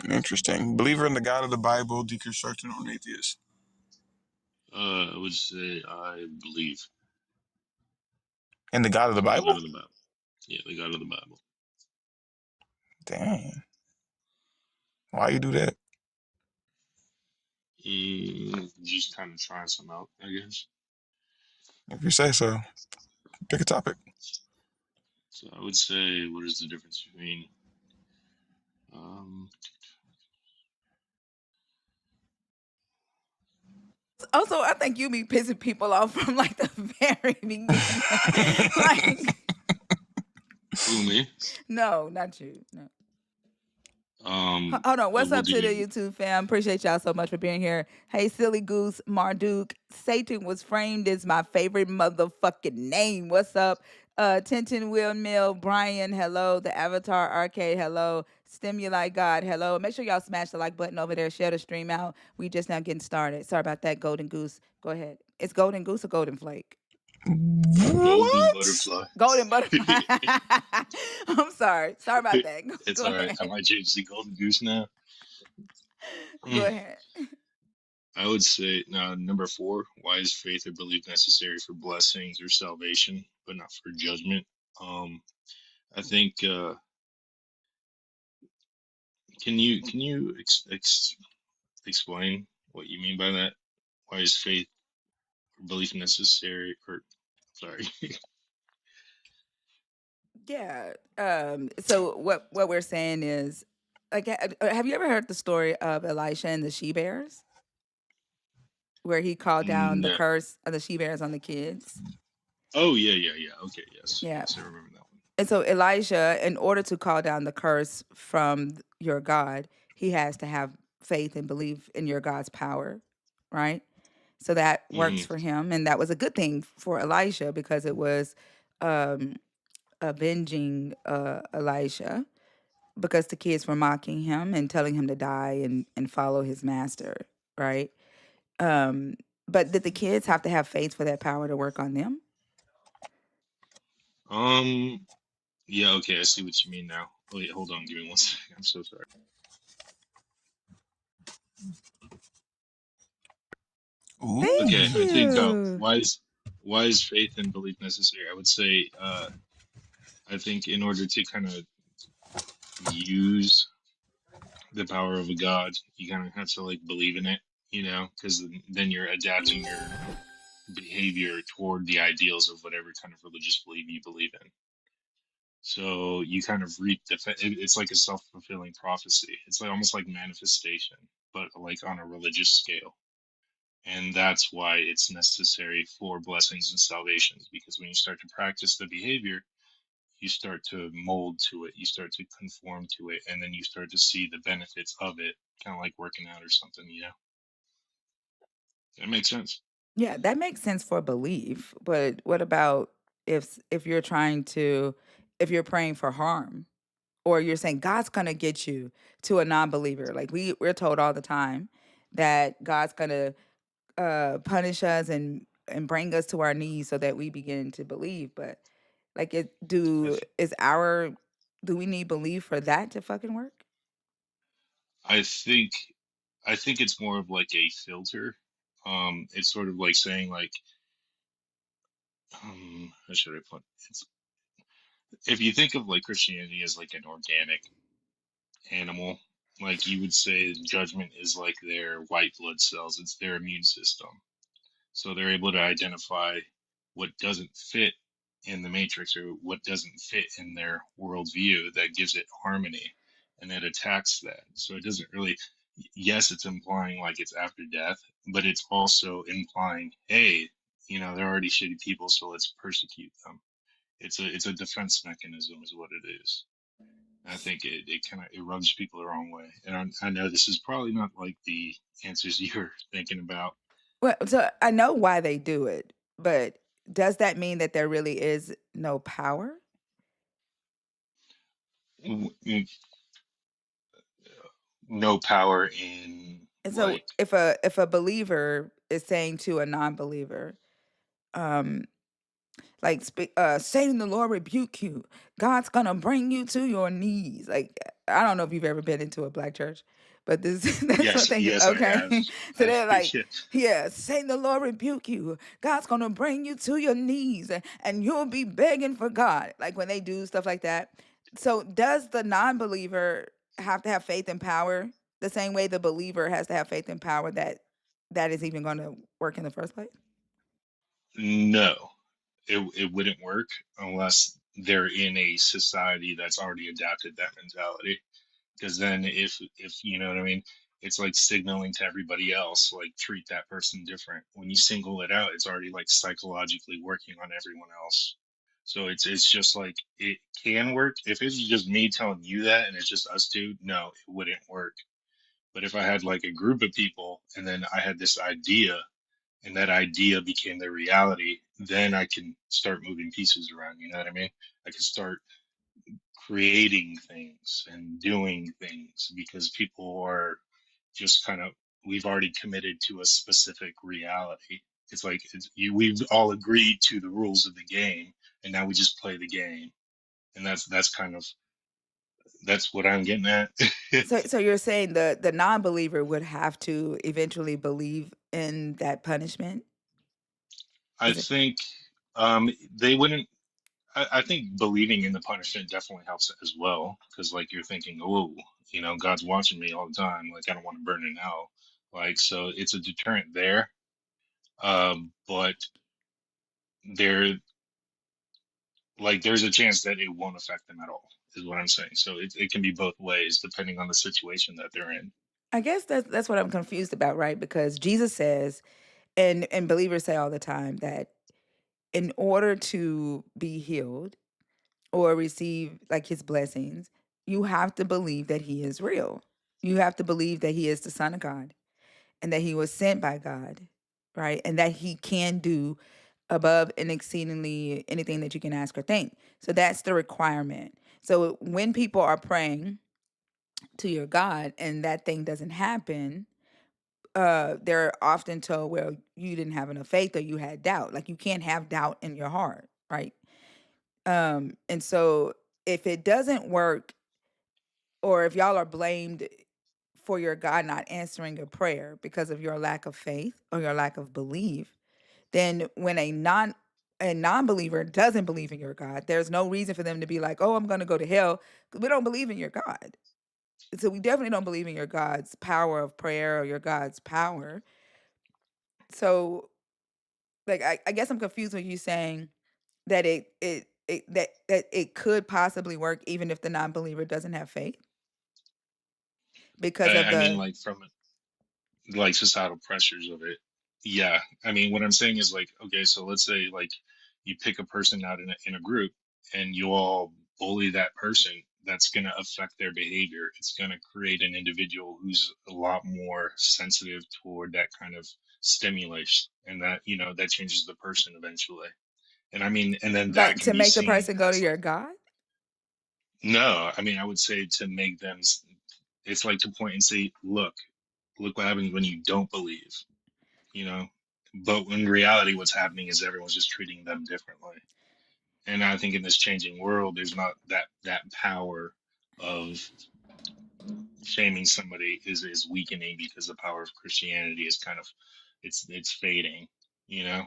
Interesting. Believer in the God of the Bible, deconstruction, or an atheist? I would say I believe In the God of the in the God Bible? of the Bible. Yeah, the God of the Bible. Dang. Why you do that? Just kind of trying something out, I guess. If you say so. Pick a topic. So I would say, what is the difference between um, Also, I think you be pissing people off from like the very beginning. Like, who, me? no, not you. No. Um, Hold on. What's what up do to the you? YouTube fam? Appreciate y'all so much for being here. Hey, Silly Goose, Marduk. Satan was framed is my favorite motherfucking name. What's up? Tintin Will Mill, Brian, hello. The Avatar Arcade, hello. Stimuli God, hello. Make sure y'all smash the like button over there. Share the stream out. We just now getting started. Sorry about that, Golden Goose. Go ahead. It's Golden Goose or Golden Flake? Golden What? butterfly. Golden Butterfly. I'm sorry. Sorry about that. It's Go all right. I ahead. might change the golden goose now. Go Mm. ahead. I would say number 4. Why is faith or belief necessary for blessings or salvation, but not for judgment? I think. Can you explain what you mean by that? Why is faith or belief necessary? Or sorry. Yeah. So what we're saying is, like, have you ever heard the story of Elisha and the she bears, where he called down the No. curse of the she bears on the kids? Oh yeah. Okay, yes, Yeah. yes, I remember that one. And so Elijah, in order to call down the curse from your God, he has to have faith and belief in your God's power, right? So that works Hmm. for him, and that was a good thing for Elisha because it was um, avenging Elisha, because the kids were mocking him and telling him to die and follow his master, right? Um, but did the kids have to have faith for that power to work on them? Um. Yeah. Okay, I see what you mean now. Wait, hold on. Give me one second. I'm so sorry. Okay, Thank Ooh. I think you. why is faith and belief necessary? I would say I think in order to kind of use the power of a god, you kind of have to like believe in it, because then you're adapting your behavior toward the ideals of whatever kind of religious belief you believe in. So you kind of reap it's like a self-fulfilling prophecy. It's like almost like manifestation, but like on a religious scale. And that's why it's necessary for blessings and salvations, because when you start to practice the behavior, you start to mold to it, you start to conform to it, and then you start to see the benefits of it, kind of like working out or something. That makes sense. Yeah, that makes sense for belief, but what about if you're trying to if you're praying for harm, or you're saying God's gonna get you to a non-believer? Like we're told all the time that God's gonna punish us and bring us to our knees so that we begin to believe. But like, I, th- do we need belief for that to fucking work? I think I think it's more of like a filter. It's sort of like saying like, how should I put it? If you think of like Christianity as like an organic animal, like you would say judgment is like their white blood cells, it's their immune system. So they're able to identify what doesn't fit in the matrix or what doesn't fit in their worldview that gives it harmony, and it attacks that. So it doesn't really, yes, it's implying like it's after death, but it's also implying, hey, they're already shitty people, so let's persecute them. It's a defense mechanism, is what it is. I think it kind of it rubs people the wrong way. And I know this is probably not like the answers you're thinking about. Well, so I know why they do it, but does that mean that there really is no power? Mm, no power in And so like if a believer is saying to a non-believer, um, like Satan, the Lord rebuke you. God's gonna bring you to your knees. Like, I don't know if you've ever been into a black church, but this that's what Yes, they yes, I okay. have. So I, they're like, yeah. yeah, Satan, the Lord rebuke you. God's gonna bring you to your knees, and you'll be begging for God. Like when they do stuff like that. So does the non-believer have to have faith and power the same way the believer has to have faith and power that is even going to work in the first place? No, it wouldn't work unless they're in a society that's already adapted that mentality. Because then if you know what I mean, it's like signaling to everybody else, like treat that person different. When you single it out, it's already like psychologically working on everyone else. So it's just like it can work. If it's just me telling you that and it's just us two, no, it wouldn't work. But if I had like a group of people and then I had this idea and that idea became the reality, then I can start moving pieces around. You know what I mean? I can start creating things and doing things because people are just kind of, we've already committed to a specific reality. It's like we've all agreed to the rules of the game, and now we just play the game, and that's kind of that's what I'm getting at. So you're saying the non-believer would have to eventually believe in that punishment? I Is it? think they wouldn't. I think believing in the punishment definitely helps as well, because like you're thinking, oh, God's watching me all the time. Like I don't want to burn in hell. Like so, it's a deterrent there. But there, like, there's a chance that it won't affect them at all. Is what I'm saying. So it can be both ways depending on the situation that they're in. I guess that's what I'm confused about, right? Because Jesus says, and believers say all the time that in order to be healed or receive like his blessings, you have to believe that he is real. You have to believe that he is the Son of God and that he was sent by God, right? And that he can do above and exceedingly anything that you can ask or think. So that's the requirement. So when people are praying to your God and that thing doesn't happen, they're often told, well, you didn't have enough faith or you had doubt. Like you can't have doubt in your heart, right? And so if it doesn't work, or if y'all are blamed for your God not answering a prayer because of your lack of faith or your lack of belief, then when a non-believer doesn't believe in your God, there's no reason for them to be like, "Oh, I'm going to go to hell," because we don't believe in your God. So we definitely don't believe in your God's power of prayer or your God's power. So, like, I guess I'm confused with you saying that that it could possibly work even if the non-believer doesn't have faith because of I mean, the like from like societal pressures of it. Yeah, I mean, what I'm saying is like, okay, so let's say like you pick a person out in a group and you all bully that person. That's going to affect their behavior. It's going to create an individual who's a lot more sensitive toward that kind of stimulus, and that that changes the person eventually. And I mean, and then that like can to be make the seen person go to as your like, God. no, I mean, I would say to make them, it's like to point and say, look what happens when you don't believe, you know. But in reality, what's happening is everyone's just treating them differently. And I think in this changing world, there's not that power of shaming somebody is weakening because the power of Christianity is kind of it's fading, you know.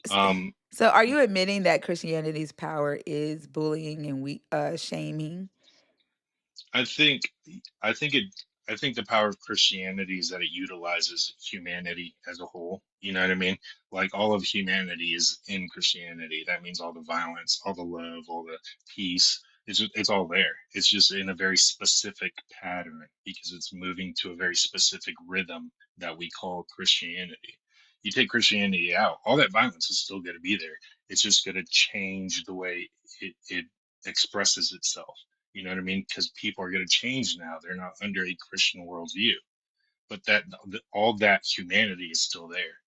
S- Um, So are you admitting that Christianity's power is bullying and shaming? I think I think it I think the power of Christianity is that it utilizes humanity as a whole. You know what I mean? Like all of humanity is in Christianity. That means all the violence, all the love, all the peace. It's all there. It's just in a very specific pattern because it's moving to a very specific rhythm that we call Christianity. You take Christianity out, all that violence is still going to be there. It's just going to change the way it expresses itself. You know what I mean? Because people are going to change now. They're not under a Christian worldview, but all that humanity is still there.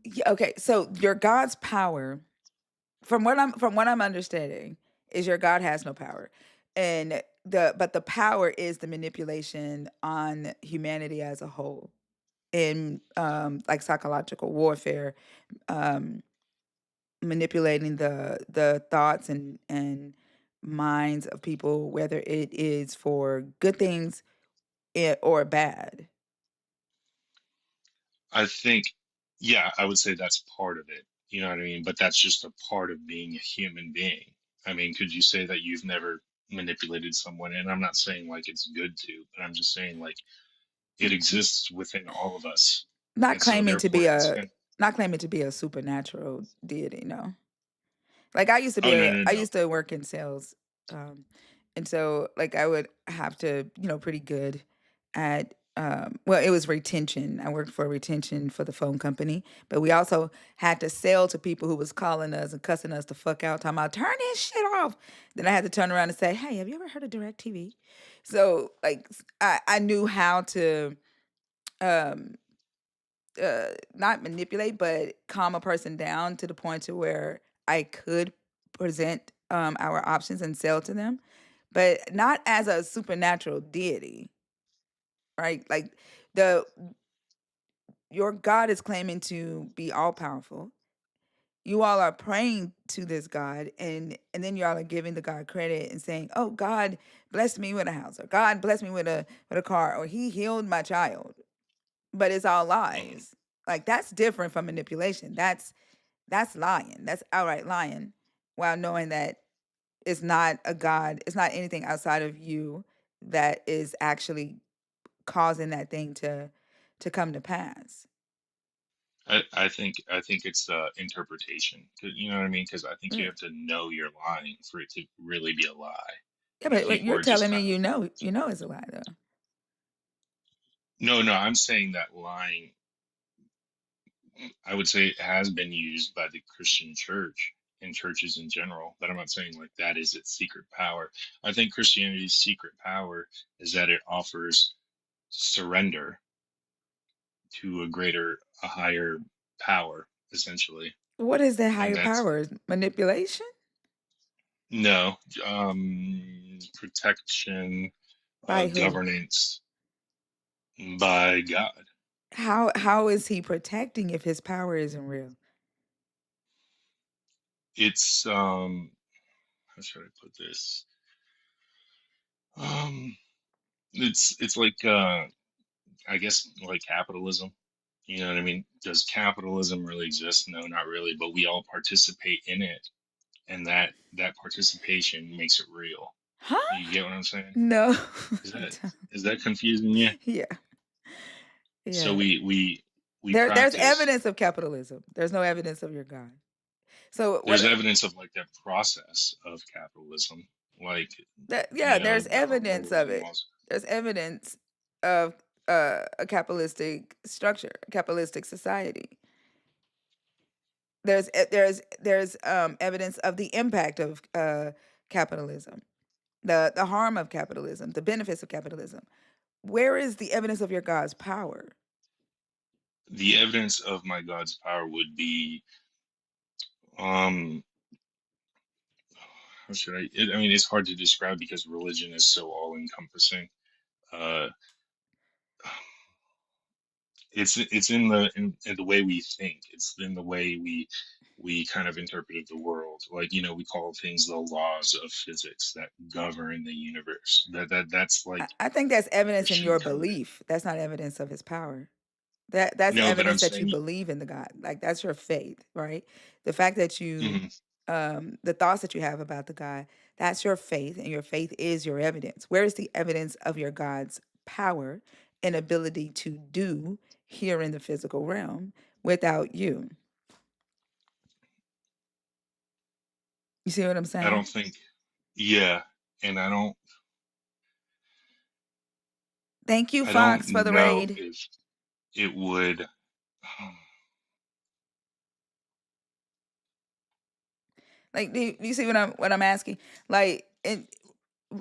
Yeah, okay, so your God's power, from what I'm understanding, is your God has no power, and the power is the manipulation on humanity as a whole in like psychological warfare. Um, manipulating the thoughts and minds of people, whether it is for good things or bad. I think, yeah, I would say that's part of it. You know what I mean? But that's just a part of being a human being. I mean, could you say that you've never manipulated someone? And I'm not saying like it's good to, but I'm just saying like it exists within all of us. Not And so claiming to therefore be it's a kind not claiming to be a supernatural deity, no. Like, I used to oh be no a no I no. used to work in sales, and so, like, I would have to, pretty good at, well, it was retention. I worked for retention for the phone company, but we also had to sell to people who was calling us and cussing us the fuck out, talking about, "Turn this shit off." Then I had to turn around and say, "Hey, have you ever heard of DirecTV?" So, like, I knew how to, um not manipulate, but calm a person down to the point to where I could present our options and sell to them, but not as a supernatural deity, right? Like the your God is claiming to be all powerful. You all are praying to this God, and then y'all are giving the God credit and saying, "Oh, God blessed me with a house, or God blessed me with a car, or He healed my child." But it's all Mhm. lies. Like, that's different from manipulation. That's lying. That's outright lying, while knowing that it's not a God, it's not anything outside of you that is actually causing that thing to come to pass. I think it's interpretation. You know what I mean? Because I think you Mm. have to know you're lying for it to really be a lie. Yeah, And but people you're are just telling me kind of you know it's a lie though. no, no, I'm saying that lying, I would say it has been used by the Christian church and churches in general, but I'm not saying like that is its secret power. I think Christianity's secret power is that it offers surrender to a higher power, essentially. What is that And higher that's power? Manipulation? no, protection, By who? governance by God. How is he protecting if his power isn't real? It's how should I put this? Um, it's like I guess like capitalism. You know what I mean? Does capitalism really exist? No, not really, but we all participate in it, and that participation makes it real. Huh? You get what I'm saying? No. Is that is that confusing you? Yeah. So Yeah. we There's practice. evidence of capitalism. There's no evidence of your God. So There's what evidence of like that process of capitalism, like that yeah, you know, there's government evidence rules of and it. laws. There's evidence of a capitalistic structure, a capitalistic society. There's evidence of the impact of capitalism, the harm of capitalism, the benefits of capitalism. Where is the evidence of your God's power? The evidence of my God's power would be, um, how should I mean, it's hard to describe because religion is so all-encompassing. Uh, it's in the way we think. It's in the way we kind of interpreted the world. Like, you know, we call things the laws of physics that govern the universe. That's like I think that's evidence in Christian your code. belief. That's not evidence of his power. That's No, but I'm evidence that you saying, believe in the God. Like, that's your faith, right? The fact that you mhm, the thoughts that you have about the God, that's your faith, and your faith is your evidence. Where is the evidence of your God's power and ability to do here in the physical realm without you? You see what I'm I saying? don't think, yeah, and Thank you, I don't Fox, for the know raid. if it would. Like, do you see what I'm asking? Like,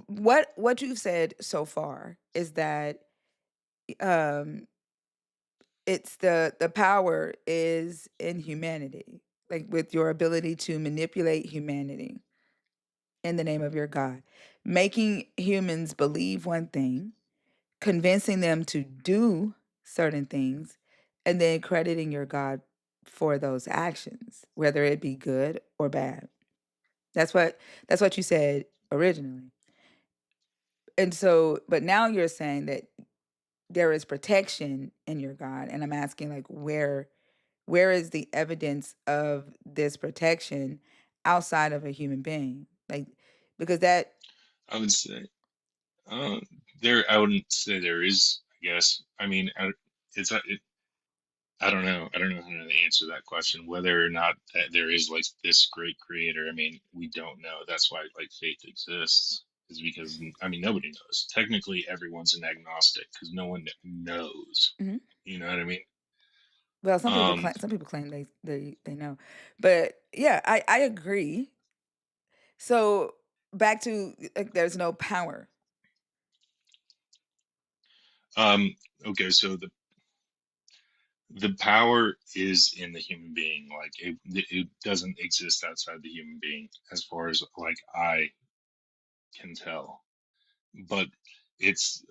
what you've said so far is that um it's the power is in humanity, like with your ability to manipulate humanity in the name of your God, making humans believe one thing, convincing them to do certain things, and then crediting your God. for those actions, whether it be good or bad. That's what you said originally. And so, but now you're saying that there is protection in your God, and I'm asking, like, where is the evidence of this protection outside of a human being? Like, because that I would say uh, I wouldn't say there is. I guess. I mean, it's I don't know. I don't know how to answer that question. Whether or not that there is like this great creator. I mean, we don't know. That's why like faith exists. Is because I mean nobody knows. Technically, everyone's an agnostic because no one knows. Mhm. You know what I mean? Well, Um, some people claim they know, but yeah, I agree. So back to, like, there's no power. um, okay, so the power is in the human being. Like it doesn't exist outside the human being, as far as like I can tell. But it's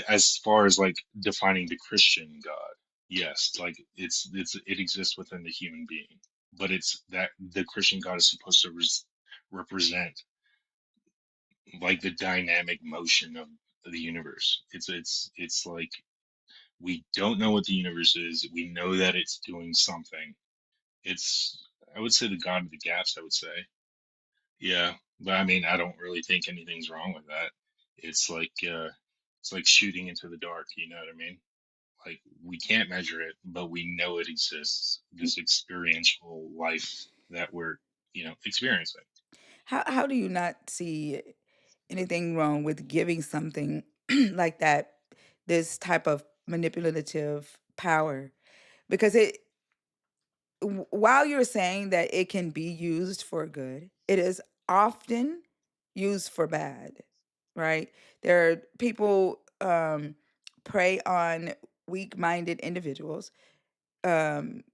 as far as like defining the Christian God, yes, like it exists within the human being, but it's that the Christian God is supposed to represent like the dynamic motion of the universe. It's like we don't know what the universe is. We know that it's doing something. It's I would say the God of the gaps. I would say, yeah, but I mean I don't really think anything's wrong with that. It's like shooting into the dark. You know what I mean? Like we can't measure it, but we know it exists. This experiential life that we're experiencing. How do you not see anything wrong with giving something like that this type of manipulative power? Because while you're saying that it can be used for good, it is often used for bad, right? There are people prey on weak-minded individuals. Um,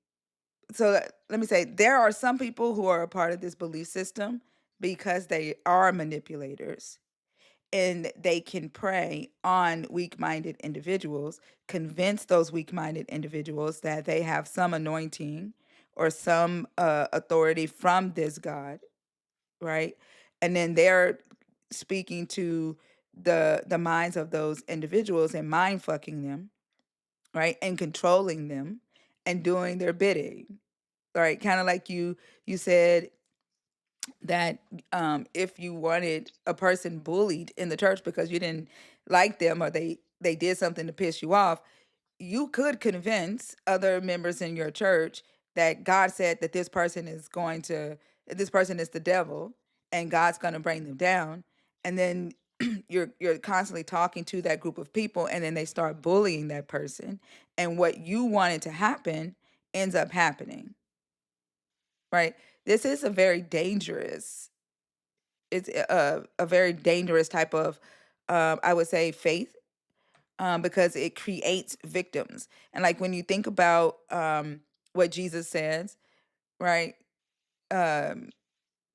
let me say, there are some people who are a part of this belief system because they are manipulators, and they can prey on weak-minded individuals, convince those weak-minded individuals that they have some anointing or some authority from this God, right? And then they're speaking to the minds of those individuals and mind fucking them, right? And controlling them and doing their bidding, right? Kind of like you said that if you wanted a person bullied in the church because you didn't like them, or they did something to piss you off, you could convince other members in your church that God said that this person is the devil, and God's going to bring them down. And then you're constantly talking to that group of people, and then they start bullying that person, and what you wanted to happen ends up happening, right? This is a very dangerous it's a very dangerous type of, I would say, faith, because it creates victims. And like when you think about what Jesus says, right? Um,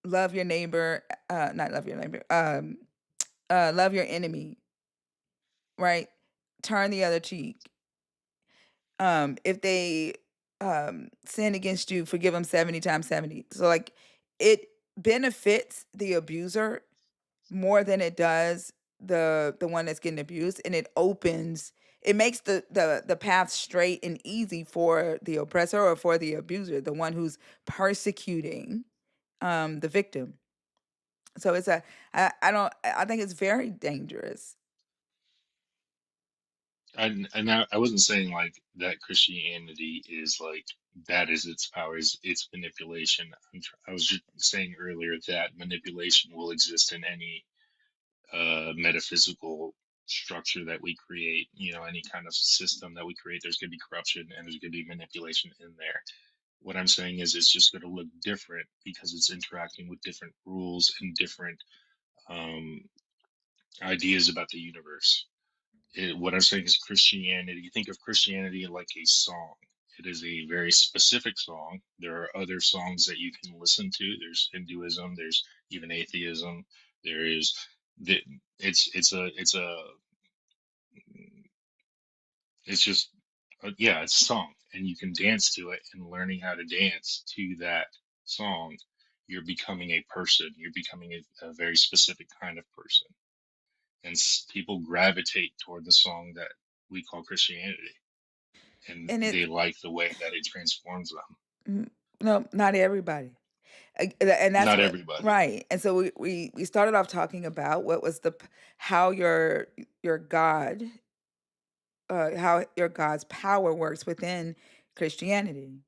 love your neighbor, not love your neighbor, love your enemy, right? Turn the other cheek. If they sin against you, forgive them 70 times 70. So, like, it benefits the abuser more than it does the one that's getting abused, and it makes the path straight and easy for the oppressor or for the abuser, the one who's persecuting the victim. So it's a I don't I think it's very dangerous. I wasn't saying like that Christianity is like that is its power, is its manipulation. I was just saying earlier that manipulation will exist in any metaphysical structure that we create. Any kind of system that we create, there's going to be corruption and there's going to be manipulation in there. What I'm saying is it's just going to look different because it's interacting with different rules and different um, ideas about the universe. What I'm saying is Christianity. You think of Christianity like a song. It is a very specific song. There are other songs that you can listen to. There's Hinduism. There's even atheism. There is the. It's just yeah, it's a song, and you can dance to it, and learning how to dance to that song, you're becoming a person. You're becoming a very specific kind of person. And people gravitate toward the song that we call Christianity, and And they it like the way that it transforms them. no, not everybody. And that's Not what, everybody. right. And so we started off talking about what was how your God, how your God's power works within Christianity,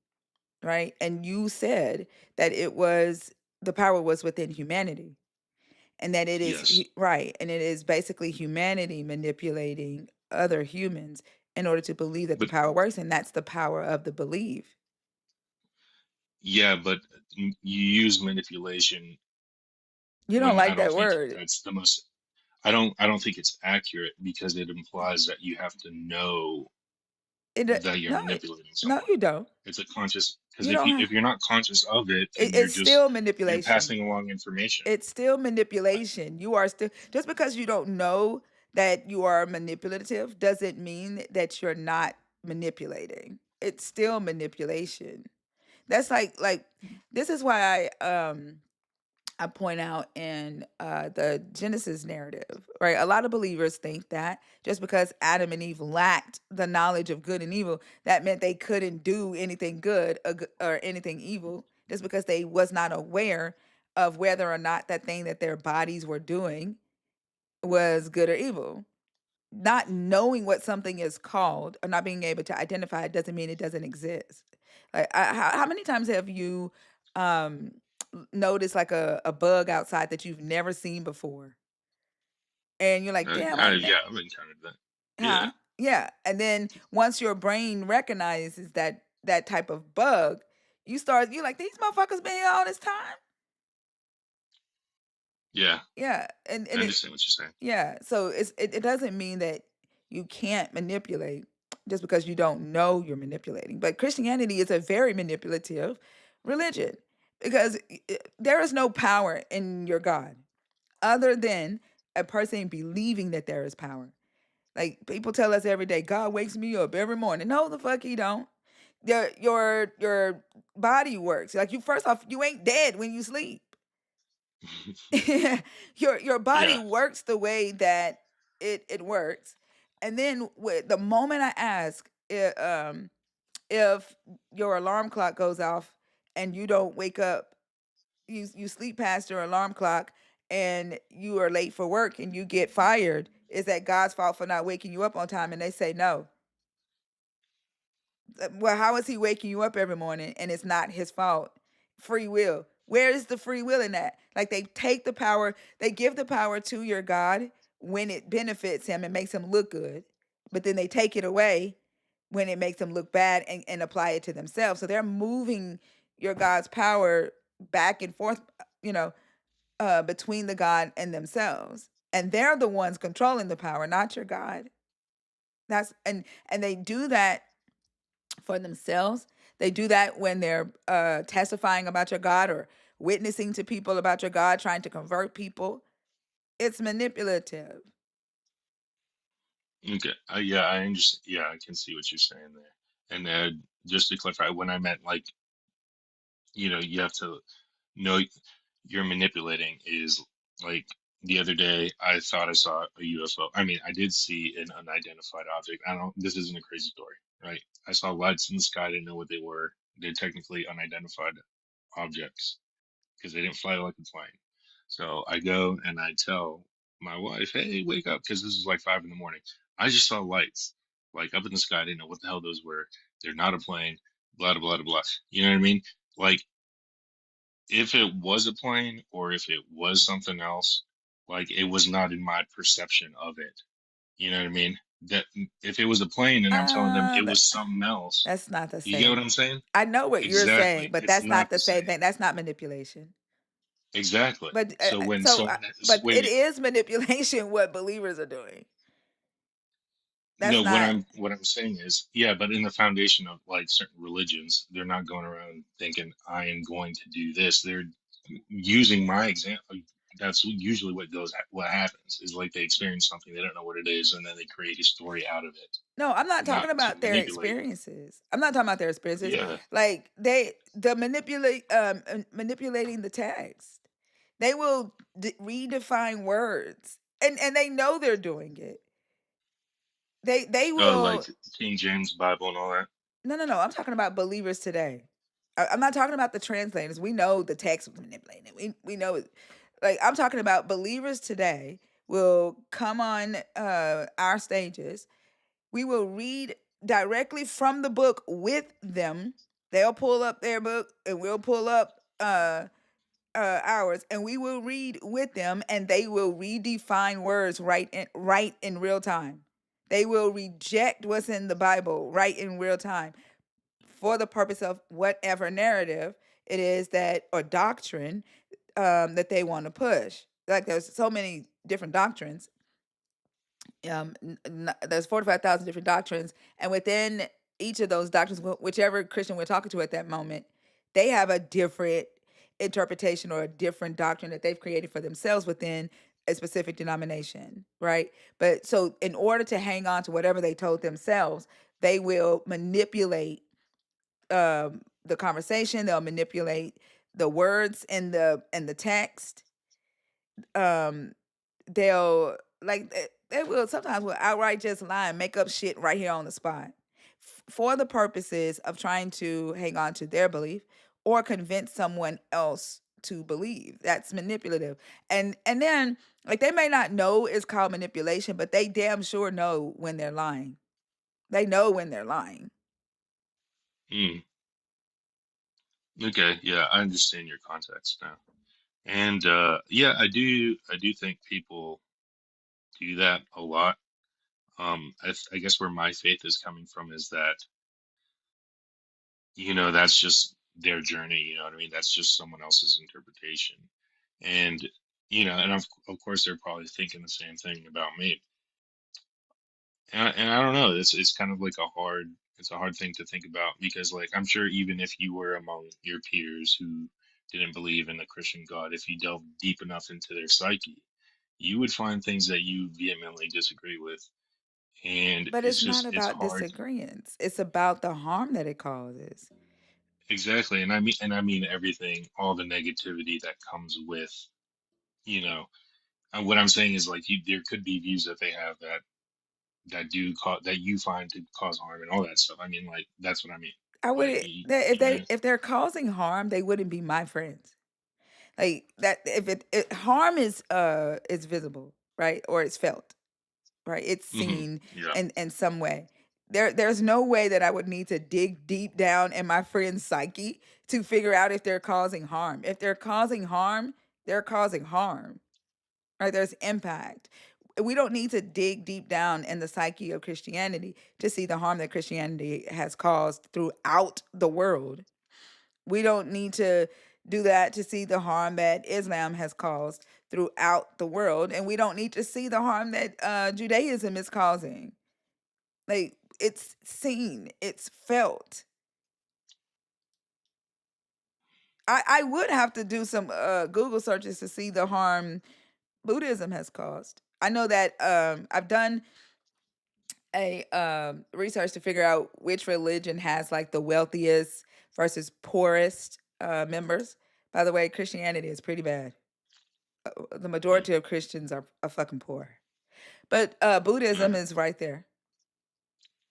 right? And you said that the power was within humanity, and that it is Yes. right, and it is basically humanity manipulating other humans in order to believe that the But power works, and that's the power of the belief. yeah, but you use manipulation You don't when I like don't that think word. that's the most. I don't think it's accurate because it implies that you have to know that you're No, manipulating no, someone. you don't. It's a conscious, because You don't have. if you're not conscious of it, then It's still you're manipulation. passing along information. It's still manipulation. You are still, just because you don't know that you are manipulative doesn't mean that you're not manipulating. It's still manipulation. That's like this is why I point out in the Genesis narrative, right? A lot of believers think that just because Adam and Eve lacked the knowledge of good and evil, that meant they couldn't do anything good or anything evil, just because they was not aware of whether or not that thing that their bodies were doing was good or evil. Not knowing what something is called or not being able to identify it doesn't mean it doesn't exist. Like, how many times have you um, noticed like a bug outside that you've never seen before, and you're like, "Damn, Yeah, I've encountered that. Yeah. huh?" Yeah, and then once your brain recognizes that type of bug, you're like, "These motherfuckers been here all this time." Yeah. Yeah, I and understand what you're saying. yeah, so it doesn't mean that you can't manipulate just because you don't know you're manipulating. But Christianity is a very manipulative religion because there is no power in your God other than a person believing that there is power. Like people tell us every day, God wakes me up every morning. No, the fuck he don't. Your body works. Like you first off, you ain't dead when you sleep. Your body Yeah. works the way that it works, and then with the moment I ask if your alarm clock goes off and you don't wake up, you sleep past your alarm clock and you are late for work and you get fired, is that God's fault for not waking you up on time? And they say no. Well, how is he waking you up every morning and it's not his fault? Free will. Where is the free will in that? Like they take the power, they give the power to your God when it benefits him and makes him look good, but then they take it away when it makes them look bad and apply it to themselves. So they're moving your God's power back and forth, you know, between the God and themselves. And they're the ones controlling the power, not your God. That's and they do that for themselves. They do that when they're testifying about your God or witnessing to people about your God, trying to convert people. It's manipulative. Okay. Yeah, I understand. Yeah, I can see what you're saying there. And just to clarify, when I meant like, you have to know you're manipulating is like the other day I thought I saw a UFO. I mean, I did see an unidentified object. I don't, this isn't a crazy story, right? I saw lights in the sky, didn't know what they were. They're technically unidentified objects because they didn't fly like a plane. So I go and I tell my wife, hey, wake up, because this is like 5 in the morning. I just saw lights like up in the sky. I didn't know what the hell those were. They're not a plane, blah, blah, blah, blah. You know what I mean? Like, if it was a plane or if it was something else, like it was not in my perception of it. You know what I mean? That if it was a plane and I'm telling them it But was something else, that's not the you get what same. I'm saying? I know what you're saying, Exactly. but It's that's not not the the same same. thing. That's not manipulation. Exactly. But So when so, someone but when it is manipulation what believers are doing. That's no, not. what I'm saying is, yeah, but in the foundation of like certain religions, they're not going around thinking I am going to do this. They're using my example, that's usually what happens is like they experience something, they don't know what it is, and then they create a story out of it, No, I'm not not talking to about their manipulate. experiences. I'm not talking about their experiences. Yeah. Like manipulating the text. They will redefine words, and they know they're doing it. They Oh, like will. King James Bible and all that. No. I'm talking about believers today. I'm not talking about the translators. We know the text was manipulated. We know it. Like I'm talking about believers today will come on our stages. We will read directly from the book with them. They'll pull up their book and we'll pull up ours, and we will read with them, and they will redefine words right in real time. They will reject what's in the Bible right in real time for the purpose of whatever narrative it is that or doctrine that they want to push. Like there's so many different doctrines. There's 45,000 different doctrines, and within each of those doctrines, whichever Christian we're talking to at that moment, they have a different interpretation or a different doctrine that they've created for themselves within a specific denomination, right? But so in order to hang on to whatever they told themselves, they will manipulate the conversation. They'll manipulate the words in the text. Um, they'll like they will sometimes will outright just lie and make up shit right here on the spot for the purposes of trying to hang on to their belief or convince someone else to believe. That's manipulative. And then like they may not know it's called manipulation, but they damn sure know when they're lying. They know when they're lying. Hmm. Okay, yeah, I understand your context now. And yeah, I do think people do that a lot. I guess where my faith is coming from is that, that's just their journey, you know what I mean? That's just someone else's interpretation. And, and of course they're probably thinking the same thing about me. And I don't know, it's kind of like it's a hard thing to think about because like I'm sure even if you were among your peers who didn't believe in the Christian God, if you delve deep enough into their psyche, you would find things that you vehemently disagree with. And But it's it's not just, it's about hard. disagreements. It's about the harm that it causes. Exactly. And I mean everything, all the negativity that comes with, you know, and what I'm saying is like there could be views that they have that do cause that you find to cause harm and all that stuff. I mean, like that's what I mean. I Like would you know, if they're causing harm, they wouldn't be my friends. Like that if harm is visible, right? Or it's felt, right? It's seen yeah. in some way. There's no way that I would need to dig deep down in my friend's psyche to figure out if they're causing harm. If they're causing harm, they're causing harm. Right? There's impact. We don't need to dig deep down in the psyche of Christianity to see the harm that Christianity has caused throughout the world. We don't need to do that to see the harm that Islam has caused throughout the world. And we don't need to see the harm that Judaism is causing. Like, it's seen, it's felt. I would have to do some Google searches to see the harm Buddhism has caused. I know that I've done a research to figure out which religion has like the wealthiest versus poorest members. By the way, Christianity is pretty bad. The Mm. majority of Christians are fucking poor, but Buddhism Uh, is right there.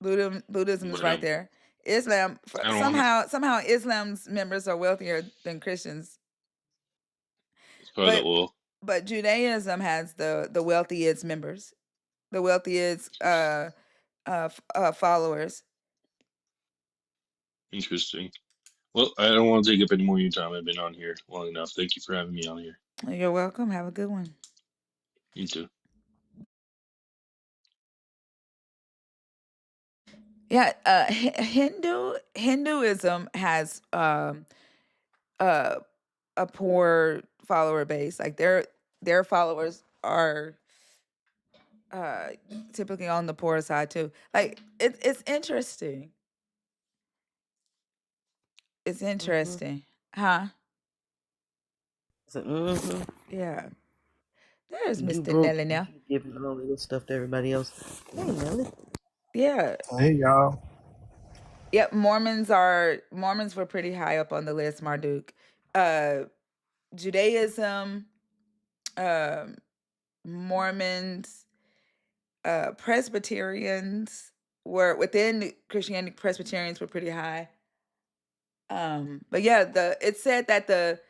Buddhism is but right there. Islam I don't want to. somehow Islam's members are wealthier than Christians, It's part of the but oil. Judaism has the wealthiest members, the wealthiest followers. Interesting. Well, I don't want to take up any more of your time. I've been on here long enough. Thank you for having me on here. You're welcome. Have a good one. You too. Yeah, Hinduism has uh, a poor follower base. Like their followers are uh, typically on the poor side too. Like it's interesting. It's Mm-hmm. interesting, huh? So, mm-hmm. Yeah. There's You Mr. broke. Nelly now. You giving all of this stuff to everybody else. Hey, Nelly. Yeah. Hey y'all. Yep. Mormons were pretty high up on the list, Marduk. Uh, Judaism, um, Mormons, Presbyterians were within Christianity. Presbyterians were pretty high. But yeah, it said that the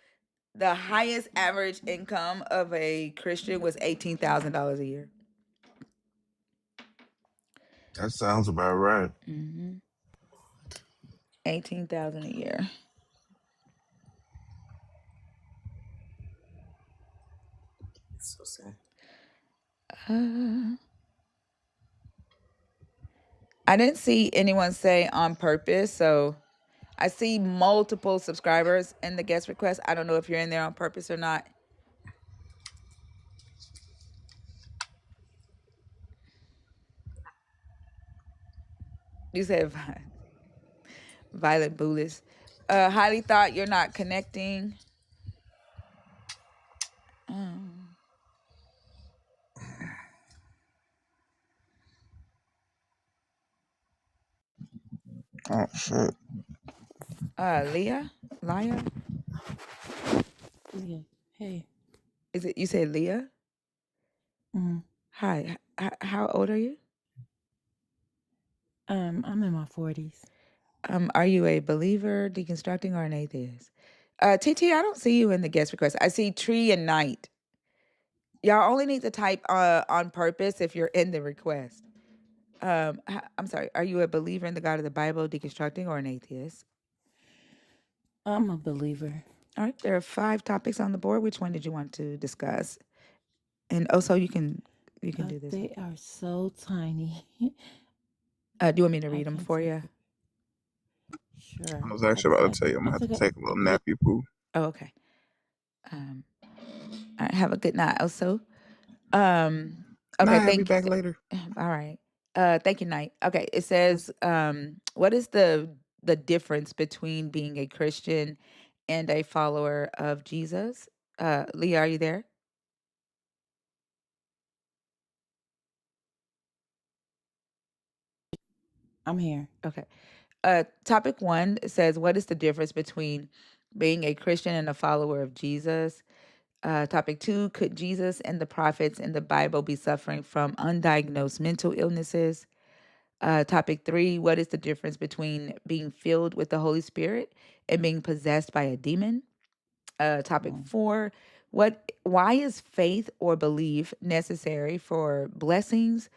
highest average income of a Christian was $18,000 a year. That sounds about right. 18,000 a year. It's so sad. I didn't see anyone say on purpose, so I see multiple subscribers in the guest request. I don't know if you're in there on purpose or not. You said Violet Bulis. Highly thought you're not connecting. Oh shit. Leah? Yeah. Hey. Is it you said Leah? Mm. Hi. How old are you? I'm in my 40s. Are you a believer, deconstructing, or an atheist? TT, I don't see you in the guest request. I see Tree and Night. Y'all only need to type on purpose if you're in the request. I'm sorry. Are you a believer in the God of the Bible, deconstructing, or an atheist? I'm a believer. All right. There are 5 topics on the board. Which one did you want to discuss? And also, you can do this. They are so tiny. Do you want me to I read them can't for take you? it. Sure. I was I actually just about have to tell you I'm I gonna have took to a take a little look. nappy poo. Oh, okay. All right. Have a good night. Also, okay. Nah, I'll be Thank you. back later. All right. Thank you, Night. Okay. It says, what is the difference between being a Christian and a follower of Jesus? Leah, are you there? I'm here. Okay. Topic 1 says, what is the difference between being a Christian and a follower of Jesus? Topic 2, could Jesus and the prophets in the Bible be suffering from undiagnosed mental illnesses? Topic 3, what is the difference between being filled with the Holy Spirit and being possessed by a demon? Topic 4, why is faith or belief necessary for blessings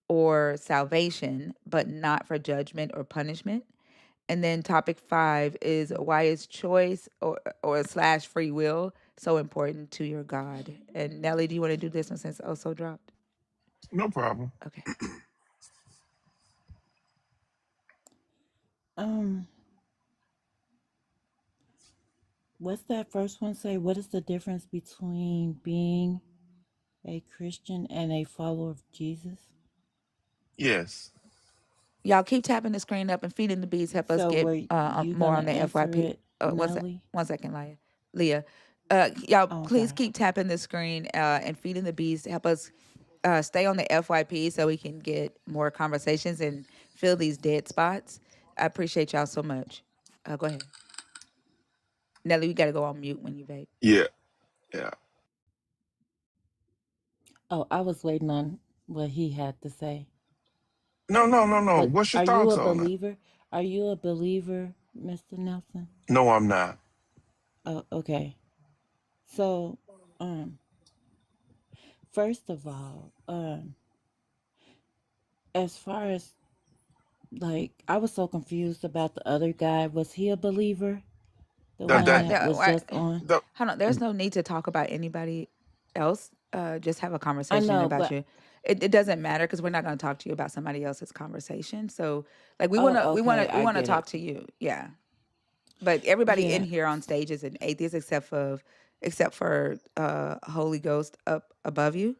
or salvation, but not for judgment or punishment? And then topic 5 is, why is choice or slash free will so important to your God? And Nelly, do you want to do this one since also dropped? No problem. Okay. Um, what's that first one say? What is the difference between being a Christian and a follower of Jesus? Yes. Y'all keep tapping the screen up and feeding the bees. Help us So get were you more gonna on the answer FYP. it, One sec, Nelly? 1 second, Leah. Y'all, Oh, please okay. keep tapping the screen and feeding the bees. Help us stay on the FYP so we can get more conversations and fill these dead spots. I appreciate y'all so much. Go ahead. Nelly, you got to go on mute when you vape. Yeah. Yeah. Oh, I was waiting on what he had to say. No. But What's your are you thoughts a on it? believer? Are you a believer, Mr. Nelson? No, I'm not. Oh, okay. So, first of all, as far as like, I was so confused about the other guy. Was he a believer? The Uh, one That uh, that uh, was why- just on? the Hold on. There's no need to talk about anybody else. Just have a I conversation know, about but you. It doesn't matter because we're not going to talk to you about somebody else's conversation. So, like, we want to oh, okay, we I want to get talk it. to you. Yeah. But everybody in Yeah. here on stage is an atheist except for Holy Ghost up above you.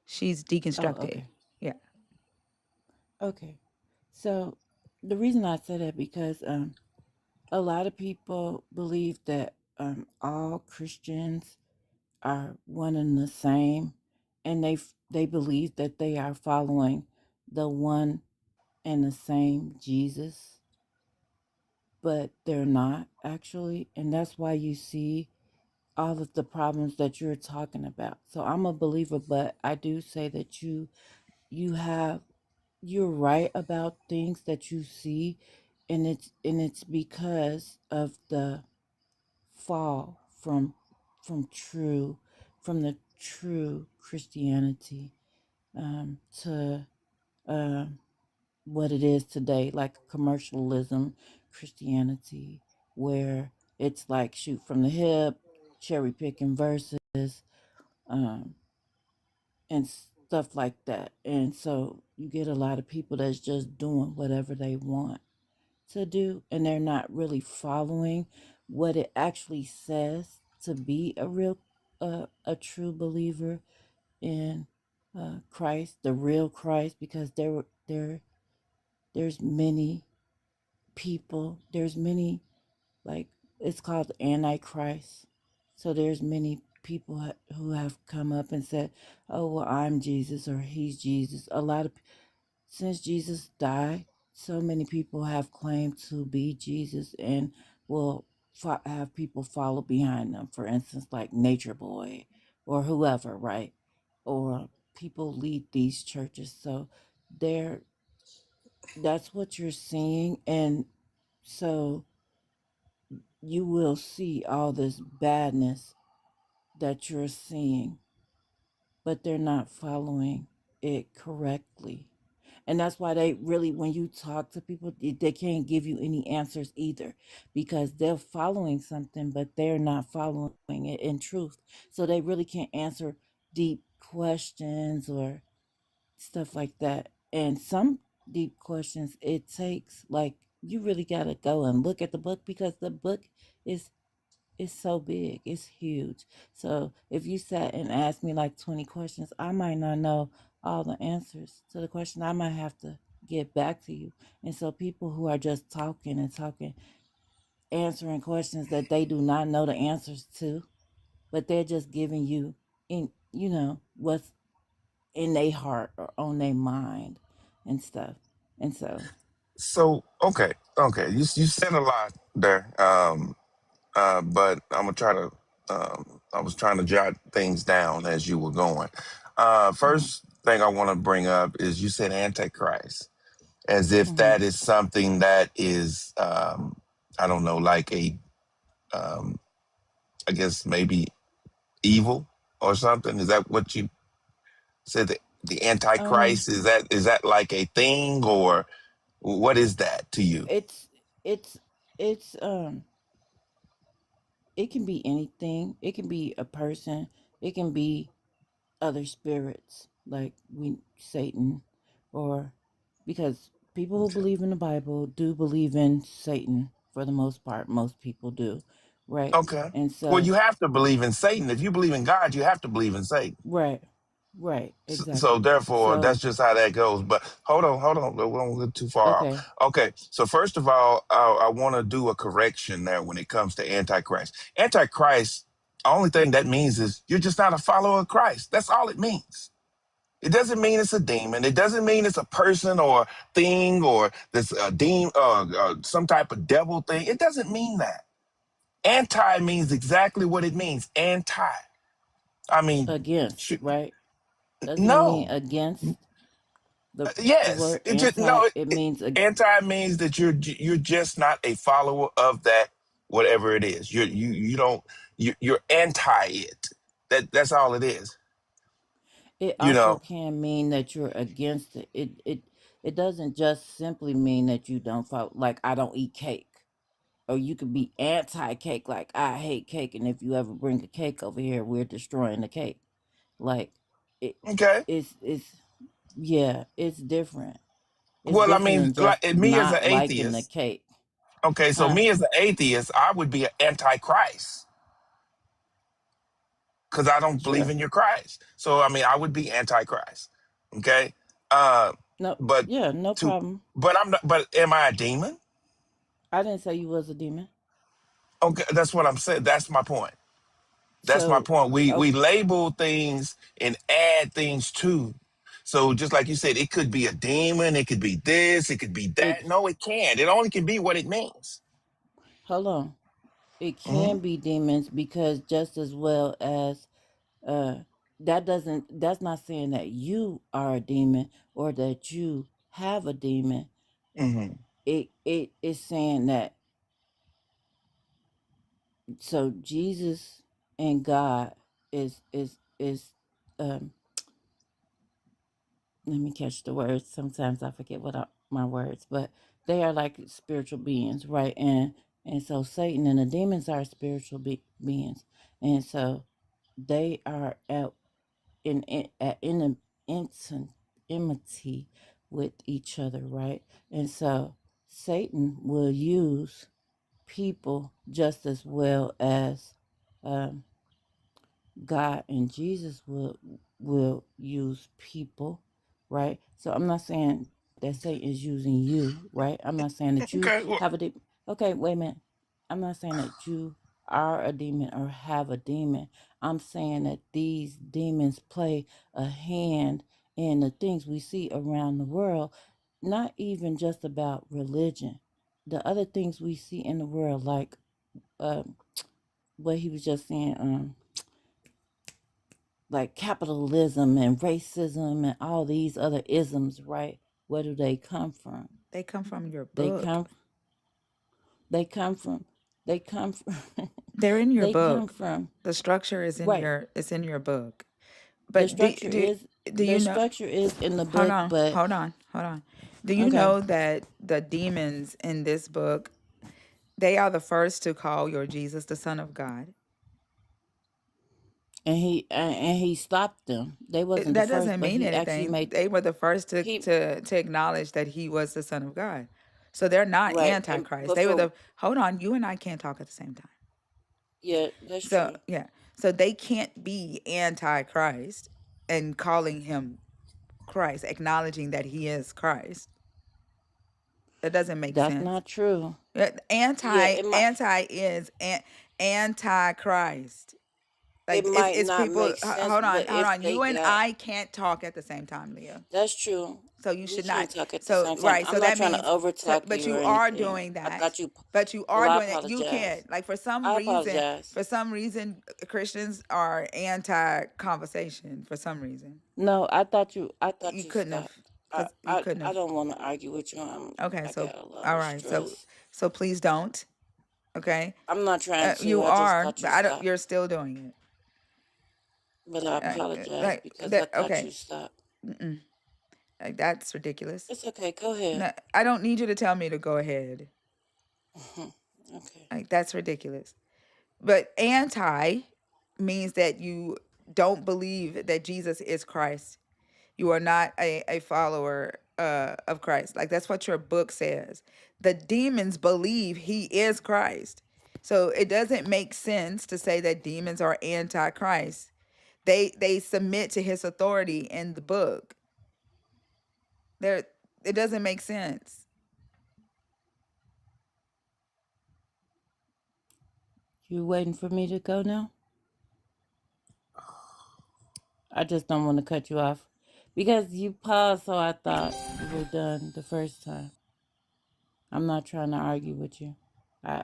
She's Oh, deconstructed. okay. Yeah. Okay. So the reason I said that because a lot of people believe that all Christians are one and the same, and they believe that they are following the one and the same Jesus, but they're not actually, and that's why you see all of the problems that you're talking about. So I'm a believer, but I do say that you have you're right about things that you see, and it's because of the fall from the true Christianity, to um, what it is today, like commercialism Christianity, where it's like shoot from the hip, cherry picking verses, um, and stuff like that. And so you get a lot of people that's just doing whatever they want to do, and they're not really following what it actually says to be a true believer in Christ, the real Christ, because there's many people, there's many, like, it's called Antichrist. So there's many people who have come up and said, "Oh, well, I'm Jesus," or "He's Jesus." A lot of Since Jesus died, so many people have claimed to be Jesus and will have people follow behind them. For instance, like Nature Boy or whoever, right? Or people lead these churches. So there, that's what you're seeing, and so you will see all this badness that you're seeing, but they're not following it correctly. And that's why they really, when you talk to people, they can't give you any answers either, because they're following something, but they're not following it in truth. So they really can't answer deep questions or stuff like that. And some deep questions, it takes, like, you really got to go and look at the book, because the book is it's so big, it's huge. So if you sat and asked me like 20 questions, I might not know all the answers to the question. I might have to get back to you. And so people who are just talking and talking, answering questions that they do not know the answers to, but they're just giving you what's in their heart or on their mind and stuff. And so, So okay, you said a lot there, but I'm gonna try to. I was trying to jot things down as you were going. hmm First thing I want to bring up is you said Antichrist, as if hmm that is something that is, I don't know, like um, I guess maybe evil or something. Is that what you said? The um, Antichrist, is that like a thing, or what is that to you? it's it's it's it can be anything. It can be a person. It can be other spirits, like we Satan, or because people who Okay. believe in the Bible do believe in Satan for the most part. Most people do, right? Okay. And Well, so, you have to believe in Satan. If you believe in God, you have to believe in Satan. right, right, So exactly. therefore, that's So, just how that goes. But hold on, we don't get too far off. okay, Okay, so first of all, I want to do a correction there when it comes to Antichrist. Antichrist, the only thing that means is you're just not a follower of Christ. That's all it means. It doesn't mean it's a demon. It doesn't mean it's a person or thing or this demon, some type of devil thing. It doesn't mean that. Anti means exactly what it means. Anti. I mean, against, right? Doesn't it mean no. against? The Yes, word it just anti, no. it means Anti means that you're just not a follower of that whatever it is. You don't you're anti it. That's all it is. it You also know. can mean that you're against it. It doesn't just simply mean that you don't follow, like I don't eat cake. Or you could be anti-cake, like I hate cake, and if you ever bring a cake over here, we're destroying the cake. Like it, Okay. it's yeah, it's different. It's Well, I different mean, than just like me as an not liking the atheist. cake, Okay, so huh? me as an atheist, I would be an anti-Christ because I don't believe Sure. in your Christ. So I mean, I would be anti-Christ. Okay. Uh, No, but yeah, no to problem. but I'm not. But am I a demon? I didn't say you was a demon. Okay, that's what I'm saying. That's my point. That's my So, point. We okay, label things and add things too. So just like you said, it could be a demon, it could be this, it could be that. it No, it can't. It only can be what it means. hold on. It Hmm. can be demons because just as well as uh that's not saying that you are a demon or that you have a demon. Hmm. It is saying that, so Jesus and God is um let me catch the words. Sometimes I forget my words, but they are like spiritual beings, right? And so Satan and the demons are spiritual beings, and so they are in enmity with each other, right? And so Satan will use people just as well as um, God and Jesus will use people, right? So I'm not saying that Satan is using you, right? I'm not saying that you Okay. Well, have a demon. Okay, wait a minute. I'm not saying that you are a demon or have a demon. I'm saying that these demons play a hand in the things we see around the world, not even just about religion. The other things we see in the world, like what he was just saying, like capitalism and racism and all these other isms, right? Where do they come from? They come from your They book. come they come from they come from They're in your they come book. from The structure is in right. your book. The But structure is do you know? in the Hold book, on, but hold on. Do you okay. know that the demons in this book, they are the first to call your Jesus the Son of God? And he stopped them. They wasn't the That first, doesn't but mean he actually anything. made They were the first he to acknowledge that he was the Son of God. So they're not right. And antichrist. but They were for the hold on, you and I can't talk at the same time. yeah, that's So true. yeah. So they can't be antichrist and calling him Christ, acknowledging that he is Christ. That doesn't make That's sense. not true. Yeah, Anti is antichrist. it Like might it's not people. make sense, Hold on, but hold if on. they You and got I can't talk at the same time, Leah. that's true. So you We should not. can't talk at the So same time. right. I'm So not that trying to means. So overtalk but you or you are anything. doing I that. thought you. But you Well, are I doing it. You apologize. can't. Like for some I reason. apologize. For some reason, Christians are anti-conversation. For some reason, No, I thought you. I thought you you couldn't have. stopped. I Because you I, couldn't I have. don't want to argue with you. Okay. I So got a lot all of right. So stress. please don't. Okay. I'm not trying to. You I just are, thought but you I don't. stopped. You're still doing it. But I apologize Like because I that. thought Okay. you stopped. Like that's ridiculous. It's okay. Go ahead. No, I don't need you to tell me to go ahead. Okay. Like that's ridiculous. But anti means that you don't believe that Jesus is Christ. You are not a follower of Christ. Like that's what your book says. The demons believe he is Christ. So it doesn't make sense to say that demons are anti-Christ. They submit to his authority in the book. There it doesn't make sense. You waiting for me to go now? I just don't want to cut you off because you paused, so I thought you were done the first time. I'm not trying to argue with you.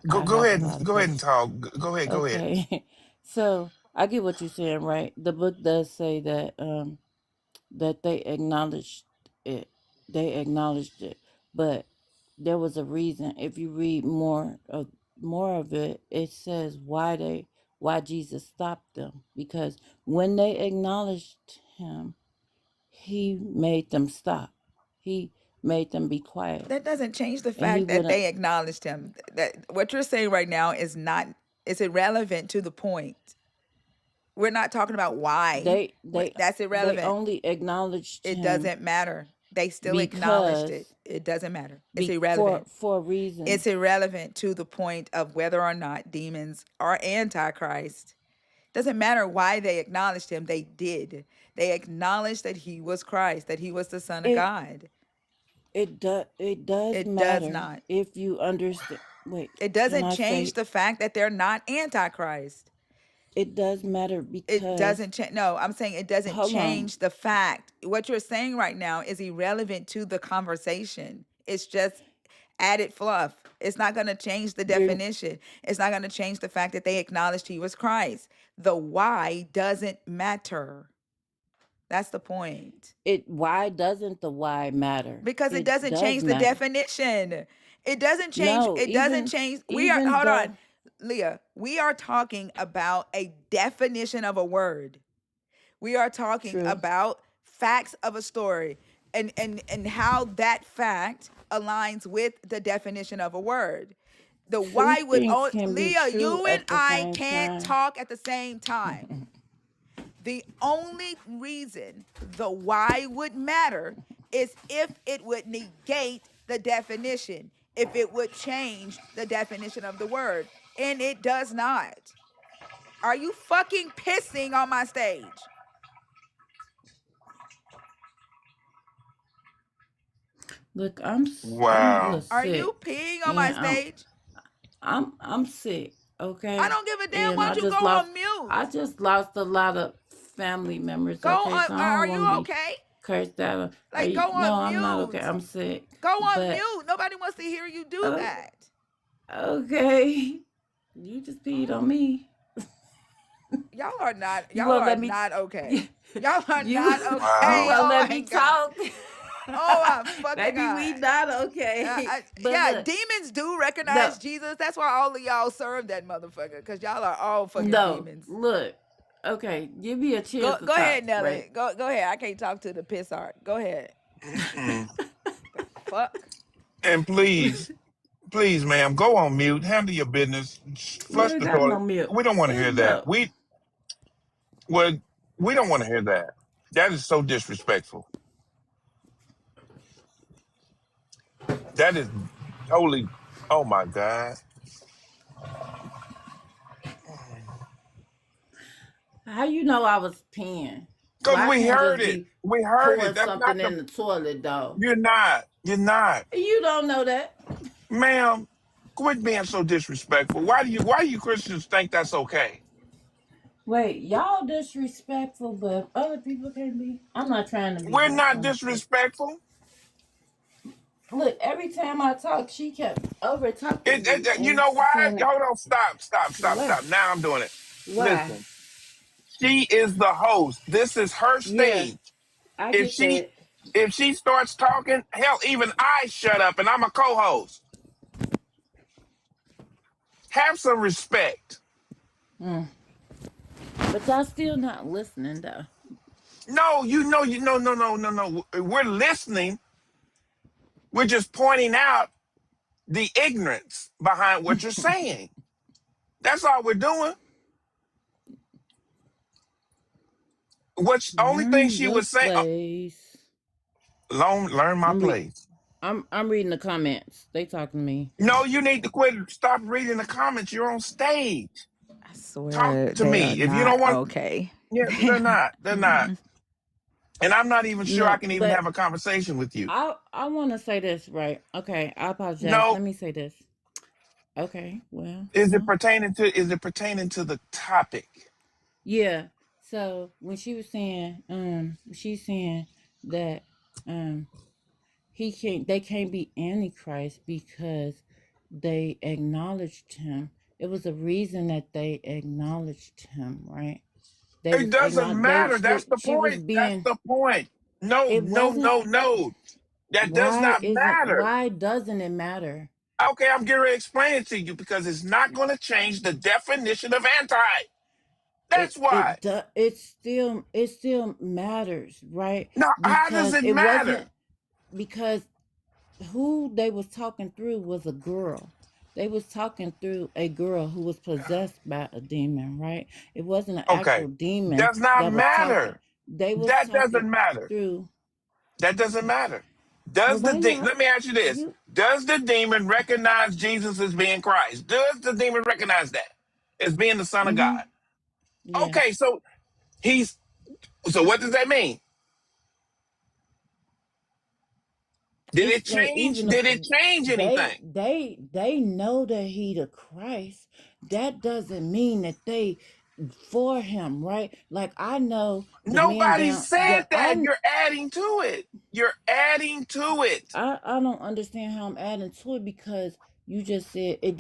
go I go have a ahead lot and of go ahead and patience. talk. Go ahead. Go ahead. Okay. So I get what you're saying, right? The book does say that that they acknowledged it. They acknowledged it. But there was a reason. If you read more of it, it says why Jesus stopped them. Because when they acknowledged him, he made them stop. He made them be quiet. That doesn't change the And he fact that wouldn't they acknowledged him. That what you're saying right now is not is irrelevant to the point. We're not talking about why. they they That's they irrelevant. only acknowledged It him doesn't matter. They still acknowledged it. because It doesn't matter. It's be irrelevant. for a reason. It's irrelevant to the point of whether or not demons are antichrist. Doesn't matter why they acknowledged him. They did. They acknowledged that he was Christ, that he was the Son of It God. it does It does matter not. if you understand. Wait, It can doesn't I change say the fact that they're not antichrist. it does matter It because doesn't change. No, I'm saying it doesn't hold on. change the fact. What you're saying right now is irrelevant to the conversation. It's just added fluff. It's not going to change the You're definition. It's not going to change the fact that they acknowledged he was Christ. The why doesn't matter. That's the point. why doesn't the why matter? Because it It doesn't does change the matter. definition. It doesn't change. No, It doesn't change. We are, even hold on, though Leah. We are talking about a definition of a word. We are talking true. about facts of a story and how that fact aligns with the definition of a word. The Two why would things can be Leah, true you and at the I same can't time. talk at the same time. The only reason the why would matter is if it would negate the definition, if it would change the definition of the word, and it does not. Are you fucking pissing on my stage? Look, I'm a little Wow. Are sick, you peeing on my and stage? I'm sick. I Okay, don't give a damn. and Why don't you go on mute? I just lost a lot of family members. Go Okay, on. so I Are don't want to you be okay? cursed out. Are Like, go you? No, on I'm not okay. mute. I'm sick. Go on But mute. Nobody wants to hear you do uh, that. okay, you just peed on me. Y'all are not. You Y'all won't are let me. not okay. Y'all are You not you okay. Wow. won't Oh let my me god. talk. Oh my fucking Maybe we god. not okay. But Yeah, look, demons do no, recognize Jesus. That's why all of y'all serve that motherfucker, because y'all are all fucking no, demons. look. Okay, give me a chance to Go talk, ahead, Nelly. right? Go ahead. I can't talk to the piss art. Go ahead. Mm-mm. The fuck? And please, ma'am, go on mute. Handle your business. We Flush ain't the got no toilet. milk. We don't want to Let's hear that. go. Well, we don't want to hear that. That is so disrespectful. That is totally. Oh my God. How you know I was peeing? Because Why I we can't heard just it. be We heard it. pouring That's not something the. in the toilet, though? You're not. You're not, You don't know that. ma'am. Quit being so disrespectful. Why do you Christians think that's okay? Wait, y'all disrespectful, but other people can be. I'm not trying to be We're not honestly. disrespectful. Look, every time I talk, she kept over talking me You and know why? saying, Hold on. "What? Stop. Now I'm doing it. Why?" Listen. She is the host. This is her Yeah, stage. I If get she that. if she starts talking, hell, even I shut up and I'm a co-host. Have some respect. Mm. But y'all still not listening, though. No, no. We're listening. We're just pointing out the ignorance behind what you're saying. That's all we're doing. Which only thing Learn she your was saying, place. learn my I'm re- place. I'm reading the comments. They talking to me. No, you need to quit. Stop reading the comments. You're on stage. I Talk swear to they are me. If you not don't want, okay. yeah, they're not. They're not. And I'm not even sure I No, can even but have a conversation with you. I want to say this, right? Okay, I apologize. No, Let me say this. Okay, is it pertaining to the topic? yeah. So when she was saying, she's saying that, um, they can't be antichrist because they acknowledged him. It was a reason that they acknowledged him, right? They It was doesn't acknowledged. matter. That's the She was point. That's being. the point. No, It no, wasn't. no, no. That does Why not isn't? matter. Why doesn't it matter? Okay, I'm getting ready to explain it to you because it's not going to change the definition of anti. That's why. It still matters, right? Now, how does Because it it matter? wasn't because who they was talking through was a girl. They was talking through a girl who was possessed by a demon, right? It wasn't an Okay, actual demon does not that was talking. matter. They was That talking doesn't matter. through. That doesn't matter. Well, why y'all Let me ask you this: you does the demon recognize Jesus as being Christ? Does the demon recognize that as being the Son of mm-hmm. God? Yeah. Okay, so he's so what does that mean? Did It's it like change? even Did it change anything? they know that he the Christ. That doesn't mean that they for him, right? Like I know the man Nobody down said the that. You're adding to it. You're adding to it. I don't understand how I'm adding to it because you just said it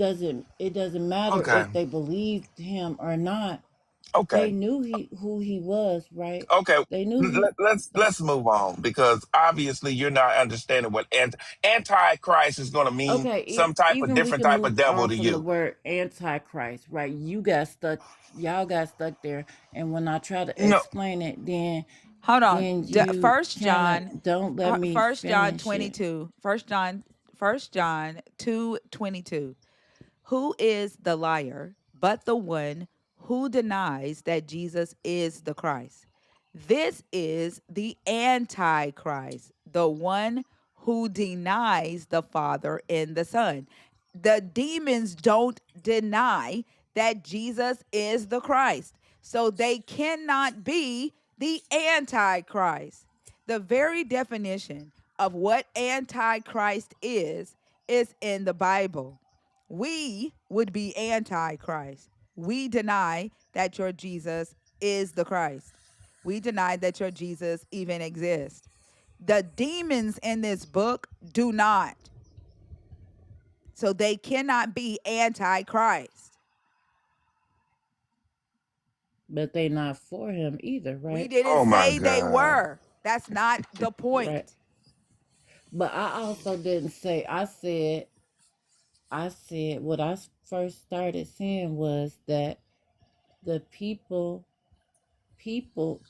doesn't matter Okay. if they believed him or not. They Okay. knew who he was, right? Okay. They knew he Let's move on because obviously you're not understanding what antichrist is going to mean. okay, Some type of even we different can type of move devil on to from the you. word antichrist, right? Y'all got stuck there, and when I try to No. explain it, Hold on. then you First kind of John, don't let me First John finish it. 22. First John 2:22. Who is the liar but the one who denies that Jesus is the Christ? This is the Antichrist, the one who denies the Father and the Son. The demons don't deny that Jesus is the Christ. So they cannot be the Antichrist. The very definition of what Antichrist is in the Bible. We would be Antichrist. We deny that your Jesus is the Christ. We deny that your Jesus even exists. The demons in this book do not. So they cannot be Antichrist. But they not for him either, We right? didn't Oh my say they God. were. That's not the Right. point. But I also didn't say. I said what I first started saying was that the people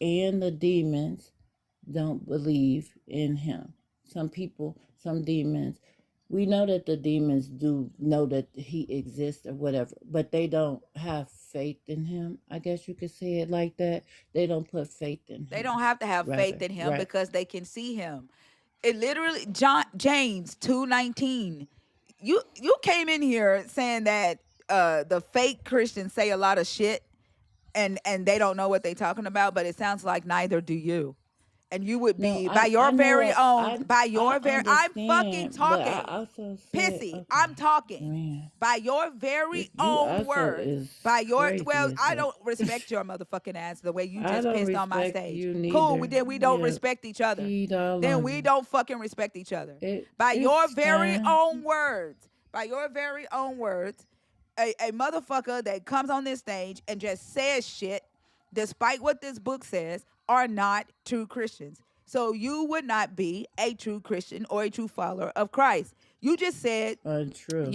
and the demons don't believe in him. Some demons, we know that the demons do know that he exists or whatever, but they don't have faith in him. I guess you could say it like that. They don't put faith in They him, don't have to have faith rather, in him right? because they can see him. It literally James 2:19. You came in here saying that the fake Christians say a lot of shit and they don't know what they're talking about, but it sounds like neither do you. And you would No, be by I your know very what own, I by I your very I'm fucking understand, but I talking. also said, Pissy, I'm okay, talking. man, By your very you own also words. is By your crazy well, as I heck. don't respect your motherfucking ass the way you I just don't pissed on my respect stage. you Cool, neither. then we don't Yeah, respect each other. peed all Then on we you. don't fucking respect each other. By your It's very fine. own words. By your very own words, a motherfucker that comes on this stage and just says shit, despite what this book says, are not true Christians. So you would not be a true Christian or a true follower of Christ. You just said Untrue.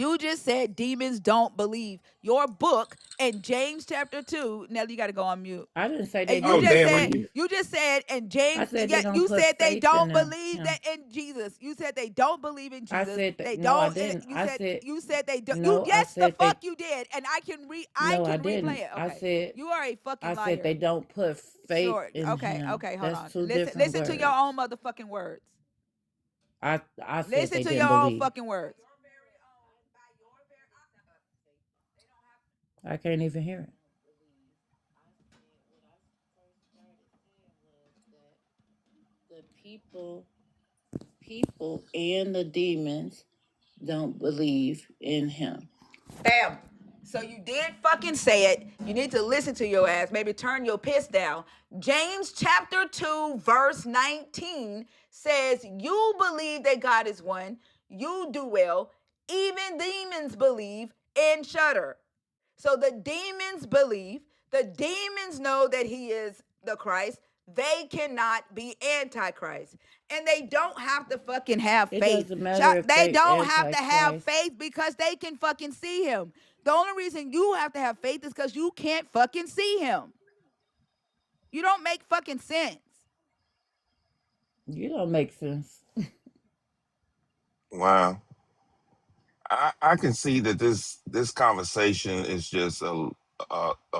demons don't believe. Your book in James chapter 2. Nelly, you got to go on mute. I didn't say they And you Oh don't just damn said, believe. in I James, said yeah, they don't you put said they faith in don't them. believe Him. that in Jesus. You said they don't believe in I Jesus. said that. They No, I don't. didn't. You said they don't. You No. I yes, the said fuck they. you did, and I No, I can replay didn't. it. Okay, you are a fucking I said they liar. don't put faith Sure. in Okay. him. Okay. Hold That's on. two Listen. different Listen to your own words. motherfucking words. I said Listen they to your didn't own believe. fucking words. I can't even hear it. The people and the demons don't believe in him. Bam. So you did fucking say it. You need to listen to your ass. Maybe turn your piss down. James chapter 2, verse 19 says, you believe that God is one. You do well. Even demons believe and shudder. So the demons believe. The demons know that he is the Christ. They cannot be antichrist. And they don't have to fucking have It faith. doesn't matter if They they don't have to have antichrist. faith because they can fucking see him. The only reason you have to have faith is because you can't fucking see him. You don't make fucking sense. You don't make sense. Wow. I can see that this conversation is just a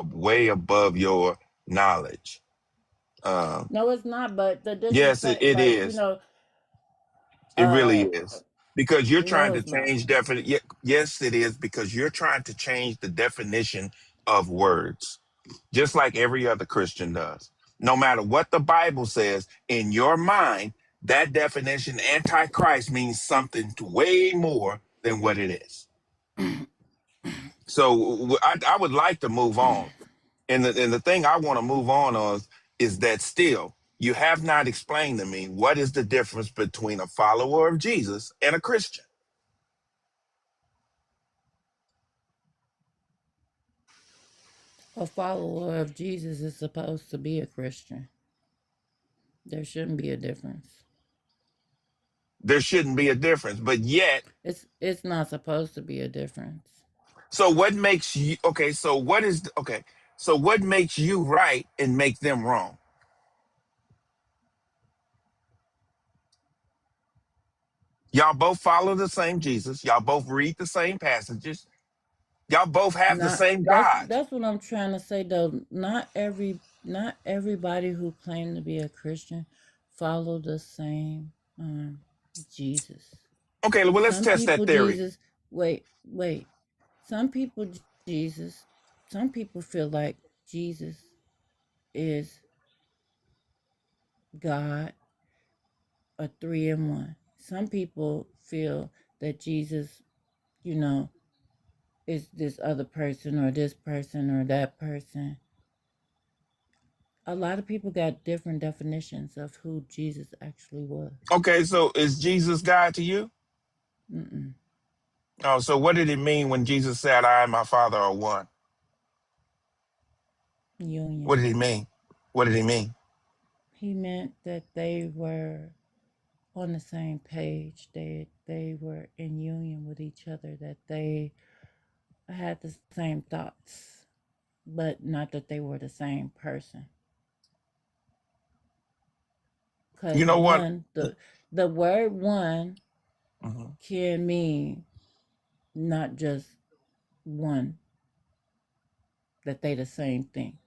way above your knowledge. Um, No, it's not. But this is yes, like, it is. It really uh, is because you're no, trying to it's not. change definition. Yes, it is because you're trying to change the definition of words, just like every other Christian does. No matter what the Bible says, in your mind, that definition, antichrist, means something way more than what it is. So I would like to move on And the thing I want to move on is that still you have not explained to me what is the difference between a follower of Jesus and a Christian. A follower of Jesus is supposed to be a Christian. There shouldn't be a difference. There shouldn't be a difference, but yet, It's not supposed to be a difference. so what makes you okay? So what is okay? So what makes you right and make them wrong? Y'all both follow the same Jesus. Y'all both read the same passages. Y'all both have the Not same God. that's what I'm trying to say though. Not everybody who claim to be a Christian follow the same Jesus. Okay, well, let's Some test that people theory. Jesus wait. Some people Jesus some people feel like Jesus is God, a three in one. Some people feel that Jesus, you know, is this other person or this person or that person. A lot of people got different definitions of who Jesus actually was. Okay, so is Jesus God to you? Mm-mm. Oh, so what did it mean when Jesus said, I and my Father are one? What Union. did he mean? What did he mean? He meant that they were on the same page. They were in union with each other. That they had the same thoughts, but not that they were the same person. You Because know what? one, the word one Mhm. can mean not just one, that they the same thing.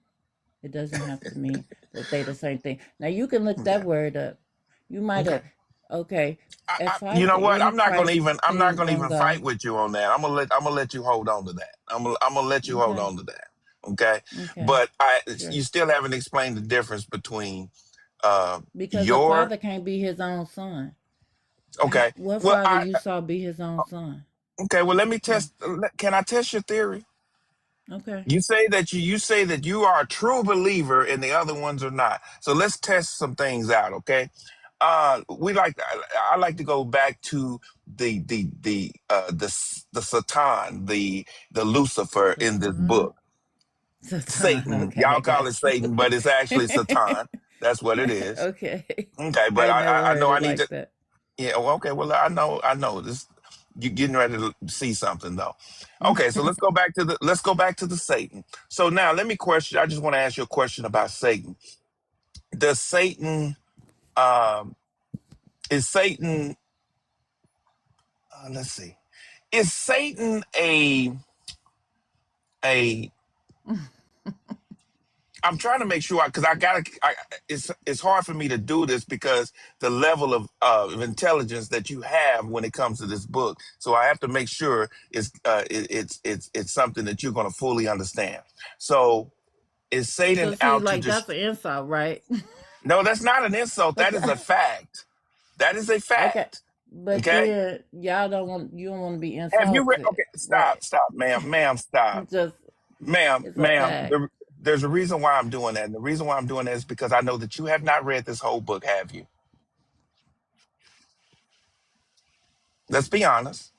It doesn't have to mean that they the same thing. Now you can look that Okay. word up. You might Okay. have okay. If I You know say what? any Christ I'm not means gonna one even fight God. with you on that. I'm gonna let you hold on to that. I'm gonna let you hold Okay. on to that. Okay. Okay. But Sure. you still haven't explained the difference between uh, Because a your, father can't be his own son. okay. What Well, father you saw be his own son? okay. Well, let me Yeah. test. Can I test your theory? Okay. You say that you are a true believer and the other ones are not. So let's test some things out, okay? I like to go back to the Satan, the Lucifer in this Satan. book. Satan. Satan. Okay, I Y'all call it got you. Satan, but it's actually Satan. That's what it is. Okay. Okay, but I never I heard know I it need to. like that. Yeah, well, okay. Well, I know this. You're getting ready to see something though. Okay, so let's go back to the Satan. So now let me question. I just want to ask you a question about Satan. Does Satan is Satan? Let's see. Is Satan a? I'm trying to make sure because I gotta. It's hard for me to do this because the level of intelligence that you have when it comes to this book. So I have to make sure it's something that you're going to fully understand. So is So Satan see, out to like just? that's an insult, right? No, that's not an insult. That is Okay. a fact. That is a Okay. fact. But Okay. then y'all don't want you don't want to be Have you read? insulted, Okay, right? stop, ma'am, stop, Just ma'am, it's a ma'am. fact. There's a reason why I'm doing that, and the reason why I'm doing that is because I know that you have not read this whole book. Have you? Let's be honest.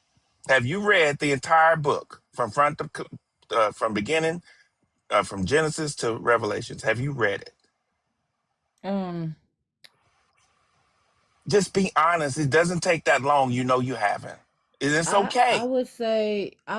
Have you read the entire book from beginning, from Genesis to Revelations? Have you read it? Um, Just be honest. It doesn't take that long. You know you haven't. It's I okay.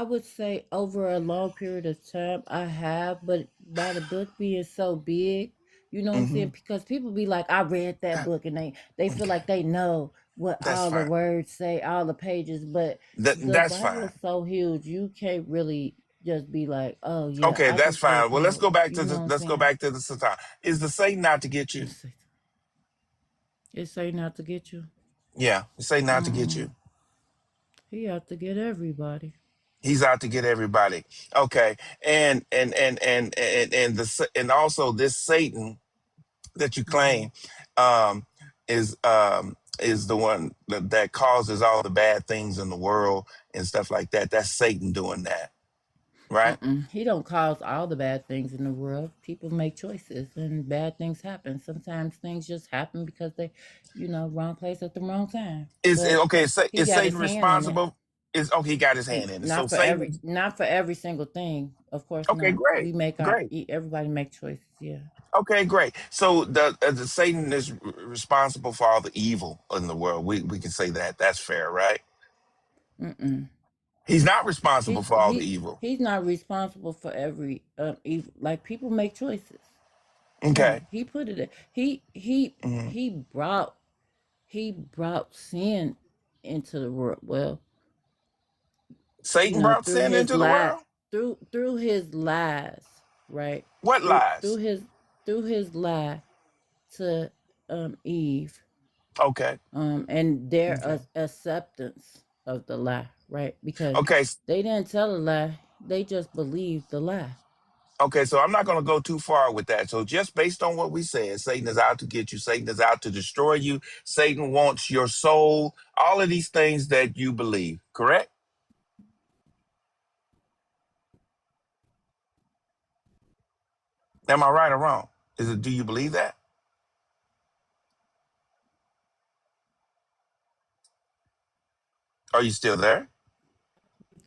would say over a long period of time I have, but by the book being so big, you know what I'm Hmm. saying? Because people be like, I read that book, and they feel Okay, like they know what that's all the fine. words say, all the pages, but the That's Bible fine. is so huge, you can't really just be like, oh yeah, Okay, I that's just fine. read Well, that. You know what I'm let's go saying? back to the Satan. Is the Satan out to get you? It say not to get you. Yeah, Satan out to get Mm-mm. you. He out to get everybody. He's out to get everybody. Okay, and also this Satan that you Mm-hmm. claim um, is the one that causes all the bad things in the world and stuff like that. That's Satan doing that. right? He don't cause all the bad things in the world. People make choices and bad things happen. Sometimes things just happen because they, wrong place at the wrong time. But Okay? he Is got his Satan hand in it. responsible? He got his hand in it. So Satan. Not for every single thing. Of course Okay, not. great, We make great. everybody make choices. Yeah. Okay, great. So the Satan is responsible for all the evil in the world. We can say that. That's fair, right? Mm-mm. He's not responsible He's for all the he evil. he's not responsible for every evil. Like people make choices. No, Okay. he put it. Mhm. He brought sin into the world. Well, Satan brought through sin his into the lie, world. through his lies, right? What Through through lies? his through his lie to Eve, Okay. and their Okay. acceptance of the lie, right? Because Okay. they didn't tell a lie; they just believed the lie. Okay. So I'm not going to go too far with that. So just based on what we said, Satan is out to get you. Satan is out to destroy you. Satan wants your soul. All of these things that you believe. Correct? Am I right or wrong? Is it? Do you believe that? Are you still there?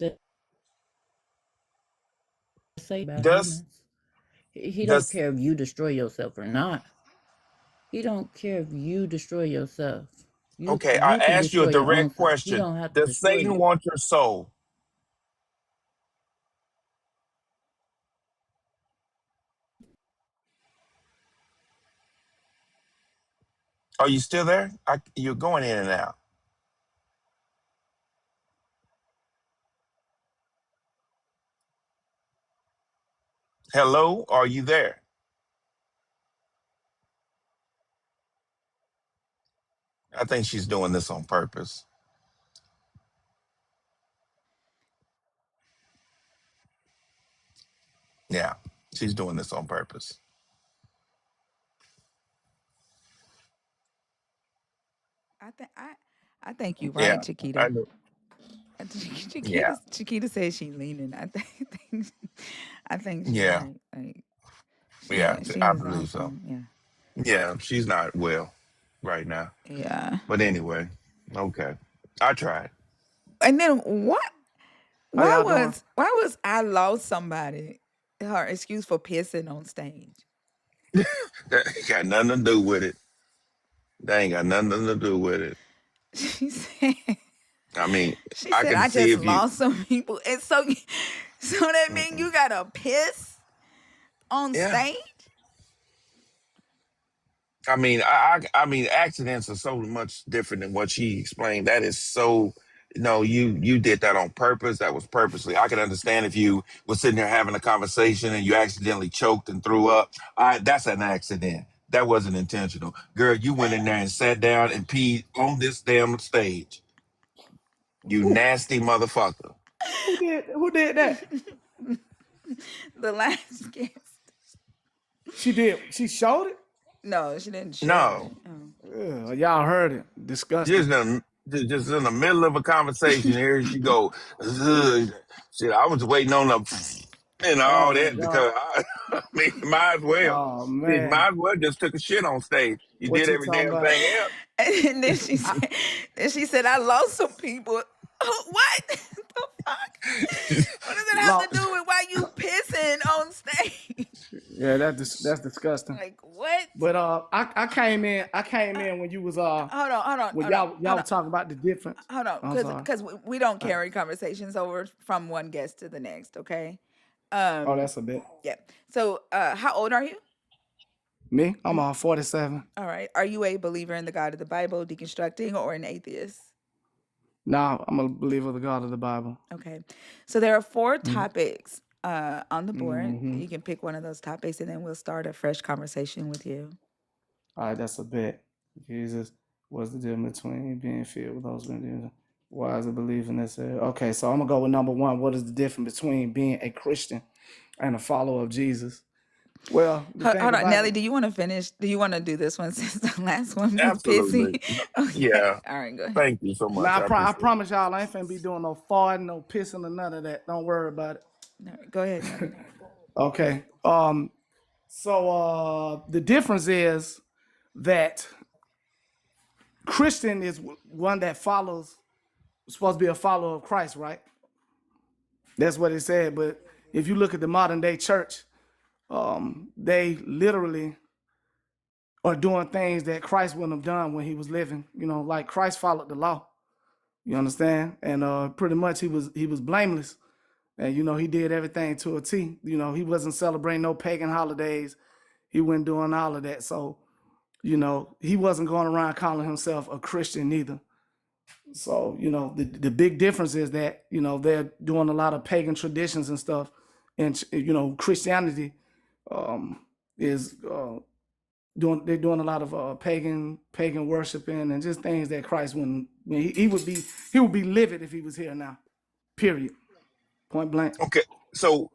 That say about Does humans. He don't does care if you destroy yourself or not. He don't care if you destroy yourself. You Okay, I you can asked you a destroy your own direct self. He question. don't have to Does destroy Satan you. want your soul? Are you still there? You're going in and out. Hello, are you there? I think she's doing this on purpose. Yeah, she's doing this on purpose. I think I think you're Yeah, right, I Chiquita. know. Yeah, Chiquita says she's leaning. I think she's yeah, right. Like yeah. she I is on believe so. point. Yeah. Yeah, she's not well right now. Yeah. But anyway, okay. I tried. And then How y'all doing? why was I lost somebody her excuse for pissing on stage? That ain't got nothing to do with it. That ain't got nothing to do with it. She said I mean, she I said can I see just if you. lost some people. And so so that mean Mm-mm. you gotta piss on Yeah. stage? I mean, accidents are so much different than what she explained. That is so. No, you did that on purpose. That was purposely. I can understand if you were sitting there having a conversation and you accidentally choked and threw up. That's an accident. That wasn't intentional, girl. You went in there and sat down and peed on this damn stage. You Who nasty motherfucker. who did that? The last guest. She did. She showed it. No, she didn't show No, it. Oh. Ugh, y'all heard it. Disgusting. just in the middle of a conversation. Here she go. Ugh. Shit, I was waiting on the and Oh all my that god. because I mean, might as well. Oh Shit, man. might as well just took a shit on stage. You What did you every talking damn about? thing else. And I, then she said I lost some people. Oh, what the fuck? What does it have to lost. do with why you pissing on stage? Yeah, that's disgusting. Like what? But I came in. I came Uh, in when you was when hold on, y'all were talking about the difference. hold on, I'm sorry. because we don't Uh, carry conversations over from one guest to the next. Okay. oh, Um. that's a bit. Yeah. So, how old are you? Me? I'm 47. All right. Are you a believer in the God of the Bible, deconstructing, or an atheist? Now I'm a believer of the God of the Bible. Okay. So there are four Mm-hmm. topics on the board. Mm-hmm. You can pick one of those topics, and then we'll start a fresh conversation with you. All right, that's a bet. Jesus was the difference between being filled with those with why is a believer necessary? Okay, so I'm gonna go with number one. What is the difference between being a Christian and a follower of Jesus? Well, the thing Hold on, about Nelly. it, Do you want to finish? Do you want to do this one since the last one was Absolutely. pissy? Okay. Yeah. All right. Go ahead. Thank you so much. now I I appreciate it. promise y'all I ain't finna be doing no farting, no pissing, or none of that. Don't worry about it. All right, go ahead, Tony. Okay. So the difference is that Christian is one that follows, supposed to be a follower of Christ, right? That's what it said. But if you look at the modern day church, they literally are doing things that Christ wouldn't have done when he was living. You know, like Christ followed the law. You understand? And pretty much he was blameless. And you know, he did everything to a T. You know, he wasn't celebrating no pagan holidays. He wasn't doing all of that. So, you know, he wasn't going around calling himself a Christian neither. So, you know, the big difference is that, you know, they're doing a lot of pagan traditions and stuff. And, you know, Christianity is they're doing a lot of pagan worshiping and just things that Christ wouldn't. I mean, he would be livid if he was here now. Period. Point blank. Okay. So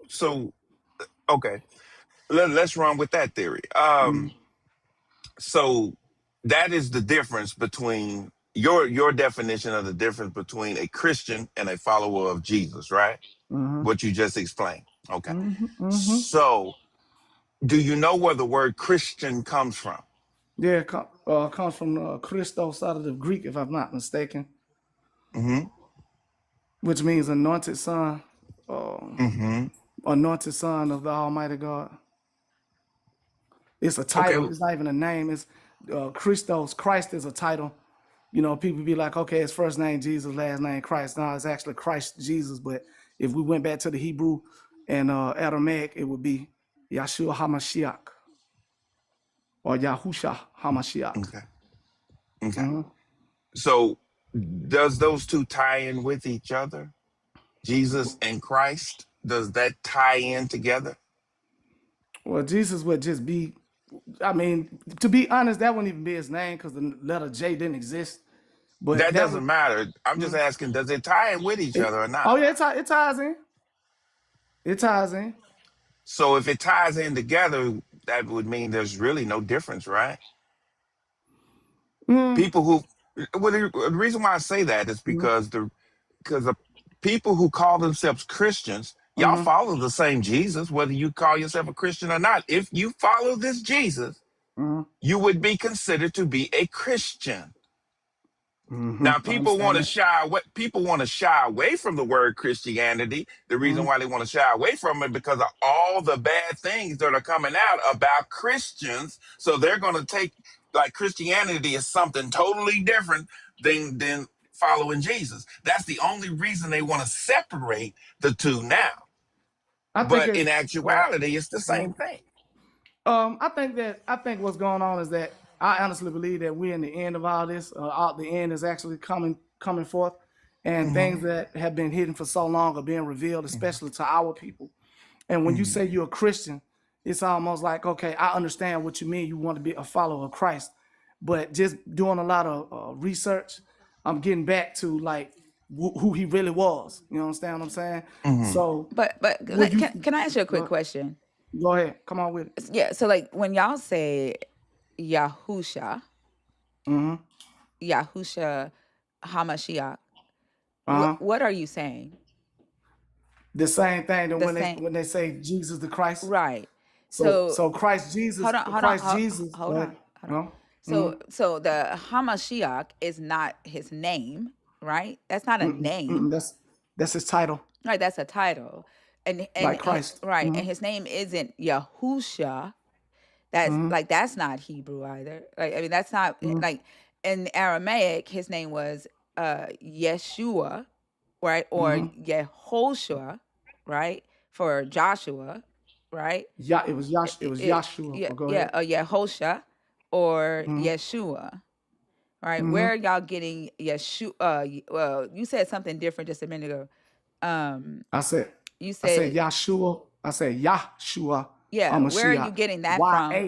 okay. Let's run with that theory. So that is the difference between your definition of the difference between a Christian and a follower of Jesus, right? Mm-hmm. What you just explained. Okay. Mm-hmm. Mm-hmm. So do you know where the word Christian comes from? Yeah, comes from Christos out of the Greek, if I'm not mistaken, Mm-hmm. which means anointed son, Mm-hmm. anointed son of the Almighty God. It's a Okay. title. It's not even a name. It's Christos. Christ is a title. You know, people be like, okay, his first name Jesus, last name Christ. No, it's actually Christ Jesus. But if we went back to the Hebrew and Aramaic, it would be Yahshua HaMashiach or Yahusha HaMashiach. Okay. Okay. Mm-hmm. So does those two tie in with each other? Jesus and Christ? Does that tie in together? Well, Jesus would just be, I mean, to be honest, that wouldn't even be his name because the letter J didn't exist. But That that would, doesn't matter. I'm just mm, asking, does it tie in with each other or not? oh yeah, it ties in. It ties in. So if it ties in together, that would mean there's really no difference, right? Mm, People who, well, the reason why I say that is mm, because the people who call themselves Christians, y'all mm, follow the same Jesus, whether you call yourself a Christian or not. If you follow this Jesus, mm, you would be considered to be a Christian. Now, I people want understand to that. shy away. People want to shy away from the word Christianity. The reason Mm, why they want to shy away from it because of all the bad things that are coming out about Christians. So they're going to take like Christianity is something totally different than following Jesus. That's the only reason they want to separate the two now. I think But in it's well. actuality, it's the same thing. I think what's going on is that I honestly believe that we're in the end of all this. The end is actually coming forth, and Mm-hmm. things that have been hidden for so long are being revealed, especially to our people. And when you Mm-hmm. say you're a Christian, it's almost like, okay, I understand what you mean. You want to be a follower of Christ, but just doing a lot of research, I'm getting back to like who he really was. You understand what I'm saying? Mm-hmm. So But when you can I ask you a quick go, question? go ahead, come on with it. Yeah, so like when y'all say Yahusha, Mm-hmm. Yahusha Hamashiach, Uh-huh. what are you saying? The same thing that The same, when they say Jesus the Christ. right? So So so Christ Jesus, Christ Jesus. Go ahead. hold on. No. So the Hamashiach is not his name, right? That's not a name, That's his title, right? That's a title, like Christ. right, and his name isn't Yahusha. That's not Hebrew either. Like I mean, that's not like in Aramaic. His name was Yeshua, right, or Yehoshua, right, for Joshua, right? Yeah, it was Yahshua. Yeah, But go yeah, ahead. Yehosha or Yeshua, right? Where are y'all getting Yeshua? Well, you said something different just a minute ago. Um, I said you I said said, Yahshua. I said Yahshua yeah. Where are you Hamashiach. getting that from?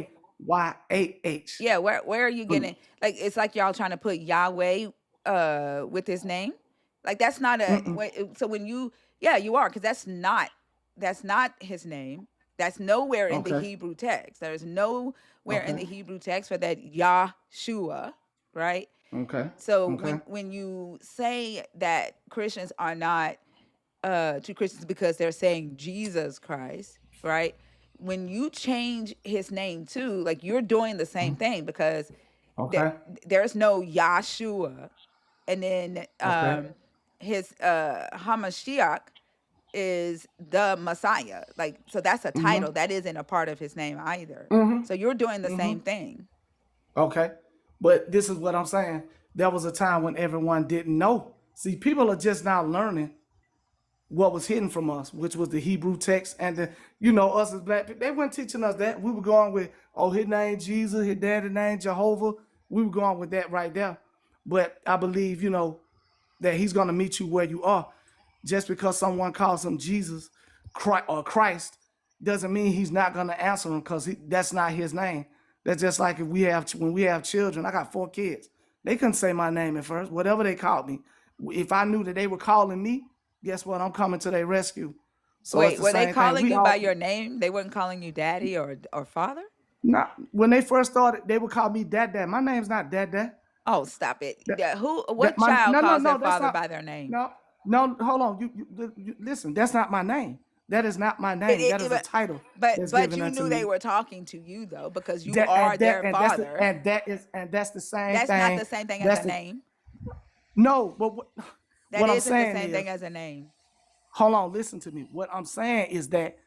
YAYAH. Yeah, where are you getting, like, it's like y'all trying to put Yahweh with his name? Like that's not a so when you, yeah, you are, because that's not his name. That's nowhere in the Okay. Hebrew text. There is nowhere in Okay. the Hebrew text for that Yahshua, right? Okay. So Okay. when you say that Christians are not to Christians because they're saying Jesus Christ, right? When you change his name too, like you're doing the same thing because Okay. there's no Yahshua, and then Okay. his Hamashiach is the Messiah. Like, so that's a title that isn't a part of his name either. So you're doing the same thing. Okay. But this is what I'm saying. There was a time when everyone didn't know. See, people are just now learning what was hidden from us, which was the Hebrew text, and us as black people, they weren't teaching us that. We were going with, oh, his name Jesus, his daddy name Jehovah. We were going with that right there. But I believe, that he's going to meet you where you are. Just because someone calls him Jesus or Christ doesn't mean he's not going to answer him, because that's not his name. That's just like when we have children. I got 4 kids. They couldn't say my name at first, whatever they called me. If I knew that they were calling me, guess what? I'm coming to their rescue. So it's Wait, the were they same thing. calling you by your name? They weren't calling you daddy or father? Not when they first started, they would call me Dad. My name's not Dad. Oh, stop it. That, What child calls their that's father not, by their name? no, hold on. You listen, that's not my name. That is not my name. That is a title that's But given you unto knew me. they were talking to you though, because you That, are their and father. that's the same That's thing. not the same thing as a name. No, but That what I'm isn't the saying same is, thing as a name. hold on, listen to me. What I'm saying is that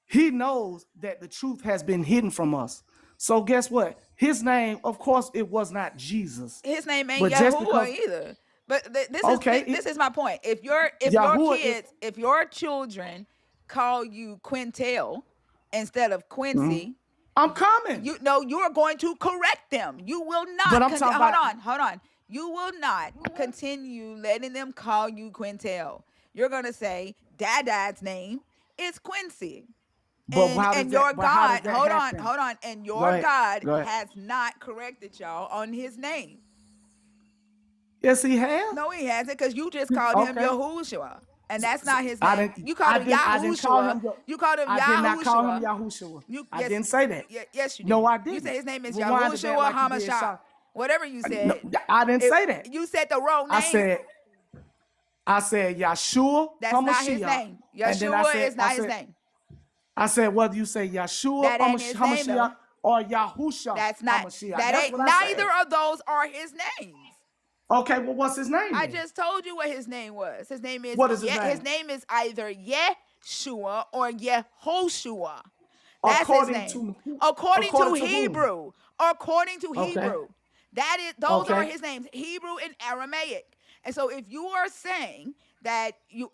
he knows that the truth has been hidden from us. So guess what? His name, of course, it was not Jesus. His name ain't But just Yahuwah because, either. But okay, this is my point. If your Yahuwah is, kids, if your children call you Quintel instead of Quincy, I'm coming. you know you are going to correct them. You will But not. I'm talking about, Hold on. You will not continue letting them call you Quintel. You're gonna say Dad's name is Quincy. but how does And your that, but how does God, that happen? hold on, and Go your ahead. God Go ahead. has not corrected y'all on his name. Yes, he has. No, he hasn't, because you just called him Okay. Yahushua, and that's not his I name. didn't, You called him I didn't call Yahushua. him, You called him I did not call him Yahushua. Yahushua. I Yes, didn't say that. yes, you No, did. I You didn't. said his name is Rewind to that Yahushua like you did, Hamashah. Sean. Whatever you No, said, I didn't say that. you said the wrong I name. said Yahshua That's not his Hamashiach. name. And then Yeshua is not his name. I said, whether you say Yahshua That ain't his name though. Hamashiach or Yahusha That's not. Hamashiach. That That's ain't. what I Neither said. of those are his names. Okay, well, what's his name I then? just told you what his name was. His name is What is his His name? name is either Yeshua or Yehoshua. That's his According name. to who? According to According to whom? Hebrew. According to Okay. Hebrew. Those are Okay. his names, Hebrew and Aramaic. And so if you are saying that you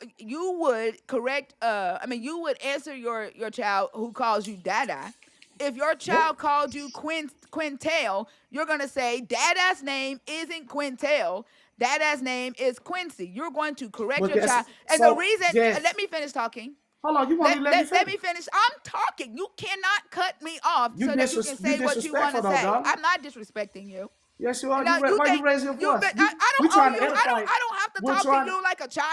would correct you would answer your child who calls you Dada. If your child called you Quintel, you're going to say Dada's name isn't Quintel. Dada's name is Quincy. You're going to correct Well, your child. And the so, reason, yes. let me finish talking. Hold on, you want me to let me Let finish? me finish. I'm talking. You cannot cut me off You so that you can say what you want disrespectful to though, say. darling. I'm not disrespecting you. Yes, you are. Now Why you raise your voice? but I We don't owe trying you. to edify. I don't have to We're talk to trying. you like a child.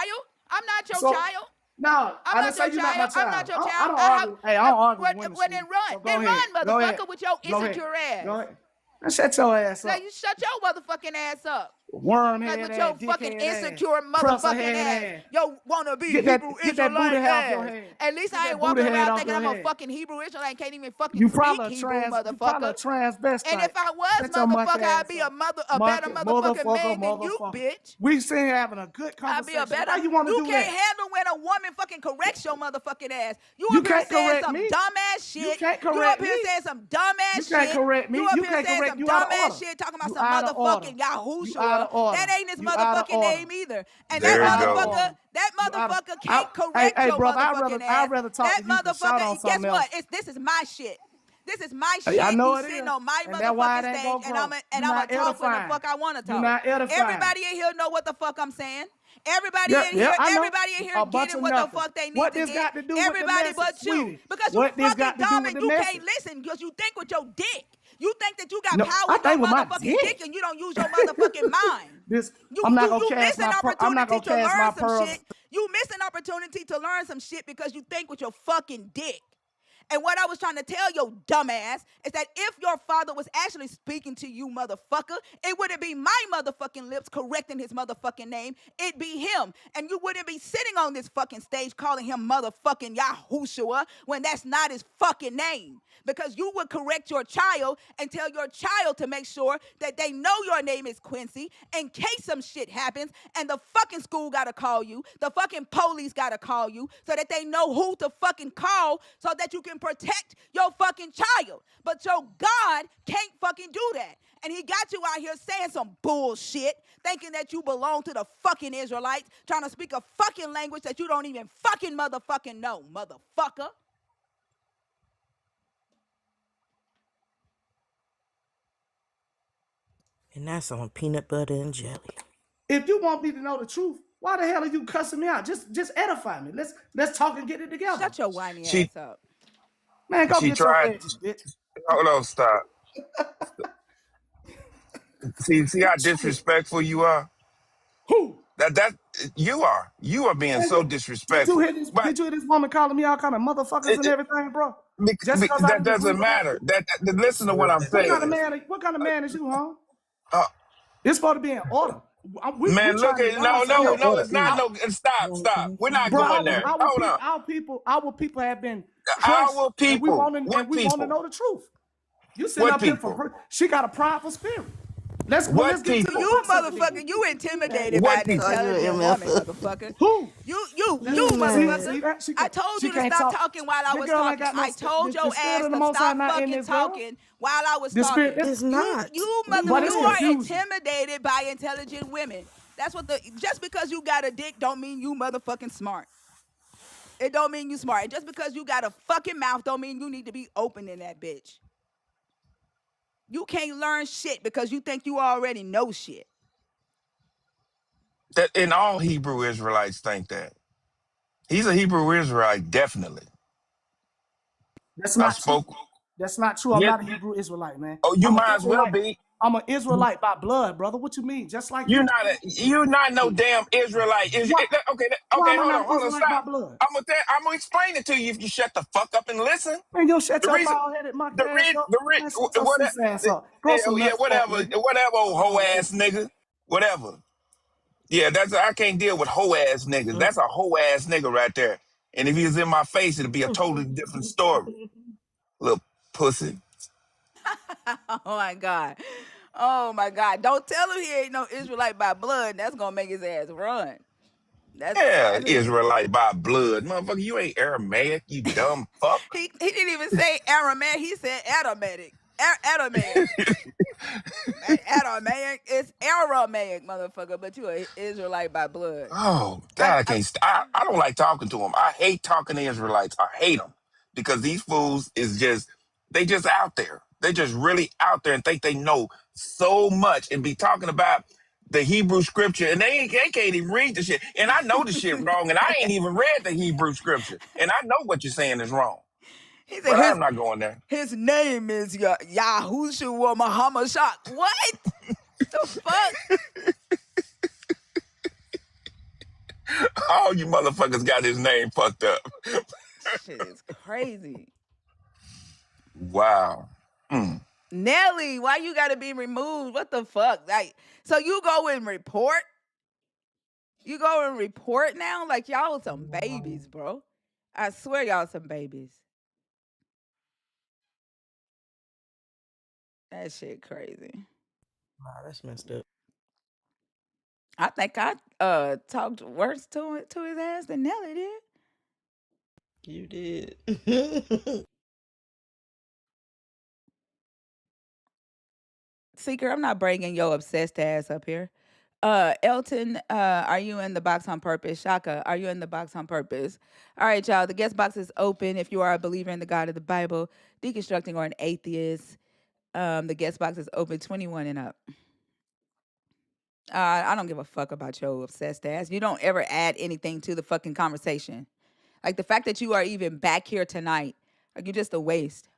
I'm not your So child. no, I'm I not didn't say your you're not my child. I'm child. not your I child. don't I have. argue. Hey, I don't argue with women. Well, then run. So Then go ahead. run, Go ahead. motherfucker, with your Go ahead. insecure ass. Go ahead. Now shut your ass Now up. you shut your motherfucking ass up. Wormhead With ass, your dickhead fucking ass, insecure crusher motherfucking head ass. ass. Yo, wanna be Get Hebrew that booty Israelite hair off your ass. head. At least Get I that ain't booty walking head around off thinking your I'm a head. fucking Hebrew Israelite. Can't even fucking You speak probably a Hebrew, motherfucker. And transvestite. if I was Shut your monkey motherfucker, I'd ass be up. a better Monkey, motherfucking man than you, motherfucker. bitch. We sitting here having a good I'll be a conversation. better. Why you want to You do can't that? handle when a woman fucking corrects your motherfucking ass. You You up here can't saying correct some me. dumbass You shit. can't You up correct here me. saying some You dumbass can't shit. correct me. You up You here can't saying correct. some You out of dumbass order. shit, talking about You some out of order. motherfucking You out Yahushua. of order. That ain't his You out of motherfucking order. name either. And You that There you out of go. order. You out of. motherfucker can't correct Hey, your brother. motherfucking I'd ass. rather talk That to you than shout on motherfucker, guess something what? else. This is my shit. This is my Hey, I shit. know You it sitting is, on my and that's why it motherfucking ain't stage, gonna and grow. I'm You're gonna not talk when the edifying. fuck I want to You're talk. not edifying. Everybody in here know what the fuck I'm saying. Everybody Yeah, in yeah, here, I know. everybody in here A bunch getting of what the nothing. fuck they need What to this get. got to do with the Everybody message, but you. sweetie? Because you What this fucking got to do dumb with and the you message? can't listen because you think with your dick. You think that you got No, power I with your think with my motherfucking dick dick. and you don't use your motherfucking mind. I'm not gonna You cast miss an my. I'm not opportunity gonna to cast my learn some pearls. shit. You miss an opportunity to learn some shit because you think with your fucking dick. And what I was trying to tell your dumbass is that if your father was actually speaking to you, motherfucker, it wouldn't be my motherfucking lips correcting his motherfucking name. It'd be him. And you wouldn't be sitting on this fucking stage calling him motherfucking Yahushua when that's not his fucking name. Because you would correct your child and tell your child to make sure that they know your name is Quincy in case some shit happens and the fucking school gotta call you, the fucking police gotta call you so that they know who to fucking call so that you can protect your fucking child. But your God can't fucking do that. And he got you out here saying some bullshit, thinking that you belong to the fucking Israelites, trying to speak a fucking language that you don't even fucking motherfucking know, motherfucker. And that's on peanut butter and jelly. If you want me to know the truth, why the hell are you cussing me out? Just edify me. Let's talk and get it together. Shut your whiny She ass up. Man, go she get your tried. edges, bitch. Hold on, stop. See how Shit. disrespectful you are. Who? That you are being Man, so did you disrespectful. hear this? But Did you hear this woman calling me all kind of motherfuckers and everything, bro? Just because I that didn't agree doesn't with her? matter. Listen to what I'm What kind of saying. man? What kind of man is you, huh? Uh, It's supposed to be in order. We man, look trying to at learn something. no, it's not I, no. Stop. We're not bro, going there. Hold on. our people have been crushed, Our and we people. want to What people? know the truth. You sitting What up here people? she got a prideful spirit. Let's What get to the people? You crux of it motherfucker, then. you intimidated by What an So people? you're intelligent woman, MF. motherfucker. Who? You Man. motherfucker. See that I told she you to can't stop talk. talking while I The was girl ain't talking. got no I told the your spirit ass of the to Most High stop not in fucking this girl. talking while I was The spirit. talking. It's not. You What are motherfucker, But you it's you are doing? confusing. intimidated by intelligent women. That's what just because you got a dick don't mean you motherfucking smart. It don't mean you smart. And just because you got a fucking mouth don't mean you need to be open in that bitch. You can't learn shit because you think you already know shit. That and all Hebrew Israelites think that. He's a Hebrew Israelite, definitely. That's I not true. spoke. That's not true. I'm Yes. not a Hebrew Israelite, man. Oh, you I'm an might as well Israelite. be. I'm an Israelite by blood, brother. What you mean? Just like You're you. not you're not no damn Israelite. Why? Okay, Why am I hold not on, an Israelite by stop. blood? I'm gonna explain it to you if you shut the fuck up and listen. Man, you shut The your reason, bald headed monkey ass up. Man, shut your what, sis ass up. Grow some yeah, nuts, fat whatever, nigga. old hoe ass nigga, whatever. Yeah, I can't deal with hoe ass niggas. That's a hoe ass nigga right there. And if he was in my face, it'd be a totally different story. Little pussy. Oh my God. Oh my God. Don't tell him he ain't no Israelite by blood. That's gonna make his ass run. Yeah, That's Israelite by blood. Motherfucker, you ain't Aramaic, you dumb fuck. he didn't even say Aramaic, he said Adamic. Adamic. Aramaic. It's Aramaic, motherfucker, but you a Israelite by blood. Oh I, God, I I can't. I don't like talking to them. I hate talking to Israelites. I hate them because these fools is just they just out there. They just really out there and think they know so much and be talking about the Hebrew scripture and they can't even read the shit. And I know the shit wrong and I ain't even read the Hebrew scripture and I know what you're saying is wrong. he said But I'm not going there. his name is Yahushua Muhammad Shah. What the fuck? All you motherfuckers got his name fucked up. Shit is crazy. Wow. Mm. Nelly, why you gotta be removed? What the fuck? Like, so you go and report? You go and report now? Like y'all some babies, bro. I swear y'all some babies. That shit crazy. Wow, that's messed up. I think I talked worse to his ass than Nelly did. You did. Seeker, I'm not bringing your obsessed ass up here. Elton, are you in the box on purpose? Shaka, are you in the box on purpose? All right, y'all. The guest box is open. If you are a believer in the God of the Bible, deconstructing, or an atheist, the guest box is open 21 and up. I don't give a fuck about your obsessed ass. You don't ever add anything to the fucking conversation. Like the fact that you are even back here tonight, like you're just a waste.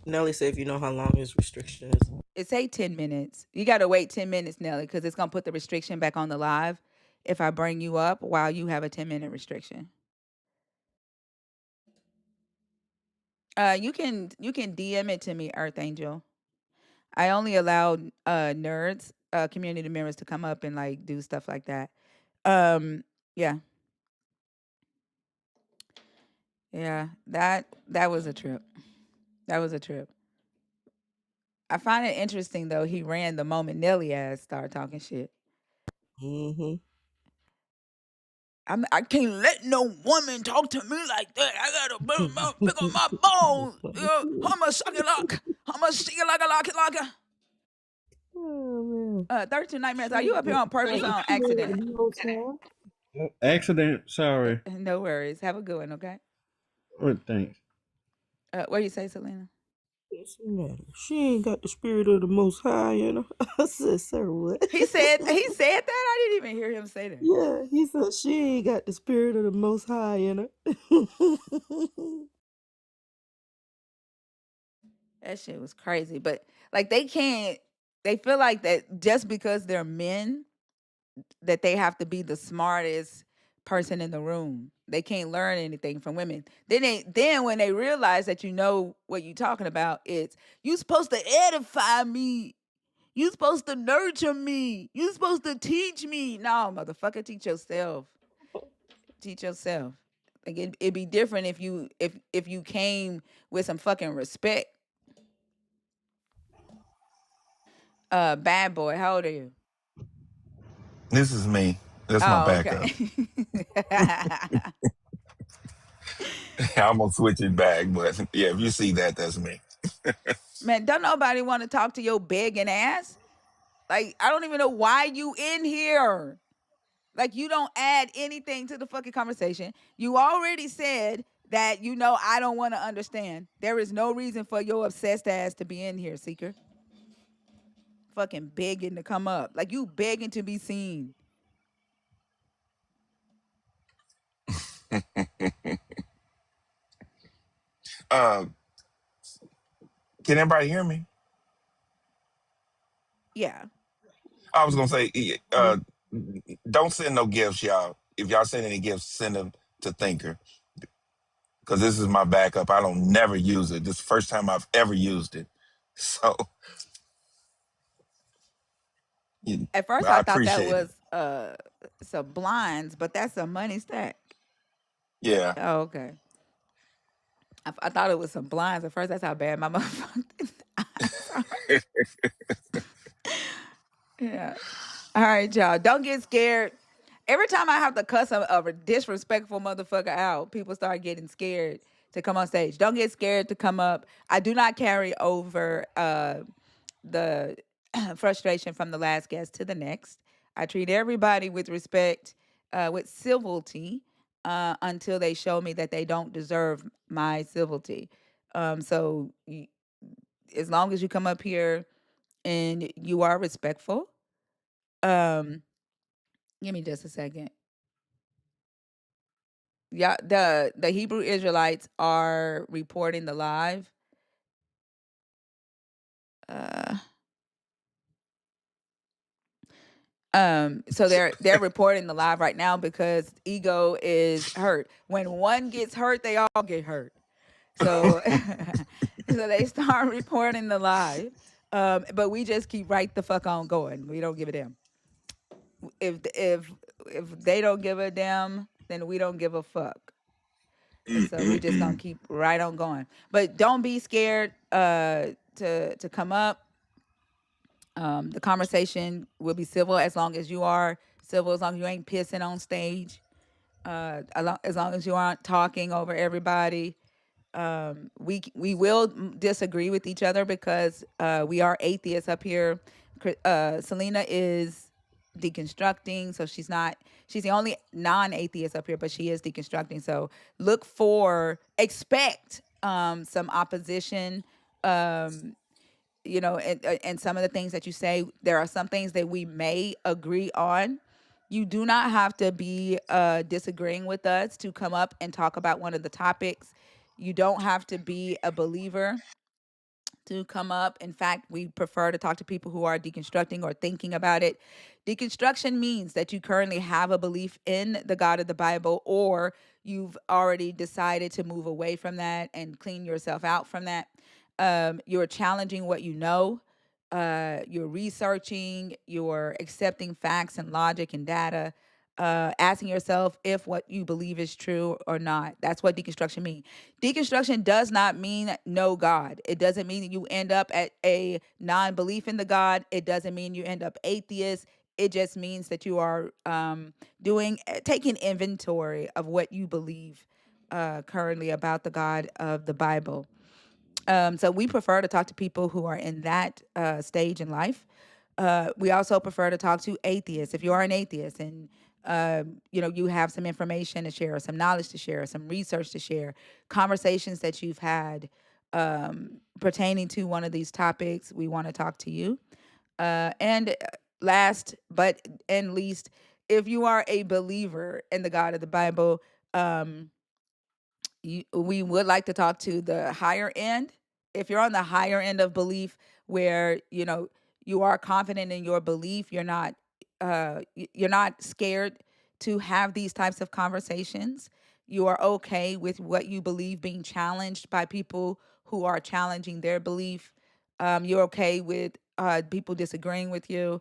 Nelly said if you know how long his restriction is. It say 10 minutes. You got to wait 10 minutes, Nelly, because it's going to put the restriction back on the live if I bring you up while you have a 10-minute restriction. You can DM it to me, Earth Angel. I only allowed nerds, community members to come up and like do stuff like that. Um, yeah, yeah. That was a trip. That was a trip. I find it interesting though. He ran the moment Nelly ass started talking shit. Mm-hmm. I can't let no woman talk to me like that. I gotta pick up my bones. I'ma suck it lock. I'ma suck it like a lock it lock. Oh man. 13 Nightmares. Are She you up here on got purpose or the on spirit of accident? the Most High. Accident. Sorry. No worries. Have a good one, okay? Well, thanks. What do you say, Selena? What's the matter? She ain't got the spirit of the Most High in her. I said, sir, what? He said that. I didn't even hear him say that. Yeah, he said she ain't got the spirit of the Most High in her. That shit was crazy. But like they can't. They feel like that just because they're men, that they have to be the smartest person in the room. They can't learn anything from women. Then when they realize that you know what you're talking about, it's you supposed to edify me. You supposed to nurture me. You supposed to teach me. No, motherfucker, teach yourself. Teach yourself. Like it'd be different if you came with some fucking respect. Bad boy, how old are you? This is me. That's my Oh, backup. okay. I'm gonna switch it back, but yeah, if you see that, that's me. Man, don't nobody want to talk to your begging ass. Like, I don't even know why you in here. Like, you don't add anything to the fucking conversation. You already said that I don't want to understand. There is no reason for your obsessed ass to be in here, Seeker. Fucking begging to come up. Like, you begging to be seen. Uh, can everybody hear me? Yeah. I was gonna say, Yeah. don't send no gifts, y'all. If y'all send any gifts, send them to Thinker because this is my backup. I don't never use it. This is the first time I've ever used it, so At first, I I thought that appreciate it. was some blinds, but that's a money stack. Yeah. Oh, okay. I thought it was some blinds at first. That's how bad my motherfucking eyes are. Yeah. All right, y'all. Don't get scared. Every time I have to cuss a disrespectful motherfucker out, people start getting scared to come on stage. Don't get scared to come up. I do not carry over the frustration from the last guest to the next. I treat everybody with respect, with civility, until they show me that they don't deserve my civility. As long as you come up here and you are respectful, um, give me just a second. Yeah, the Hebrew Israelites are reporting the live. Uh, so they're reporting the live right now because ego is hurt. When one gets hurt, they all get hurt. So so they start reporting the live. But we just keep right the fuck on going. We don't give a damn. If they don't give a damn, then we don't give a fuck. And so we just gonna Mm-mm-mm. keep right on going. But don't be scared to come up. The conversation will be civil as long as you are civil, as long as you ain't pissing on stage, as long as you aren't talking over everybody. We will disagree with each other because we are atheists up here. Selena is deconstructing, so she's the only non-atheist up here, but she is deconstructing. So expect some opposition. Um, and some of the things that you say, there are some things that we may agree on. You do not have to be disagreeing with us to come up and talk about one of the topics. You don't have to be a believer to come up. In fact, we prefer to talk to people who are deconstructing or thinking about it. Deconstruction means that you currently have a belief in the God of the Bible, or you've already decided to move away from that and clean yourself out from that. You're challenging what you know. You're researching, you're accepting facts and logic and data, asking yourself if what you believe is true or not. That's what deconstruction means. Deconstruction does not mean no God. It doesn't mean that you end up at a non-belief in the God. It doesn't mean you end up atheist. It just means that you are taking inventory of what you believe currently about the God of the Bible. So we prefer to talk to people who are in that stage in life. We also prefer to talk to atheists. If you are an atheist and you have some information to share, some knowledge to share, some research to share, conversations that you've had pertaining to one of these topics, we want to talk to you. And last but and least, if you are a believer in the God of the Bible, um, we would like to talk to the higher end. If you're on the higher end of belief, where you are confident in your belief, you're not scared to have these types of conversations. You are okay with what you believe being challenged by people who are challenging their belief. You're okay with people disagreeing with you.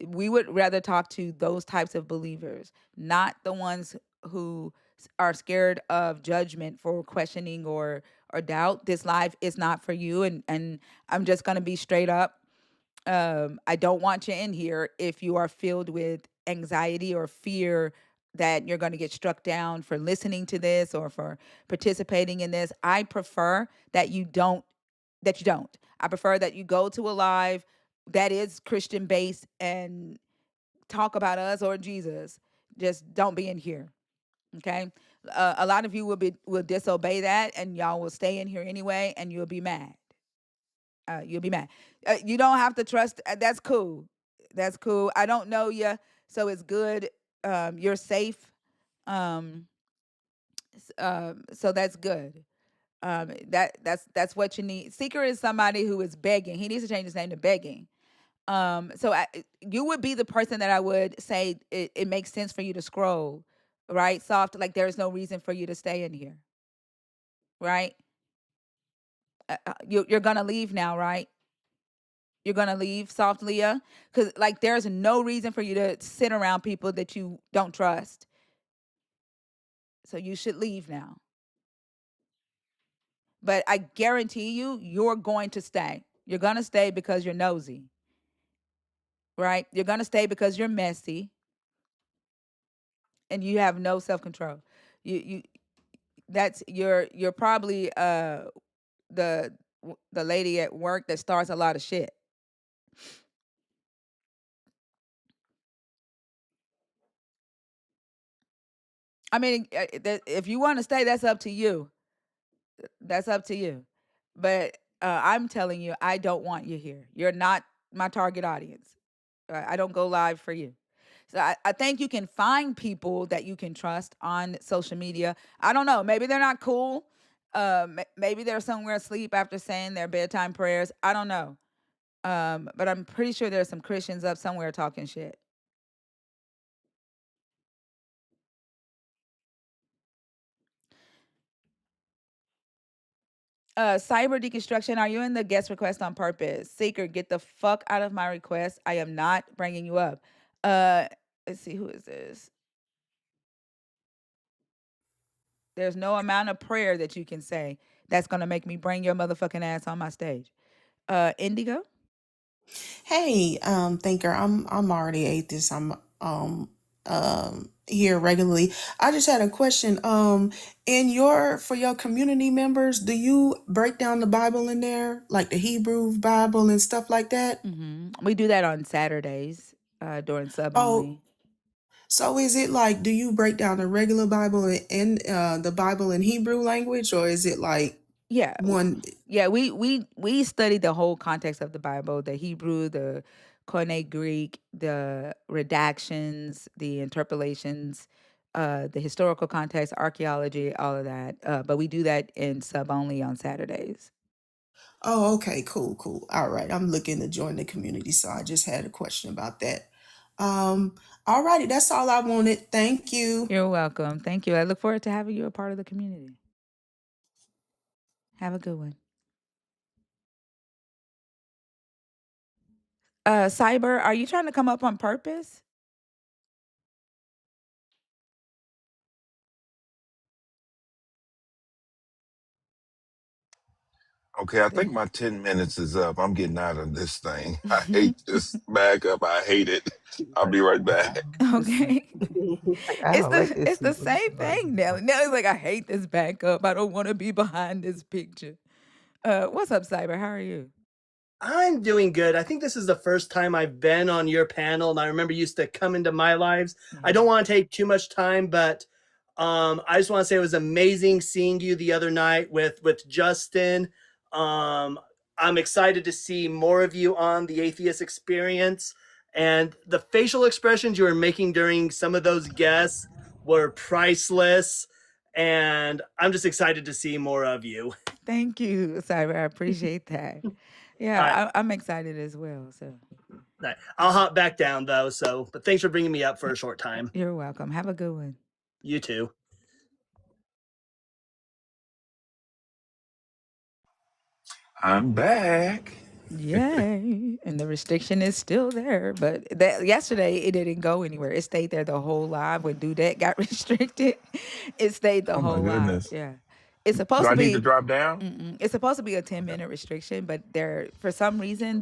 We would rather talk to those types of believers, not the ones who are scared of judgment for questioning or doubt. This life is not for you, and I'm just going to be straight up. I don't want you in here if you are filled with anxiety or fear that you're going to get struck down for listening to this or for participating in this. I prefer that you don't. I prefer that you go to a live that is Christian based and talk about us or Jesus. Just don't be in here. Okay. A lot of you will disobey that, and y'all will stay in here anyway, and you'll be mad. You'll be mad. You don't have to trust. That's cool. That's cool. I don't know you, so it's good. You're safe. Um, so that's good. That's what you need. Seeker is somebody who is begging. He needs to change his name to begging. You would be the person that I would say it makes sense for you to scroll, right? Soft, like there's no reason for you to stay in here, right? You're gonna leave now, right? You're gonna leave, soft Leah, because like there's no reason for you to sit around people that you don't trust. So you should leave now. But I guarantee you, you're going to stay. You're gonna stay because you're nosy, right? You're gonna stay because you're messy and you have no self control. You that's you're probably the the lady at work that starts a lot of shit. I mean, if you want to stay, that's up to you. That's up to you. But I'm telling you, I don't want you here. You're not my target audience. I don't go live for you. So I think you can find people that you can trust on social media. I don't know. Maybe they're not cool. Maybe they're somewhere asleep after saying their bedtime prayers. I don't know. But I'm pretty sure there's some Christians up somewhere talking shit. Cyber deconstruction, are you in the guest request on purpose? Seeker, get the fuck out of my request. I am not bringing you up. Uh, let's see, who is this? There's no amount of prayer that you can say that's gonna make me bring your motherfucking ass on my stage. Indigo? Hey, thinker, I'm already atheist. I'm here regularly. I just had a question. In your for your community members, do you break down the Bible in there, like the Hebrew Bible and stuff like that? We do that on Saturdays during sub Oh, only. so is it like, do you break down the regular Bible and the Bible in Hebrew language, or is it like Yeah, one? yeah. We study the whole context of the Bible, the Hebrew, the Koine Greek, the redactions, the interpolations, the historical context, archaeology, all of that. But we do that in sub only on Saturdays. Oh, okay, cool, cool. All right, I'm looking to join the community, so I just had a question about that. All righty, that's all I wanted. Thank you. You're welcome. Thank you. I look forward to having you a part of the community. Have a good one. Cyber, are you trying to come up on purpose? Okay, I think my 10 minutes is up. I'm getting out of this thing. I hate this backup. I hate it. I'll be right back. Okay. Like, I It's don't like the this it's the people. This same is like, thing, Nelly. Nelly's like, I hate this backup. I don't want to be behind this picture. What's up, Cyber? How are you? I'm doing good. I think this is the first time I've been on your panel, and I remember you used to come into my lives. I Yeah. don't want to take too much time, but I just want to say it was amazing seeing you the other night with Justin. I'm excited to see more of you on the Atheist Experience, and the facial expressions you were making during some of those guests were priceless. And I'm just excited to see more of you. Thank you, Cyber. I appreciate that. I, Yeah, I'm excited as well. So I'll hop back down though. So, but thanks for bringing me up for a short time. you're welcome. Have a good one. You too. I'm back. Yay. And the restriction is still there. But that yesterday it didn't go anywhere. It stayed there the whole live. When Dudette got restricted, it stayed the Oh my whole live. goodness. Yeah. It's Do supposed I to need to be drop down? it's supposed to be a 10-minute restriction, but there for some reason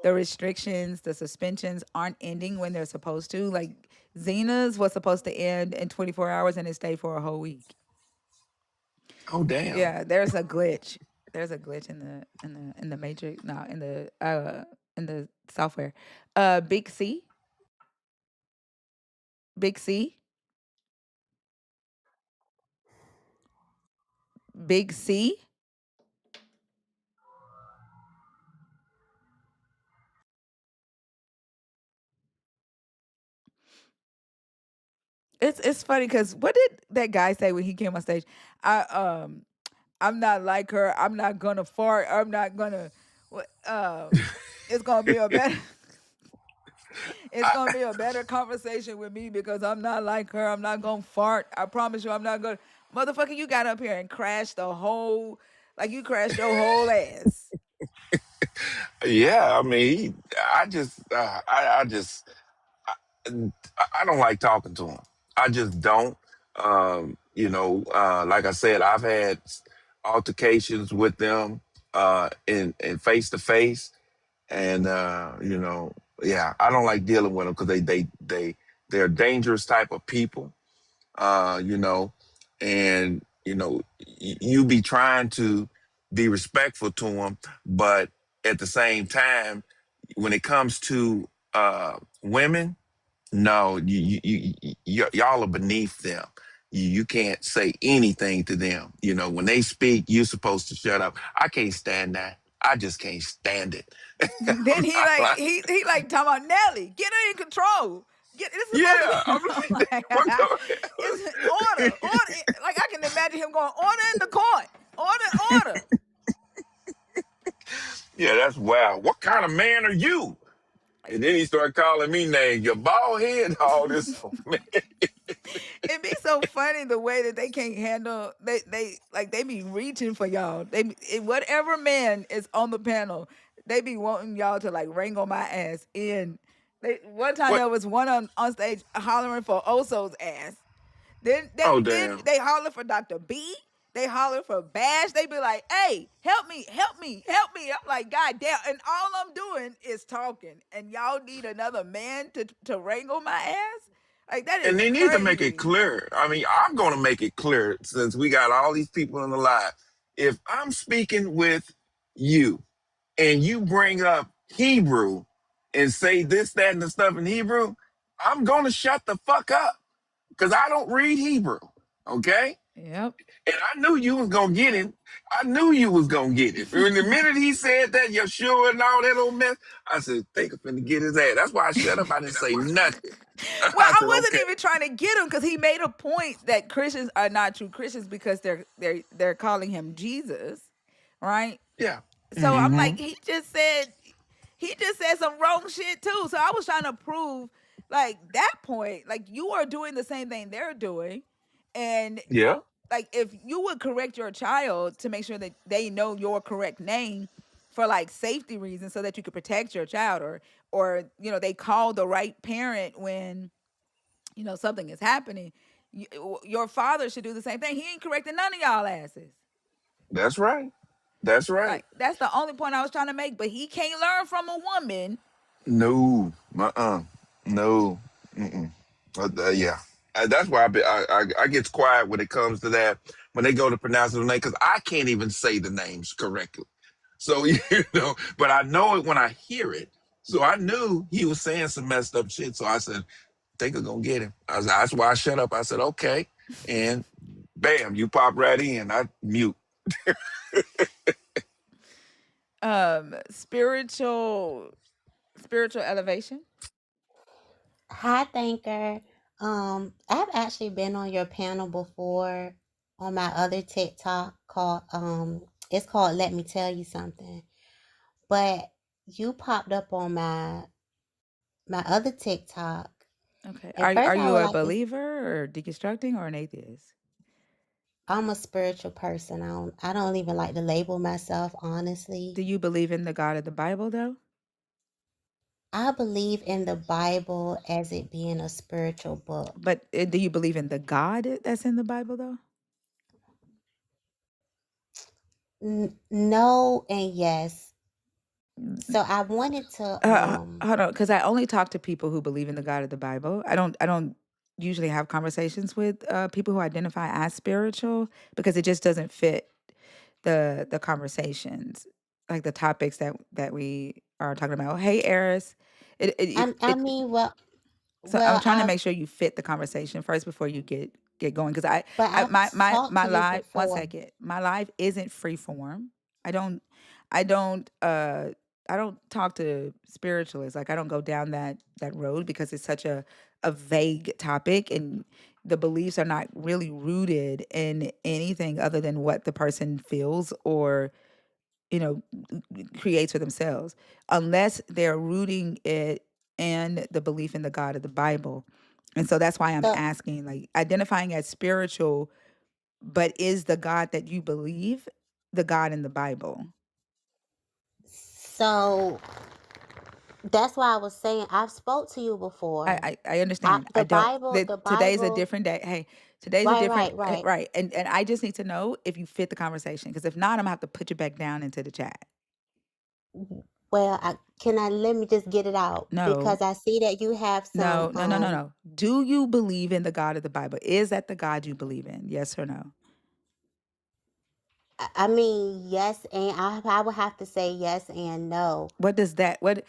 the restrictions, the suspensions aren't ending when they're supposed to. Like Zena's was supposed to end in 24 hours and it stayed for a whole week. Oh damn. Yeah, there's a glitch. There's a glitch in the matrix, no, in the software. Big C, Big C, Big C. It's funny because what did that guy say when he came on stage? I I'm not like her. I'm not gonna fart. I'm not gonna. It's gonna be a better. It's gonna be a better conversation with me because I'm not like her. I'm not gonna fart. I promise you, I'm not gonna. Motherfucker, you got up here and crashed the whole. Like you crashed your whole ass. Yeah, I mean, I just, I just, I don't like talking to him. I just don't. Like I said, I've had altercations with them in face to face, and yeah, I don't like dealing with them because they're dangerous type of people. uh, you know, and you be trying to be respectful to them, but at the same time, when it comes to women, no, y'all are beneath them. You can't say anything to them. When they speak, you're supposed to shut up. I can't stand that. I just can't stand it. Then I'm he not like like, he like talking about Nelly. Get her in control. Get this is supposed to yeah, be I'm like, what the hell? it's order. Like I can imagine him going order in the court. Order. Yeah, that's wild. What kind of man are you? And then he started calling me names. Your bald head, all this. Man. It'd be so funny the way that they can't handle they like they be reaching for y'all. Whatever man is on the panel, they be wanting y'all to like wrangle my ass in. One time What? there was one on stage hollering for Oso's ass. Oh, Then damn. they holler for Dr. B. They holler for Bash. They be like, "Hey, help me!" I'm like, "God damn!" And all I'm doing is talking, and y'all need another man to wrangle my ass. Like that And is they need to make it crazy. clear. I mean, I'm going to make it clear since we got all these people in the live. If I'm speaking with you and you bring up Hebrew and say this, that, and the stuff in Hebrew, I'm going to shut the fuck up because I don't read Hebrew. Okay? Yep. And I knew you was gonna get it. I knew you was gonna get it. And the minute he said that, Yeshua and all that old mess, I said, think I'm finna get his ass. That's why I shut up. I didn't say nothing. Well, I I said, wasn't okay, even trying to get him because he made a point that Christians are not true Christians because they're calling him Jesus, right? yeah. So I'm Hmm. like, he just said some wrong shit too. So I was trying to prove like that point, like you are doing the same thing they're doing. And Yeah, like if you would correct your child to make sure that they know your correct name for like safety reasons so that you could protect your child, or they call the right parent when something is happening. Your father should do the same thing. He ain't correcting none of y'all asses. that's right. That's right. Like that's the only point I was trying to make. But he can't learn from a woman. No, no. Mm-mm. Yeah, that's why I get quiet when it comes to that. When they go to pronounce the name, because I can't even say the names correctly. So but I know it when I hear it. So I knew he was saying some messed up shit. So I said, "Think I'm gonna get him." That's why I shut up. I said, "Okay," and bam, you pop right in. I mute. Spiritual elevation. Hi, Thinker. I've actually been on your panel before on my other TikTok called it's called Let Me Tell You Something. But you popped up on my other TikTok. Okay. And Are first I you would a like to believer or deconstructing or an atheist? I'm a spiritual person. I don't even like to label myself, honestly. Do you believe in the God of the Bible though? I believe in the Bible as it being a spiritual book. But do you believe in the God that's in the Bible though? No and yes. So I wanted to Hold on, because I only talk to people who believe in the God of the Bible. I don't usually have conversations with people who identify as spiritual because it just doesn't fit the conversations, like the topics that we are talking about. Hey, Eris, I mean, well, so I'm well, trying to make sure you fit the conversation first before you get going. Because but I I've talked my to you live one before. second, my live isn't free form. I don't I don't uh I don't talk to spiritualists. Like I don't go down that road because it's such a vague topic, and the beliefs are not really rooted in anything other than what the person feels or you know creates for themselves, unless they're rooting it in the belief in the God of the Bible. And so that's why I'm So, asking, like, identifying as spiritual, but is the God that you believe the God in the Bible? so that's why I was saying I've spoke to you before. I understand. I The don't. Bible, the Today's a Bible. different day. Hey, today's a Right, different right, right. right, and I just need to know if you fit the conversation. Because if not, I'm gonna have to put you back down into the chat. Well, let me just get it out No, because I see that you have some. no, no, no, no, no. Do you believe in the God of the Bible? Is that the God you believe in? Yes or no? I mean, yes, and I would have to say yes and no. What does that? What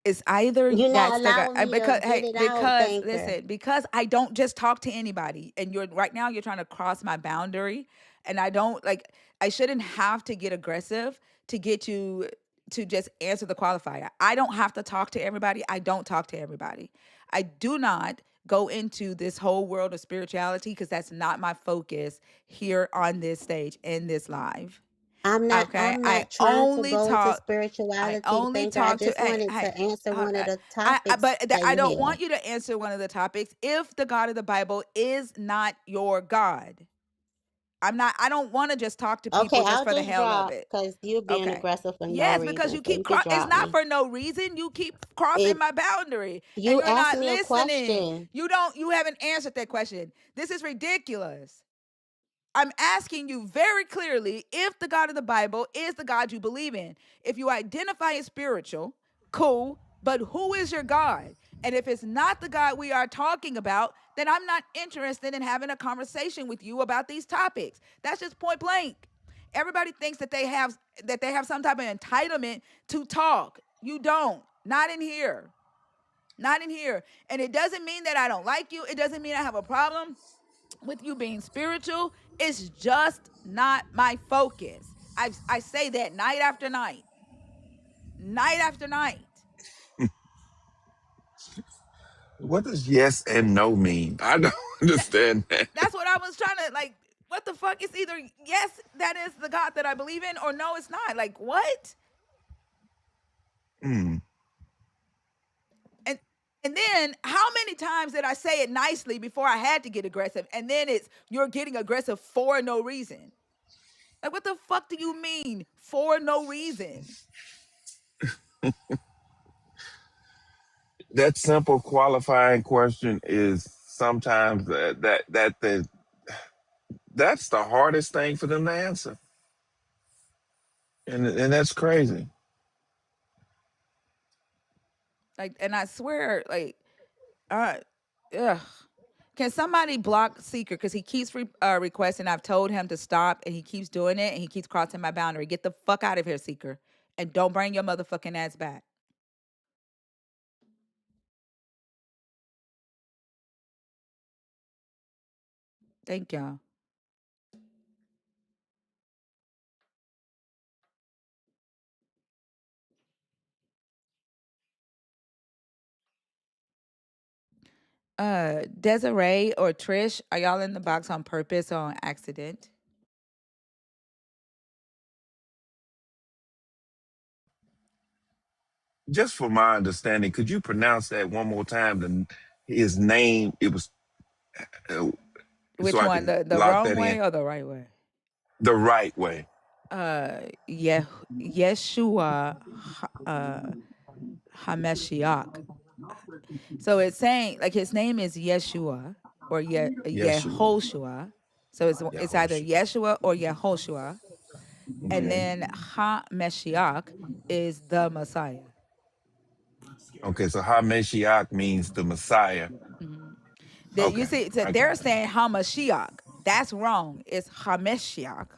it's either You're not that's the guy allowing me to because get hey it out, because thinker. listen, because I don't just talk to anybody, and you're right now you're trying to cross my boundary, and I don't like I shouldn't have to get aggressive to get you to just answer the qualifier. I don't have to talk to everybody. I don't talk to everybody. I do not go into this whole world of spirituality because that's not my focus here on this stage in this live. I'm not. Okay, I'm not trying to go into I spirituality, only thinker. I talk to just hey, wanted hey, to answer hold one of on. the topics But that I you don't had. want you to answer one of the topics if the God of the Bible is not your God. I don't want to just talk to Okay, people just I'll for the just hell of drop it. because you're being Okay. aggressive for no Yes, because reason. you So keep you could it's drop not me. for no reason. You keep crossing It. my boundary and You you're asked not me a listening. question. You haven't answered that question. This is ridiculous. I'm asking you very clearly if the God of the Bible is the God you believe in. If you identify as spiritual, cool, but who is your God? And if it's not the God we are talking about, then I'm not interested in having a conversation with you about these topics. That's just point blank. Everybody thinks that they have some type of entitlement to talk. You don't. Not in here. Not in here. And it doesn't mean that I don't like you. It doesn't mean I have a problem with you being spiritual. It's just not my focus. I say that night after night, night after night. What does yes and no mean? I don't understand that. That's what I was trying to like. What the fuck? It's either yes, that is the God that I believe in, or no, it's not. Like what? Mm. And and then how many times did I say it nicely before I had to get aggressive? And then it's you're getting aggressive for no reason. Like what the fuck do you mean for no reason? That simple qualifying question is sometimes that's the hardest thing for them to answer, and that's crazy. Like, and I swear, like, uh, ugh. Can somebody block Seeker because he keeps requesting? I've told him to stop, and he keeps doing it, and he keeps crossing my boundary. Get the fuck out of here, Seeker, and don't bring your motherfucking ass back. Thank y'all. Desiree or Trish, are y'all in the box on purpose or on accident? Just for my understanding, could you pronounce that one more time? His name. It was uh, so Which I one? can The lock wrong that in way or the right way? the right way. Yeah, Yeshua Hamashiach. So it's saying like his name is Yeshua or Yeshua, Yehoshua. So it's either Yahushua. Yeshua or Yehoshua, and Okay. then HaMashiach is the Messiah. Okay. So HaMashiach means the Messiah. Mhm. You Okay, see, so I they're got it. saying Hamashiach. That's wrong. It's Hamashiach,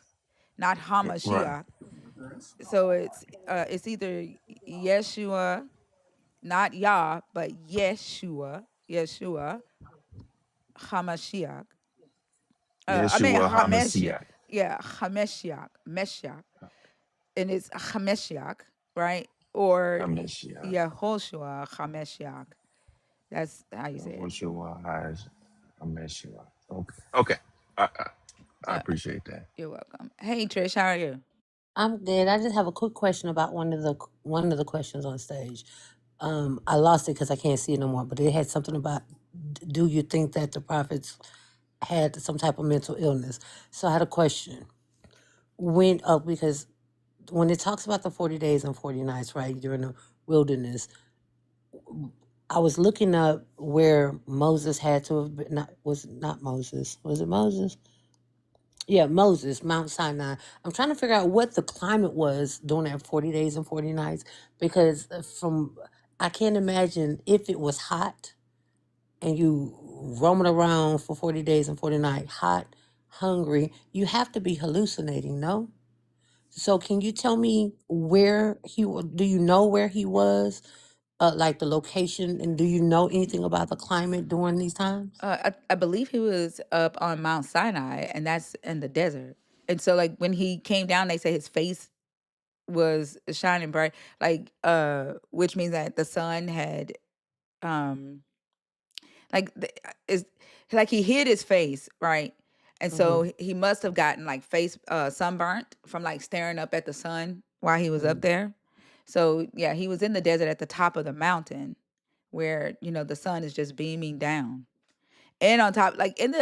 not Right. Hamashiach. So it's either Yeshua, not Yah, but Yeshua Hamashiach. I mean Yeshua Hamesh, HaMashiach. yeah, Meshiach, and it's Hameshiach, right? Or HaMashiach. Yehoshua Hameshiach. That's how you say it. Yahushua HaMashiach. Okay. Okay. I Uh, appreciate that. you're welcome. Hey Trish, how are you? I'm good. I just have a quick question about one of the questions on stage. I lost it because I can't see it no more. But it had something about, do you think that the prophets had some type of mental illness? So I had a question. Because when it talks about the 40 days and 40 nights, right, during the wilderness, I was looking up where Moses had to have been. Not Moses. Was it Moses? Yeah, Moses, Mount Sinai. I'm trying to figure out what the climate was during that 40 days and 40 nights because I can't imagine if it was hot and you roaming around for 40 days and 40 nights, hot, hungry, you have to be hallucinating, no? So can you tell me do you know where he was, like the location, and do you know anything about the climate during these times? I believe he was up on Mount Sinai, and that's in the desert. And so, like when he came down, they say his face was shining bright, like which means that the sun had um like is like he hid his face, right? And Mm-hmm. so he must have gotten like face sunburnt from like staring up at the sun while he was up there. So yeah, he was in the desert at the top of the mountain where the sun is just beaming down. And on top, like in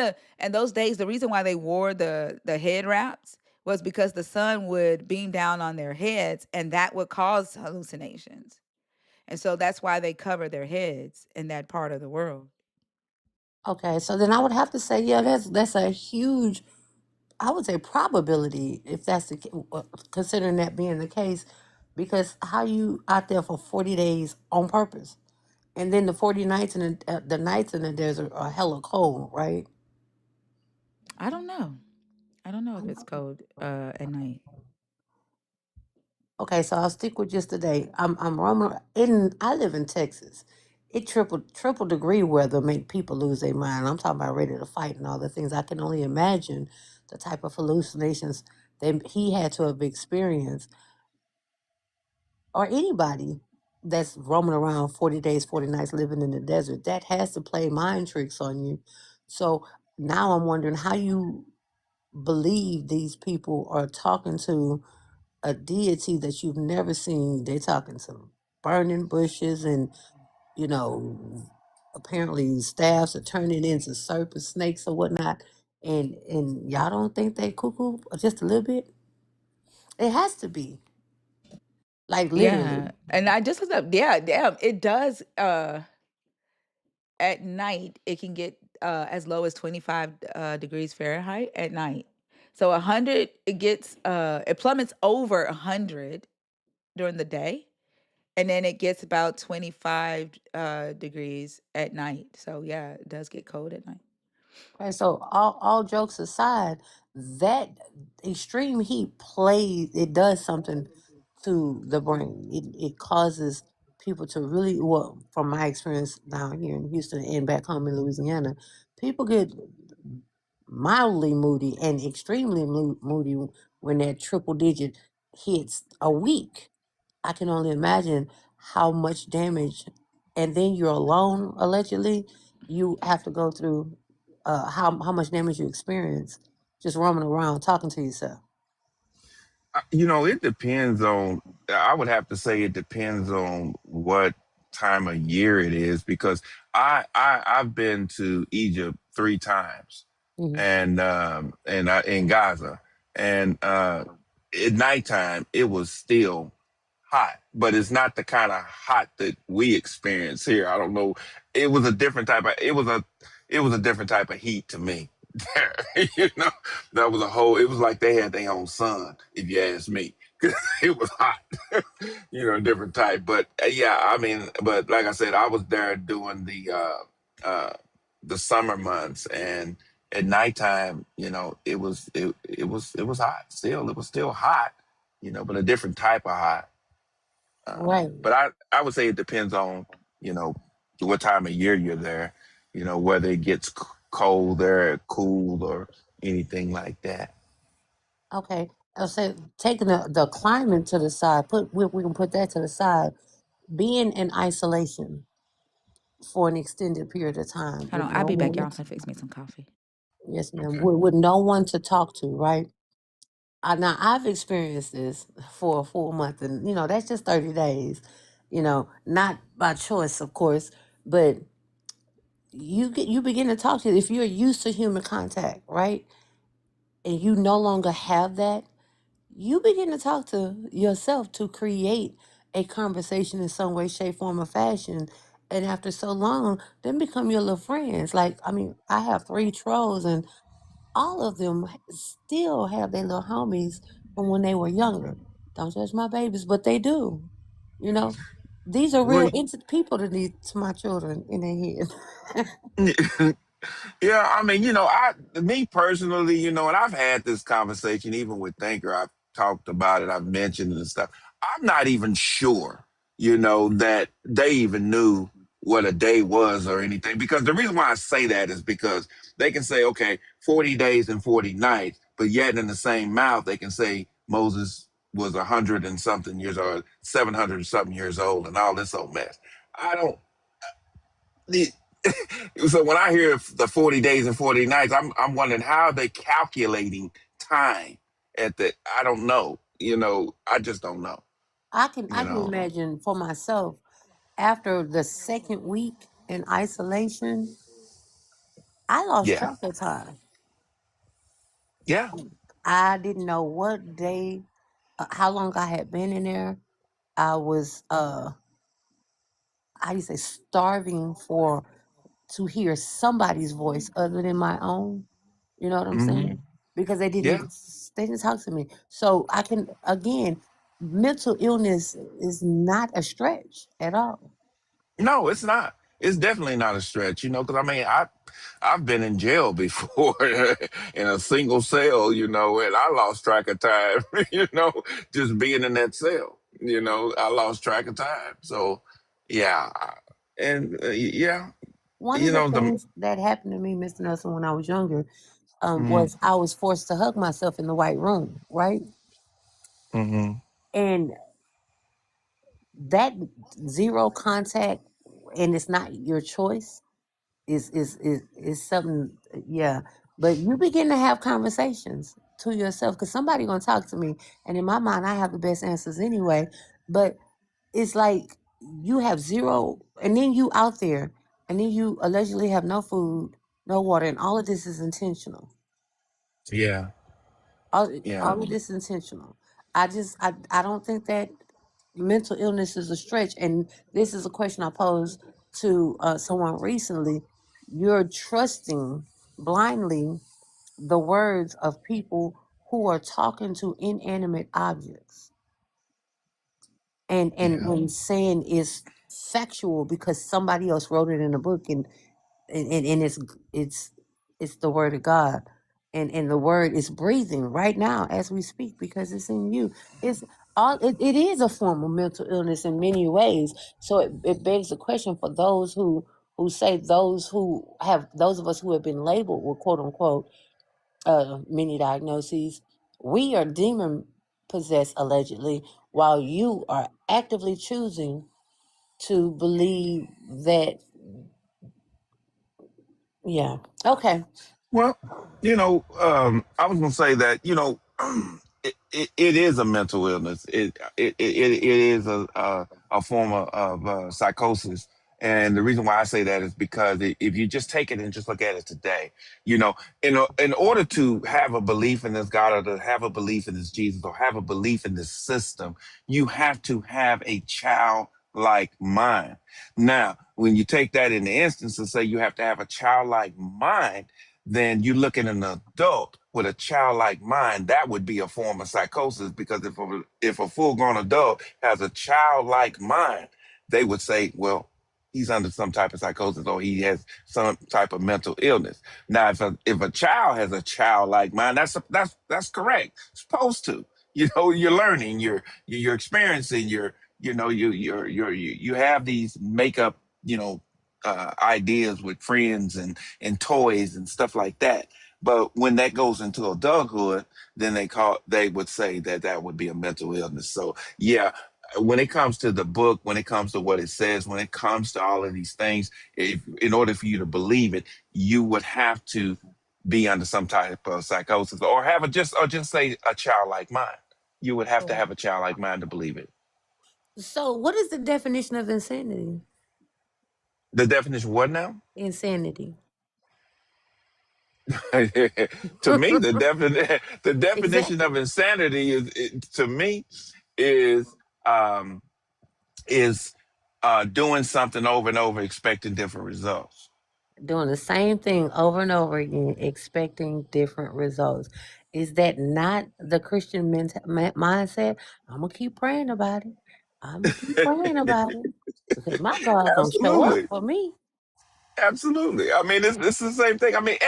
those days, the reason why they wore the head wraps was because the sun would beam down on their heads, and that would cause hallucinations. And so that's why they cover their heads in that part of the world. Okay, so then I would have to say, yeah, that's a huge, I would say, probability if that's considering that being the case, because how you out there for 40 days on purpose, and then the 40 nights and the nights in the desert are hella cold, right? I don't know. I don't know if it's cold at night. Okay, so I'll stick with just today. I'm roaming in. I live in Texas. It triple degree weather make people lose their mind. I'm talking about ready to fight and all the things. I can only imagine the type of hallucinations that he had to have experienced, or anybody that's roaming around 40 days, 40 nights living in the desert. That has to play mind tricks on you. So now I'm wondering how you believe these people are talking to a deity that you've never seen. They're talking to burning bushes and, you know, apparently staffs are turning into serpent snakes or whatnot. And y'all don't think they cuckoo just a little bit? It has to be. Like literally. Yeah, and I just looked up. Yeah, damn, it does. At night, it can get as low as 25 degrees Fahrenheit at night. So 100, it plummets over 100 during the day, and then it gets about 25 degrees at night. So yeah, it does get cold at night. Right. So all jokes aside, that extreme heat plays it does something to the brain. It causes people to really, well, from my experience down here in Houston and back home in Louisiana, people get mildly moody and extremely moody when that triple digit hits a week. I can only imagine how much damage, and then you're alone allegedly. You have to go through how much damage you experience just roaming around talking to yourself. It depends on, I would have to say it depends on what time of year it is, because I've been to Egypt 3 times, Hmm. and in Gaza, and at nighttime it was still hot, but it's not the kind of hot that we experience here. I don't know. It was a different type of, it was a different type of heat to me. you know, that was a whole, it was like they had their own sun, if you ask me. It was hot, different type. But yeah, I mean, but like I said, I was there doing the summer months, and at nighttime, it was hot. Still, it was still hot, but a different type of hot. Right. But I would say it depends on, you know, what time of year you're there, whether it gets cold there, cool, or anything like that. Okay. I'll say taking the climate to the side, we can put that to the side. Being in isolation for an extended period of time Hold with on, I'll no be back, y'all. one, I'm gonna fix me some coffee. yes, ma'am, Okay. with no one to talk to, right? Now I've experienced this for a full month, and that's just 30 days. Not by choice, of course, but you begin to talk to, if you're used to human contact, right, and you no longer have that, you begin to talk to yourself to create a conversation in some way, shape, form, or fashion. And after so long, then become your little friends. Like, I mean, I have 3 trolls, and all of them still have their little homies from when they were younger. Don't judge my babies, but they do. You know, these are real Well, people to my children in their head. yeah, I mean, me personally, and I've had this conversation even with Thinker. I've talked about it, I've mentioned it and stuff. I'm not even sure, that they even knew what a day was or anything. Because the reason why I say that is because they can say, okay, 40 days and 40 nights, but yet in the same mouth, they can say Moses was 100 and something years old, 700 and something years old, and all this old mess. I don't. The, so when I hear the 40 days and 40 nights, I'm wondering how they calculating time at the, I don't know. I just don't know. I can You know. imagine for myself, after the second week in isolation, I lost Yeah. track of time. Yeah. I didn't know what day, how long I had been in there. I was, how do you say, starving for to hear somebody's voice other than my own. You know what I'm Hmm. saying? Because Yeah. they didn't talk to me. So I can, again, mental illness is not a stretch at all. No, it's not. It's definitely not a stretch, because I mean, I've been in jail before in a single cell, and I lost track of time, just being in that cell, I lost track of time. So, yeah. And yeah, One of the the, things that happened to me, Mr. Nelson, when I was younger, mm-hmm, was I was forced to hug myself in the white room, right? mm-hmm. And that zero contact, and it's not your choice, is something. Yeah, But you begin to have conversations to yourself because somebody gonna talk to me, and in my mind, I have the best answers anyway. But it's like you have zero, and then you out there, and then you allegedly have no food, no water, and all of this is intentional. Yeah. Yeah. All of this is intentional. I don't think that mental illness is a stretch, and this is a question I posed to someone recently. You're trusting blindly the words of people who are talking to inanimate objects, and Yeah. when saying is factual because somebody else wrote it in a book, and it's it's the word of God, and the word is breathing right now as we speak because it's in you. It's it is a form of mental illness in many ways. So it begs the question for those who say, those of us who have been labeled with quote unquote many diagnoses, we are demon possessed allegedly, while you are actively choosing to believe that. Yeah. Okay. Well, I was going to say that, it is a mental illness. It is a form of psychosis. And the reason why I say that is because if you just take it and just look at it today, you know, in order to have a belief in this God or to have a belief in this Jesus or have a belief in this system, you have to have a childlike mind. Now, when you take that in the instance and say you have to have a childlike mind, then you look at an adult with a childlike mind, that would be a form of psychosis because if a full-grown adult has a childlike mind, they would say, well, he's under some type of psychosis or he has some type of mental illness. Now, if a child has a childlike mind, that's correct. It's supposed to. You're learning, you're experiencing, you have these makeup, ideas with friends and toys and stuff like that. But when that goes into adulthood, then they would say that that would be a mental illness. So yeah, when it comes to the book, when it comes to what it says, when it comes to all of these things, in order for you to believe it, you would have to be under some type of psychosis or just say a childlike mind. You would have to have a childlike mind to believe it. So, what is the definition of insanity? The definition, what now? Insanity. To me, the definition Exactly. of insanity to me is um, is doing something over and over, expecting different results. Doing the same thing over and over again, expecting different results. Is that not the Christian mindset? I'm gonna keep praying about it. I'm gonna keep praying about it because my God gonna show up Absolutely. for me. Absolutely. I mean, it's the same thing. I mean,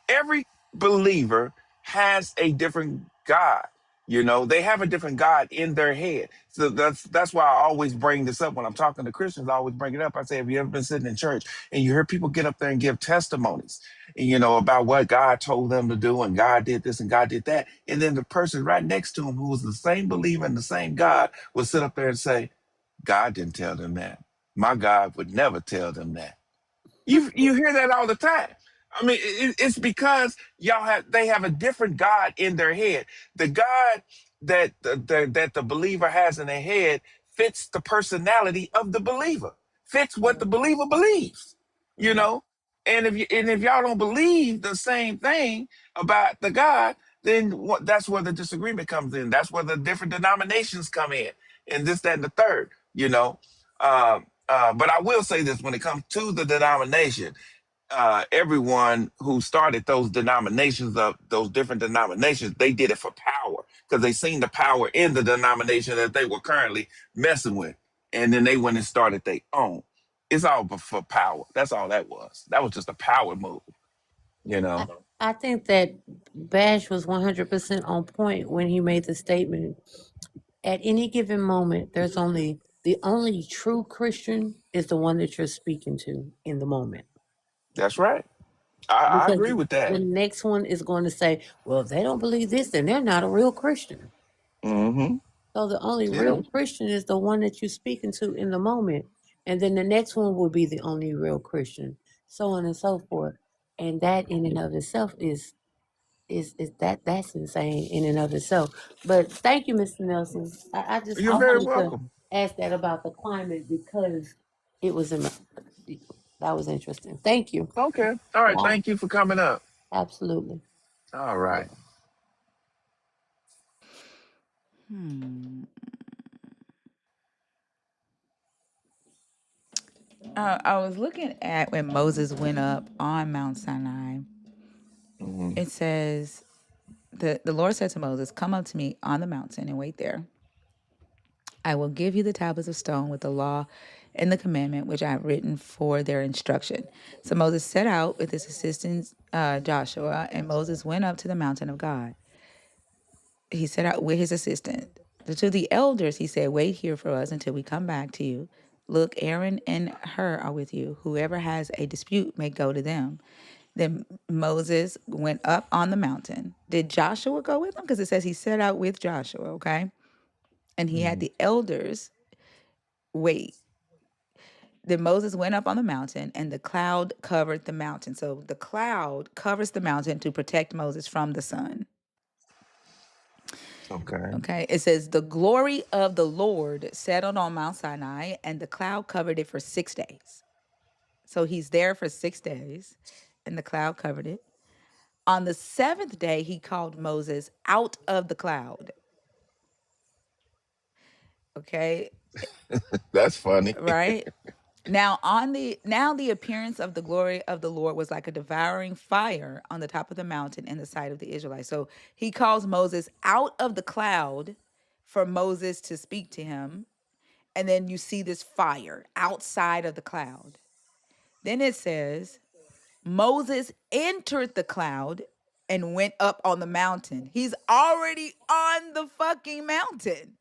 every believer has a different God. They have a different God in their head. So that's why I always bring this up when I'm talking to Christians. I always bring it up. I say, have you ever been sitting in church and you hear people get up there and give testimonies, about what God told them to do and God did this and God did that, and then the person right next to him who was the same believer in the same God would sit up there and say, God didn't tell them that. My God would never tell them that. You hear that all the time. I mean, it's because they have a different God in their head. The God that the believer has in their head fits the personality of the believer, fits what the believer believes. You know, and if y'all don't believe the same thing about the God, then that's where the disagreement comes in. That's where the different denominations come in, and this, that, and the third. But I will say this: when it comes to the denomination, everyone who started those different denominations, they did it for power because they seen the power in the denomination that they were currently messing with, and then they went and started their own. It's all for power. That's all that was. That was just a power move, you I, know. I think that Bash was 100% on point when he made the statement. At any given moment, the only true Christian is the one that you're speaking to in the moment. That's right. I Because agree with the that. next one is going to say, well, if they don't believe this, then they're not a real Christian. Mm-hmm. So the only Yeah. real Christian is the one that you're speaking to in the moment. And then the next one will be the only real Christian, so on and so forth. and that in and of itself is that's insane in and of itself. But thank you, Mr. Nelson. You're I very wanted to welcome. ask that about the climate because it was in that was interesting. Thank you. Okay. All right. Wow, Thank you for coming up. absolutely. All right. Hmm. I was looking at when Moses went up on Mount Sinai. Hmm. It says, the Lord said to Moses, "Come up to me on the mountain and wait there. I will give you the tablets of stone with the law and the commandment which I have written for their instruction." So Moses set out with his assistant Joshua, and Moses went up to the mountain of God. He set out with his assistant. To the elders, he said, "Wait here for us until we come back to you. Look, Aaron and Hur are with you. Whoever has a dispute may go to them." Then Moses went up on the mountain. Did Joshua go with him? Because it says he set out with Joshua, okay? And he had Hmm. the elders wait. Then Moses went up on the mountain, and the cloud covered the mountain. So the cloud covers the mountain to protect Moses from the sun. Okay. Okay. It says, "The glory of the Lord settled on Mount Sinai, and the cloud covered it for 6 days." So he's there for 6 days, and the cloud covered it. On the seventh day, he called Moses out of the cloud. Okay. That's funny. Right. Now the appearance of the glory of the Lord was like a devouring fire on the top of the mountain in the sight of the Israelites. So he calls Moses out of the cloud for Moses to speak to him. And then you see this fire outside of the cloud. Then it says, Moses entered the cloud and went up on the mountain. He's already on the fucking mountain,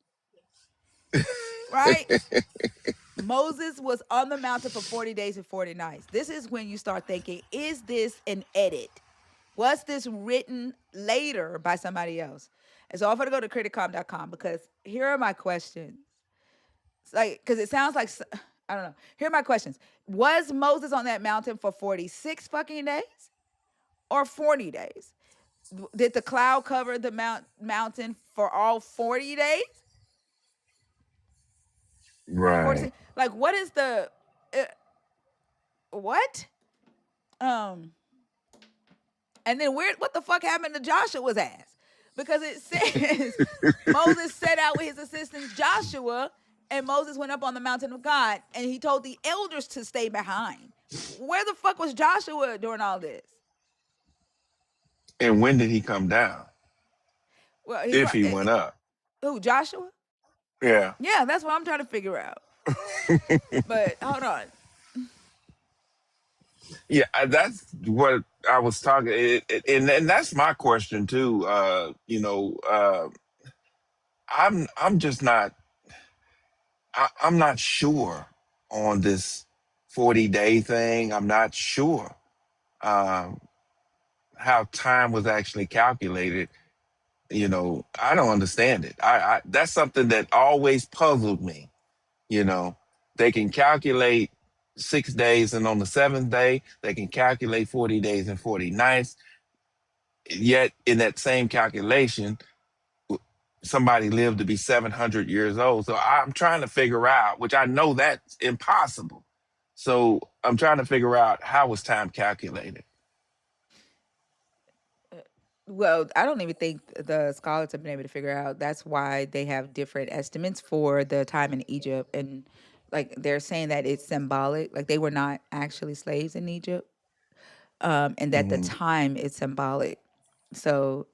right? Moses was on the mountain for 40 days and 40 nights. This is when you start thinking, is this an edit? Was this written later by somebody else? And so I'm going to go to criticom.com because here are my questions. It's like, because it sounds like, I don't know. Here are my questions. Was Moses on that mountain for 46 fucking days or 40 days? Did the cloud cover the mountain for all 40 days? Right. 46? Like, what is the, uh, what? Um, And then what the fuck happened to Joshua's ass? Because it says Moses set out with his assistant Joshua, and Moses went up on the mountain of God, and he told the elders to stay behind. Where the fuck was Joshua during all this? And when did he come down? Well, he If he probably, went up. who, Joshua? Yeah. Yeah, that's what I'm trying to figure out. But hold on. Yeah. That's what I was talking. And that's my question too. I'm just not. I'm not sure on this 40-day thing. I'm not sure um, how time was actually calculated. I don't understand it. That's something that always puzzled me. You know, they can calculate 6 days, and on the seventh day, they can calculate 40 days and 40 nights. Yet, in that same calculation, somebody lived to be 700 years old. So I'm trying to figure out, which I know that's impossible. So I'm trying to figure out how was time calculated. Well, I don't even think the scholars have been able to figure out. That's why they have different estimates for the time in Egypt. And like they're saying that it's symbolic, like they were not actually slaves in Egypt, and that the Hmm. time is symbolic. So,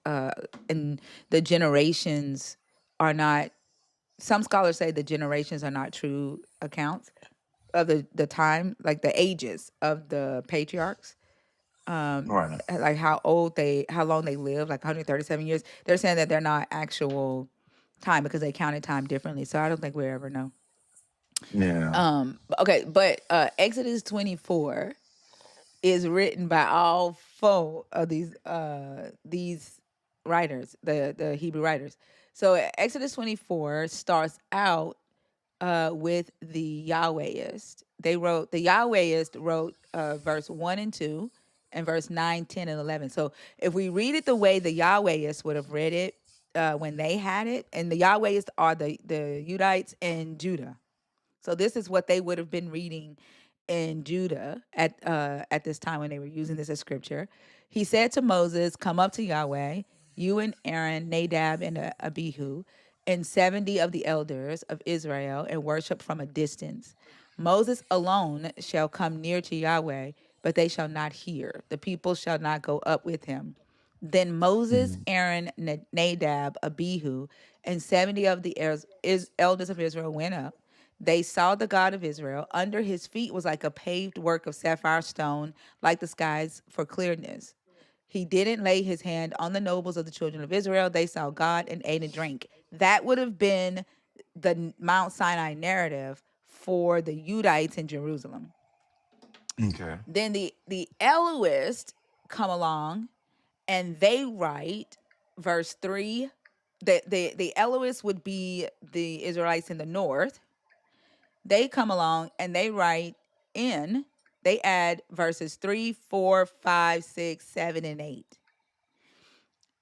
and the generations are not, some scholars say the generations are not true accounts of the time, like the ages of the patriarchs, Right. like how long they live, like 137 years. They're saying that they're not actual time because they counted time differently. So I don't think we'll ever know. Yeah. Okay, but Exodus 24 is written by all four of these writers, the Hebrew writers. So Exodus 24 starts out with the Yahwehists. The Yahwehists wrote verse 1 and 2, in verse 9, 10, and 11. So if we read it the way the Yahwehists would have read it when they had it, and the Yahwehists are the Udites in Judah. So this is what they would have been reading in Judah at this time when they were using this as scripture. He said to Moses, "Come up to Yahweh, you and Aaron, Nadab, and Abihu, and 70 of the elders of Israel, and worship from a distance. Moses alone shall come near to Yahweh, but they shall not hear. The people shall not go up with him." Then Moses, Mm. Aaron, Nadab, Abihu, and 70 of the elders of Israel went up. They saw the God of Israel. Under his feet was like a paved work of sapphire stone, like the skies for clearness. He didn't lay his hand on the nobles of the children of Israel. They saw God and ate and drank. That would have been the Mount Sinai narrative for the Udites in Jerusalem. Okay. Then the Eloists come along and they write verse 3. The Eloists would be the Israelites in the north. They come along and they write in, they add verses 3, 4, 5, 6, 7, and 8.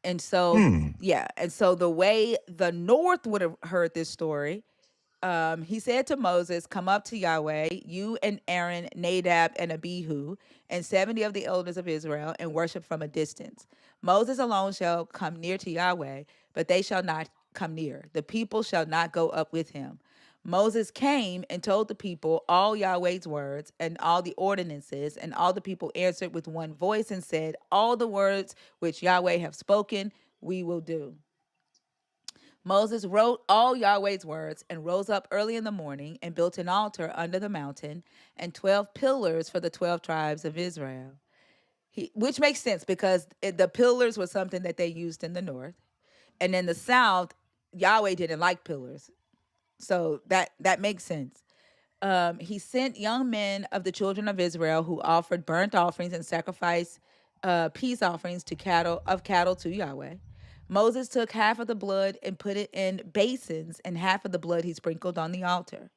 And so, Hmm. yeah. And so the way the north would have heard this story, he said to Moses, "Come up to Yahweh, you and Aaron, Nadab, and Abihu, and 70 of the elders of Israel, and worship from a distance. Moses alone shall come near to Yahweh, but they shall not come near. The people shall not go up with him." Moses came and told the people all Yahweh's words and all the ordinances, and all the people answered with one voice and said, "All the words which Yahweh have spoken, we will do." Moses wrote all Yahweh's words and rose up early in the morning and built an altar under the mountain and 12 pillars for the 12 tribes of Israel. Which makes sense because the pillars were something that they used in the north. And in the south, Yahweh didn't like pillars. So that makes sense. He sent young men of the children of Israel who offered burnt offerings and sacrificed peace offerings to cattle to Yahweh. Moses took half of the blood and put it in basins, and half of the blood he sprinkled on the altar.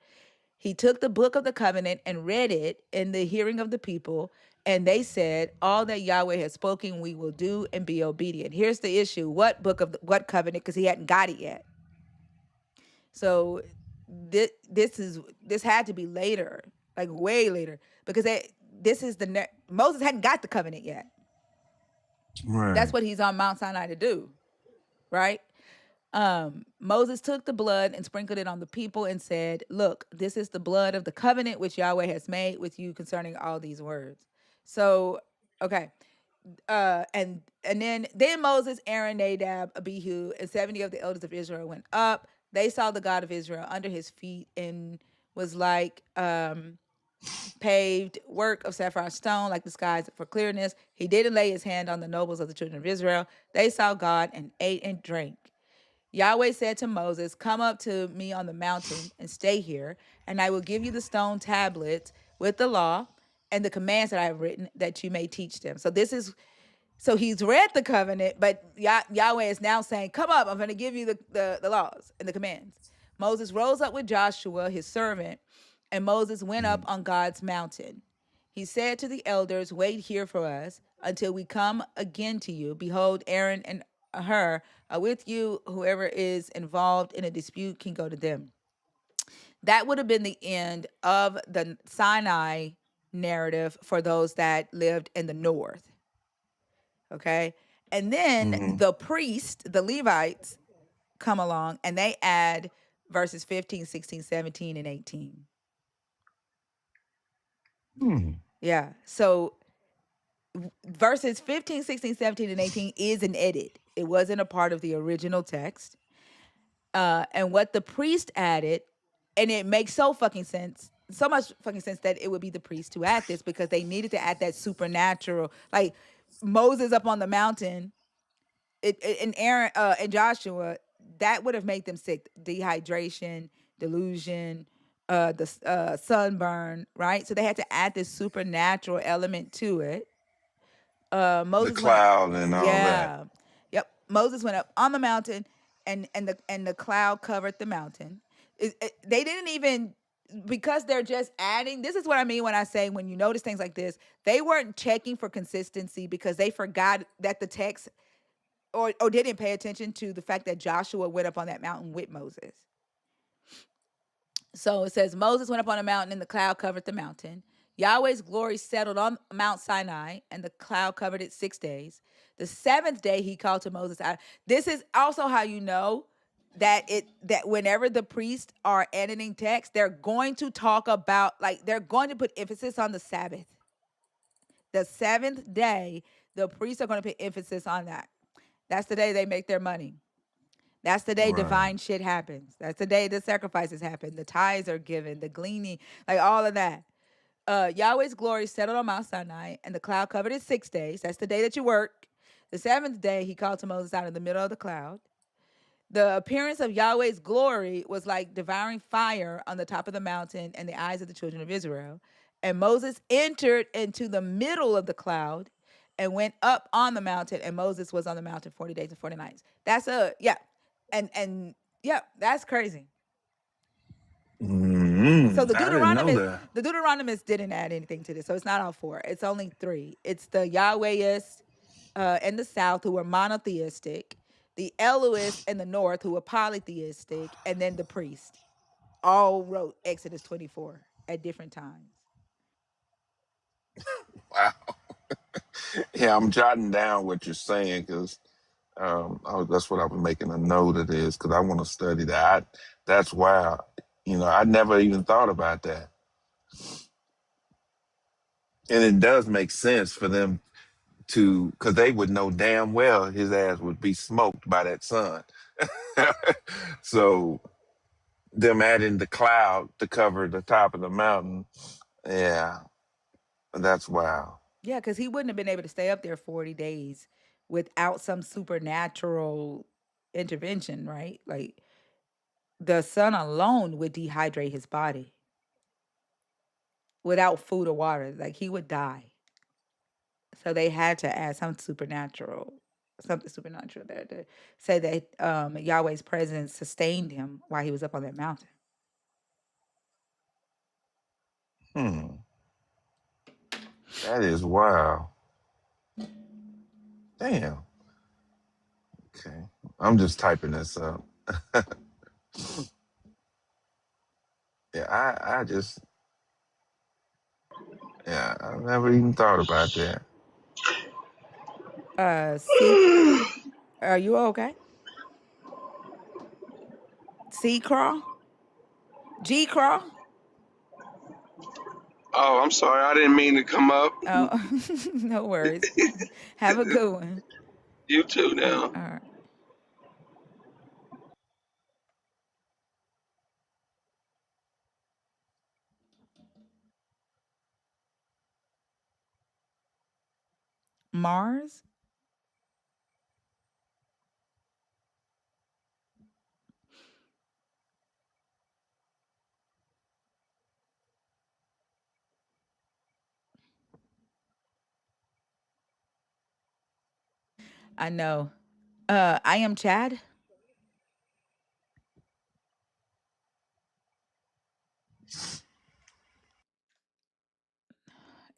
He took the book of the covenant and read it in the hearing of the people, and they said, "All that Yahweh has spoken, we will do and be obedient." Here's the issue: what covenant? Because he hadn't got it yet. So this had to be later, like way later, because Moses hadn't got the covenant yet. That's Right. what he's on Mount Sinai to do, right? Moses took the blood and sprinkled it on the people and said, "Look, this is the blood of the covenant which Yahweh has made with you concerning all these words." So, okay. And then Moses, Aaron, Nadab, Abihu, and 70 of the elders of Israel went up. They saw the God of Israel under his feet and was like paved work of sapphire stone, like the skies for clearness. He didn't lay his hand on the nobles of the children of Israel. They saw God and ate and drank. Yahweh said to Moses, "Come up to me on the mountain and stay here, and I will give you the stone tablets with the law and the commands that I have written, that you may teach them." So he's read the covenant, but Yahweh is now saying, "Come up, I'm going to give you the laws and the commands." Moses rose up with Joshua, his servant, and Moses went up Mm. on God's mountain. He said to the elders, "Wait here for us until we come again to you. Behold, Aaron and Hur are with you. Whoever is involved in a dispute can go to them." That would have been the end of the Sinai narrative for those that lived in the north. Okay. And then Mm-hmm. the priest, the Levites, come along and they add verses 15, 16, 17, and 18. Hmm. Yeah. So verses 15, 16, 17, and 18 is an edit. It wasn't a part of the original text. And what the priest added, and it makes so much fucking sense that it would be the priest to add this because they needed to add that supernatural, like Moses up on the mountain, and Aaron and Joshua, that would have made them sick. Dehydration, delusion, the sunburn, right? So they had to add this supernatural element to it. The Moses went, cloud and all that. yeah, yep. Moses went up on the mountain, and the cloud covered the mountain. They didn't even. because they're just adding. This is what I mean when I say, when you notice things like this, they weren't checking for consistency because they forgot that the text, or didn't pay attention to the fact that Joshua went up on that mountain with Moses. So it says Moses went up on a mountain and the cloud covered the mountain. Yahweh's glory settled on Mount Sinai and the cloud covered it 6 days. The seventh day he called to Moses out. This is also how you know that whenever the priests are editing text, they're going to talk about, like, they're going to put emphasis on the Sabbath. The seventh day, the priests are going to put emphasis on that. That's the day they make their money. That's the day Right. divine shit happens. That's the day the sacrifices happen. The tithes are given, the gleaning, like all of that. Yahweh's glory settled on Mount Sinai, and the cloud covered it 6 days. That's the day that you work. The seventh day, he called to Moses out of the middle of the cloud. The appearance of Yahweh's glory was like devouring fire on the top of the mountain in the eyes of the children of Israel. And Moses entered into the middle of the cloud and went up on the mountain, and Moses was on the mountain 40 days and 40 nights. That's yeah. And yeah, that's crazy. So the I didn't know Deuteronomists, that. didn't add anything to this. So it's not all four. It's only three. It's the Yahwehists in the south, who were monotheistic, the Elohists in the north, who were polytheistic, and then the priest. All wrote Exodus 24 at different times. Wow. Yeah, I'm jotting down what you're saying because that's what I was making a note of this because I want to study that. That's wow. I never even thought about that. And it does make sense for them to, because they would know damn well his ass would be smoked by that sun. So them adding the cloud to cover the top of the mountain, yeah, that's wow. Yeah, because he wouldn't have been able to stay up there 40 days without some supernatural intervention, right? Like, the sun alone would dehydrate his body without food or water. Like, he would die. So they had to add something supernatural there to say that Yahweh's presence sustained him while he was up on that mountain. Hmm, that is wow. Damn. Okay, I'm just typing this up. Yeah, I just, yeah, I never even thought about that. C, are you okay? C crawl? G crawl? Oh, I'm sorry. I didn't mean to come up. Oh, no worries. Have a good one. You too now. All right. Mars? I know. I am Chad.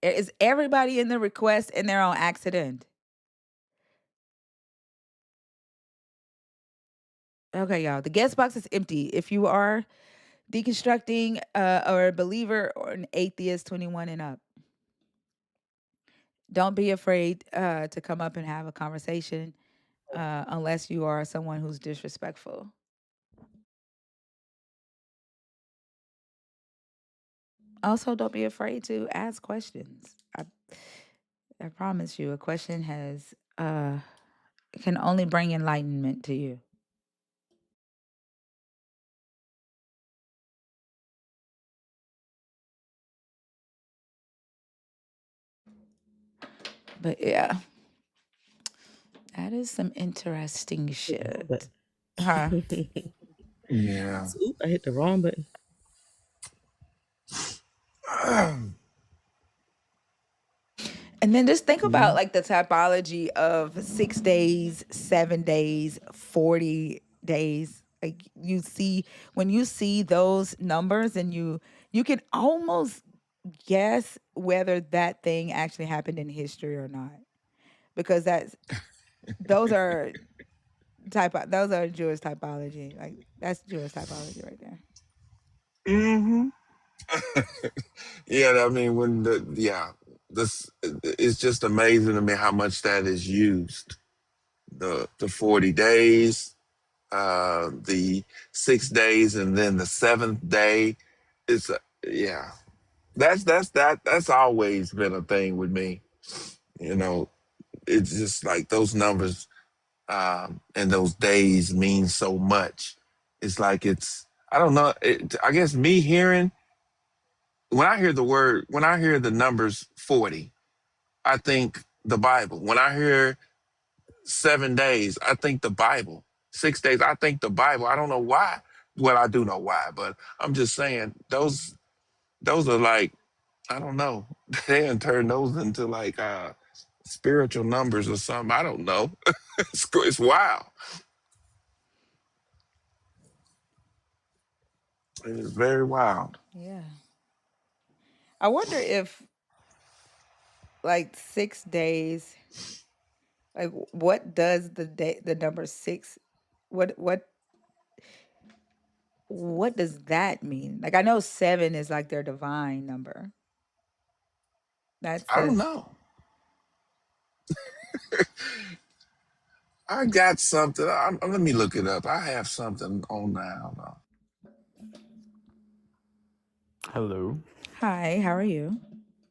Is everybody in the request in their own accident? Okay, y'all. The guest box is empty. If you are deconstructing or a believer or an atheist 21 and up, don't be afraid to come up and have a conversation unless you are someone who's disrespectful. Also, don't be afraid to ask questions. I promise you, a question has can only bring enlightenment to you. But yeah, that is some interesting Hit the wrong shit. button. Huh? Yeah. Oop, I hit the wrong button. And then just think about Mhm. like the typology of 6 days, 7 days, 40 days. Like, you see, when you see those numbers and you You can almost guess whether that thing actually happened in history or not, because those are those are Jewish typology. Like that's Jewish typology right there. Hmm. Yeah, I mean, this it's just amazing to me how much that is used. The 40 days, the 6 days, and then the seventh day. It's yeah, that's always been a thing with me. You know, it's just like those numbers and those days mean so much. It's like I don't know. I guess me hearing when I hear the numbers 40, I think the Bible. When I hear 7 days, I think the Bible. 6 days, I think the Bible. I don't know why. Well, I do know why, but I'm just saying those are like, I don't know. They done turn those into like spiritual numbers or something. I don't know. It's wild. It is very wild. Yeah. I wonder if like 6 days, like what does the number six, what what what does that mean? Like I know seven is like their divine number. That's I don't the know. I got something. Let me look it up. I have something on now. Hold on. Hello. hi. How are you?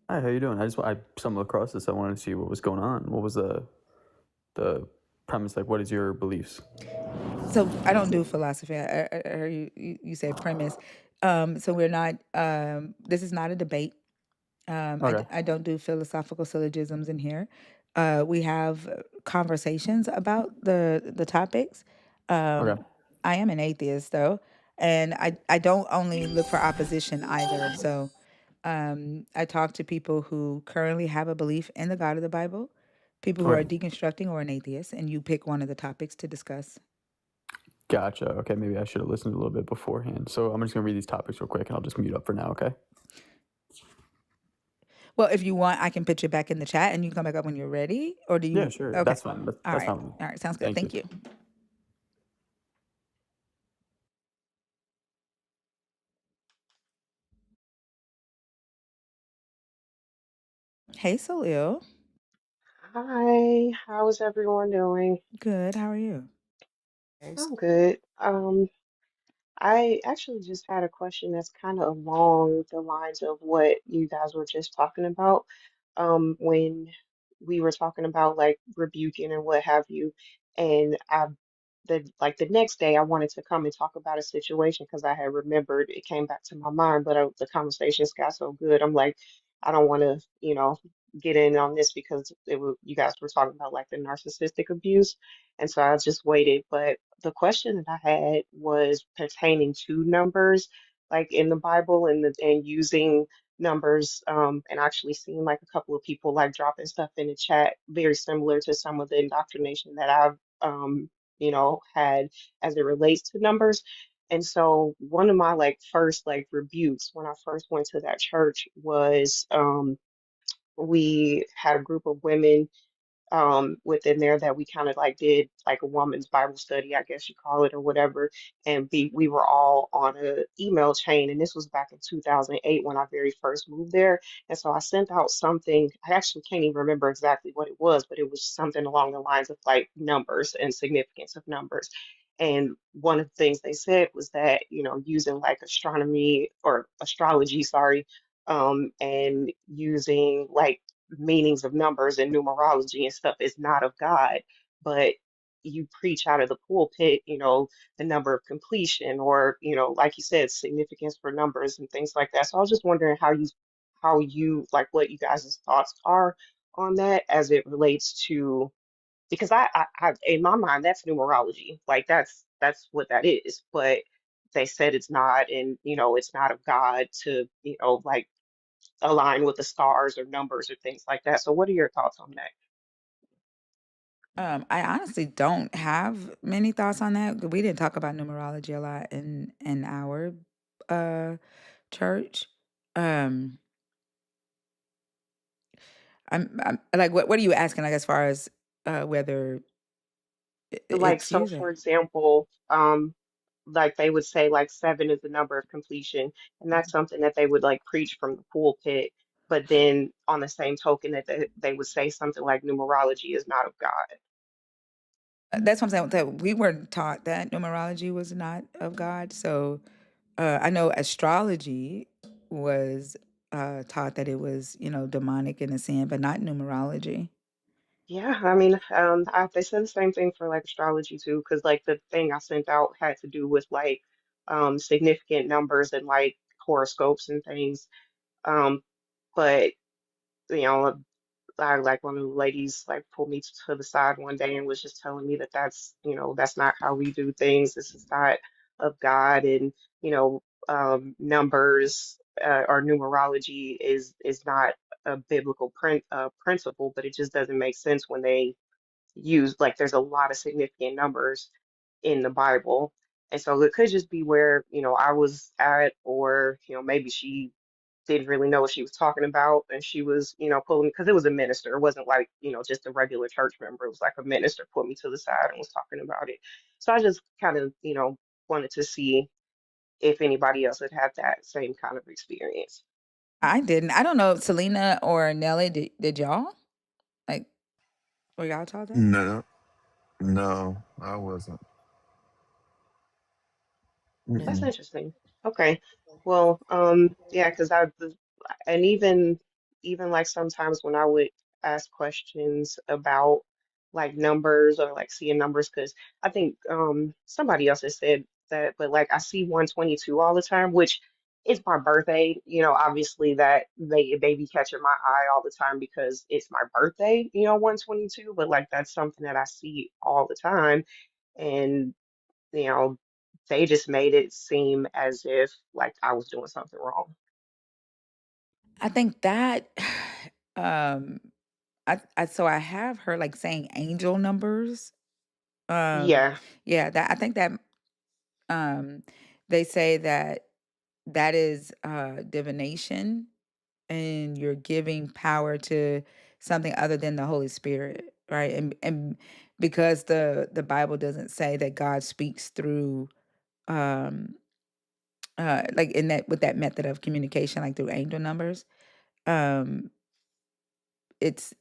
Hi, how you doing? I stumbled across this. I wanted to see what was going on. What was the premise? Like, what is your beliefs? So I don't do philosophy. I heard you say premise. So we're not. This is not a debate. Okay. I don't do philosophical syllogisms in here. We have conversations about the topics. Okay. I am an atheist though, and I don't only look for opposition either. So I talk to people who currently have a belief in the God of the Bible, people who are Okay. deconstructing or an atheist, and you pick one of the topics to discuss. Gotcha. Okay, maybe I should have listened a little bit beforehand. So I'm just gonna read these topics real quick, and I'll just mute up for now. Okay. Well, if you want, I can put you back in the chat and you can come back up when you're ready. Or do Yeah, you? sure. Okay. That's fine. All That's right. fine with me. All right. Sounds good. Thank you. Thank you. Hey, Salil. Hi, how is everyone doing? Good. How are you? I'm good. I actually just had a question that's kind of along the lines of what you guys were just talking about. When we were talking about like rebuking and what have you, and the next day I wanted to come and talk about a situation because I had remembered it came back to my mind, but the conversations got so good. I'm like, I don't want to, get in on this because you guys were talking about like the narcissistic abuse, and so I just waited. But the question that I had was pertaining to numbers, like in the Bible and using numbers, and actually seeing like a couple of people like dropping stuff in the chat, very similar to some of the indoctrination that I've had as it relates to numbers. And so one of my like first like rebukes when I first went to that church was we had a group of women within there that we kind of like did like a woman's Bible study, I guess you call it or whatever. And we were all on a email chain, and this was back in 2008 when I very first moved there. And so I sent out something. I actually can't even remember exactly what it was, but it was something along the lines of like numbers and significance of numbers. And one of the things they said was that, using like astronomy or astrology, sorry, and using like meanings of numbers and numerology and stuff is not of God, but you preach out of the pulpit, the number of completion or, like you said, significance for numbers and things like that. So I was just wondering how you like what you guys' thoughts are on that as it relates to because I in my mind that's numerology. Like that's what that is. But they said it's not and it's not of God to, like align with the stars or numbers or things like that. So what are your thoughts on that? I honestly don't have many thoughts on that. We didn't talk about numerology a lot in our uh church. Um, I'm like, what are you asking? Like, as far as whether Like, it's so used? for example, like they would say like seven is the number of completion, and that's something that they would like preach from the pulpit. But then on the same token that they would say something like numerology is not of God. That's what I'm saying. That we weren't taught that numerology was not of God. So I know astrology was taught that it was, demonic in a sin, but not numerology. Yeah, I mean, they said the same thing for like astrology too, because like the thing I sent out had to do with like significant numbers and like horoscopes and things. Um, but you know, I like one of the ladies like pulled me to the side one day and was just telling me that that's not how we do things. This is not of God, and numbers or numerology is not a biblical principle, but it just doesn't make sense when they use like there's a lot of significant numbers in the Bible. And so it could just be where, I was at, or, maybe she didn't really know what she was talking about. And she was, pulling, because it was a minister. It wasn't like, just a regular church member. It was like a minister put me to the side and was talking about it. So I just kind of, wanted to see if anybody else had had that same kind of experience. I didn't. I don't know, Selena or Nelly, did y'all? Like, were y'all taught that? No, no, I wasn't. That's Mm-mm. interesting. Okay. Well, yeah, because and even like sometimes when I would ask questions about like numbers or like seeing numbers, because I think somebody else has said that, but like I see 122 all the time, which is my birthday. Obviously that they be catching my eye all the time because it's my birthday, 122, but like that's something that I see all the time. And you know, they just made it seem as if like I was doing something wrong. I think that um so I have heard like saying angel numbers. Yeah, Yeah, that I think that um they say that that is divination, and you're giving power to something other than the Holy Spirit, right? And because the Bible doesn't say that God speaks through um like in that with that method of communication, like through angel numbers, um it's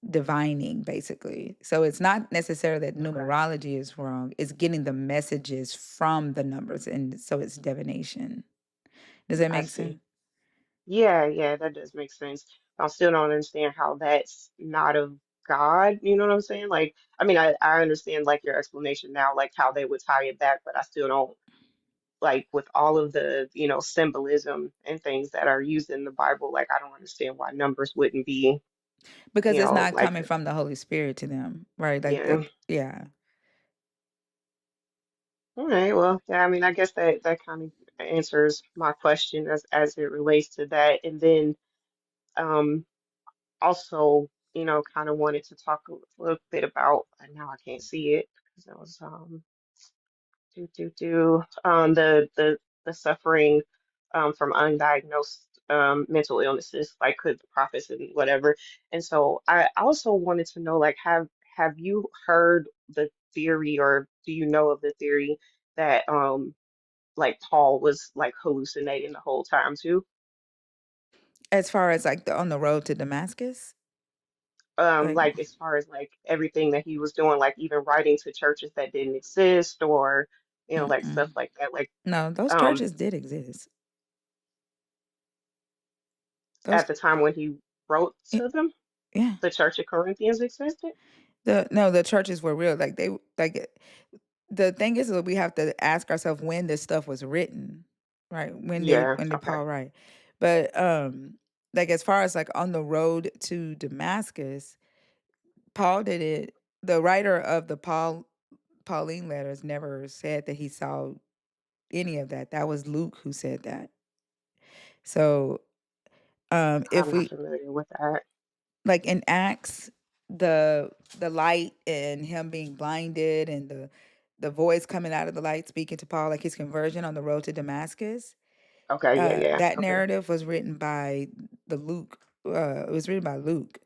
divining basically. So it's not necessarily that okay, numerology is wrong, it's getting the messages from the numbers, and so it's divination. Does that I make sense? see. Yeah, yeah, that does make sense. I still don't understand how that's not of God, you know what I'm saying? Like, I mean, I understand like your explanation now, like how they would tie it back, but I still don't like with all of the, symbolism and things that are used in the Bible, like I don't understand why numbers wouldn't be, Because it's not like coming from the Holy Spirit to them, right? Like yeah. that, yeah. All right, well, yeah, I mean, I guess that kind of answers my question as it relates to that. And then um also, kind of wanted to talk a little bit about, and now I can't see it because it was the suffering from undiagnosed mental illnesses, like could the prophets and whatever. And so I also wanted to know, like, have you heard the theory, or do you know of the theory that like Paul was like hallucinating the whole time too? As far as like on the road to Damascus, like, Like as far as like everything that he was doing, like even writing to churches that didn't exist, or like stuff mm-mm. like that. Like No, those um churches did exist. Those, at the time when he wrote y- to them, yeah. the Church of Corinthians existed. The churches were real. Like they the thing is that we have to ask ourselves when this stuff was written, right? Yeah, When did okay. Paul write? But like as far as like on the road to Damascus, Paul did it. The writer of the Pauline letters never said that he saw any of that. That was Luke who said that. So if I'm not we familiar with that. like in Acts, the light and him being blinded, and the voice coming out of the light speaking to Paul, like his conversion on the road to Damascus. Okay, yeah, yeah. That Okay. narrative was written by the Luke. It was written by Luke.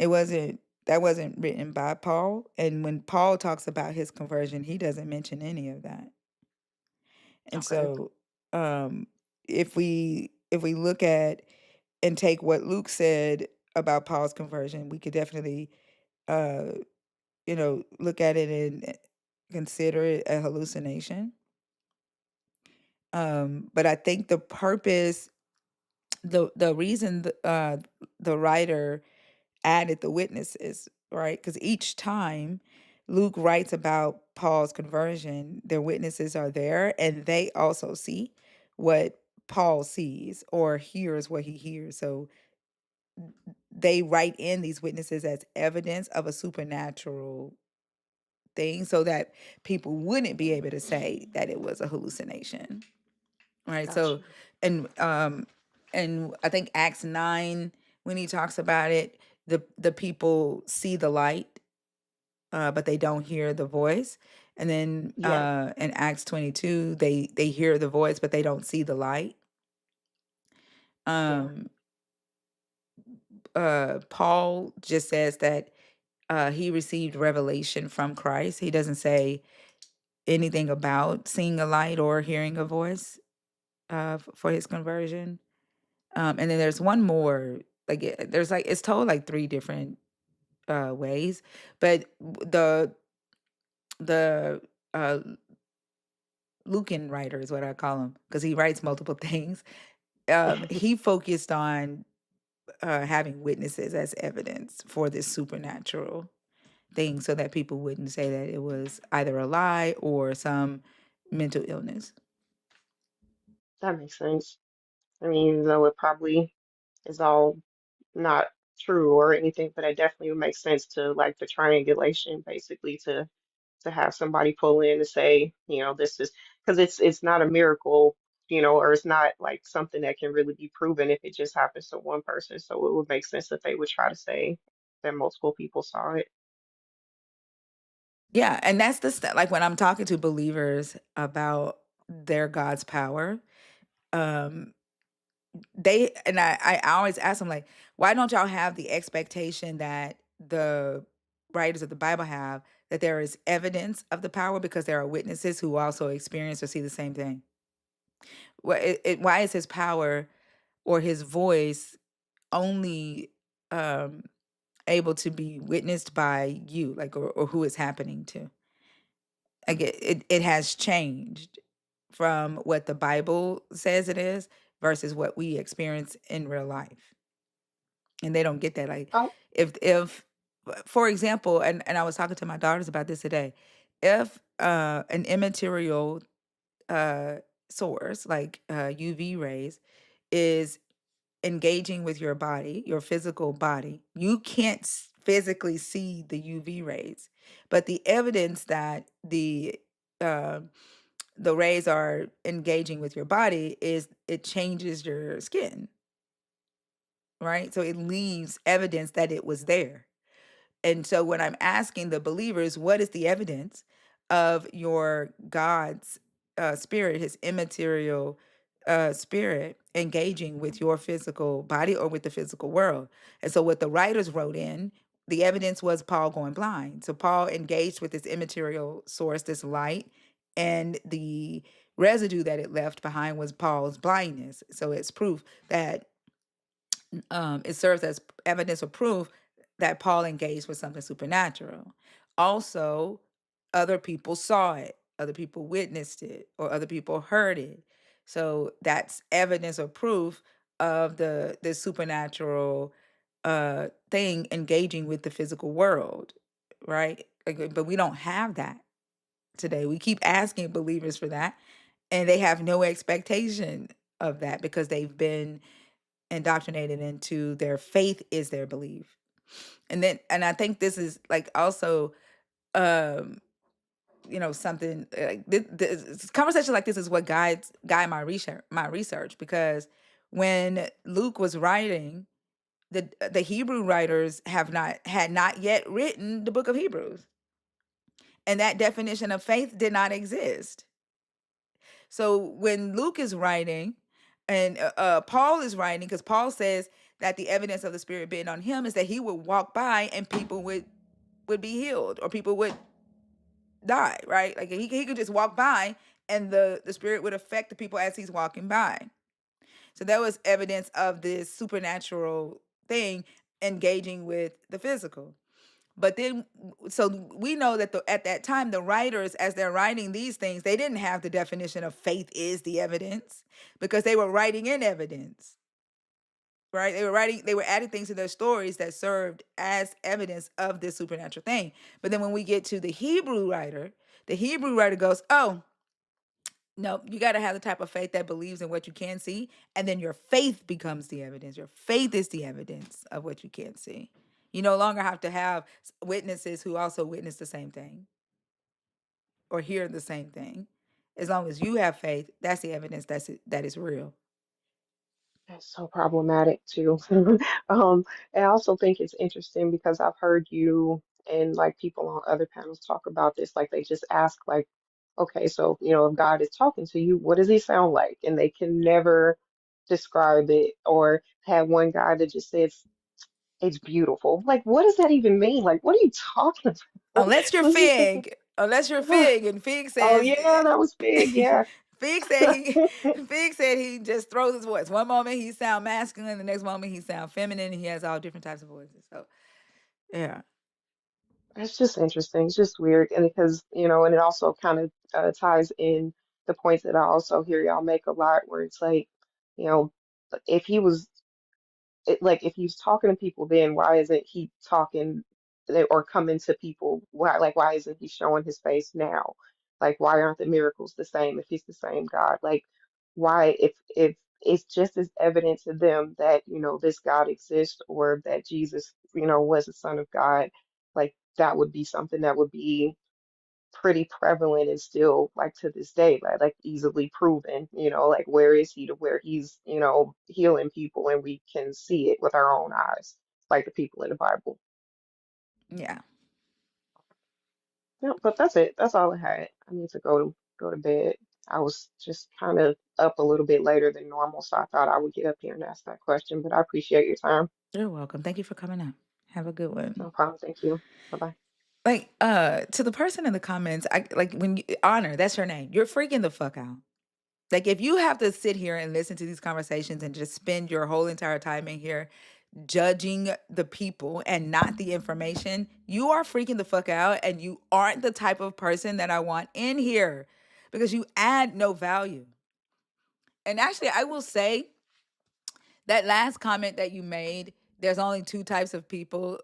It wasn't that wasn't written by Paul. And when Paul talks about his conversion, he doesn't mention any of that. And Okay. so, if we look at and take what Luke said about Paul's conversion, we could definitely, uh, look at it and consider it a hallucination. But I think the purpose, the reason the writer added the witnesses, right? Because each time Luke writes about Paul's conversion, their witnesses are there and they also see what Paul sees or hears what he hears. So they write in these witnesses as evidence of a supernatural thing so that people wouldn't be able to say that it was a hallucination. Right. Gotcha. So and I think Acts 9, when he talks about it, the people see the light, but they don't hear the voice. And then Yeah. in Acts 22, they hear the voice, but they don't see the light. Yeah. Um, Paul just says that he received revelation from Christ. He doesn't say anything about seeing a light or hearing a voice for his conversion. And then there's one more, like there's like it's told like three different ways, but the uh, Lucan writer is what I call him because he writes multiple things. He focused on having witnesses as evidence for this supernatural thing, so that people wouldn't say that it was either a lie or some mental illness. That makes sense. I mean, even though it probably is all not true or anything, but it definitely would make sense to like the triangulation, basically, to have somebody pull in and say, this is because it's not a miracle, or it's not like something that can really be proven if it just happens to one person. So it would make sense that they would try to say that multiple people saw it. Yeah, and that's the stuff. Like when I'm talking to believers about their God's power, um, I always ask them like, why don't y'all have the expectation that the writers of the Bible have, that there is evidence of the power because there are witnesses who also experience or see the same thing? Why is his power or his voice only um, able to be witnessed by you, like, or who it's happening to? Like it has changed from what the Bible says it is versus what we experience in real life. And they don't get that. Like Oh, if for example, and I was talking to my daughters about this today, if an immaterial uh source like UV rays is engaging with your body, your physical body, you can't physically see the UV rays, but the evidence that uh, the rays are engaging with your body is it changes your skin, right? So it leaves evidence that it was there. And so when I'm asking the believers, what is the evidence of your God's spirit, his immaterial spirit engaging with your physical body or with the physical world? And so what the writers wrote in, the evidence was Paul going blind. So Paul engaged with this immaterial source, this light, and the residue that it left behind was Paul's blindness. So it's proof that it serves as evidence or proof that Paul engaged with something supernatural. Also, other people saw it, other people witnessed it, or other people heard it. So that's evidence or proof of the supernatural thing engaging with the physical world, right? Like, but we don't have that today. We keep asking believers for that, and they have no expectation of that because they've been indoctrinated into their faith is their belief. And I think this is like also um something like this conversation like this is what guide my research, because when Luke was writing, the Hebrew writers had not yet written the book of Hebrews, and that definition of faith did not exist. So when Luke is writing, And Paul is writing because Paul says that the evidence of the Spirit being on him is that he would walk by and people would be healed or people would die, right? Like he could just walk by and the Spirit would affect the people as he's walking by. So that was evidence of this supernatural thing engaging with the physical. But then, so we know that at that time, the writers, as they're writing these things, they didn't have the definition of faith is the evidence because they were writing in evidence, right? They were adding things to their stories that served as evidence of this supernatural thing. But then when we get to the Hebrew writer goes, oh, no, you got to have the type of faith that believes in what you can see. And then your faith becomes the evidence. Your faith is the evidence of what you can't see. You no longer have to have witnesses who also witness the same thing or hear the same thing. As long as you have faith, that's the evidence that is real. That's so problematic too. And I also think it's interesting because I've heard you and like people on other panels talk about this. Like they just ask, like, okay, so if God is talking to you, what does he sound like? And they can never describe it. Or had one guy that just said it's beautiful. Like, what does that even mean? Like, what are you talking about? Unless you're So it's just like, Fig, and Fig oh says yeah, that was big, yeah. Fig said he just throws his voice. One moment he sound masculine, the next moment he sound feminine, and he has all different types of voices. So yeah. It's just interesting. It's just weird. And because, and it also kind of ties in the points that I also hear y'all make a lot, where it's like, you know, if he was like if he's talking to people, then why isn't he talking or coming to people? Why isn't he showing his face now? Like why aren't the miracles the same if he's the same God? Like why if it's just as evident to them that this God exists or that Jesus was the Son of God, like that would be something that would be pretty prevalent and still like to this day like easily proven, like where is he to where he's healing people and we can see it with our own eyes like the people in the Bible. Yeah. Yeah, but that's it. That's all I had. I need to go to bed. I was just kind of up a little bit later than normal, so I thought I would get up here and ask that question, but I appreciate your time. You're welcome. Thank you for coming up. Have a good one. No problem. Thank you. Bye bye. Like, to the person in the comments, I like when you honor, that's her name. You're freaking the fuck out. Like, if you have to sit here and listen to these conversations and just spend your whole entire time in here judging the people and not the information, you are freaking the fuck out and you aren't the type of person that I want in here because you add no value. And actually, I will say that last comment that you made, there's only two types of people,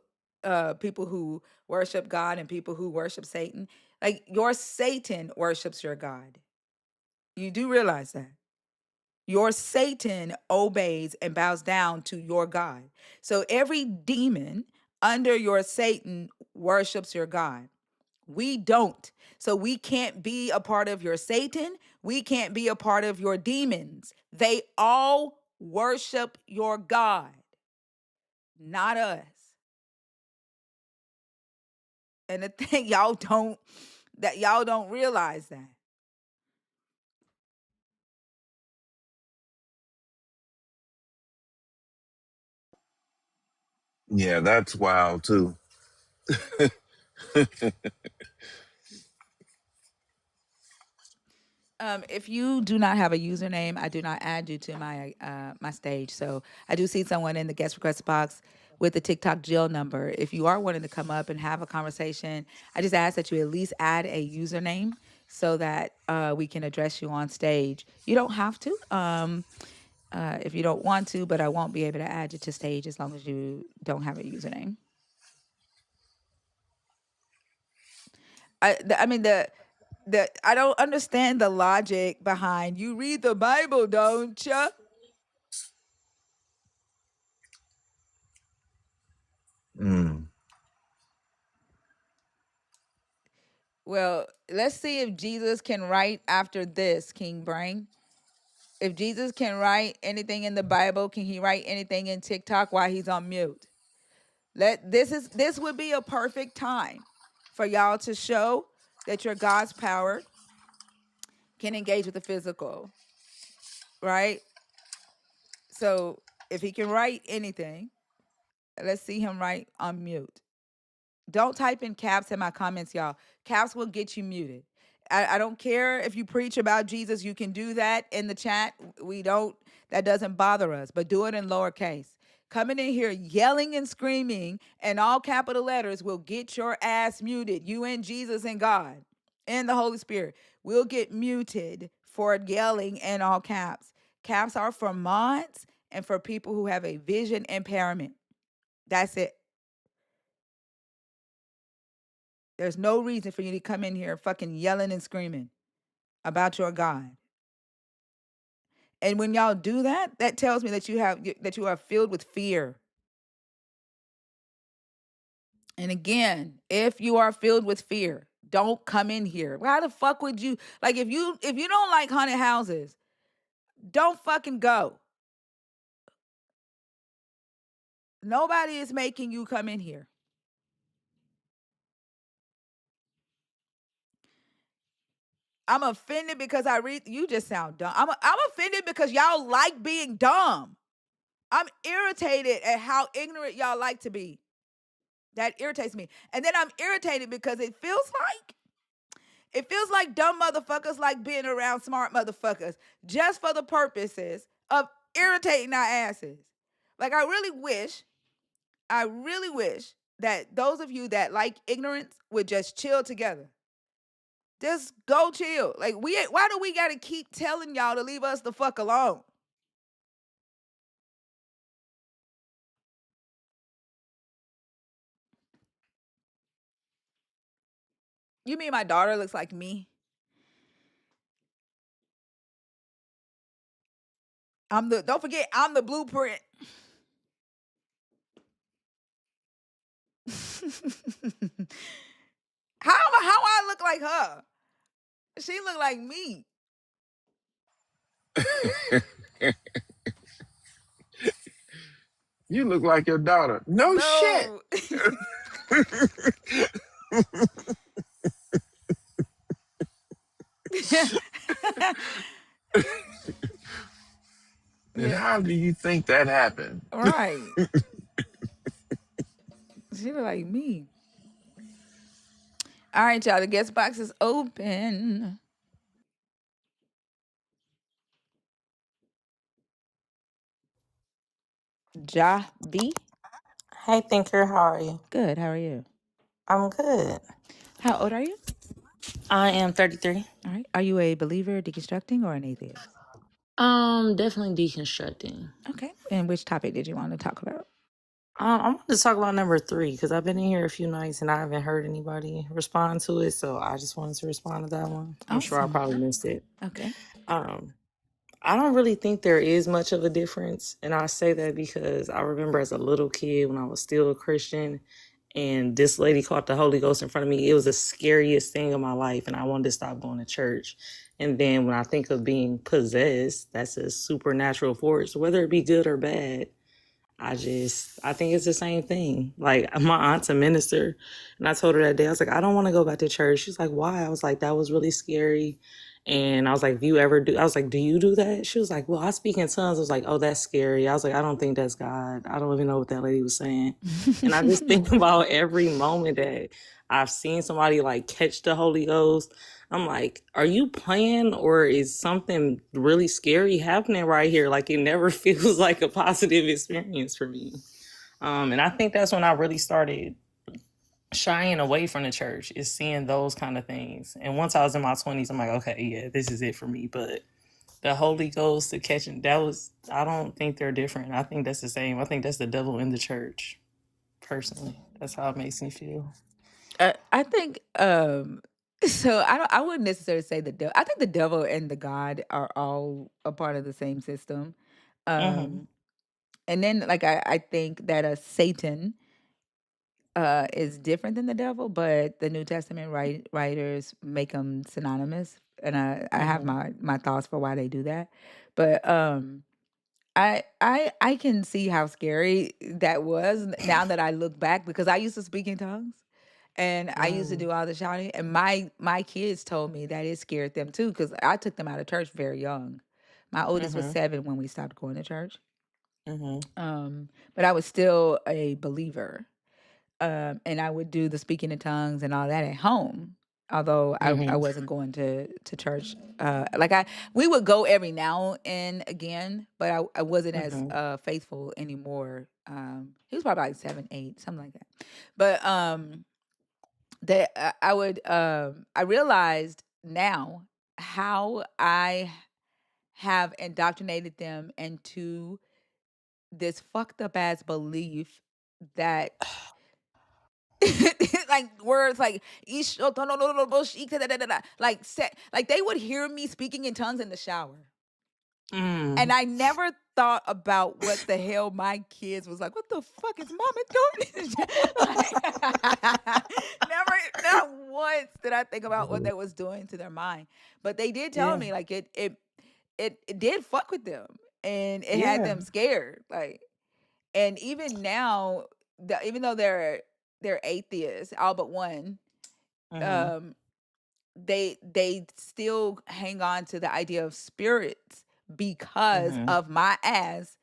people who worship God and people who worship Satan. Like your Satan worships your God. You do realize that. Your Satan obeys and bows down to your God. So every demon under your Satan worships your God. We don't. So we can't be a part of your Satan. We can't be a part of your demons. They all worship your God, not us. And the thing y'all don't realize that. Yeah, that's wild too. If you do not have a username, I do not add you to my stage. So I do see someone in the guest request box with the TikTok Jill number. If you are wanting to come up and have a conversation, I just ask that you at least add a username so that we can address you on stage. You don't have to if you don't want to, but I won't be able to add you to stage as long as you don't have a username. I mean the I don't understand the logic behind you read the Bible, don't you? Mm. Well, let's see if Jesus can write after this, King Brain. If Jesus can write anything in the Bible, can he write anything in TikTok while he's on mute? This would be a perfect time for y'all to show that your God's power can engage with the physical, right? So if he can write anything, let's see him write on mute. Don't type in caps in my comments, y'all. Caps will get you muted. I don't care if you preach about Jesus, you can do that in the chat. That doesn't bother us, but do it in lowercase. Coming in here yelling and screaming in all capital letters will get your ass muted. You and Jesus and God and the Holy Spirit will get muted for yelling in all caps. Caps are for mods and for people who have a vision impairment. That's it. There's no reason for you to come in here fucking yelling and screaming about your God. And when y'all do that, that tells me that you are filled with fear. And again, if you are filled with fear, don't come in here. Why the fuck would you, like, if you don't like haunted houses, don't fucking go. Nobody is making you come in here. I'm offended because you just sound dumb. I'm offended because y'all like being dumb. I'm irritated at how ignorant y'all like to be. That irritates me. And then I'm irritated because it feels like dumb motherfuckers like being around smart motherfuckers just for the purposes of irritating our asses. Like I really wish that those of you that like ignorance would just chill together. Just go chill. Like why do we gotta keep telling y'all to leave us the fuck alone? You mean my daughter looks like me? Don't forget, I'm the blueprint. how I look like her? She look like me. You look like your daughter. No shit. No. And Yeah, how do you think that happened? right. She look like me. All right, y'all. The guest box is open. Ja B. Hey, Thinker, how are you? Good. How are you? I'm good. How old are you? I am 33. All right. Are you a believer, deconstructing, or an atheist? Definitely deconstructing. Okay. And which topic did you want to talk about? I want to talk about number 3 because I've been in here a few nights and I haven't heard anybody respond to it, so I just wanted to respond to that one. I'm sure I Awesome. probably missed it. Okay. Um, I don't really think there is much of a difference, and I say that because I remember as a little kid when I was still a Christian, and this lady caught the Holy Ghost in front of me. It was the scariest thing of my life, and I wanted to stop going to church. And then when I think of being possessed, that's a supernatural force, whether it be good or bad. I think it's the same thing. Like my aunt's a minister, and I told her that day, I was like, I don't want to go back to church. She's like, why? I was like, that was really scary. And I was like, I was like, do you do that? She was like, well, I speak in tongues. I was like, oh, that's scary. I was like, I don't think that's God. I don't even know what that lady was saying. And I just think about every moment that I've seen somebody like catch the Holy Ghost. I'm like, are you playing or is something really scary happening right here? Like it never feels like a positive experience for me. And I think that's when I really started shying away from the church, is seeing those kind of things. And once I was in my 20s, I'm like, okay, yeah, this is it for me. But the Holy Ghost, the catching, I don't think they're different. I think that's the same. I think that's the devil in the church, personally. That's how it makes me feel. I think so I wouldn't necessarily say the devil. I think the devil and the God are all a part of the same system. Mm-hmm. Um and then like I think that a Satan is different than the devil, but the New Testament writers make them synonymous, and I have Mm-hmm. my thoughts for why they do that. But I can see how scary that was now that I look back, because I used to speak in tongues and I used to Mm-hmm. do all the shouting, and my kids told me that it scared them too, because I took them out of church very young. My oldest was Mm-hmm. 7 when we stopped going to church. But I was still a believer. And I would do the speaking in tongues and all that at home. Although I wasn't going to church, we would go every now and again, but I wasn't as faithful anymore. He was probably like 7, 8, something like that. But that I realized now how I have indoctrinated them into this fucked up ass belief that like words like like they would hear me speaking in tongues in the shower. And I never thought about what the hell my kids was like. What the fuck is mama doing? Never, not once did I think about what that was doing to their mind. But they did tell Yeah. me like it did fuck with them, and it had Yeah. them scared. Like, and even now, even though they're atheists, all but one, um, they still hang on to the idea of spirits because of my ass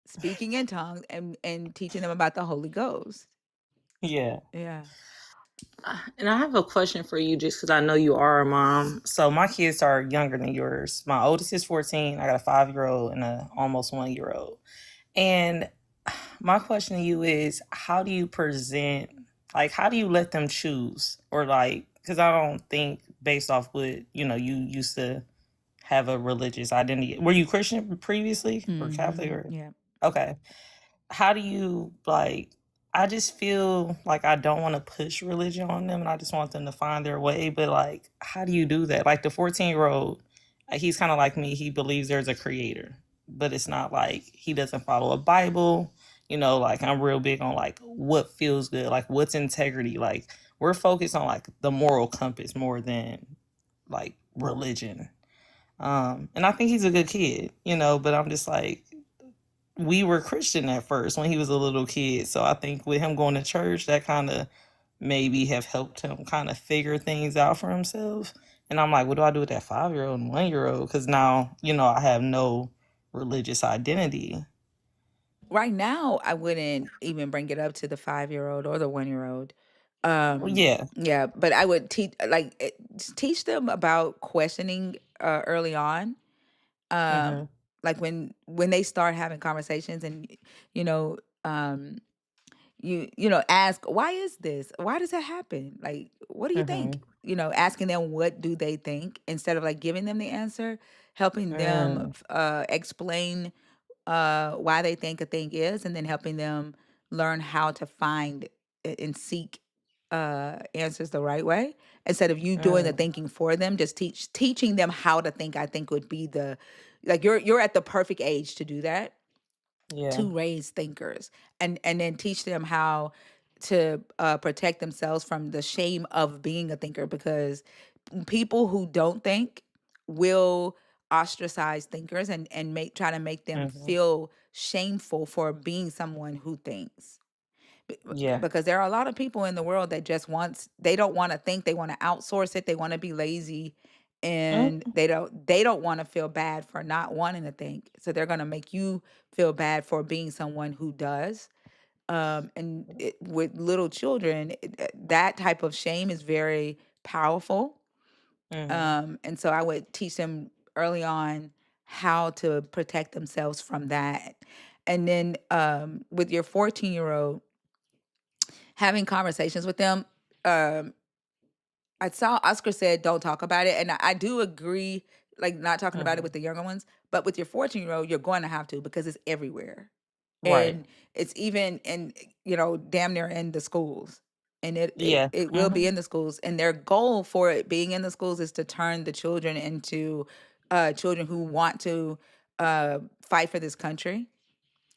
speaking in tongues and teaching them about the Holy Ghost. Yeah. Yeah. And I have a question for you just because I know you are a mom. So my kids are younger than yours. My oldest is 14. I got a 5-year-old and a almost 1-year-old. And my question to you is, how do you present, like, how do you let them choose? Or like, because I don't think based off what, you used to have a religious identity. Were you Christian previously or Catholic or? Yeah. Okay. How do you like, I just feel like I don't want to push religion on them and I just want them to find their way, but like how do you do that? Like the 14-year-old, he's kind of like me. He believes there's a creator, but it's not like he doesn't follow a Bible. Like I'm real big on like what feels good, like what's integrity. Like we're focused on like the moral compass more than like religion. And I think he's a good kid, but I'm just like, we were Christian at first when he was a little kid. So I think with him going to church, that kind of maybe have helped him kind of figure things out for himself. And I'm like, what do I do with that 5-year-old and 1-year-old? Because now, I have no religious identity. Right now, I wouldn't even bring it up to the 5-year-old or the 1-year-old. Well, yeah. Yeah, but I would teach them about questioning early on. Mm-hmm. Like when they start having conversations, and you know, um, ask, why is this? Why does that happen? Like, what do you think? Mm-hmm. Asking them what do they think instead of like giving them the answer, helping them Mm, explain why they think a thing is, and then helping them learn how to find and seek answers the right way instead of you doing the mm, thinking for them. Just teaching them how to think. I think would be you're at the perfect age to do that, yeah. to raise thinkers, and then teach them how to protect themselves from the shame of being a thinker, because people who don't think will ostracize thinkers and try to make them Mm-hmm. feel shameful for being someone who thinks. Yeah. Because there are a lot of people in the world that just they don't want to think, they want to outsource it, they want to be lazy, and Mm, they don't want to feel bad for not wanting to think, so they're going to make you feel bad for being someone who does. With little children, that type of shame is very powerful. mm-hmm. And so I would teach them early on how to protect themselves from that. And then with your 14-year-old, having conversations with them, um, I saw Oscar said don't talk about it. And I do agree, like not talking about it Mm-hmm. with the younger ones. But with your 14-year-old, you're going to have to, because it's everywhere. Right. And it's even in, damn near in the schools. And it, it, Yeah. it will be Mm-hmm. in the schools. And their goal for it being in the schools is to turn the children into children who want to fight for this country,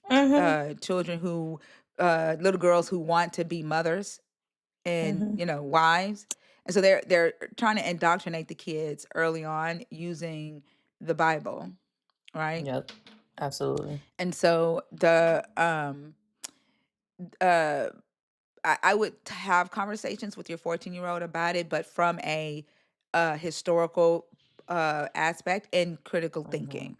Mm-hmm. children who, little girls who want to be mothers and, Mm-hmm. wives. And so they're trying to indoctrinate the kids early on using the Bible, right? Yep. Absolutely. And so uh I would have conversations with your 14-year-old about it, but from a historical aspect and critical Mm-hmm. thinking.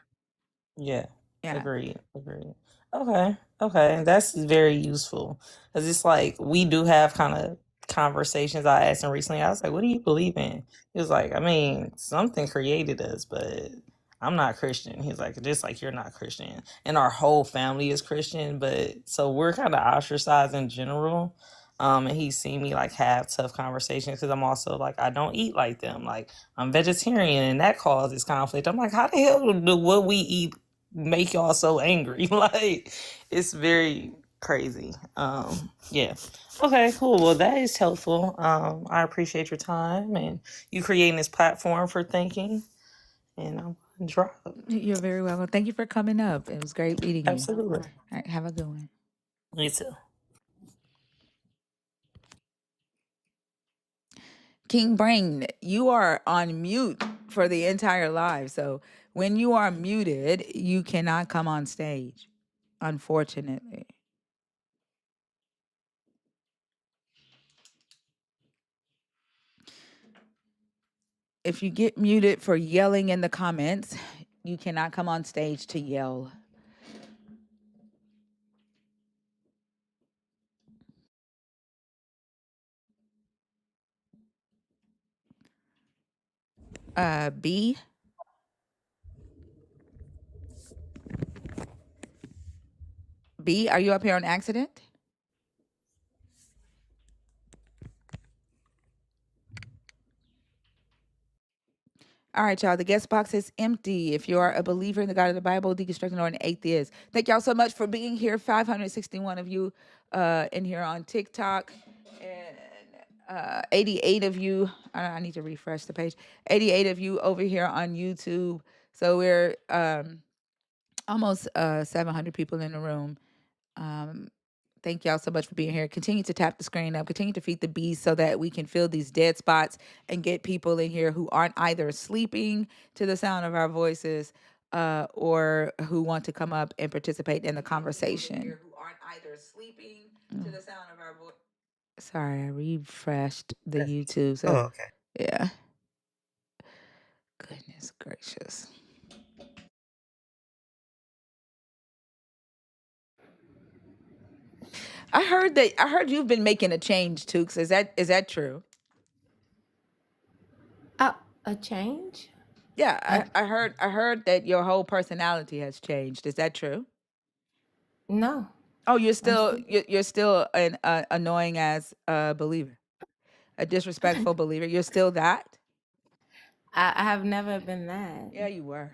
Yeah, Yeah. agreed. Agreed. Okay. Okay. That's very useful. Because it's like we do have kind of conversations. I asked him recently, I was like, what do you believe in? He was like, I mean, something created us, but I'm not Christian. He's like, just like you're not Christian. And our whole family is Christian, but so we're kind of ostracized in general. And he's seen me like have tough conversations because I'm also like, I don't eat like them. Like I'm vegetarian and that causes conflict. I'm like, how the hell do what we eat make y'all so angry? Like it's very crazy. Yeah. Okay, cool. Well, that is helpful. I appreciate your time and you creating this platform for thinking. And I'm gonna drop. You're very welcome. Thank you for coming up. It was great meeting you. Absolutely. All right, have a good one. Me too. King Brain, you are on mute for the entire live. So when you are muted, you cannot come on stage, unfortunately. If you get muted for yelling in the comments, you cannot come on stage to yell. B, B, are you up here on accident? All right, y'all. The guest box is empty. If you are a believer in the God of the Bible, deconstructing, or an atheist, thank y'all so much for being here. 561 of you in here on TikTok, and 88 of you. I need to refresh the page. 88 of you over here on YouTube. So we're almost 700 people in the room. Thank y'all so much for being here. Continue to tap the screen up. Continue to feed the beast so that we can fill these dead spots and get people in here who aren't either sleeping to the sound of our voices or who want to come up and participate in the conversation. Who aren't either sleeping to the sound of our voice. Sorry, I refreshed the YouTube. So, okay. yeah. Goodness gracious. I heard you've been making a change, Tukes. Is that true? A change? Yeah, I I heard that your whole personality has changed. Is that true? no. Oh, you're I'm still still. you're still an annoying as a believer, a disrespectful believer. You're still that? I have never been that. Yeah, you were.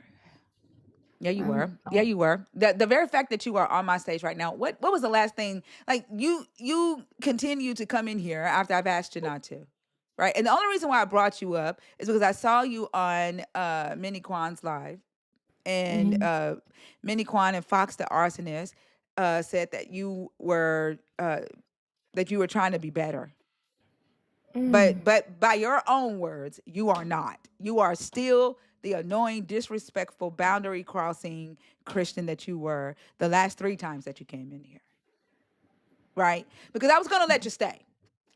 Yeah, you I'm. were. Yeah, you were. The very fact that you are on my stage right now. What was the last thing? Like you continue to come in here after I've asked you not to, right? And the only reason why I brought you up is because I saw you on Minnie Kwan's live, and Mhm. Minnie Kwan and Fox the arsonist said that you were trying to be better. Mm. But by your own words, you are not. You are still the annoying, disrespectful, boundary crossing Christian that you were the last 3 times that you came in here. Right? Because I was gonna let you stay.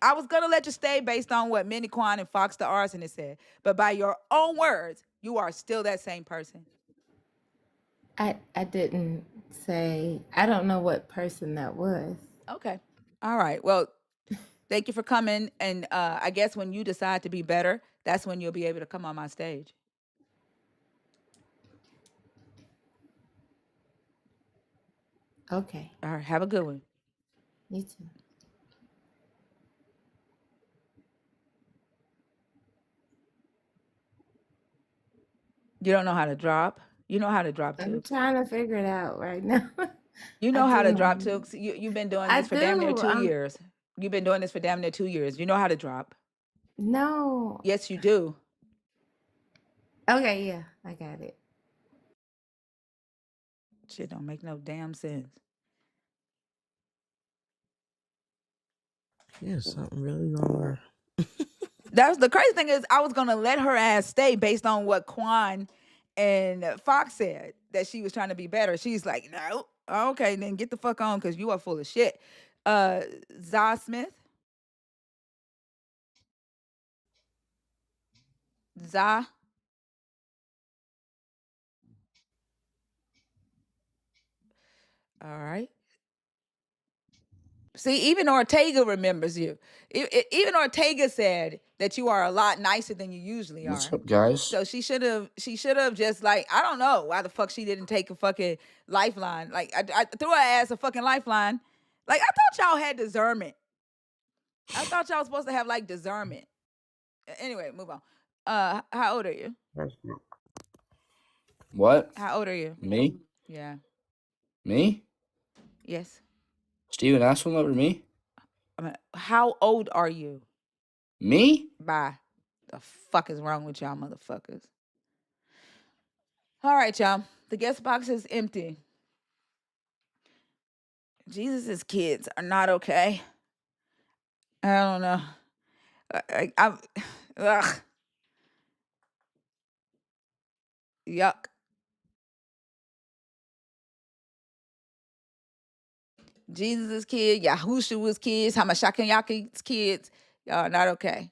I was gonna let you stay based on what Minnie Kwan and Fox the arsonist said. But by your own words, you are still that same person. I didn't say. I don't know what person that was. Okay. All right. Well, thank you for coming. And I guess when you decide to be better, that's when you'll be able to come on my stage. Okay. All right. Have a good one. You too. You don't know how to drop. You know how to drop I'm tubes. trying to figure it out right now. You I know how to drop do. tubes. You've been doing I this for damn near do. 2 years. You've been doing this for damn near 2 years. You know how to drop. No. Yes, you do. Okay, yeah, I got it. Shit don't make no damn sense. Yeah, something really wrong. That's the crazy thing is I was gonna let her ass stay based on what Quan and Fox said that she was trying to be better. She's like, no, okay, then get the fuck on because you are full of shit. Uh, Zah Smith, Zah, All right. See, even Ortega remembers you. Even Ortega said that you are a lot nicer than you usually What's are. up, guys? So she should have just like, I don't know why the fuck she didn't take a fucking lifeline. Like I threw her ass a fucking lifeline. Like I thought y'all had discernment. I thought y'all was supposed to have like discernment. Anyway, move on. How old are you? What? How old are you? Me? Yeah. Me? Yes. Steven asked one over me? I mean, how old are you? Me? Bye. The fuck is wrong with y'all motherfuckers? All right, y'all. The guest box is empty. Jesus's kids are not okay. I don't know. I'm ugh, yuck. Jesus's kid, Yahushua's kids, Hamashakanyaki's kids, y'all are not okay.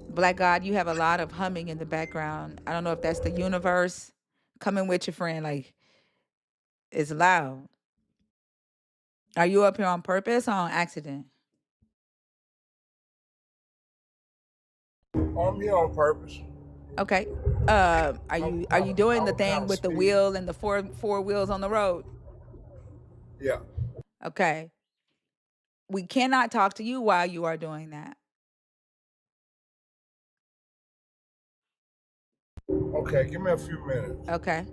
Black God, you have a lot of humming in the background. I don't know if that's the universe coming with your friend. Like, it's loud. Are you up here on purpose or on accident? I'm here on purpose. Okay. Are you doing the I'm kind thing of with the speeding. wheel and the four wheels on the road? Yeah. Okay. We cannot talk to you while you are doing that. Okay, give me a few minutes. Okay.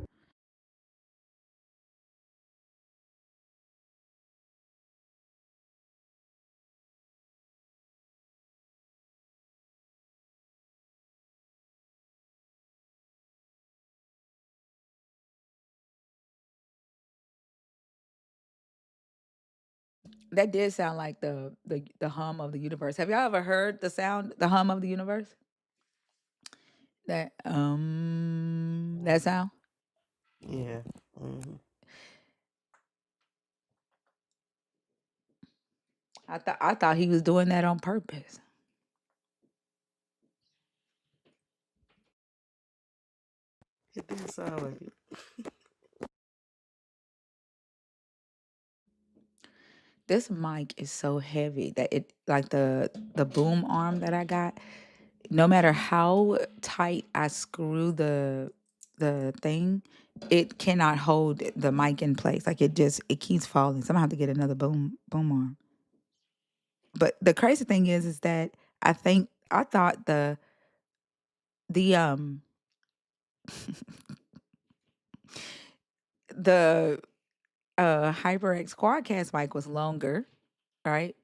That did sound like the hum of the universe. Have y'all ever heard the hum of the universe? That sound? Yeah. Hmm. I thought he was doing that on purpose. It did sound like it. This mic is so heavy that it like the boom arm that I got, no matter how tight I screw the thing, it cannot hold the mic in place. Like it keeps falling. So I'm gonna have to get another boom arm. But the crazy thing is that I thought the the HyperX Quadcast mic was longer, right?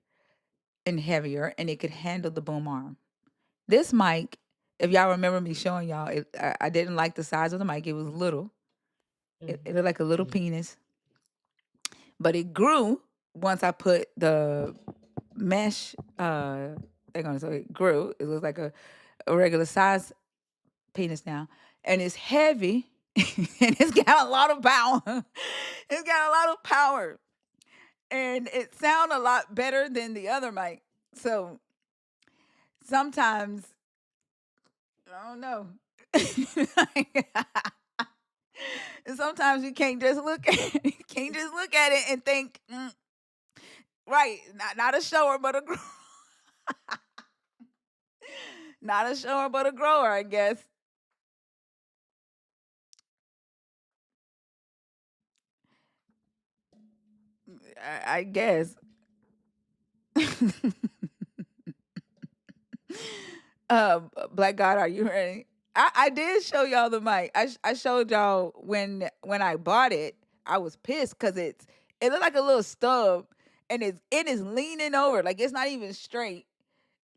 And heavier, and it could handle the boom arm. This mic, if y'all remember me showing y'all, I didn't like the size of the mic. It was little. It looked like a little penis, but it grew once I put the mesh. They're gonna say it grew. It looks like a regular size penis now, and it's heavy, and it's got a lot of power. It's got a lot of power, and it sounds a lot better than the other mic. So sometimes I don't know. Sometimes you can't just look at it, you can't just look at it and think, right, not a shower but a grower. Not a shower but a grower, I guess. I guess. Black God, are you ready? I did show y'all the mic. I showed y'all when I bought it. I was pissed because it looked like a little stub, and it is leaning over like it's not even straight.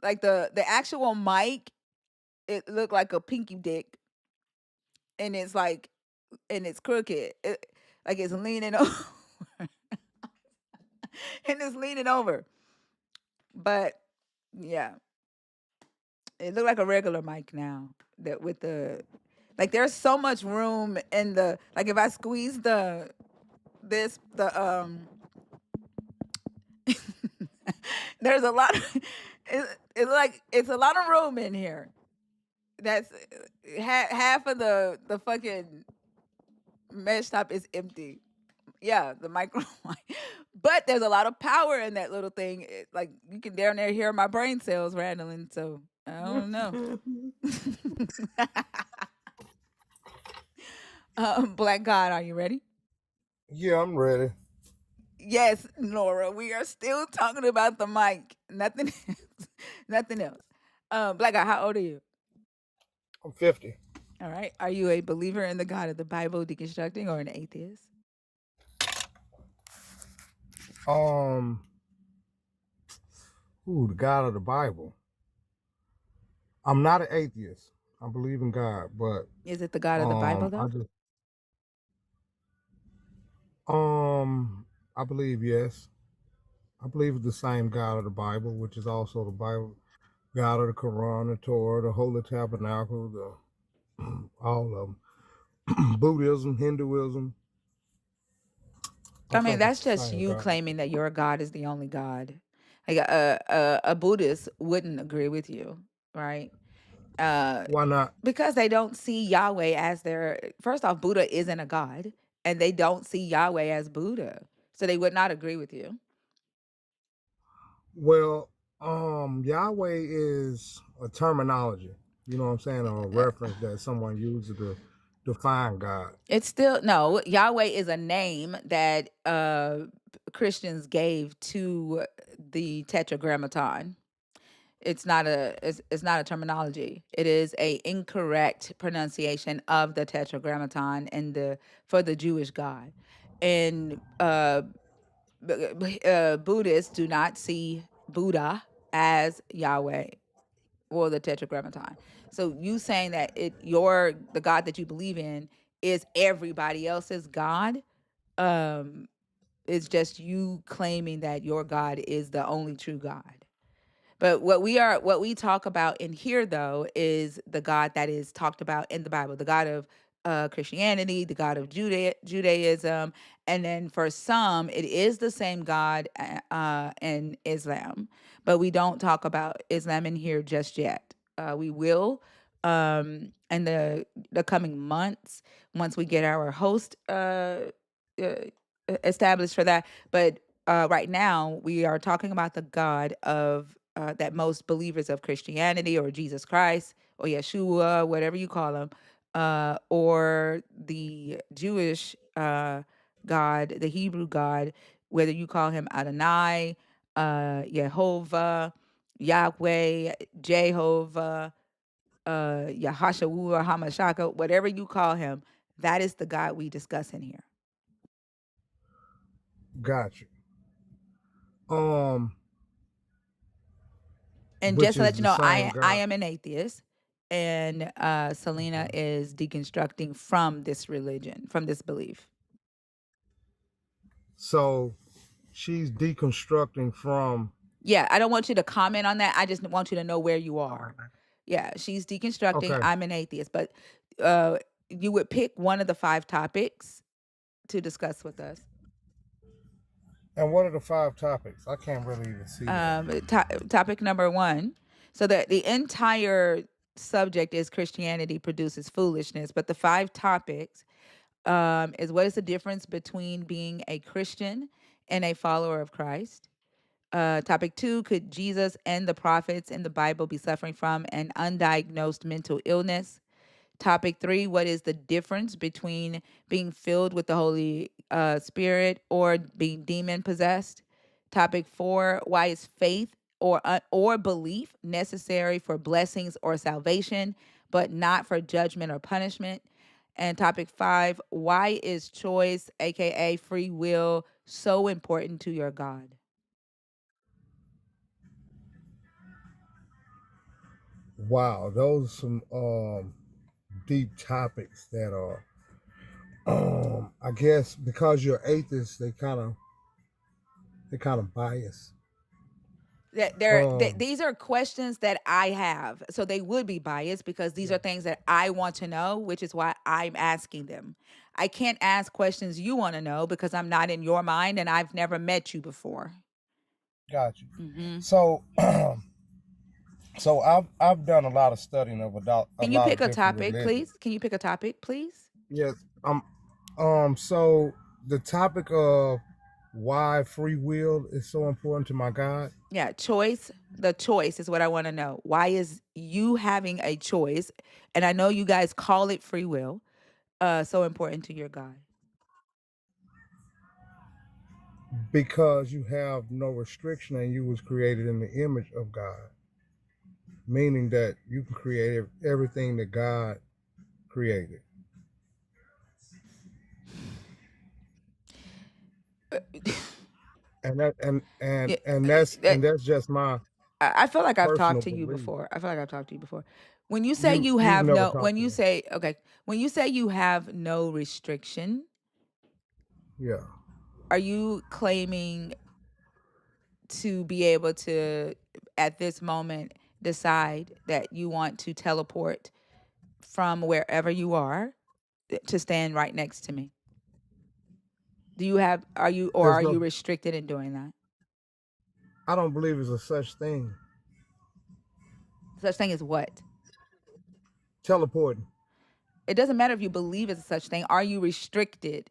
Like the actual mic, it looked like a pinky dick, and it's crooked. Like it's leaning over, and it's leaning over. But yeah, it looked like a regular mic now. That with the like, there's so much room in the like if I squeeze the there's a lot. It's like it's a lot of room in here. That's half of the fucking mesh top is empty. Yeah, the micro. But there's a lot of power in that little thing. Like you can down there hear my brain cells rattling. So I don't know. Black God, are you ready? Yeah, I'm ready. Yes, Nora. We are still talking about the mic. Nothing else. Nothing else. Black God, how old are you? I'm 50. All right. Are you a believer in the God of the Bible, deconstructing, or an atheist? Um, the God of the Bible. I'm not an atheist. I believe in God, but Is it the God of the Bible I though? just I believe yes. I believe it's the same God of the Bible, which is also the Bible, God of the Quran, the Torah, the Holy Tabernacle, the all of them. Buddhism, Hinduism. I I mean, think it's that's the just same you God. claiming that your God is the only God. Like a Buddhist wouldn't agree with you, right? Uh, Why not? because they don't see Yahweh as their. First off, Buddha isn't a god, and they don't see Yahweh as Buddha, so they would not agree with you. Well, Yahweh is a terminology. You know what I'm saying, or a Uh, reference that someone uses to define God. It's still no. Yahweh is a name that Christians gave to the Tetragrammaton. It's not a terminology. It is a incorrect pronunciation of the Tetragrammaton and the for the Jewish God. And Buddhists do not see Buddha as Yahweh or the Tetragrammaton. So you saying that the God that you believe in is everybody else's God, um, it's just you claiming that your God is the only true God. But what we talk about in here though is the God that is talked about in the Bible, the God of Christianity, the God of Judaism, and then for some it is the same God in Islam. But we don't talk about Islam in here just yet. We will in the coming months once we get our host uh, established for that. But right now we are talking about the God of that most believers of Christianity or Jesus Christ or Yeshua, whatever you call him, or the Jewish God, the Hebrew God, whether you call him Adonai, Yehovah, Yahweh, Jehovah, Yahashua, Hamashaka, whatever you call him, that is the God we discuss in here. Gotcha. Um, And just which to is let you the know, same I God. am an atheist, and Selena Okay. is deconstructing from this religion, from this belief. So she's deconstructing from. Yeah, I don't want you to comment on that. I just want you to know where you All are. right. Yeah, she's deconstructing. Okay. I'm an atheist, but uh, you would pick one of the 5 topics to discuss with us. And what are the 5 topics? I can't really even see that. Topic number 1. So the entire subject is Christianity produces foolishness, but the 5 topics is what is the difference between being a Christian and a follower of Christ? Topic 2, could Jesus and the prophets in the Bible be suffering from an undiagnosed mental illness? Topic 3, what is the difference between being filled with the Holy Spirit or being demon possessed? Topic 4, why is faith or belief necessary for blessings or salvation, but not for judgment or punishment? And topic 5, why is choice, aka free will, so important to your God? Wow, those are some deep topics that are I guess because you're atheist, they kind of biased. These are questions that I have, so they would be biased because these Yeah, are things that I want to know, which is why I'm asking them. I can't ask questions you want to know because I'm not in your mind and I've never met you before. got you. Hmm. So So I've done a lot of studying of a Can you lot pick of a different topic, religions. please? Can you pick a topic, please? Yes. So the topic of why free will is so important to my God. Yeah, choice. The choice is what I want to know. Why is you having a choice, and I know you guys call it free will, so important to your God? Because you have no restriction and you was created in the image of God, meaning that you can create everything that God created. And that Yeah, and that's just my I feel like I've talked personal to you belief. before. I feel like I've talked to you before. When you say You've never talked to me. when you say you have no restriction, Yeah. are you claiming to be able to, at this moment, decide that you want to teleport from wherever you are to stand right next to me? There's Are you no restricted in doing that? I don't believe there's a such thing. Such thing as what? Teleporting. It doesn't matter if you believe it's such thing. Are you restricted,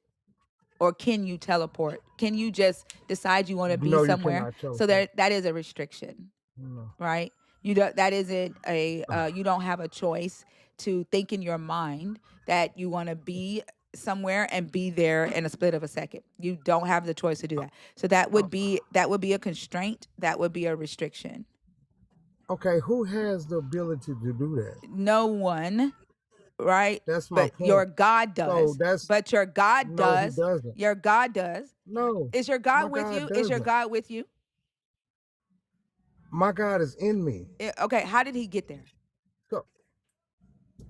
or can you teleport? Can you just decide you want to be No, you somewhere? cannot So teleport. that is a restriction, No. right? That isn't a you don't have a choice to think in your mind that you want to be somewhere and be there in a split of a second. You don't have the choice to do that. So Oh, that would be a constraint. That would be a restriction. okay, who has the ability to do that? No one, right? That's my But your point. God So does. that's But your God no, he does. doesn't. Your God does. No, Is your my God with God you? Is your doesn't. God with you? My God is in me. Okay, how did he get there? So,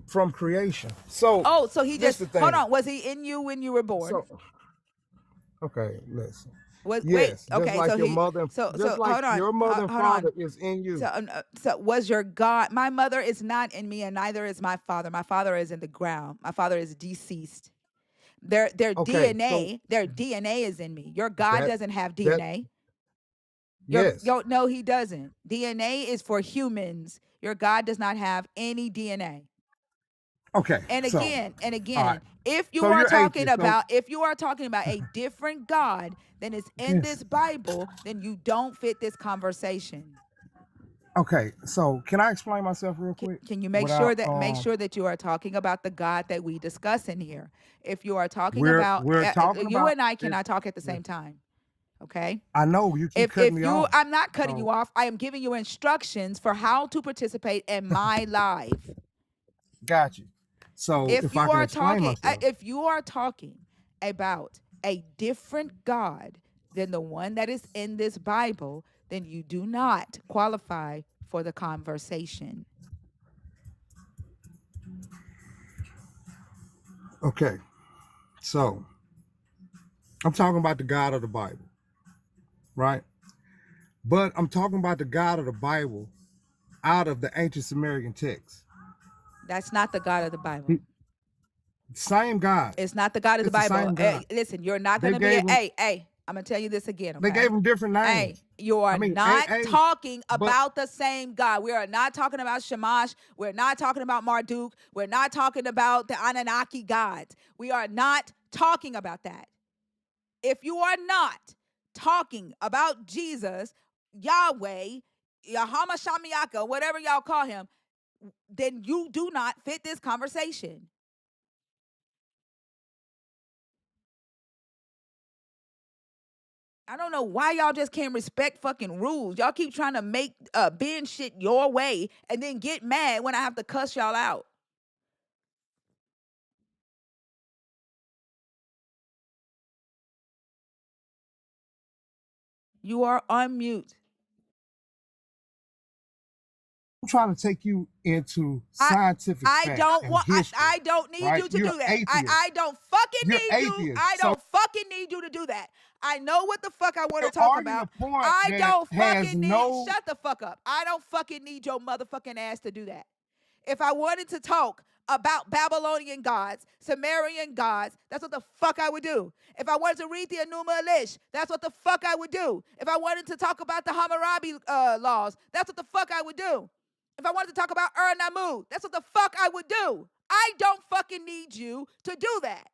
from creation. So Oh, so he this just the hold thing. on. Was he in you when you were born? So okay, listen. Was wait, Yes, just okay, like so your he mother, so just like hold on. your mother and Hold on. father is in you. So was your God? My mother is not in me, and neither is my father. My father is in the ground. My father is deceased. Okay, so Their DNA is in me. Your God that doesn't have that DNA. yes. No, he doesn't. DNA is for humans. Your God does not have any DNA. Okay, so And all right. again, So you're atheist. So if you are talking about a different God than is in yes. this Bible, then you don't fit this conversation. Okay, so can I explain myself real quick Can you without make sure that you are talking about the God that we discuss in here? If you are talking about we're talking you about and I this. cannot talk at the Yes. same time. Okay? I know you keep cutting If me you off. I'm not cutting you So off. I am giving you instructions for how to participate in my live. got you. So if I can explain myself. If you are talking about a different God than the one that is in this Bible, then you do not qualify for the conversation. Okay. So I'm talking about the God of the Bible, right? But I'm talking about the God of the Bible out of the ancient Sumerian text. That's not the God of the He, Bible. same God. It's not the God of the It's the Bible. same God. Listen, you're not going They to be gave him I'm going to tell you this again, they gave okay? him different Hey, names. you I are mean, not A, talking but about the same God. We are not talking about Shamash. We're not talking about Marduk. We're not talking about the Anunnaki gods. We are not talking about that. If you are not talking about Jesus, Yahweh, Yahama Shamiaka, whatever y'all call him, then you do not fit this conversation. I don't know why y'all just can't respect fucking rules. Y'all keep trying to make bend shit your way and then get mad when I have to cuss y'all out. You are on mute. I'm trying to take you into I scientific facts and history, I don't need right? you to You're do that. atheist. I don't fucking You're need you. atheist. I So don't fucking need you to do that. I know what the fuck I want to you're talk arguing about. a point I that don't has fucking need no shut the fuck up. I don't fucking need your motherfucking ass to do that. If I wanted to talk about Babylonian gods, Sumerian gods, that's what the fuck I would do. If I wanted to read the Enuma Elish, that's what the fuck I would do. If I wanted to talk about the Hammurabi laws, that's what the fuck I would do. If I wanted to talk about Namu, that's what the fuck I would do. I don't fucking need you to do that.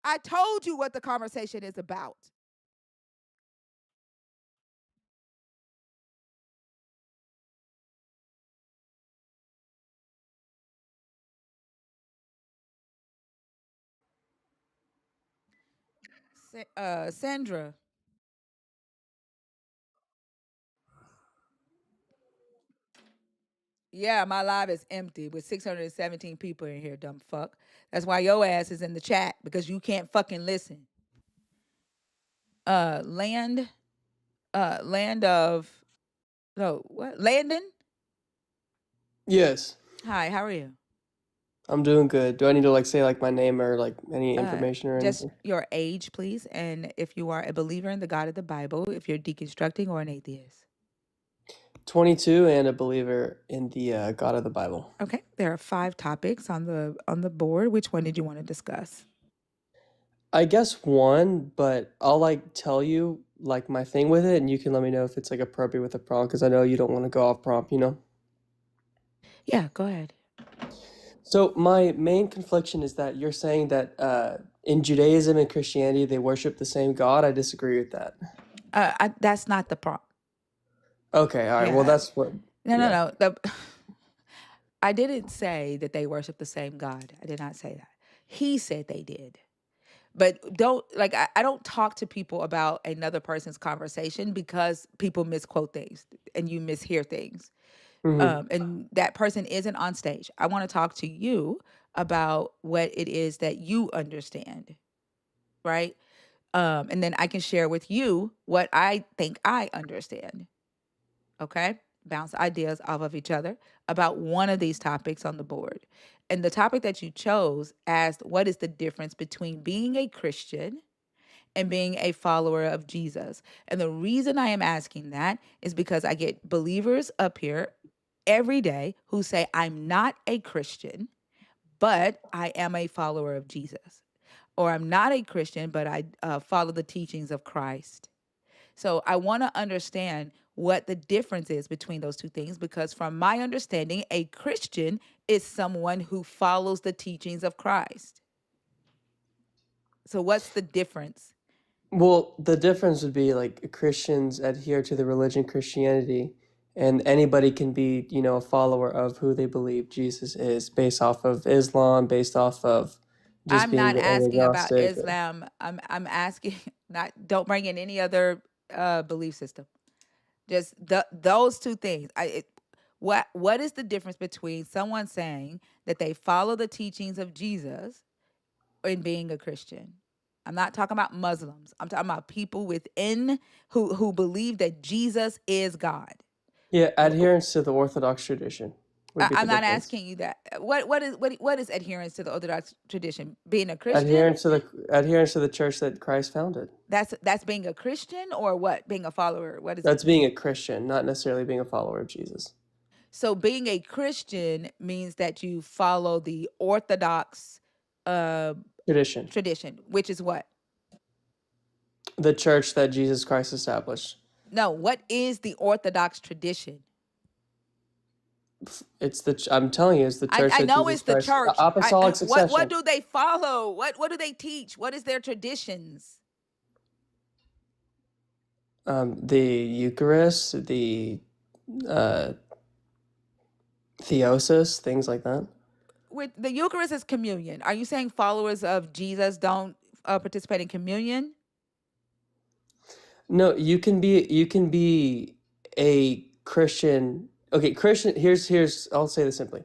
I told you what the conversation is about. Sandra. Yeah, my live is empty with 617 people in here, dumb fuck. That's why your ass is in the chat, because you can't fucking listen. Land of no, what? Landon? Yes, Hi, how are you? I'm doing good. Do I need to like say like my name or like any Uh information or just anything? your age, please, and if you are a believer in the God of the Bible, if you're deconstructing or an atheist. 22 and a believer in the God of the Bible. Okay, there are 5 topics on the board. Which one did you want to discuss? I guess one, but I'll like tell you like my thing with it, and you can let me know if it's like appropriate with the prompt because I know you don't want to go off prompt, you know. Yeah, go ahead. So my main confliction is that you're saying that in Judaism and Christianity they worship the same God. I disagree with that. That's not the prompt. Okay, all right. Well, Yeah. that's what. No, no, Yeah. no. I didn't say that they worship the same God. I did not say that. He said they did. But don't like I don't talk to people about another person's conversation because people misquote things and you mishear things. Hmm. And that person isn't on stage. I want to talk to you about what it is that you understand, right? And then I can share with you what I think I understand. Okay? Bounce ideas off of each other about one of these topics on the board. And the topic that you chose asked, what is the difference between being a Christian and being a follower of Jesus? And the reason I am asking that is because I get believers up here every day who say, I'm not a Christian, but I am a follower of Jesus. Or I'm not a Christian, but I follow the teachings of Christ. So I want to understand what the difference is between those two things, because from my understanding, a Christian is someone who follows the teachings of Christ. So what's the difference? Well, the difference would be like Christians adhere to the religion Christianity, and anybody can be, you know, a follower of who they believe Jesus is based off of Islam, based off of just I'm being not an asking about agnostic. Islam. I'm asking not don't bring in any other belief system. Just those two things. What is the difference between someone saying that they follow the teachings of Jesus and being a Christian? I'm not talking about Muslims. I'm talking about people within who believe that Jesus is God. Yeah, Wh- adherence to the Orthodox tradition would be the I'm not difference. asking you that. What is adherence to the Orthodox tradition? Being a Christian? Adherence to the church that Christ founded. That's being a Christian, or what? Being a follower? What is it? That's being a Christian, not necessarily being a follower of Jesus. So being a Christian means that you follow the Orthodox uh, Tradition. tradition, which is what? The church that Jesus Christ established. No, what is the Orthodox tradition? I'm telling you, it's the church I that know Jesus it's the Christ, church. apostolic What succession. do they follow? What do they teach? What is their traditions? The Eucharist, the uh, theosis, things like that. With the Eucharist is communion. Are you saying followers of Jesus don't participate in communion? No, you can be a Christian. Okay, Christian. Here's. I'll say this simply.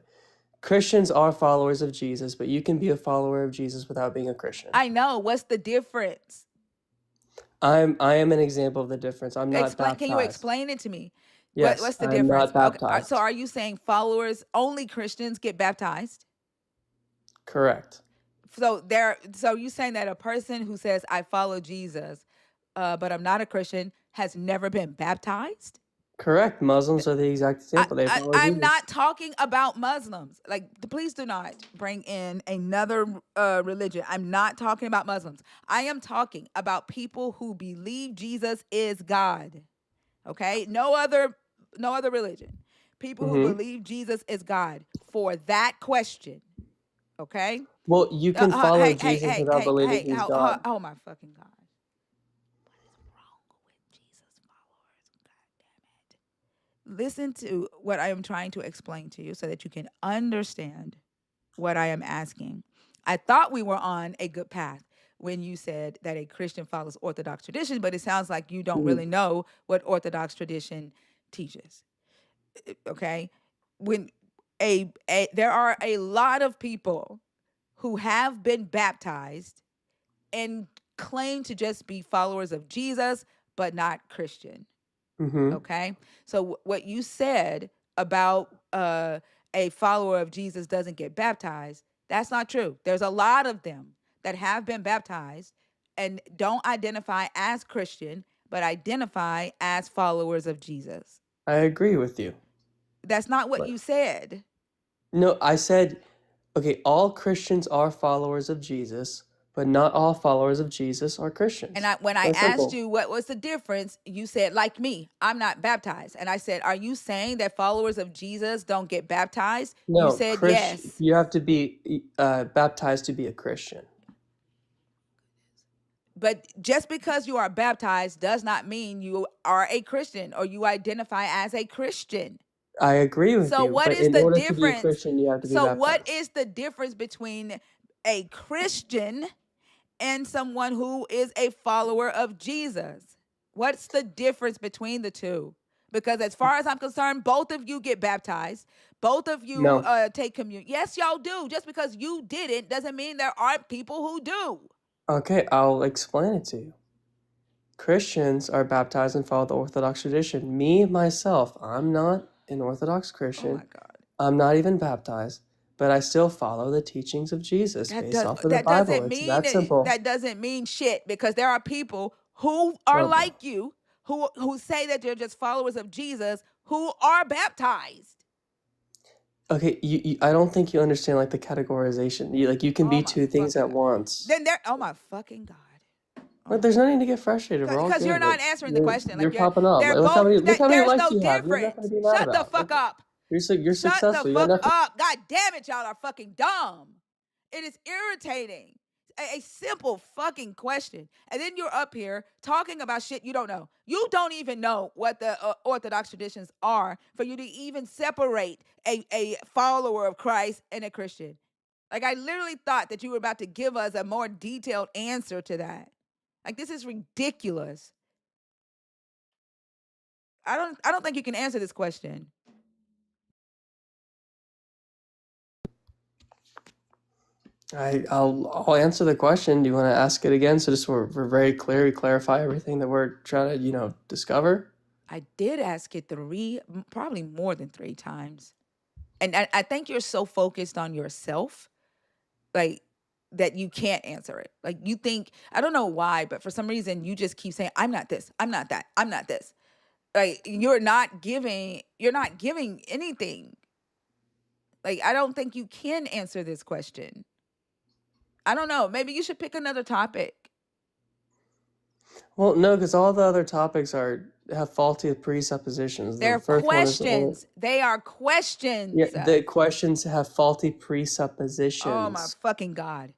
Christians are followers of Jesus, but you can be a follower of Jesus without being a Christian. I know. What's the difference? I am an example of the difference. I'm not Explain. Can you baptized. explain it to me? Yes, What's the I'm difference? not Okay. So baptized. are you saying followers only Christians get baptized? Correct. So you saying that a person who says I follow Jesus, but I'm not a Christian, has never been baptized? Correct. Muslims are the exact example. They follow I'm Jesus. not talking about Muslims. Like, please do not bring in another religion. I'm not talking about Muslims. I am talking about people who believe Jesus is God. Okay, no other religion. people who Mm-hmm. believe Jesus is God for that question. Okay? Well, you can follow Hey, Jesus without believing he's God. oh my fucking God. What is wrong with Jesus followers? God damn it. Listen to what I am trying to explain to you so that you can understand what I am asking. I thought we were on a good path when you said that a Christian follows Orthodox tradition, but it sounds like you don't Mhm. really know what Orthodox tradition teaches. Okay? When there are a lot of people who have been baptized and claim to just be followers of Jesus, but not Christian. Mm-hmm. Okay. So what you said about a follower of Jesus doesn't get baptized, that's not true. There's a lot of them that have been baptized and don't identify as Christian, but identify as followers of Jesus. I agree with you. That's not what But you said. no, I said, okay, all Christians are followers of Jesus, but not all followers of Jesus are And Christians. when I That's asked simple. you what was the difference, you said, like me, I'm not baptized. And I said, are you saying that followers of Jesus don't get baptized? You No, said yes. you have to be baptized to be a Christian. But just because you are baptized does not mean you are a Christian or you identify as a Christian. I agree with So you, what but is in the order to be a difference? Christian, you have to be So what baptized. is the difference between a Christian and someone who is a follower of Jesus? What's the difference between the two? Because as far as I'm concerned, both of you get baptized. Both of you No. take communion. Yes, y'all do. Just because you didn't doesn't mean there aren't people who do. Okay, I'll explain it to you. Christians are baptized and follow the Orthodox tradition. Me, myself, I'm not an Orthodox Oh my Christian. God. I'm not even baptized, but I still follow the teachings of Jesus based off of the That Bible. doesn't It's mean that simple. that doesn't mean shit, because there are people who are Well, like you who say that they're just followers of Jesus who are baptized. okay, I don't think you understand like the categorization. You can Oh be my two things fucking at God. once. Then there, oh my fucking God. Oh Like, my there's no God. need to get frustrated. We're all Because you're good. Like, not answering the question. you're Like popping up. they're Like, both look how many there's likes no you have. You have nothing to difference. be mad Shut the about. fuck up. You're Shut the successful. You got fuck nothing. up. God damn it, y'all are fucking dumb. It is irritating. A simple fucking question. And then you're up here talking about shit you don't know. You don't even know what the Orthodox traditions are for you to even separate a follower of Christ and a Christian. Like, I literally thought that you were about to give us a more detailed answer to that. Like, this is ridiculous. I don't think you can answer this question. I'll answer the question. Do you want to ask it again? So just we're very clear, we clarify everything that we're trying to, discover. I did ask it probably more than 3 times. And I think you're so focused on yourself, like, that you can't answer it. Like, you think, I don't know why, but for some reason you just keep saying, I'm not this, I'm not that, I'm not this. Like, you're not giving anything. Like, I don't think you can answer this question. I don't know. Maybe you should pick another topic. Well, no, because all the other topics have faulty presuppositions. The They're first one is the only. questions. They are Yeah, questions. the questions have faulty Oh my presuppositions. fucking God.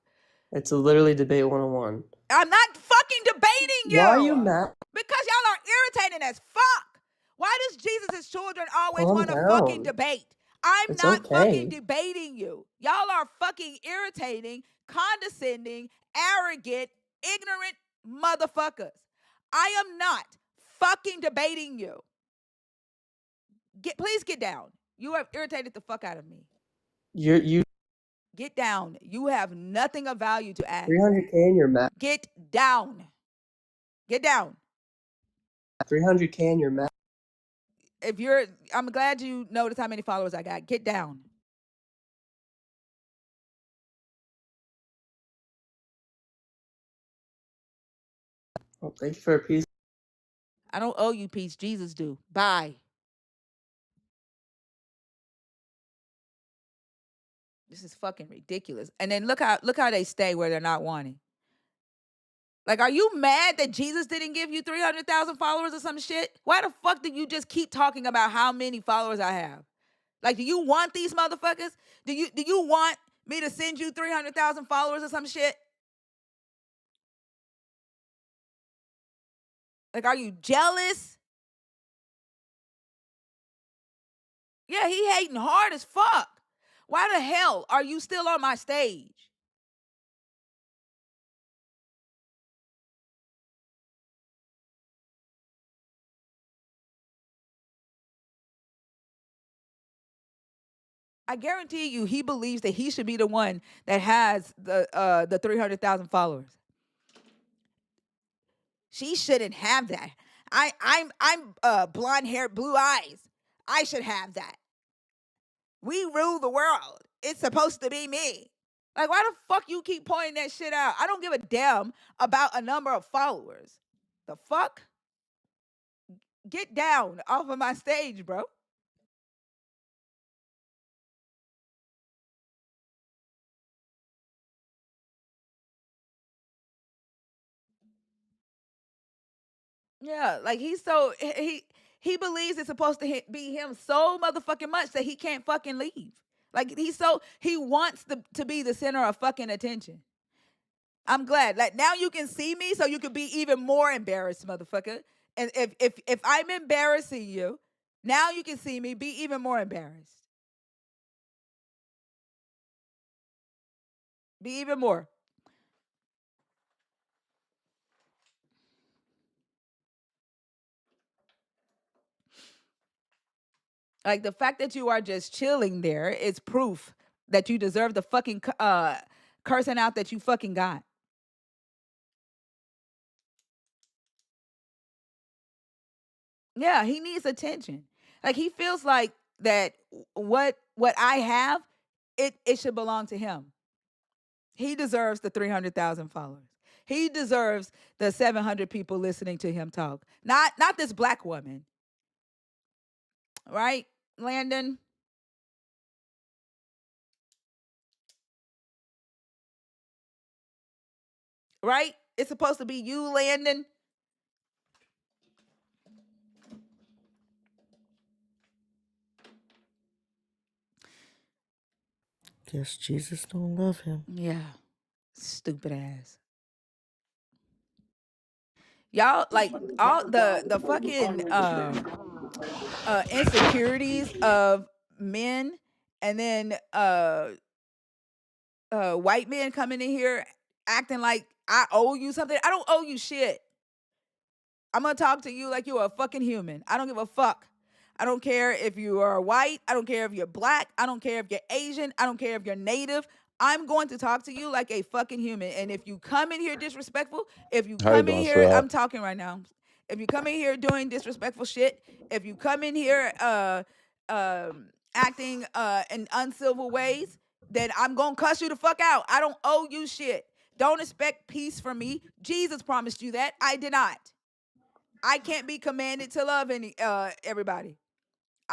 It's literally debate 101. I'm not fucking debating Why are you you mad? because y'all are irritating as fuck. Why does Jesus' children always Calm want to fucking down. debate? I'm It's not fucking okay. debating you. Y'all are fucking irritating, condescending, arrogant, ignorant motherfuckers. I am not fucking debating you. Please get down. You have irritated the fuck out of me. You Get down. You have nothing of value to add. 300K and you're mad. Get down. Get down. 300K and you're mad. I'm glad you noticed how many followers I got. Get down. Well, thank you for a piece. I don't owe you peace. Jesus do. Bye. This is fucking ridiculous. And then look how they stay where they're not wanting. Like, are you mad that Jesus didn't give you 300,000 followers or some shit? Why the fuck do you just keep talking about how many followers I have? Like, do you want these motherfuckers? Do you want me to send you 300,000 followers or some shit? Like, are you jealous? Yeah, he hating hard as fuck. Why the hell are you still on my stage? I guarantee you, he believes that he should be the one that has the 300,000 followers. She shouldn't have that. I'm blonde hair, blue eyes. I should have that. We rule the world. It's supposed to be me. Like, why the fuck you keep pointing that shit out? I don't give a damn about a number of followers. The fuck? Get down off of my stage, bro. Yeah, like he's so he believes it's supposed to be him so motherfucking much that he can't fucking leave. Like he wants to be the center of fucking attention. I'm glad. Like now you can see me, so you could be even more embarrassed, motherfucker. And if I'm embarrassing you, now you can see me, be even more embarrassed. Be even more. Like the fact that you are just chilling there is proof that you deserve the fucking cursing out that you fucking got. Yeah, he needs attention. Like he feels like that what I have, it should belong to him. He deserves the 300,000 followers. He deserves the 700 people listening to him talk. Not this black woman. Right? Landon, right? It's supposed to be you, Landon. Guess Jesus don't love him. Yeah. Stupid ass. Y'all like all the fucking insecurities of men and then white men coming in here acting like I owe you something. I don't owe you shit. I'm gonna talk to you like you're a fucking human. I don't give a fuck. I don't care if you are white. I don't care if you're black. I don't care if you're Asian. I don't care if you're native. I'm going to talk to you like a fucking human. And if you come in here disrespectful, if you How you come in doing, here, I'm sweetheart? talking right now. If you come in here doing disrespectful shit, if you come in here acting in uncivil ways, then I'm gonna cuss you the fuck out. I don't owe you shit. Don't expect peace from me. Jesus promised you that. I did not. I can't be commanded to love everybody.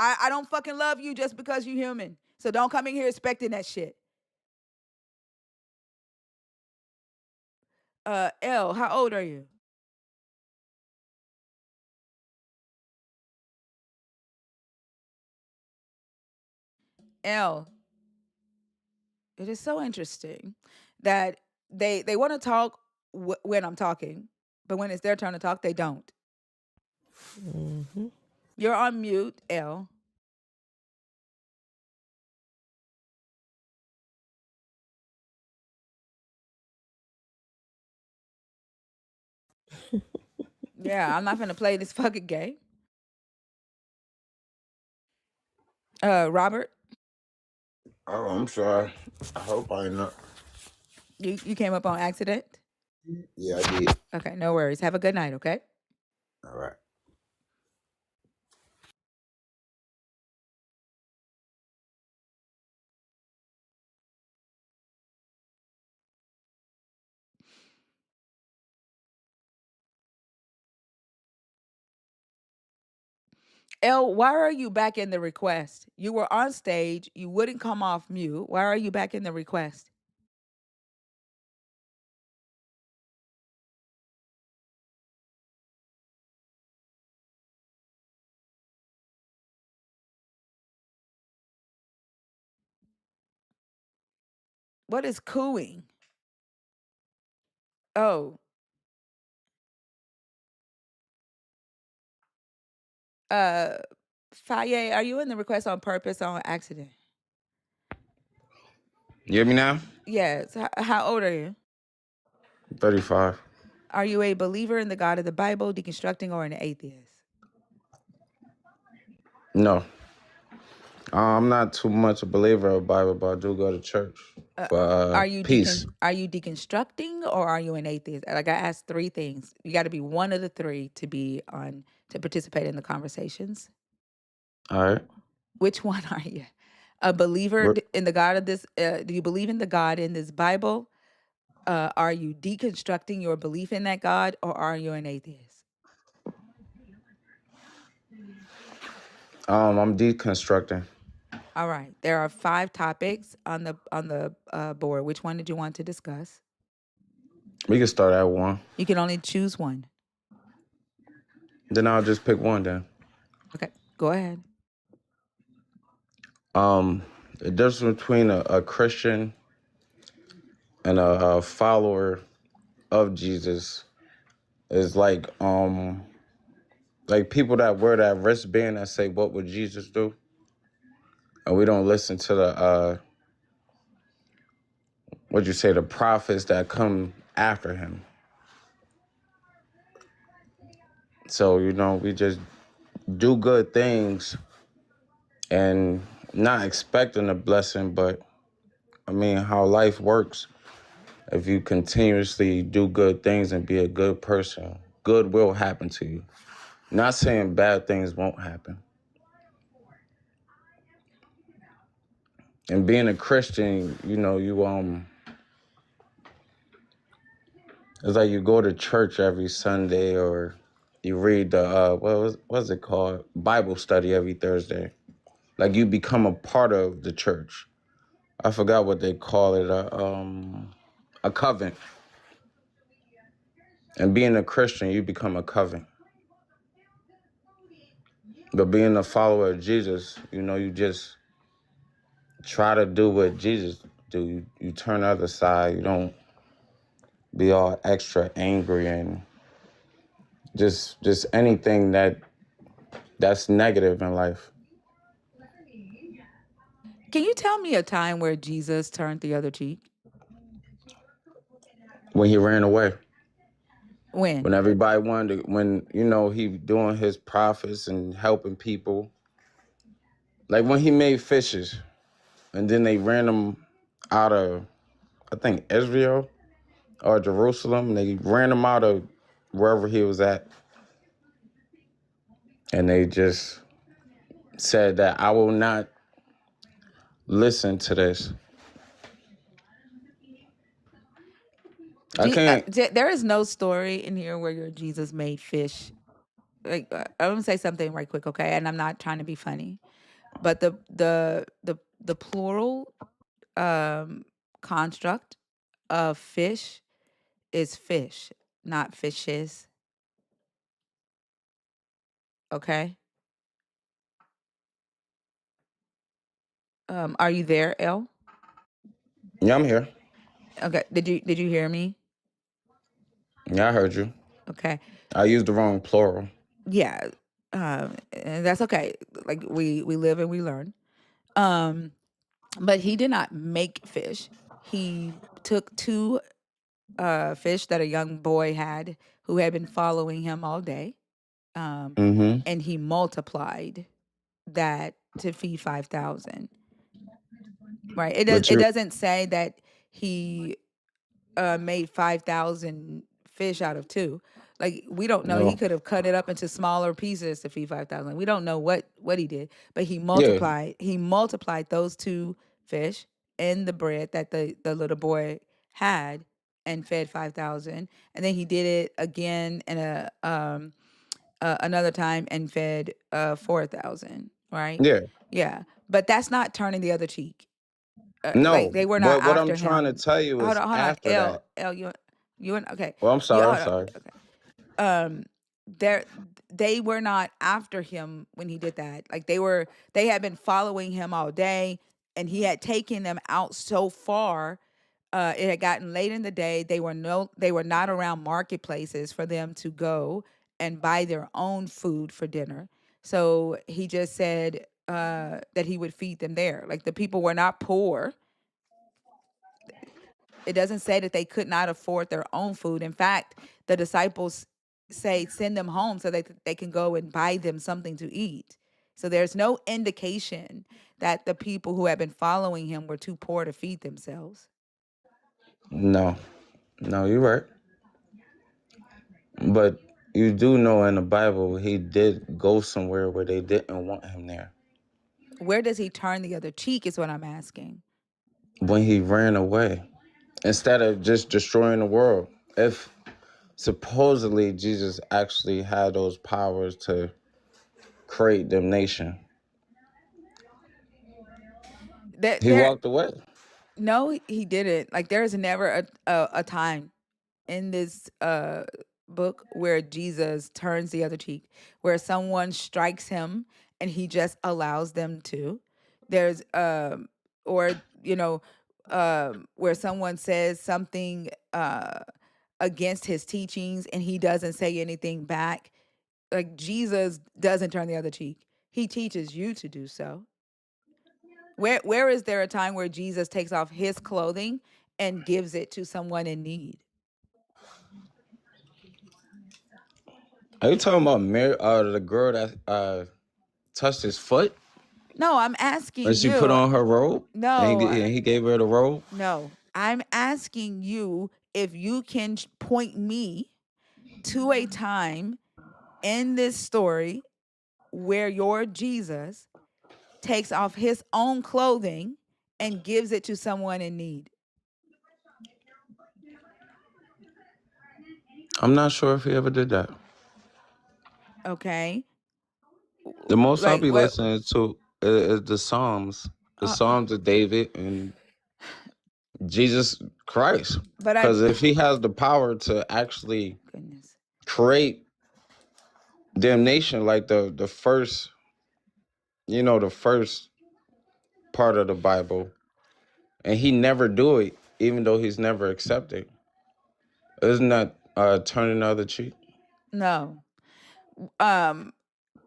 I don't fucking love you just because you're human. So don't come in here expecting that shit. L, how old are you? L, it is so interesting that they want to talk when I'm talking, but when it's their turn to talk, they don't. Mm-hmm. You're on mute, L. Yeah, I'm not gonna play this fucking game. Robert, Oh, I'm sorry. I hope I not. you came up on accident. Yeah, I did. Okay, no worries. Have a good night, okay? All right. L, why are you back in the request? You were on stage. You wouldn't come off mute. Why are you back in the request? What is cooing? Oh, uh, Faye, are you in the request on purpose or on accident? You hear me now? Yes. How old are you? 35. Are you a believer in the God of the Bible, deconstructing, or an atheist? No. I'm not too much a believer of the Bible, but I do go to church Uh, for peace. are you deconstructing or are you an atheist? Like I asked three things. You got to be one of the three to participate in the conversations. All right. Which one are you? A believer We're- in the God of this? Do you believe in the God in this Bible? Are you deconstructing your belief in that God, or are you an atheist? I'm deconstructing. All right. There are 5 topics on the board. Which one did you want to discuss? We can start at one. You can only choose one. Then I'll just pick one then. Okay, go ahead. The difference between a Christian and a follower of Jesus is like people that wear that wristband that say, "What would Jesus do?" And we don't listen to the prophets that come after him. So, we just do good things and not expecting a blessing, but I mean, how life works. If you continuously do good things and be a good person, good will happen to you. Not saying bad things won't happen. And being a Christian, it's like you go to church every Sunday, or you read the what's it called? Bible study every Thursday. Like you become a part of the church. I forgot what they call it, a coven. And being a Christian, you become a coven. But being a follower of Jesus, you just try to do what Jesus do. You turn the other side. You don't be all extra angry and just anything that's negative in life. Can you tell me a time where Jesus turned the other cheek? When he ran away, When? when everybody wanted to, when he doing his prophets and helping people, like when he made fishes, and then they ran them out of, I think, Israel or Jerusalem. They ran him out of wherever he was at, and they just said that I will not listen to this. I can't. There is no story in here where your Jesus made fish. Like I'm gonna say something right quick, okay? And I'm not trying to be funny, but the plural construct of fish is fish, not fishes. Okay. Are you there, L? Yeah, I'm here. Okay. Did you hear me? Yeah, I heard you. Okay. I used the wrong plural. Yeah. And that's okay. Like we live and we learn. Um, but he did not make fish. He took 2 fish that a young boy had who had been following him all day. Mm-hmm. And he multiplied that to feed 5,000. Right. But It you, doesn't say that he made 5,000 fish out of 2. Like we don't know. He no, could have cut it up into smaller pieces to feed 5,000. We don't know what he did, but yeah, he multiplied those 2 fish and the bread that the little boy had and fed 5,000. And then he did it again in another time and fed 4,000, right? yeah, Yeah. But that's not turning the other cheek. Like no. they were not But what I'm after trying to him. tell you is Hold on. after that. You and okay. Well, I'm You sorry. I'm hold on. sorry. Okay. Um, there they were not after him when he did that. Like they had been following him all day, and he had taken them out so far It had gotten late in the day. They were not around marketplaces for them to go and buy their own food for dinner. So he just said that he would feed them there. Like, the people were not poor. It doesn't say that they could not afford their own food. In fact, the disciples say send them home so that they can go and buy them something to eat. So there's no indication that the people who have been following him were too poor to feed themselves. No, no, you're right. But you do know in the Bible he did go somewhere where they didn't want him there. Where does he turn the other cheek is what I'm asking. When he ran away, instead of just destroying the world. If supposedly Jesus actually had those powers to create damnation, he There walked away. No, he didn't. Like, there is never a time in this book where Jesus turns the other cheek, where someone strikes him and he just allows them to. There's or where someone says something against his teachings and he doesn't say anything back. Like, Jesus doesn't turn the other cheek. He teaches you to do so. Where is there a time where Jesus takes off his clothing and gives it to someone in need? Are you talking about Mary, the girl that touched his foot No, I'm when asking she put you. on her robe and No, he gave her the robe? no. I'm asking you if you can point me to a time in this story where your Jesus takes off his own clothing and gives it to someone in need. I'm not sure if he ever did that. Okay? The most I'll Like, be what? listening to is the Uh, Psalms of David and Jesus Christ. but I Because if he has the power to actually goodness. create damnation, like the first, the first part of the Bible, and he never do it, even though he's never accepted, isn't that turning the other cheek? No. Um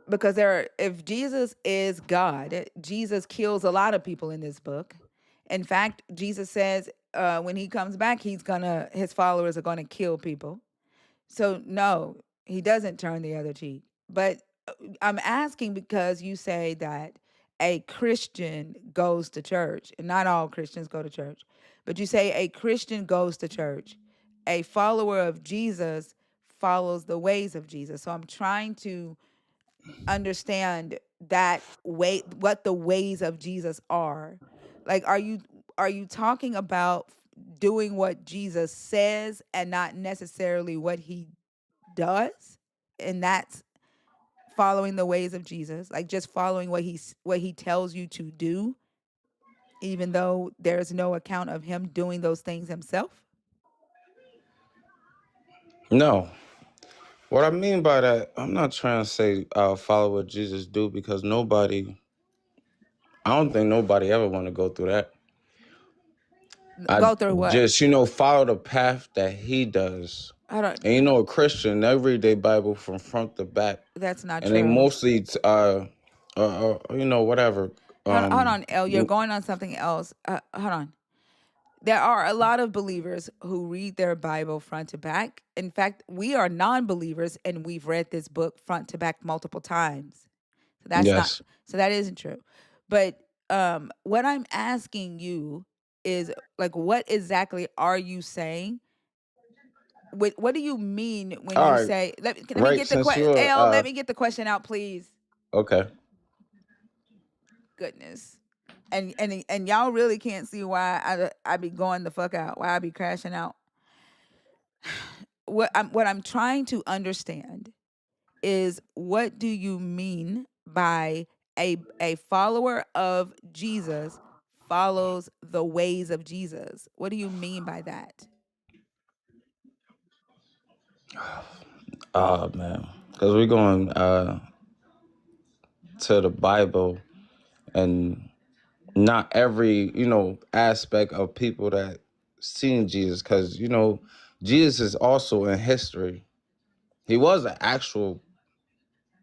because if Jesus is God, Jesus kills a lot of people in this book. In fact, Jesus says when he comes back, his followers are gonna kill people. So no, he doesn't turn the other cheek. But I'm asking because you say that a Christian goes to church, and not all Christians go to church, but you say a Christian goes to church. A follower of Jesus follows the ways of Jesus. So I'm trying to understand that way, what the ways of Jesus are. Like, are you talking about doing what Jesus says and not necessarily what he does? And that's following the ways of Jesus, like just following what he tells you to do, even though there's no account of him doing those things himself. No. What I mean by that, I'm not trying to say follow what Jesus do, because I don't think nobody ever want to go through that. I Go through what? just, follow the path that he does. I don't. And a Christian, they read their Bible from front to back. That's not And they true. mostly, whatever. Hold on, El. You're going on something else. Hold on. There are a lot of believers who read their Bible front to back. In fact, we are non-believers and we've read this book front to back multiple times. So that's not. Yes. So that isn't true. But what I'm asking you is, like, what exactly are you saying? What do you mean when All you right. say? Let me Right. get the Since question. you're, Al, let me get the question out, please. okay. Goodness. And y'all really can't see why I be going the fuck out, why I be crashing out. What I'm trying to understand is, what do you mean by a follower of Jesus follows the ways of Jesus? What do you mean by that? Oh, man. Because we're going to the Bible, and not every, aspect of people that seen Jesus, because Jesus is also in history. He was an actual,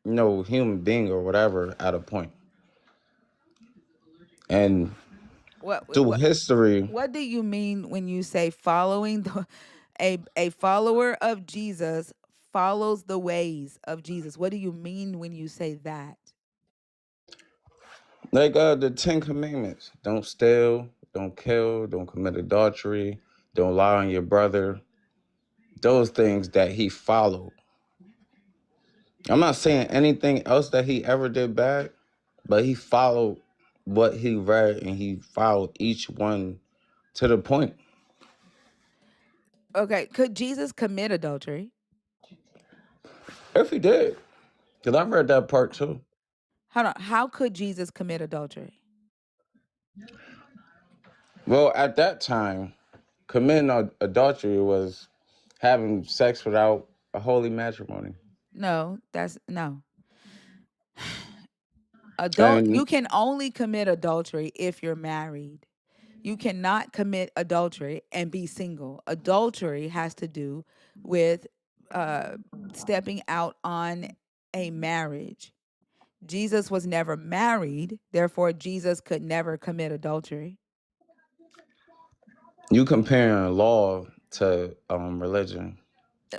human being or whatever at a point. And What through what history, what do you mean when you say following a follower of Jesus follows the ways of Jesus? What do you mean when you say that? like the 10 Commandments: don't steal, don't kill, don't commit adultery, don't lie on your brother. Those things that he followed. I'm not saying anything else that he ever did bad, but he followed what he read, and he followed each one to the point. Okay, could Jesus commit adultery? If he did, because I read that part too. Hold on. How could Jesus commit adultery? Well, at that time, committing adultery was having sex without a holy matrimony. No, that's no. You And can only commit adultery if you're married. You cannot commit adultery and be single. Adultery has to do with uh stepping out on a marriage. Jesus was never married, therefore Jesus could never commit adultery. you comparing law to religion.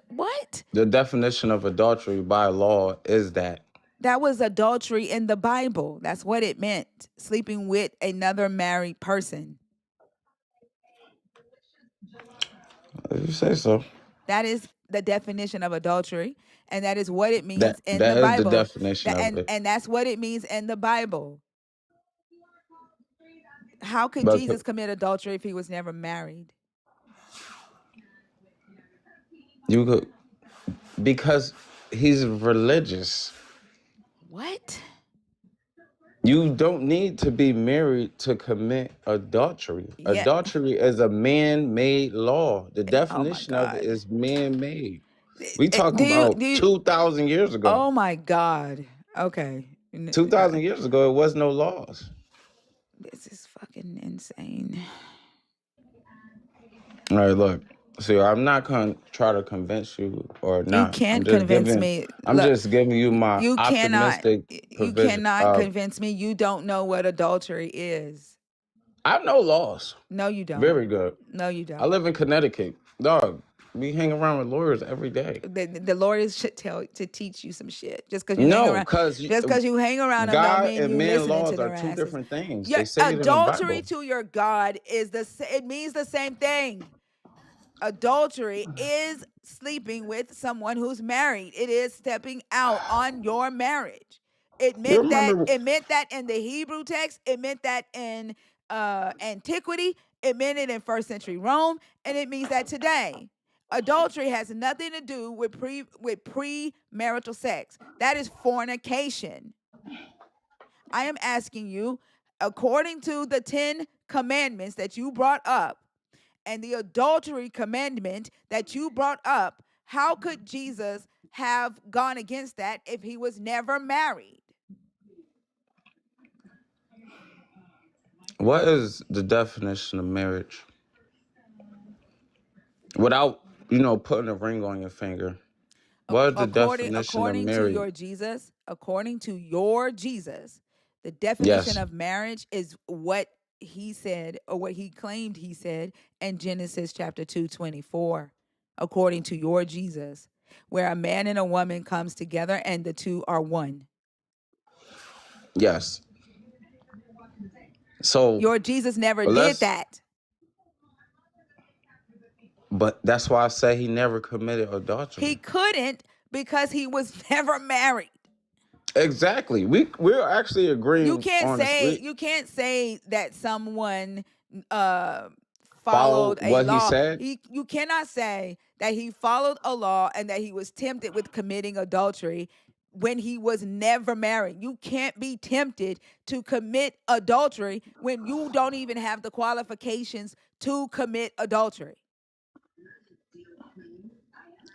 What? The definition of adultery by law is that. That was adultery in the Bible. That's what it meant. Sleeping with another married person. If you say so. That is the definition of adultery, and that is what it That means in the that is the Bible. definition of it. And that's what it means in the Bible. How could But Jesus commit adultery if he was never married? you could, because he's religious. What? You don't need to be married to commit adultery. Yeah. Adultery is a man-made law. The Oh my definition of it God. is man-made. We Do talking you about do you 2,000 years ago. Oh my God. Okay. 2,000 years ago, it was no laws. This is fucking insane. All right, look. See, I'm not gonna try to convince you or You not. can't convince me. I'm Look, just giving you my you cannot optimistic you provision. cannot convince me you don't know what adultery is. I know laws. No, you don't. Very good. No, you I don't. live in Connecticut. Dog, we hang around with lawyers every day. The Lord should tell to teach you some shit. No, because Just because you hang around them don't God mean and you man listening to laws are their two asses. different things. Your They say it in the adultery Bible. to your God is it means the same thing. Adultery is sleeping with someone who's married. It is stepping out on your marriage. It You meant that remember in the Hebrew text, it meant that in antiquity, it meant it in first century Rome, and it means that today. Adultery has nothing to do with premarital sex. That is fornication. I am asking you, according to the 10 commandments that you brought up, and the adultery commandment that you brought up, how could Jesus have gone against that if he was never married? what is the definition of marriage? Without, putting a ring on your finger. What is the definition of According to marriage? according to your Jesus, the definition Yes. of marriage is what he said, or what he claimed he said in Genesis chapter 2:24. According to your Jesus, where a man and a woman comes together and the two are one. Yes. So Your Jesus never did let's that. but that's why I say he never committed He adultery. couldn't because he was never married. Exactly. We're actually agreeing on this. We You can't say that someone follow followed a what he law. said. You cannot say that he followed a law and that he was tempted with committing adultery when he was never married. You can't be tempted to commit adultery when you don't even have the qualifications to commit adultery.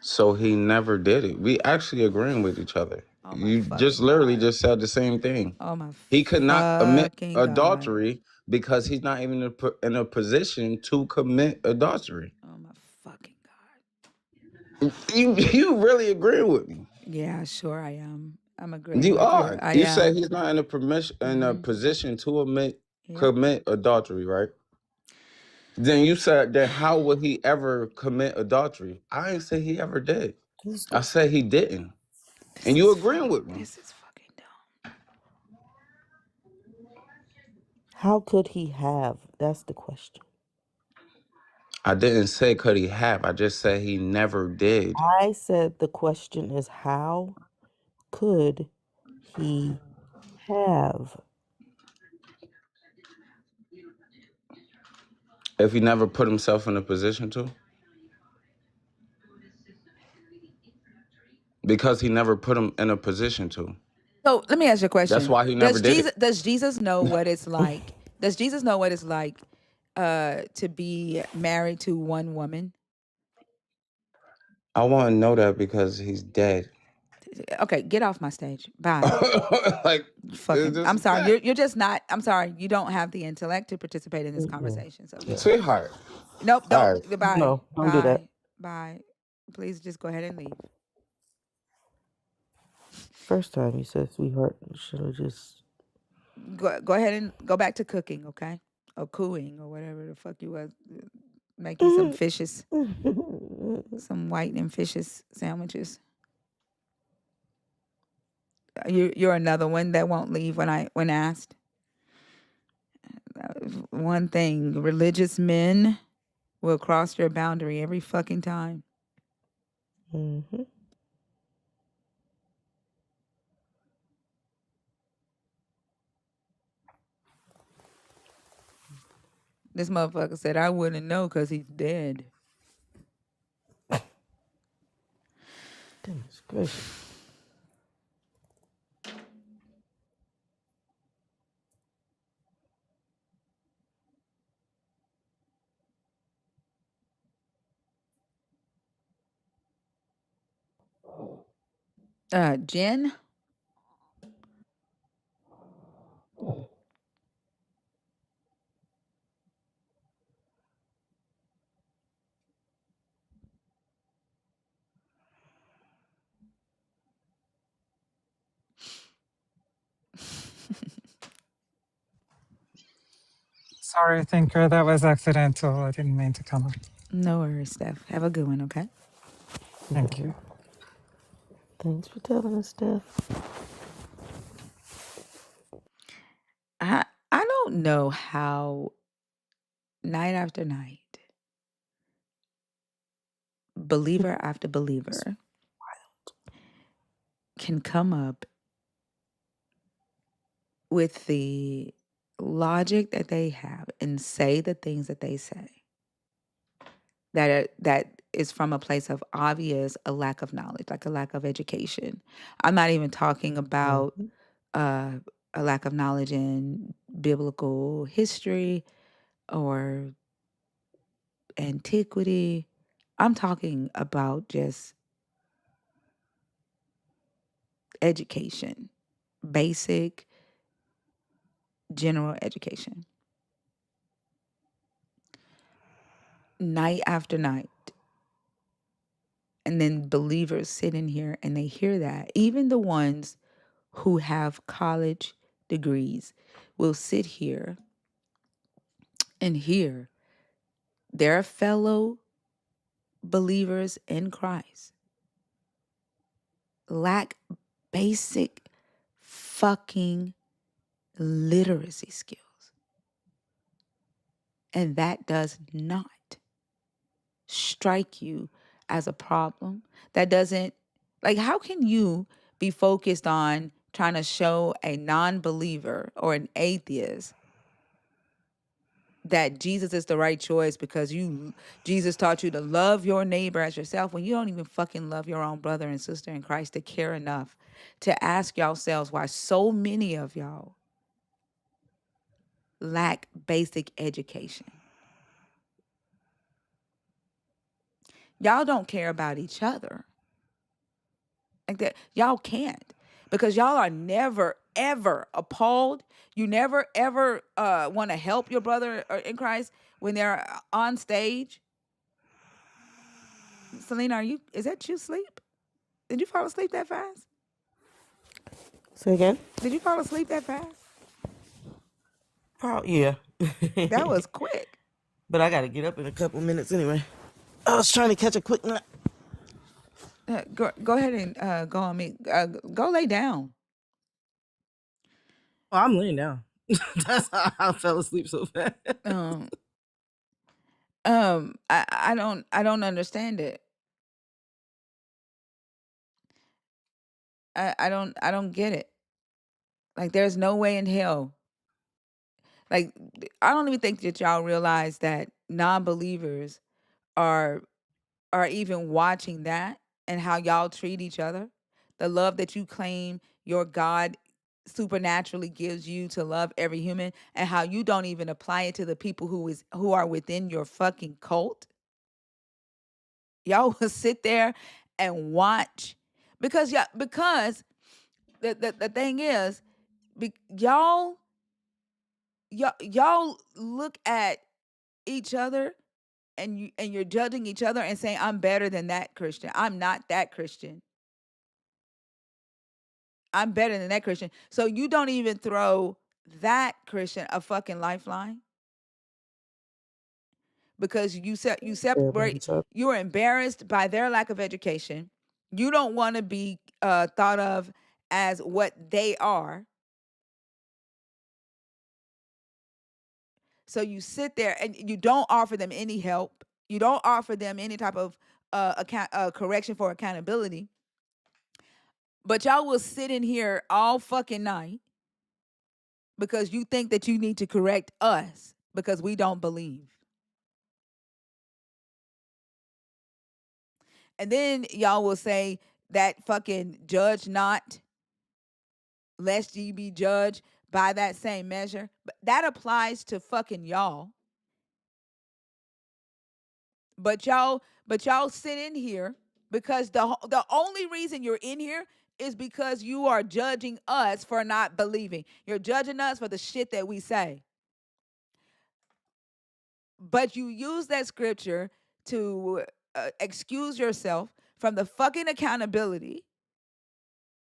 So he never did it. We actually agreeing with each other. Oh my You just fucking literally God. just said the same thing. Oh my He could not commit fucking God. adultery because he's not even in a position to commit adultery. Oh my fucking God. You really agree with me? Yeah, sure I am. I'm agreeing You with you. are. I You say am. he's not in a position to Yep. commit adultery, right? Then you said that how would he ever commit adultery? I didn't say he ever did. I said he didn't. And you agreeing with me? This is fucking dumb. How could he have? That's the question. I didn't say could he have. I just said he never did. I said the question is how could he have? If he never put himself in a position to. Because he never put him in a position to. So let me ask you a That's question. why he never did it. Does Jesus know what it's like? Does Jesus know what it's like to be married to one woman? I want to know that because he's dead. Okay, get off my stage. Bye. Like, it's Fucking, just I'm a sorry. fact. You're just not. I'm sorry. You don't have the intellect to participate in this Mm-mm. conversation. So just Sweetheart. nope. All Don't. right. Bye. No, don't do that. Bye. Bye. Please just go ahead and leave. First time you said sweetheart, should have just. Go ahead and go back to cooking, okay? Or cooing or whatever the fuck you was making some fishes, some white and fishes sandwiches. You're another one that won't leave when asked. One thing, religious men will cross your boundary every fucking time. Mm-hmm. This motherfucker said I wouldn't know because he's dead. Goodness gracious. Jen? Sorry, thinker. That was accidental. I didn't mean to come up. No worries, Steph. Have a good one, okay? Thank you. Thanks for telling us, Steph. I don't know how night after night, believer after believer can come up with the logic that they have and say the things that they say that is from a place of obvious a lack of knowledge, like a lack of education. I'm not even talking about Mm-hmm. a lack of knowledge in biblical history or antiquity. I'm talking about just education, basic general education. Night after night. And then believers sit in here and they hear that. Even the ones who have college degrees will sit here and hear their fellow believers in Christ lack basic fucking literacy skills. And that does not strike you as a problem. That doesn't, like, how can you be focused on trying to show a non-believer or an atheist that Jesus is the right choice because Jesus taught you to love your neighbor as yourself when you don't even fucking love your own brother and sister in Christ to care enough to ask yourselves why so many of y'all lack basic education. Y'all don't care about each other. Like that, y'all can't because y'all are never ever appalled. You never ever want to help your brother in Christ when they're on stage. Selena, is that you sleep? Did you fall asleep that fast? Say again? Did you fall asleep that fast? Probably, yeah. That was quick. But I gotta get up in a couple minutes anyway. I was trying to catch a quick nap. Go ahead and go on me. Go lay down. Oh, I'm laying down. That's how I fell asleep so fast. Um, I don't understand it. I don't get it. Like, there's no way in hell. Like, I don't even think that y'all realize that non-believers are even watching that and how y'all treat each other. The love that you claim your God supernaturally gives you to love every human, and how you don't even apply it to the people who are within your fucking cult. Y'all will sit there and watch because the thing is, y'all look at each other, and you're judging each other and saying, I'm better than that Christian. I'm not that Christian. I'm better than that Christian. So you don't even throw that Christian a fucking lifeline because you Yeah, about separate. each other. You're embarrassed by their lack of education. You don't want to be thought of as what they are. So you sit there and you don't offer them any help. You don't offer them any type of correction for accountability. But y'all will sit in here all fucking night because you think that you need to correct us because we don't believe. And then y'all will say that fucking judge not, lest ye be judged by that same measure. But that applies to fucking y'all. But y'all sit in here because the only reason you're in here is because you are judging us for not believing. You're judging us for the shit that we say. But you use that scripture to excuse yourself from the fucking accountability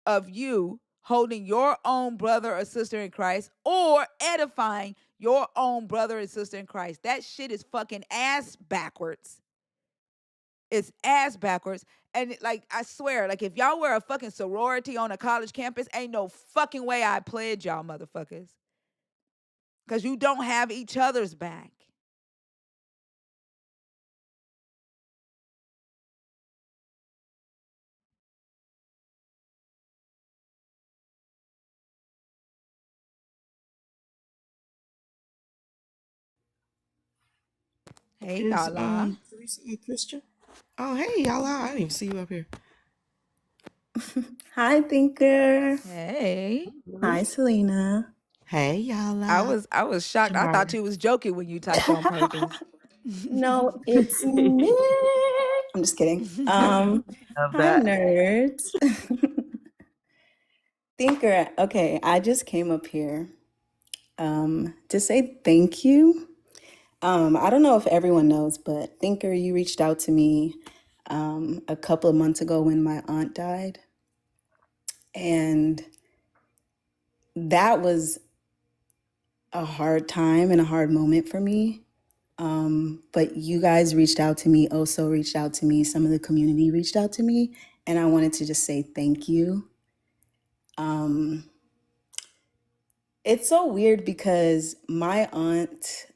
of you holding your own brother or sister in Christ or edifying your own brother and sister in Christ. That shit is fucking ass backwards. It's ass backwards. And like, I swear, like, if y'all were a fucking sorority on a college campus, ain't no fucking way I pledge y'all motherfuckers. Because you don't have each other's back. Hey, Is y'all. Teresa a Christian? Oh, hey, y'all. I didn't even see you up here. Hi, Thinker. Hey. Hi, Selena. Hey, y'all. I was shocked. I thought you was joking when you typed on purpose. No, it's me. I'm just kidding. Love Hi, that. nerds. Thinker, okay, I just came up here to say thank you. I don't know if everyone knows, but Thinker, you reached out to me a couple of months ago when my aunt died. And that was a hard time and a hard moment for me. But you guys reached out to me, also reached out to me, some of the community reached out to me, and I wanted to just say thank you. It's so weird because my aunt,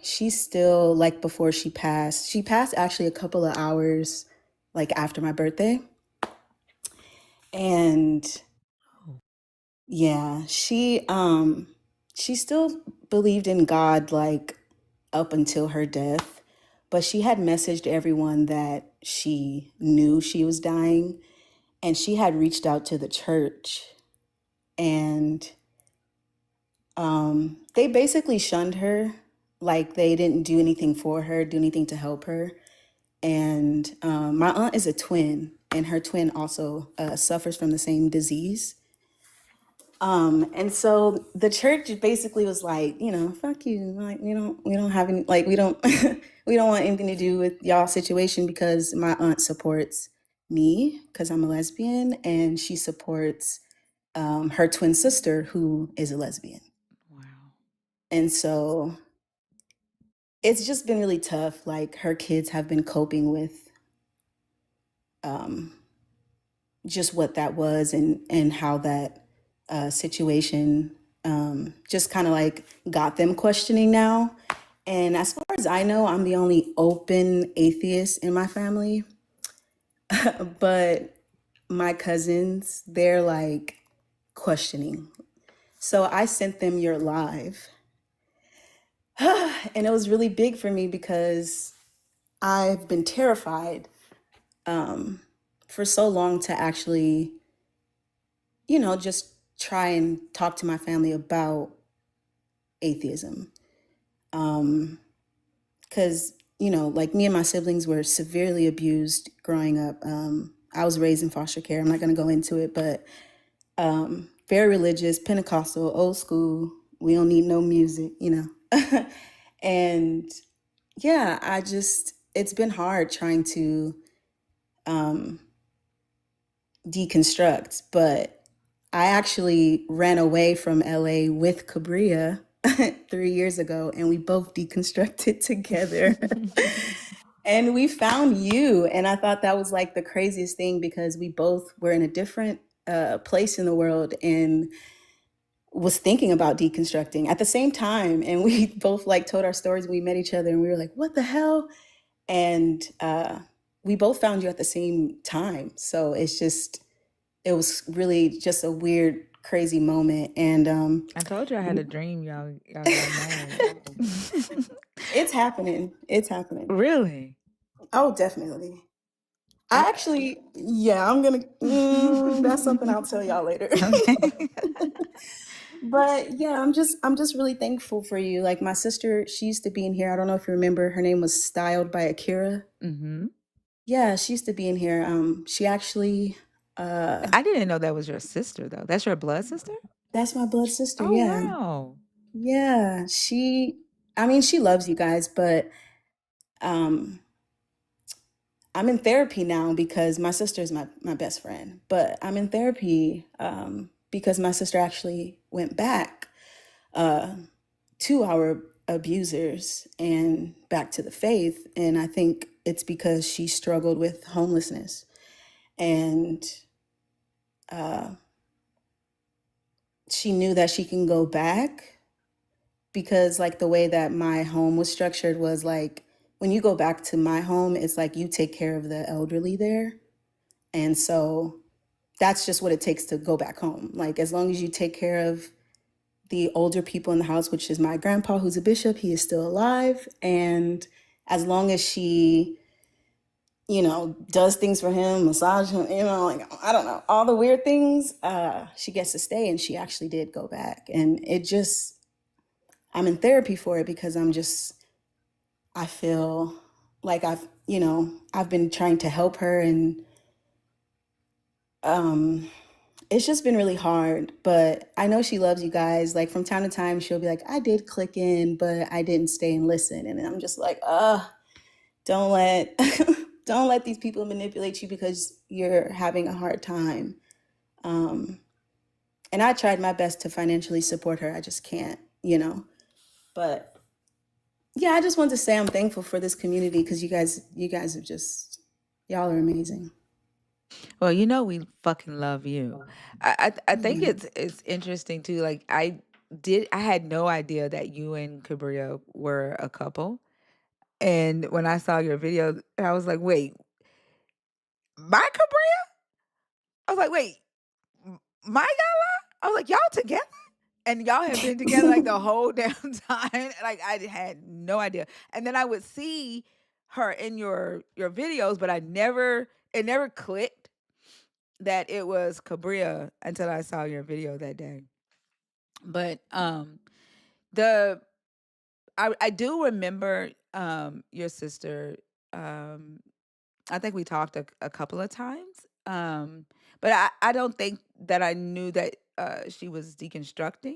she's still like before she passed actually a couple of hours like after my birthday. And yeah, she still believed in God like up until her death, but she had messaged everyone that she knew she was dying, and she had reached out to the church, and they basically shunned her, like they didn't do anything for her, do anything to help her. And my aunt is a twin, and her twin also suffers from the same disease. And so the church basically was like, fuck you. Like we don't have any, like we don't we don't want anything to do with y'all situation because my aunt supports me because I'm a lesbian, and she supports her twin sister who is a lesbian. Wow. And so it's just been really tough. Like her kids have been coping with um, just what that was and how that situation just kind of like got them questioning now. And as far as I know, I'm the only open atheist in my family. But my cousins, they're like questioning. So I sent them your live. And it was really big for me because I've been terrified for so long to actually, just try and talk to my family about atheism. Because, like me and my siblings were severely abused growing up. I was raised in foster care. I'm not going to go into it, but very religious, Pentecostal, old school. We don't need no music. And yeah, it's been hard trying to deconstruct, but I actually ran away from LA with Cabria 3 years ago, and we both deconstructed together. And we found you. And I thought that was like the craziest thing because we both were in a different place in the world and was thinking about deconstructing at the same time. And we both like told our stories. And we met each other and we were like, what the hell? And we both found you at the same time. So it was really just a weird, crazy moment. And I told you I had a dream. Y'all got married. it's happening. It's happening. Really? Oh, definitely. I I actually, yeah, I'm gonna. That's something I'll tell y'all later. okay. But yeah, I'm just really thankful for you. Like my sister, she used to be in here. I don't know if you remember. Her name was Styled by Akira. Mm-hmm. Yeah, she used to be in here. She actually, I didn't know that was your sister though. That's your blood sister? that's my blood sister. Oh Yeah, wow. yeah. I mean, she loves you guys, but um, I'm in therapy now because my sister is my best friend. But I'm in therapy because my sister actually went back to our abusers and back to the faith. And I think it's because she struggled with homelessness. And she knew that she can go back because, like, the way that my home was structured was like, when you go back to my home, it's like you take care of the elderly there. And so that's just what it takes to go back home. Like, as long as you take care of the older people in the house, which is my grandpa, who's a bishop, he is still alive. And as long as she, does things for him, massage him, like, I don't know, all the weird things, she gets to stay. And she actually did go back. And I'm in therapy for it because I feel like I've been trying to help her, and it's just been really hard. But I know she loves you guys. Like from time to time, she'll be like, I did click in, but I didn't stay and listen. And I'm just like, don't let don't let these people manipulate you because you're having a hard time. And I tried my best to financially support her. I just can't. But yeah, I just wanted to say I'm thankful for this community because you guys have y'all are amazing. Well, we fucking love you. I think it's interesting too. Like I had no idea that you and Cabrillo were a couple. And when I saw your video, I was like, wait, my Cabrillo? I was like, wait, my y'all? I was like, y'all together? And y'all have been together like the whole damn time. Like I had no idea. And then I would see her in your videos, but it never clicked that it was Cabria until I saw your video that day. But the I do remember your sister. I think we talked a couple of times. But I don't think that I knew that she was deconstructing.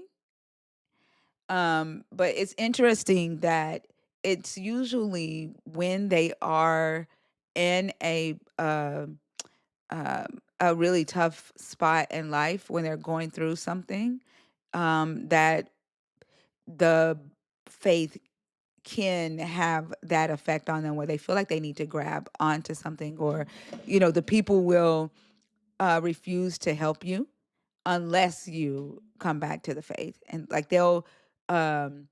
But it's interesting that it's usually when they are in a really tough spot in life, when they're going through something, that the faith can have that effect on them, where they feel like they need to grab onto something, or the people will refuse to help you unless you come back to the faith, and like they'll um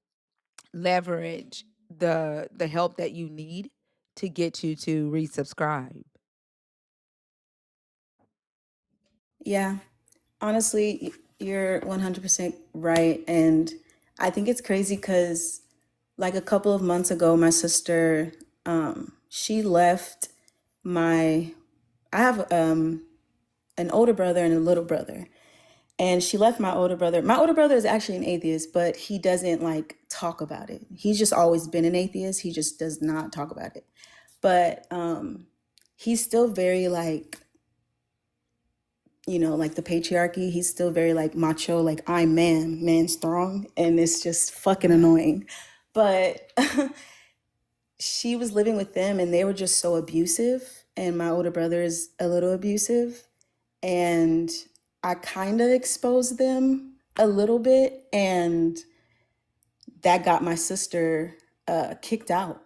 leverage the help that you need to get you to resubscribe. Yeah, honestly, you're 100% right. And I think it's crazy because, like, a couple of months ago, my sister, she left my, I have an older brother and a little brother. And she left my older brother. My older brother is actually an atheist, but he doesn't like talk about it. He's just always been an atheist. He just does not talk about it. But he's still very like, like the patriarchy. He's still very like macho, like I'm man strong. And it's just fucking annoying. But she was living with them and they were just so abusive. And my older brother is a little abusive. And I kind of exposed them a little bit. And that got my sister kicked out.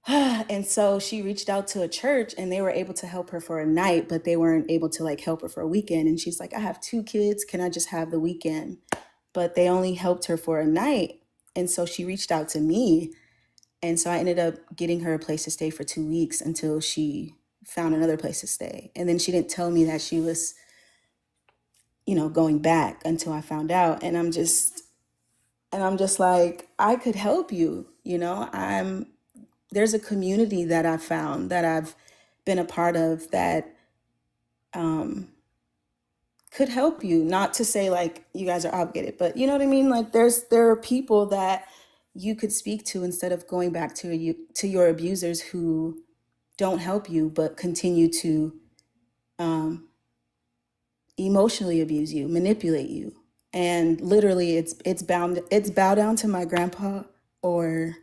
And so she reached out to a church and they were able to help her for a night, but they weren't able to like help her for a weekend. And she's like, I have 2 kids. Can I just have the weekend? But they only helped her for a night. And so she reached out to me. And so I ended up getting her a place to stay for 2 weeks until she found another place to stay. And then she didn't tell me that she was, going back until I found out. And I'm just like, I could help you. There's a community that I've found, that I've been a part of, that could help you. Not to say like you guys are obligated, but you know what I mean? Like there are people that you could speak to instead of going back to your abusers who don't help you but continue to emotionally abuse you, manipulate you. And literally it's bow down to my grandpa or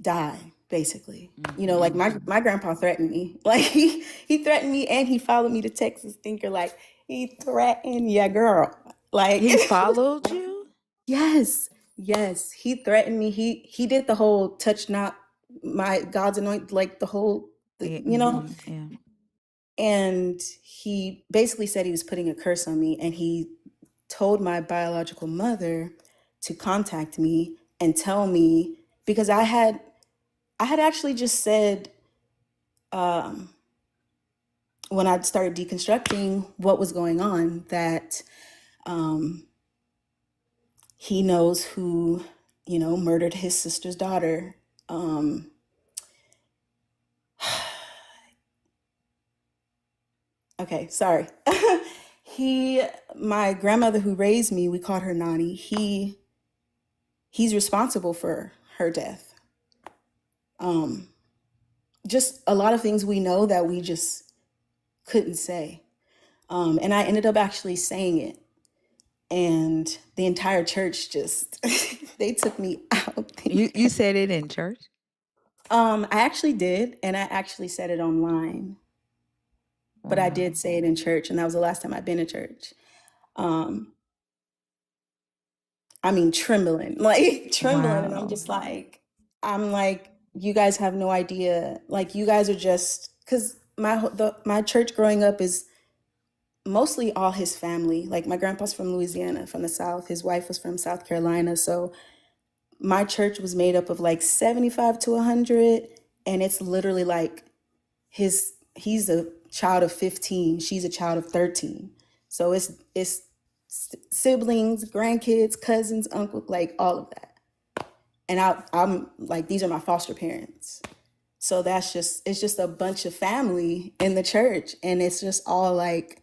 die, basically. Like my grandpa threatened me. Like he threatened me, and he followed me to Texas. Thinker, like, he threatened ya girl. Like He followed you? yes, he threatened me. He did the whole touch not my God's anointed, like the whole, Yeah, yeah. and he basically said he was putting a curse on me, and he told my biological mother to contact me and tell me, because I had actually just said, when I started deconstructing what was going on, that he knows who, murdered his sister's daughter. Okay, sorry. My grandmother who raised me, we called her Nani. He's responsible for her death. Just a lot of things we know that we just couldn't say. And I ended up actually saying it. And the entire church just, they took me out. You said it in church? I actually did. And I actually said it online. But I did say it in church. And that was the last time I'd been to church. I mean, trembling, like trembling. And I'm like, you guys have no idea. Like, you guys are just, because my church growing up is mostly all his family. Like, my grandpa's from Louisiana, from the South. His wife was from South Carolina. So my church was made up of like 75 to 100. And it's literally like he's a child of 15. She's a child of 13. So it's siblings, grandkids, cousins, uncle, like all of that. And I'm like, these are my foster parents. So it's just a bunch of family in the church. And it's just all like,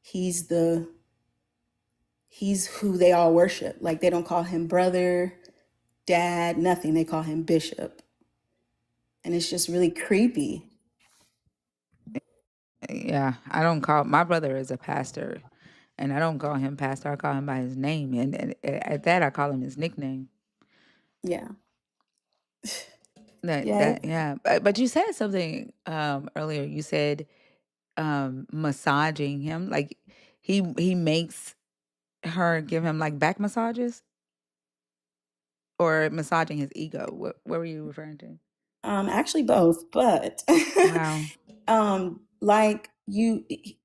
he's who they all worship. Like, they don't call him brother, dad, nothing. They call him bishop. And it's just really creepy. Yeah, I don't call my brother is a pastor, and I don't call him pastor. I call him by his name, and at that I call him his nickname. Yeah. Yeah. That yeah. But you said something earlier. You said massaging him, like he makes her give him like back massages or massaging his ego. What were you referring to? Actually both, but Wow. like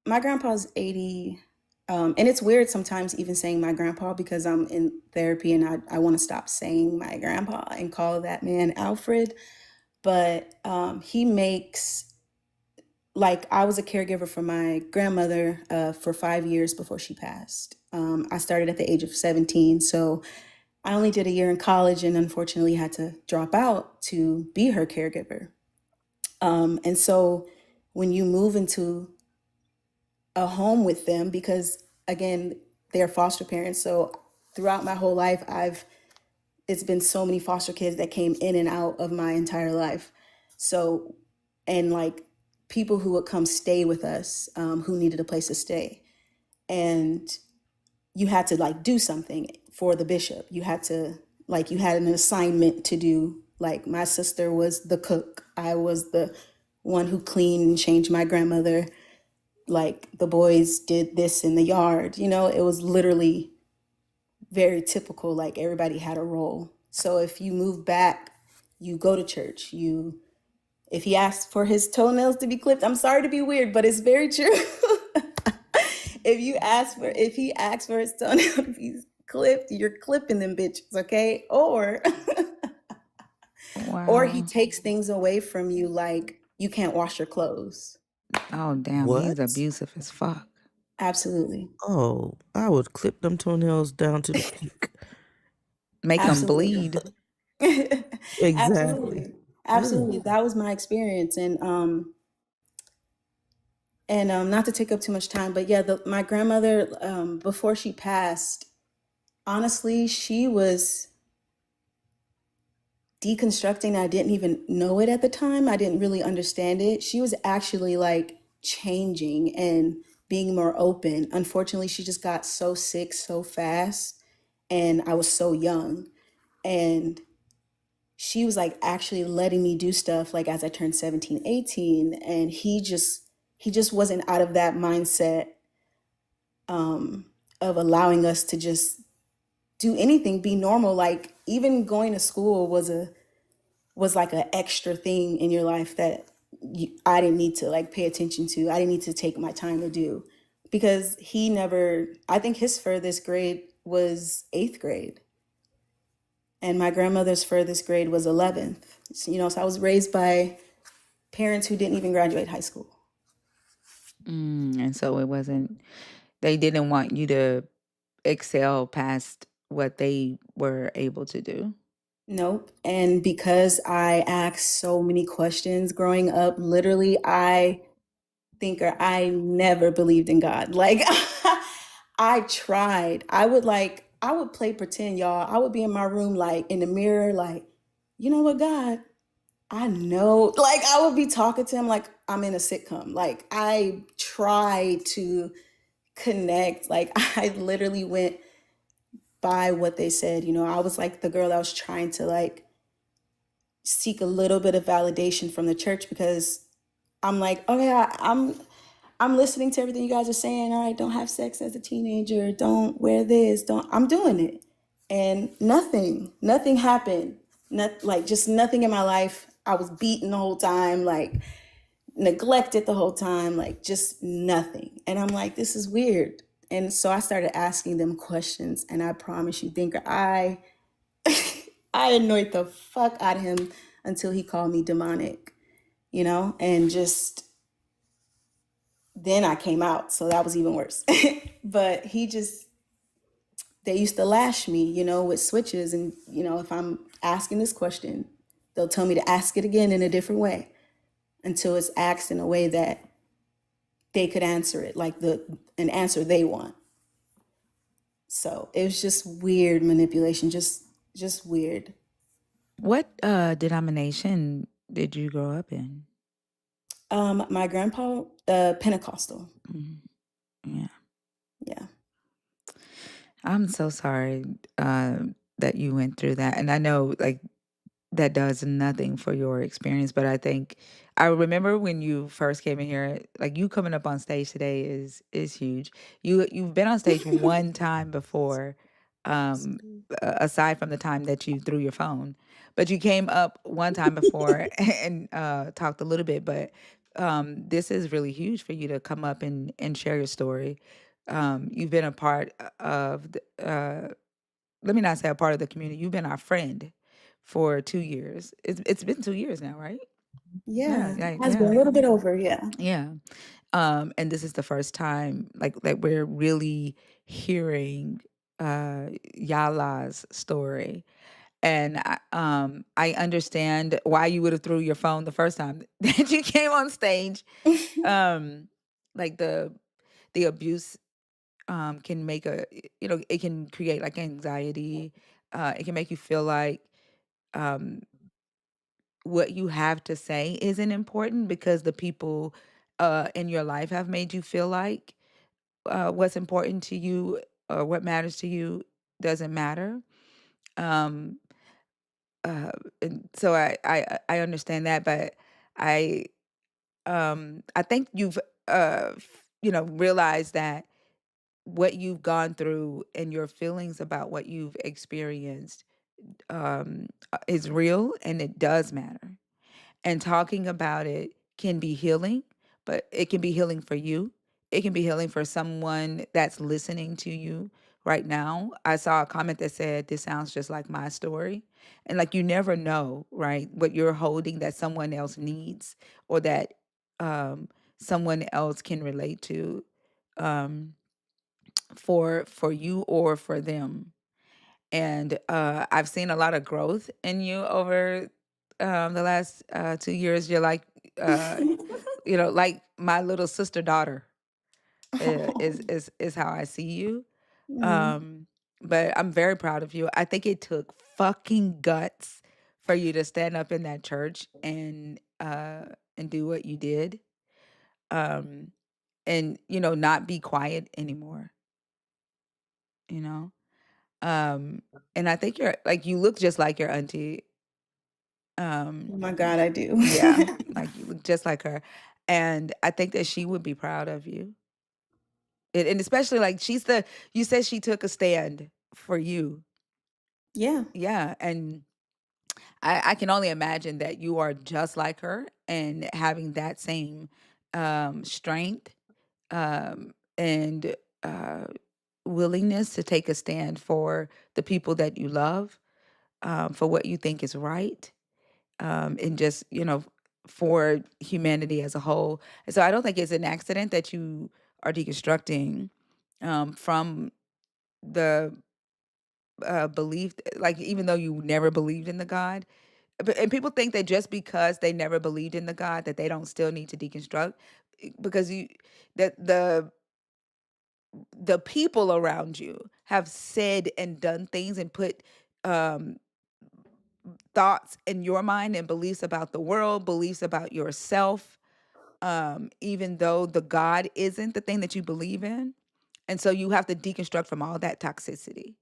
my grandpa's 80. And it's weird sometimes even saying my grandpa because I'm in therapy and I want to stop saying my grandpa and call that man Alfred. But he makes, like, I was a caregiver for my grandmother for 5 years before she passed. I started at the age of 17. So I only did a year in college and unfortunately had to drop out to be her caregiver. And so when you move into a home with them, because again, they're foster parents. So throughout my whole life, it's been so many foster kids that came in and out of my entire life. So, and like people who would come stay with us, who needed a place to stay. And you had to like do something for the bishop. You had to, like, you had an assignment to do. Like my sister was the cook. I was the one who cleaned and changed my grandmother. Like the boys did this in the yard. It was literally very typical. Like everybody had a role. So if you move back, you go to church. If he asked for his toenails to be clipped, I'm sorry to be weird, but it's very true. If he asks for his toenail to be clipped, you're clipping them bitches, okay? Or he Wow. takes things away from you, like you can't wash your clothes. Oh damn, What? he's abusive as fuck. Absolutely. Oh, I would clip them toenails down to the peak. Make him Absolutely. bleed. Exactly. Absolutely. Ugh. Absolutely. That was my experience. And not to take up too much time, but yeah, my grandmother, before she passed, honestly, she was deconstructing. I didn't even know it at the time. I didn't really understand it. She was actually like changing and being more open. Unfortunately, she just got so sick so fast, and I was so young. And she was like actually letting me do stuff like as I turned 17, 18. And he just wasn't out of that mindset of allowing us to just do anything, be normal. Like even going to school was like an extra thing in your life that I didn't need to like pay attention to. I didn't need to take my time to do, because I think his furthest grade was 8th grade, and my grandmother's furthest grade was 11th. So I was raised by parents who didn't even graduate high school. And so they didn't want you to excel past what they were able to do. Nope. And because I asked so many questions growing up, literally, I never believed in God. Like I tried. I would play pretend, y'all. I would be in my room, like in the mirror, like, you know what, God, I know. Like I would be talking to him like I'm in a sitcom. Like I tried to connect. Like I literally went by what they said. I was like the girl that was trying to like seek a little bit of validation from the church, because I'm like, okay, I'm listening to everything you guys are saying. All right, don't have sex as a teenager. Don't wear this. Don't. I'm doing it, and nothing happened. Just nothing in my life. I was beaten the whole time, like neglected the whole time, like just nothing. And I'm like, this is weird. And so I started asking them questions, and I promise you, Thinker, I annoyed the fuck out of him until he called me demonic, and just then I came out. So that was even worse. But they used to lash me, with switches. And, if I'm asking this question, they'll tell me to ask it again in a different way until it's asked in a way that they could answer it, like an answer they want. So it was just weird manipulation, just weird. What denomination did you grow up in? My grandpa, Pentecostal. Yeah. Yeah. I'm so sorry that you went through that. And I know, like, that does nothing for your experience, but I think I remember when you first came in here, like, you coming up on stage today is huge. You've been on stage one time before, um, aside from the time that you threw your phone, but you came up one time before and talked a little bit. But this is really huge for you to come up and share your story. You've been a part of let me not say a part of the community. You've been our friend for 2 years. It's been 2 years now, right? Yeah, Yeah. yeah, Has been yeah. a little bit over. Yeah. Yeah. And this is the first time like we're really hearing Yala's story. And I understand why you would have threw your phone the first time that you came on stage. Um, like the abuse can make it can create like anxiety. It can make you feel like um, what you have to say isn't important because the people in your life have made you feel like what's important to you or what matters to you doesn't matter. Um, uh, and so I understand that, but I I think you've realized that what you've gone through and your feelings about what you've experienced is real and it does matter. And talking about it can be healing, but it can be healing for you. It can be healing for someone that's listening to you right now. I saw a comment that said, "This sounds just like my story." And like you never know, right? What you're holding that someone else needs or that um, someone else can relate to um, for you or for them. And I've seen a lot of growth in you over the last 2 years. You're like, uh, like my little sister daughter is Oh. is how I see you. Mm. Um, but I'm very proud of you. I think it took fucking guts for you to stand up in that church and do what you did. Um, and not be quiet anymore. You know. Um, and I think you're like you look just like your auntie. Oh Um, my God, I do. yeah, like you look just like her. And I think that she would be proud of you. And especially like you said she took a stand for you. Yeah. Yeah. And I can only imagine that you are just like her and having that same strength and willingness to take a stand for the people that you love, for what you think is right, and just for humanity as a whole. And so I don't think it's an accident that you are deconstructing from the belief, like even though you never believed in the God. And people think that just because they never believed in the God that they don't still need to deconstruct, because that the people around you have said and done things and put um thoughts in your mind and beliefs about the world, beliefs about yourself, even though the God isn't the thing that you believe in. And so you have to deconstruct from all that toxicity.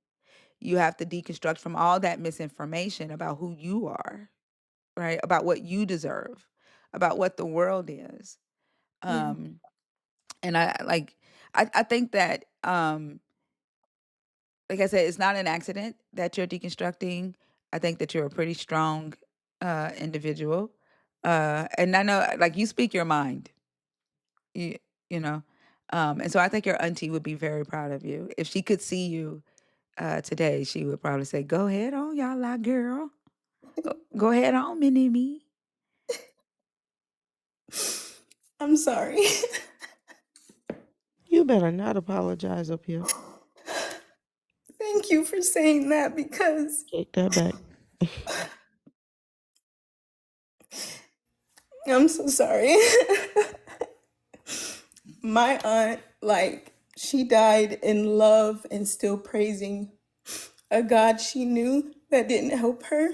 You have to deconstruct from all that misinformation about who you are, right? About what you deserve, about what the world is. Yeah. Um, and I think that like I said, it's not an accident that you're deconstructing. I think that you're a pretty strong individual. And I know like you speak your mind. You you know. And so I think your auntie would be very proud of you. If she could see you today, she would probably say, "Go ahead on, y'all, like girl. Go ahead on, mini me." I'm sorry. You better not apologize up here. Thank you for saying that because Take that back. I'm so sorry. My aunt, like, she died in love and still praising a God she knew that didn't help her.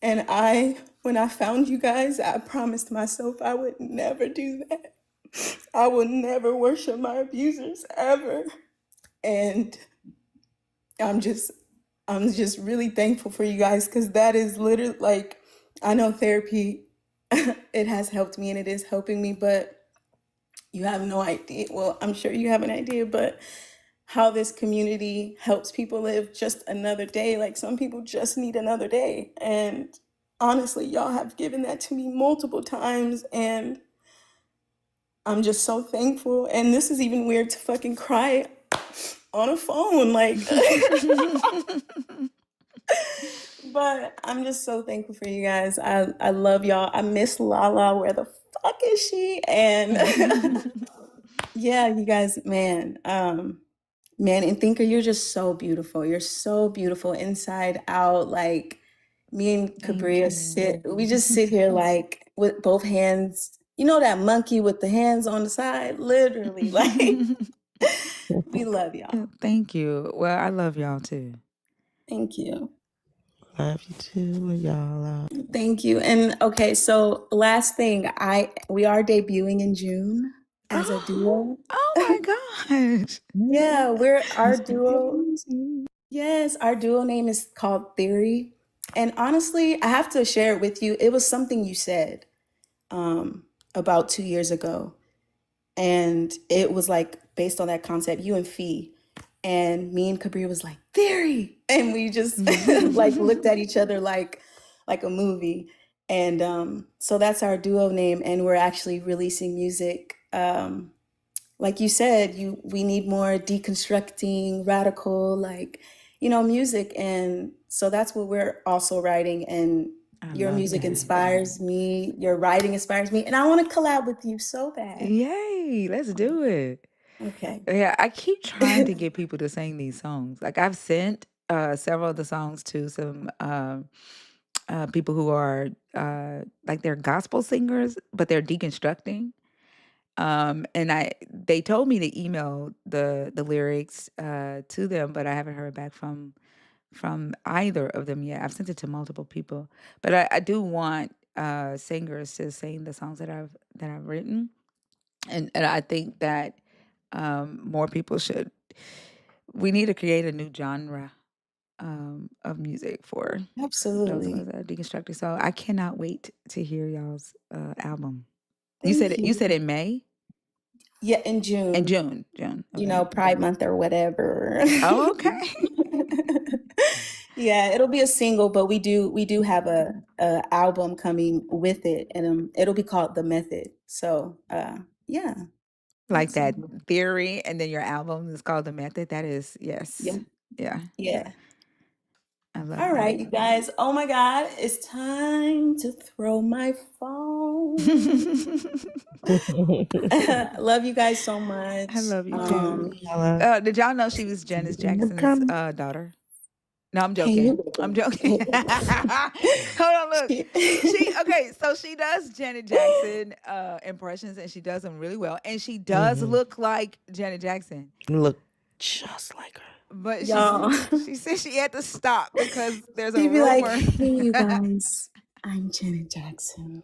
And I when I found you guys, I promised myself I would never do that. I will never worship my abusers ever. And I'm just I'm just really thankful for you guys because that is literally like I know therapy it has helped me and it is helping me, but you have no idea. Well, I'm sure you have an idea, but how this community helps people live just another day. Like some people just need another day. And honestly, y'all have given that to me multiple times and I'm just so thankful. And this is even weird to fucking cry on a phone. Like but I'm just so thankful for you guys. I love y'all. I miss Lala. Where the fuck is she? And yeah, you guys, man, and Thinker, you're just so beautiful. You're so beautiful inside out. Like me and Thank Cabria you. we just sit here like with both hands. You know that monkey with the hands on the side? Literally, like we love y'all. Thank you. Well, I love y'all too. Thank you. Love you too, y'all. Thank you. And okay, so last thing, we are debuting in June as a duo. Oh my gosh. Yeah, we're our That's duo. crazy. Yes, our duo name is called Theory. And honestly, I have to share it with you. It was something you said about 2 years ago. And it was like based on that concept, you and Fee. And me and Kabir was like, Theory. And we just like looked at each other like a movie. And so that's our duo name. And we're actually releasing music. Like you said, we need more deconstructing, radical, like, music. And so that's what we're also writing. And I your love music that. inspires me, your writing inspires me, and I want to collab with you so bad. Yay, let's do it. Okay. Yeah, I keep trying to get people to sing these songs. Like I've sent several of the songs to some people who are like they're gospel singers, but they're deconstructing. And they told me to email the lyrics to them, but I haven't heard back from either of them yet. I've sent it to multiple people, but I do want singers to sing the songs that I've written, and I think that more people should. We need to create a new genre of music for those of us Absolutely. that are deconstructing. So I cannot wait to hear y'all's album. You said Thank it. You said you. in May Yeah, in and June, June. June. Okay. Pride Month or whatever. Oh, okay. Yeah, it'll be a single, but we do have a album coming with it, and it'll be called The Method. So, yeah, Like that's that theory, and then your album is called The Method. That is, yeah, yes. Yeah. yeah. I love All right, you guys. Oh my God, it's time to throw my phone. that. Love you guys so I much. love you Love too. you, y'all. Did y'all know she was Janis I'm Jackson's coming. daughter? No, I'm Hey, joking. I'm joking. Hold on, look. Okay, so she does Janet Jackson impressions and she does them really well. And she does Mm-hmm. look like Janet Jackson. Look just like her. But y'all. she said she had to stop because there's a She'd be like, rumor. "Hey, you guys, I'm Janet Jackson."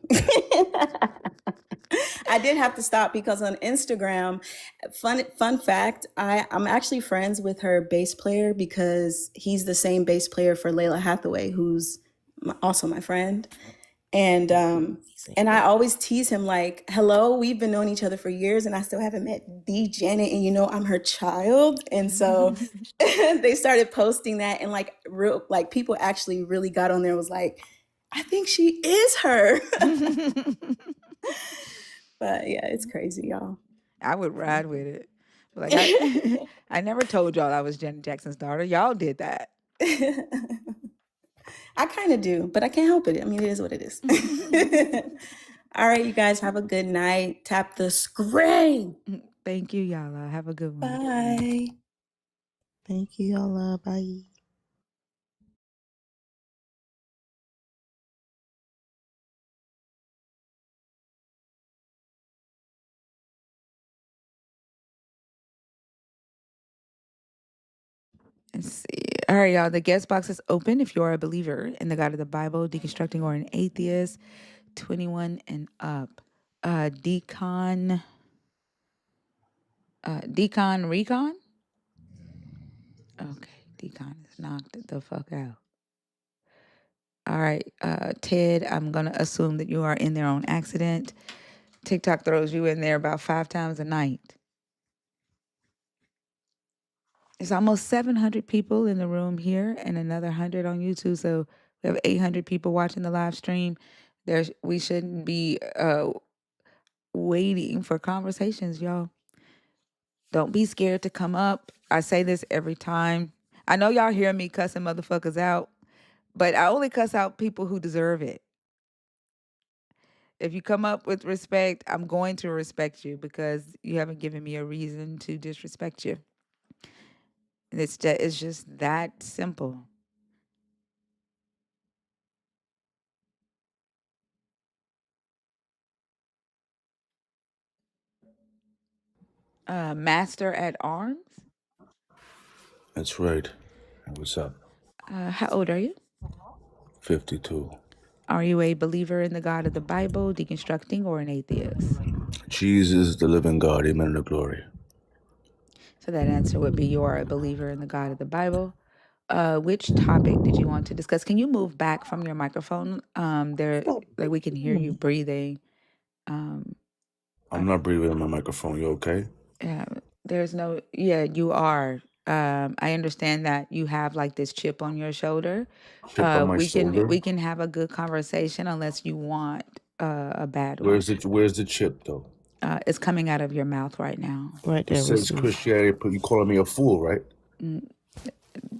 I did have to stop because on Instagram, fun fact, I'm actually friends with her bass player because he's the same bass player for Layla Hathaway, who's also my friend. And I always tease him like, "Hello, we've been knowing each other for years, and I still haven't met the Janet, and I'm her child." And so they started posting that, and like real, like people actually really got on there. And was like, "I think she is her." But yeah, it's crazy, y'all. I would ride with it. Like I never told y'all I was Janet Jackson's daughter. Y'all did that. I kind of do, but I can't help it. I mean, it is what it is. All right, you guys have a good night. Tap the screen. Thank you, y'all. Have a good one. Bye. Thank you, y'all. Bye. Let's see. All right, y'all. The guest box is open if you are a believer in the God of the Bible, deconstructing, or an atheist, 21 and up. Decon Recon? Okay, Decon is knocked the fuck out. All right, Ted, I'm going to assume that you are in there on accident. TikTok throws you in there about 5 times a night. There's almost 700 people in the room here and another 100 on YouTube. So we have 800 people watching the live stream. We shouldn't be waiting for conversations, y'all. Don't be scared to come up. I say this every time. I know y'all hear me cussing motherfuckers out, but I only cuss out people who deserve it. If you come up with respect, I'm going to respect you because you haven't given me a reason to disrespect you. It's just that simple. Master at Arms. That's right. What's up? How old are you? 52. Are you a believer in the God of the Bible, deconstructing, or an atheist? Jesus, the living God, amen and the glory. So that answer would be you are a believer in the God of the Bible. Which topic did you want to discuss? Can you move back from your microphone? Like we can hear you breathing. I'm not breathing on my microphone. You okay? You are. I understand that you have like this chip on your shoulder. Chip on my We shoulder. can have a good conversation unless you want a bad one. Where's the chip though? It's coming out of your mouth right now. Right It there, says receive. Christianity, but you calling me a fool, right?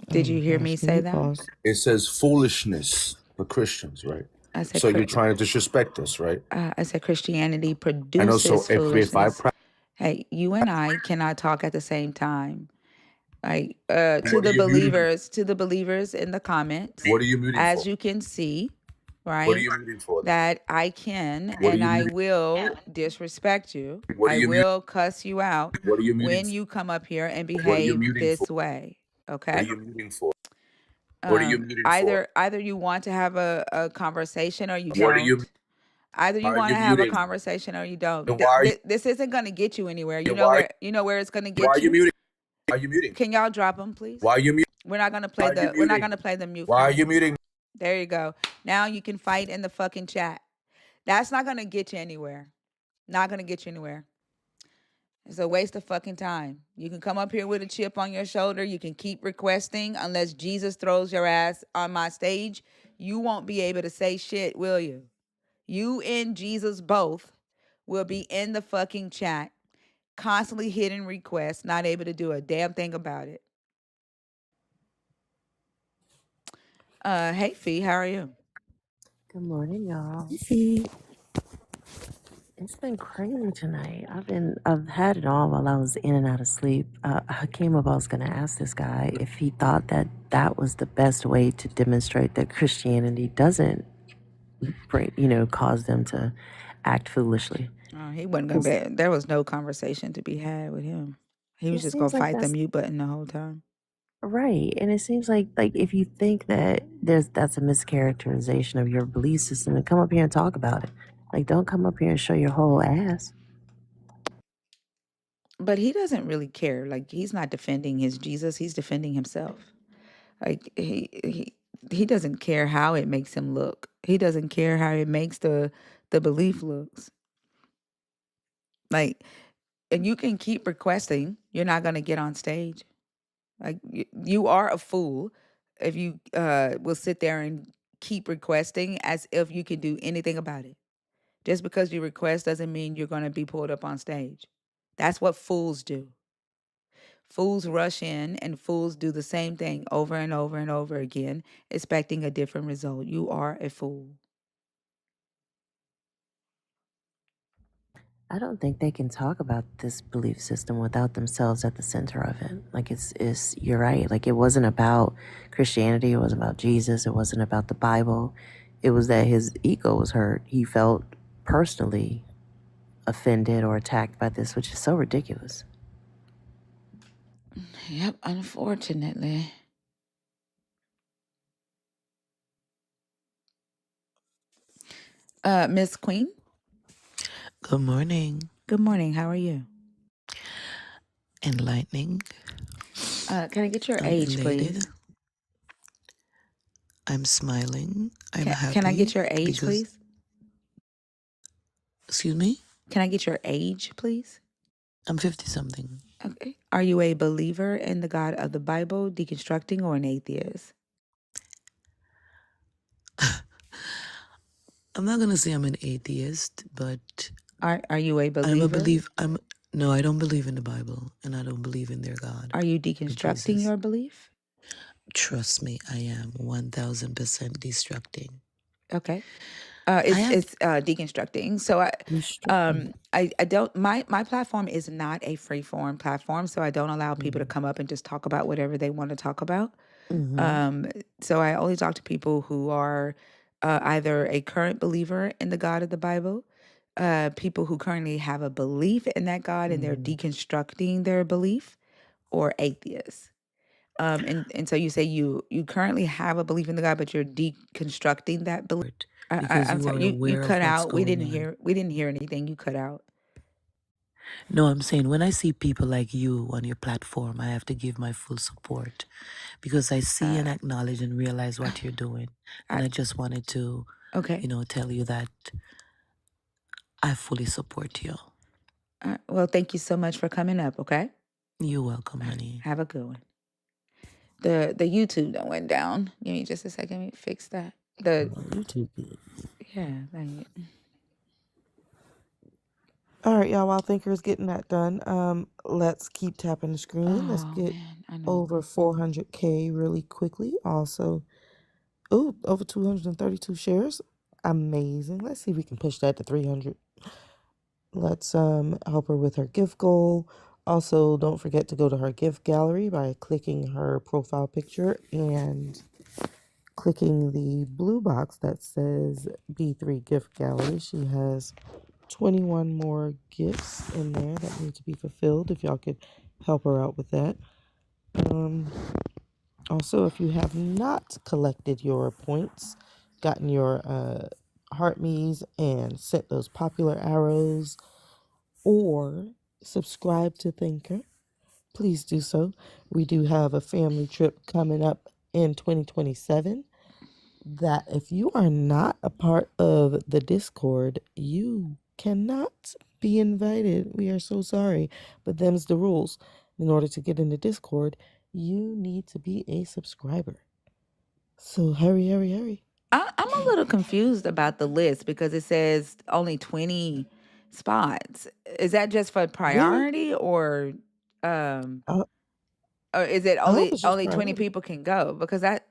Did you hear me Can you say that? pause? It says foolishness for Christians, right? I said, So you're trying to disrespect us, right? I said Christianity I know. So produces if I foolishness. Hey, you and I cannot talk at the same time. Like to what are the you muting? believers in the comments, What are you muting as for? you can see, What are right, you muting for? that I can What are and you I muting? will disrespect you. What are I you muting? will cuss you out What are you muting when for? you come up here and What are you behave muting for? this way. What are Okay. you muting for? What are you muting for? Either you want to have a conversation or you What are don't. you? Either Why you are want you to have a muting? conversation or you don't. Then why are you? This isn't going to get you anywhere. Then why? You know where it's going to Why are get you you? muting? Why are you muting? Can y'all drop them, please? Why are you muting? We're not gonna Why play are you we're not muting? gonna play the mute Why are you function. muting? There you go. Now you can fight in the fucking chat. That's not gonna get you anywhere. Not gonna get you anywhere. It's a waste of fucking time. You can come up here with a chip on your shoulder. You can keep requesting unless Jesus throws your ass on my stage. You won't be able to say shit, will you? You and Jesus both will be in the fucking chat, constantly hitting requests, not able to do a damn thing about it. Hey Fee, how are you? Good morning, y'all. It's been crazy tonight. I've had it all while I was in and out of sleep. I came up, I was going to ask this guy if he thought that that was the best way to demonstrate that Christianity doesn't cause them to act foolishly. He wasn't gonna 'Cause be. There was no conversation to be had with him. He it was just gonna seems like fight the that's mute button the whole time. right. And it seems like if you think that that's a mischaracterization of your belief system, then come up here and talk about it. Like, don't come up here and show your whole ass. But he doesn't really care. Like he's not defending his Jesus. He's defending himself. Like he doesn't care how it makes him look. He doesn't care how it makes the belief looks. Like, and you can keep requesting. You're not gonna get on stage. Like you are a fool if you will sit there and keep requesting as if you can do anything about it. Just because you request doesn't mean you're going to be pulled up on stage. That's what fools do. Fools rush in and fools do the same thing over and over and over again, expecting a different result. You are a fool. I don't think they can talk about this belief system without themselves at the center of it. Like it's you're right. Like it wasn't about Christianity, it wasn't about Jesus, it wasn't about the Bible. It was that his ego was hurt. He felt personally offended or attacked by this, which is so ridiculous. Yep, unfortunately. Miss Queen. Good morning. Good morning. How are you? Enlightening. Can I get your I'm age, elated. please? I'm smiling. I'm Can I happy get your age, because, please? excuse me, Can I get your age, please? I'm 50 something. Okay. Are you a believer in the God of the Bible, deconstructing, or an atheist? I'm not going to say I'm an atheist, but Are you a I'm a believer? believe. No, I don't believe in the Bible and I don't believe in their God Are you or deconstructing Jesus. your belief? Trust me, I am 1000% destructing. Okay. I have. It's deconstructing. So Destructing. I don't my platform is not a free form platform, so I don't allow people to Mm-hmm. come up and just talk about whatever they want to talk about. Mm-hmm. So I only talk to people who are either a current believer in the God of the Bible, people who currently have a belief in that God and they're Mm-hmm. deconstructing their belief, or atheists. And so you say you currently have a belief in the God, but you're deconstructing that belief. Because I'm you sorry, are you aware of cut what's out. going on. We didn't hear anything. You cut out. No, I'm saying when I see people like you on your platform, I have to give my full support because I see Uh, and acknowledge and realize what you're doing. And I, I just wanted to, okay. tell you that I fully support you. Well, thank you so much for coming up. Okay. You're welcome, honey. Have a good one. The YouTube that went down. Give me just a second. Let me fix that. You too good. Yeah. Thank you. All right, y'all. While Thinker is getting that done, let's keep tapping the screen. Let's Oh get man, I know. over 400K really quickly. Also, over 232 shares. Amazing. Let's see if we can push that to 300. Let's help her with her gift goal. Also, don't forget to go to her gift gallery by clicking her profile picture and clicking the blue box that says B3 Gift Gallery. She has 21 more gifts in there that need to be fulfilled. If y'all could help her out with that. Also, if you have not collected your points, gotten your heart me's and sent those popular arrows, or subscribe to Thinker, please do so. We do have a family trip coming up in 2027 that if you are not a part of the Discord, you cannot be invited. We are so sorry, but them's the rules. In order to get in the Discord, you need to be a subscriber. So hurry, hurry, hurry. I'm a little confused about the list because it says only 20 spots. Is that just for Really? priority, um I, or is it I hope only it's just 20 priority. people can go? Because that,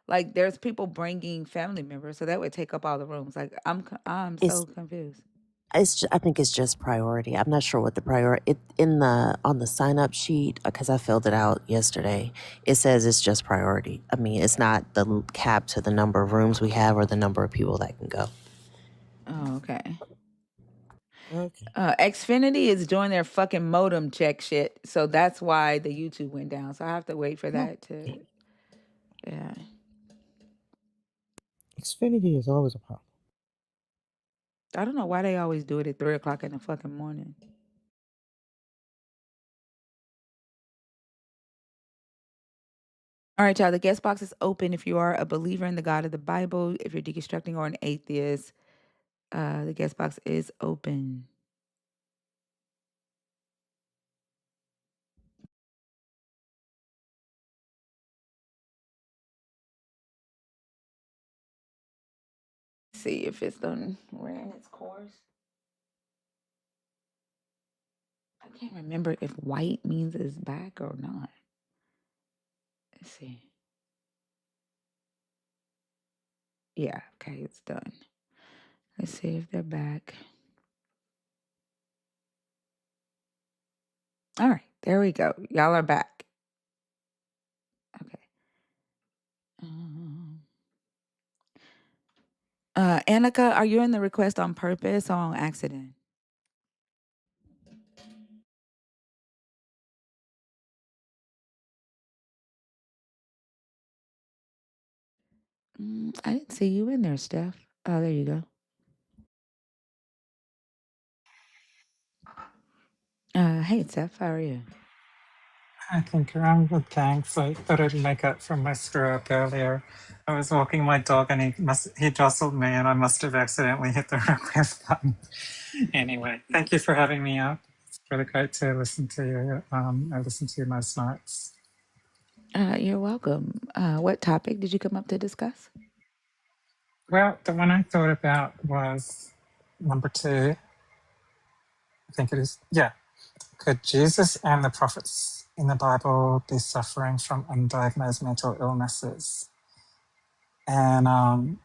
like, there's people bringing family members, so that would take up all the rooms. Like I'm so It's confused. I think it's just priority. I'm not sure what the priority it in the on the sign up sheet because I filled it out yesterday. It says it's just priority. I mean, it's not the cap to the number of rooms we have or the number of people that can go. Oh, okay. Okay. Xfinity is doing their fucking modem check shit, so that's why the YouTube went down. So I have to wait for No. that to, yeah. Xfinity is always a problem. I don't know why they always do it at 3 o'clock in the fucking morning. All right, y'all. The guest box is open if you are a believer in the God of the Bible, if you're deconstructing, or an atheist. The guest box is open. See if it's done ran its course. I can't remember if white means it's back or not. Let's see. Yeah, okay, it's done. Let's see if they're back. All right, there we go. Y'all are back. Okay. Annika, are you in the request on purpose or on accident? I didn't see you in there, Steph. Oh, there you go. Hey, Steph, how are you? I think I'm good, thanks. I thought I'd make up for my screw up earlier. I was walking my dog and he jostled me and I must have accidentally hit the request button. Anyway, thank you for having me up. It's really great to listen to you. I listen to you most nights. You're welcome. What topic did you come up to discuss? Well, the one I thought about was number 2. I think it is. Yeah. Could Jesus and the prophets in the Bible be suffering from undiagnosed mental illnesses? And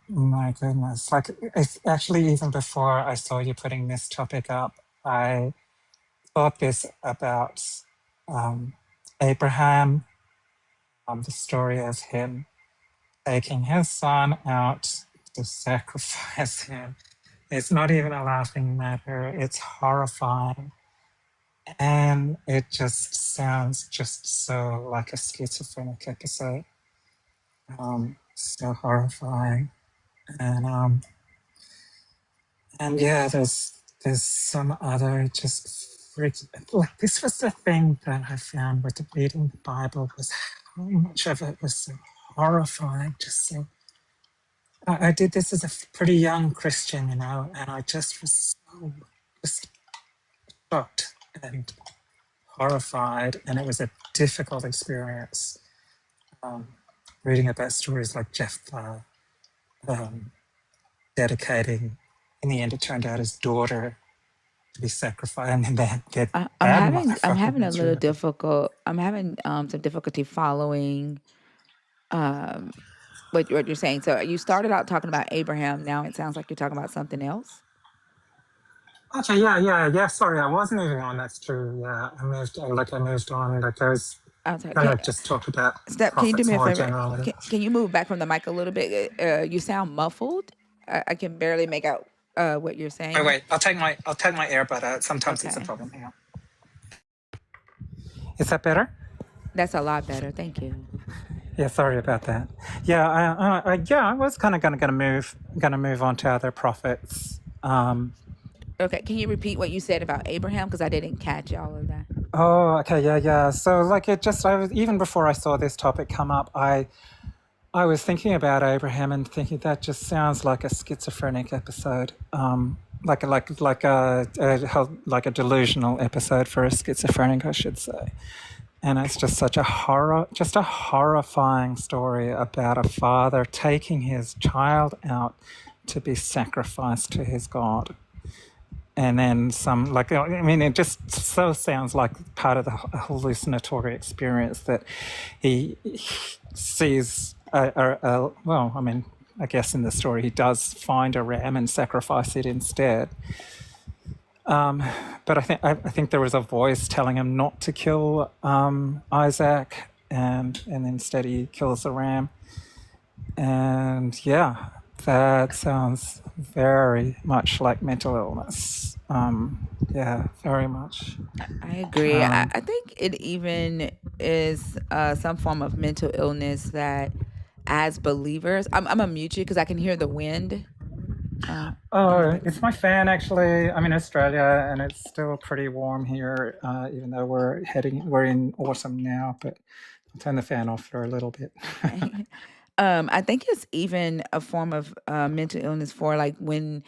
my goodness, like it's actually even before I saw you putting this topic up, I thought this about um, Abraham, the story of him taking his son out to sacrifice him. It's not even a laughing matter. It's horrifying. And it just sounds just so like a schizophrenic episode. So horrifying. And yeah, there's some other just like this was the thing that I found with reading the Bible was how much of it was so horrifying. Just so I did this as a pretty young Christian, you know, and I just was so just shocked and horrified, and it was a difficult experience. Reading about stories like Jephthah, dedicating. In the end, it turned out his daughter to be sacrificed, and then that I'm motherfucker having a was little really. difficult. I'm having some difficulty following um what you're saying. So you started out talking about Abraham. Now it sounds like you're talking about something else. Okay, yeah. Sorry, I wasn't moving on. That's true. Yeah, I moved on. Like I was Okay, gonna just talk about Steph, can you do prophets me a more favor? generally. Can you move back from the mic a little bit? You sound muffled. I can barely make out what you're Oh saying. wait, I'll take my earbud out. Sometimes it's a Okay, problem. Hang on. Is that better? that's a lot better. Thank you. Yeah, sorry about that. Yeah, I was kind of gonna move on to other prophets. Okay, can you repeat what you said about Abraham? Because I didn't catch all of that. Oh, okay, yeah. So like I was even before I saw this topic come up, I was thinking about Abraham and thinking that just sounds like a schizophrenic episode, like a delusional episode for a schizophrenic, I should say. And it's just such a horrifying story about a father taking his child out to be sacrificed to his God. And then it just so sounds like part of the hallucinatory experience that he sees I guess in the story he does find a ram and sacrifice it instead. But I think there was a voice telling him not to kill Isaac, and instead he kills the ram. And yeah, that sounds very much like mental illness. Yeah, very much. I agree. Um, I think it even is some form of mental illness that, as believers, I'm gonna mute you because I can hear the wind. I'm gonna oh, put. it's my fan actually. I'm in Australia and it's still pretty warm here, even though we're in autumn now. But I'll turn the fan off for a little bit. Okay. I think it's even a form of mental illness for like when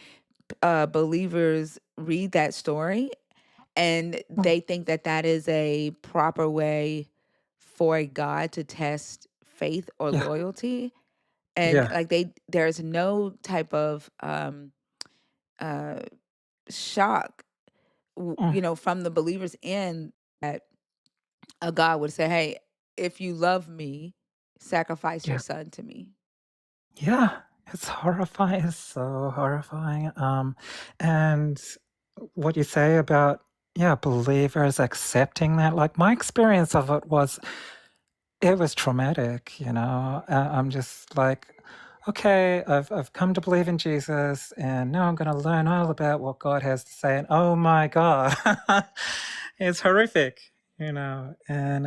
believers read that story and they think that that is a proper way for God to test faith or Yeah, loyalty, and yeah. like there's no type of uh shock, Mm, from the believers in that a God would say, hey, if you love me, sacrifice your yeah. son to me. Yeah, it's horrifying. It's so horrifying. And what you say about, yeah, believers accepting that, like my experience of it was traumatic, you know. I'm just like, okay, I've come to believe in Jesus, and now I'm going to learn all about what God has to say. And oh my God, it's horrific, you know. And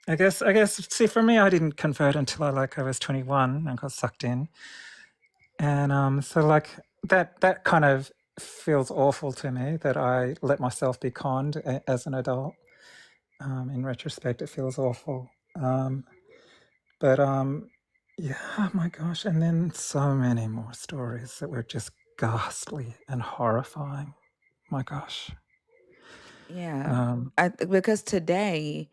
I guess, see, for me, I didn't convert until I was 21 and got sucked in, and so like that kind of feels awful to me that I let myself be conned as an adult. In retrospect, it feels awful. But yeah, oh my gosh. And then so many more stories that were just ghastly and horrifying. My gosh. Yeah. Because today,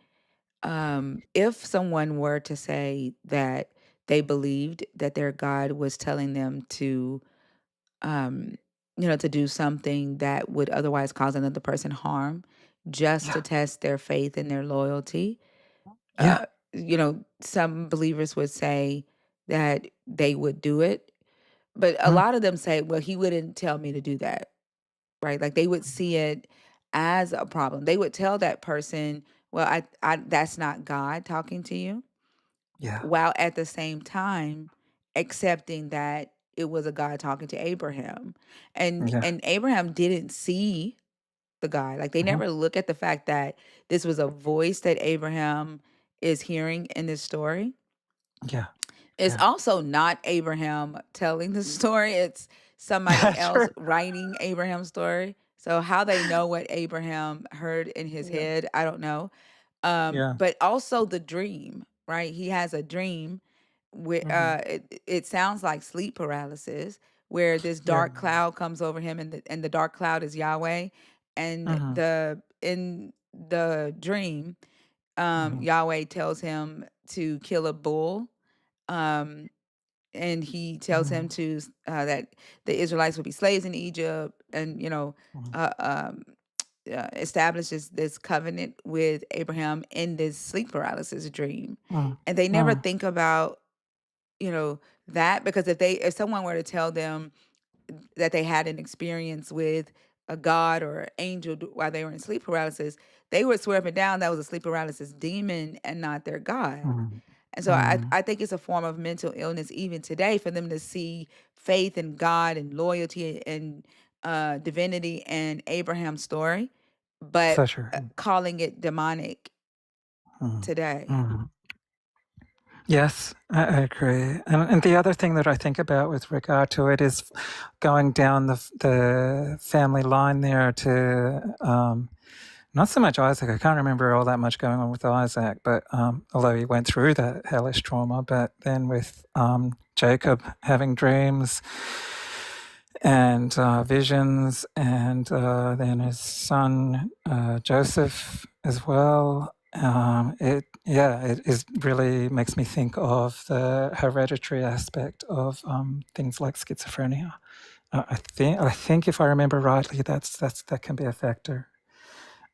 if someone were to say that they believed that their God was telling them to, um, to do something that would otherwise cause another person harm, just to Yeah. test their faith and their loyalty, Yeah. some believers would say that they would do it. But a Mm, lot of them say, well, he wouldn't tell me to do that, right? Like they would see it as a problem. They would tell that person, well, I that's not God talking to you, yeah. while at the same time accepting that it was a God talking to Abraham. And Yeah. and Abraham didn't see the God. Like they Hmm. never look at the fact that this was a voice that Abraham is hearing in this story. Yeah. It's Yeah. also not Abraham telling the story. It's somebody else True. writing Abraham's story. So how they know what Abraham heard in his Yeah. head, I don't know. Yeah. But also the dream, right? He has a dream where Hmm. it sounds like sleep paralysis, where this Yeah. dark cloud comes over him, and the dark cloud is Yahweh, and Hmm. in the dream, Hmm. Yahweh tells him to kill a bull. Um, and he tells Hmm. him to that the Israelites would be slaves in Egypt, and uh, um, establishes this covenant with Abraham in this sleep paralysis dream. Hmm. And they never Hmm. think about you know that, because if someone were to tell them that they had an experience with a god or an angel while they were in sleep paralysis, they would swear up and down that was a sleep paralysis demon and not their God. Hmm. And so I, Hmm. I think it's a form of mental illness even today for them to see faith in God and loyalty and divinity and Abraham's story, So but true. calling it demonic Hmm. today. Hmm. Yes, I agree. And the other thing that I think about with regard to it is going down the family line there to not so much Isaac. I can't remember all that much going on with Isaac, but although he went through that hellish trauma, but then with Jacob having dreams and visions, and then his son Joseph as well. It is really makes me think of the hereditary aspect of things like schizophrenia. I think if I remember rightly, that can be a factor.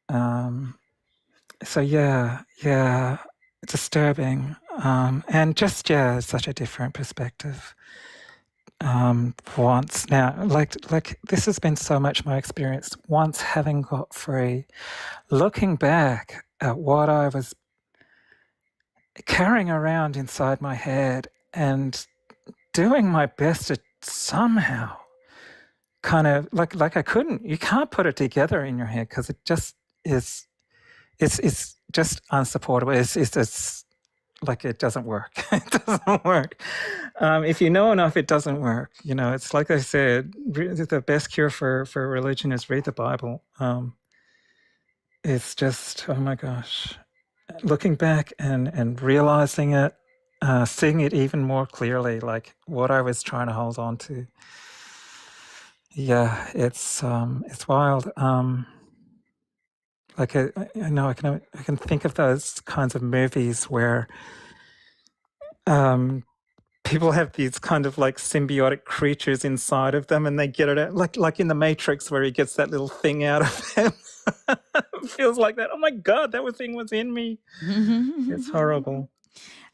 Um, so yeah, disturbing, and just such a different perspective. Once now, like this has been so much my experience. Once having got free, looking back at what I was carrying around inside my head and doing my best to somehow kind of like I couldn't. You can't put it together in your head because it just is. It's just unsupportable. It's like it doesn't work. It doesn't work. If you know enough, it doesn't work. It's like I said, the best cure for religion is read the Bible. It's just, oh my gosh, looking back and realizing it, seeing it even more clearly, like what I was trying to hold on to. Yeah, it's wild. Like I know I can think of those kinds of movies where people have these kind of like symbiotic creatures inside of them, and they get it out, like in the Matrix where he gets that little thing out of him. It feels like that. Oh my God, that thing was in me. It's horrible.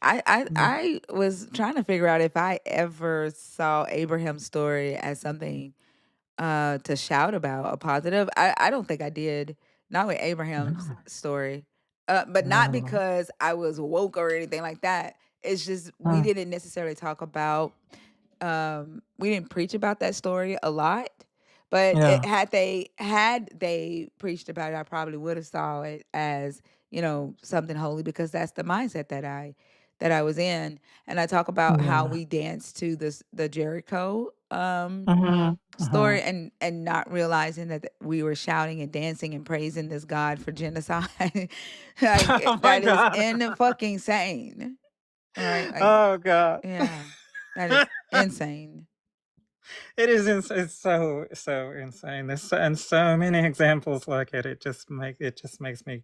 I, I Mm. I was trying to figure out if I ever saw Abraham's story as something to shout about, a positive. I don't think I did. Not with Abraham's No, story. But not no. because I was woke or anything like that. It's just we Mm. didn't necessarily talk about we didn't preach about that story a lot. But Yeah. had they preached about it, I probably would have saw it as, something holy, because that's the mindset that I was in, and I talk about how Yeah. we danced to the Jericho Mm-hmm. story, and not realizing that we were shouting and dancing and praising this God for genocide. Oh my That is God. in fucking insane, right? Like, Oh God. yeah, that is insane. It is. It's so insane. There's and so many examples like it. It just makes me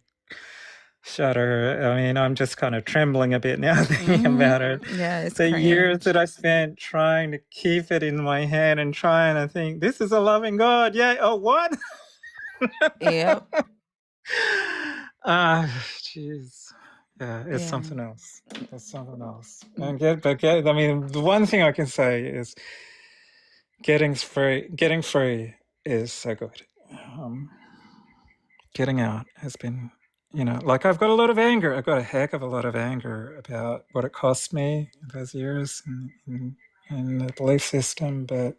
shudder. I mean, I'm just kind of trembling a bit now thinking about it. Yeah, it's The years that cringe. I spent trying to keep it in my head and trying to think, this is a loving God. Yeah. Oh, what? Yep. Ah, jeez. Yeah, it's Yeah. something else. It's something else. And I mean, the one thing I can say is getting free. Getting free is so good. Getting out has been, like I've got a lot of anger. I've got a heck of a lot of anger about what it cost me those years in the belief system, but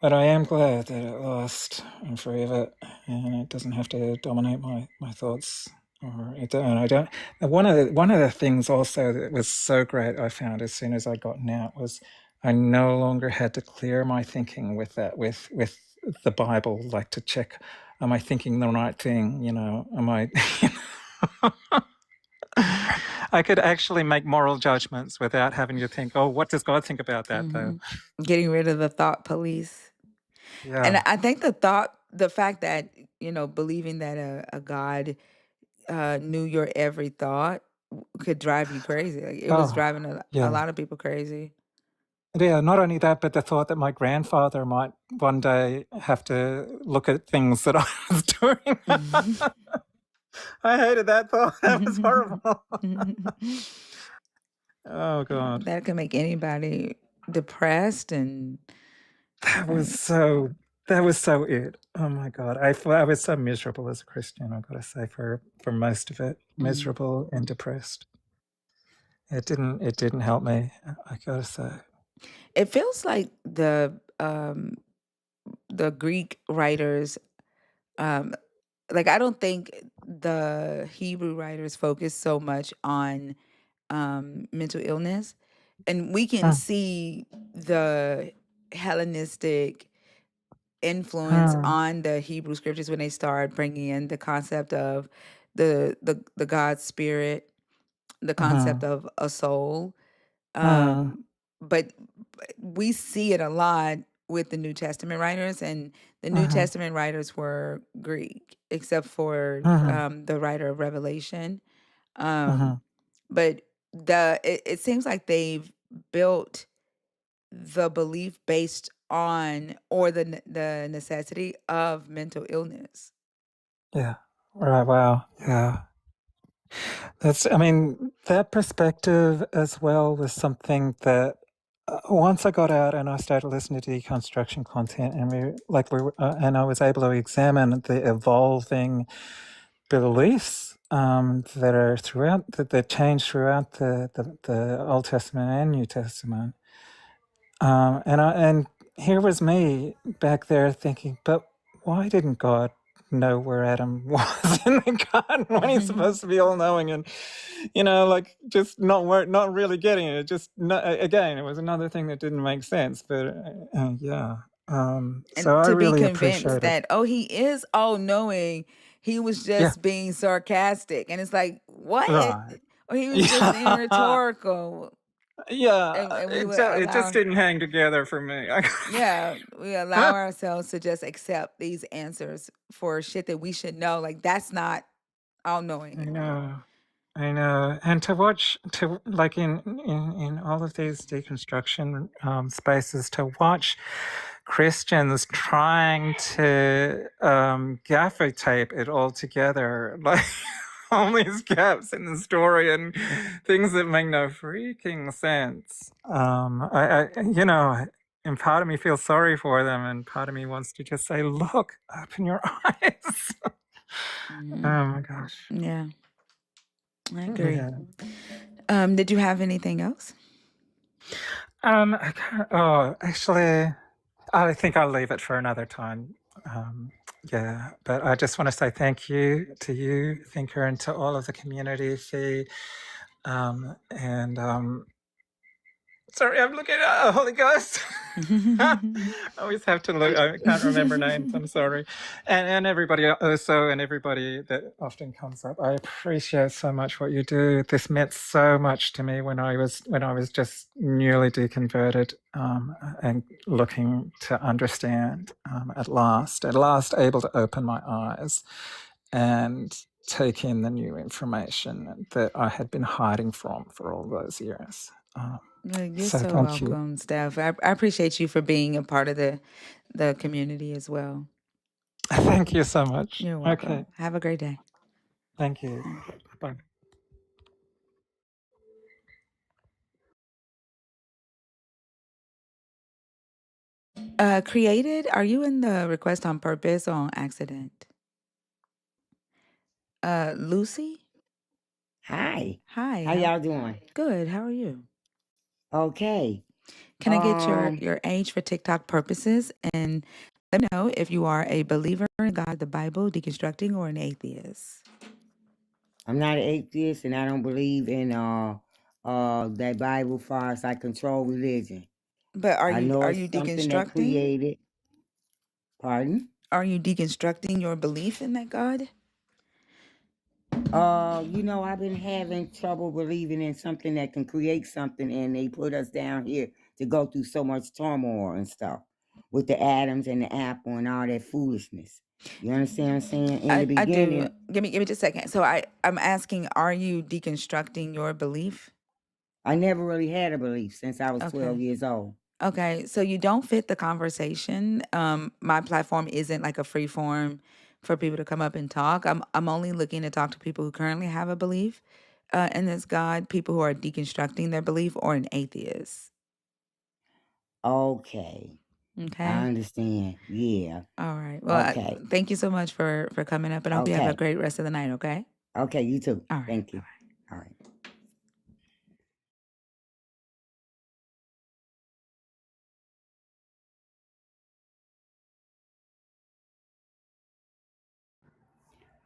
I am glad that at last I'm free of it, and it doesn't have to dominate my thoughts. And I don't. And one of the things also that was so great I found as soon as I gotten out was I no longer had to clear my thinking with the Bible, like to check, am I thinking the right thing? Am I? I could actually make moral judgments without having to think, oh, what does God think about that though? Getting rid of the thought police. And Yeah. I think the fact that, believing that a God knew your every thought could drive you crazy. Like, it was Oh, driving a yeah. lot of people crazy. Yeah, not only that, but the thought that my grandfather might one day have to look at things that I was doing. I hated that thought. That was horrible. Oh God. That could make anybody depressed and That was like, so it. Oh my God. I was so miserable as a Christian, I've got to say, for most of it. Miserable and depressed. It didn't help me, I gotta say. it feels like the Greek writers, like, I don't think the Hebrew writers focus so much on mental illness, and we can Mm, see the Hellenistic influence mm, on the Hebrew scriptures when they start bringing in the concept of the God spirit, the concept mhm, of a soul. mm, But we see it a lot with the New Testament writers, and the New mhm, Testament writers were Greek, except for mhm, the writer of Revelation. mhm. But it seems like they've built the belief based on, or the necessity of, mental illness. Yeah. Right. Wow. Yeah. I mean, that perspective as well was something that once I got out and I started listening to deconstruction content, and and I was able to examine the evolving beliefs that are that change throughout the Old Testament and New Testament. And here was me back there thinking, but why didn't God know where Adam was in the garden when he's supposed to be all knowing? And like, just not really getting it. Again, it was another thing that didn't make sense. But yeah. So And I to be really convinced appreciate it. that, oh, he is all knowing, he was Yeah. just being sarcastic. And it's like, what? Right. Or he was just being Yeah. rhetorical. Yeah. And we would It just allow, didn't hang together for me. yeah, we allow ourselves to just accept these answers for shit that we should know. Like, that's not all knowing. I know. I know, and to watch, to like in all of these deconstruction spaces, to watch Christians trying to gaffer tape it all together, like all these gaps in the story and things that make no freaking sense. And part of me feels sorry for them, and part of me wants to just say, "Look, open your eyes." Oh my gosh. Yeah, I agree. Yeah. Did you have anything else? I can't, actually, I think I'll leave it for another time. Yeah, but I just want to say thank you to you, Thinker, and to all of the community. And sorry, I'm looking at Holy Ghost. I always have to look. I can't remember names. I'm sorry. And everybody also, and everybody that often comes up. I appreciate so much what you do. This meant so much to me when I was just newly deconverted, and looking to understand. At last able to open my eyes and take in the new information that I had been hiding from for all those years. You're So so thank you. welcome, Steph. I appreciate you for being a part of the community as well. Thank you so much. You're welcome. Okay. Have a great day. Thank you. Bye. Created, are you in the request on purpose or on accident? Lucy? Hi. Hi. How y'all doing? Good. How are you? Okay. Can I get your age for TikTok purposes? And let me know if you are a believer in God, the Bible, deconstructing, or an atheist. I'm not an atheist and I don't believe in that Bible far as I control religion. But I know are it's you something that deconstructing? created. Pardon? Are you deconstructing your belief in that God? I've been having trouble believing in something that can create something, and they put us down here to go through so much turmoil and stuff with the atoms and the apple and all that foolishness. You understand what I'm saying? In the I do. beginning, Give me just a second. So I'm asking, are you deconstructing your belief? I never really had a belief since I was 12 Okay. years old. Okay. So you don't fit the conversation. My platform isn't like a free form for people to come up and talk. I'm only looking to talk to people who currently have a belief in this God, people who are deconstructing their belief, or an atheist. Okay. Okay. I understand. Yeah. All right. Well, Okay. thank you so much for coming up, and I hope you have a Okay. great rest of the night. Okay. Okay. You too. All right. Thank you. Bye-bye. All right.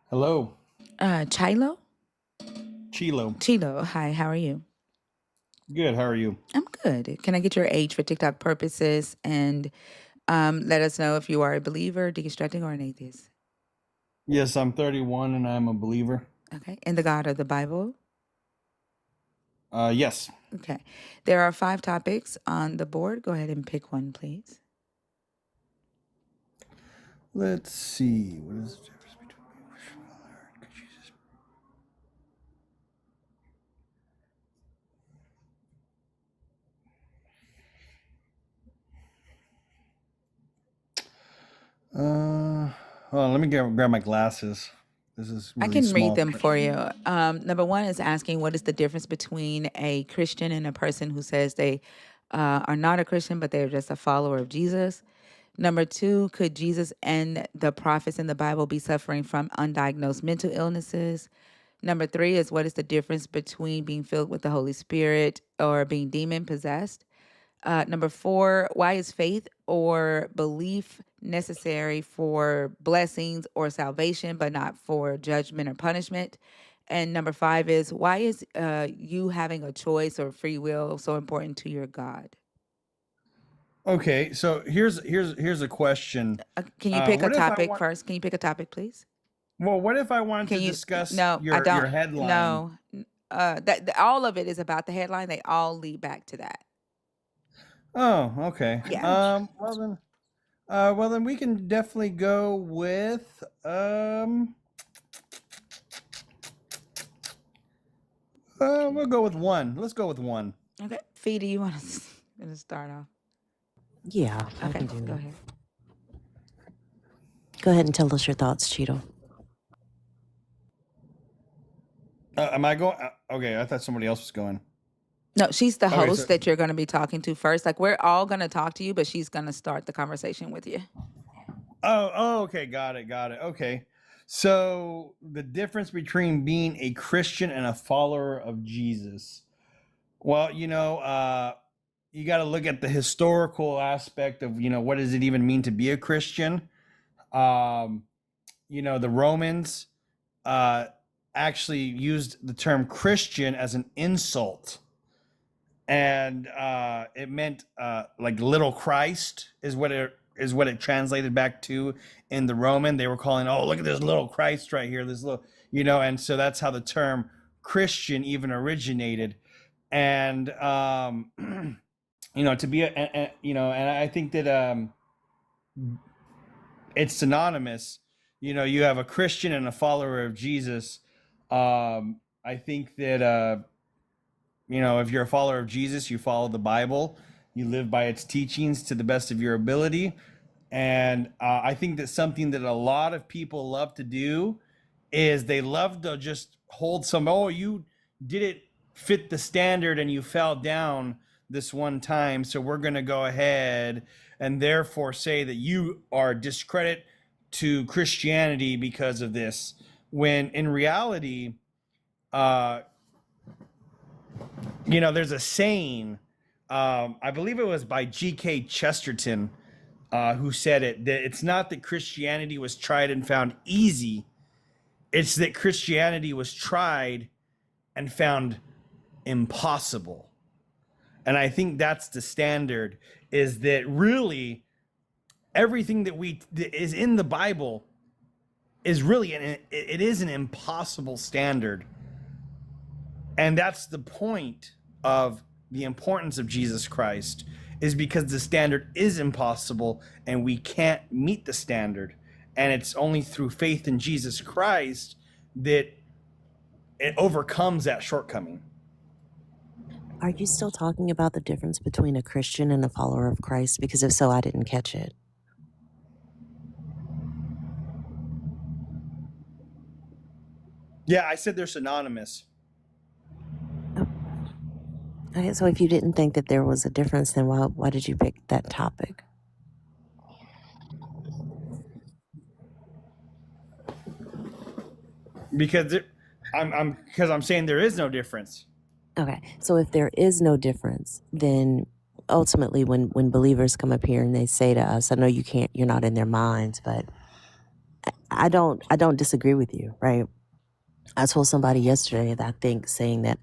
Hello. Chilo. Chilo. Chilo. Hi. How are you? Good. How are you? I'm good. Can I get your age for TikTok purposes, and let us know if you are a believer, deconstructing, or an atheist? Yes, I'm 31 and I'm a believer. Okay. In the God of the Bible? Yes. Okay. There are 5 topics on the board. Go ahead and pick one, please. Let's see. What is the difference between being a Christian and a follower of Jesus? Hold on, let me grab my glasses. This is I really can read small. them for you. Number 1 is asking, what is the difference between a Christian and a person who says they are not a Christian, but they're just a follower of Jesus? Number 2, could Jesus and the prophets in the Bible be suffering from undiagnosed mental illnesses? Number 3 is, what is the difference between being filled with the Holy Spirit or being demon possessed? Number 4, why is faith or belief necessary for blessings or salvation, but not for judgment or punishment? And number 5 is, why is you having a choice or free will so important to your God? Okay, so here's a question. Can you pick a What if I topic want? first? Can you pick a topic, please? Well, what if I wanted to Can you? discuss No, I your don't. headline? No. All of it is about the headline. They all lead back to that. Oh, okay. Yeah. Well then we can definitely go with we'll go with 1. Let's go with 1. Okay. Fee, do you want to start off? Yeah, I Okay, can do go that. ahead. Go ahead and tell us your thoughts, Cheeto. Am I going? Okay, I thought somebody else was going. No, she's the Okay, host so that you're going to be talking to first. Like, we're all going to talk to you, but she's going to start the conversation with you. okay, got it. Okay, so the difference between being a Christian and a follower of Jesus. Well, you got to look at the historical aspect of what does it even mean to be a Christian. The Romans actually used the term Christian as an insult, and it meant like little Christ is what it translated back to in the Roman. They were calling, oh, look at this little Christ right here, this little, and so that's how the term Christian even originated. And to be and I think that it's synonymous. You have a Christian and a follower of Jesus. I think that if you're a follower of Jesus, you follow the Bible, you live by its teachings to the best of your ability. And I think that something that a lot of people love to do is they love to just hold you didn't fit the standard and you fell down this one time, so we're going to go ahead and therefore say that you are discredit to Christianity because of this, when in reality, there's a saying, I believe it was by G.K. Chesterton, who said it, that it's not that Christianity was tried and found easy, it's that Christianity was tried and found impossible. And I think that's the standard, is that really everything that is in the Bible is really it is an impossible standard. And that's the point of the importance of Jesus Christ, is because the standard is impossible and we can't meet the standard. And it's only through faith in Jesus Christ that it overcomes that shortcoming. Are you still talking about the difference between a Christian and a follower of Christ? Because if so, I didn't catch it. Yeah, I said they're synonymous. Okay, so if you didn't think that there was a difference, then why did you pick that topic? Because I'm saying there is no difference. Okay, so if there is no difference, then ultimately when believers come up here and they say to us, I know you're not in their minds, but I don't disagree with you, right? I told somebody yesterday that I think saying that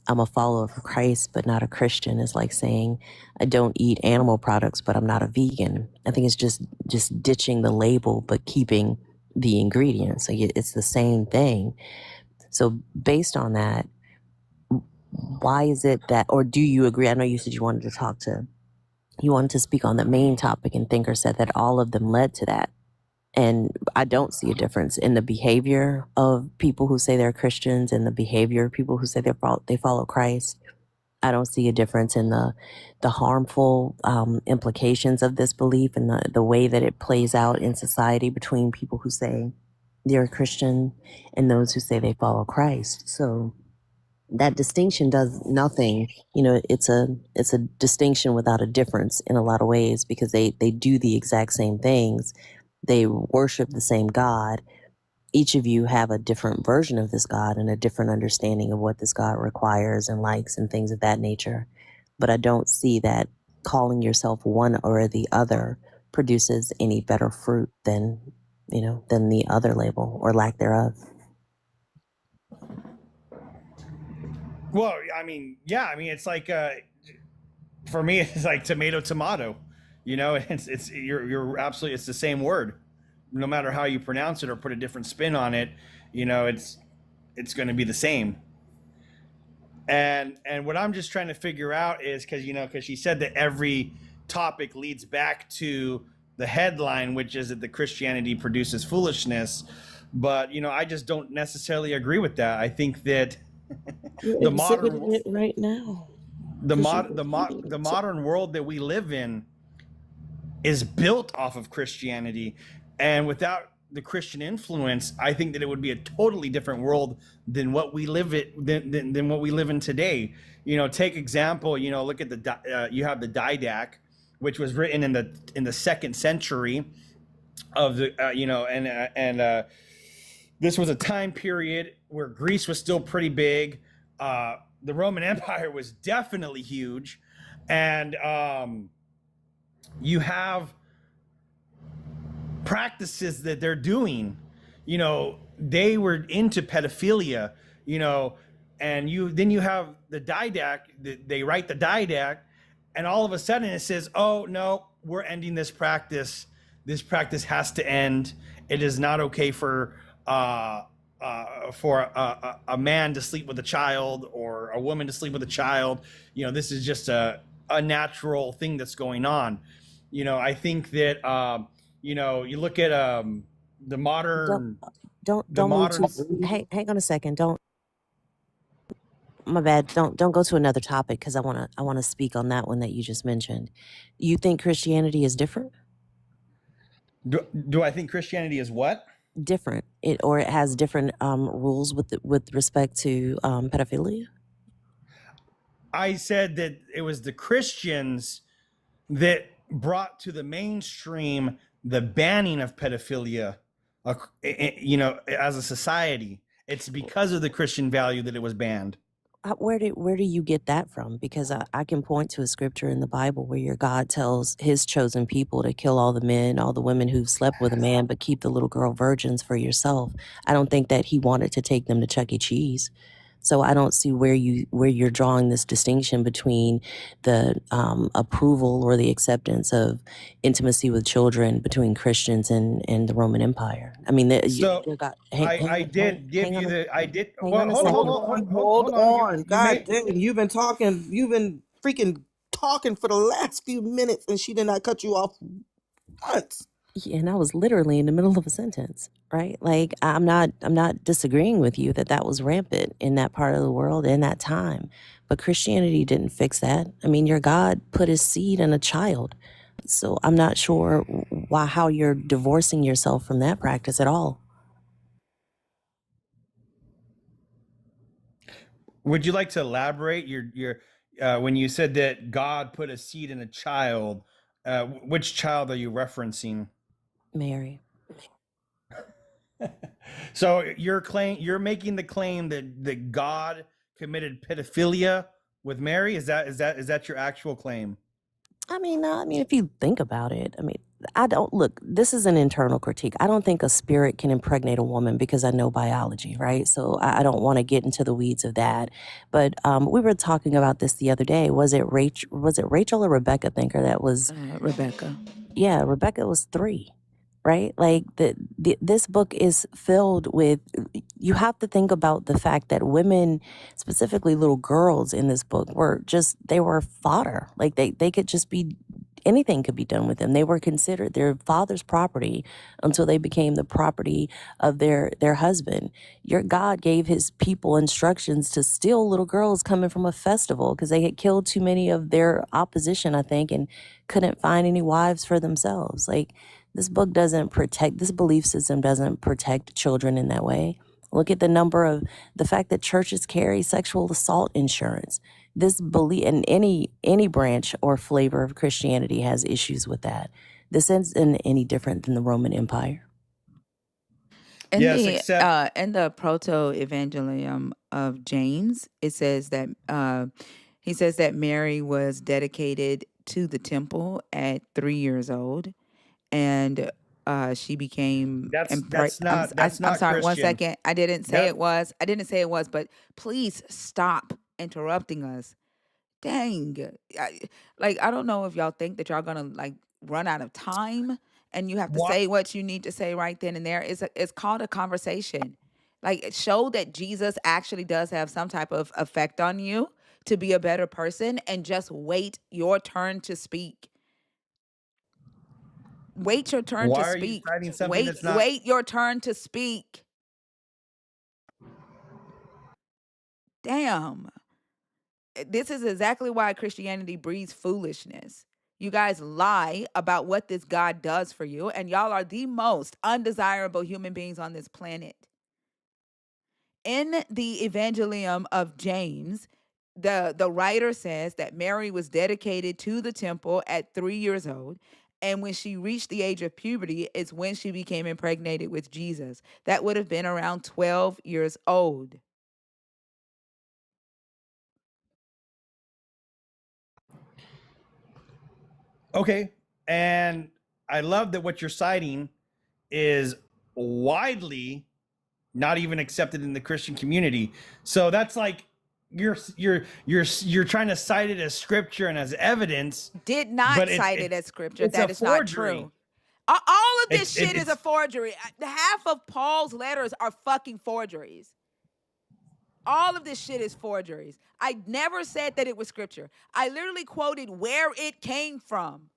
I'm a follower of Christ but not a Christian is like saying I don't eat animal products but I'm not a vegan. I think it's just ditching the label but keeping the ingredients. Like it's the same thing. So based on that, why is it that, or do you agree? I know you said you wanted to speak on the main topic, and Thinker said that all of them led to that. And I don't see a difference in the behavior of people who say they're Christians and the behavior of people who say they follow Christ. I don't see a difference in the harmful implications of this belief and the way that it plays out in society between people who say they're a Christian and those who say they follow Christ. So that distinction does nothing. It's a distinction without a difference in a lot of ways, because they do the exact same things. They worship the same God. Each of you have a different version of this God and a different understanding of what this God requires and likes and things of that nature. But I don't see that calling yourself one or the other produces any better fruit than the other label or lack thereof. Well, it's like for me, it's like tomato. You're absolutely, it's the same word, no matter how you pronounce it or put a different spin on it. It's going to be the same. And what I'm just trying to figure out is because she said that every topic leads back to the headline, which is that the Christianity produces foolishness. But I just don't necessarily agree with that. I think that You're exhibiting it right now. the modern world that we live in is built off of Christianity, and without the Christian influence, I think that it would be a totally different world than what we live than what we live in today. Take example. Look at you have the Didache, which was written in the 2nd century of the this was a time period where Greece was still pretty big. The Roman Empire was definitely huge, and you have practices that they're doing, they were into pedophilia, you know, and you have the didact, they write the didact, and all of a sudden it says, oh no, we're ending this practice. This practice has to end. It is not okay for a man to sleep with a child or a woman to sleep with a child. You know, this is just a natural thing that's going on. You know, I think that you know, you look at the Don't modern the don't move modern too. Hang on a second. Don't. My bad. Don't go to another topic because I wanna speak on that one that you just mentioned. You think Christianity is different? do I think Christianity is what? Different. It has different rules with respect to pedophilia. I said that it was the Christians that brought to the mainstream the banning of pedophilia, you know, as a society. It's because of the Christian value that it was banned. Where do you get that from? Because I can point to a scripture in the Bible where your God tells his chosen people to kill all the men, all the women who've slept with a man, but keep the little girl virgins for yourself. I don't think that he wanted to take them to Chuck E. Cheese. So I don't see where you're drawing this distinction between the approval or the acceptance of intimacy with children between Christians and the Roman Empire. I mean, So your God, I did give you the I did hang well on a hold second. Hold hold on. on. You God may dang, you've been talking, you've been freaking talking for the last few minutes and she did not cut you off once. Yeah, and I was literally in the middle of a sentence, right? Like I'm not disagreeing with you that that was rampant in that part of the world in that time, but Christianity didn't fix that. I mean, your God put his seed in a child. So I'm not sure how you're divorcing yourself from that practice at all. Would you like to elaborate your when you said that God put a seed in a child? Which child are you referencing? Mary. So you're making the claim that God committed pedophilia with Mary. Is that your actual claim? I mean, if you think about it, I mean, I don't look. This is an internal critique. I don't think a spirit can impregnate a woman because I know biology, right? So I don't want to get into the weeds of that. But we were talking about this the other day. Was it Rachel? Was it Rachel or Rebecca Thinker that was? Rebecca. Yeah, Rebecca was 3, right? Like this book is filled with. You have to think about the fact that women, specifically little girls in this book, they were fodder. Like they could just be. Anything could be done with them. They were considered their father's property until they became the property of their husband. Your God gave his people instructions to steal little girls coming from a festival because they had killed too many of their opposition, I think, and couldn't find any wives for themselves. Like this book doesn't protect, this belief system doesn't protect children in that way. Look at the fact that churches carry sexual assault insurance. This belief in any branch or flavor of Christianity has issues with that. This isn't any different than the Roman Empire. Yes, except In the proto evangelium of James, it says that he says that Mary was dedicated to the temple at 3 years old, and she became that's I'm not sorry, one Christian. second. I didn't say That it was. I didn't say it was, but please stop interrupting us. Dang. I don't know if y'all think that y'all gonna like run out of time and you have to what say what you need to say right then and there. It's called a conversation. Like show that Jesus actually does have some type of effect on you to be a better person, and just wait your turn to speak. Wait your turn to why are you speak. citing something Wait that's not wait your turn to speak. Damn. This is exactly why Christianity breeds foolishness. You guys lie about what this God does for you, and y'all are the most undesirable human beings on this planet. In the Evangelium of James, the writer says that Mary was dedicated to the temple at 3 years old. And when she reached the age of puberty, is when she became impregnated with Jesus. That would have been around 12 years old. okay. And I love that what you're citing is widely not even accepted in the Christian community. So that's like you're trying to cite it as scripture and as evidence, Did not but cite it as scripture. it's a That is not forgery. true. All of this shit is a It's forgery. Half of Paul's letters are fucking forgeries. All of this shit is forgeries. I never said that it was scripture. I literally quoted where it came from.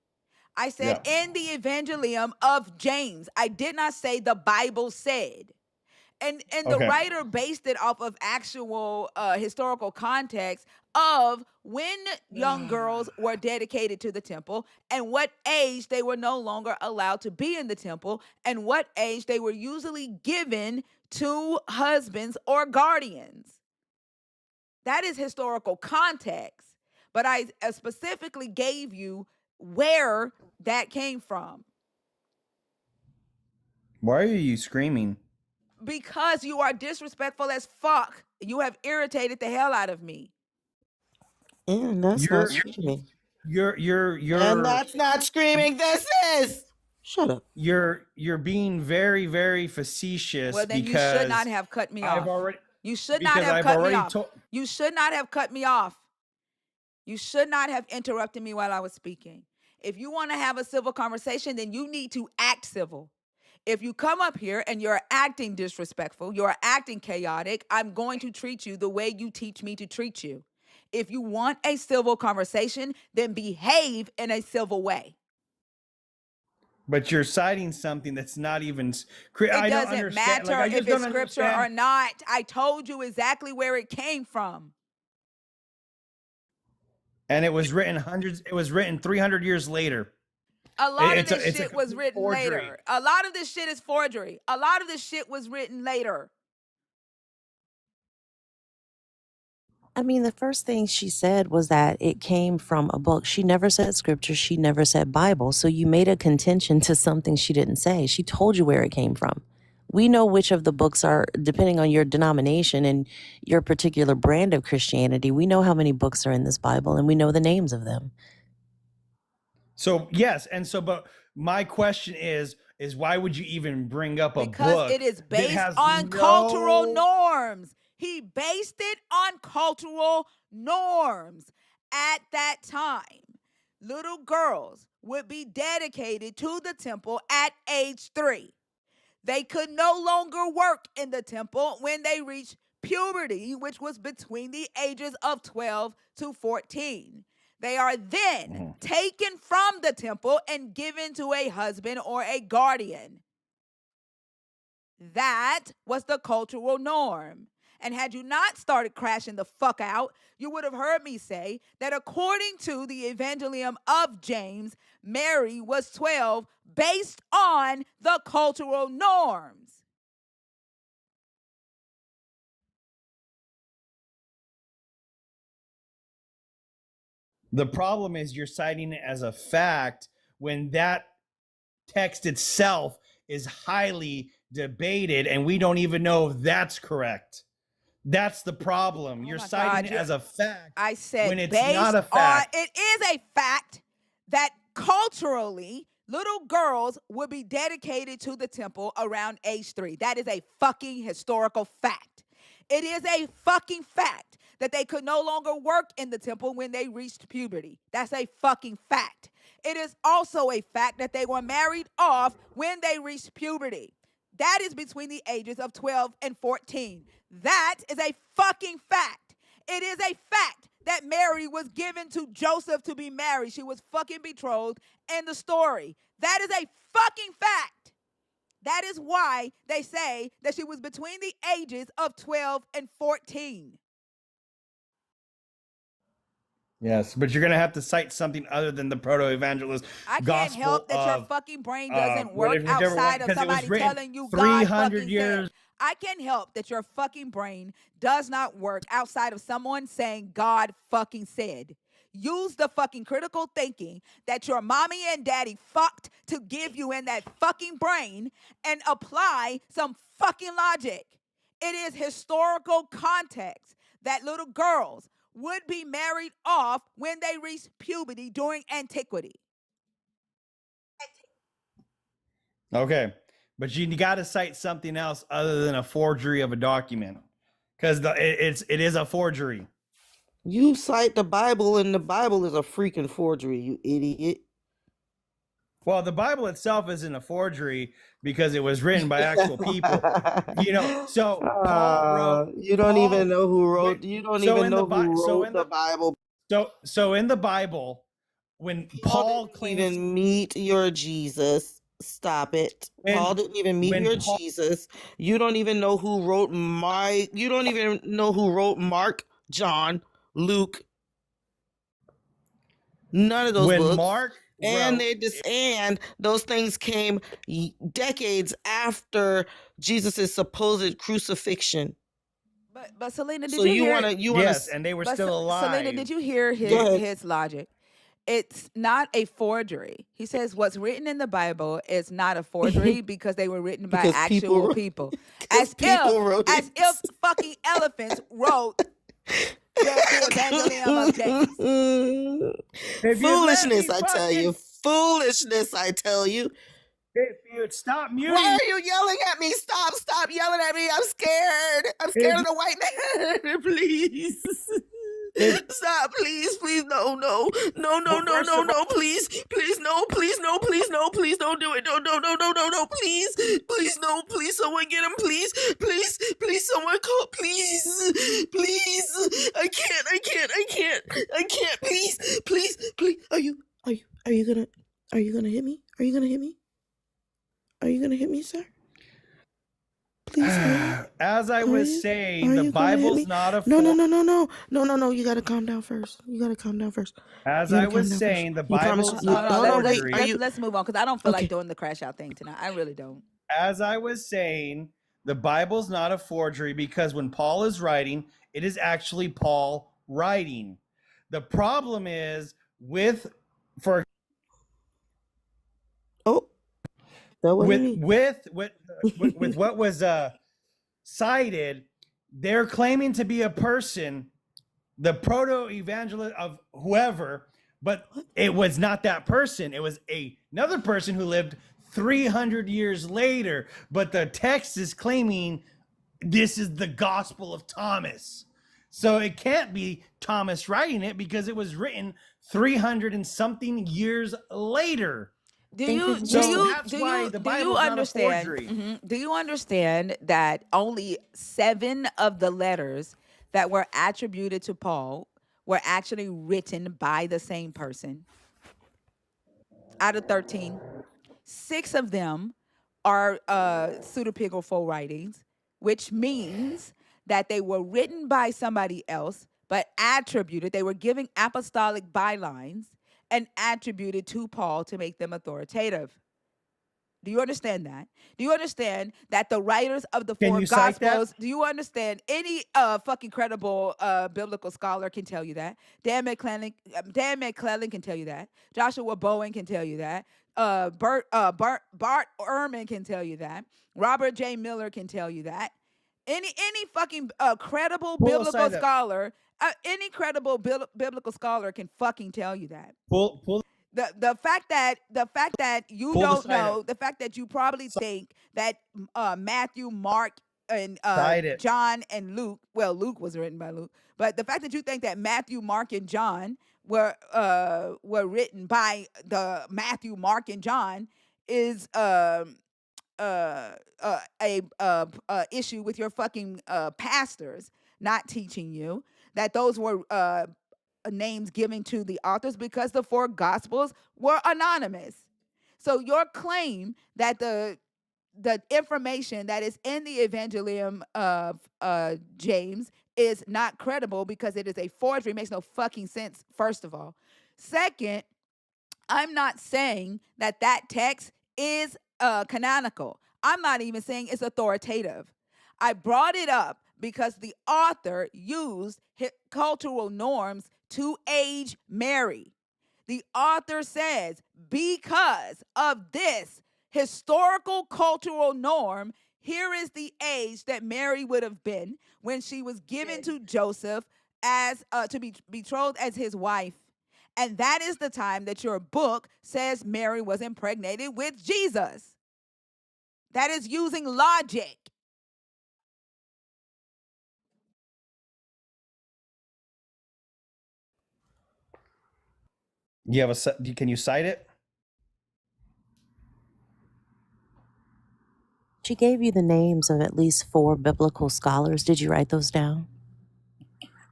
I said in the Evangelium of James. I did not say the Bible said. And the writer based it off of actual historical context of when young girls were dedicated to the temple and what age they were no longer allowed to be in the temple and what age they were usually given to husbands or guardians. That is historical context. But I specifically gave you where that came from. Why are you screaming? Because you are disrespectful as fuck. You have irritated the hell out of me. And that's not You're screaming. And that's not screaming. This is. Shut up. You're being very, very facetious. Well, then you because should not have cut me off. You should not because have I've cut me already off. told. You should not have cut me off. You should not have interrupted me while I was speaking. If you want to have a civil conversation, then you need to act civil. If you come up here and you're acting disrespectful, you're acting chaotic, I'm going to treat you the way you teach me to treat you. If you want a civil conversation, then behave in a civil way. But you're citing something that's not even. It doesn't matter if it's scripture or not. I told you exactly where it came from. And it was written 300 years later. A lot of this shit was written later. A lot of this shit is forgery. A lot of this shit was written later. I mean, the first thing she said was that it came from a book. She never said scripture. She never said Bible. So you made a contention to something she didn't say. She told you where it came from. We know which of the books are, depending on your denomination and your particular brand of Christianity, we know how many books are in this Bible and we know the names of them. So, yes. And so, but my question is why would you even bring up a book? Because it is based on cultural norms. He based it on cultural norms. At that time, little girls would be dedicated to the temple at age 3. They could no longer work in the temple when they reached puberty, which was between the ages of 12 to 14. They are then taken from the temple and given to a husband or a guardian. That was the cultural norm. And had you not started crashing the fuck out, you would have heard me say that according to the Evangelium of James, Mary was 12 based on the cultural norms. The problem is you're citing it as a fact when that text itself is highly debated and we don't even know if that's correct. That's the problem. You're citing it as a fact. I said when it's not a fact. It is a fact that culturally, little girls would be dedicated to the temple around age 3. That is a fucking historical fact. It is a fucking fact that they could no longer work in the temple when they reached puberty. That's a fucking fact. It is also a fact that they were married off when they reached puberty. That is between the ages of 12 and 14. That is a fucking fact. It is a fact that Mary was given to Joseph to be married. She was fucking betrothed in the story. That is a fucking fact. That is why they say that she was between the ages of 12 and 14. Yes, but you're going to have to cite something other than the proto-evangelist I gospel. Can't help that your fucking brain doesn't work outside of somebody telling you God 300 fucking years. said. I can help that your fucking brain does not work outside of someone saying God fucking said. Use the fucking critical thinking that your mommy and daddy fucked to give you in that fucking brain and apply some fucking logic. It is historical context that little girls would be married off when they reached puberty during antiquity. Okay. but you got to cite something else other than a forgery of a document, because it is a forgery. You cite the Bible, and the Bible is a freaking forgery, you idiot. Well, the Bible itself isn't a forgery because it was written by actual people. You know, so Paul wrote. You don't even know who wrote. You don't So even in know the who so wrote in the the Bible. so in the Bible, when Paul Paul didn't claims even meet your Jesus. Stop it. Paul didn't even meet when your Paul Jesus. You don't even know who wrote You don't even know who wrote Mark, John, Luke. None of those when books. Mark And wrote, and those things came decades after Jesus' supposed crucifixion. But Selena, did So you you hear? wanna yes, and they were But still Selena, alive. did you hear go ahead. his logic? It's not a forgery. He says what's written in the Bible is not a forgery because they were written by Because actual wrote, people. because people wrote it. As if fucking elephants wrote the Evangelium of James. If you let Foolishness, me I tell you. Foolishness, I tell you. if you stop Why muting, are you yelling at me? Stop yelling at me. I'm scared. I'm scared of the white man. Please. Stop, please, no, please, please, don't do it, no, please, someone get him, please, someone call, please, I can't, please, are you gonna hit me? Are you gonna hit me, sir? Please, as I was saying, are the you gonna hit Bible's me? not a No. You gotta calm down first. As I was saying, the You promise? Bible's You not a no, no. Wait. forgery. Are you Let's move on because I don't feel like okay? doing the crash out thing tonight. I really don't. As I was saying, the Bible's not a forgery because when Paul is writing, it is actually Paul writing. The problem is with Oh, that wasn't me. with what was cited, they're claiming to be a person, the proto-evangelist of whoever, but it was not that person. It was another person who lived 300 years later, but the text is claiming this is the Gospel of Thomas. So it can't be Thomas writing it because it was written 300 and something years later. Do Think you of do So you that's do why you the do you Bible's not a understand? forgery. Do you understand that only 7 of the letters that were attributed to Paul were actually written by the same person out of 13? 6 of them are pseudepigraphal writings, which means that they were written by somebody else, but attributed. They were giving apostolic bylines and attributed to Paul to make them authoritative. Do you understand that? Do you understand that the writers of the Can 4 you cite that? gospels, do you understand any fucking credible biblical scholar can tell you that? Dan McClellan can tell you that. Joshua Bowen can tell you that. Bart Ehrman can tell you that. Robert J. Miller can tell you that. Any fucking credible biblical scholar, any credible biblical scholar can fucking tell you that. Pull The fact that you pull the don't site up. know, the fact that you probably think that Matthew, Mark, and Cite it. John and Luke, well, Luke was written by Luke, but the fact that you think that Matthew, Mark, and John were written by the Matthew, Mark, and John is a issue with your fucking pastors not teaching you that those were names given to the authors because the 4 gospels were anonymous. So your claim that the information that is in the Evangelium of James is not credible because it is a forgery makes no fucking sense, first of all. Second, I'm not saying that text is canonical. I'm not even saying it's authoritative. I brought it up because the author used cultural norms to age Mary. The author says, because of this historical cultural norm, here is the age that Mary would have been when she was given to Joseph as to be betrothed as his wife. And that is the time that your book says Mary was impregnated with Jesus. That is using logic. You have a? Can you cite it? She gave you the names of at least 4 biblical scholars. Did you write those down?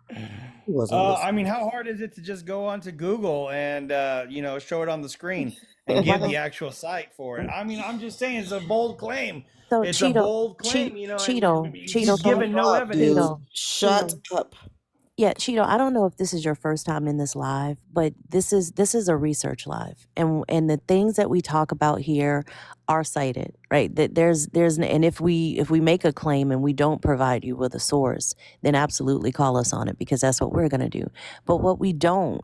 He wasn't I mean, listening. how hard is it to just go onto Google and show it on the screen and give the actual site for it? I mean, I'm just saying it's a bold claim. So It's a bold claim, Cheeto, he's can given no Up, dude. evidence. Shut Cheeto. up. Yeah, Cheeto, I don't know if this is your first time in this live, but this is a research live. And the things that we talk about here are cited, right? That there's and if we make a claim and we don't provide you with a source, then absolutely call us on it, because that's what we're going to do. But what we don't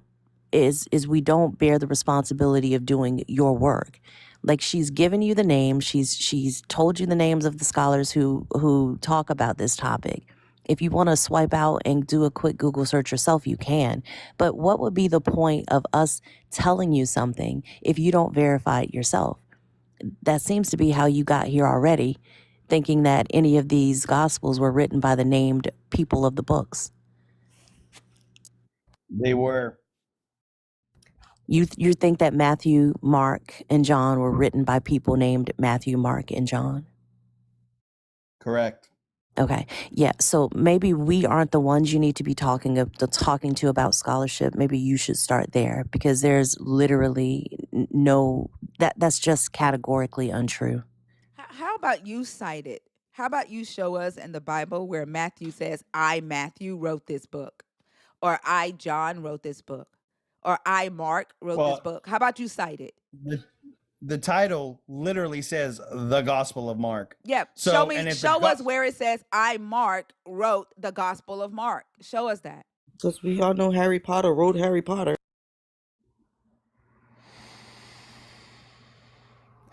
is we don't bear the responsibility of doing your work. Like, she's given you the names, she's told you the names of the scholars who talk about this topic. If you want to swipe out and do a quick Google search yourself, you can. But what would be the point of us telling you something if you don't verify it yourself? That seems to be how you got here already, thinking that any of these gospels were written by the named people of the books. They were. You think that Matthew, Mark, and John were written by people named Matthew, Mark, and John? Correct. Okay. Yeah. So maybe we aren't the ones you need to be talking to about scholarship. Maybe you should start there, because there's literally no, that's just categorically untrue. How about you cite it? How about you show us in the Bible where Matthew says, I, Matthew, wrote this book, or I, John, wrote this book, or I, Mark, wrote this book? How about you cite it? The title literally says the Gospel of Mark. Yep. So, show us where it says I, Mark, wrote the Gospel of Mark. Show us that. Because we all know Harry Potter wrote Harry Potter.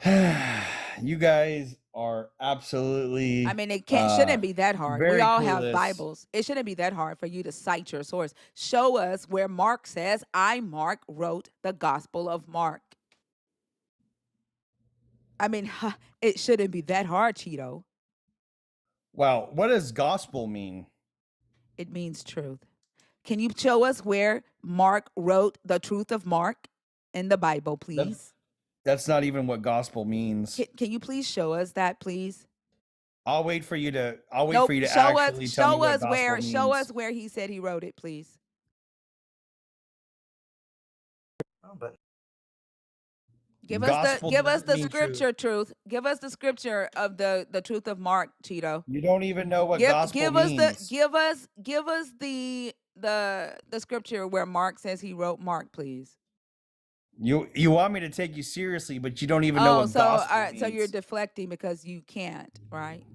You guys are absolutely. I mean, it shouldn't be that hard. We all have clueless. Bibles. It shouldn't be that hard for you to cite your source. Show us where Mark says, I, Mark, wrote the Gospel of Mark. I mean, it shouldn't be that hard, Cheeto. Wow, what does gospel mean? It means truth. Can you show us where Mark wrote the truth of Mark in the Bible, please? That's not even what gospel means. Can you please show us that, please? I'll wait for you to. I'll wait for you to actually tell me what gospel means. Show us where he said he wrote it, please. Give us the scripture truth. Give us the scripture of the truth of Mark, Cheeto. You don't even know what gospel means. Give us the scripture where Mark says he wrote Mark, please. You want me to take you seriously, but you don't even know what gospel means. So you're deflecting because you can't, right?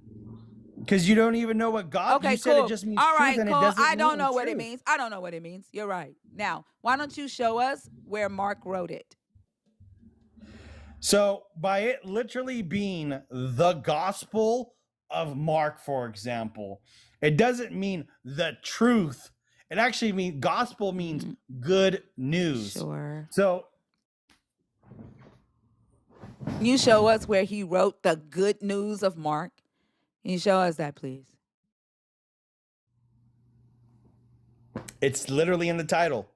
Because you don't even know what God. Okay, you said it just means truth, and it doesn't I don't mean know what truth. it means. I don't know what it means. You're right. Now, why don't you show us where Mark wrote it? So, by it literally being the Gospel of Mark, for example, it doesn't mean the truth. It actually means gospel means good news. Sure. So, you show us where he wrote the good news of Mark. Can you show us that, please? it's literally in the title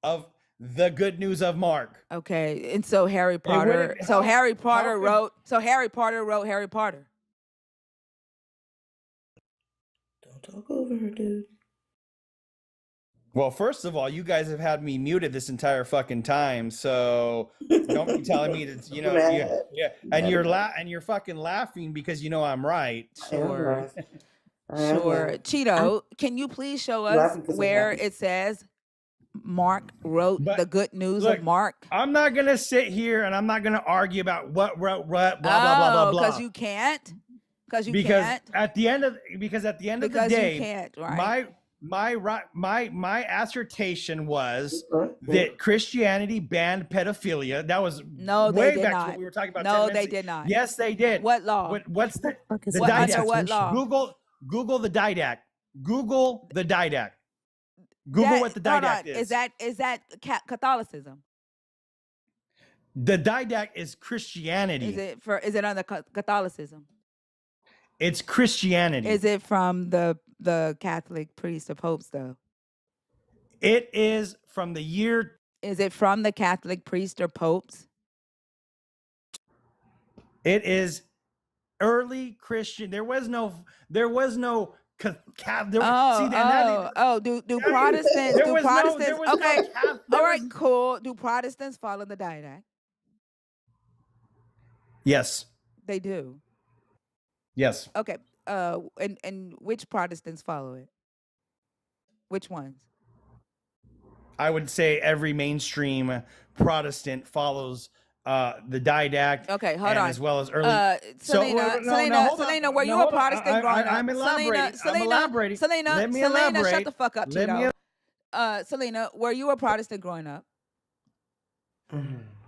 of the good news of Mark. Okay, and so Harry Potter. Harry Potter wrote Harry Potter. Don't talk over her, dude. Well, first of all, you guys have had me muted this entire fucking time, so don't be telling me that and you're fucking laughing because you know I'm right. Sure. Sure. Cheeto, can you please show us where it says Mark wrote the good news of Mark? I'm not gonna sit here and I'm not gonna argue about what wrote what blah blah blah blah blah. Because you can't. Because at the end of the day, you can't, right? my assertion was that Christianity banned pedophilia. That was way back to what we were talking about. No, they did not. Yes, they did. What law? What's the didact? Under what law? Google the didact. Google the didact. Google what the didact is. Is that Catholicism? The didact is Christianity. Is it under Catholicism? It's Christianity. Is it from the Catholic priests or popes though? It is from the year. Is it from the Catholic priest or popes? It is early Christian. There was no. Do Protestants? There Do was Protestants? there was Okay, no all right, cool. Do Protestants follow the didact? Yes. They do. Yes. Okay. And which Protestants follow it? Which ones? I would say every mainstream Protestant follows the didact. Okay, hold on. As well as early. Selena, were you a Protestant growing up? I'm elaborating. Selena, Let me elaborate. Shut the fuck up, Tito. Selena, were you a Protestant growing up?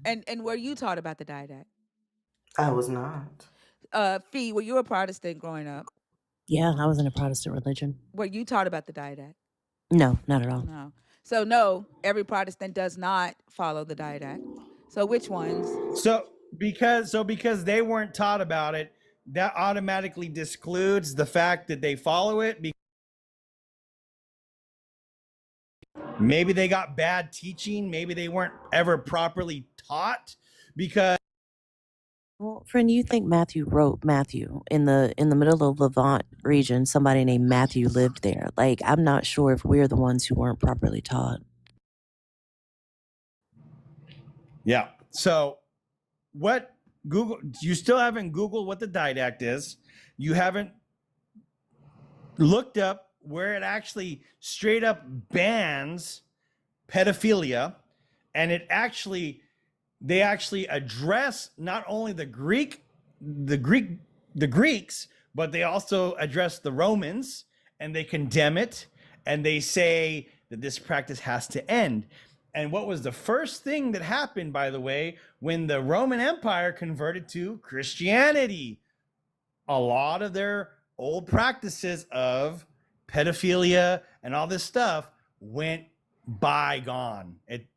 And were you taught about the didact? I was not. Fee, were you a Protestant growing up? Yeah, I was in a Protestant religion. Were you taught about the didact? No, not at all. No. So no, every Protestant does not follow the didact. So which ones? So because they weren't taught about it, that automatically discludes the fact that they follow it. Maybe they got bad teaching. Maybe they weren't ever properly taught. Because, well, friend, you think Matthew wrote Matthew in the middle of Levant region? Somebody named Matthew lived there. Like, I'm not sure if we're the ones who weren't properly taught. Yeah. So, what Google? You still haven't Googled what the didact is. You haven't looked up where it actually straight up bans pedophilia, and they actually address not only the Greeks, but they also address the Romans, and they condemn it, and they say that this practice has to end. And what was the first thing that happened, by the way, when the Roman Empire converted to Christianity? A lot of their old practices of pedophilia and all this stuff went bygone. It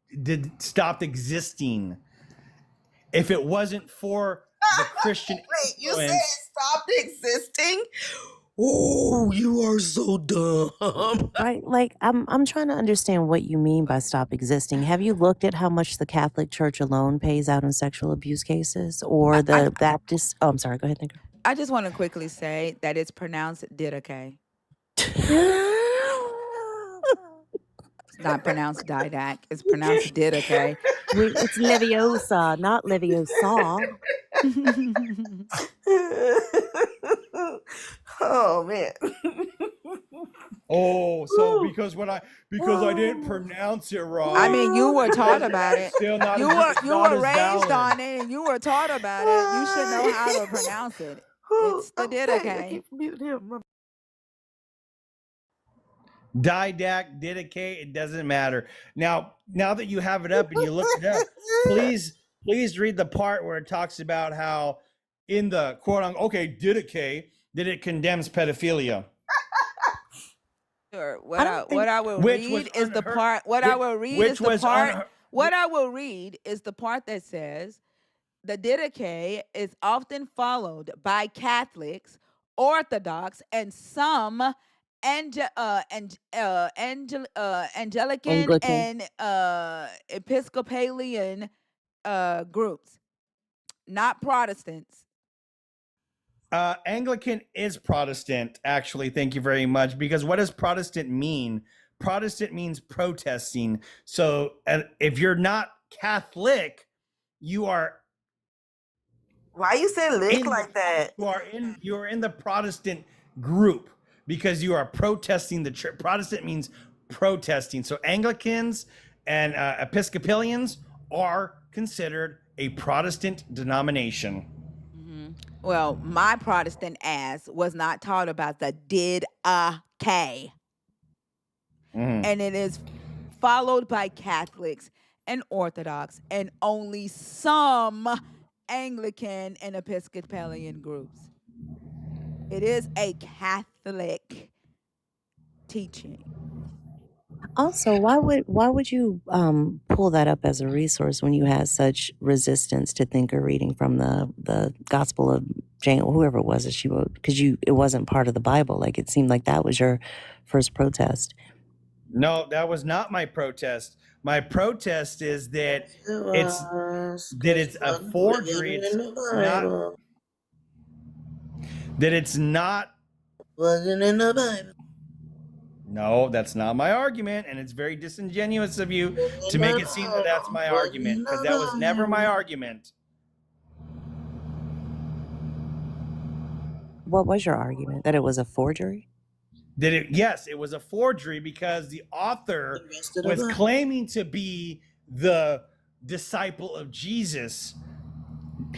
stopped existing. If it wasn't for the Christian Wait, you said it stopped existing? Oh, you are so dumb. Right? Like, I'm trying to understand what you mean by stop existing. Have you looked at how much the Catholic Church alone pays out in sexual abuse cases, or the Baptist? Oh, I'm sorry. Go ahead, Thinker. I just want to quickly say that it's pronounced didache. It's not pronounced didact. It's pronounced didache. It's Leviosa, not Leviosa. Oh man. Oh, so because I didn't pronounce it right. I mean, you were taught about it. Still not You were raised on it, and you were taught about it. You should know how to pronounce it. It's the didache. Didact, didache, it doesn't matter. Now that you have it up and you looked it up, please read the part where it talks about how in the quote unquote didache that it condemns pedophilia. Sure. What I will read is the part. What I will read is the part. What I will read is the part that says the didache is often followed by Catholics, Orthodox, and some Anglican and Episcopalian groups, not Protestants. Anglican is Protestant, actually. Thank you very much. Because what does Protestant mean? Protestant means protesting. So if you're not Catholic, you are. Why you say lick like that? You are in the Protestant group because you are protesting the church. Protestant means protesting. So Anglicans and Episcopalians are considered a Protestant denomination. Well, my Protestant ass was not taught about the didache. And it is followed by Catholics and Orthodox and only some Anglican and Episcopalian groups. It is a Catholic teaching. Also, why would you pull that up as a resource when you had such resistance to thinker reading from the Gospel of Jane or whoever it was that she wrote? Because it wasn't part of the Bible. Like it seemed like that was your first protest. No, that was not my protest. My protest is that it's a forgery. It's not that it's not. Wasn't in the Bible. No, that's not my argument, and it's very disingenuous of you to make it seem that that's my argument, because that was never my argument. What was your argument? That it was a forgery? Yes, it was a forgery because the author was claiming to be the disciple of Jesus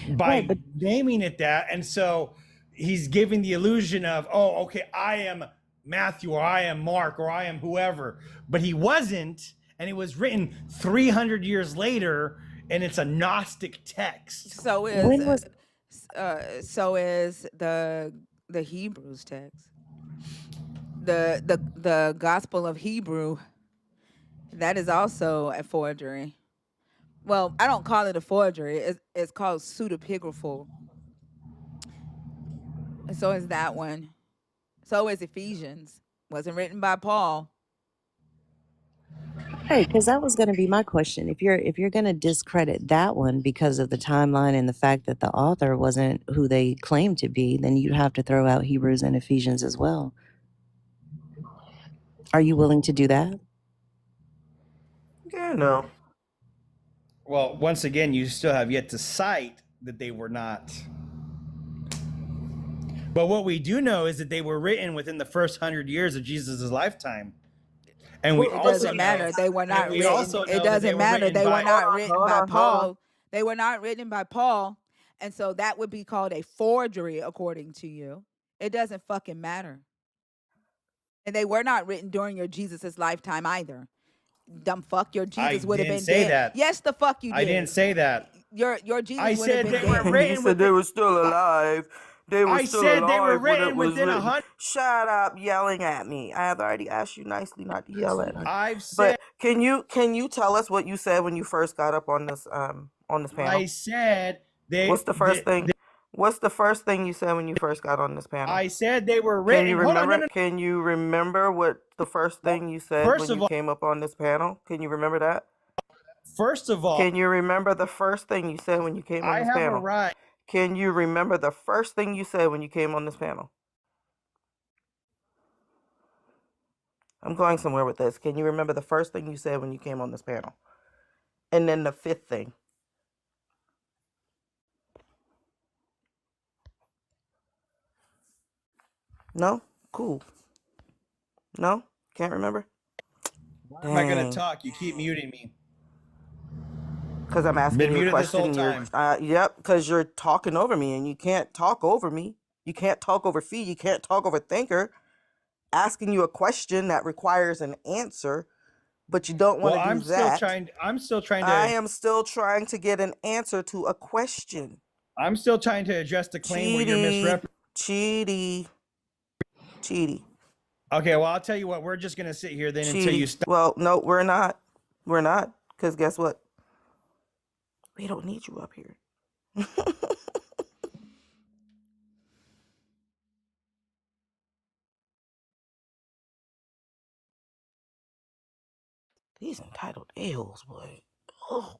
Right, by but naming it that. And so he's giving the illusion of, oh, okay, I am Matthew, or I am Mark, or I am whoever. But he wasn't, and it was written 300 years later, and it's a Gnostic text. So is when was the Hebrews text. The Gospel of Hebrew, that is also a forgery. Well, I don't call it a forgery. It's called pseudepigraphal. And so is that one. So is Ephesians. Wasn't written by Paul. right? Because that was going to be my question. If you're going to discredit that one because of the timeline and the fact that the author wasn't who they claimed to be, then you'd have to throw out Hebrews and Ephesians as well. Are you willing to do that? Yeah, no. Well, once again, you still have yet to cite that they were not. But what we do know is that they were written within the first 100 years of Jesus' lifetime. And we It also doesn't know, matter. They were and not we written. also It know that they doesn't were matter. written They were by. not written by Hold on. Paul. They were not written by Paul. And so that would be called a forgery, according to you. It doesn't fucking matter. And they were not written during your Jesus's lifetime either. Dumb fuck, your I Jesus would have didn't been say dead. that. Yes, the fuck you I didn't did. say that. Your I Jesus would have said been they were dead. He written said they within. were still alive. They were I still said they were alive when it written was within written. 100. Shut up yelling at me. I have already asked you nicely not to yell at me. I've said. But can you tell us what you said when you first got up on this panel? I said they. What's the first thing? What's the first thing you said when you first got on this panel? I said they were Can written. you Hold on, no, remember? no, no. Can you remember what the first thing you said First when of you all, came up on this panel? Can you remember that? first of all, Can you remember the first thing you said when you came on I this have a panel? right. Can you remember the first thing you said when you came on this panel? I'm going somewhere with this. Can you remember the first thing you said when you came on this panel? And then the fifth thing. No? Cool. No? Can't remember? Why am I going to Dang. talk? You keep muting me. Because I'm asking Been you a muted this whole question. time. Yep, because you're talking over me and you can't talk over me. You can't talk over Fee. You can't talk over Thinker. Asking you a question that requires an answer, but you don't want Well, to do that. I'm still trying I to. am still trying to get an answer to a question. I'm still trying to address the claim where you're Cheaty, misrepresenting. cheaty, cheaty, Okay, well, I'll tell you what. We're just going to sit here then until you cheaty. stop. Well, no, we're not. We're not. Because guess what? We don't need you up here. These entitled a-holes, boy. Oh.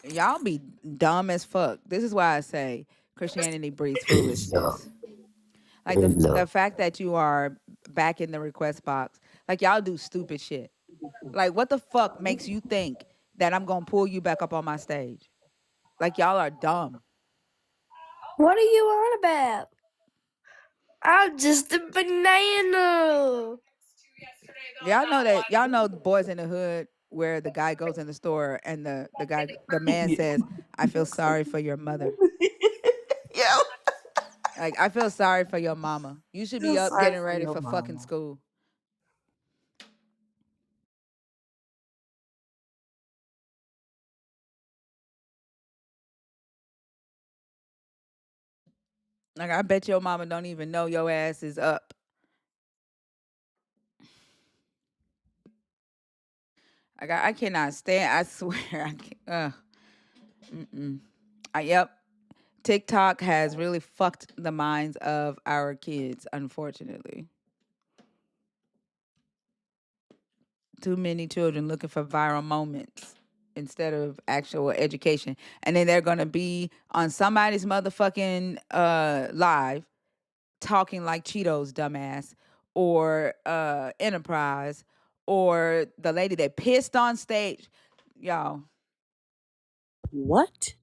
Y'all be dumb as fuck. This is why I say Christianity breeds foolishness. Like the fact that you are back in the request box, like y'all do stupid shit. Like what the fuck makes you think that I'm gonna pull you back up on my stage? Like y'all are dumb. What are you on about? I'm just a banana. Y'all know Boys in the Hood where the guy goes in the store and the man says, "I feel sorry for your mother." Yeah. Like I feel sorry for your mama. You should be Feel up sorry getting for ready your for fucking mama. school. Like I bet your mama don't even know your ass is up. Like I cannot stand. I swear. I can't. Mm-mm. Yep. TikTok has really fucked the minds of our kids. Unfortunately, too many children looking for viral moments instead of actual education, and then they're gonna be on somebody's motherfucking live talking like Cheetos, dumbass, or Enterprise, or the lady that pissed on stage, y'all. What?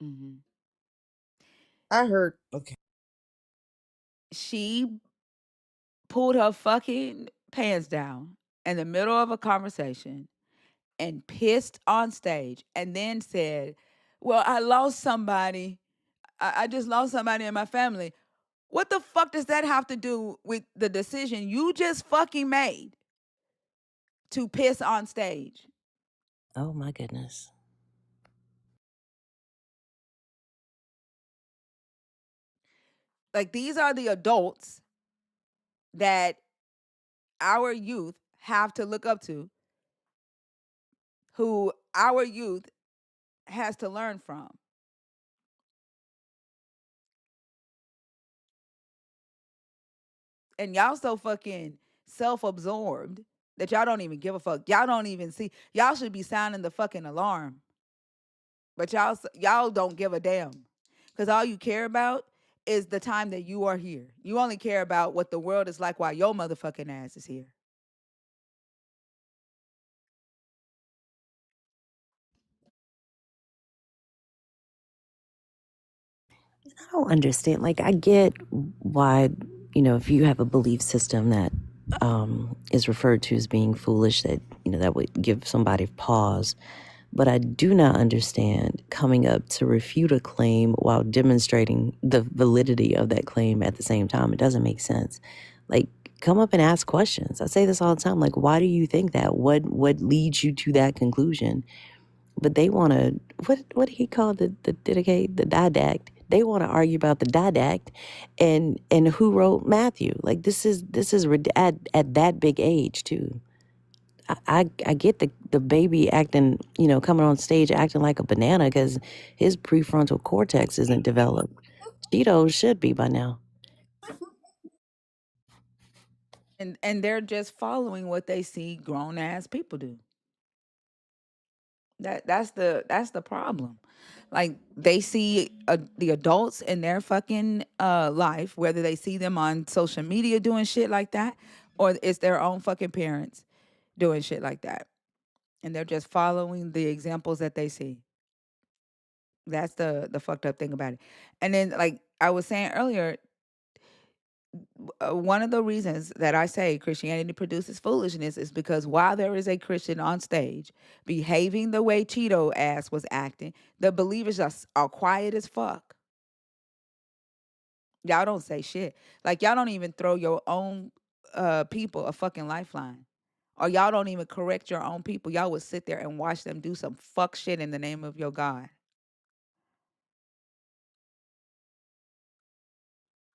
hmm I heard. Okay. She pulled her fucking pants down in the middle of a conversation and pissed on stage, and then said, "Well, I lost somebody. I just lost somebody in my family." What the fuck does that have to do with the decision you just fucking made to piss on stage? Oh my goodness. Like, these are the adults that our youth have to look up to, who our youth has to learn from. And y'all so fucking self-absorbed that y'all don't even give a fuck. Y'all don't even see. Y'all should be sounding the fucking alarm, but y'all don't give a damn, because all you care about is the time that you are here. You only care about what the world is like while your motherfucking ass is here. I don't understand. Like, I get why, if you have a belief system that is referred to as being foolish, that, that would give somebody pause. But I do not understand coming up to refute a claim while demonstrating the validity of that claim at the same time. It doesn't make sense. Like, come up and ask questions. I say this all the time. Like, why do you think that? What leads you to that conclusion? But they want to, what do he call the dedicate, the didact? They want to argue about the didact and who wrote Matthew. Like, this is at that big age too. I get the baby acting, coming on stage acting like a banana because his prefrontal cortex isn't developed. Cheetos should be by now. And they're just following what they see grown ass people do. That's the problem. Like, they see the adults in their fucking life, whether they see them on social media doing shit like that, or it's their own fucking parents doing shit like that, and they're just following the examples that they see. That's the fucked up thing about it. And then, like I was saying earlier, one of the reasons that I say Christianity produces foolishness is because while there is a Christian on stage behaving the way Cheeto ass was acting, the believers are quiet as fuck. Y'all don't say shit. Like, y'all don't even throw your own people a fucking lifeline. Or y'all don't even correct your own people. Y'all would sit there and watch them do some fuck shit in the name of your God.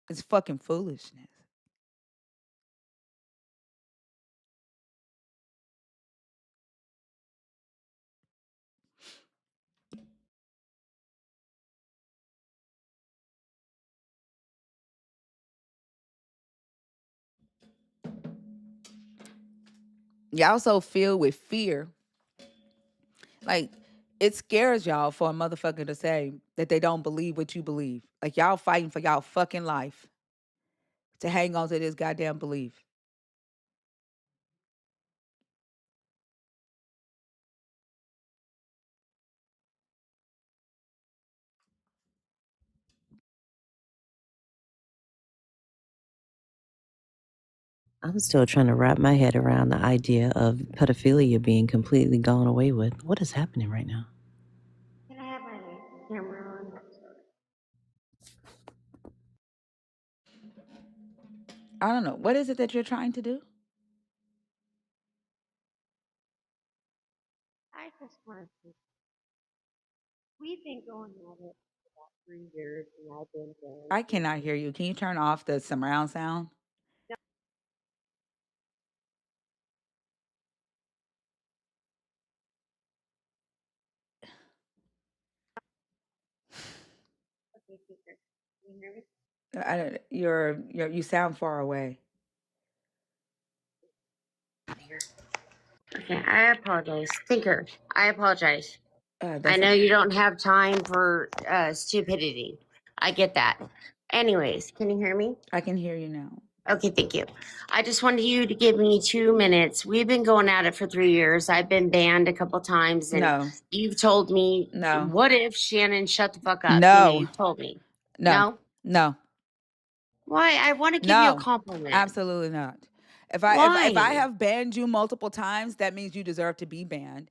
It's fucking foolishness. Y'all so filled with fear. Like, it scares y'all for a motherfucker to say that they don't believe what you believe. Like, y'all fighting for y'all fucking life to hang on to this goddamn belief. I'm still trying to wrap my head around the idea of pedophilia being completely gone away with. What is happening right now? Can I have my camera on? I don't know. What is it that you're trying to do? I just want to. We've been going at it. 3 years and I've been banned I for cannot hear you. Can you turn off the surround sound? okay, teacher. Can you hear me? I don't, you sound far away. Here. Okay, I apologize. Thinker, I apologize. I That's know okay. you don't have time for stupidity. I get that. Anyways, can you hear me? I can hear you now. Okay, thank you. I just wanted you to give me 2 minutes. We've been going at it for 3 years. I've been banned a couple times, and No, you've told me, no, what if Shannon shut the fuck up? no, You've told me. no, No? no, Why? I want to give you a no, compliment. absolutely not. If I Why? have banned you multiple times, that means you deserve to be banned.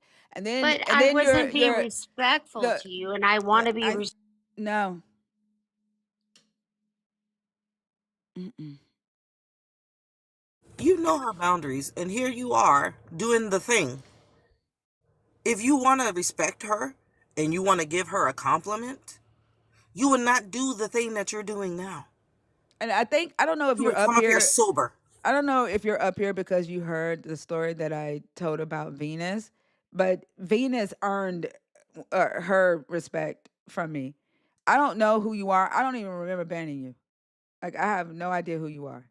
But And I then wasn't being you're respectful the to you, and I want to be I no. Mm-mm. You know her boundaries, and here you are doing the thing. If you want to respect her and you want to give her a compliment, you would not do the thing that you're doing now. And I don't know if You you're would up come up here here. sober. I don't know if you're up here because you heard the story that I told about Venus, but Venus earned her respect from me. I don't know who you are. I don't even remember banning you. Like I have no idea who you are.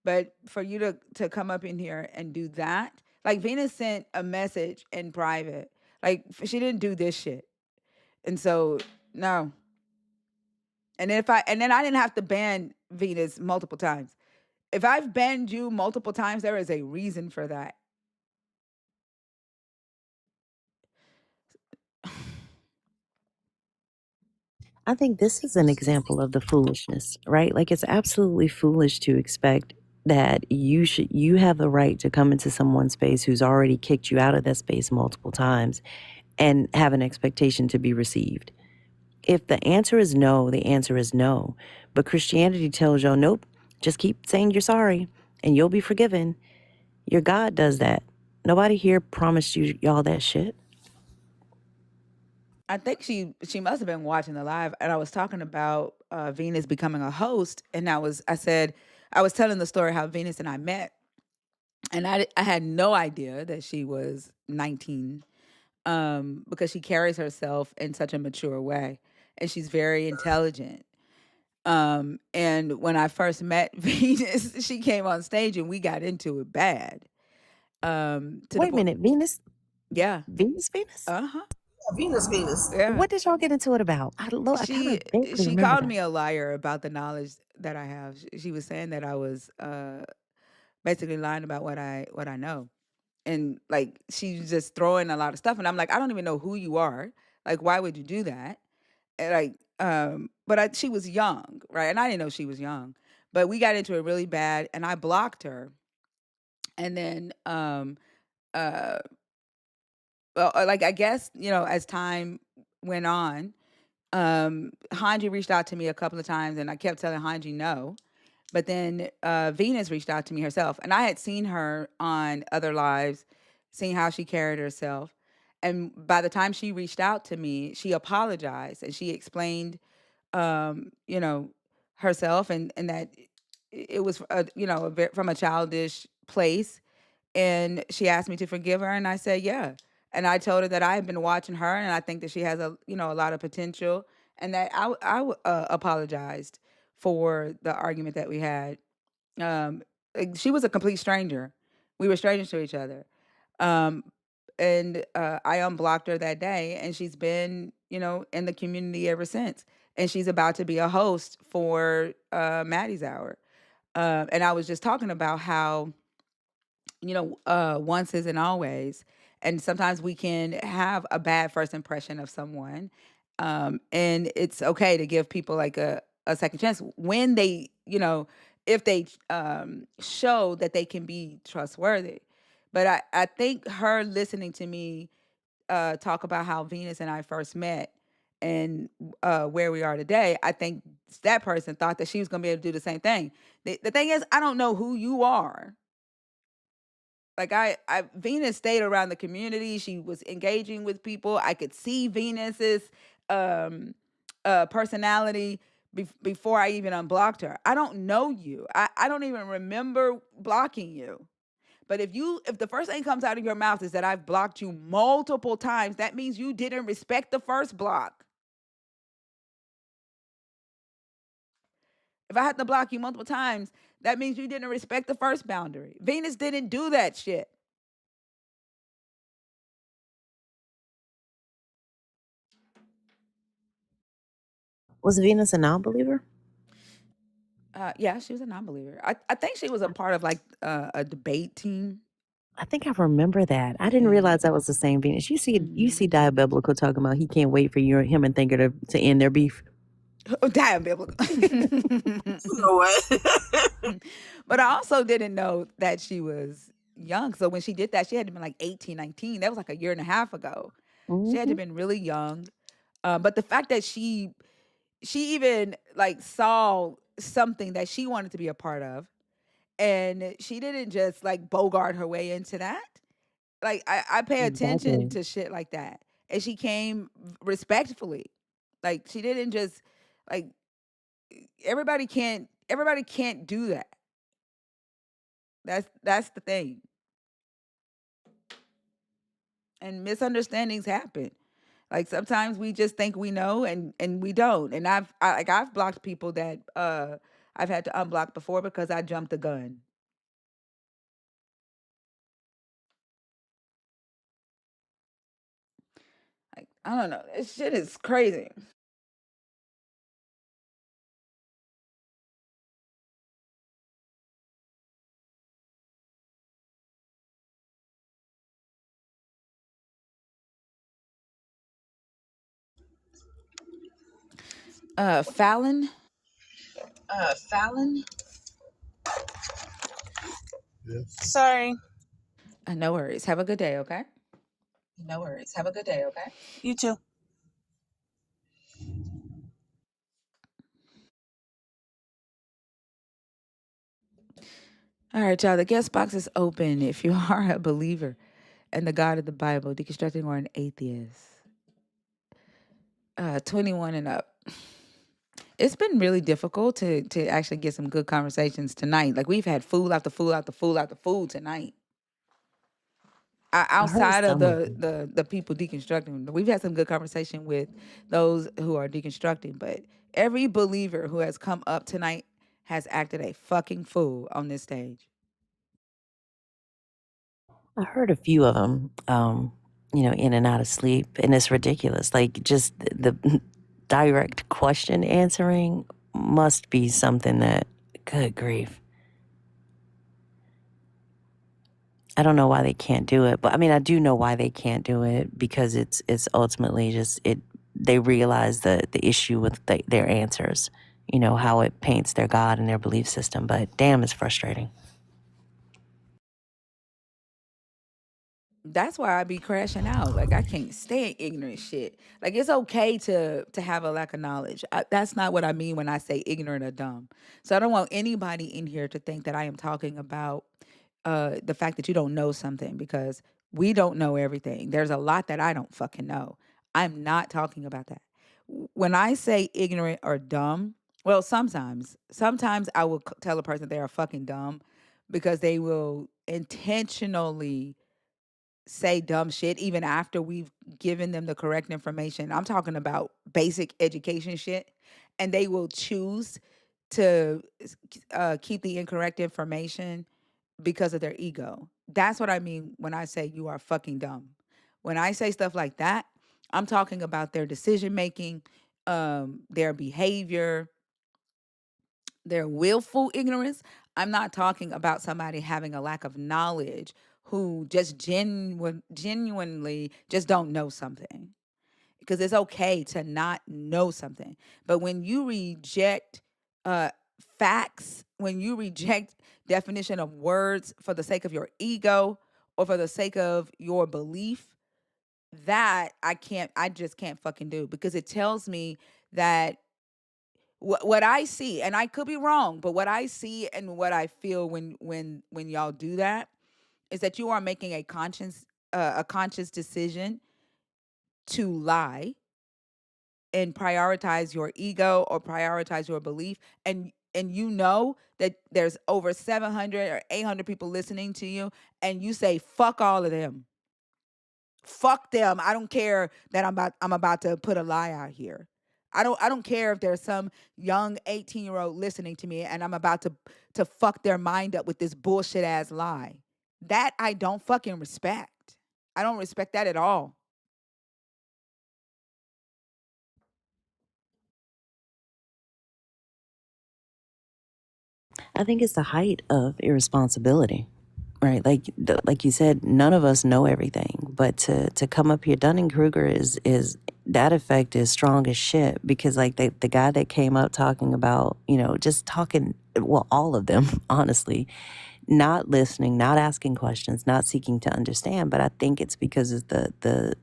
But for you to come up in here and do that, like Venus sent a message in private. Like she didn't do this shit. And so no. And then I didn't have to ban Venus multiple times. If I've banned you multiple times, there is a reason for that. I think this is an example of the foolishness, right? Like it's absolutely foolish to expect that you have the right to come into someone's space who's already kicked you out of that space multiple times and have an expectation to be received. If the answer is no, the answer is no. But Christianity tells y'all, nope, just keep saying you're sorry and you'll be forgiven. Your God does that. Nobody here promised y'all that shit. I think she must have been watching the live, and I was talking about Venus becoming a host, and I said I was telling the story how Venus and I met, and I had no idea that she was 19, because she carries herself in such a mature way, and she's very intelligent. And when I first met Venus, she came on stage and we got into it bad. To the Wait a point, minute, Venus, yeah, Venus? uh huh, Venus. yeah. What did y'all get into it about? I kind She of vaguely she remember called that. me a liar about the knowledge that I have. She was saying that I was basically lying about what I know, and like she's just throwing a lot of stuff, and I'm like, I don't even know who you are. Like, why would you do that? And like, she was young, right? And I didn't know she was young, but we got into it really bad, and I blocked her, and then uh, like I guess as time went on, Hanji reached out to me a couple of times, and I kept telling Hanji no. But then Venus reached out to me herself, and I had seen her on other lives, seeing how she carried herself. And by the time she reached out to me, she apologized and she explained, um, you know, herself, and that it was, from a childish place. And she asked me to forgive her, and I said, yeah. And I told her that I had been watching her, and I think that she has a lot of potential, and that apologized for the argument that we had. Um, like, she was a complete stranger. We were strangers to each other. Um, and I unblocked her that day, and she's been, in the community ever since. And she's about to be a host for Maddie's Hour. And I was just talking about how once isn't always. And sometimes we can have a bad first impression of someone. And it's okay to give people like a second chance when they, if they show that they can be trustworthy. But I think her listening to me talk about how Venus and I first met and where we are today, I think that person thought that she was going to be able to do the same thing. The thing is, I don't know who you are. Like Venus stayed around the community. She was engaging with people. I could see Venus's um personality before I even unblocked her. I don't know you. I don't even remember blocking you. But if the first thing comes out of your mouth is that I've blocked you multiple times, that means you didn't respect the first block. If I had to block you multiple times, that means you didn't respect the first boundary. Venus didn't do that shit. Was Venus a non-believer? Yeah, she was a non-believer. I think she was a part of like a debate team. I think I remember that. I didn't realize that was the same Venus. You see Diabiblical talking about he can't wait for him and Thinker to end their beef. Oh, damn, biblical. You know what? But I also didn't know that she was young. So when she did that, she had to been like 18, 19. That was like a year and a half ago. She had to Mm-hmm. have been really young. But the fact that she even like saw something that she wanted to be a part of, and she didn't just like bogart her way into that. Like I pay attention Exactly. to shit like that. And she came respectfully. Like she didn't just like everybody can't do that. That's the thing. And misunderstandings happen. Like sometimes we just think we know and we don't. And I've blocked people that I've had to unblock before because I jumped the gun. Like I don't know. This shit is crazy. Fallon, Fallon? Yes. Sorry. no worries. Have a good day, okay? No worries. Have a good day, okay? You too. All right, y'all. The guest box is open if you are a believer in the God of the Bible, deconstructing or an atheist. 21 and up. It's been really difficult to actually get some good conversations tonight. Like we've had food after food after food after food tonight. I heard Outside of some of it. the people deconstructing, we've had some good conversation with those who are deconstructing. But every believer who has come up tonight has acted a fucking fool on this stage. I heard a few of them, in and out of sleep, and it's ridiculous. Like just the direct question answering must be something that, good grief. I don't know why they can't do it, but I mean, I do know why they can't do it because it's ultimately just it. They realize the issue with their answers, how it paints their God and their belief system. But damn, it's frustrating. That's why I be crashing out. Like I can't stand ignorant shit. Like it's okay to have a lack of knowledge. That's not what I mean when I say ignorant or dumb. So I don't want anybody in here to think that I am talking about the fact that you don't know something because we don't know everything. There's a lot that I don't fucking know. I'm not talking about that. When I say ignorant or dumb, well, sometimes I will tell a person they are fucking dumb because they will intentionally say dumb shit even after we've given them the correct information. I'm talking about basic education shit. And they will choose to keep the incorrect information because of their ego. That's what I mean when I say you are fucking dumb. When I say stuff like that, I'm talking about their decision making, their behavior, their willful ignorance. I'm not talking about somebody having a lack of knowledge who just genuinely just don't know something. Because it's okay to not know something. But when you reject uh, facts, when you reject definition of words for the sake of your ego or for the sake of your belief, that I just can't fucking do because it tells me that what I see, and I could be wrong, but what I see and what I feel when y'all do that is that you are making a conscious decision to lie and prioritize your ego or prioritize your belief, and you know that there's over 700 or 800 people listening to you, and you say fuck all of them, fuck them. I don't care that I'm about to put a lie out here. I don't care if there's some young 18-year-old listening to me and I'm about to fuck their mind up with this bullshit ass lie. That I don't fucking respect. I don't respect that at all. I think it's the height of irresponsibility, right? Like you said, none of us know everything, but to come up here, Dunning Kruger is that effect is strong as shit, because like the guy that came up talking about, just talking, well, all of them, honestly, not listening, not asking questions, not seeking to understand. But I think it's because of the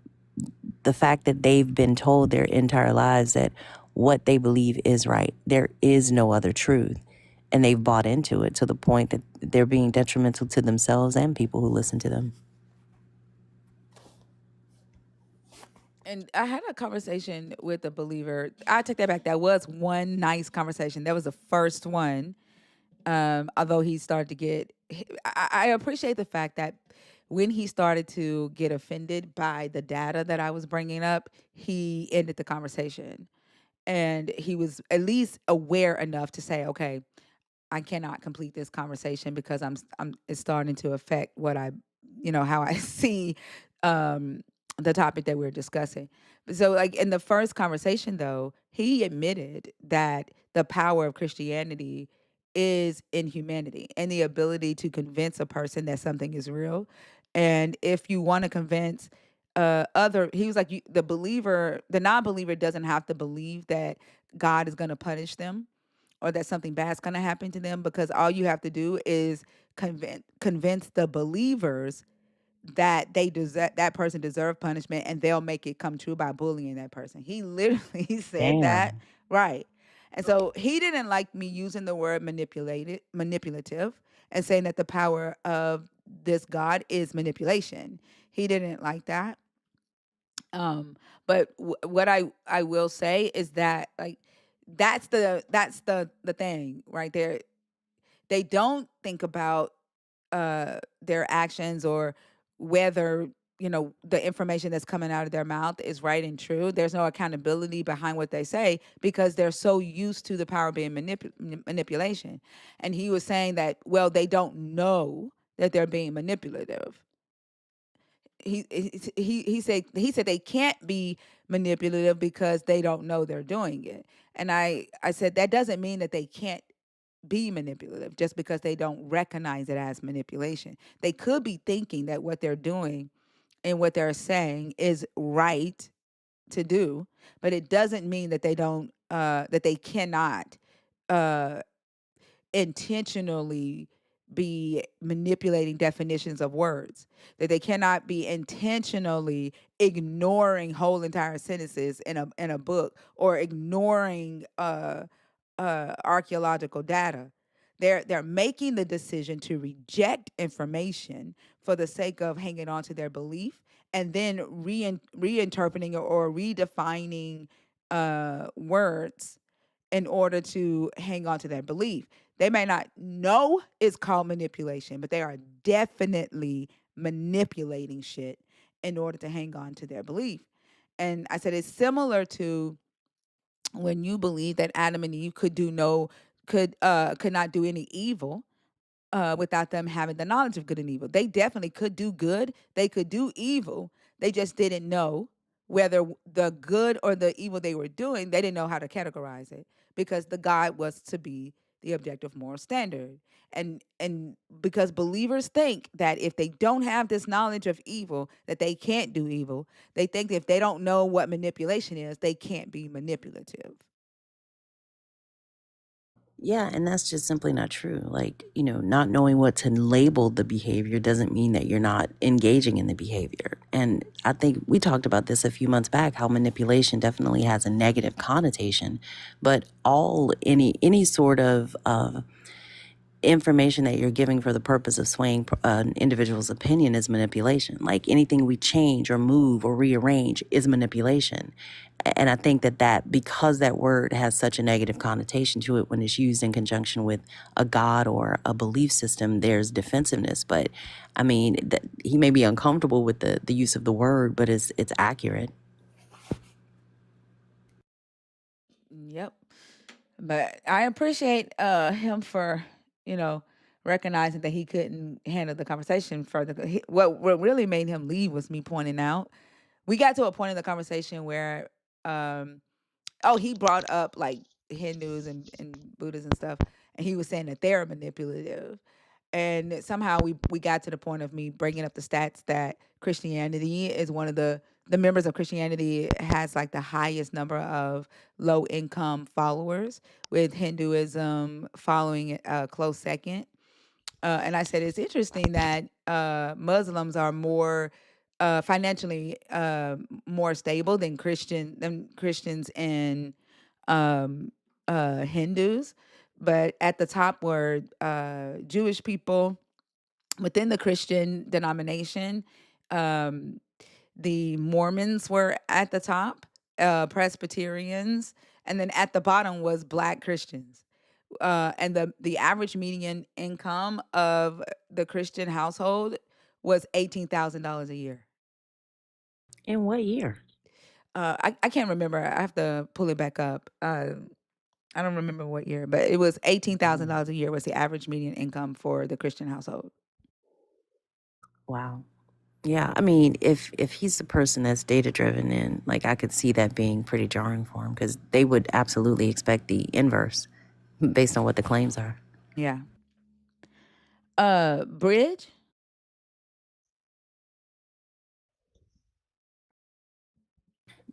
fact that they've been told their entire lives that what they believe is right. There is no other truth. And they've bought into it to the point that they're being detrimental to themselves and people who listen to them. And I had a conversation with a believer. I take that back. That was one nice conversation. That was the first one. Although he started to get, I appreciate the fact that when he started to get offended by the data that I was bringing up, he ended the conversation. And he was at least aware enough to say, okay, I cannot complete this conversation because it's starting to affect what how I see the topic that we're discussing. So like in the first conversation though, he admitted that the power of Christianity is in humanity and the ability to convince a person that something is real. And if you want to convince he was like, the non-believer doesn't have to believe that God is going to punish them or that something bad's going to happen to them, because all you have to do is convince the believers that that person deserve punishment, and they'll make it come true by bullying that person. He literally said that, Damn. right? And so he didn't like me using the word manipulative, and saying that the power of this God is manipulation. He didn't like that. But what I will say is that like that's the thing right there. They don't think about their actions or whether the information that's coming out of their mouth is right and true. There's no accountability behind what they say because they're so used to the power being manipulation. And he was saying that, well, they don't know that they're being manipulative. He said they can't be manipulative because they don't know they're doing it. And I said that doesn't mean that they can't be manipulative just because they don't recognize it as manipulation. They could be thinking that what they're doing and what they're saying is right to do, but it doesn't mean that they cannot uh intentionally be manipulating definitions of words, that they cannot be intentionally ignoring whole entire sentences in a book, or ignoring archaeological data. They're making the decision to reject information for the sake of hanging on to their belief, and then reinterpreting or redefining words in order to hang on to their belief. They may not know it's called manipulation, but they are definitely manipulating shit in order to hang on to their belief. And I said it's similar to when you believe that Adam and Eve could not do any evil without them having the knowledge of good and evil. They definitely could do good. They could do evil. They just didn't know whether the good or the evil they were doing, they didn't know how to categorize it, because the God was to be the objective moral standard. And because believers think that if they don't have this knowledge of evil, that they can't do evil. They think that if they don't know what manipulation is, they can't be manipulative. Yeah, and that's just simply not true. Like, not knowing what to label the behavior doesn't mean that you're not engaging in the behavior. And I think we talked about this a few months back, how manipulation definitely has a negative connotation, but any sort of information that you're giving for the purpose of swaying an individual's opinion is manipulation. Like anything we change or move or rearrange is manipulation. And I think that because that word has such a negative connotation to it when it's used in conjunction with a God or a belief system, there's defensiveness. But I mean, he may be uncomfortable with the use of the word, but it's accurate. Yep. But I appreciate him for, you know, recognizing that he couldn't handle the conversation further. What really made him leave was me pointing out. We got to a point in the conversation where he brought up like Hindus and Buddhists and stuff, and he was saying that they're manipulative. And somehow we got to the point of me bringing up the stats that Christianity is one of the members of Christianity has like the highest number of low income followers, with Hinduism following a close second. And I said it's interesting that Muslims are more financially more stable than Christians and Hindus, but at the top were Jewish people. Within the Christian denomination, um, the Mormons were at the top, Presbyterians, and then at the bottom was Black Christians. And the average median income of the Christian household was $18,000 a year. In what year? I can't remember. I have to pull it back up. I don't remember what year, but it was $18,000 a year was the average median income for the Christian household. Wow. Yeah, I mean, if he's the person that's data driven, and like I could see that being pretty jarring for him, because they would absolutely expect the inverse based on what the claims are. Yeah. Bridge.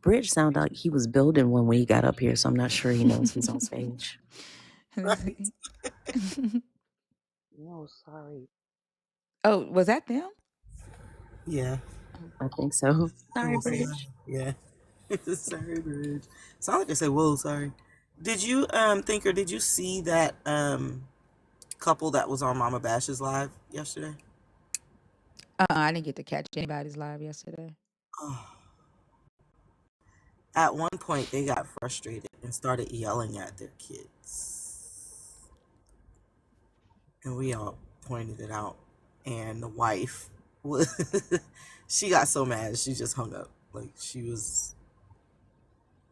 Bridge sounded like he was building one when he got up here, so I'm not sure he knows he's on stage. Let's see. No, sorry. Oh, was that them? Yeah. I think so. Sorry, Whoa, sorry. Bridge. Yeah. Sorry, Bridge. Sound like I said, whoa, sorry. Did you Thinker, did you see that couple that was on Mama Bash's live yesterday? I didn't get to catch anybody's live yesterday. Oh. At one point they got frustrated and started yelling at their kids. And we all pointed it out. And the wife was she got so mad she just hung up. Like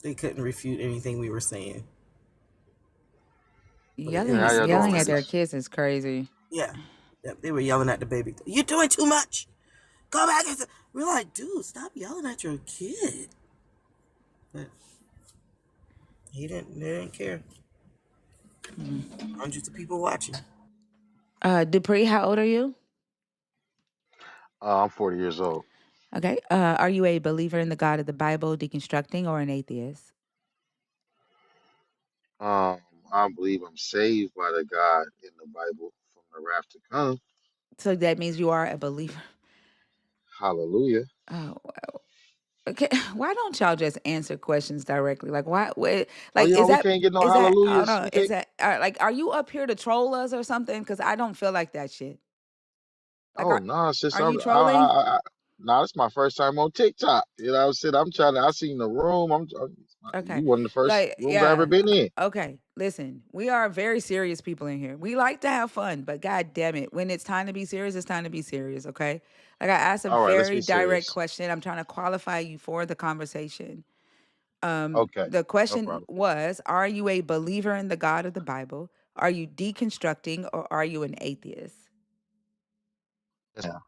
they couldn't refute anything we were saying. Yeah, how y'all doing, Yelling at their ladies? kids is crazy. Yeah. Yep, they were yelling at the baby. You're doing too much. Go back. We're like, dude, stop yelling at your kid. But they didn't care. Hundreds of people watching. Dupree, how old are you? I'm 40 years old. Okay. Are you a believer in the God of the Bible, deconstructing, or an atheist? Um, I believe I'm saved by the God in the Bible from the wrath to come. So that means you are a believer. Hallelujah. Oh, okay. Why don't y'all just answer questions directly? Like, why? Oh, Like, you know, we can't get no is that? I don't hallelujahs. know. We Is can't. that like? Are you up here to troll us or something? Because I don't feel like that shit. Like, Oh, no, sis. are you trolling? Nah, it's my first time on TikTok. You know what I'm saying? I seen the room. Okay. You one of the first Like, rooms I ever yeah. been in. Okay. Listen, we are very serious people in here. We like to have fun, but god damn it, when it's time to be serious, it's time to be serious, okay? Like I asked a All right, let's very be direct serious. question. I'm trying to qualify you for the conversation. Okay, The no question problem. was, are you a believer in the God of the Bible? Are you deconstructing or are you an atheist? Yes, ma'am.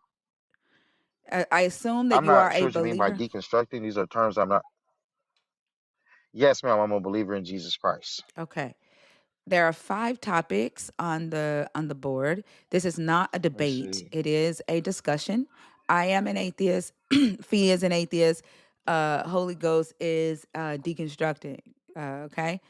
I assume that I'm you are not a sure what you mean by believer. deconstructing. These are terms I'm not. Yes, ma'am. I'm a believer in Jesus Christ. Okay. There are 5 topics on the board. This is not a Let me debate. see. It is a discussion. I am an atheist. Fee is an atheist. Holy Ghost is deconstructing. Okay.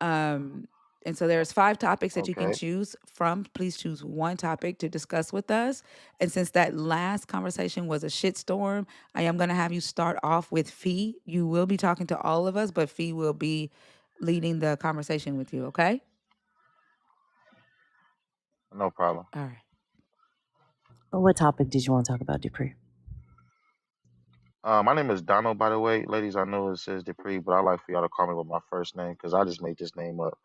Um, and so there's 5 topics that you can Okay. choose from. Please choose one topic to discuss with us. And since that last conversation was a shitstorm, I am going to have you start off with Fee. You will be talking to all of us, but Fee will be leading the conversation with you. Okay. No problem. All right. What topic did you want to talk about, Dupree? My name is Donald, by the way, ladies. I know it says Dupree, but I like for y'all to call me with my first name because I just made this name up.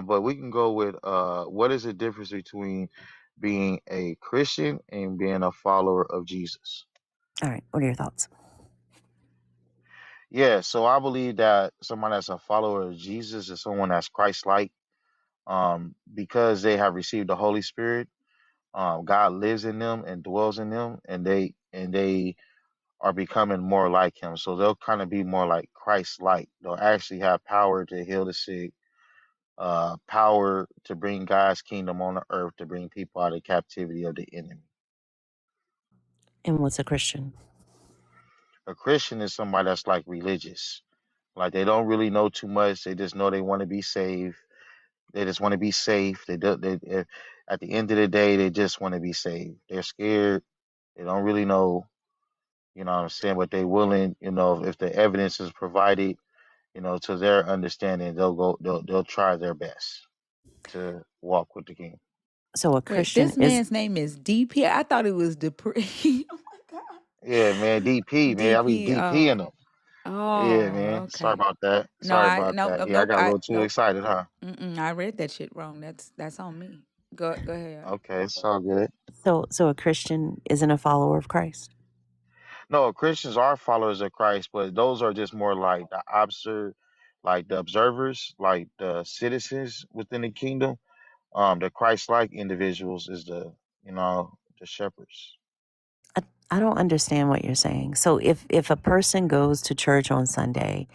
But we can go with what is the difference between being a Christian and being a follower of Jesus? All right, what are your thoughts? Yeah, so I believe that someone that's a follower of Jesus is someone that's Christ-like, because they have received the Holy Spirit. God lives in them and dwells in them, and they are becoming more like Him. So they'll kind of be more like Christ-like. They'll actually have power to heal the sick, power to bring God's kingdom on the earth, to bring people out of captivity of the enemy. And what's a Christian? A Christian is somebody that's like religious. Like they don't really know too much. They just know they want to be saved. They just want to be safe. At the end of the day, they just want to be saved. They're scared. They don't really know, you know what I'm saying, but they willing, if the evidence is provided, to their understanding, they'll try their best to walk with the king. So a Wait, Christian this is man's name is DP. I thought it was Dupree. Oh my God. Yeah, man, DP, man. I be DP. DP in them. Yeah, Oh, man. Sorry okay. about that. No, Sorry I about nope, that. nope, Yeah, I nope. got a I little too nope. excited, huh? I read that shit wrong. That's on me. Go ahead. Okay, it's all good. so a Christian isn't a follower of Christ. No, Christians are followers of Christ, but those are just more like the observers, like the citizens within the kingdom. The Christ-like individuals is the shepherds. I don't understand what you're saying. So if a person goes to church on Sunday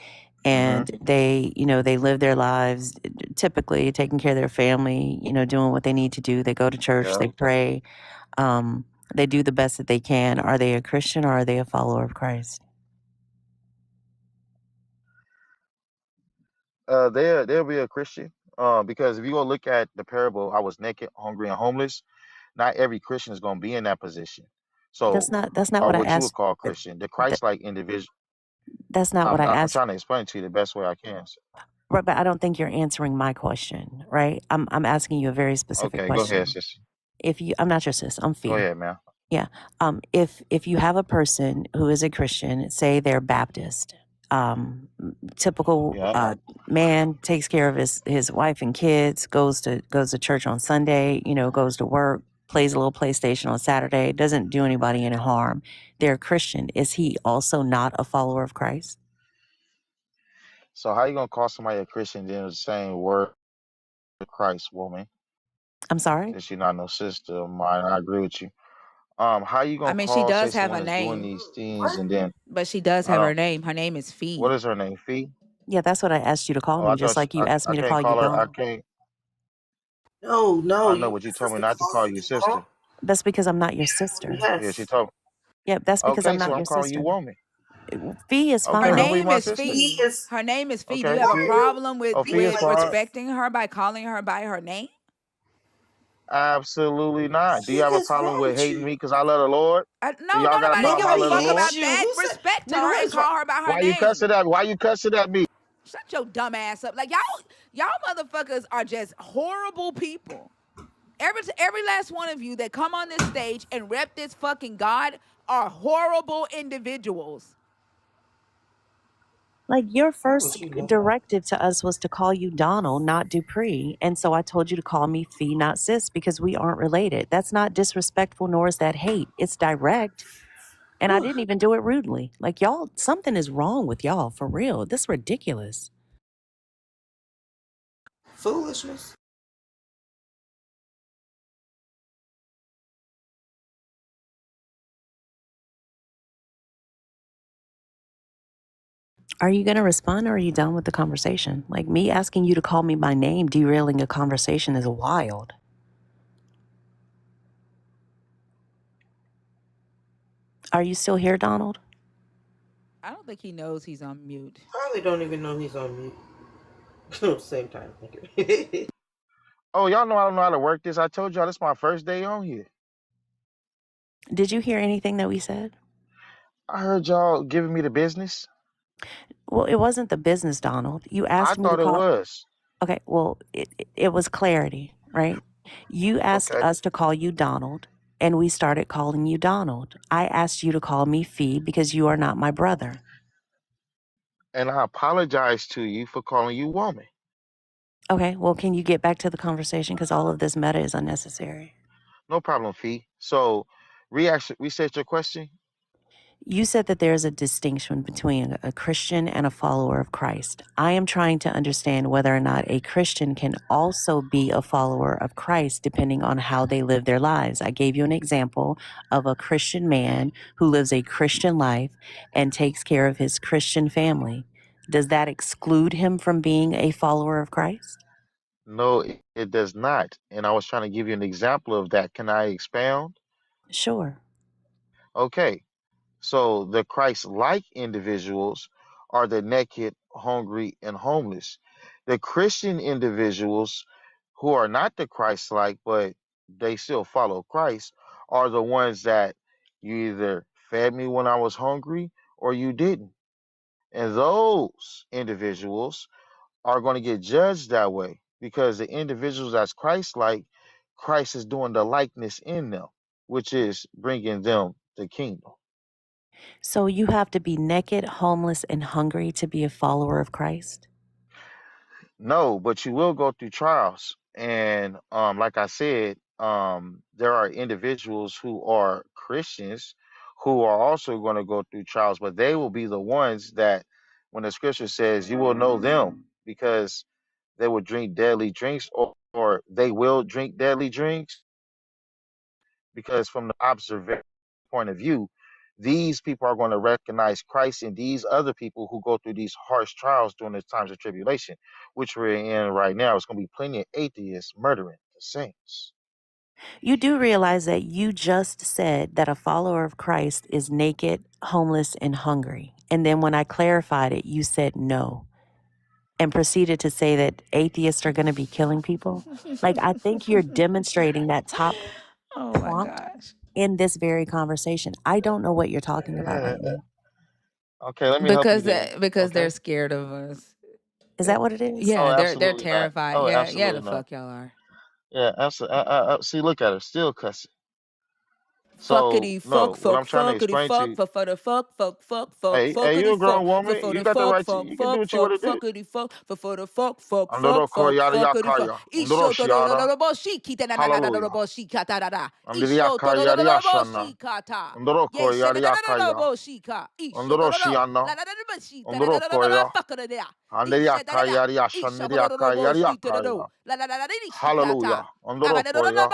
Mm-hmm. and they live their lives typically taking care of their family, doing what they need to do, they go to church, Yeah. they pray, um, they do the best that they can. Are they a Christian or are they a follower of Christ? They'll be a Christian. Because if you go look at the parable, I was naked, hungry, and homeless. Not every Christian is going to be in that position. That's So, not or what I what you would asked. call Christian, the Th- Christ-like individual. That's not what I I'm asked. trying to explain to you the best way I can. Right, but I don't think you're answering my question, right? I'm asking you a very specific Okay, go ahead, question. sis. I'm not your sis, I'm Go Fee. ahead, man. Yeah. If you have a person who is a Christian, say they're Baptist, typical Yeah. man takes care of his wife and kids, goes to church on Sunday, goes to work, plays a little PlayStation on Saturday, doesn't do anybody any harm. They're a Christian. Is he also not a follower of Christ? So how you gonna call somebody a Christian then the same word to Christ, woman? I'm sorry. Since you're not no sister of mine, I agree with you. How you I gonna mean, she say does have someone a that's doing name, these things and then but she does I have her don't? name. Her name is What Fee. is her name? Fee? Yeah, that's what I asked you to call Oh, me, just like you asked I me to can't call you call her. I Donald. can't. No, no, I know, you but you asked told us me to not to call call you you Donald. sister. That's because I'm not your sister. Yeah, she Yes. told me. Yeah, that's because I'm Okay, so not I'm your calling you sister. woman. Fee is Her Okay, don't fine. be name my is sister. He Fee. is. Her name is Fee. Do you Okay, have a Why Fee. are you problem with Oh, Fee is with like fine. this? respecting her by calling her by her name? Absolutely not. Do you What have a is problem wrong with with hating me you? because I love the Lord? Do No, y'all don't got a nobody problem? give Nigga, I a love the we fuck Lord? hate about you. that. Who said? Respect Nigga, her what and is wrong? call her by her Why you name. cussing at? Why you cussing at me? Shut your dumb ass up. Like y'all motherfuckers are just horrible people. Every last one of you that come on this stage and rep this fucking God are horrible individuals. Like your Wrong first with you, man? directive to us was to call you Donald, not Dupree. And so I told you to call me Fee, not Sis, because we aren't related. That's not disrespectful, nor is that hate. It's direct. And I Whew. didn't even do it rudely. Like y'all, something is wrong with y'all, for real. This is ridiculous. Foolishness. Are you going to respond or are you done with the conversation? Like me asking you to call me by name, derailing a conversation is wild. Are you still here, Donald? I don't think he knows he's on mute. Probably don't even know he's on mute. Same time. Nigga. Oh, y'all know I don't know how to work this. I told y'all this is my first day on here. Did you hear anything that we said? I heard y'all giving me the business. Well, it wasn't the business, Donald. You I asked me to thought it call. was. Okay, well, it was clarity, right? You asked Okay. us to call you Donald, and we started calling you Donald. I asked you to call me Fee because you are not my brother. And I apologize to you for calling you woman. Okay, well, can you get back to the conversation? Because all of this meta is unnecessary. No problem, Fee. So, reset your question. You said that there's a distinction between a Christian and a follower of Christ. I am trying to understand whether or not a Christian can also be a follower of Christ depending on how they live their lives. I gave you an example of a Christian man who lives a Christian life and takes care of his Christian family. Does that exclude him from being a follower of Christ? No, it does not. And I was trying to give you an example of that. Can I expound? Sure. Okay. So the Christ-like individuals are the naked, hungry, and homeless. The Christian individuals who are not the Christ-like, but they still follow Christ, are the ones that you either fed me when I was hungry or you didn't. And those individuals are going to get judged that way because the individuals that's Christ-like, Christ is doing the likeness in them, which is bringing them the kingdom. So you have to be naked, homeless, and hungry to be a follower of Christ? No, but you will go through trials. And like I said, there are individuals who are Christians who are also going to go through trials, but they will be the ones that, when the scripture says, you will know them because they will drink deadly drinks, or they will drink deadly drinks, because from the observation point of view, these people are going to recognize Christ in these other people who go through these harsh trials during the times of tribulation, which we're in right now. It's going to be plenty of atheists murdering the saints. You do realize that you just said that a follower of Christ is naked, homeless, and hungry. And then when I clarified it, you said no and proceeded to say that atheists are going to be killing people. Like, I think you're demonstrating that top Oh my prompt gosh. in this very conversation. I don't know what you're talking about Yeah. right now. Okay, let me help you then. Because they're Okay. scared of us. Is that what it is? Oh, Yeah, they're absolutely not. terrified. Oh, Yeah, yeah, the absolutely not. fuck y'all are. Yeah, absolutely. See, look at her, still cussing. So, Fuckity no, fuck what I'm fuck trying to fuckity explain to fuck you, for the fuck hey, you fuckity a grown fuck woman. for You the got the fuck right to, you can do what you want to do. fuckity fuck for the Andoro koyari fuckity fuck. yakaya. Andoro Isho to shiara. the boshi kita na Hallelujah. boshi kata da da. Isho to Andiriaka the yariashana. boshi kata. Ondoroko Yes, shada da yariakaya. boshi ka. Isho to Ondoroshiana. la boshi ta Ondorokoya. fuck da. Isha Andiriaka da. Isho ko yariashaniriaka boshi to yariakaya. la Hallelujah. shikata. Ondorokoya.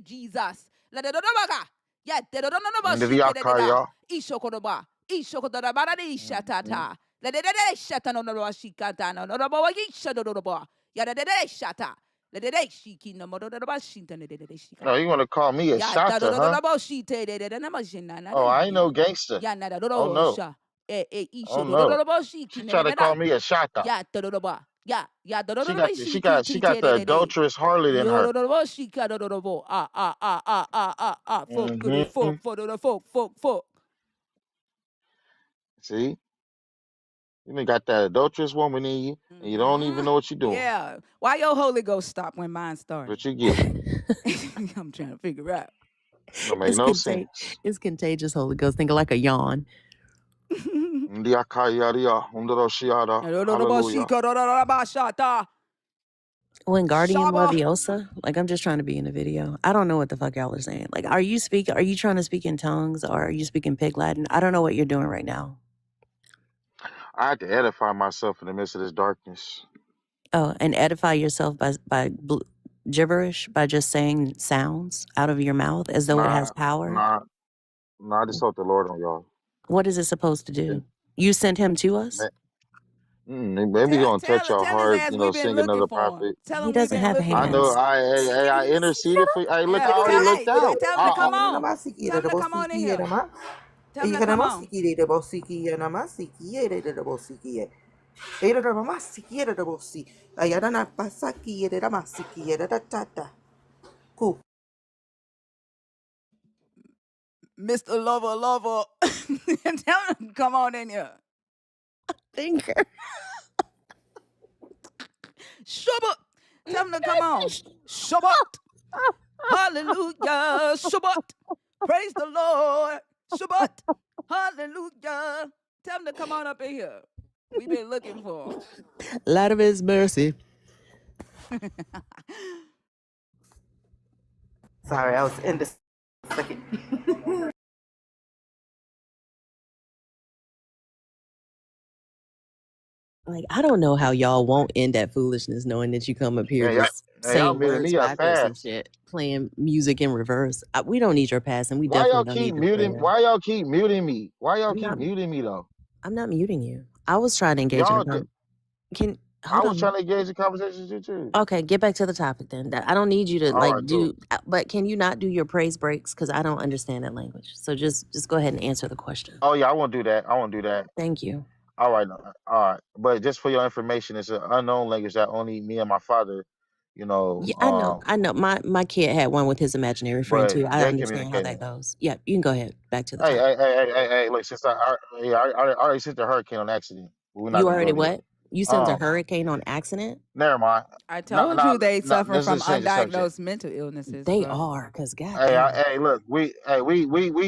Jesus. La da baga. Ya de ba shi te da. Andiriakaya. Ishokoroba. Ishokodora baradi Mhm. shatata. La de shata no no shikata no no ba yisha no no ba. Ya de shata. La de shiki no mo no ba shinta ne de No, shika. you want to call me a Ya da no shata, no huh? ba shite de na ma jina na Oh, I ain't no ye. gangster. Ya na da Oh, no no. sha. Oh, Isho do no. ba shiki She ne tried to na. call me a shata. Ya da ba. Ya do She ba got the, she shiki got, she got kite the de. adulterous harlot in Yo her. do ba shika do bo. Fuck goody Hmm. fuck for the fuck. See? You done got that adulterous woman in you, and you don't even know what you're doing. Yeah. Why your Holy Ghost stop when mine started? But you get it. I'm trying to figure out. Don't make no sense. It's contagious, Holy Ghost. Think of like a yawn. Ndiakayaria, undoroshiara. Hallelujah. When Guardian Shaba. Leviosa, like I'm just trying to be in a video. I don't know what the fuck y'all are saying. Like, are you trying to speak in tongues or are you speaking pig Latin? I don't know what you're doing right now. I had to edify myself in the midst of this darkness. Oh, and edify yourself by gibberish, by just saying sounds out of your mouth as though it has Nah, power. nah, nah. I just hope the Lord on y'all. What is it supposed to do? Then, You sent him to us? maybe Tell, gonna touch tell, your tell his heart. ass You we've know, been sing looking another for him. prophet. Tell He him we've doesn't been have looking I for know. him. hands. I interceded for. Hey, look, I Yeah, already looked hey, out. tell him to come on. Tell him to come on in here. Tell him to come on. Mr. Lover. Tell him to come on in here. Thinker. Shaba. Tell them to come on. Shabbat. Hallelujah. Shabbat. Praise the Lord. Shabbat. Hallelujah. Tell them to come on up in here. We've been looking for Lot of His mercy. them. Sorry, I was in this second. Like, I don't know how y'all won't end that foolishness knowing that you come up here Hey, y'all, just hey, y'all saying muted words me up backwards and fast. shit, playing music in reverse. We don't need your pass, and we Why definitely y'all don't keep need your muting? prayer. Why y'all keep muting me? Why y'all I'm keep not. muting me though? I'm not muting you. I was trying to engage in a Y'all, Can I hold was on. trying to engage in conversations with you too. Okay, get back to the topic then. I don't need you to All right, like cool. do, but can you not do your praise breaks? Because I don't understand that language. So just go ahead and answer the question. Oh yeah, I won't do that. I won't do that. Thank you. All right, all right. But just for your information, it's an unknown language that only me and my father, you know. Yeah, I know. I know. My kid had one with his imaginary friend But too. I they understand how communicating. that goes. Yeah, you can go ahead. Back to the Hey, topic. hey, hey, hey, hey, hey, look, since I already sent the hurricane on accident. We're not You gonna already go there. what? You sent a Um, hurricane on accident? Never mind. I No, told no, you they no. suffer Let's from just change the subject. undiagnosed mental illnesses, They bro. are, because Hey, goddamn. hey, look, we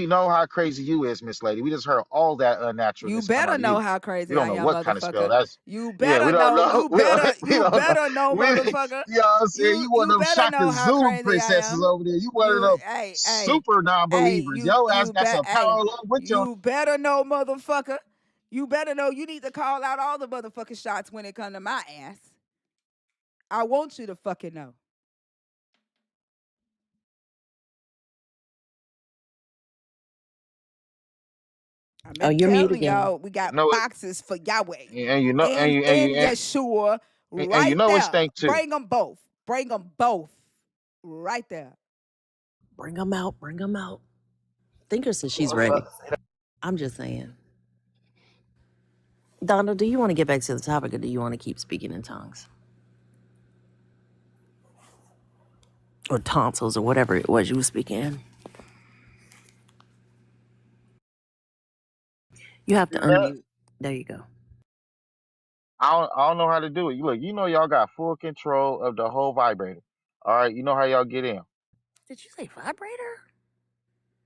know how crazy you is, Miss Lady. We just heard all that You unnaturalness come out better of know you. how We crazy don't I know am, what kind of spell motherfucker. that's. You Yeah, we better don't know. know. You better. We You don't know. better know, We, you know motherfucker. what I'm saying? You one You of them better Shaka know how Zulu crazy I princesses am. over there. You one of You them hey super hey non-believers. Yo ass got some power hey along with your. you better know, motherfucker. You better know. You need to call out all the motherfucking shots when it come to my ass. I want you to fucking know. I've Oh, been you're mute telling again. y'all we got No, boxes for Yahweh and you know, and Yeshua and you right know it there. stank too. Bring them both. Bring them both right there. Bring them out. Bring them out. Thinker says she's ready. I'm just saying. Donald, do you want to get back to the topic or do you want to keep speaking in tongues? Or tonsils or whatever it was you were speaking in? You have to unmute. There you go. I don't know how to do it. You look, you know y'all got full control of the whole vibrator. All right, you know how y'all get in. Did you say vibrator?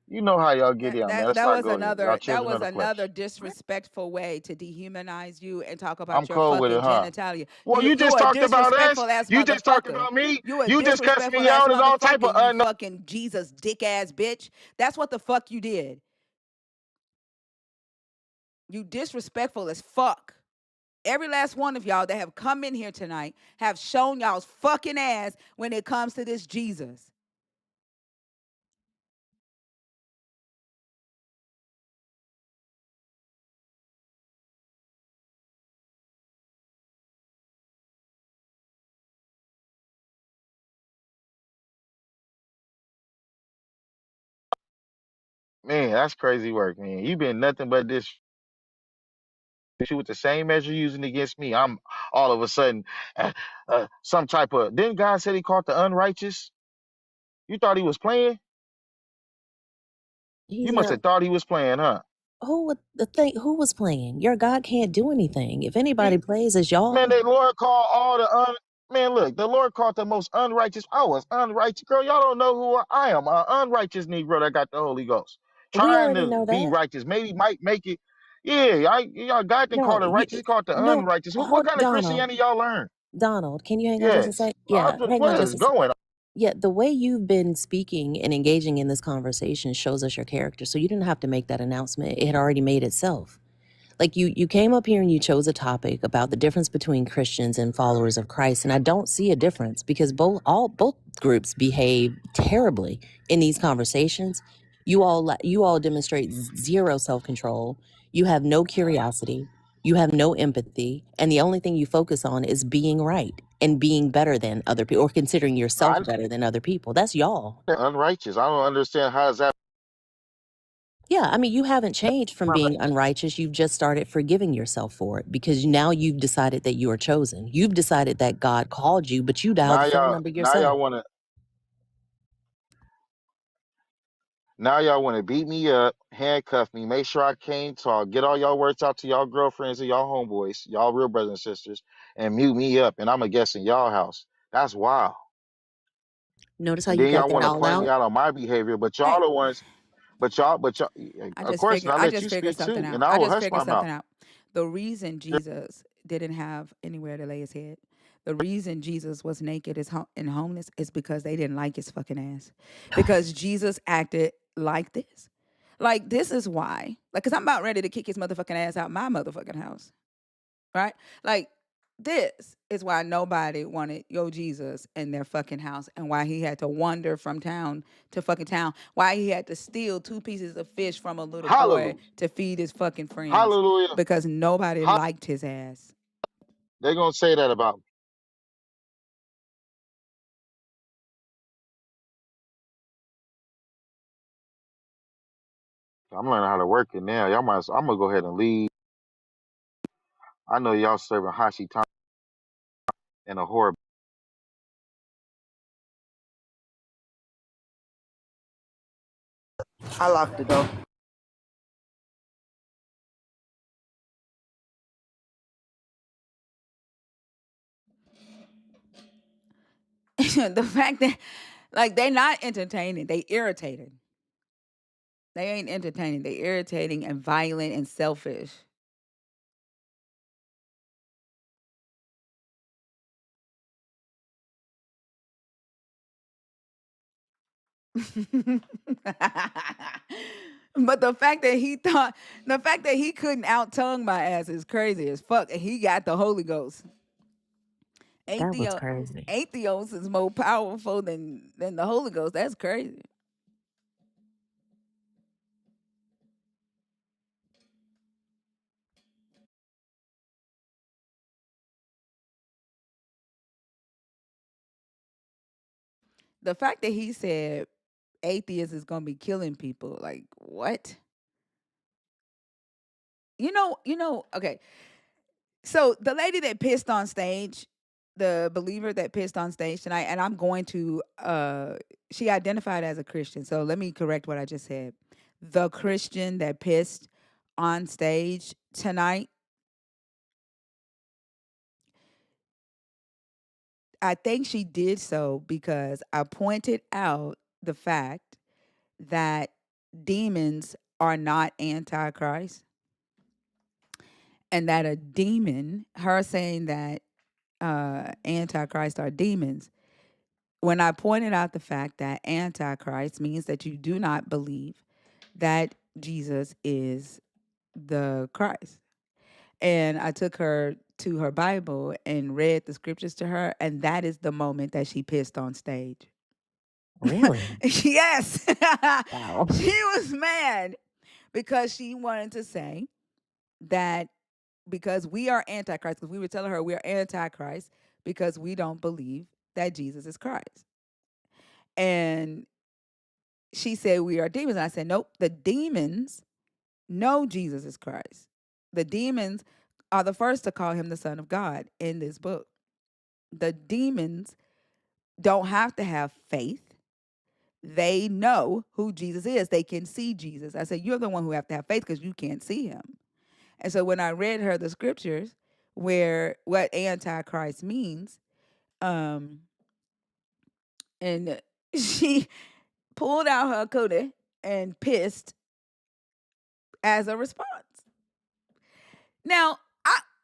You know how y'all get That, in, man. that Let's that not was go there. Y'all another that children of was the another flesh. What? disrespectful way to dehumanize you and talk I'm about your cold with it, fucking huh? genitalia. Well, You you you just a talked about disrespectful us. ass You just talked motherfucker. about me. You a You just cussed disrespectful me ass out and all type of motherfucker. You fucking Jesus dick ass bitch. That's what the fuck you did. You disrespectful as fuck. Every last one of y'all that have come in here tonight have shown y'all's fucking ass when it comes to this Jesus. man. That's crazy work, man. You been nothing but this. You with the same measure using against me. I'm all of a sudden some type of. Then God said He caught the unrighteous. You thought He was playing? He's You must not. have thought He was playing, huh? Who was playing? Your God can't do anything. If You, anybody plays, it's man, y'all. the Lord called all the man. Look, the Lord called the most unrighteous. I was unrighteous, girl. Y'all don't know who I am. An unrighteous Negro that got the Holy Ghost, We trying already to know be that. righteous. Maybe might make it. Yeah, y'all God didn't call No, the righteous. He called the no. unrighteous. What Hold, kind of Donald. Christianity y'all learn? Donald, can you hang on just a Yes. sec? Yeah, hang on What just is a sec. going on? Yeah, the way you've been speaking and engaging in this conversation shows us your character. So you didn't have to make that announcement. It had already made itself. Like you came up here and you chose a topic about the difference between Christians and followers of Christ, and I don't see a difference because both groups behave terribly in these conversations. You all demonstrate zero self-control. You have no curiosity. You have no empathy, and the only thing you focus on is being right and being better than other people or considering yourself I better than other people. That's y'all. unrighteous. I don't understand how is that. Yeah, I mean, you haven't changed from being unrighteous. You've just started forgiving yourself for it because now you've decided that you are chosen. You've decided that God called you, but you dialed Now the phone y'all, number now yourself. y'all want to, now y'all want to beat me up, handcuff me, make sure I can't talk, get all y'all words out to y'all girlfriends and y'all homeboys, y'all real brothers and sisters, and mute me up, and I'm a guest in y'all house. That's wild. Notice how And you then got y'all that want to all point me out? out on my behavior, but y'all Hey, the ones. But y'all. Of course, and I I let just you figured speak something too, out. and I I will just hush figured my something mouth. out. The reason Jesus didn't have anywhere to lay his head, the reason Jesus was naked and homeless is because they didn't like his fucking ass. Because Jesus acted like this. Like, this is why. Like, because I'm about ready to kick his motherfucking ass out my motherfucking house. Right? Like, this is why nobody wanted Yo Jesus in their fucking house, and why he had to wander from town to fucking town. Why he had to steal 2 pieces of fish from a little boy Hallelujah. to feed his fucking friends, Hallelujah. because nobody Ha- liked his ass. they gonna say that about me. I'm learning how to work it now. I'm gonna go ahead and leave. I know y'all serving hashi time and a horror. I locked the door. The fact that, like, they not entertaining, they irritating. They ain't entertaining, they irritating and violent and selfish. But the fact that he couldn't out tongue my ass is crazy as fuck. And he got the Holy Ghost. That was Atheo- crazy. Atheos is more powerful than the Holy Ghost. That's crazy. The fact that he said atheist is gonna be killing people, like, what? Okay. So the lady that pissed on stage, the believer that pissed on stage tonight, and I'm going to she identified as a Christian. So let me correct what I just said. The Christian that pissed on stage tonight, I think she did so because I pointed out the fact that demons are not antichrist, and that a demon, her saying that antichrist are demons, when I pointed out the fact that antichrist means that you do not believe that Jesus is the Christ. And I took her to her Bible and read the scriptures to her, and that is the moment that she pissed on stage. Really? Yes. Wow. She was mad because she wanted to say that because we are antichrist, because we were telling her we are antichrist because we don't believe that Jesus is Christ. And she said we are demons. And I said, nope, the demons know Jesus is Christ. The demons are the first to call him the Son of God in this book. The demons don't have to have faith. They know who Jesus is. They can see Jesus. I said, you're the one who have to have faith because you can't see him. And so when I read her the scriptures where what antichrist means, um, and she pulled out her cootie and pissed as a response. Now,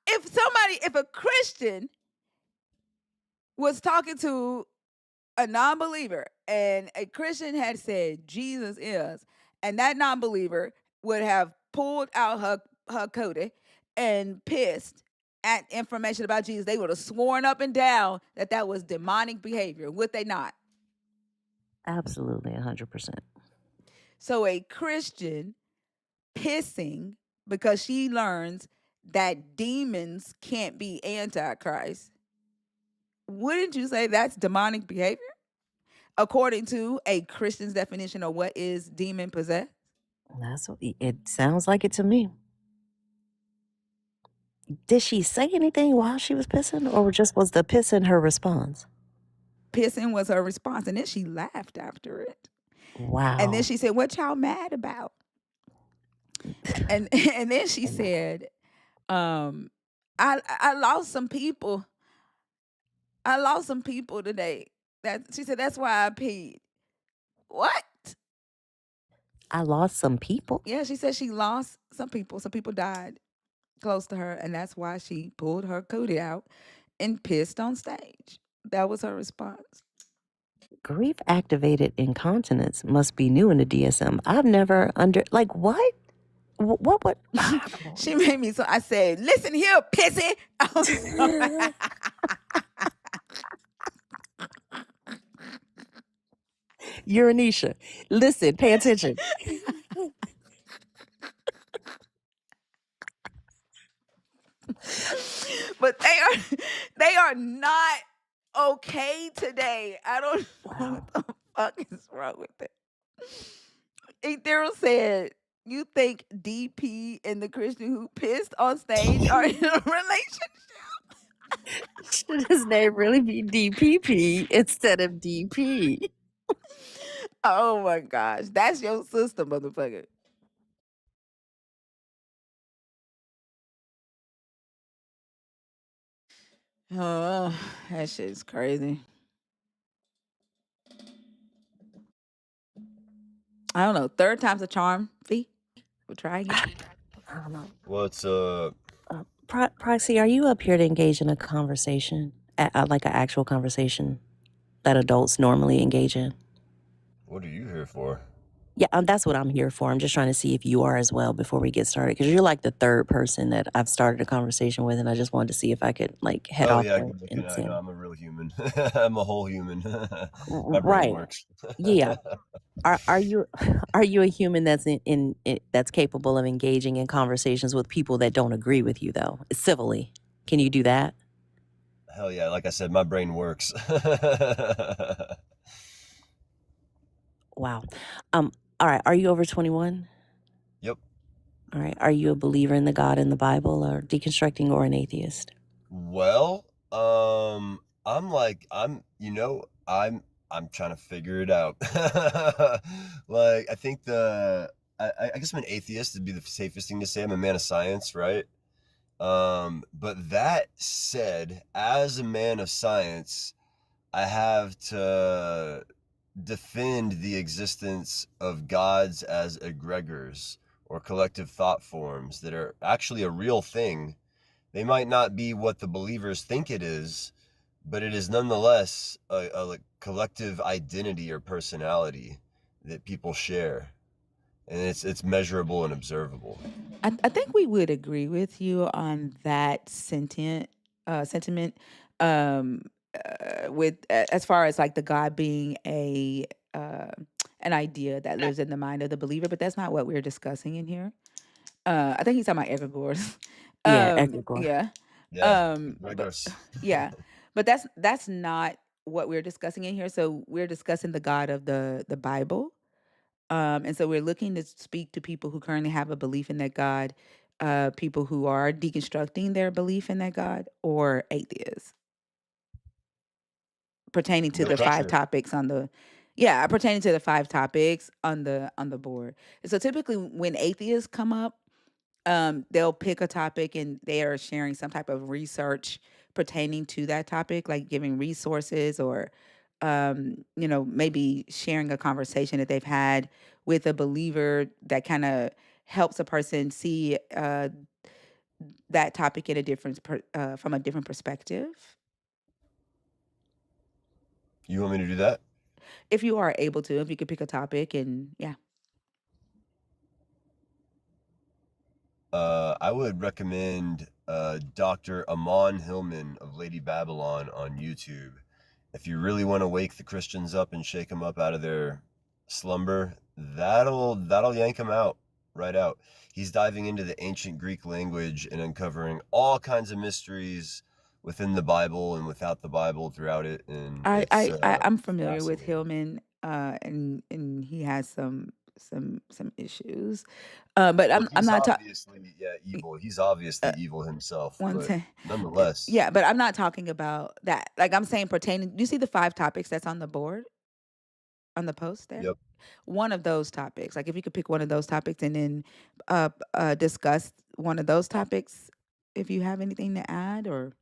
if a Christian was talking to a non-believer and a Christian had said Jesus is, and that non-believer would have pulled out her cootie and pissed at information about Jesus, they would have sworn up and down that that was demonic behavior, would they not? Absolutely, 100%. So a Christian pissing because she learns that demons can't be antichrist, wouldn't you say that's demonic behavior according to a Christian's definition of what is demon possessed? That's what it sounds like it to me. Did she say anything while she was pissing, or just was the pissing her response? Pissing was her response, and then she laughed after it. And then Wow. she said, "What y'all mad about?" And and then she said, "I lost some people I lost some people today. She said that's why I peed. What? I lost some people. Yeah, she said she lost some people. Some people died close to her, and that's why she pulled her cootie out and pissed on stage. That was her response. Grief activated incontinence must be new in the DSM. I've never like what? What would come on She made me so I said, listen here, pissy. now. Uranisha, listen, pay attention. But they are not okay today. I don't know what Wow. the fuck is wrong with it. Ethereal said, you think DP and the Christian who pissed on stage are in a relationship? Should his name really be DPP instead of DP? Oh my gosh. That's your sister, motherfucker. Oh, that shit's crazy. I don't know. Third time's a charm. Fee. We'll try again. I don't know. What's up? Proxy, are you up here to engage in a conversation, like an actual conversation that adults normally engage in? What are you here for? Yeah, that's what I'm here for. I'm just trying to see if you are as well before we get started, because you're like the third person that I've started a conversation with, and I just wanted to see if I could like head Oh off yeah, the I know insanity. I'm a real human. I'm a whole human. My brain Right. works. Yeah. Are you are you a human that's that's capable of engaging in conversations with people that don't agree with you though, civilly? Can you do that? Hell yeah, like I said, my brain works. Wow. All right, are you over 21? Yep. All right. Are you a believer in the God in the Bible, or deconstructing, or an atheist? Well, I'm like I'm trying to figure it out. Like I think I guess I'm an atheist would be the safest thing to say. I'm a man of science, right? But that said, as a man of science, I have to defend the existence of gods as egregors or collective thought forms that are actually a real thing. They might not be what the believers think it is, but it is nonetheless a like, collective identity or personality that people share, and it's measurable and observable. I think we would agree with you on that sentiment. Um, with as far as like the God being a an idea that lives in the mind of the believer, but that's not what we're discussing in here. I think he's talking about egregores. Yeah, egregore. Yeah. Yeah, But egregores. yeah, but that's not what we're discussing in here. So we're discussing the God of the Bible. And so we're looking to speak to people who currently have a belief in that God, people who are deconstructing their belief in that God, or atheists, pertaining to No the five pressure. topics on the yeah, pertaining to the five topics on the board. And so typically when atheists come up, they'll pick a topic and they are sharing some type of research pertaining to that topic, like giving resources or, maybe sharing a conversation that they've had with a believer that kind of helps a person see that topic in a from a different perspective. You want me to do that? If you are able to, if you could pick a topic and yeah. I would recommend Dr. Amon Hillman of Lady Babylon on YouTube. If you really want to wake the Christians up and shake them up out of their slumber, that'll yank them out right out. He's diving into the ancient Greek language and uncovering all kinds of mysteries within the Bible and without the Bible throughout it, and I'm it's familiar with fascinating. Hillman, and he has some issues, but Well, I'm he's not talking. obviously evil. He's obviously Uh, evil himself, one but thing, nonetheless, yeah, but I'm not talking about that. Like I'm saying, pertaining. Do you see the five topics that's on the board on the post there? yep. One of those topics, like if you could pick one of those topics and then discuss one of those topics, if you have anything to add or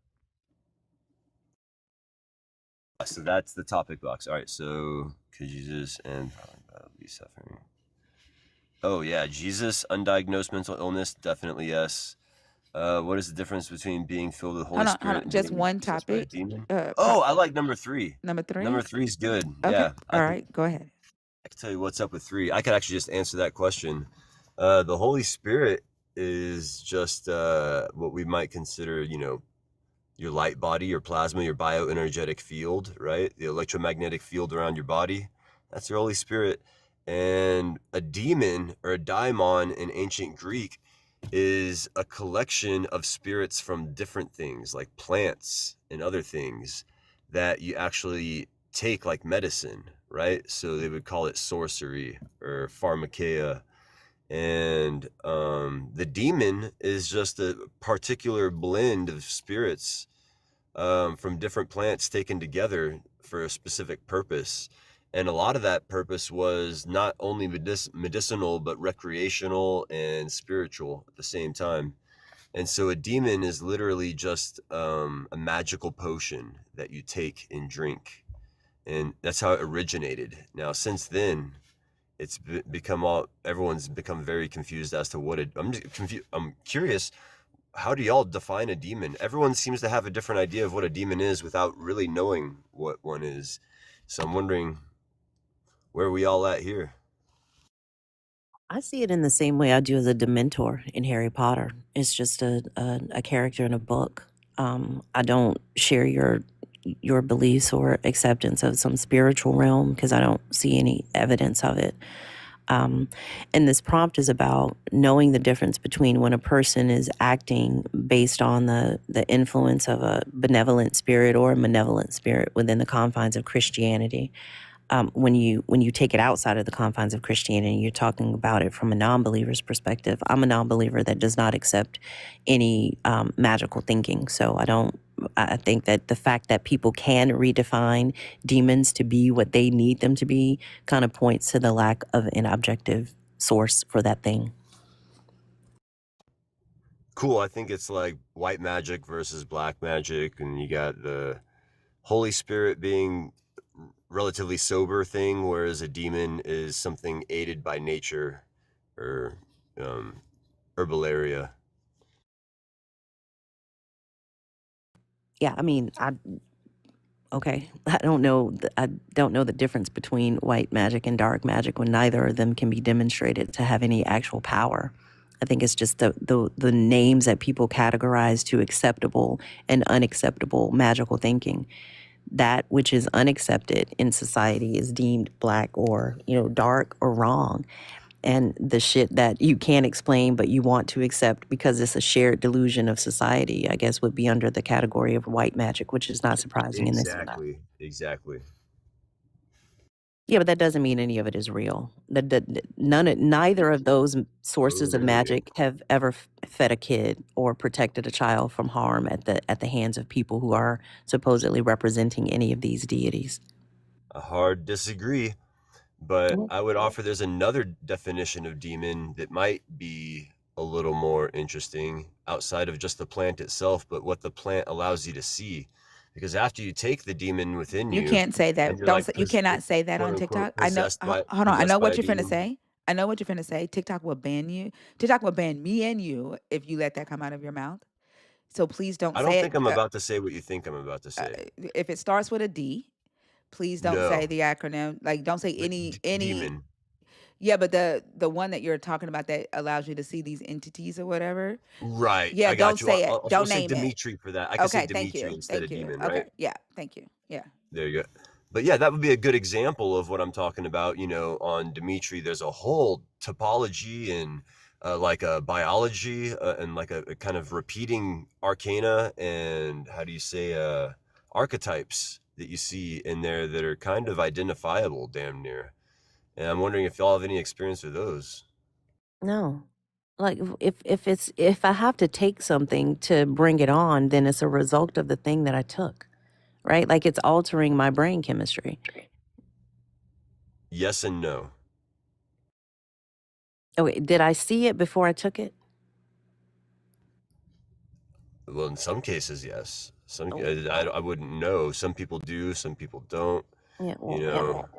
So that's the topic box. All right. So could Jesus and be suffering? Oh yeah, Jesus, undiagnosed mental illness, definitely yes. What is the difference between being filled with the Holy Hold on. Spirit and Just being one possessed by a topic. demon? Pro- Oh, I like number 3. number 3. Number 3 is good. Okay. Yeah, All right. Go ahead. I can tell you what's up with 3. I could actually just answer that question. The Holy Spirit is just what we might consider, your light body, your plasma, your bioenergetic field, right? The electromagnetic field around your body. That's your Holy Spirit. And a demon or a daimon in ancient Greek is a collection of spirits from different things like plants and other things that you actually take like medicine, right? So they would call it sorcery or pharmakeia. And the demon is just a particular blend of spirits from different plants taken together for a specific purpose. And a lot of that purpose was not only medicinal, but recreational and spiritual at the same time. And so a demon is literally just a magical potion that you take and drink. And that's how it originated. Now, since then, it's become everyone's become very confused as to what it, I'm just confused. I'm curious, how do y'all define a demon? Everyone seems to have a different idea of what a demon is without really knowing what one is. So I'm wondering, where are we all at here? I see it in the same way I do as a Dementor in Harry Potter. It's just a character in a book. I don't share your beliefs or acceptance of some spiritual realm because I don't see any evidence of it. And this prompt is about knowing the difference between when a person is acting based on the influence of a benevolent spirit or a malevolent spirit within the confines of Christianity. When you take it outside of the confines of Christianity, you're talking about it from a non-believer's perspective. I'm a non-believer that does not accept any magical thinking. So I think that the fact that people can redefine demons to be what they need them to be kind of points to the lack of an objective source for that thing. Cool. I think it's like white magic versus black magic, and you got the Holy Spirit being relatively sober thing, whereas a demon is something aided by nature or herbalaria. Yeah, I mean, okay, I don't know the difference between white magic and dark magic when neither of them can be demonstrated to have any actual power. I think it's just the names that people categorize to acceptable and unacceptable magical thinking. That which is unaccepted in society is deemed black or, dark or wrong. And the shit that you can't explain but you want to accept because it's a shared delusion of society, I guess, would be under the category of white magic, which is not surprising in this. Exactly. Yeah, but that doesn't mean any of it is real. Neither of those sources of Totally. magic have ever fed a kid or protected a child from harm at the hands of people who are supposedly representing any of these deities. A hard disagree, but Well, I would offer there's another definition of demon that might be a little more interesting outside of just the plant itself, but what the plant allows you to see. Because after you take the demon within You you can't say and that. you're Don't like say, you cannot say that quote on unquote TikTok. I know. possessed by Hold on. I know a what you're finna demon. say. I know what you're finna say. TikTok will ban you. TikTok will ban me and you if you let that come out of your mouth. So please don't I don't say it. think I'm about to say what you think I'm about to say. If it starts with a D, please don't say No, the acronym. Like, don't say like any. demon. Yeah, but the one that you're talking about that allows you to see these entities or whatever. Right. Yeah, I don't got you. say it. We'll Don't say name it. Dimitri for that. I could say Okay, thank Dimitri you. instead Thank of you. demon, right? Okay, yeah, thank you. Yeah. There you go. But yeah, that would be a good example of what I'm talking about. On Dimitri, there's a whole topology and like a biology and like a kind of repeating arcana and how do you say archetypes that you see in there that are kind of identifiable damn near. And I'm wondering if y'all have any experience with those. no. Like if I have to take something to bring it on, then it's a result of the thing that I took, right? Like it's altering my brain chemistry. Yes and no. Oh, wait, did I see it before I took it? Well, in some cases, yes. Some Oh, I wouldn't know. Some people do, some people don't. yeah, You well, know.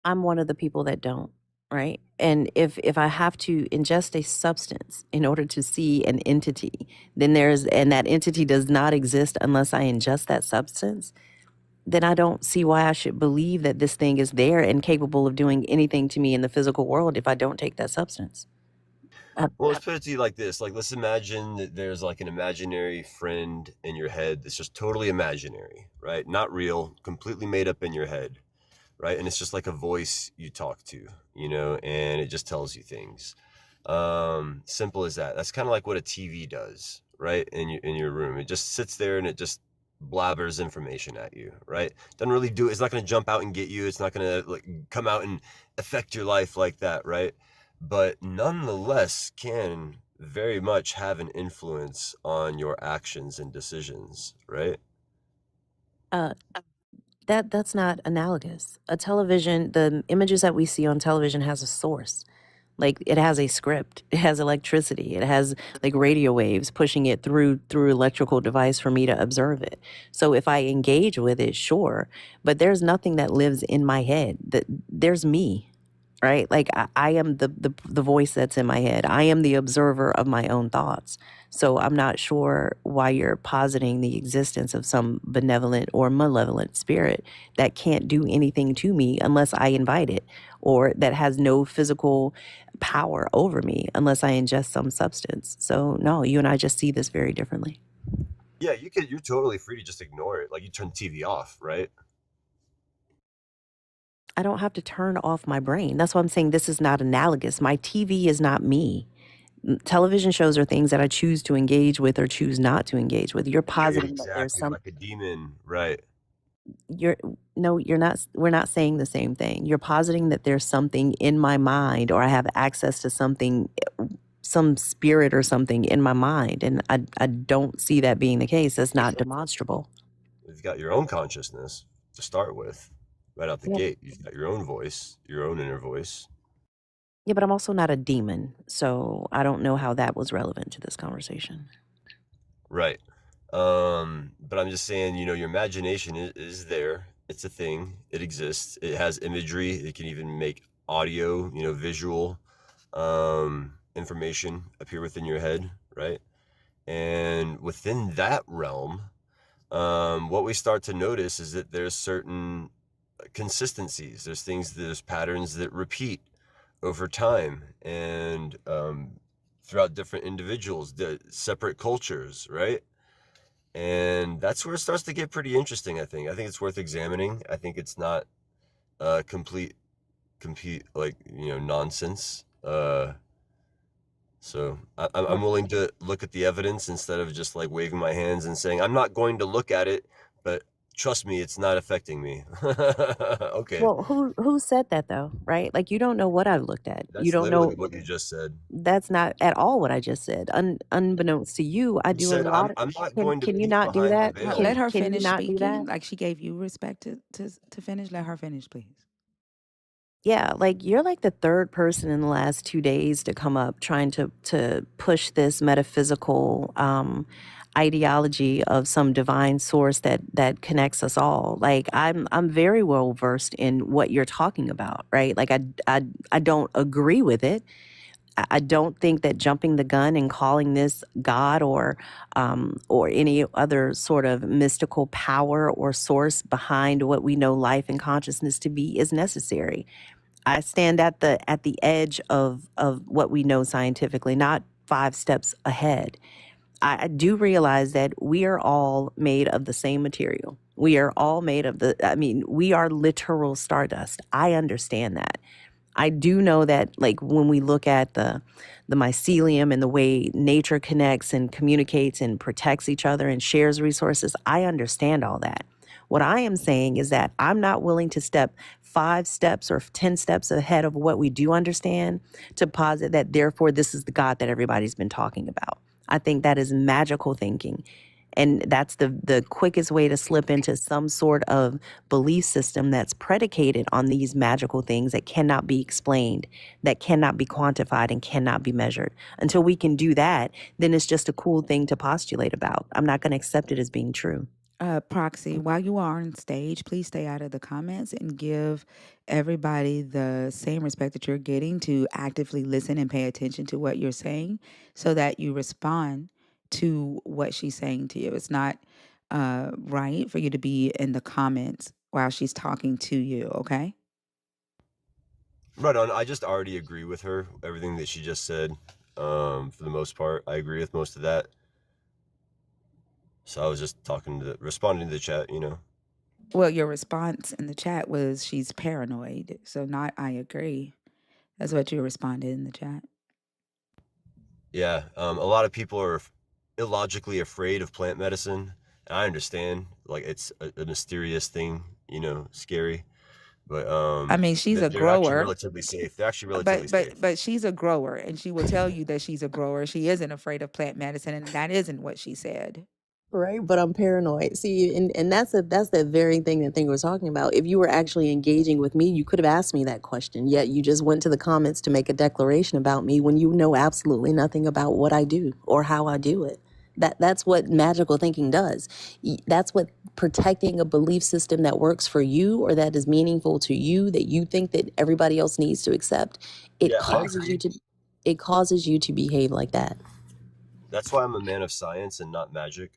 I'm one of the people that don't, right? And if I have to ingest a substance in order to see an entity, then and that entity does not exist unless I ingest that substance, then I don't see why I should believe that this thing is there and capable of doing anything to me in the physical world if I don't take that substance. Well, let's put it to you like this. Like, let's imagine that there's like an imaginary friend in your head that's just totally imaginary, right? Not real, completely made up in your head, right? And it's just like a voice you talk to, and it just tells you things. Simple as that. That's kind of like what a TV does, right? In your room. It just sits there and it just blabbers information at you, right? Doesn't really do it. It's not going to jump out and get you. It's not going to like come out and affect your life like that, right? But nonetheless can very much have an influence on your actions and decisions, right? Uh, that's not analogous. A television, the images that we see on television has a source. Like it has a script, it has electricity, it has like radio waves pushing it through electrical device for me to observe it. So if I engage with it, sure, but there's nothing that lives in my head. That there's me, right? Like I am the voice that's in my head. I am the observer of my own thoughts. So I'm not sure why you're positing the existence of some benevolent or malevolent spirit that can't do anything to me unless I invite it, or that has no physical power over me unless I ingest some substance. So no, you and I just see this very differently. Yeah, you're totally free to just ignore it. Like you turn the TV off, right? I don't have to turn off my brain. That's why I'm saying this is not analogous. My TV is not me. Television shows are things that I choose to engage with or choose not to engage with. You're positing that there's Exactly, some like a demon, right? you're no, you're not we're not saying the same thing. You're positing that there's something in my mind or I have access to something, some spirit or something in my mind, and I don't see that being the case. That's not demonstrable. You've got your own consciousness to start with, right out the Yeah. gate. You've got your own voice, your own inner voice. Yeah, but I'm also not a demon, so I don't know how that was relevant to this conversation. Right. But I'm just saying, your imagination is there. It's a thing. It exists. It has imagery. It can even make audio, visual information appear within your head, right? And within that realm, what we start to notice is that there's certain consistencies. There's patterns that repeat over time and throughout different individuals, the separate cultures, right? And that's where it starts to get pretty interesting. I think it's worth examining. I think it's not complete like nonsense. So I'm willing to look at the evidence instead of just like waving my hands and saying I'm not going to look at it, but trust me, it's not affecting me. Okay. Well, who said that though, right? Like you don't know what I've looked at. You That's don't literally know. what you just said. That's not at all what I just said. Unbeknownst to you, I You do a said lot of. I'm not Can going to can you peek not do behind the that? No, veil. let her Can you finish not do that? speaking. Like she gave you respect to finish. Let her finish, please. Yeah, like you're like the third person in the last 2 days to come up trying to push this metaphysical ideology of some divine source that connects us all. Like I'm very well versed in what you're talking about, right? Like I don't agree with it. I don't think that jumping the gun and calling this God or any other sort of mystical power or source behind what we know life and consciousness to be is necessary. I stand at the edge of what we know scientifically, not 5 steps ahead. I do realize that we are all made of the same material. We are all made of we are literal stardust. I understand that. I do know that, like, when we look at the mycelium and the way nature connects and communicates and protects each other and shares resources, I understand all that. What I am saying is that I'm not willing to step 5 steps or 10 steps ahead of what we do understand to posit that therefore this is the God that everybody's been talking about. I think that is magical thinking. And that's the quickest way to slip into some sort of belief system that's predicated on these magical things that cannot be explained, that cannot be quantified, and cannot be measured. Until we can do that, then it's just a cool thing to postulate about. I'm not going to accept it as being true. Proxy, while you are on stage, please stay out of the comments and give everybody the same respect that you're getting to actively listen and pay attention to what you're saying so that you respond to what she's saying to you. It's not right for you to be in the comments while she's talking to you, okay? Right on. I just already agree with her, everything that she just said. For the most part, I agree with most of that. So I was just responding to the chat, you know. Well, your response in the chat was she's paranoid. So not I agree. That's what you responded in the chat. Yeah, a lot of people are illogically afraid of plant medicine. And I understand, like it's a mysterious thing, you know, scary. But I mean, she's a they're actually grower, relatively safe. They're actually relatively but safe. but but she's a grower, and she will tell you that she's a grower. She isn't afraid of plant medicine, and that isn't what she said. Right, but I'm paranoid. See, and that's the very thing that thing we're talking about. If you were actually engaging with me, you could have asked me that question. Yet you just went to the comments to make a declaration about me when you know absolutely nothing about what I do or how I do it. That's what magical thinking does. That's what protecting a belief system that works for you or that is meaningful to you that you think that everybody else needs to accept. Yeah, I agree. It causes you to behave like that. That's why I'm a man of science and not magic.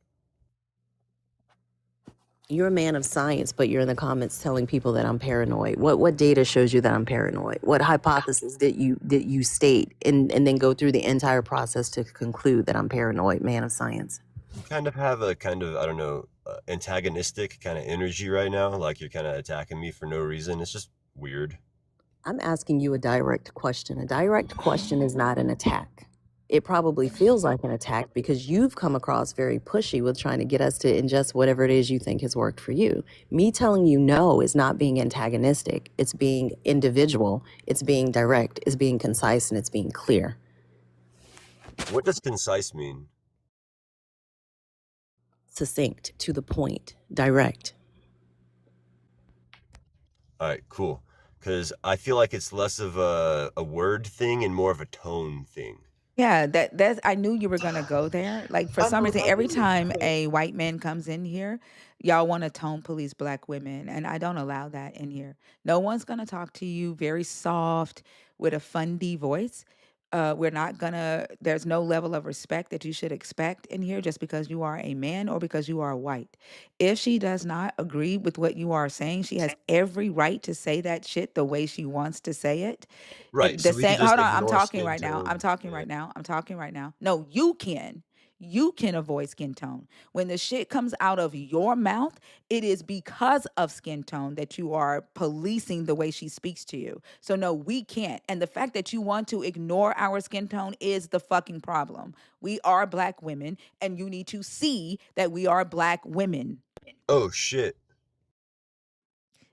You're a man of science, but you're in the comments telling people that I'm paranoid. What data shows you that I'm paranoid? What hypothesis did you state and then go through the entire process to conclude that I'm paranoid, man of science? You kind of have a kind of, I don't know, antagonistic kind of energy right now. Like you're kind of attacking me for no reason. It's just weird. I'm asking you a direct question. A direct question is not an attack. It probably feels like an attack because you've come across very pushy with trying to get us to ingest whatever it is you think has worked for you. Me telling you no is not being antagonistic. It's being individual, it's being direct, it's being concise, and it's being clear. What does concise mean? Succinct, to the point, direct. All right, cool. Because I feel like it's less of a word thing and more of a tone thing. Yeah, that's. I knew you were gonna go there. Like for some reason, every time a white man comes in here, y'all want to tone police black women, and I don't allow that in here. No one's gonna talk to you very soft with a fundy voice. We're not gonna. There's no level of respect that you should expect in here just because you are a man or because you are white. If she does not agree with what you are saying, she has every right to say that shit the way she wants to say it. Right. The So we same. could just Hold on, I'm ignore talking skin right now. I'm tone. talking Yeah. right now. I'm talking right now. No, you can. You can avoid skin tone. When the shit comes out of your mouth, it is because of skin tone that you are policing the way she speaks to you. So no, we can't. And the fact that you want to ignore our skin tone is the fucking problem. We are black women, and you need to see that we are black women. Oh, shit.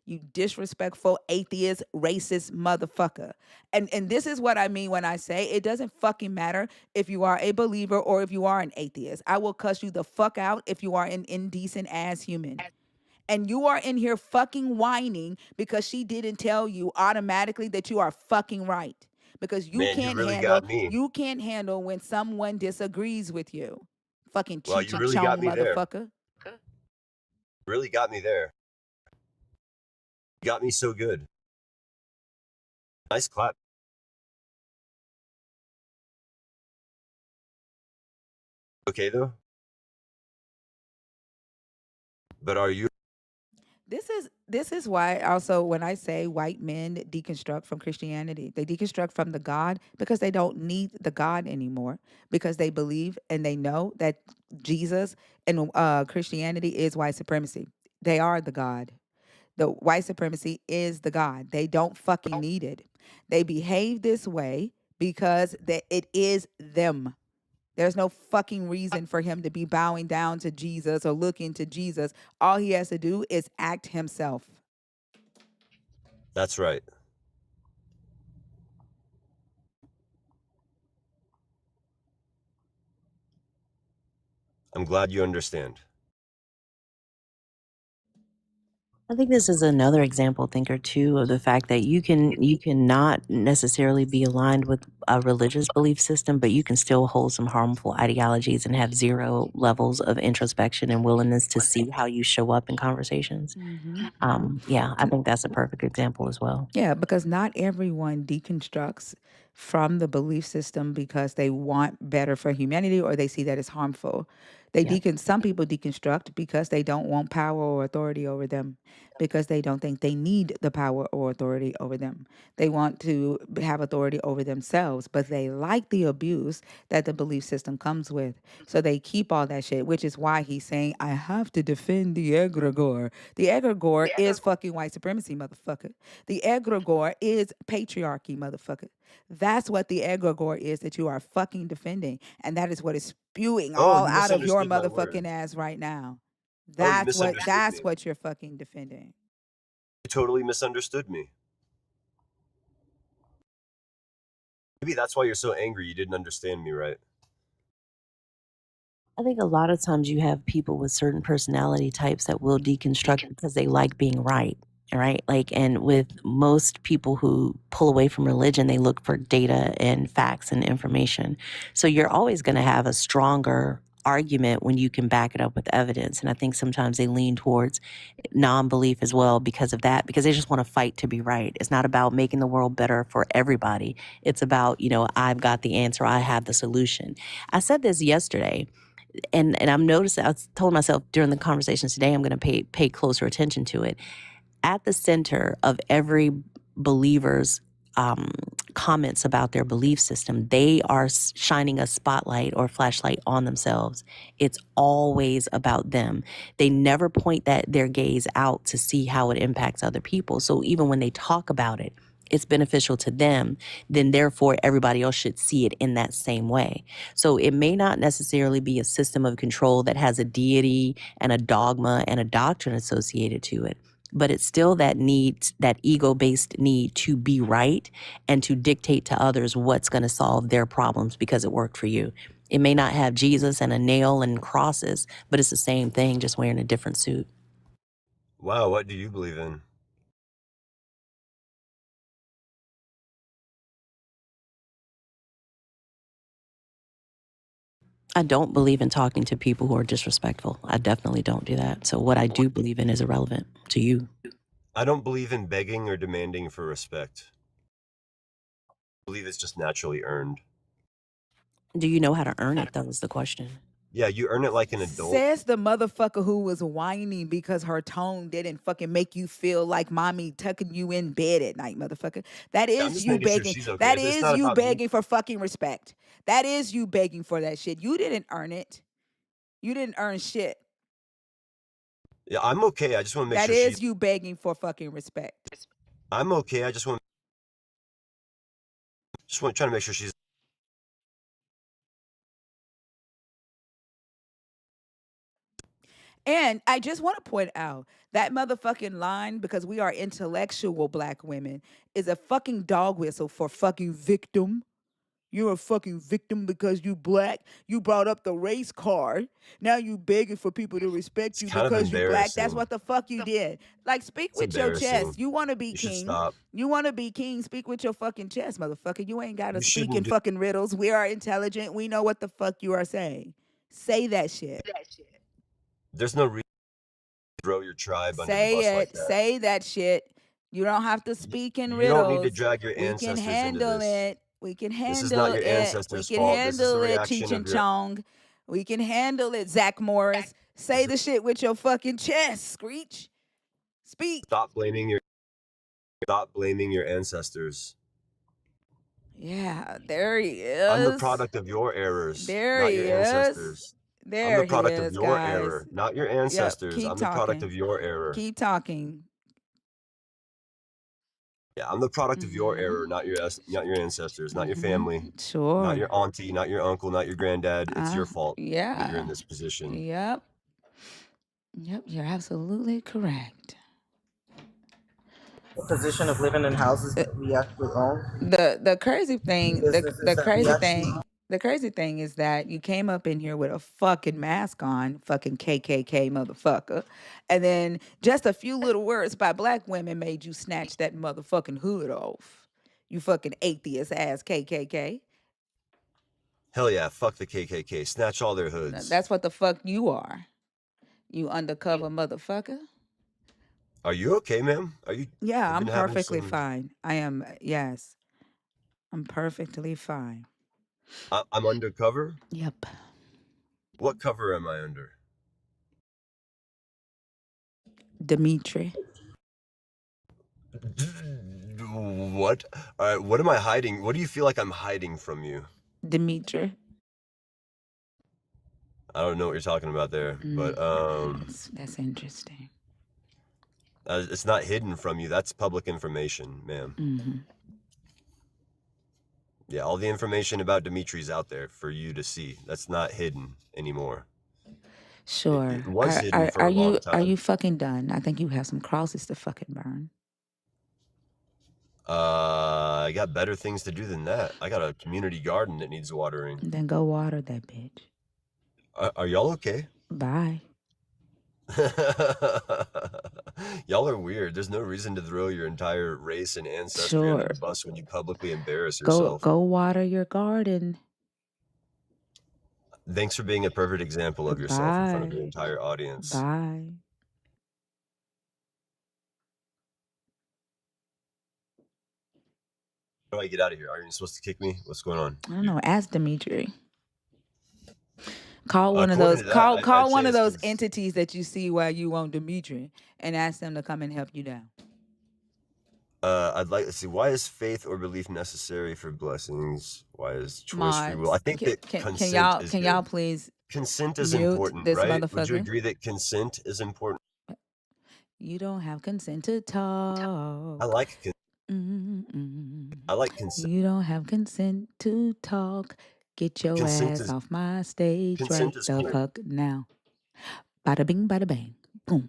You disrespectful, atheist, racist motherfucker. And this is what I mean when I say it doesn't fucking matter if you are a believer or if you are an atheist. I will cuss you the fuck out if you are an indecent ass human. And you are in here fucking whining because she didn't tell you automatically that you are fucking right. Because Man, you really got me. you can't handle when someone disagrees with you. Fucking Well, cheech you and really got chong me there. motherfucker. Really got me there. You got me so good. Nice clap. Okay, though. But are you? This is why also when I say white men deconstruct from Christianity, they deconstruct from the God because they don't need the God anymore because they believe and they know that Jesus and Christianity is white supremacy. They are the God. The white supremacy is the God. They don't fucking need it. They behave this way because it is them. There's no fucking reason for him to be bowing down to Jesus or looking to Jesus. All he has to do is act himself. That's right. I'm glad you understand. I think this is another example, thinker, too, of the fact that you cannot necessarily be aligned with a religious belief system, but you can still hold some harmful ideologies and have zero levels of introspection and willingness to see how you show up in conversations. Yeah, I think that's a perfect example as well. Yeah, because not everyone deconstructs from the belief system because they want better for humanity or they see that it's harmful. Yep. Some people deconstruct because they don't want power or authority over them, because they don't think they need the power or authority over them. They want to have authority over themselves, but they like the abuse that the belief system comes with. So they keep all that shit, which is why he's saying, I have to defend the egregore. The egregore is fucking white supremacy, motherfucker. The egregore is patriarchy, motherfucker. That's what the egregore is that you are fucking defending. And that is what is spewing Oh, all you out of your misunderstood my motherfucking words. ass right now. Oh, you misunderstood That's me. what you're fucking defending. You totally misunderstood me. Maybe that's why you're so angry. You didn't understand me, right? I think a lot of times you have people with certain personality types that will deconstruct because they like being right. Right. Like, and with most people who pull away from religion, they look for data and facts and information. So you're always going to have a stronger argument when you can back it up with evidence. And I think sometimes they lean towards non-belief as well because of that, because they just want to fight to be right. It's not about making the world better for everybody. It's about, I've got the answer. I have the solution. I said this yesterday. And I'm noticing, I was told myself during the conversations today, I'm going to pay closer attention to it. At the center of every believer's comments about their belief system, they are shining a spotlight or flashlight on themselves. It's always about them. They never point their gaze out to see how it impacts other people. So even when they talk about it, it's beneficial to them, then therefore everybody else should see it in that same way. So it may not necessarily be a system of control that has a deity and a dogma and a doctrine associated to it, but it's still that ego-based need to be right and to dictate to others what's going to solve their problems because it worked for you. It may not have Jesus and a nail and crosses, but it's the same thing, just wearing a different suit. Wow, what do you believe in? I don't believe in talking to people who are disrespectful. I definitely don't do that. So what I do believe in is irrelevant to you. I don't believe in begging or demanding for respect. I believe it's just naturally earned. Do you know how to earn it, though, is the question. Yeah, you earn it like an adult. Says the motherfucker who was whining because her tone didn't fucking make you feel like mommy tucking you in bed at night, motherfucker. That Yeah, I'm is just you making sure begging. she's okay. That It's is not you about me. begging for fucking respect. That is you begging for that shit. You didn't earn it. You didn't earn shit. Yeah, I'm okay. I just want to make That sure she's. is you begging for fucking respect. I'm okay. I just want trying to make sure she's. And I just want to point out that motherfucking line, because we are intellectual black women, is a fucking dog whistle for fucking victim. You're a fucking victim because you black. You brought up the race card. Now you begging for people to respect It's you kind of because you black. That's embarrassing. what the fuck you did. Like, speak It's with your embarrassing. chest. You want to be You should king. stop. You want to be king. Speak with your fucking chest, motherfucker. You ain't got to You speak shouldn't in do. fucking riddles. We are intelligent. We know what the fuck you are saying. Say that shit. There's no reason to throw your tribe under the bus Say like it. that. Say that shit. You don't have to speak in You don't need to riddles. drag your We can ancestors into handle this. it. We can This is not handle your it. We ancestors' can fault. This is the handle it, reaction Cheech of and your. Chong. We can handle it, Zach Morris. Say the shit with your fucking chest, Screech. Speak. Stop blaming your ancestors. Yeah, there he I'm the is. product of your errors, There not he your is. ancestors. I'm There the he product of is, your guys. error, not your Yep, ancestors. keep I'm the product talking. of your error. Keep talking. Yeah, I'm the product of your error, not your ancestors, not your family, not Sure. your auntie, not your uncle, not your granddad. It's your fault that you're Yeah. in this position. Yep. Yep, you're absolutely correct. The position of living in houses that we actually own, The crazy thing, businesses the that we crazy actually thing, own. The crazy thing is that you came up in here with a fucking mask on, fucking KKK motherfucker. And then just a few little words by black women made you snatch that motherfucking hood off. You fucking atheist ass KKK. Hell yeah, fuck the KKK. Snatch all their hoods. That's what the fuck you are. You undercover motherfucker. Are you okay, ma'am? Yeah, You've I'm been having perfectly some. fine. I am, yes. I'm perfectly fine. I'm undercover? Yep. What cover am I under? Dimitri. What? What am I hiding? What do you feel like I'm hiding from you? Dimitri. I don't know what you're talking about there, but That's interesting. it's not hidden from you. That's public information, ma'am. Mm-hmm. Yeah, all the information about Dimitri's out there for you to see. That's not hidden anymore. Sure. It was hidden for a long Are time. you fucking done? I think you have some crosses to fucking burn. I got better things to do than that. I got a community garden that needs watering. Then go water that bitch. Are y'all okay? Bye. Y'all are weird. There's no reason to throw your entire race and ancestry under Sure. the bus when you publicly embarrass Go yourself. go water your garden. Thanks for being a perfect example of yourself in front of Bye. your entire audience. Bye. How do I get out of here? Are you supposed to kick me? What's going on? I don't know. Ask Dimitri. Call one of According those. to that, Call I'd one say of it's those entities that you see while you on Dimitri, and ask them to come and help you down. I'd like to see, why is faith or belief necessary for blessings? Why is choice free will? I Mods, think that can consent is y'all good. please Consent is mute important, this right? Would you motherfucker? agree that consent is important? You don't have consent to talk. I like Mm-mm. consent. You don't have consent to talk. Get your Consent ass is off my stage right consent is the cool. fuck now. Bada bing, bada bang, boom.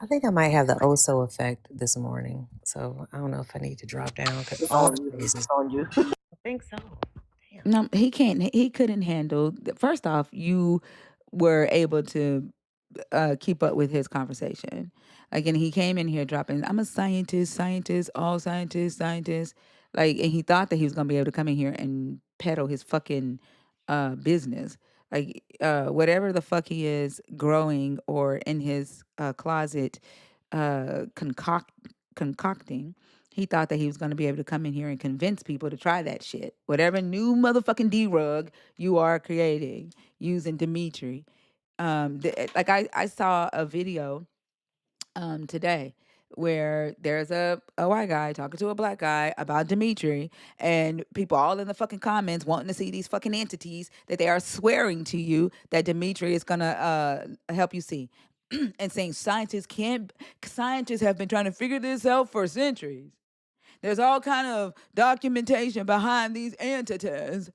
I think I might have the Oso effect this morning. So I don't know if I need to drop down. All praises. I think so. Damn. No, he can't. He couldn't handle. First off, you were able to keep up with his conversation. Again, he came in here dropping, I'm a scientist, all scientists. Like, and he thought that he was gonna be able to come in here and peddle his fucking business. Like, whatever the fuck he is growing or in his closet concocting, he thought that he was gonna be able to come in here and convince people to try that shit. Whatever new motherfucking D-rug you are creating using Dimitri. Like I saw a video today where there's a white guy talking to a black guy about Dimitri, and people all in the fucking comments wanting to see these fucking entities that they are swearing to you that Dimitri is gonna help you see. And saying scientists have been trying to figure this out for centuries. There's all kind of documentation behind these entities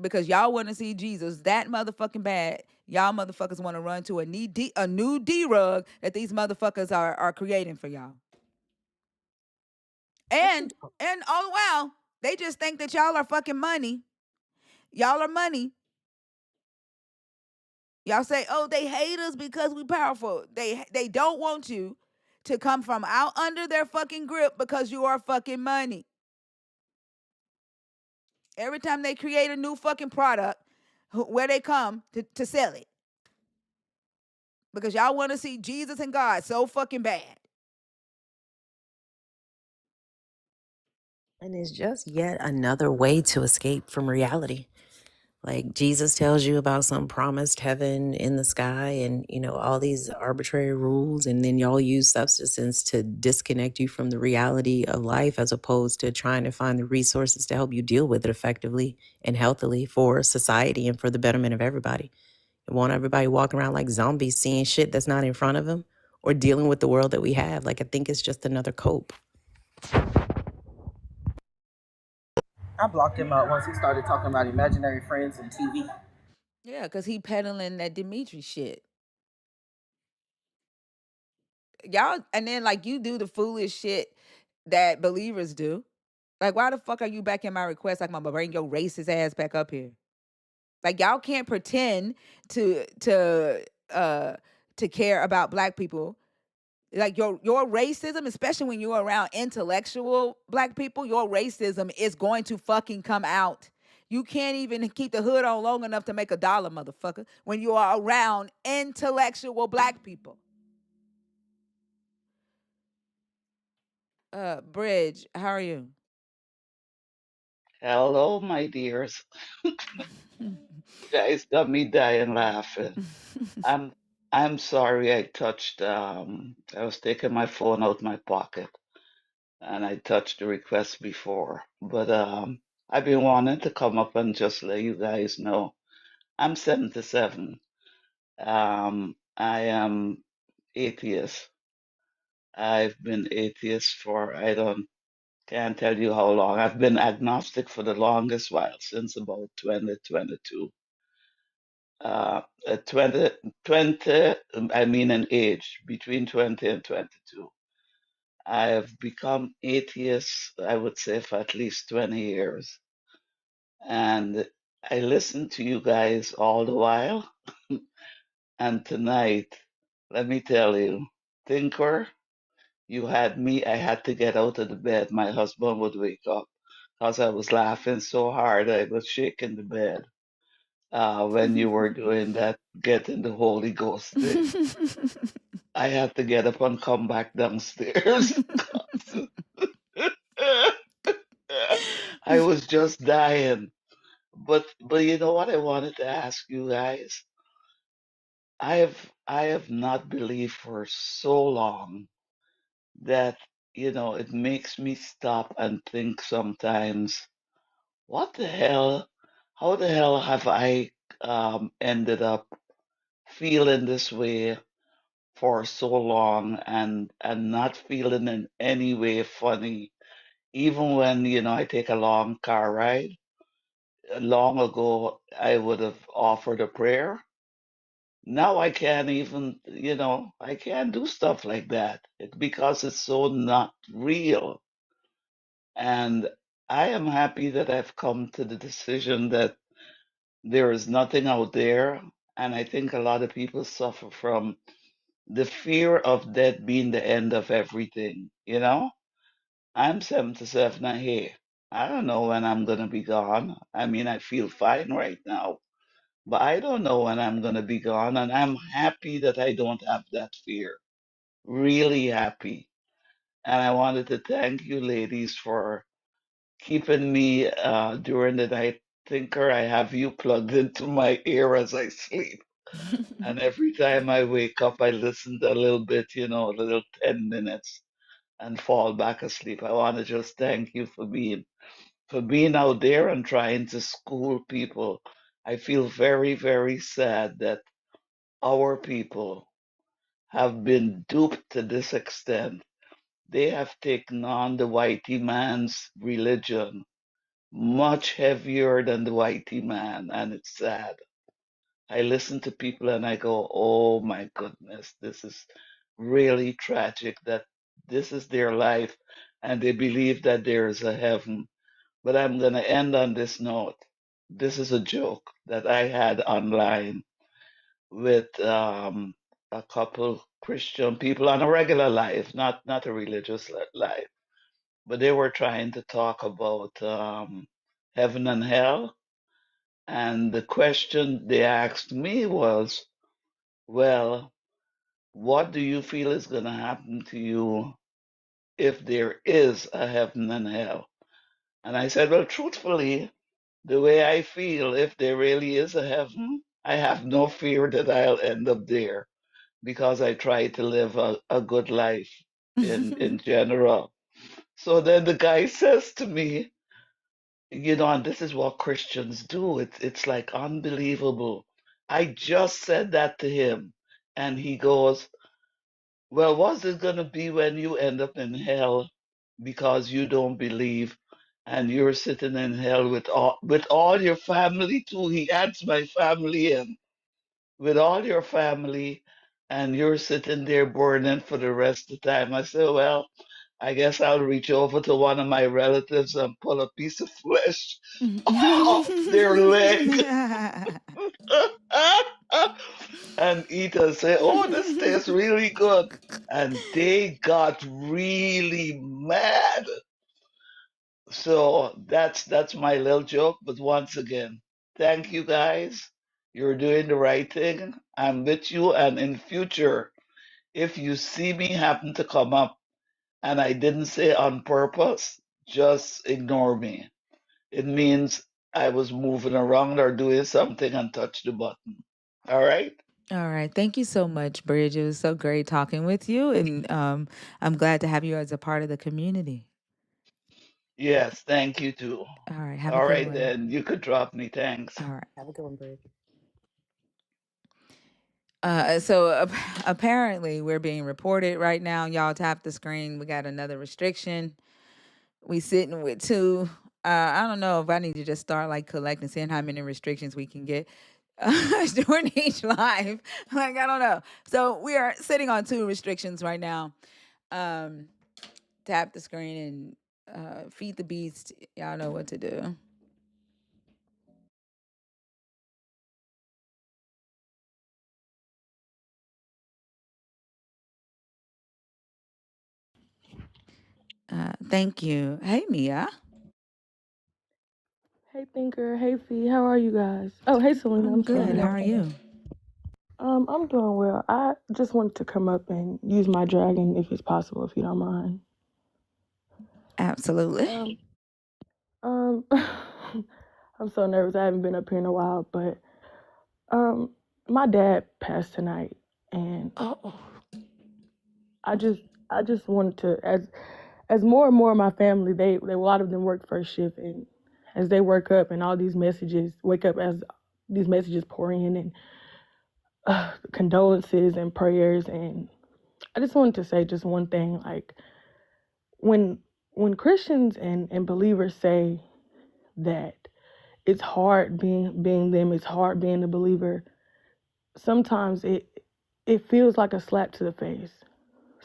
because y'all want to see Jesus that motherfucking bad. Y'all motherfuckers want to run to a new D-rug that these motherfuckers are creating for y'all. And all the while, they just think that y'all are fucking money. Y'all are money. Y'all say, "Oh, they hate us because we powerful." They don't want you to come from out under their fucking grip because you are fucking money. Every time they create a new fucking product, where they come to sell it. Because y'all want to see Jesus and God so fucking bad. And it's just yet another way to escape from reality. Like Jesus tells you about some promised heaven in the sky and, all these arbitrary rules. And then y'all use substances to disconnect you from the reality of life as opposed to trying to find the resources to help you deal with it effectively and healthily for society and for the betterment of everybody. You want everybody walking around like zombies seeing shit that's not in front of them or dealing with the world that we have. Like, I think it's just another cope. I blocked him out once he started talking about imaginary friends and TV. Yeah, because he peddling that Dimitri shit. Y'all, and then like you do the foolish shit that believers do. Like, why the fuck are you back in my request? Like, I'm gonna bring your racist ass back up here. Like, y'all can't pretend to care about black people. Like, your racism, especially when you're around intellectual black people, your racism is going to fucking come out. You can't even keep the hood on long enough to make $1, motherfucker, when you are around intellectual black people. Bridge, how are you? Hello, my dears. You guys got me dying laughing. I'm I'm sorry I touched I was taking my phone out my pocket and I touched the request before. But I've been wanting to come up and just let you guys know. I'm 77. I am atheist. I've been atheist for can't tell you how long. I've been agnostic for the longest while, since about 2022. 20, 20, I mean an age, between 20 and 22. I have become atheist, I would say, for at least 20 years. And I listen to you guys all the while. And tonight, let me tell you, Thinker, you had me, I had to get out of the bed. My husband would wake up because I was laughing so hard I was shaking the bed when you were doing that getting the Holy Ghost thing. I had to get up and come back downstairs. I was just dying. But you know what I wanted to ask you guys? I have not believed for so long that it makes me stop and think sometimes, what the hell? How the hell have I ended up feeling this way for so long and not feeling in any way funny, even when I take a long car ride. Long ago I would have offered a prayer. Now I can't even, I can't do stuff like that because it's so not real. And I am happy that I've come to the decision that there is nothing out there. And I think a lot of people suffer from the fear of death being the end of everything. I'm 77 and hey, I don't know when I'm gonna be gone. I mean, I feel fine right now, but I don't know when I'm gonna be gone, and I'm happy that I don't have that fear. Really happy. And I wanted to thank you ladies for keeping me during the night. Thinker, I have you plugged into my ear as I sleep. And every time I wake up, I listen to a little bit, a little 10 minutes and fall back asleep. I want to just thank you for being out there and trying to school people. I feel very, very sad that our people have been duped to this extent. They have taken on the whitey man's religion much heavier than the whitey man, and it's sad. I listen to people and I go, oh my goodness, this is really tragic that this is their life and they believe that there is a heaven. But I'm going to end on this note. This is a joke that I had online with a couple Christian people on a regular life, not a religious life, but they were trying to talk about heaven and hell. And the question they asked me was, well, what do you feel is going to happen to you if there is a heaven and hell? And I said, well, truthfully, the way I feel, if there really is a heaven, I have no fear that I'll end up there because I try to live a good life in general. So then the guy says to me, and this is what Christians do. It's like unbelievable. I just said that to him, and he goes, well, what's it gonna be when you end up in hell because you don't believe and you're sitting in hell with all your family too? He adds my family in with all your family and you're sitting there burning for the rest of the time. I said, well, I guess I'll reach over to one of my relatives and pull a piece of flesh off their leg and eat and say, "Oh, this tastes really good." And they got really mad. So that's my little joke. But once again, thank you guys. You're doing the right thing. I'm with you. And in future, if you see me happen to come up and I didn't say on purpose, just ignore me. It means I was moving around or doing something and touched the button. All right? All right. Thank you so much, Bridge. It was so great talking with you. And I'm glad to have you as a part of the community. Yes, thank you too. All right. Have a All good right, one. then. You could drop me. Thanks. All right. Have a good one, Bridge. So apparently we're being reported right now. Y'all tap the screen. We got another restriction. We sitting with two. I don't know if I need to just start like collecting, seeing how many restrictions we can get during each live. Like, I don't know. So we are sitting on two restrictions right now. Tap the screen and feed the beast. Y'all know what to do. Thank you. Hey, Mia. Hey Thinker, hey Fee, how are you guys? Oh, hey Selena, I'm I'm good. How sorry. are you? I'm doing well. I just wanted to come up and use my dragon if it's possible, if you don't mind. Absolutely. Um, I'm so nervous. I haven't been up here in a while, but um, my dad passed tonight, and I just wanted to, as more and more of my family, they a lot of them work first shift, and as they work up and all these messages wake up as these messages pour in and condolences and prayers, and I just wanted to say just one thing, like when Christians and believers say that it's hard being them, it's hard being a believer, sometimes it feels like a slap to the face,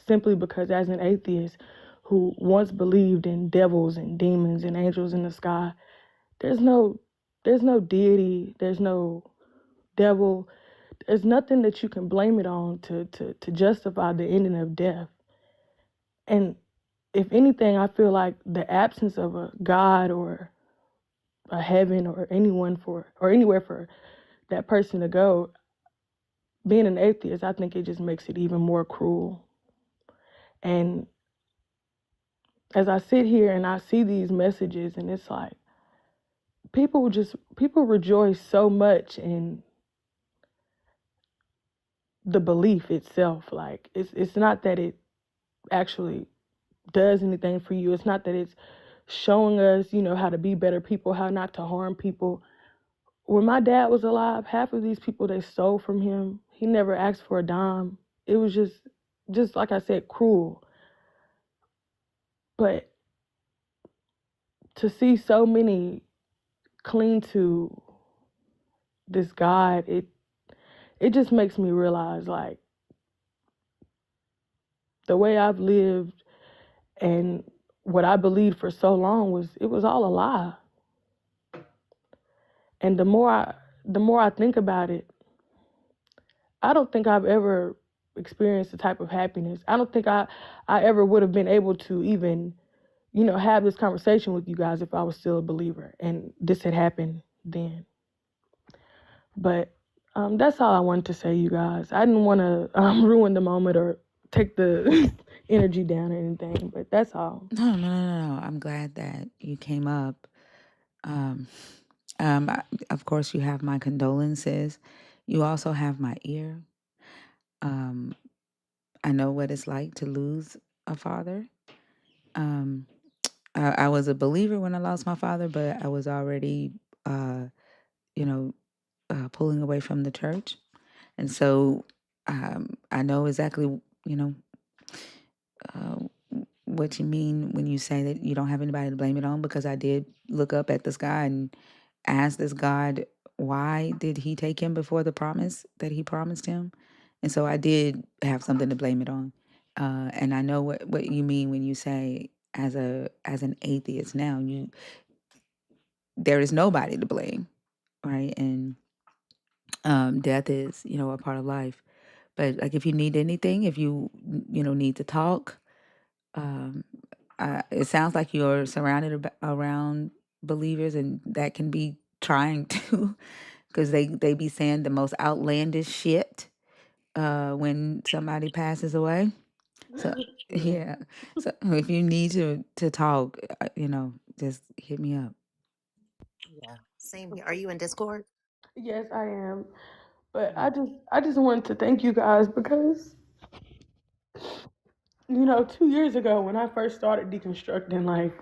simply because as an atheist who once believed in devils and demons and angels in the sky, there's no deity, there's no devil, there's nothing that you can blame it on to justify the ending of death. And if anything, I feel like the absence of a God or a heaven or anyone or anywhere for that person to go, being an atheist, I think it just makes it even more cruel. And as I sit here and I see these messages, and it's like people rejoice so much in the belief itself. Like it's not that it actually does anything for you. It's not that it's showing us, how to be better people, how not to harm people. When my dad was alive, half of these people, they stole from him. He never asked for a dime. It was just like I said, cruel. But to see so many cling to this God, it just makes me realize, like, the way I've lived and what I believed for so long was all a lie. And the more I think about it, I don't think I've ever experienced the type of happiness. I don't think I ever would have been able to even, have this conversation with you guys if I was still a believer and this had happened then. But that's all I wanted to say, you guys. I didn't want to ruin the moment or take the energy down or anything, but that's all. No. I'm glad that you came up. Of course, you have my condolences. You also have my ear. I know what it's like to lose a father. Um, I was a believer when I lost my father, but I was already, you know, pulling away from the church. And so I know exactly, uh, what you mean when you say that you don't have anybody to blame it on, because I did look up at the sky and ask this God, why did he take him before the promise that he promised him? And so I did have something to blame it on. And I know what you mean when you say as an atheist now, there is nobody to blame, right? And death is, a part of life. But like if you need anything, if you need to talk, um, it sounds like you're surrounded around believers, and that can be trying too, because they be saying the most outlandish shit when somebody passes away. So Yeah. yeah, so if you need to talk, just hit me up. Yeah, same here. Are you in Discord? Yes, I am. But Mhm. I just wanted to thank you guys because 2 years ago when I first started deconstructing, like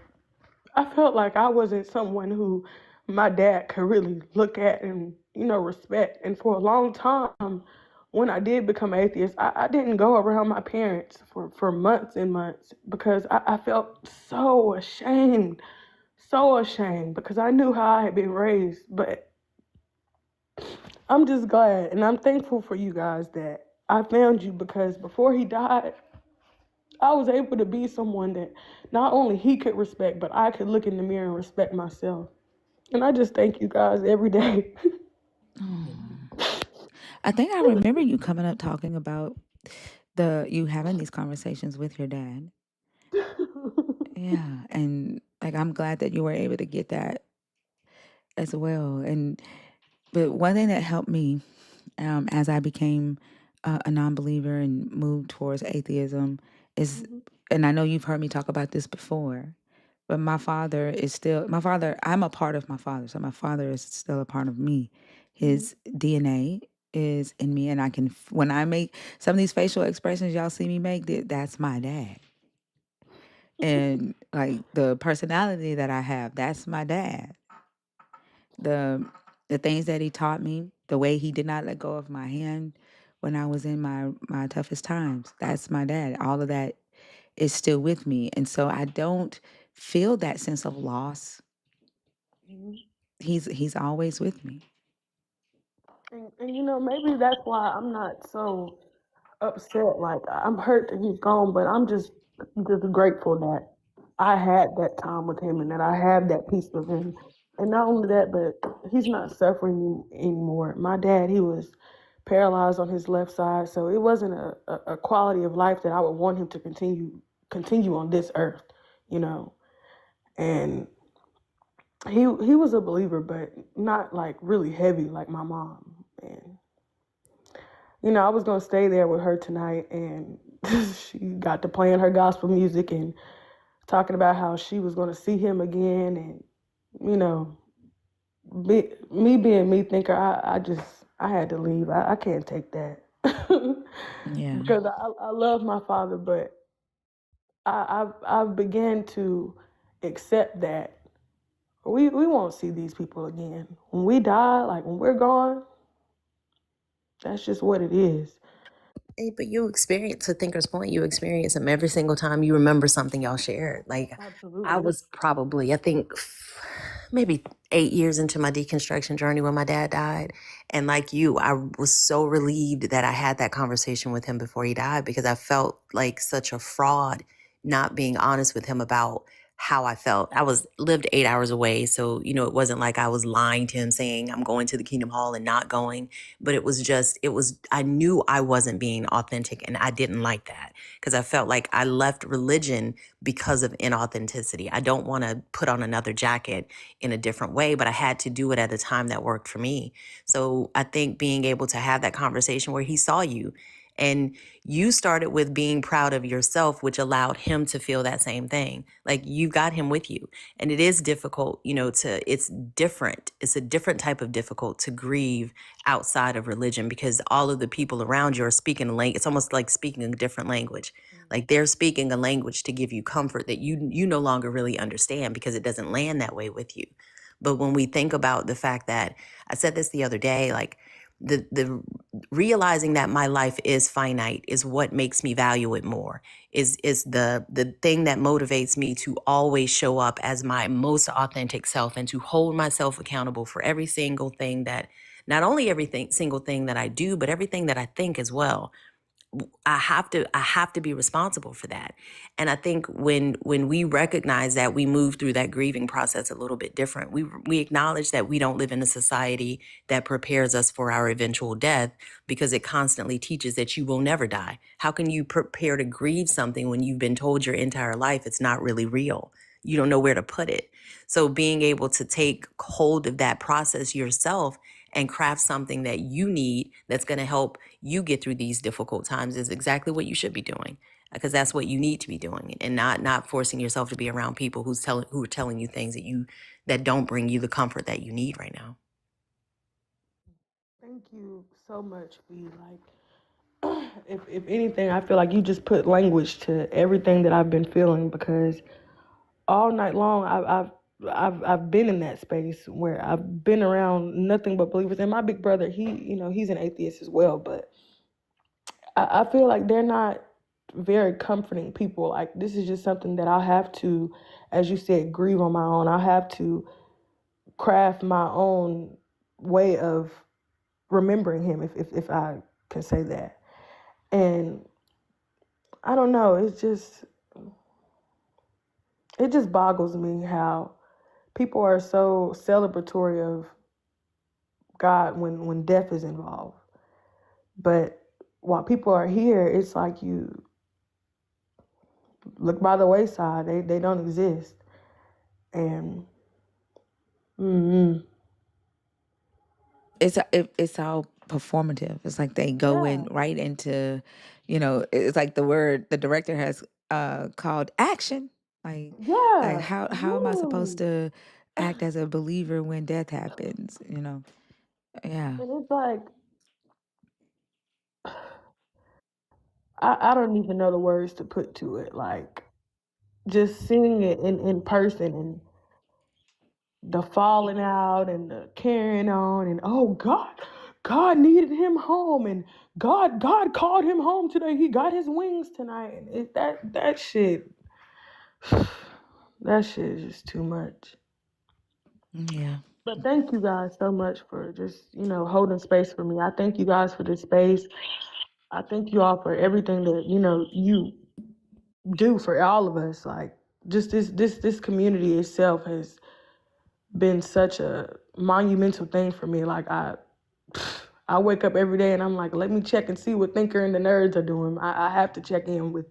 I felt like I wasn't someone who my dad could really look at and respect. And for a long time, when I did become atheist, I didn't go around my parents for months and months because I felt so ashamed because I knew how I had been raised. But I'm just glad and I'm thankful for you guys that I found you because before he died, I was able to be someone that not only he could respect, but I could look in the mirror and respect myself. And I just thank you guys every day. Oh. Yeah. I think I remember you coming up talking about you having these conversations with your dad. Yeah, and like I'm glad that you were able to get that as well. But one thing that helped me as I became a non-believer and moved towards atheism is, and I know you've heard me talk about this before, but my father is still my father. I'm a part of my father, so my father is still a part of me. His DNA is in me, and I can when I make some of these facial expressions y'all see me make, that's my dad. And like the personality that I have, that's my dad. The the things that he taught me, the way he did not let go of my hand when I was in my toughest times, that's my dad. All of that is still with me. And so I don't feel that sense of loss. He's always with me. And maybe that's why I'm not so upset. Like I'm hurt that he's gone, but I'm just grateful that I had that time with him and that I have that peace with him. And not only that, but he's not suffering anymore. My dad, he was paralyzed on his left side, so it wasn't a quality of life that I would want him to continue on this earth, you know. And he was a believer, but not like really heavy like my mom. And I was gonna stay there with her tonight, and she got to playing her gospel music and talking about how she was gonna see him again, and me being me thinker, I had to leave. I can't take that Yeah. because I love my father, but I've began to accept that we won't see these people again when we die. Like when we're gone, that's just what it is. Hey, but you experience, to Thinker's point, you experience them every single time you remember something y'all shared. Like, I Absolutely. was probably, I think, maybe 8 years into my deconstruction journey when my dad died. And like you, I was so relieved that I had that conversation with him before he died because I felt like such a fraud not being honest with him about how I felt. I was lived 8 hours away. So, it wasn't like I was lying to him saying I'm going to the Kingdom Hall and not going, but I knew I wasn't being authentic and I didn't like that because I felt like I left religion because of inauthenticity. I don't want to put on another jacket in a different way, but I had to do it at a time that worked for me. So I think being able to have that conversation where he saw you and you started with being proud of yourself, which allowed him to feel that same thing. Like you got him with you. And it is difficult, it's different. It's a different type of difficult to grieve outside of religion because all of the people around you are speaking a language. It's almost like speaking a different language. Like they're speaking a language to give you comfort that you no longer really understand because it doesn't land that way with you. But when we think about the fact that I said this the other day, like the realizing that my life is finite is what makes me value it more, is the thing that motivates me to always show up as my most authentic self and to hold myself accountable for every single thing that, not only everything single thing that I do, but everything that I think as well. I have to be responsible for that. And I think when we recognize that, we move through that grieving process a little bit different. We acknowledge that we don't live in a society that prepares us for our eventual death, because it constantly teaches that you will never die. How can you prepare to grieve something when you've been told your entire life it's not really real? You don't know where to put it. So being able to take hold of that process yourself and craft something that you need that's going to help you get through these difficult times is exactly what you should be doing, because that's what you need to be doing, and not forcing yourself to be around people who are telling you things that don't bring you the comfort that you need right now. Thank you so much, B. Like, if anything, I feel like you just put language to everything that I've been feeling, because all night long I've been in that space where I've been around nothing but believers. And my big brother, he's an atheist as well, but I feel like they're not very comforting people. Like, this is just something that I have to, as you said, grieve on my own. I have to craft my own way of remembering him, if I can say that. And I don't know, it just boggles me how people are so celebratory of God when death is involved. But while people are here, it's like you look by the wayside, they don't exist. And It's all performative. It's like they go in right into, it's like the director has called action. Like how am I supposed to act as a believer when death happens? Yeah. And it's like, I don't even know the words to put to it. Like, just seeing it in person, and the falling out and the carrying on, and oh God needed him home, and God called him home today. He got his wings tonight. And that shit that shit is just too much. Yeah. But thank you guys so much for just, holding space for me. I thank you guys for this space. I thank you all for everything that, you do for all of us. Like, just this community itself has been such a monumental thing for me. Like, I wake up every day and I'm like, let me check and see what Thinker and the Nerds are doing. I have to check in with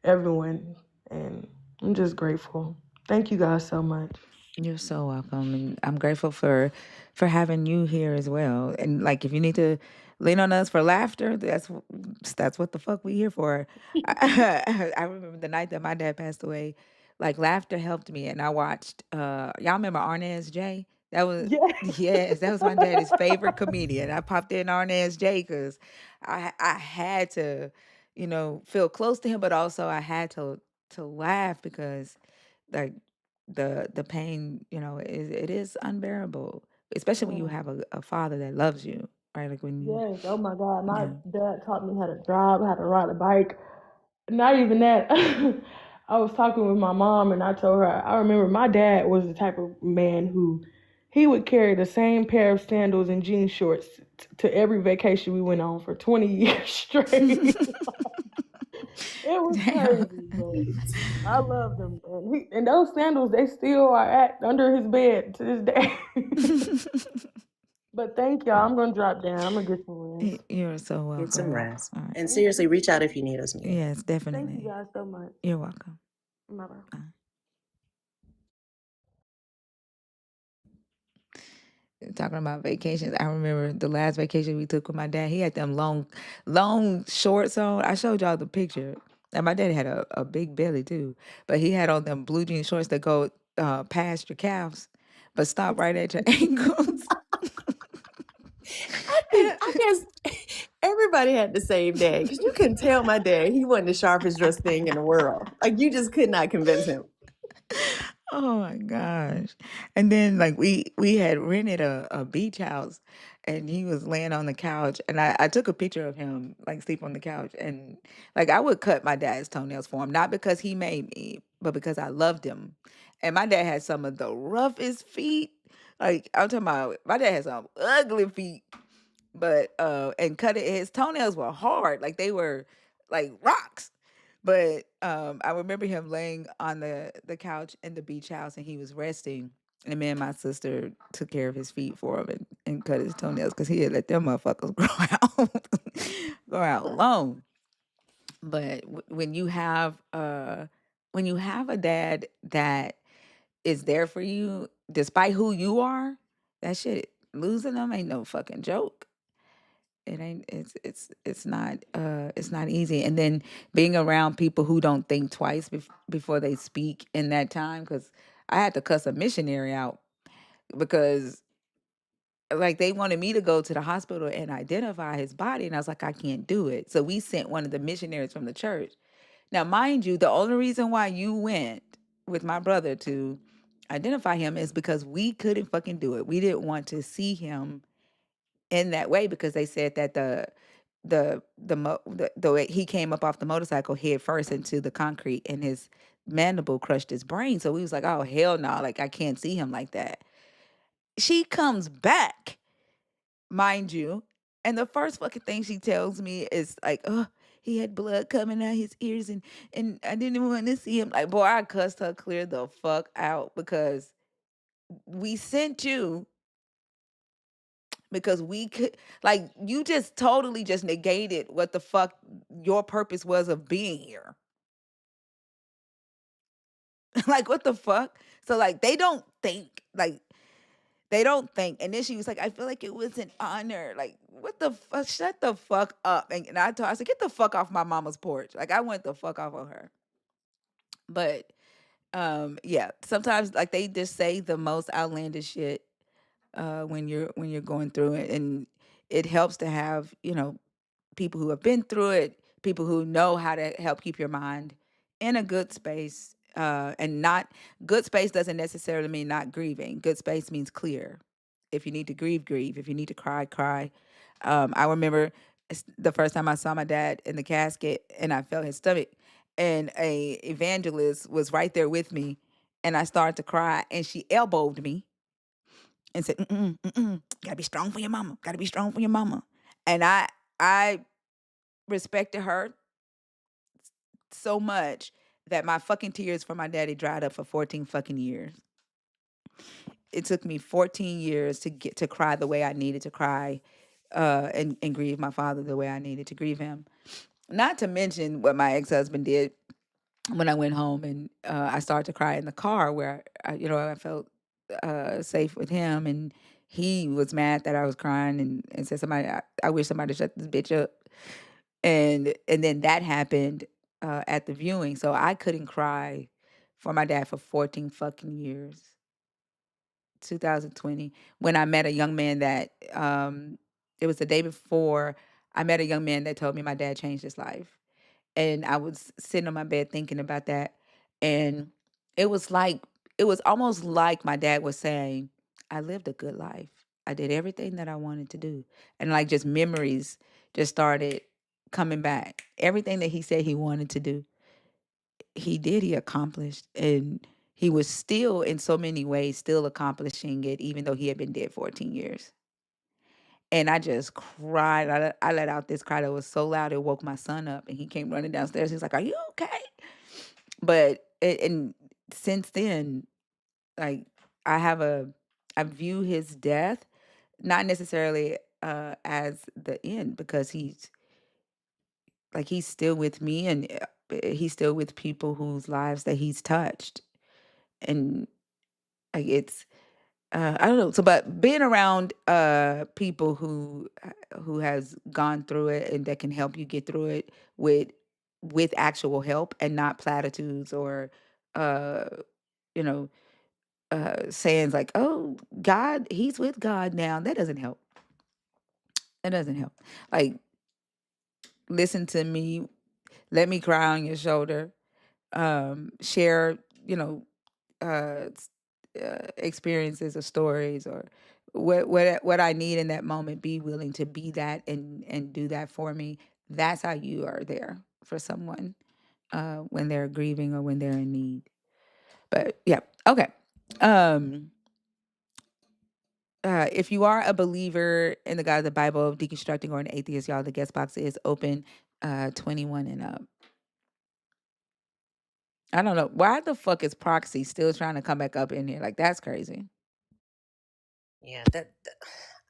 everyone, and I'm just grateful. Thank you guys so much. You're so welcome, and I'm grateful for having you here as well. And like, if you need to lean on us for laughter, that's what the fuck we here for. I remember the night that my dad passed away. Like, laughter helped me, and I watched. Y'all remember Arnaz J? That was yes, that was my daddy's favorite comedian. I popped in Arnaz J because I had to, feel close to him, but also I had to laugh because, like, the pain, it is unbearable, especially when you have a father that loves you, right? Like when you, Yes, oh my God. My yeah. dad taught me how to drive, how to ride a bike. Not even that. I was talking with my mom and I told her, I remember my dad was the type of man who he would carry the same pair of sandals and jean shorts to every vacation we went on for 20 years straight. It was Damn. crazy, but I love them. And those sandals, they still are under his bed to this day. But thank y'all. I'm gonna drop down. I'm gonna get some rest. You're so Get some welcome. rest. All right. And seriously, reach out if you need us, Mia. Yes, Thank you definitely. guys so much. You're welcome. Bye-bye. Talking about vacations, I remember the last vacation we took with my dad. He had them long shorts on. I showed y'all the picture. And my dad had a big belly too, but he had on them blue jean shorts that go past your calves, but stop right at your ankles. I guess everybody had the same day, because you couldn't tell my dad he wasn't the sharpest dressed thing in the world. Like, you just could not convince him. Oh my gosh. And then, like, we had rented a beach house, and he was laying on the couch, and I took a picture of him like sleep on the couch, and like I would cut my dad's toenails for him, not because he made me, but because I loved him. And my dad had some of the roughest feet. Like, I'm talking about, my dad had some ugly feet. but and cut it. His toenails were hard, like they were like rocks. But I remember him laying on the couch in the beach house, and he was resting. And me and my sister took care of his feet for him and cut his toenails because he had let them motherfuckers grow out, grow out long. But when you have a dad that is there for you despite who you are, that shit losing them ain't no fucking joke. It ain't it's not easy. And then being around people who don't think twice before they speak in that time, because I had to cuss a missionary out because like they wanted me to go to the hospital and identify his body, and I was like, I can't do it. So we sent one of the missionaries from the church. Now, mind you, the only reason why you went with my brother to identify him is because we couldn't fucking do it. We didn't want to see him in that way because they said that the way he came up off the motorcycle head first into the concrete and his mandible crushed his brain. So we was like, oh hell no, like I can't see him like that. She comes back, mind you, and the first fucking thing she tells me is like, oh, he had blood coming out his ears and I didn't want to see him. Like, boy, I cussed her clear the fuck out because we sent you because we could, like, you just totally just negated what the fuck your purpose was of being here. Like, what the fuck? So like they don't think. And then she was like, I feel like it was an honor. Like, what the fuck? Shut the fuck up. And I told her, I said, get the fuck off my mama's porch. Like, I went the fuck off on her. But yeah, sometimes like they just say the most outlandish shit when you're going through it. And it helps to have, people who have been through it, people who know how to help keep your mind in a good space. And not good space doesn't necessarily mean not grieving. Good space means clear. If you need to grieve, grieve. If you need to cry, cry. I remember the first time I saw my dad in the casket and I felt his stomach, and a evangelist was right there with me, and I started to cry, and she elbowed me and said, mm-mm, mm-mm, gotta be strong for your mama. Gotta be strong for your mama. And I respected her so much that my fucking tears for my daddy dried up for 14 fucking years. It took me 14 years to get to cry the way I needed to cry, and grieve my father the way I needed to grieve him. Not to mention what my ex-husband did when I went home and I started to cry in the car where I felt safe with him, and he was mad that I was crying and said, somebody, I wish somebody shut this bitch up. And then that happened at the viewing, so I couldn't cry for my dad for 14 fucking years. 2020, when I met a young man that it was the day before I met a young man that told me my dad changed his life. And I was sitting on my bed thinking about that. And it was like, it was almost like my dad was saying, I lived a good life. I did everything that I wanted to do. And like just memories just started coming back. Everything that he said he wanted to do, he did, he accomplished. And he was still, in so many ways, still accomplishing it, even though he had been dead 14 years. And I just cried. I let out this cry that was so loud it woke my son up, and he came running downstairs. He's like, "Are you okay?" But and since then, like I have I view his death not necessarily as the end, because he's still with me, and he's still with people whose lives that he's touched, and like it's I don't know. So, but being around people who has gone through it and that can help you get through it with actual help and not platitudes or uh, you know sayings like, "Oh, God, he's with God now." That doesn't help. That doesn't help. Like, listen to me, let me cry on your shoulder, share, you know, experiences or stories or what I need in that moment. Be willing to be that and do that for me. That's how you are there for someone when they're grieving or when they're in need. But yeah, okay. Um, If you are a believer in the God of the Bible, deconstructing, or an atheist, y'all, the guest box is open, 21 and up. I don't know. Why the fuck is Proxy still trying to come back up in here? Like, that's crazy. Yeah, that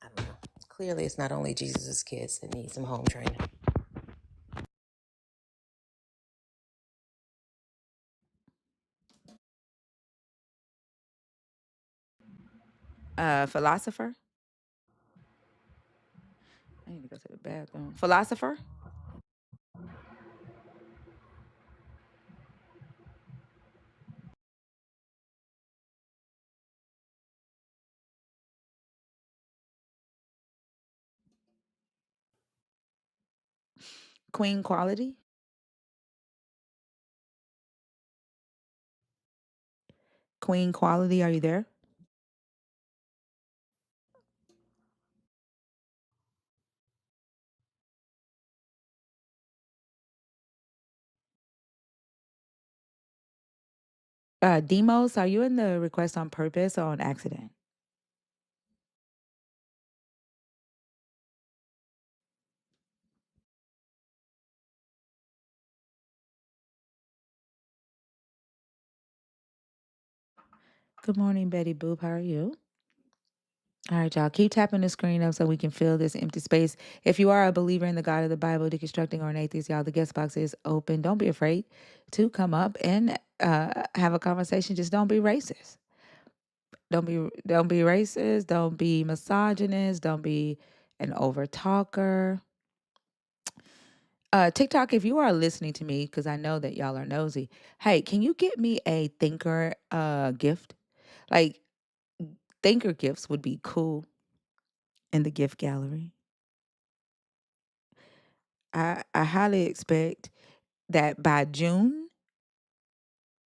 I don't know. Clearly, it's not only Jesus' kids that need some home training. Philosopher? I need to go to the bathroom. Philosopher? Queen Quality? Queen Quality, are you there? Demos, are you in the request on purpose or on accident? Good morning, Betty Boop. How are you? All right, y'all. Keep tapping the screen up so we can fill this empty space. If you are a believer in the God of the Bible, deconstructing, or an atheist, y'all, the guest box is open. Don't be afraid to come up and have a conversation. Just don't be racist. Don't be racist. Don't be misogynist. Don't be an over talker. TikTok, if you are listening to me, because I know that y'all are nosy, hey, can you get me a thinker gift? Like, thinker gifts would be cool in the gift gallery. I highly expect that by June,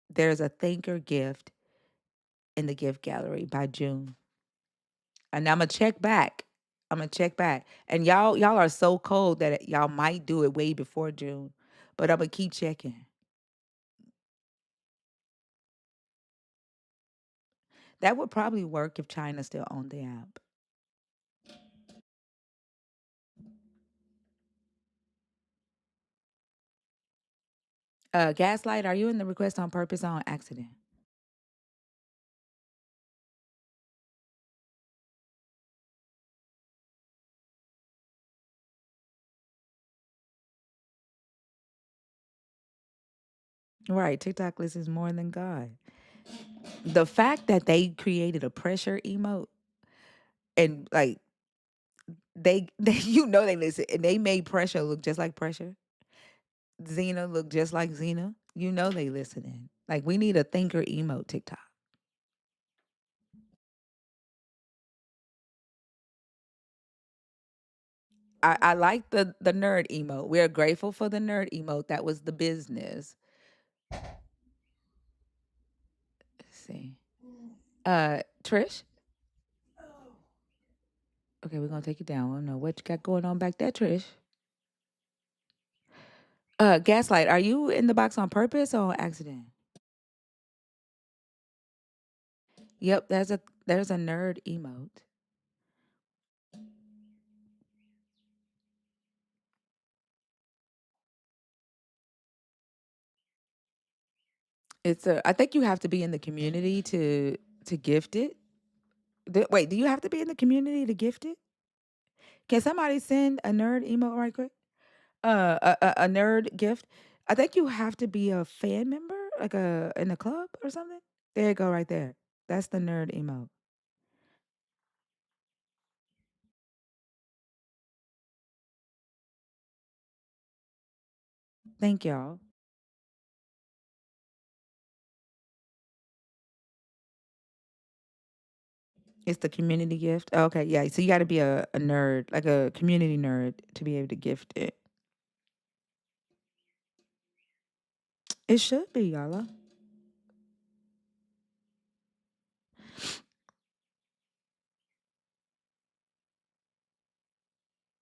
there's a thinker gift in the gift gallery by June. And I'm gonna check back. I'm gonna check back. And y'all are so cold that y'all might do it way before June. But I'm gonna keep checking. That would probably work if China still owned the app. Gaslight, are you in the request on purpose or on accident? Right. TikTok listens more than God. The fact that they created a pressure emote and like they you know they listen and they made pressure look just like pressure. Xena look just like Xena. You know they listening. Like we need a thinker emote TikTok. I like the nerd emote. We're grateful for the nerd emote. That was the business. Let's see. Trish. Okay, we're gonna take it down. I don't know what you got going on back there, Trish. Gaslight, are you in the box on purpose or on accident? Yep, there's a nerd emote. I think you have to be in the community to gift it. Wait, do you have to be in the community to gift it? Can somebody send a nerd emote right quick? A nerd gift. I think you have to be a fan member, like in a club or something. There you go, right there. That's the nerd emote. Thank y'all. It's the community gift. Okay, yeah. So you got to be a nerd, like a community nerd, to be able to gift it. It should be, y'all. All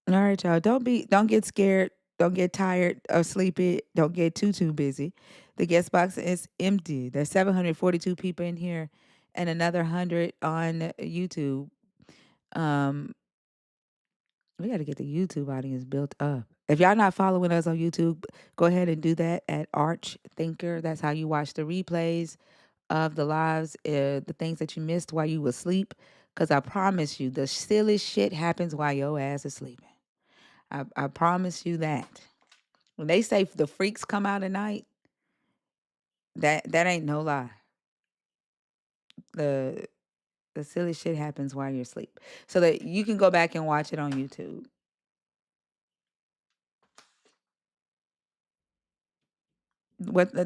right, y'all. Don't get scared. Don't get tired or sleepy. Don't get too busy. The guest box is empty. There's 742 people in here and another 100 on YouTube. Um, we got to get the YouTube audience built up. If y'all not following us on YouTube, go ahead and do that at Arch Thinker. That's how you watch the replays of the lives, the things that you missed while you were asleep. Because I promise you, the silly shit happens while your ass is sleeping. I promise you that. When they say the freaks come out at night, that ain't no lie. The silly shit happens while you're asleep. So that you can go back and watch it on YouTube.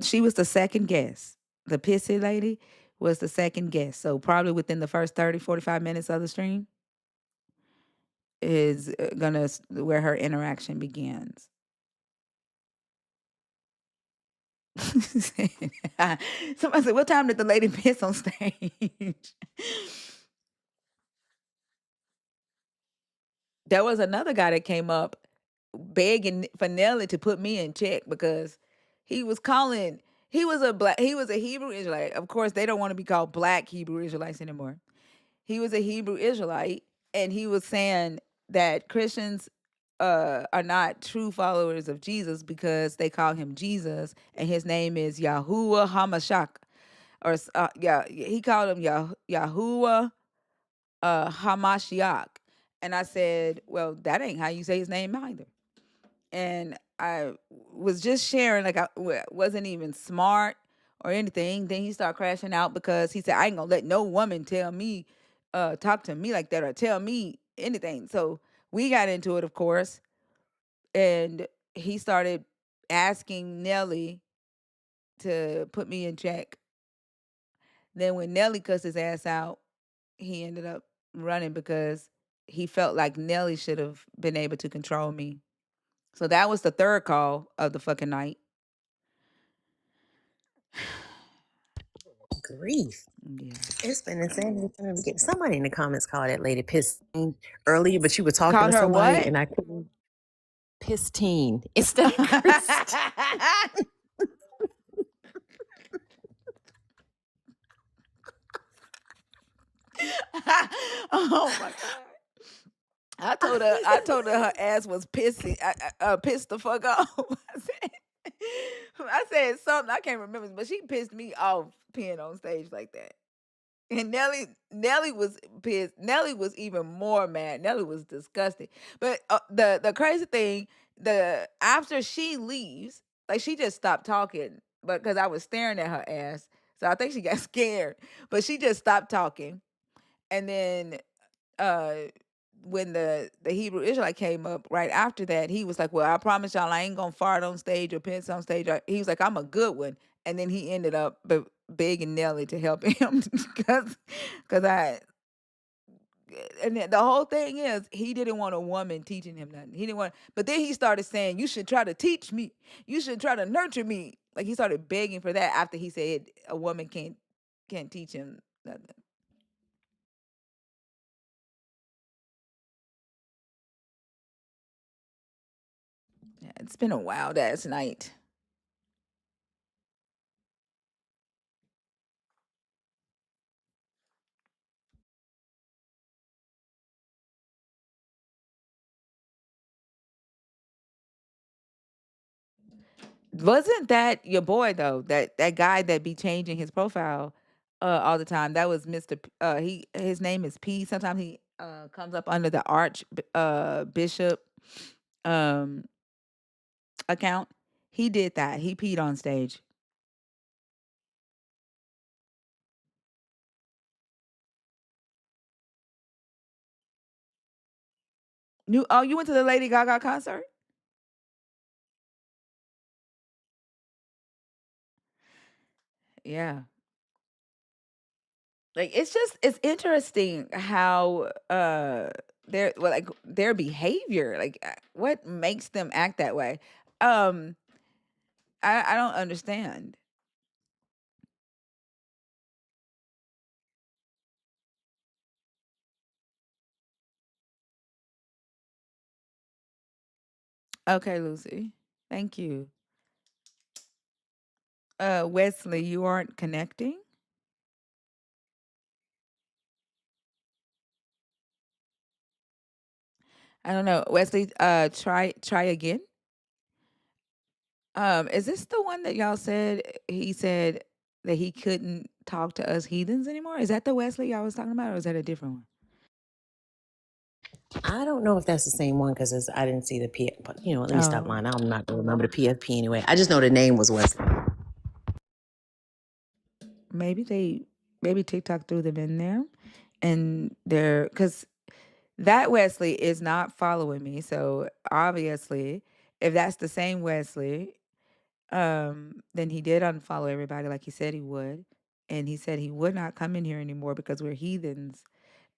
She was the second guest. The pissy lady was the second guest. So probably within the first 30, 45 minutes of the stream is gonna where her interaction begins. Somebody said, "What time did the lady piss on stage?" There was another guy that came up begging for Nelly to put me in check because he was calling. He was a Hebrew Israelite. Of course, they don't want to be called black Hebrew Israelites anymore. He was a Hebrew Israelite, and he was saying that Christians are not true followers of Jesus because they call him Jesus, and his name is Yahuwah Hamashach, or he called him Yahuwah Hamashiach. And I said, well, that ain't how you say his name either. And I was just sharing, like I wasn't even smart or anything. Then he started crashing out because he said, I ain't gonna let no woman tell me, talk to me like that or tell me anything. So we got into it, of course. And he started asking Nelly to put me in check. Then when Nelly cussed his ass out, he ended up running because he felt like Nelly should have been able to control me. So that was the third call of the fucking night. Grief. Yeah. It's been insane. Somebody in the comments called that lady pissing earlier, but you were talking Called to her somebody what? and I couldn't. Pissteen instead of Christine. Oh my god. I told her ass was pissy. Pissed the fuck off. I said something I can't remember, but she pissed me off peeing on stage like that. And Nelly was pissed. Nelly was even more mad. Nelly was disgusted. But the crazy thing, after she leaves, like she just stopped talking, but because I was staring at her ass, so I think she got scared. But she just stopped talking, and then uh when the Hebrew Israelite came up right after that, he was like, "Well, I promise y'all, I ain't gonna fart on stage or piss on stage." He was like, "I'm a good one," and then he ended up begging Nelly to help him because I. And the whole thing is, he didn't want a woman teaching him nothing. He didn't want, but then he started saying, "You should try to teach me. You should try to nurture me." Like he started begging for that after he said a woman can't teach him nothing. Yeah, it's been a wild ass night. Wasn't that your boy though? That guy that be changing his profile all the time. That was Mr. His name is P. Sometimes he comes up under the Bishop um account. He did that. He peed on stage. You went to the Lady Gaga concert? Yeah. Like it's interesting how their behavior, like what makes them act that way. Um I don't understand. Okay, Lucy. Thank you. Wesley, you aren't connecting? I don't know. Wesley, try again. Is this the one that y'all said he said that he couldn't talk to us heathens anymore? Is that the Wesley y'all was talking about, or is that a different one? I don't know if that's the same one because I didn't see the P. But let me stop Oh, lying. I'm not gonna remember the PFP anyway. I just know the name was Wesley. maybe TikTok threw them in there, and they're because that Wesley is not following me. So obviously, if that's the same Wesley, then he did unfollow everybody like he said he would, and he said he would not come in here anymore because we're heathens.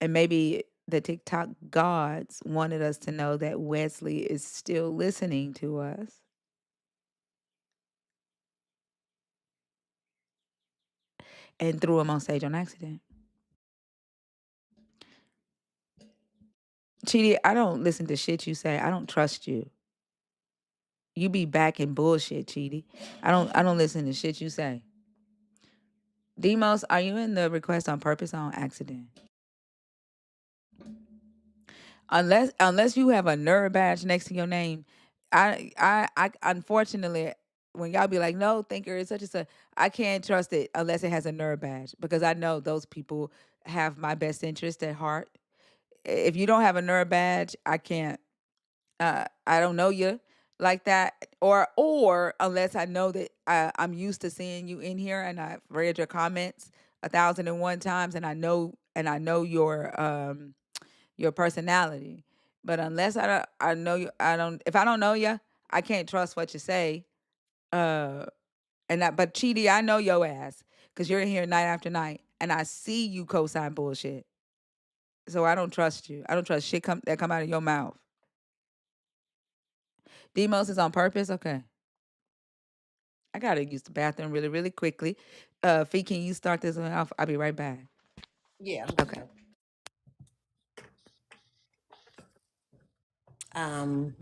And maybe the TikTok gods wanted us to know that Wesley is still listening to us and threw him on stage on accident. Chidi, I don't listen to shit you say. I don't trust you. You be back in bullshit, Chidi. I don't listen to shit you say. Demos, are you in the request on purpose or on accident? Unless you have a nerd badge next to your name, I unfortunately, when y'all be like, no, thinker is such and such, I can't trust it unless it has a nerd badge because I know those people have my best interest at heart. If you don't have a nerd badge, I can't. I don't know you like that, or unless I know that I'm used to seeing you in here and I've read your comments 1,001 times and I know your personality. But unless I know you, I don't. If I don't know you, I can't trust what you say. Uh, but Chidi, I know your ass because you're in here night after night, and I see you co-sign bullshit. So I don't trust you. I don't trust shit that come out of your mouth. Demos is on purpose. Okay, I gotta use the bathroom really, really quickly. Fee, can you start this one off? I'll be right back. Yeah. Okay.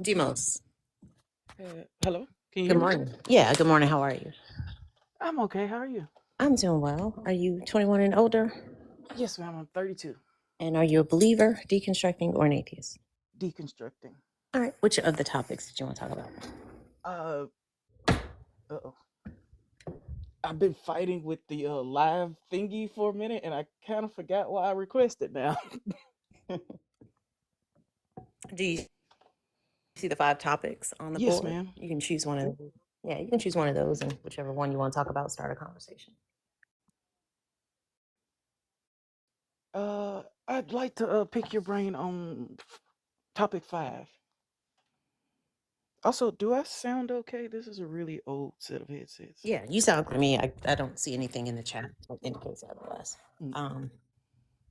Demos. Hello, can you Good hear me? morning. Yeah. Good morning. How are you? I'm okay. How are you? I'm doing well. Are you 21 and older? Yes, ma'am. I'm 32. And are you a believer, deconstructing, or an atheist? Deconstructing. All right. Which of the topics did you want to talk about? Uh, oh. I've been fighting with the live thingy for a minute, and I kind of forgot why I requested now. Do you see the 5 topics on the Yes, board? ma'am. You can choose one of. Yeah, you can choose one of those, and whichever one you want to talk about, start a conversation. I'd like to pick your brain on topic 5. Also, do I sound okay? This is a really old set of headsets. Yeah, you sound to me. I don't see anything in the chat that indicates otherwise.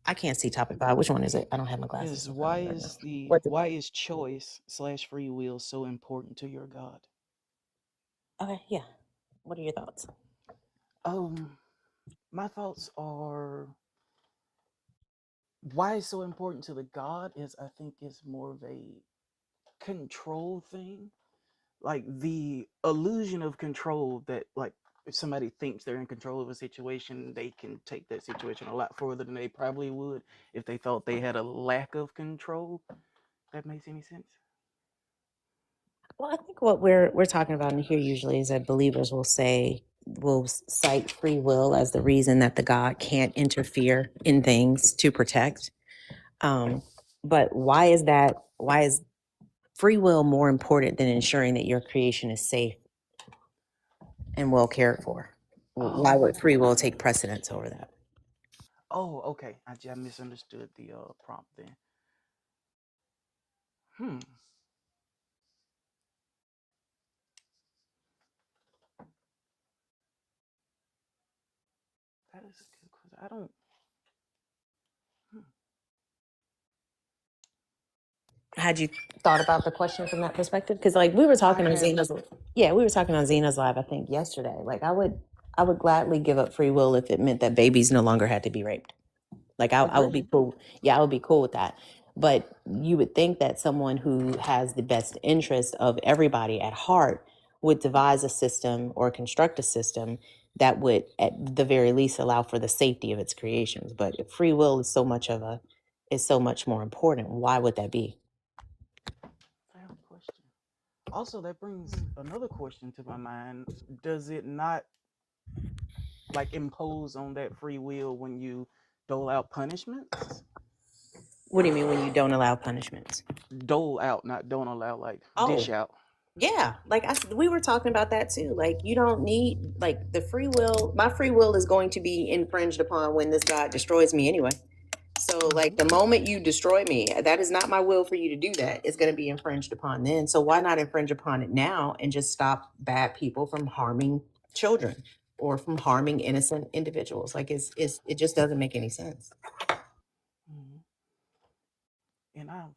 I can't see topic 5. Which one is it? I don't have my glasses Is in front of why me right is now. the why is choice / free will so important to your God? Okay, yeah. What are your thoughts? My thoughts are why it's so important to the God is I think it's more of a control thing. Like the illusion of control that like if somebody thinks they're in control of a situation, they can take that situation a lot further than they probably would if they thought they had a lack of control. That makes any sense? Well, I think what we're talking about in here usually is that believers will cite free will as the reason that the God can't interfere in things to protect. But why is that? Why is free will more important than ensuring that your creation is safe and well cared for? Why would free will take precedence over that? Oh, okay. I misunderstood the prompt then. Hmm. That is a good question. I don't. Hmm. Had you thought about the question from that perspective? Because like we were I talking on haven't. Zena's, yeah, we were talking on Zena's live, I think yesterday. Like I would gladly give up free will if it meant that babies no longer had to be raped. Like I would be Agreed. cool. Yeah, I would be cool with that. But you would think that someone who has the best interest of everybody at heart would devise a system or construct a system that would at the very least allow for the safety of its creations. But if free will is so much more important, why would that be? Also, that brings another question to my mind. Does it not like impose on that free will when you dole out punishments? What do you mean when you don't allow punishments? Dole out, not don't allow, like dish Oh, out. yeah. Like we were talking about that too. Like you don't need like the free will. My free will is going to be infringed upon when this God destroys me anyway. So like Hmm. the moment you destroy me, that is not my will for you to do that. It's going to be infringed upon then. So why not infringe upon it now and just stop bad people from harming children or from harming innocent individuals? Like it just doesn't make any sense. Hmm. And I've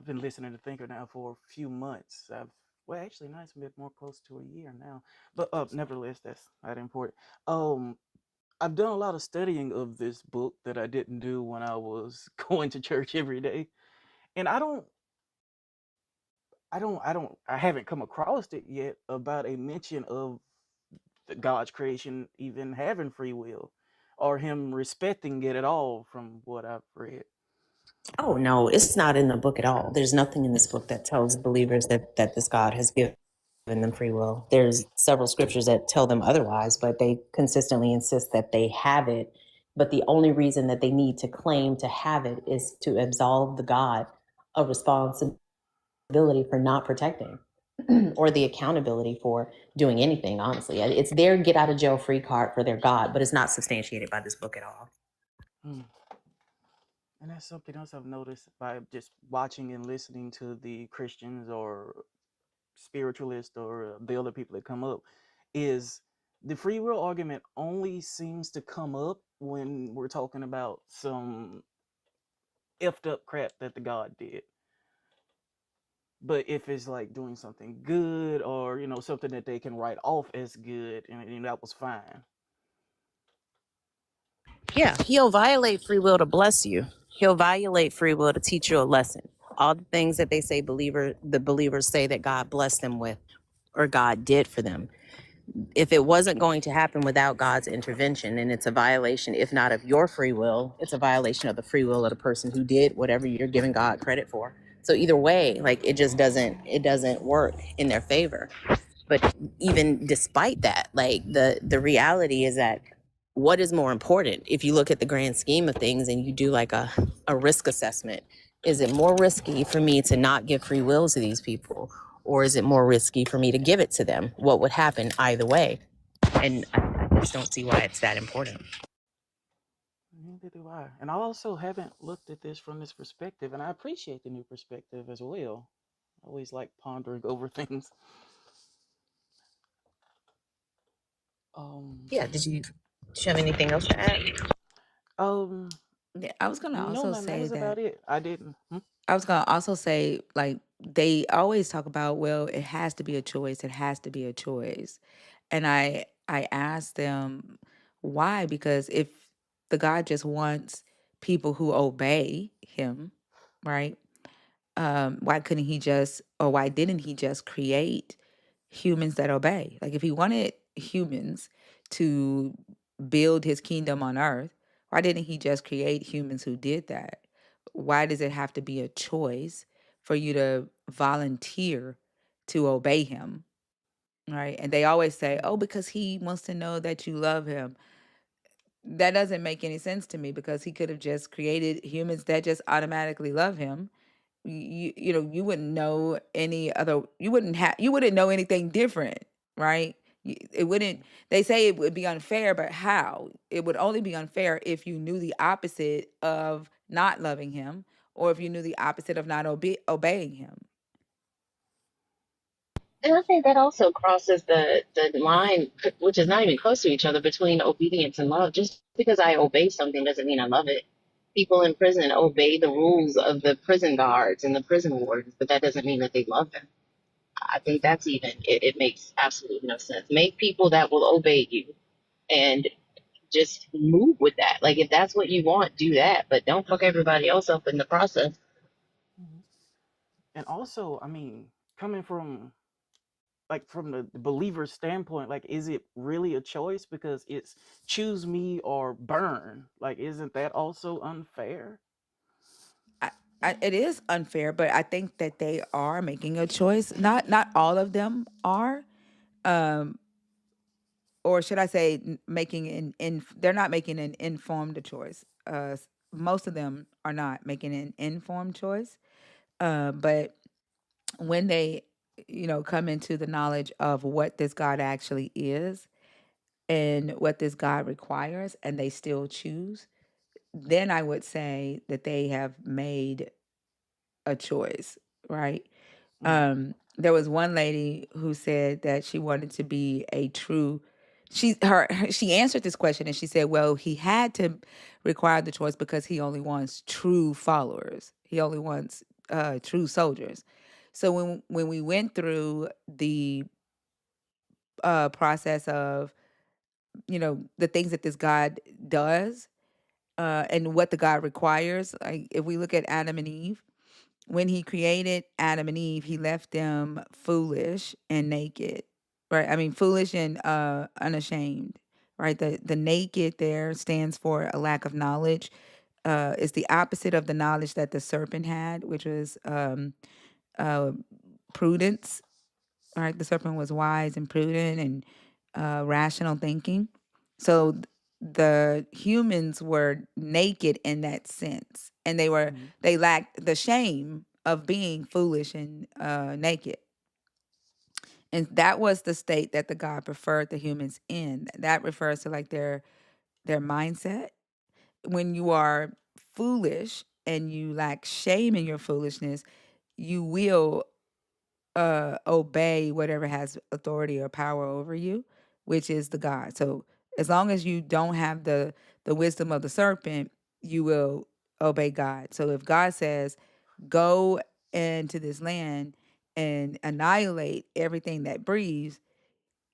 been listening to Thinker now for a few months. Well, actually, now it's been more close to a year now. But nevertheless, that's not important. I've done a lot of studying of this book that I didn't do when I was going to church every day, and I haven't come across it yet about a mention of God's creation even having free will, or Him respecting it at all, from what I've read. Oh no, it's not in the book at all. There's nothing in this book that tells believers that this God has given them free will. There's several scriptures that tell them otherwise, but they consistently insist that they have it. But the only reason that they need to claim to have it is to absolve the God of responsibility for not protecting or the accountability for doing anything, honestly. It's their get out of jail free card for their God, but it's not substantiated by this book at all. Hmm. And that's something else I've noticed by just watching and listening to the Christians or spiritualists or the other people that come up, is the free will argument only seems to come up when we're talking about some effed up crap that the God did. But if it's like doing something good, or something that they can write off as good, and that was fine. Yeah, he'll violate free will to bless you. He'll violate free will to teach you a lesson. All the things that they say the believers say that God blessed them with or God did for them. If it wasn't going to happen without God's intervention, and it's a violation, if not of your free will, it's a violation of the free will of the person who did whatever you're giving God credit for. So either way, like it doesn't work in their favor. But even despite that, like the reality is that what is more important if you look at the grand scheme of things and you do like a risk assessment? Is it more risky for me to not give free will to these people, or is it more risky for me to give it to them? What would happen either way? And I just don't see why it's that important. Neither do I. And I also haven't looked at this from this perspective, and I appreciate the new perspective as well. I always like pondering over things. Um, Yeah, do you have anything else to add? um, Yeah, I was gonna no, also man, that say was about that. it. I didn't. I was gonna also say, like, they always talk about, well, it has to be a choice. It has to be a choice. And I asked them why, because if the God just wants people who obey him, right? Why couldn't he just, or why didn't he just create humans that obey? Like, if he wanted humans to build his kingdom on earth, why didn't he just create humans who did that? Why does it have to be a choice for you to volunteer to obey him? Right. And they always say, oh, Mm-hmm. because he wants to know that you love him. That doesn't make any sense to me, because he could have just created humans that just automatically love him. You wouldn't know any other, you wouldn't know anything different, right? It wouldn't, they say it would be unfair, but how? It would only be unfair if you knew the opposite of not loving him, or if you knew the opposite of not obeying him. And I think that also crosses the line, which is not even close to each other, between obedience and love. Just because I obey something doesn't mean I love it. People in prison obey the rules of the prison guards and the prison wardens, but that doesn't mean that they love them. I think that's it makes absolutely no sense. Make people that will obey you and just move with that. Like, if that's what you want, do that, but don't fuck everybody else up in the process. Mm-hmm. And also, I mean, coming from the believer's standpoint, like, is it really a choice? Because it's choose me or burn. Like, isn't that also unfair? it is unfair, but I think that they are making a choice. Not all of them are, um, or should I say, making they're not making an informed choice. Most of them are not making an informed choice. But when they, come into the knowledge of what this God actually is and what this God requires, and they still choose, then I would say that they have made a choice, right? There was one lady who said that she wanted to be a true. She answered this question and she said, "Well, he had to require the choice because he only wants true followers. He only wants true soldiers." So when we went through the process of the things that this God does and what the God requires, like if we look at Adam and Eve, when he created Adam and Eve, he left them foolish and naked, right? I mean, foolish and unashamed, right? The naked there stands for a lack of knowledge. It's the opposite of the knowledge that the serpent had, which was uh, prudence, right? The serpent was wise and prudent and rational thinking. So the humans were naked in that sense, and they lacked the shame of being foolish and naked. And that was the state that the God preferred the humans in. That refers to like their mindset. When you are foolish and you lack shame in your foolishness, you will obey whatever has authority or power over you, which is the God. So as long as you don't have the wisdom of the serpent, you will obey God. So if God says, "Go into this land and annihilate everything that breathes,"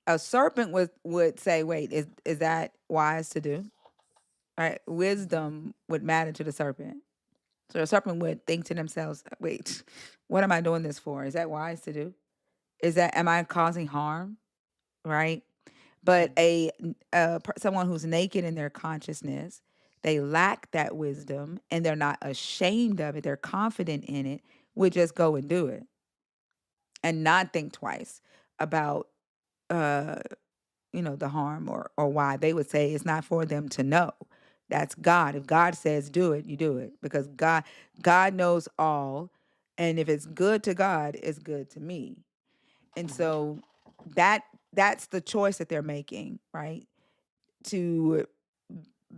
a serpent would say, "Wait, is that wise to do?" Right? Wisdom would matter to the serpent. So the serpent would think to themselves, "Wait, what am I doing this for? Is that wise to do? Am I causing harm?" Right? But someone who's naked in their consciousness, they lack that wisdom and they're not ashamed of it. They're confident in it. Would just go and do it and not think twice about uh, the harm or why. They would say it's not for them to know. That's God. If God says do it, you do it because God knows all, and if it's good to God, it's good to me. And so that's the choice that they're making, right? To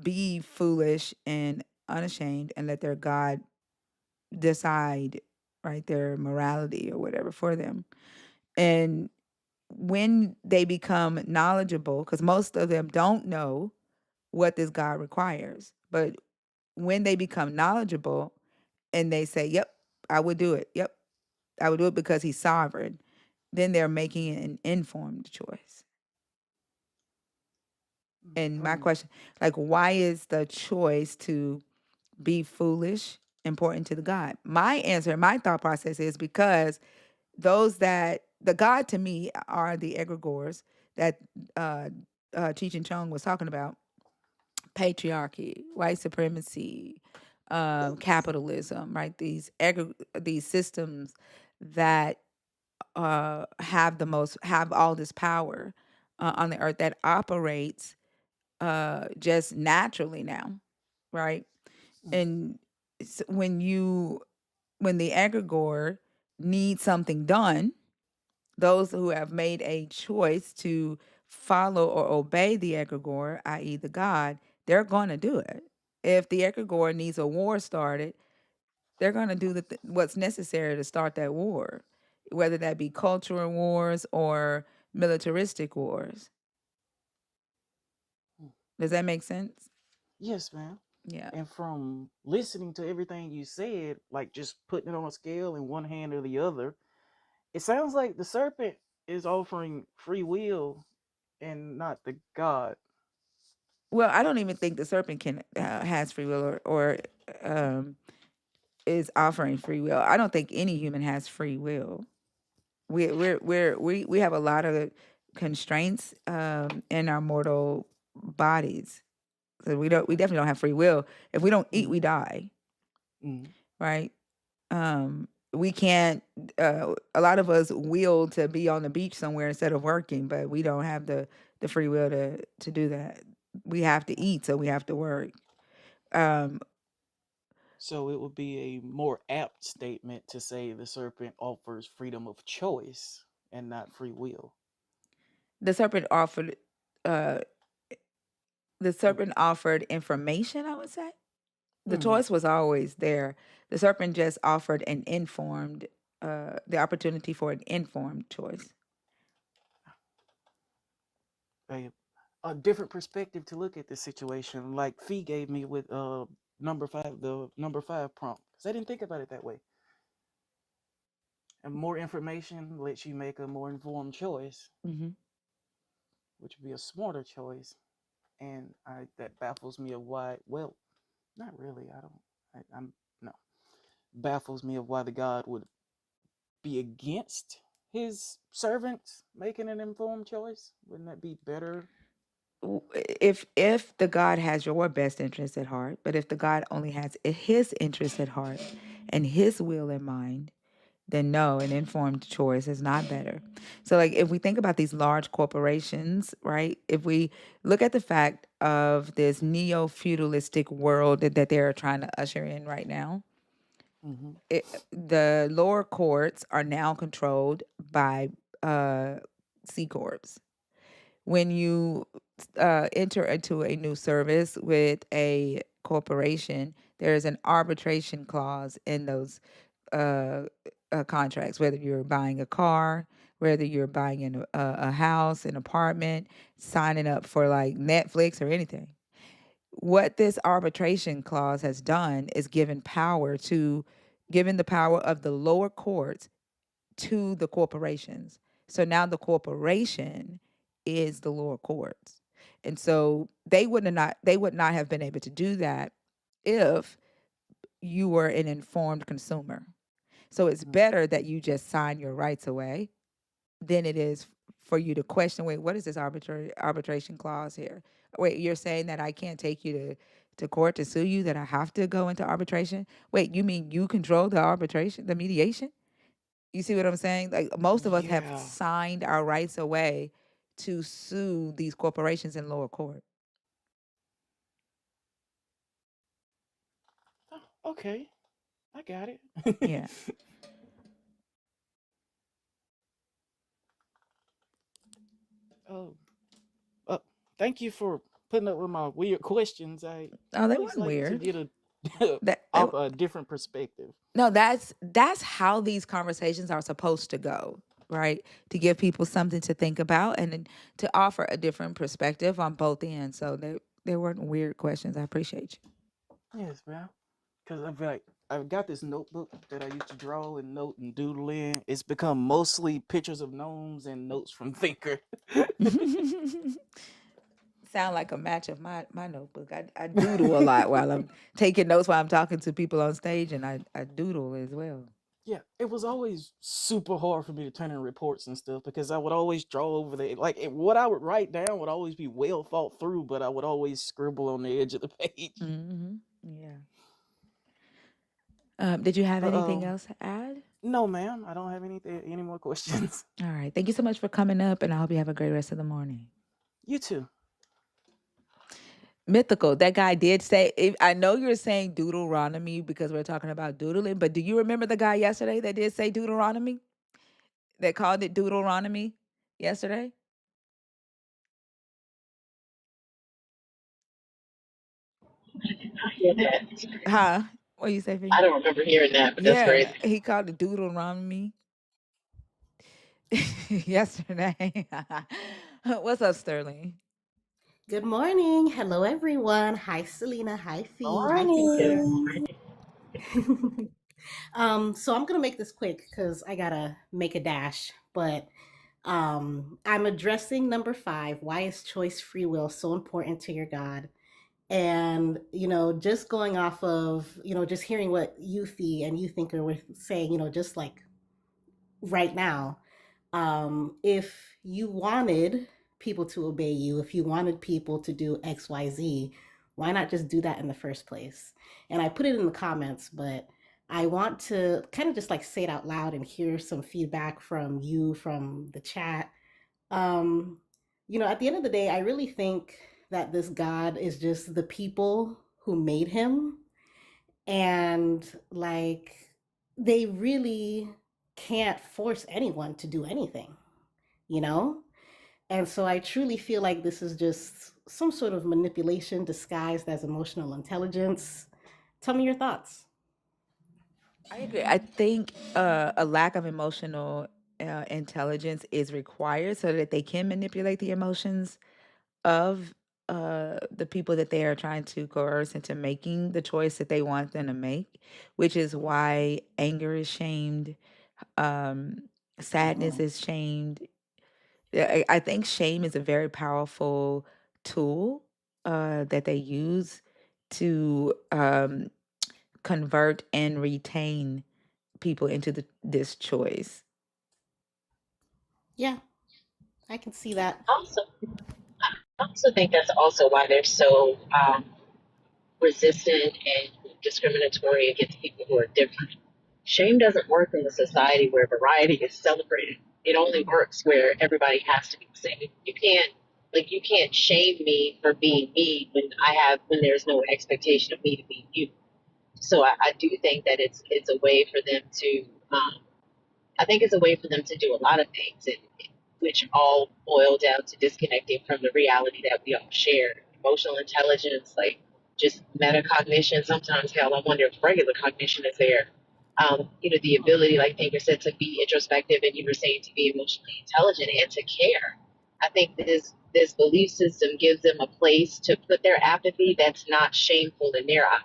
be foolish and unashamed and let their God decide, right, their morality or whatever for them. And when they become knowledgeable, because most of them don't know what this God requires, but when they become knowledgeable and they say, "Yep, I would do it. Yep, I would do it because he's sovereign," then they're making an informed choice. And my question, like, why is the choice to be foolish important to the God? My answer, my thought process is because the God to me are the egregores that uh, Cheech and Chong was talking about: patriarchy, white supremacy, capitalism, right? These systems that have all this power on the earth that operates just naturally now, right? And when the egregore needs something done, those who have made a choice to follow or obey the egregore, i.e., the God, they're going to do it. If the egregore needs a war started, they're going to do what's necessary to start that war, whether that be cultural wars or militaristic wars. Does that make sense? Yes, ma'am. Yeah. And from listening to everything you said, like just putting it on a scale in one hand or the other, it sounds like the serpent is offering free will and not the God. Well, I don't even think the serpent can has free will or um, is offering free will. I don't think any human has free will. We have a lot of constraints in our mortal bodies. So we definitely don't have free will. If we don't eat, we die, Mm-hmm. right? We can't. A lot of us will to be on the beach somewhere instead of working, but we don't have the free will to do that. We have to eat, so we have to work. Um, So it would be a more apt statement to say the serpent offers freedom of choice and not free will. the serpent offered. Uh, the serpent offered information. I would say the Mm-hmm. choice was always there. The serpent just offered an informed, the opportunity for an informed choice. A different perspective to look at this situation, like Fee gave me with the number 5 prompt, because I didn't think about it that way. And more information lets you make a more informed choice, Mm-hmm. which would be a smarter choice. And that baffles me of why. Well, not really. I don't. I'm no. Baffles me of why the God would be against his servants making an informed choice. Wouldn't that be better? If the God has your best interest at heart, but if the God only has his interest at heart and his will in mind, then no, an informed choice is not better. So like if we think about these large corporations, right? If we look at the fact of this neo-feudalistic world that they're trying to usher in right now, Mm-hmm. the lower courts are now controlled by C corps. When you enter into a new service with a corporation, there is an arbitration clause in those uh, contracts, whether you're buying a car, whether you're buying a house, an apartment, signing up for like Netflix or anything. What this arbitration clause has done is given the power of the lower courts to the corporations. So now the corporation is the lower courts. And so they would not have been able to do that if you were an informed consumer. So it's better that you just sign your rights away than it is for you to question, wait, what is this arbitration clause here? Wait, you're saying that I can't take you to court to sue you, that I have to go into arbitration? Wait, you mean you control the arbitration, the mediation? You see what I'm saying? Like most of us have Yeah. signed our rights away to sue these corporations in lower court. Oh, okay, I got it. Yeah. Oh, uh, thank you for putting up with my weird questions. I Oh, they always weren't like to weird. get a That they, off a different perspective. no, that's how these conversations are supposed to go, right? To give people something to think about and then to offer a different perspective on both ends. So they weren't weird questions. I appreciate you. Yes, man. Because I've got this notebook that I used to draw and note and doodle in. It's become mostly pictures of gnomes and notes from Thinker. Sound like a match of my notebook. I doodle a lot while I'm taking notes while I'm talking to people on stage, and I doodle as well. Yeah, it was always super hard for me to turn in reports and stuff because I would always draw over the what I would write down would always be well thought through, but I would always scribble on the edge of the page. Mm-hmm. Yeah. Did you have But anything else to add? no, ma'am, I don't have any more questions. All right. Thank you so much for coming up, and I hope you have a great rest of the morning. You too. Mythical. That guy did say. I know you're saying Deuteronomy because we're talking about doodling, but do you remember the guy yesterday that did say Deuteronomy? That called it Deuteronomy yesterday. I hear that. Huh? What you say, I Fee? don't remember hearing that, but that's Yeah, crazy. he called it Deuteronomy yesterday. What's up, Sterling? Good morning. Hello, everyone. Hi, Selena. Hi, Fee. Hi, Good Thinker. Morning. morning. So I'm gonna make this quick because I gotta make a dash. But I'm addressing number 5. Why is choice free will so important to your God? And just going off of just hearing what you, Fee, and you Thinker were saying. Just like right now, if you wanted people to obey you, if you wanted people to do XYZ, why not just do that in the first place? And I put it in the comments, but I want to kind of just like say it out loud and hear some feedback from you, from the chat. Um, at the end of the day, I really think that this God is just the people who made him. And like, they really can't force anyone to do anything, you know? And so I truly feel like this is just some sort of manipulation disguised as emotional intelligence. Tell me your thoughts. I agree. I think a lack of emotional intelligence is required so that they can manipulate the emotions of the people that they are trying to coerce into making the choice that they want them to make, which is why anger is shamed, um, sadness Mhm. is shamed. Yeah, I think shame is a very powerful tool that they use to convert and retain people into this choice. Yeah, I can see that. Also, I also think that's also why they're so resistant and discriminatory against people who are different. Shame doesn't work in a society where variety is celebrated. It only works where everybody has to be the same. You can't shame me for being me when there's no expectation of me to be you. So I do think that it's a way for them to I think it's a way for them to do a lot of things, which all boil down to disconnecting from the reality that we all share. Emotional intelligence, like just metacognition. Sometimes, hell, I wonder if regular cognition is there. The ability, like Thinker said, to be introspective, and you were saying to be emotionally intelligent and to care. I think this belief system gives them a place to put their apathy that's not shameful in their eyes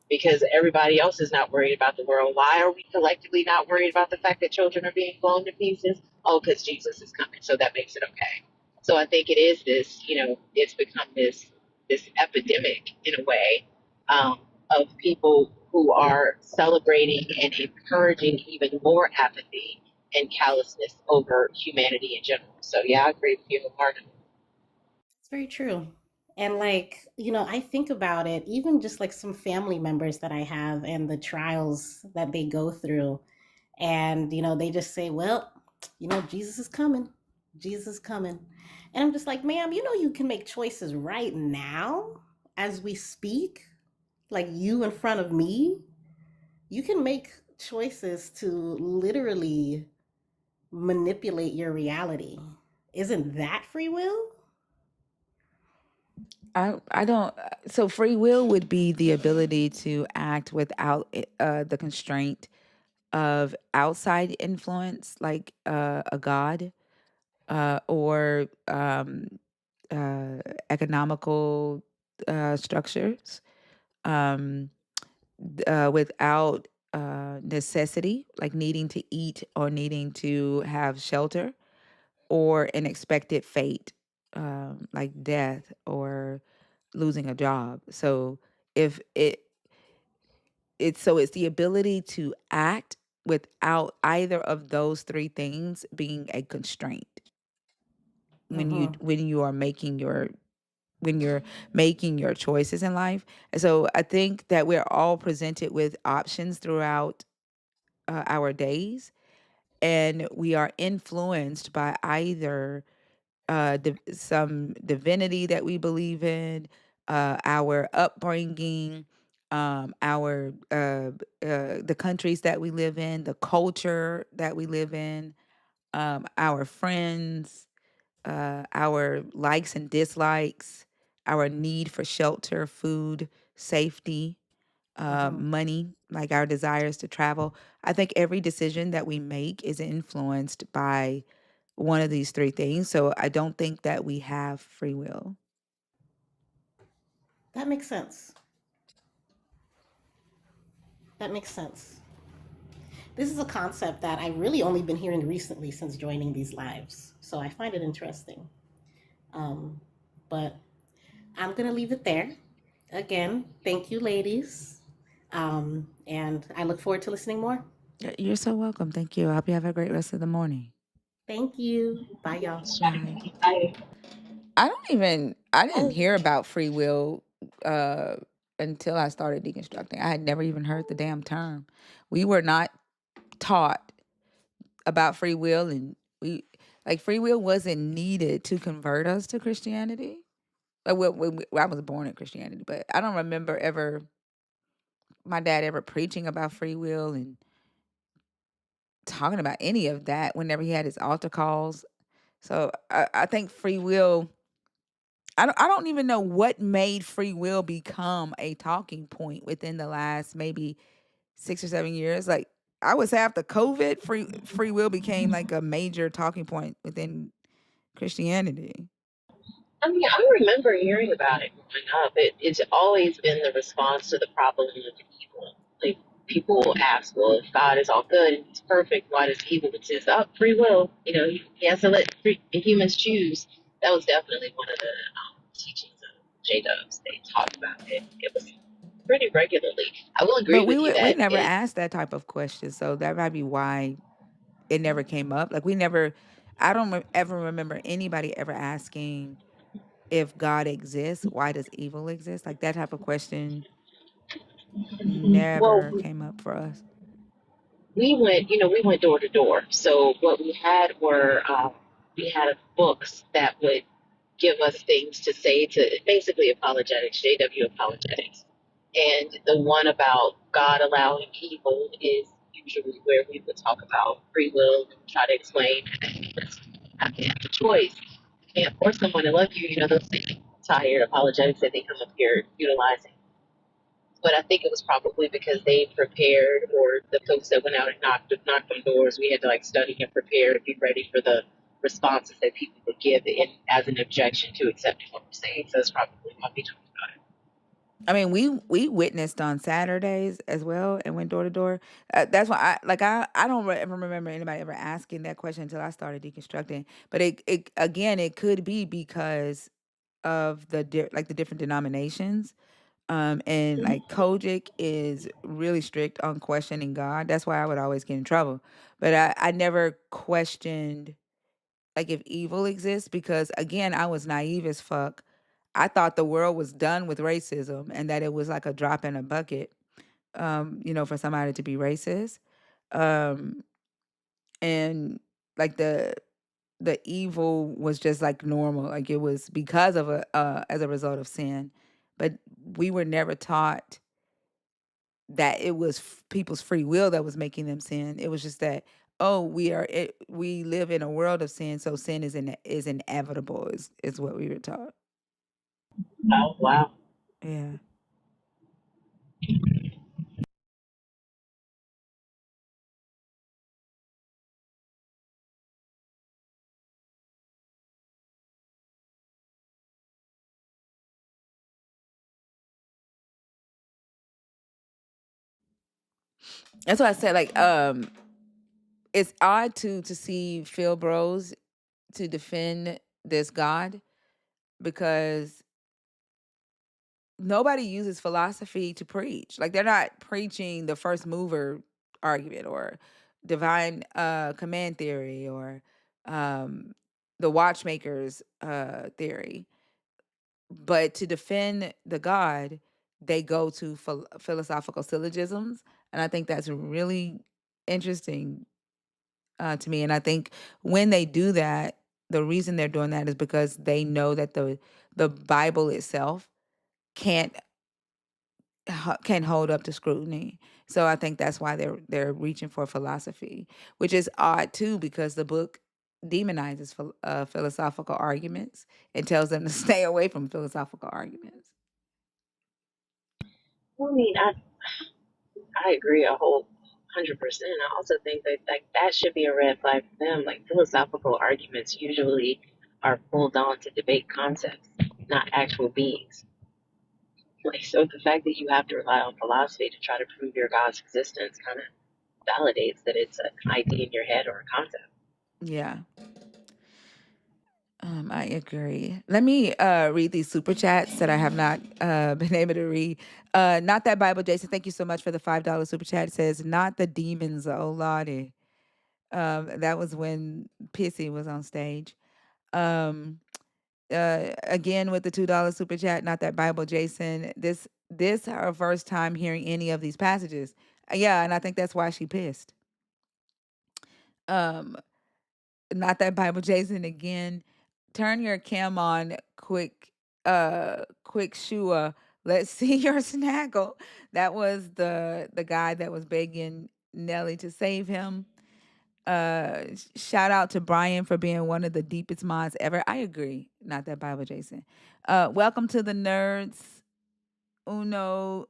because everybody else is not worried about the world. Why are we collectively not worried about the fact that children are being blown to pieces? Oh, because Jesus is coming, so that makes it okay. So I think it is this, it's become this epidemic in a way of people who are celebrating and encouraging even more apathy and callousness over humanity in general. So yeah, I agree with you, Martin. It's very true. And like, I think about it, even just like some family members that I have and the trials that they go through. And, they just say, well, Jesus is coming. Jesus is coming. And I'm just like, ma'am, you can make choices right now as we speak, like you in front of me. You can make choices to literally manipulate your reality. Isn't that free will? I don't. So free will would be the ability to act without the constraint of outside influence, like a god or uh, economical structures, um, without necessity, like needing to eat or needing to have shelter, or an expected fate, like death or losing a job. So if it's the ability to act without either of those three things being a constraint Mm-hmm. when you are making your choices in life. And so I think that we're all presented with options throughout our days, and we are influenced by either some divinity that we believe in, our upbringing, our the countries that we live in, the culture that we live in, our friends, our likes and dislikes, our need for shelter, food, safety, Mm-hmm. money, like our desires to travel. I think every decision that we make is influenced by one of these three things. So I don't think that we have free will. That makes sense. That makes sense. This is a concept that I've really only been hearing recently since joining these lives. So I find it interesting. Um, but I'm going to leave it there. Again, thank you, ladies. And I look forward to listening more. You're so welcome. Thank you. I hope you have a great rest of the morning. Thank you. Bye, y'all. Bye. I I didn't hear about free will uh until I started deconstructing. I had never even heard the damn term. We were not taught about free will, and free will wasn't needed to convert us to Christianity. I was born in Christianity, but I don't remember my dad ever preaching about free will and talking about any of that whenever he had his altar calls. So I think free will. I don't even know what made free will become a talking point within the last maybe 6 or 7 years. Like I would say after COVID, free will became like a major talking point within Christianity. I mean, I remember hearing about it growing up. It's always been the response to the problem of evil. Like, people will ask, well, if God is all good and he's perfect, why does evil exist? Oh, free will. He has to let humans choose. That was definitely one of the teachings of J-Dubs. They talked about it. It was pretty regularly. I will agree But with you we that never asked that type of question, so that might be why it never came up. Like we never, I don't ever remember anybody ever asking if God exists, why does evil exist? Like that type of question well, never came up for us. we went door to door. So what we had were, we had books that would give us things to say to basically apologetics, JW apologetics. And the one about God allowing evil is usually where we would talk about free will and try to explain that humans have to have a choice. You can't force someone to love you. Those tired apologetics that they come up here utilizing. But I think it was probably because they prepared, or the folks that went out and knocked on doors. We had to study and prepare and be ready for the responses that people would give as an objection to accepting what we're saying. So that's probably why we talked about it. I mean, we witnessed on Saturdays as well and went door to door. That's why I don't ever remember anybody ever asking that question until I started deconstructing. But it again, it could be because of the different denominations. And like Kojic is really strict on questioning God. That's why I would always get in trouble. But I never questioned like if evil exists because again, I was naive as fuck. I thought the world was done with racism and that it was like a drop in a bucket, for somebody to be racist. Um, and like the evil was just like normal, like it was because of as a result of sin. But we were never taught that it was people's free will that was making them sin. It was just that we live in a world of sin, so sin is inevitable is what we were taught. Oh, wow. Yeah. That's why I said it's odd to see Phil Bros to defend this God because nobody uses philosophy to preach. Like they're not preaching the first mover argument or divine command theory or um, the watchmakers theory. But to defend the God, they go to philosophical syllogisms, and I think that's really interesting to me. And I think when they do that, the reason they're doing that is because they know that the Bible itself can't can hold up to scrutiny. So I think that's why they're reaching for philosophy, which is odd too because the book demonizes philosophical arguments and tells them to stay away from philosophical arguments. Well, I mean, I agree a whole 100%. I also think that that should be a red flag for them. Like philosophical arguments usually are pulled on to debate concepts, not actual beings. Like, so the fact that you have to rely on philosophy to try to prove your God's existence kind of validates that it's an idea in your head or a concept. Yeah. I agree. Let me read these super chats that I have not been able to read. Not that Bible, Jason. Thank you so much for the $5 super chat. It says, "Not the demons, oh lordy." That was when Pissy was on stage. Um, again with the $2 super chat. Not that Bible, Jason. This her first time hearing any of these passages. Yeah, and I think that's why she pissed. Um, not that Bible, Jason. Again, turn your cam on, quick Shua. Let's see your snaggle. That was the guy that was begging Nelly to save him. Shout out to Brian for being one of the deepest minds ever. I agree. Not that Bible, Jason. Welcome to the nerds. Uno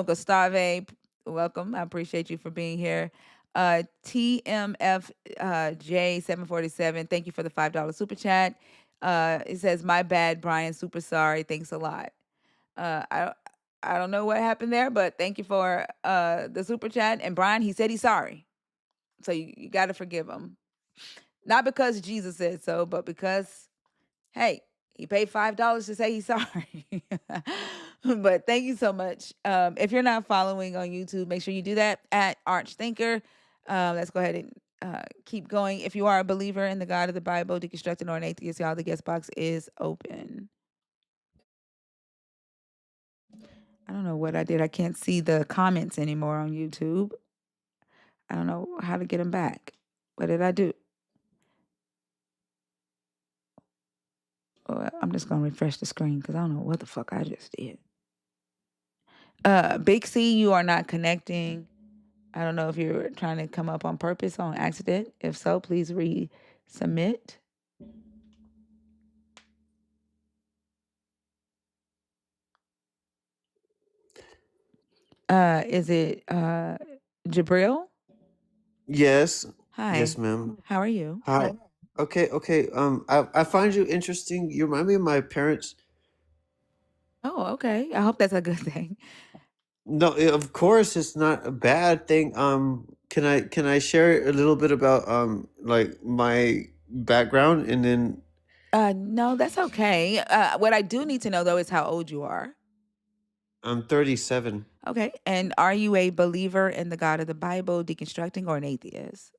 Gustave. Welcome. I appreciate you for being here. TMF J747. Thank you for the $5 super chat. It says, "My bad, Brian. Super sorry. Thanks a lot." I I don't know what happened there, but thank you for the super chat. And Brian, he said he's sorry. So you got to forgive him. Not because Jesus said so, but because, hey, he paid $5 to say he's sorry. But thank you so much. If you're not following on YouTube, make sure you do that at Archthinker. Let's go ahead and keep going. If you are a believer in the God of the Bible, deconstructed, or an atheist, y'all, the guest box is open. I don't know what I did. I can't see the comments anymore on YouTube. I don't know how to get them back. What did I do? Oh, I'm just gonna refresh the screen because I don't know what the fuck I just did. Big C, you are not connecting. I don't know if you're trying to come up on purpose on accident. If so, please resubmit. Is it Jabril? Yes. Hi. Yes, ma'am. How are you? Hi. Okay, okay. I find you interesting. You remind me of my parents. Oh, okay. I hope that's a good thing. No, of course it's not a bad thing. Can I share a little bit about like my background and then No, that's okay. What I do need to know though is how old you are. I'm 37. Okay. And are you a believer in the God of the Bible, deconstructing, or an atheist?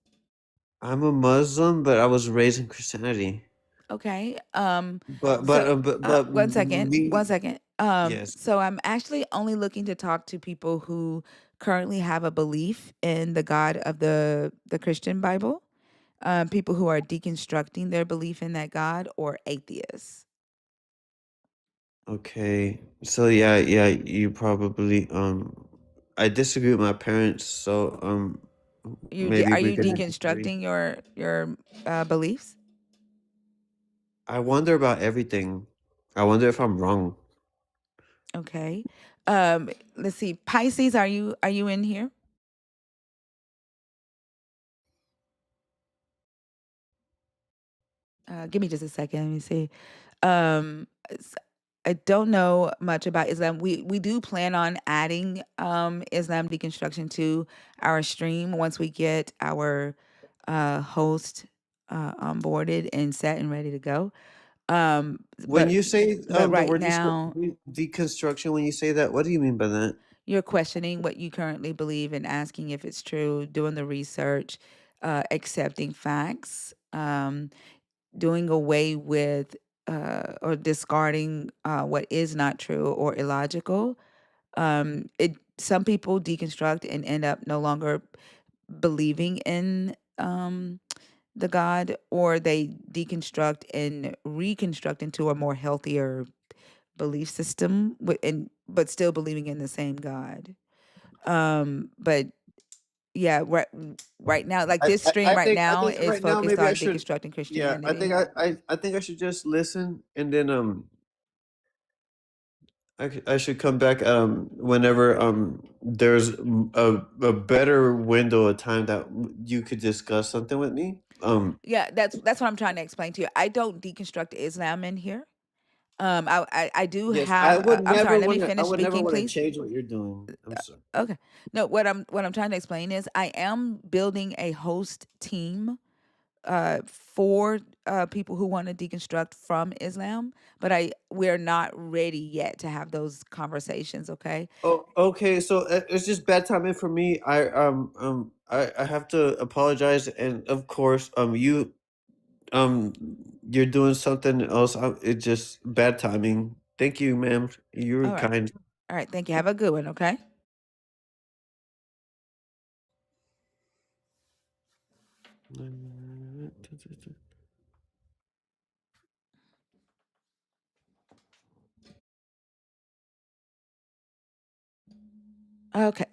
I'm a Muslim, but I was raised in Christianity. Okay. But One second. me, One second. yes. So I'm actually only looking to talk to people who currently have a belief in the God of the Christian Bible. People who are deconstructing their belief in that God, or atheists. Okay. So yeah, you probably I disagree with my parents, so maybe Are we you can disagree. deconstructing your beliefs? I wonder about everything. I wonder if I'm wrong. Okay. Let's see. Pisces, are you in here? Give me just a second. Let me see. S- I don't know much about Islam. We do plan on adding Islam deconstruction to our stream once we get our host onboarded and set and ready to go. Um, When but you say but the right word now deconstruction, when you say that, what do you mean by that? you're questioning what you currently believe and asking if it's true, doing the research, accepting facts, doing away with or discarding what is not true or illogical. Some people deconstruct and end up no longer believing in the God, or they deconstruct and reconstruct into a more healthier belief system, but still believing in the same God. But yeah, right now, like this stream right I now think is right now focused maybe I on should. deconstructing Yeah, I think Christianity. I think I should just listen and then I should come back whenever there's a better window of time that you could discuss something with me. Yeah, that's what I'm trying to explain to you. I don't deconstruct Islam in here. I do Yes, I have. would I'm sorry. never Let me want to. I finish would never speaking, want to please. change what you're doing. I'm sorry. Okay. No, what I'm trying to explain is I am building a host team for people who want to deconstruct from Islam, but we're not ready yet to have those conversations. Okay. Oh, okay. So it's just bad timing for me. I have to apologize, and of course, you you're doing something else. It just bad timing. Thank you, ma'am. You were All right. kind. All right. Thank you. Have a good one. Okay. Okay.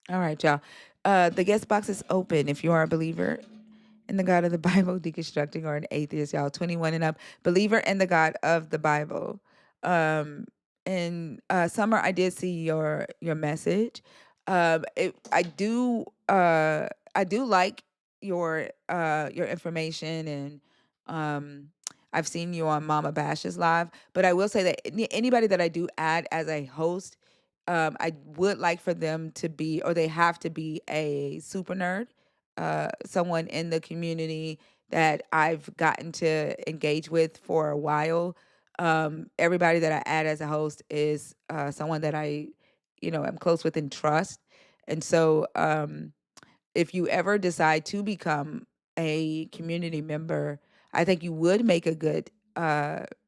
All right, y'all. The guest box is open if you are a believer in the God of the Bible, deconstructing, or an atheist, y'all. 21 and up. Believer in the God of the Bible. In Summer, I did see your message. I do like your information, and I've seen you on Mama Bash's live. But I will say that anybody that I do add as a host, I would like for them to be, or they have to be, a super nerd, someone in the community that I've gotten to engage with for a while. Everybody that I add as a host is someone that I, am close with and trust. And so, if you ever decide to become a community member, I think you would make a good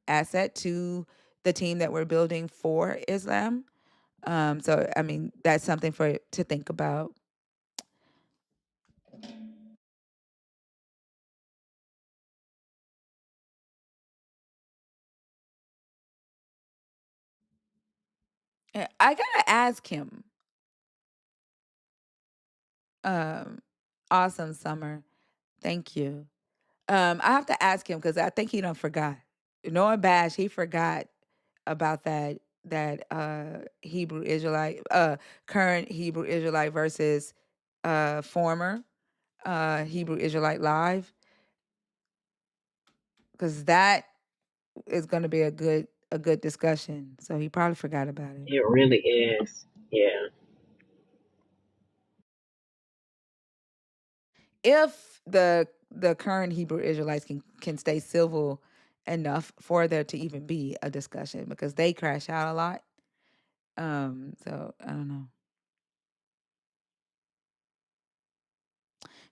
asset to the team that we're building for Islam. So I mean, that's something to think about. I gotta ask him. Um, awesome, Summer. Thank you. I have to ask him because I think he done forgot. Knowing Bash, he forgot about that Hebrew Israelite, current Hebrew Israelite versus former Hebrew Israelite live, because that is going to be a good discussion. So he probably forgot about it. It really is. Yeah. If the current Hebrew Israelites can stay civil enough for there to even be a discussion, because they crash out a lot. So I don't know.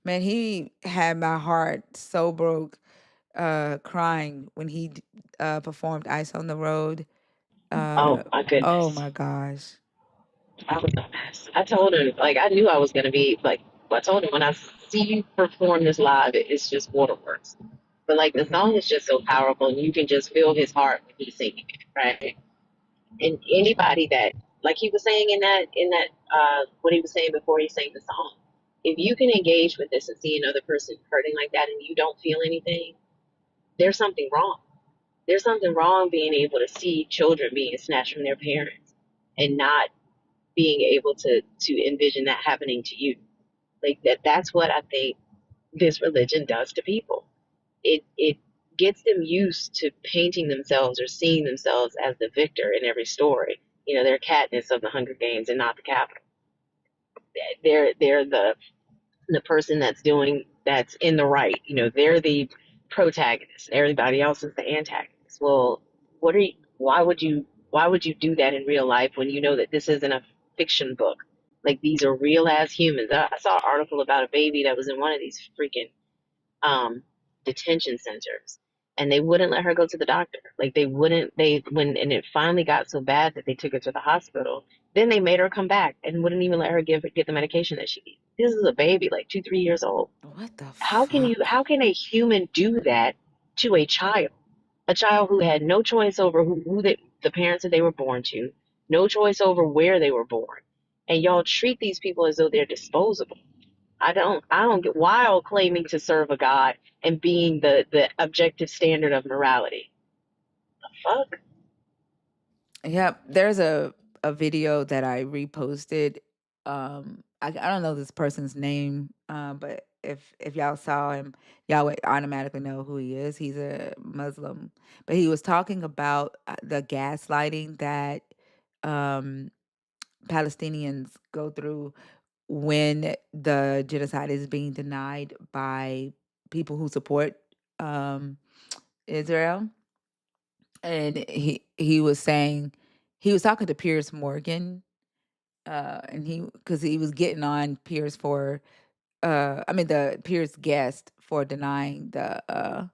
Man, he had my heart so broke, crying when he performed Ice on the Road. Oh my Oh goodness. my gosh. I was a mess. I told him, like, I knew I was going to be, like, I told him when I see you perform this live, it's just waterworks. But, like, the song is just so powerful, and you can just feel his heart when he's singing it, right? And anybody that, like he was saying what he was saying before he sang the song, if you can engage with this and see another person hurting like that and you don't feel anything, there's something wrong. There's something wrong being able to see children being snatched from their parents and not being able to envision that happening to you. Like that's what I think this religion does to people. It gets them used to painting themselves or seeing themselves as the victor in every story. You know, they're Katniss of the Hunger Games and not the Capitol. They're the person that's in the right. You know, they're the protagonist. Everybody else is the antagonist. Well, why would you do that in real life when you know that this isn't a fiction book? Like, these are real ass humans. I saw an article about a baby that was in one of these freaking detention centers, and they wouldn't let her go to the doctor. Like, they wouldn't. And it finally got so bad that they took her to the hospital. Then they made her come back and wouldn't even let her get the medication that she needed. This is a baby, like 2, 3 years old. What the How can fuck? how can a human do that to a child? A child who had no choice over the parents that they were born to, no choice over where they were born, and y'all treat these people as though they're disposable. I don't get, while claiming to serve a God and being the objective standard of morality. The fuck? Yep. There's a video that I reposted. I don't know this person's name, but if y'all saw him, y'all would automatically know who he is. He's a Muslim, but he was talking about the gaslighting that um, Palestinians go through when the genocide is being denied by people who support um, Israel. And he was saying, he was talking to Piers Morgan, and he was getting on Pierce for the Pierce guest for denying the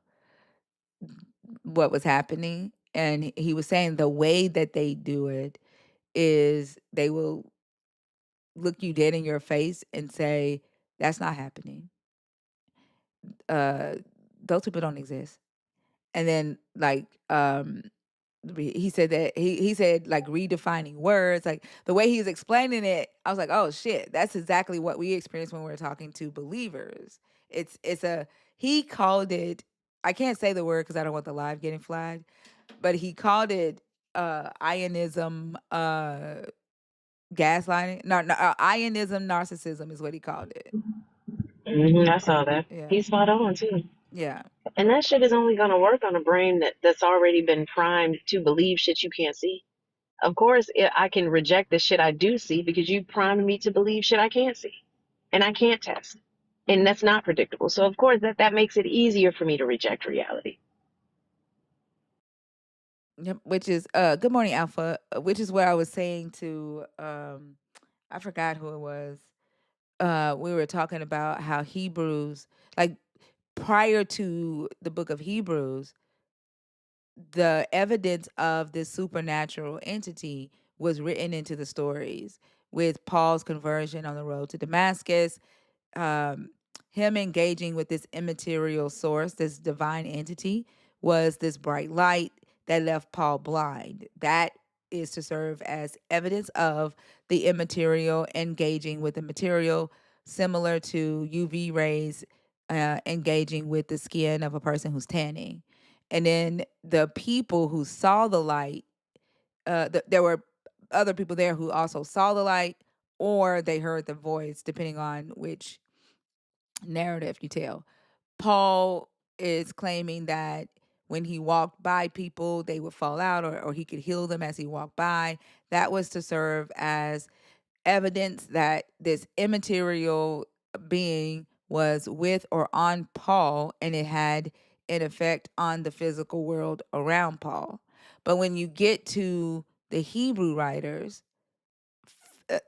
what was happening, and he was saying the way that they do it is they will look you dead in your face and say that's not happening. uh those people don't exist. And then he said that he said like redefining words, like the way he's explaining it, I was like, oh shit, that's exactly what we experience when we're talking to believers. It's a He called it, I can't say the word because I don't want the live getting flagged, but he called it ionism, gaslighting, ionism narcissism is what he called it. I saw that. Yeah. He's spot on too. Yeah. And that shit is only gonna work on a brain that's already been primed to believe shit you can't see. Of course, I can reject the shit I do see because you primed me to believe shit I can't see and I can't test, and that's not predictable. So of course that makes it easier for me to reject reality. Yep, which is good morning Alpha, which is what I was saying to I forgot who it was. We were talking about how Hebrews, like prior to the book of Hebrews, the evidence of this supernatural entity was written into the stories, with Paul's conversion on the road to Damascus, um, him engaging with this immaterial source, this divine entity, was this bright light that left Paul blind. That is to serve as evidence of the immaterial engaging with the material, similar to UV rays engaging with the skin of a person who's tanning. And then the people who saw the light, there were other people there who also saw the light, or they heard the voice, depending on which narrative you tell. Paul is claiming that when he walked by people, they would fall out, or he could heal them as he walked by. That was to serve as evidence that this immaterial being was with or on Paul, and it had an effect on the physical world around Paul. But when you get to the Hebrew writers,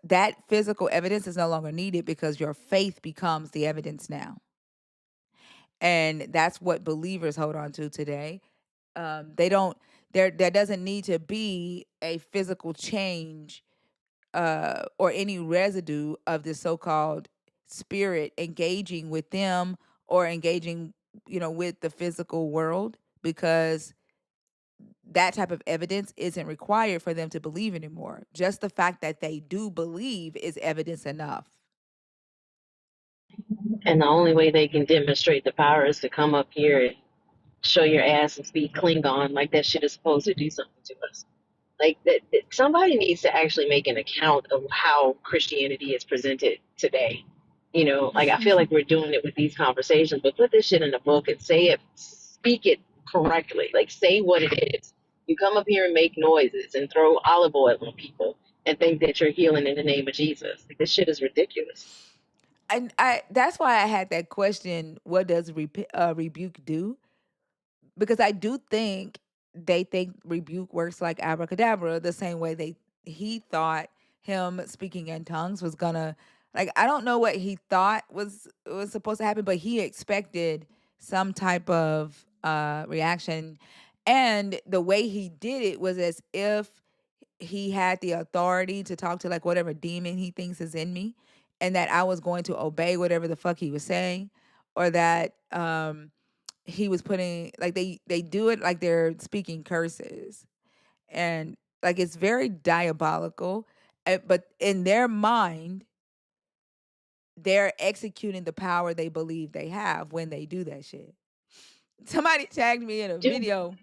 that physical evidence is no longer needed because your faith becomes the evidence now. And that's what believers hold on to today. They don't, there doesn't need to be a physical change or any residue of the so-called spirit engaging with them, or engaging, with the physical world, because that type of evidence isn't required for them to believe anymore. Just the fact that they do believe is evidence enough. And the only way they can demonstrate the power is to come up here and show your ass and speak Klingon like that shit is supposed to do something to us. Like that somebody needs to actually make an account of how Christianity is presented today. Like I feel like we're doing it with these conversations, but put this shit in a book and say it, speak it correctly. Like say what it is. You come up here and make noises and throw olive oil on people and think that you're healing in the name of Jesus. Like, this shit is ridiculous. And that's why I had that question, what does rebuke do? Because I do think they think rebuke works like abracadabra, the same way he thought him speaking in tongues was gonna, like, I don't know what he thought was supposed to happen, but he expected some type of reaction. And the way he did it was as if he had the authority to talk to like whatever demon he thinks is in me, and that I was going to obey whatever the fuck he was saying, or that he was putting, like, they do it like they're speaking curses, and like it's very diabolical. But in their mind, they're executing the power they believe they have when they do that shit. Somebody tagged me in a Dude, video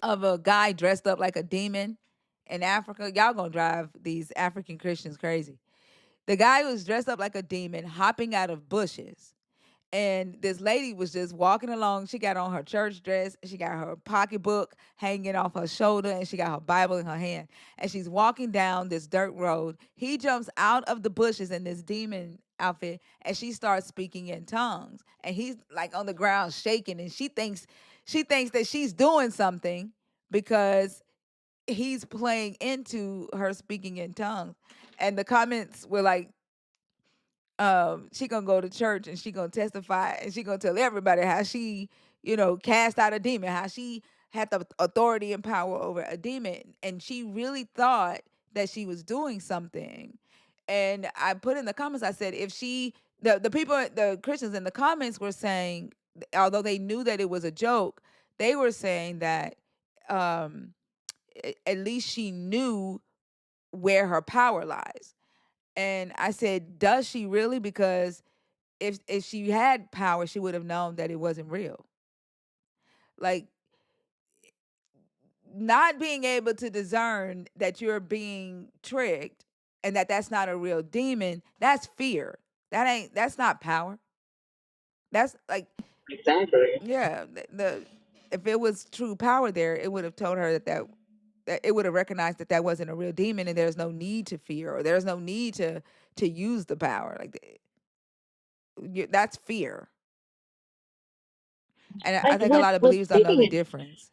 of a guy dressed up like a demon in Africa. Y'all gonna drive these African Christians crazy. The guy was dressed up like a demon, hopping out of bushes. And this lady was just walking along. She got on her church dress. She got her pocketbook hanging off her shoulder, and she got her Bible in her hand. And she's walking down this dirt road. He jumps out of the bushes in this demon outfit, and she starts speaking in tongues. And he's like on the ground shaking, and she thinks that she's doing something because he's playing into her speaking in tongues. And the comments were like, she gonna go to church and she gonna testify and she gonna tell everybody how she, cast out a demon, how she had the authority and power over a demon, and she really thought that she was doing something. And I put in the comments, I said, if she, the people, the Christians in the comments were saying, although they knew that it was a joke, they were saying that um, at least she knew where her power lies. And I said, does she really? Because if she had power, she would have known that it wasn't real. Like, not being able to discern that you're being tricked and that that's not a real demon, that's fear. That's not power. That's like, Exactly. yeah, the if it was true power there, it would have told her that it would have recognized that that wasn't a real demon, and there's no need to fear, or there's no need to use the power. Like, that's fear. And I Like think a lot of with believers don't know speaking the in difference.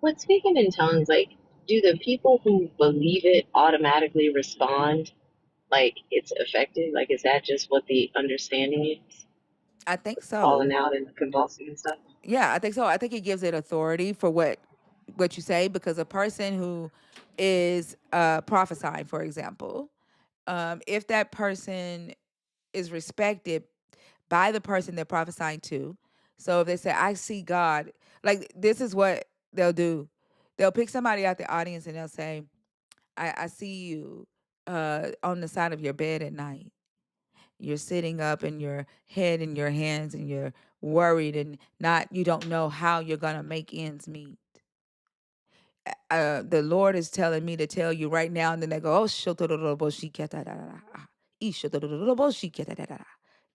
with speaking in tongues, like, do the people who believe it automatically respond like it's effective? Like, is that just what the understanding is? I think Falling so. out and convulsing and stuff? Yeah, I think so. I think it gives it authority for what you say, because a person who is prophesying, for example, if that person is respected by the person they're prophesying to. So if they say, I see God, like, this is what they'll do. They'll pick somebody out the audience and they'll say, I see you on the side of your bed at night. You're sitting up and your head in your hands and you're worried and you don't know how you're going to make ends meet. The Lord is telling me to tell you right now. And then they go, oh,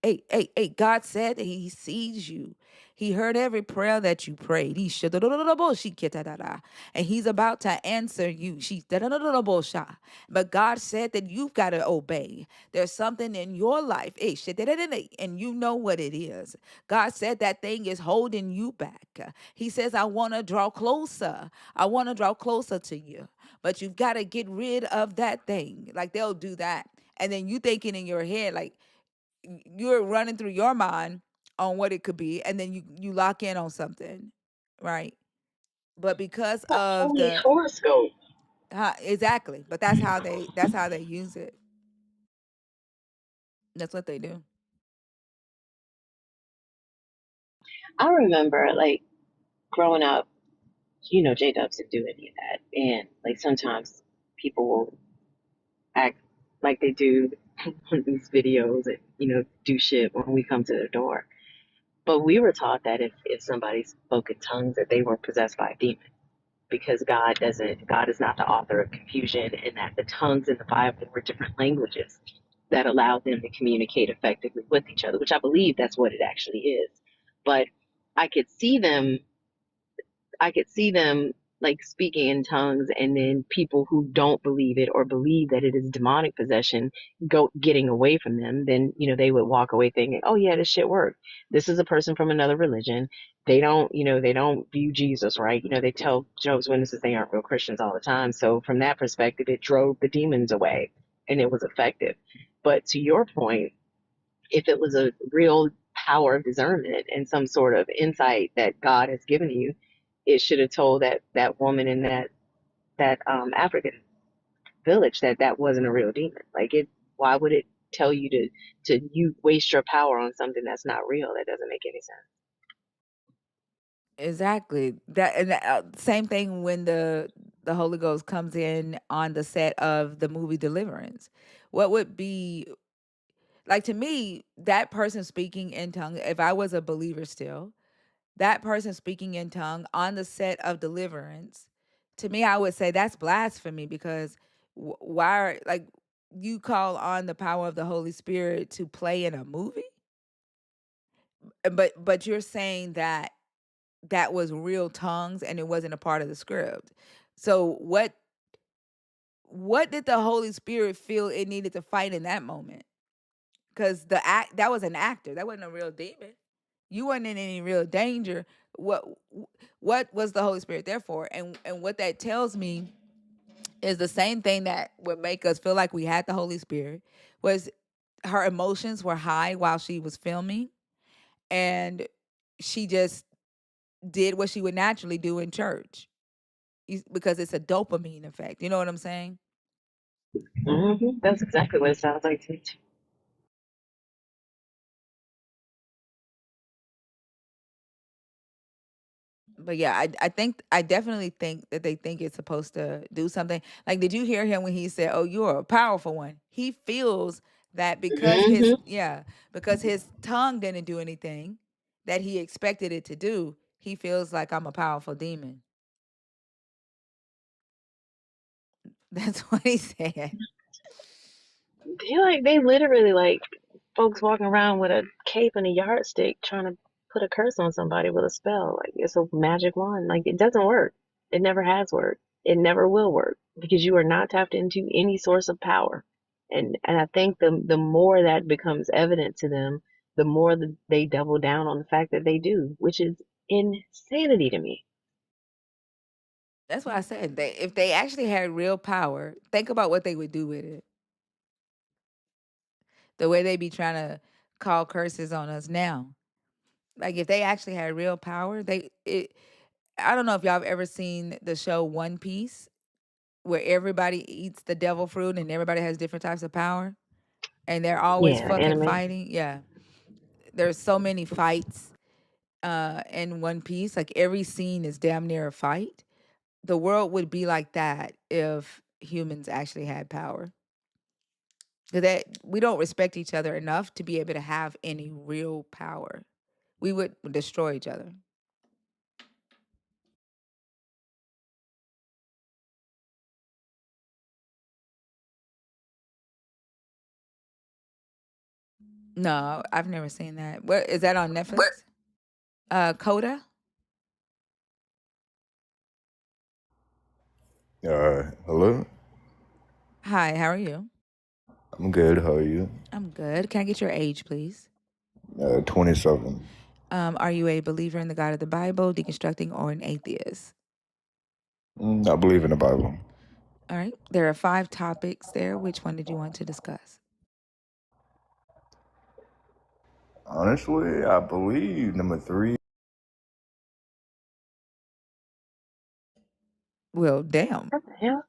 hey, God said that he sees you. He heard every prayer that you prayed. And he's about to answer you. But God said that you've got to obey. There's something in your life, and you know what it is. God said that thing is holding you back. He says, I want to draw closer. I want to draw closer to you. But you've got to get rid of that thing. Like, they'll do that. And then you thinking in your head, like, you're running through your mind on what it could be, and then you lock in on something, right? But because Well, of holy the horoscope. exactly, but that's how they use it. That's what they do. I remember, like, growing up, J Dubs didn't do any of that. And, like, sometimes people will act like they do on these videos and, do shit when we come to their door. But we were taught that if somebody spoke in tongues, that they were possessed by a demon, because God is not the author of confusion, and that the tongues in the Bible were different languages that allowed them to communicate effectively with each other, which I believe that's what it actually is. But I could see them I could see them like speaking in tongues, and then people who don't believe it or believe that it is demonic possession getting away from them. Then, they would walk away thinking, oh yeah, this shit worked. This is a person from another religion. They don't view Jesus right. They tell Jehovah's Witnesses they aren't real Christians all the time. So from that perspective, it drove the demons away and it was effective. But to your point, if it was a real power of discernment and some sort of insight that God has given you, it should have told that woman in that African village that wasn't a real demon. Like, it, why would it tell you to you waste your power on something that's not real? That doesn't make any sense. Exactly. Same thing when the Holy Ghost comes in on the set of the movie Deliverance. What would be like, to me, that person speaking in tongues, if I was a believer still, that person speaking in tongue on the set of Deliverance, to me, I would say that's blasphemy, because why are, like, you call on the power of the Holy Spirit to play in a movie? But you're saying that that was real tongues and it wasn't a part of the script. So what did the Holy Spirit feel it needed to fight in that moment? Because that was an actor. That wasn't a real demon. You weren't in any real danger. what what was the Holy Spirit there for? And what that tells me is the same thing that would make us feel like we had the Holy Spirit was her emotions were high while she was filming, and she just did what she would naturally do in church because it's a dopamine effect. You know what I'm saying? That's exactly what it sounds like to me. But yeah, I definitely think that they think it's supposed to do something. Like, did you hear him when he said, "Oh, you're a powerful one"? He feels that because his Mm-hmm. because his tongue didn't do anything that he expected it to do, he feels like I'm a powerful demon. That's what he said. They literally like folks walking around with a cape and a yardstick trying to put a curse on somebody with a spell. Like it's a magic wand. Like it doesn't work. It never has worked. It never will work because you are not tapped into any source of power. And I think the more that becomes evident to them, the more they double down on the fact that they do, which is insanity to me. That's why I said if they actually had real power, think about what they would do with it. The way they be trying to call curses on us now. Like if they actually had real power, I don't know if y'all have ever seen the show One Piece, where everybody eats the devil fruit and everybody has different types of power, and they're always Yeah, fucking anime. fighting. Yeah, there's so many fights in One Piece. Like every scene is damn near a fight. The world would be like that if humans actually had power. That we don't respect each other enough to be able to have any real power. We would destroy each other. No, I've never seen that. What is that on Netflix? Coda. Hello? Hi, how are you? I'm good. How are you? I'm good. Can I get your age, please? 27. Are you a believer in the God of the Bible, deconstructing, or an atheist? I believe in the Bible. All right. There are 5 topics there. Which one did you want to discuss? Honestly, I believe number 3. Well, damn. What the hell?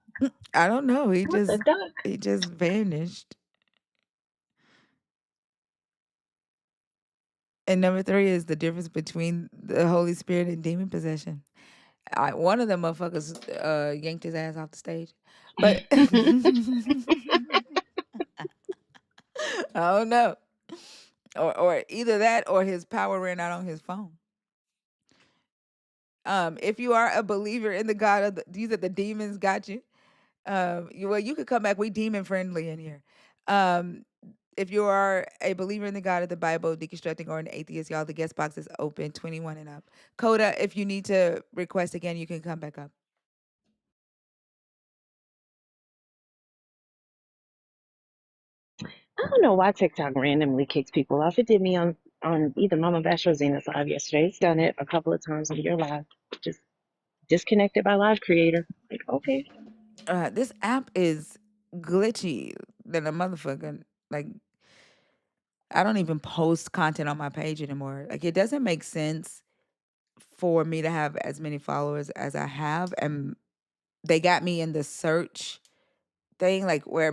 I don't know. What the duck? He just vanished. And number 3 is the difference between the Holy Spirit and demon possession. One of them motherfuckers yanked his ass off the stage. But I don't know. Or either that or his power ran out on his phone. If you are a believer in the God of these are the demons got you. You could come back. We demon friendly in here. Um, if you are a believer in the God of the Bible, deconstructing, or an atheist, y'all, the guest box is open, 21 and up. Coda, if you need to request again, you can come back up. I don't know why TikTok randomly kicks people off. It did me on either Mama Bash or Zena's live yesterday. It's done it a couple of times on your live. Just disconnected by live creator. Like, okay. This app is glitchy than a motherfucker. Like, I don't even post content on my page anymore. Like, it doesn't make sense for me to have as many followers as I have, and they got me in the search thing, like where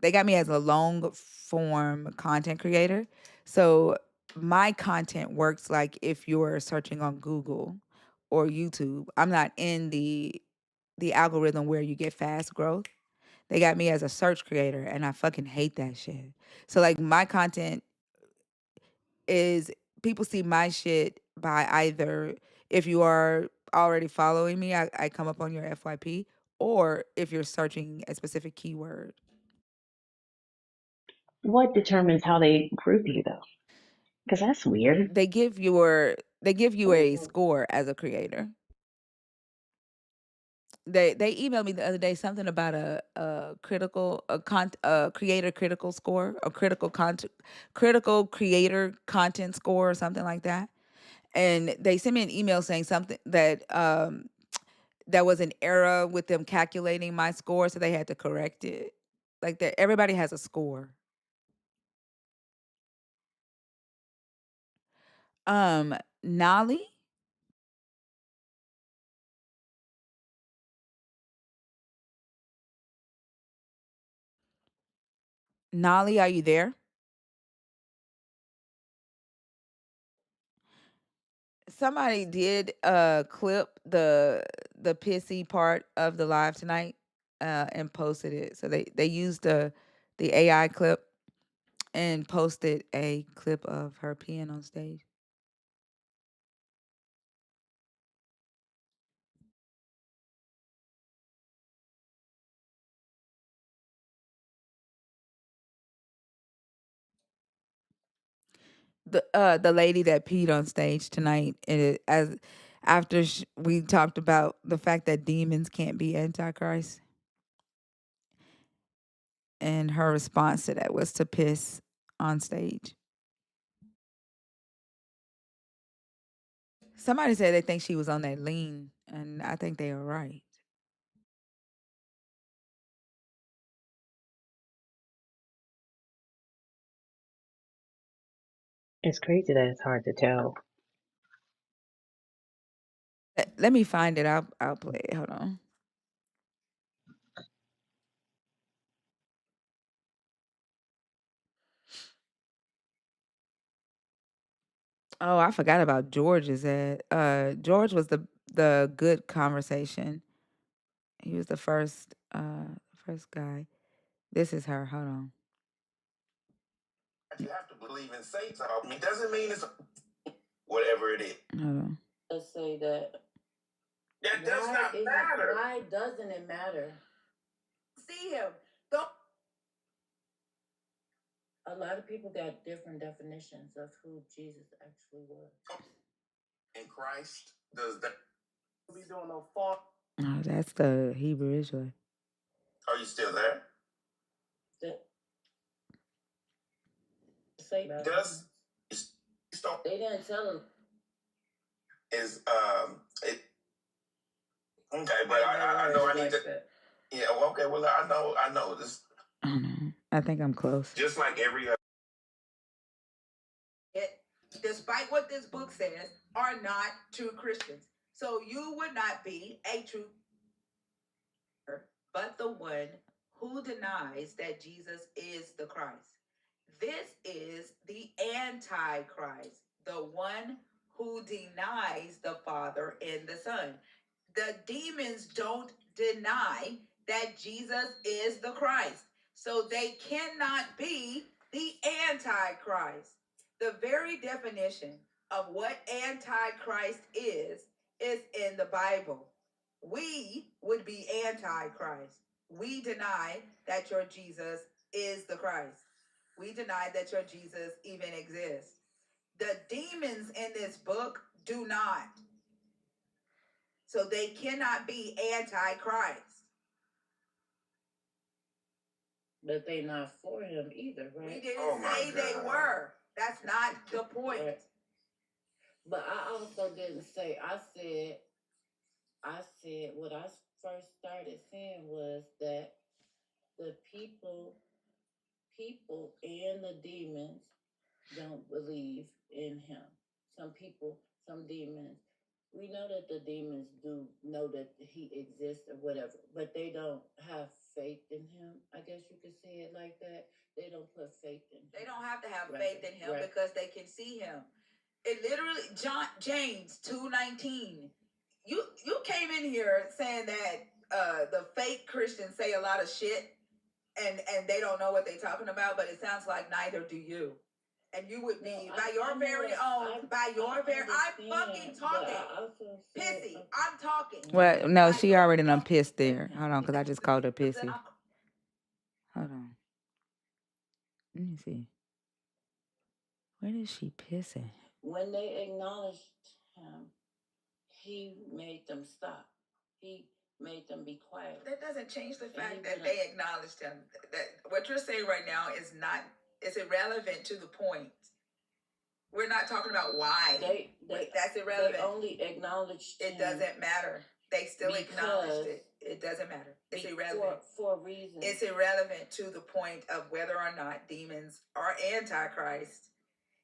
they got me as a long form content creator. So my content works like if you're searching on Google or YouTube. I'm not in the algorithm where you get fast growth. They got me as a search creator, and I fucking hate that shit. So like my content is people see my shit by either if you are already following me, I come up on your FYP, or if you're searching a specific keyword. What determines how they group you though? Because that's weird. They give you a score as a creator. They emailed me the other day something about a creator critical score, a critical creator content score or something like that. and they sent me an email saying something that that was an error with them calculating my score, so they had to correct it. Like that, everybody has a score. Nolly, Nolly, are you there? Somebody did clip the pissy part of the live tonight and posted it. So they used the AI clip and posted a clip of her peeing on stage. The lady that peed on stage tonight, and as after we talked about the fact that demons can't be antichrist, and her response to that was to piss on stage. Somebody said they think she was on that lean, and I think they are right. It's crazy that it's hard to tell. Let me find it. I'll play it. Hold on. Oh, I forgot about George's ad. George was the good conversation. He was the first guy. This is her. Hold on. You have to believe in Satan. It doesn't mean it's whatever it is. Hold on. Let's say that. That does not matter. Why doesn't it matter? See him. Don't. A lot of people got different definitions of who Jesus actually was. In Christ, does that be doing no fault? Oh, that's the Hebrew Israelite. Are you still there? Say does they didn't tell him. Is it okay? But I know I need to. Yeah. Well, okay. Well, I know this. I don't know. I think I'm close. Just like every other. Despite what this book says, are not true Christians. So you would not be a true, but the one who denies that Jesus is the Christ. This is the Antichrist, the one who denies the Father and the Son. The demons don't deny that Jesus is the Christ. So they cannot be the Antichrist. The very definition of what Antichrist is in the Bible. We would be Antichrist. We deny that your Jesus is the Christ. We deny that your Jesus even exists. The demons in this book do not. So they cannot be Antichrist. But they not for him either, right? We didn't say they were. That's not the point. Right. But I also didn't say, I said what I first started saying was that the people and the demons don't believe in him. Some people, some demons, we know that the demons do know that he exists or whatever, but they don't have faith in him. I guess you could say it like that. They don't put faith in him. They don't have to have faith in him because they can see him. It literally, James 2:19. You came in here saying that the fake Christians say a lot of shit and they don't know what they're talking about, but it sounds like neither do you. And you would be I'm fucking talking. Pissy, I'm talking. Well, no, she already done pissed there. Hold on, because I just called her pissy. Hold on. Let me see. Where is she pissing? When they acknowledged him, he made them stop. He made them be quiet. That doesn't change the fact that they acknowledged him. That what you're saying right now is irrelevant to the point. We're not talking about why. That's irrelevant. They only acknowledged It him doesn't matter. They still acknowledged it. It doesn't matter. It's irrelevant. For a reason. It's irrelevant to the point of whether or not demons are antichrist.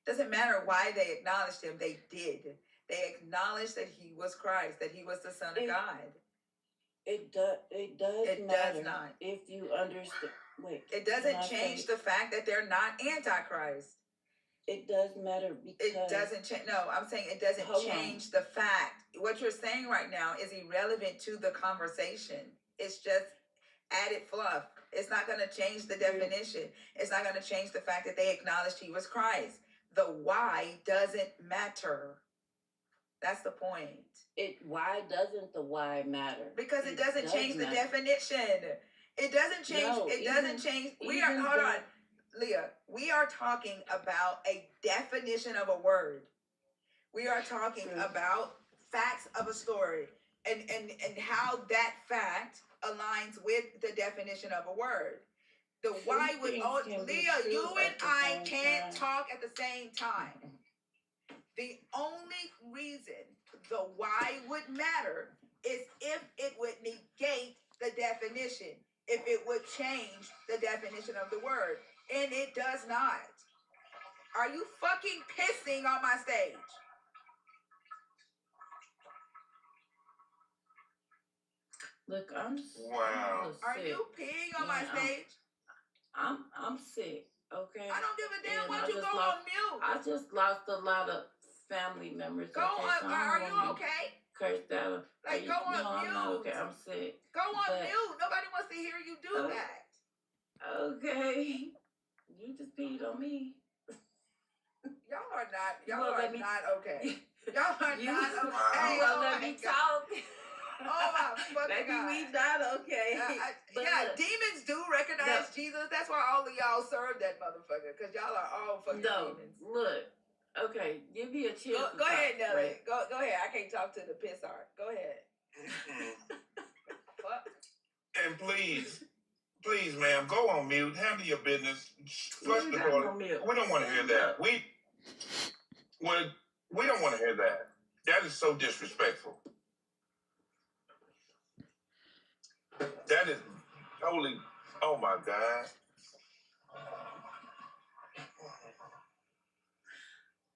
Doesn't matter why they acknowledged him. They did. They acknowledged that he was Christ, that he was the Son of God. It does It matter does not. if you understand. Wait. It doesn't change the fact that they're not antichrist. It does matter because it doesn't change. No, I'm saying it doesn't change the fact. What you're saying right now is irrelevant to the conversation. It's just added fluff. It's not going to change the definition. It's not going to change the fact that they acknowledged he was Christ. The why doesn't matter. That's the point. Why doesn't the why matter? Because it doesn't change the definition. It doesn't change. No, it doesn't change. We are, hold on, Leah. We are talking about a definition of a word. We are talking about facts of a story and how that fact aligns with the definition of a word. The why would, Leah, you and I can't talk at the same time. The only reason the why would matter is if it would negate the definition, if it would change the definition of the word, and it does not. Are you fucking pissing on my stage? Look, I'm wow. Are you peeing on my stage? I'm sick. Okay. I don't give a damn what you go on mute. I just lost a lot of family members. Go on. So are you okay? Cursed out. Like go on mute. I'm not okay. I'm sick. Go on mute. Nobody wants to hear you do that. Okay. You just peed on me. Y'all are not. Y'all are not okay. Y'all are not okay. You won't let me talk. Oh my fucking God. Maybe we not okay. Demons do recognize Jesus. That's why all of y'all serve that motherfucker. Because y'all are all fucking demons. Look. Okay, give me a chance. Go ahead, Nelly. Right? Go ahead. I can't talk to the piss art. Go ahead. Fuck. And please, ma'am, go on mute. Handle your business. Flush the toilet. We don't want to hear that. We don't want to hear that. That is so disrespectful. That is totally. Oh my God.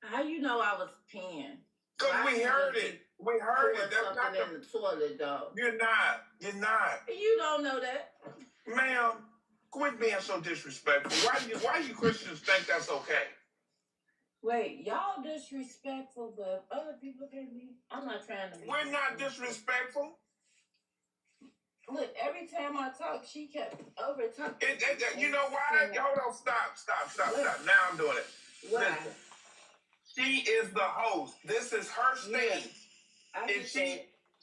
How you know I was peeing? Because we heard it. We heard it. That's something in the toilet, though. You're not. You don't know that, ma'am. Quit being so disrespectful. Why do you Christians think that's okay? Wait, y'all disrespectful, but other people can be. I'm not trying to be. We're not disrespectful. Look, every time I talk, she kept over talking. You know why? Hold on, stop. Now I'm doing it. Why? Listen, she is the host. This is her stage. Yeah,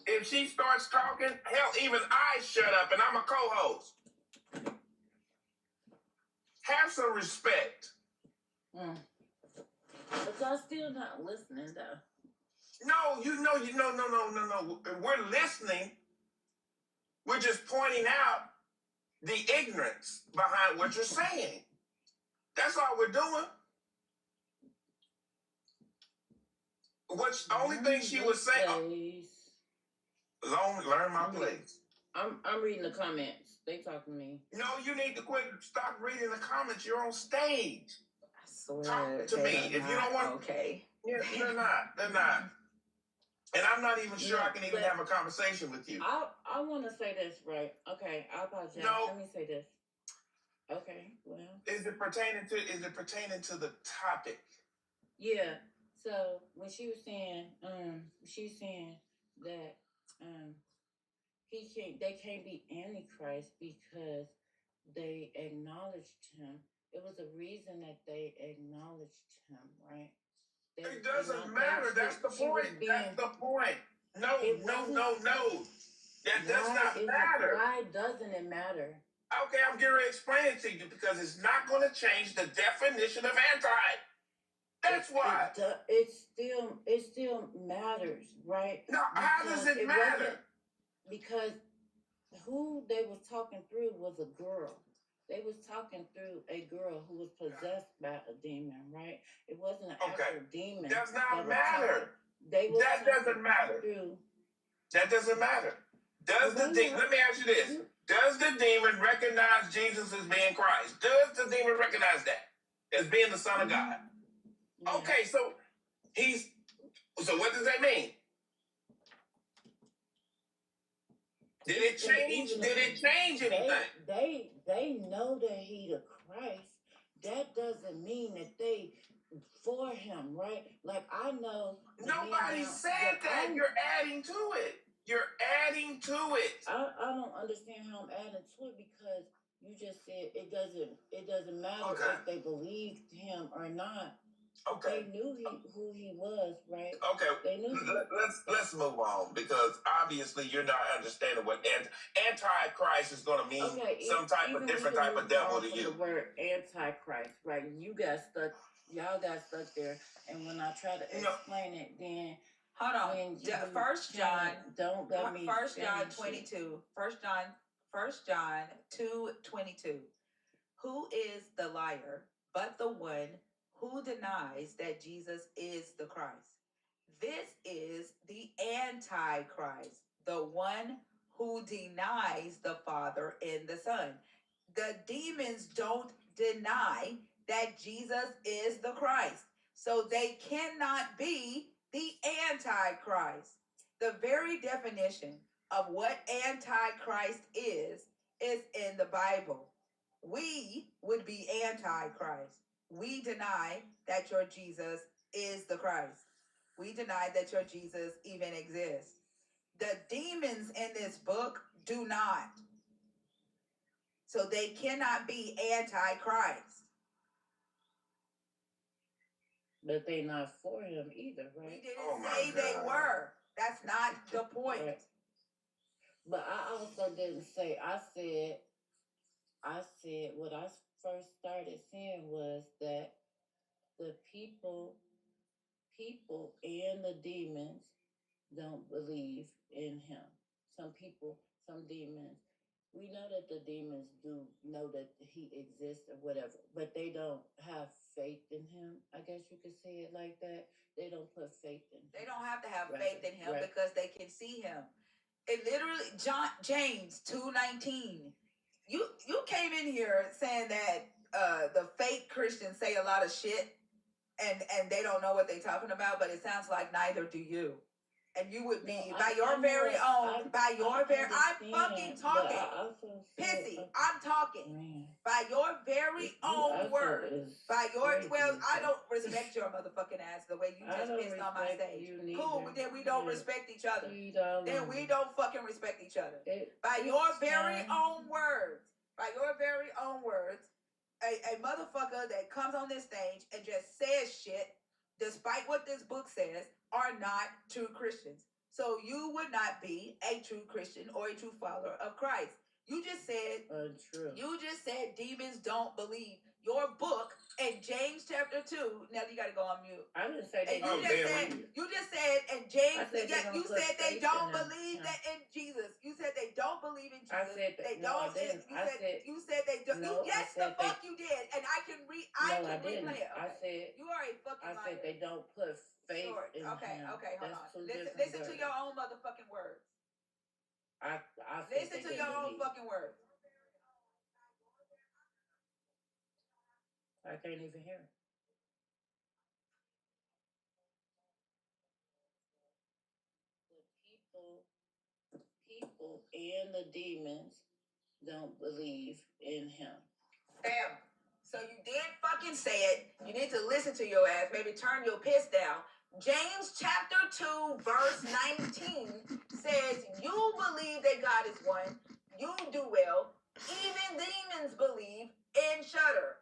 if she starts talking, hell, even I shut up, and I'm a co-host. Have some respect. But y'all still not listening, though. No. We're listening. We're just pointing out the ignorance behind what you're saying. That's all we're doing. What's the only thing she was saying? Learn my place. I'm reading the comments. They talking to me. No, you need to stop reading the comments. You're on stage. I swear. Talk to me. If you don't want. Okay. Yeah, they're not. And I'm not even sure I can even have a conversation with you. I want to say this, right? Okay, I apologize. No. Let me say this. Okay, well. Is it pertaining to the topic? Yeah. So when she was saying, she's saying that they can't be Antichrist because they acknowledged him. It was a reason that they acknowledged him, right? It doesn't matter. That's the point. That's the point. No. That does not matter. Why doesn't it matter? Okay, I'm getting ready to explain it to you because it's not going to change the definition of anti. That's why. It still matters, right? No, how does it matter? Because who they was talking through was a girl. They was talking through a girl who was possessed by a demon, right? It wasn't an actual demon. Does not matter. That doesn't matter. That doesn't matter. Let me ask you this. Does the demon recognize Jesus as being Christ? Does the demon recognize that as being the Son of God? Yeah. Okay, so what does that mean? Did it change anything? They know that he the Christ. That doesn't mean that they for him, right? Like I know. Nobody said that. You're adding to it. You're adding to it. I don't understand how I'm adding to it because you just said it doesn't matter if they believed him or not. Okay. They knew who he was, right? Okay. They knew. Let's move on because obviously you're not understanding what antichrist is going to mean. Okay, some type of different type of devil to you. The word antichrist, right? Y'all got stuck there, and when I try to explain it, then hold on. First John, don't let me. First John 22. First John 2:22. Who is the liar but the one who denies that Jesus is the Christ? This is the Antichrist, the one who denies the Father and the Son. The demons don't deny that Jesus is the Christ, so they cannot be the Antichrist. The very definition of what Antichrist is in the Bible. We would be Antichrist. We deny that your Jesus is the Christ. We deny that your Jesus even exists. The demons in this book do not. So they cannot be Antichrist. But they not for him either, right? We didn't say they were. That's not the point. Right. But I also didn't say, I said what I first started saying was that the people and the demons don't believe in him. Some demons, we know that the demons do know that he exists or whatever, but they don't have faith in him. I guess you could say it like that. They don't put faith in him. They don't have to have faith in him because they can see him. It literally, James 2:19. You came in here saying that the fake Christians say a lot of shit and they don't know what they're talking about, but it sounds like neither do you. And you would be I'm fucking talking. Pissy, I'm talking. Man. By your very own word. I don't respect your motherfucking ass the way you just pissed on my stage. Cool, then we don't respect each other. Then we don't fucking respect each other. By your very own words. A motherfucker that comes on this stage and just says shit, despite what this book says, are not true Christians. So you would not be a true Christian or a true follower of Christ. You just said demons don't believe. Your book in James chapter 2. Now you got to go on mute. I didn't say they don't. You just said in James. You said they don't believe that in Jesus. You said they don't believe in Jesus. I said that, they don't. You said they don't. No, yes, the fuck you did, and I can read. I can replay it. Okay. I said you are a fucking liar. I said they don't put faith in okay, him. Okay, hold That's on. Listen to your own motherfucking words. I listen to your own fucking words. I can't even hear it. The people and the demons don't believe in him. Damn. So you did fucking say it. You need to listen to your ass. Maybe turn your piss down. James chapter 2 verse 19 says, you believe that God is one. You do well. Even demons believe and shudder.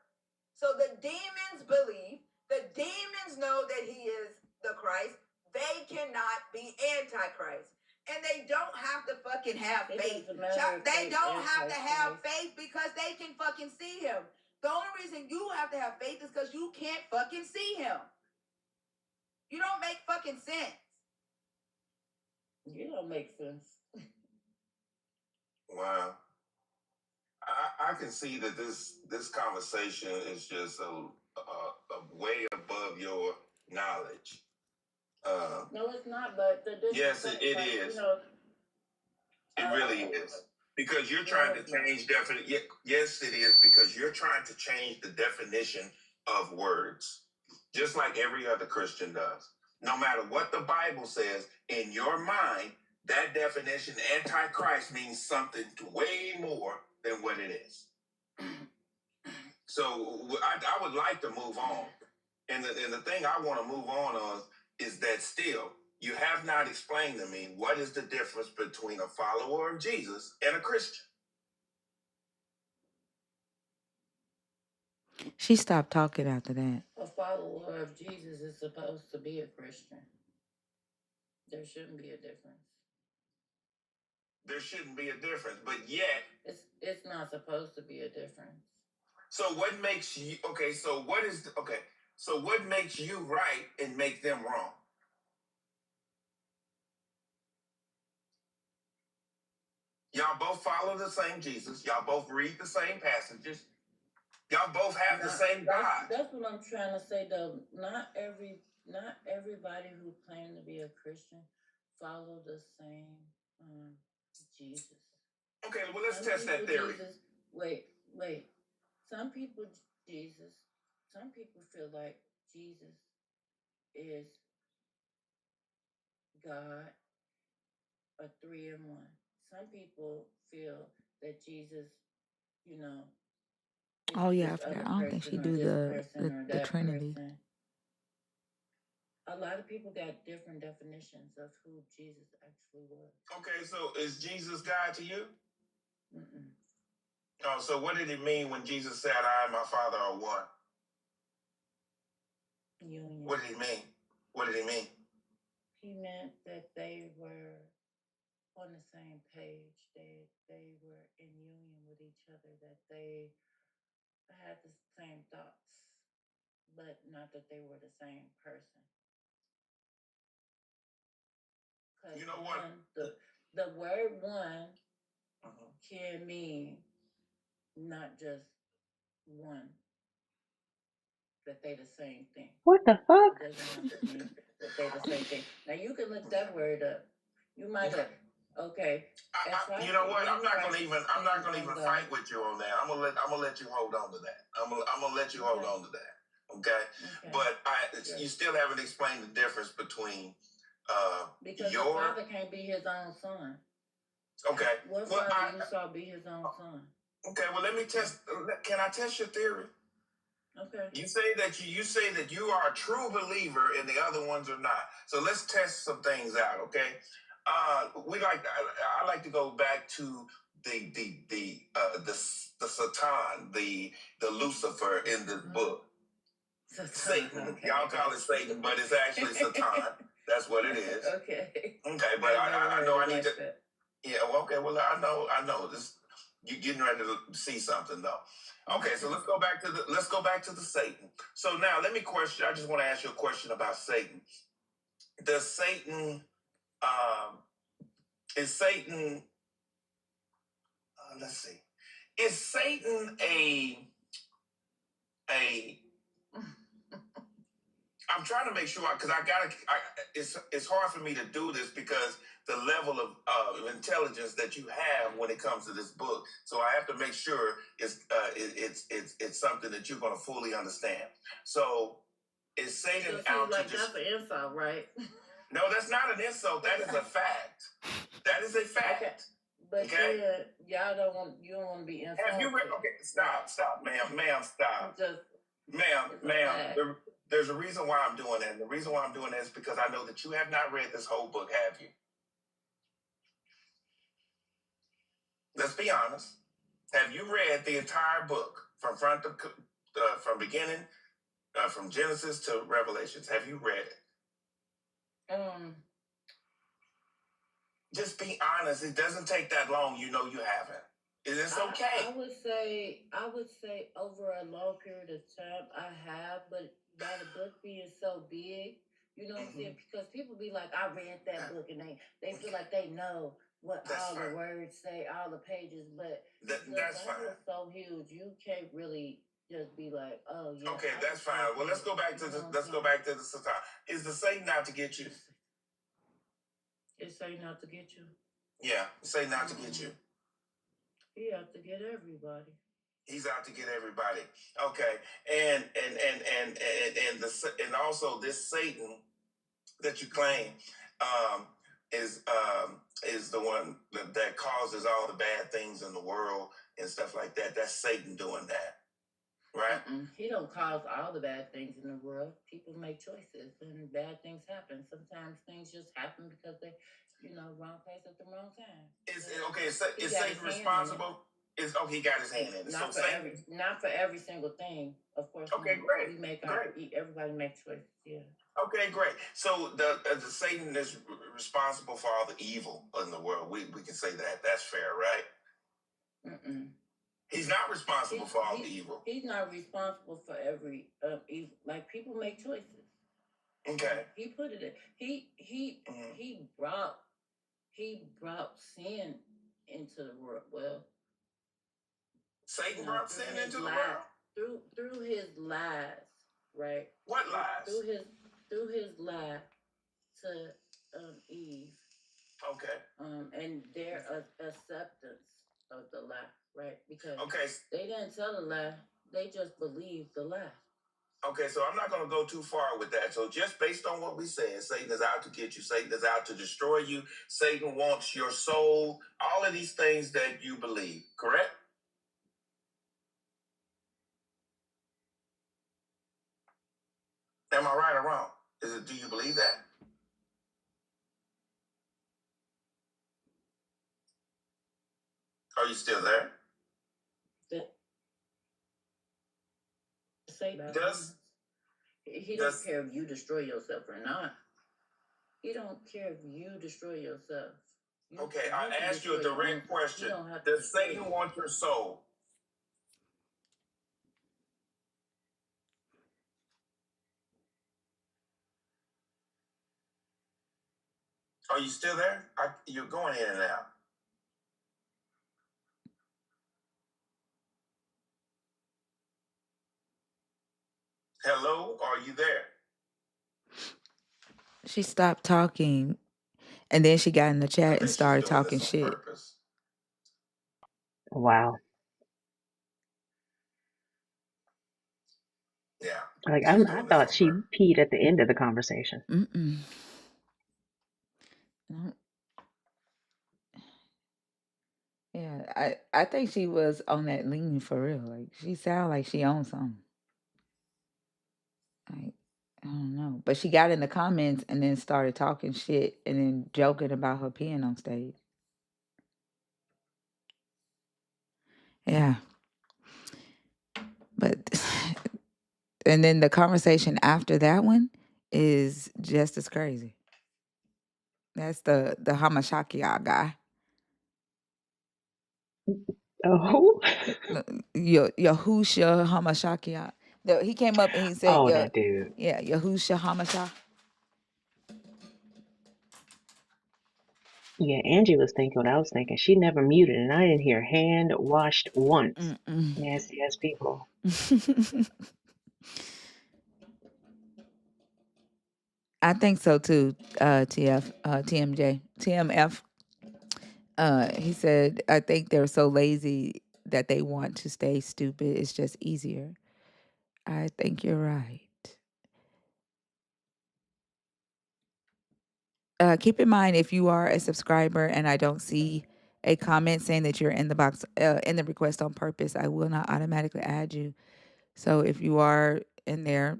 So the demons believe. The demons know that he is the Christ. They cannot be Antichrist. And they don't have to fucking have faith. They don't have to have faith because they can fucking see him. The only reason you have to have faith is because you can't fucking see him. You don't make fucking sense. You don't make sense. Wow. I can see that this conversation is just a way above your knowledge. No, it's not. But the yes, it is. It really is. Because you're trying to change definition. Yes, it is, because you're trying to change the definition of words, just like every other Christian does. No matter what the Bible says, in your mind, that definition, antichrist, means something way more than what it is. So I would like to move on. And the thing I want to move on is that still, you have not explained to me what is the difference between a follower of Jesus and a Christian. She stopped talking after that. A follower of Jesus is supposed to be a Christian. There shouldn't be a difference. There shouldn't be a difference, but yet it's not supposed to be a difference. So what makes you okay? So what is okay? So what makes you right and make them wrong? Y'all both follow the same Jesus. Y'all both read the same passages. Y'all both have the same God. That's what I'm trying to say, though. Not everybody who claims to be a Christian follow the same Jesus. Okay, well, let's test that theory. Wait. Some people feel like Jesus is God, a 3-in-1. Some people feel that Jesus, Oh yeah, I forgot. I don't think she do the Trinity. Person. A lot of people got different definitions of who Jesus actually was. Okay, so is Jesus God to you? Mm-mm. Oh, so what did it mean when Jesus said, "I and my Father are one"? Union. What did he mean? What did he mean? He meant that they were on the same page. They were in union with each other. That they had the same thoughts, but not that they were the same person. You know what? The word one can mean not just one, that they the same thing. What the fuck? It doesn't have to mean that they the same thing. Now you can look that word up. You might have. Okay. You know what? I'm not gonna even fight with you on that. I'm gonna let you hold on to that. I'm gonna let you hold on to that. Okay. But you still haven't explained the difference between because your father can't be his own son. Okay. What father you saw be his own son? Okay. Well, let me test. Can I test your theory? Okay. You say that you are a true believer and the other ones are not. So let's test some things out, okay? I like to go back to the Satan, the Lucifer in this book. Satan. Okay. Y'all call it Satan, but it's actually Satan. That's what it is. Okay. Okay, but I know I need to. Yeah. Well, okay. Well, I know this. You're getting ready to see something though. Okay, so let's go back to the Satan. So now let me question. I just want to ask you a question about Satan. Does Satan is Satan? Let's see. Is Satan a? I'm trying to make sure because it's hard for me to do this because the level of intelligence that you have when it comes to this book. So I have to make sure it's something that you're going to fully understand. So is Satan out to just? That's an insult, right? No, that's not an insult. That is a fact. That is a fact. Okay. But then you don't want to be insulted. Have you read? Okay, stop, ma'am, stop. Ma'am. There's a reason why I'm doing that. And the reason why I'm doing that is because I know that you have not read this whole book, have you? Let's be honest. Have you read the entire book from beginning, from Genesis to Revelations? Have you read it? Just be honest. It doesn't take that long. You know you haven't. It's okay. I would say over a long period of time I have, but by the book being so big, you know what I'm saying? Because people be like, I read that book, and they feel like they know what the words say, all the pages, but that's fine. It's so huge, you can't really just be like, oh yeah. Okay, that's fine. Well, let's go back to the Satan. Is the Satan out to get you? It say not to get you. Yeah, say not to get you. He out to get everybody. He's out to get everybody. Okay, and also this Satan that you claim um, is the one that causes all the bad things in the world and stuff like that. That's Satan doing that, right? He don't cause all the bad things in the world. People make choices and bad things happen. Sometimes things just happen because they, wrong place at the wrong time. Is Satan responsible? He got his hand in it. Not for every single thing, of course. Okay, not. great. We make Great. everybody makes choices. Yeah. Okay, great. So the Satan is responsible for all the evil in the world. We can say that. That's fair, right? He's not responsible for all the evil. He's not responsible for every evil. Like, people make choices. Okay. He put it in. He brought sin into the world. Well, Satan brought sin into the world through his lies, right? What lies? Through his lie to Eve. Okay. And their acceptance of the lie, right? Because okay, they didn't tell the lie; they just believed the lie. Okay, so I'm not going to go too far with that. So just based on what we said, Satan is out to get you. Satan is out to destroy you. Satan wants your soul. All of these things that you believe, correct? Am I right or wrong? Do you believe that? Are you still there? He doesn't care if you destroy yourself or not. He don't care if you destroy yourself. Okay, I asked you a direct question. Does Satan want your soul? Are you still there? You're going in and out. Hello, are you there? She stopped talking, and then she got in the chat and started talking shit. Wow. Yeah. Like I thought she peed at the end of the conversation. No. Yeah, I think she was on that lean for real. Like, she sounded like she owned something. Like, I don't know. But she got in the comments and then started talking shit and then joking about her peeing on stage. Yeah. But and then the conversation after that one is just as crazy. That's the Hamashakia guy. Oh. Yahusha Hamashakia. He came up and he said, Oh, that dude. Yeah, Yahusha Hamasha. Yeah, Angie was thinking what I was thinking. She never muted, and I didn't hear hand washed once. Nasty ass people. I think so too, TMJ. TMF. He said, I think they're so lazy that they want to stay stupid. It's just easier. I think you're right. Keep in mind, if you are a subscriber and I don't see a comment saying that you're in the box, in the request on purpose, I will not automatically add you. So if you are in there,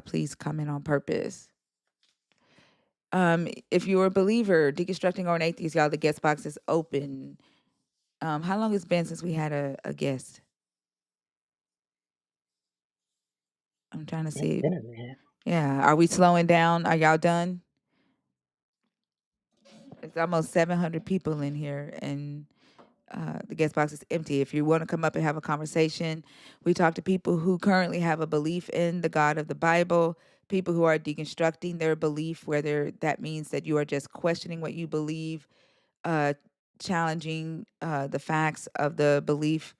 please comment on purpose. If you're a believer, deconstructing or an atheist, y'all, the guest box is open. How long has it been since we had a guest? I'm trying to see. It's been a minute. Yeah. Are we slowing down? Are y'all done? It's almost 700 people in here, and the guest box is empty. If you want to come up and have a conversation, we talk to people who currently have a belief in the God of the Bible, people who are deconstructing their belief, whether that means that you are just questioning what you believe, challenging the facts of the belief,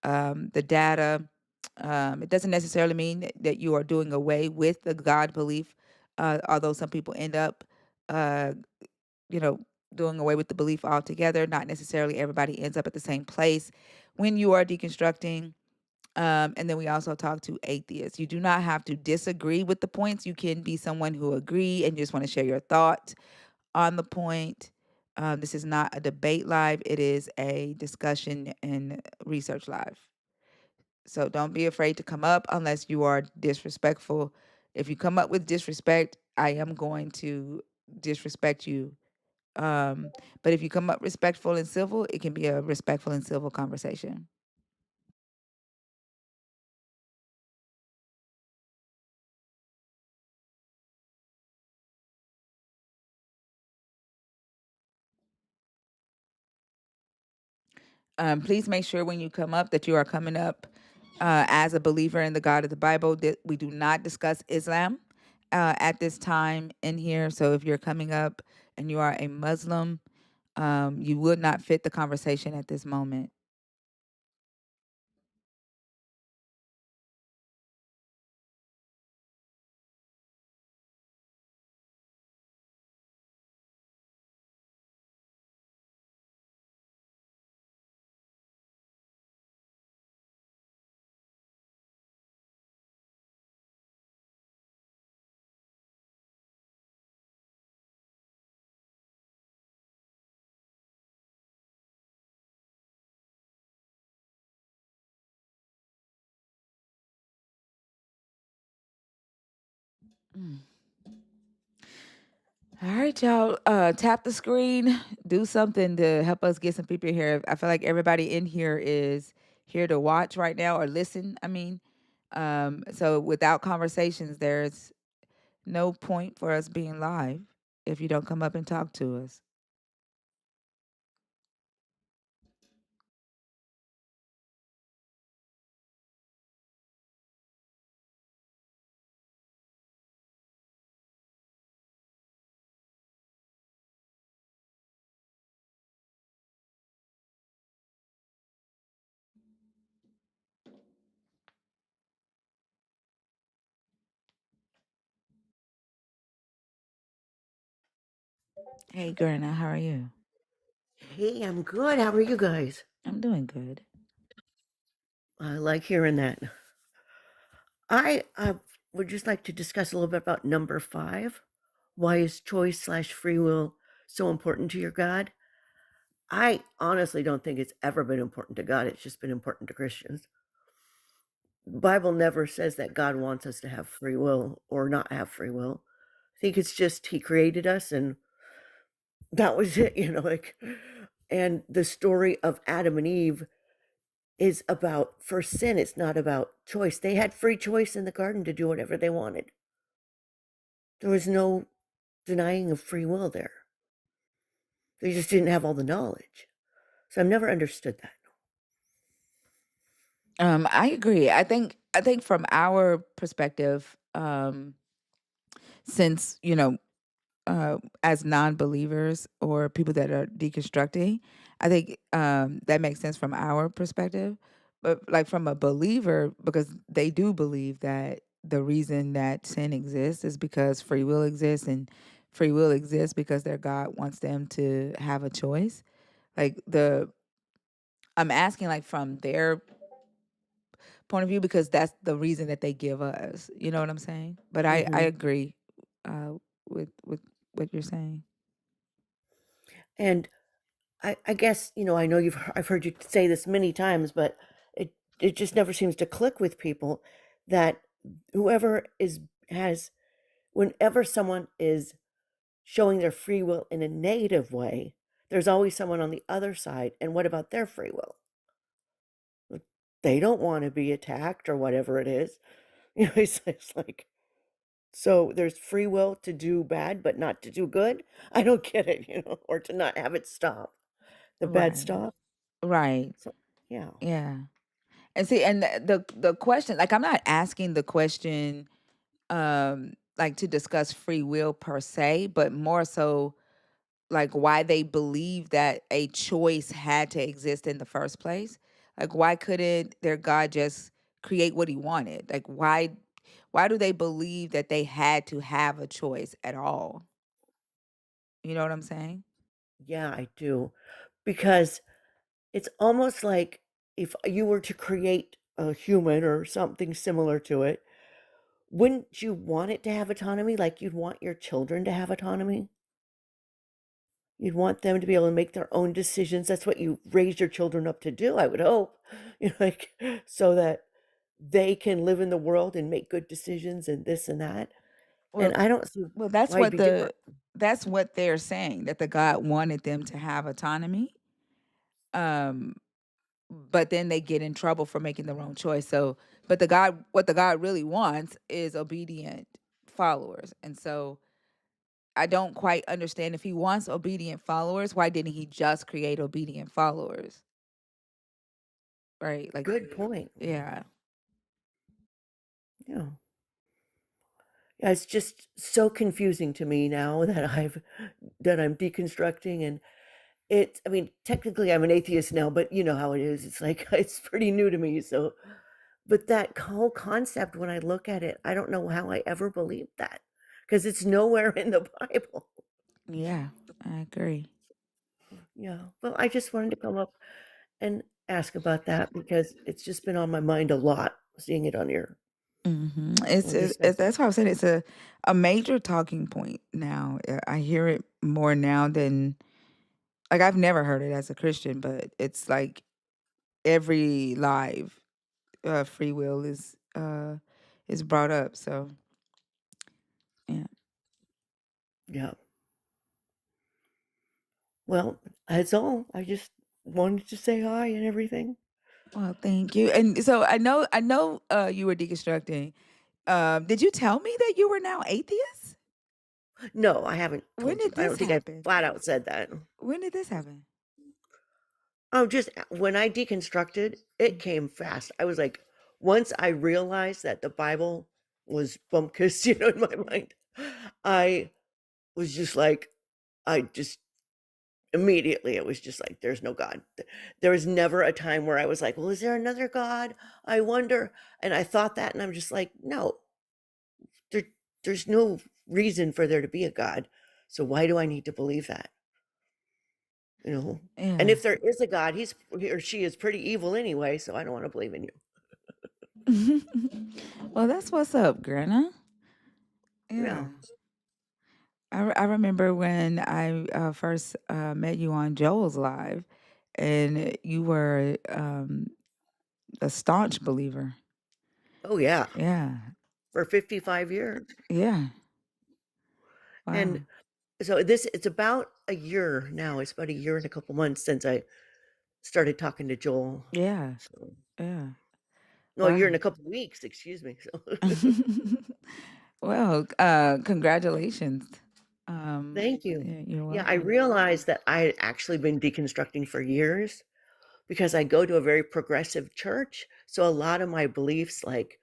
the data. It doesn't necessarily mean that you are doing away with the God belief, although some people end up, doing away with the belief altogether. Not necessarily everybody ends up at the same place when you are deconstructing. And then we also talk to atheists. You do not have to disagree with the points. You can be someone who agree and just want to share your thoughts on the point. This is not a debate live. It is a discussion and research live. So don't be afraid to come up unless you are disrespectful. If you come up with disrespect, I am going to disrespect you. But if you come up respectful and civil, it can be a respectful and civil conversation. Please make sure when you come up that you are coming up as a believer in the God of the Bible. That we do not discuss Islam at this time in here. So if you're coming up and you are a Muslim, you would not fit the conversation at this moment. Mm. All right, y'all. Tap the screen. Do something to help us get some people here. I feel like everybody in here is here to watch right now or listen. I mean, so without conversations, there's no point for us being live if you don't come up and talk to us. Hey, Gurna, how are you? Hey, I'm good. How are you guys? I'm doing good. I like hearing that. I would just like to discuss a little bit about number 5. Why is choice slash free will so important to your God? I honestly don't think it's ever been important to God. It's just been important to Christians. The Bible never says that God wants us to have free will or not have free will. I think it's just He created us and that was it, like, and the story of Adam and Eve is about for sin. It's not about choice. They had free choice in the garden to do whatever they wanted. There was no denying of free will there. They just didn't have all the knowledge. So I've never understood that. I agree. I think from our perspective, since as non-believers or people that are deconstructing, I think that makes sense from our perspective. But like from a believer, because they do believe that the reason that sin exists is because free will exists, and free will exists because their God wants them to have a choice. Like I'm asking like from their point of view because that's the reason that they give us. You know what I'm saying? But I agree uh, with what you're saying. And I guess, I know I've heard you say this many times, but it just never seems to click with people that whoever whenever someone is showing their free will in a negative way, there's always someone on the other side. And what about their free will? They don't want to be attacked or whatever it is. It's like, so there's free will to do bad, but not to do good. I don't get it, or to not have it stop, the bad Right. stop. Right. So, yeah. Yeah. And see, and the question, like, I'm not asking the question, like to discuss free will per se, but more so like why they believe that a choice had to exist in the first place. Like, why couldn't their God just create what he wanted? Like, why do they believe that they had to have a choice at all? You know what I'm saying? Yeah, I do. Because it's almost like if you were to create a human or something similar to it, wouldn't you want it to have autonomy? Like you'd want your children to have autonomy? You'd want them to be able to make their own decisions. That's what you raise your children up to do, I would hope. You know, like so that they can live in the world and make good decisions and this and that. And Well, I don't see well, why it'd be different. that's what they're saying, that the God wanted them to have autonomy. Um, but then they get in trouble for making the wrong choice. So, but what the God really wants is obedient followers. And so I don't quite understand, if he wants obedient followers, why didn't he just create obedient followers? Right? Like, Good point. yeah. Yeah. Yeah, it's just so confusing to me now that I'm deconstructing and I mean, technically I'm an atheist now, but you know how it is. It's like it's pretty new to me. So, but that whole concept, when I look at it, I don't know how I ever believed that because it's nowhere in the Bible. Yeah, I agree. Yeah. Well, I just wanted to come up and ask about that because it's just been on my mind a lot seeing it on your It's discussion. that's why I said it's a major talking point now. I hear it more now than, like, I've never heard it as a Christian, but it's like every live free will is brought up. So yeah. Yeah. Well, that's all. I just wanted to say hi and everything. Well, thank you. And so I know you were deconstructing. Did you tell me that you were now atheist? No, I haven't When told you. did I this don't think I happen? flat out said that. When did this happen? Oh, just when I deconstructed, it Mm. came fast. I was like, once I realized that the Bible was bumpkiss, in my mind, I was just like, I just immediately, it was just like, there's no God. There was never a time where I was like, well, is there another God? I wonder. And I thought that, and I'm just like, no, there, there's no reason for there to be a God. So why do I need to believe that? You know? And Yeah. if there is a God, he or she is pretty evil anyway, so I don't want to believe in you. Well, that's what's up, Grandma. Yeah. Yeah. I remember when I first met you on Joel's Live, and you were a staunch believer. Oh yeah. Yeah. For 55 years. Yeah. And Wow. so it's about a year now. It's about a year and a couple months since I started talking to Joel. Yeah. So Yeah. no, a year and Wow. a couple weeks, excuse me. So Well, congratulations. thank you. Yeah, you're Yeah, I welcome. realized that I had actually been deconstructing for years because I go to a very progressive church. So a lot of my beliefs, like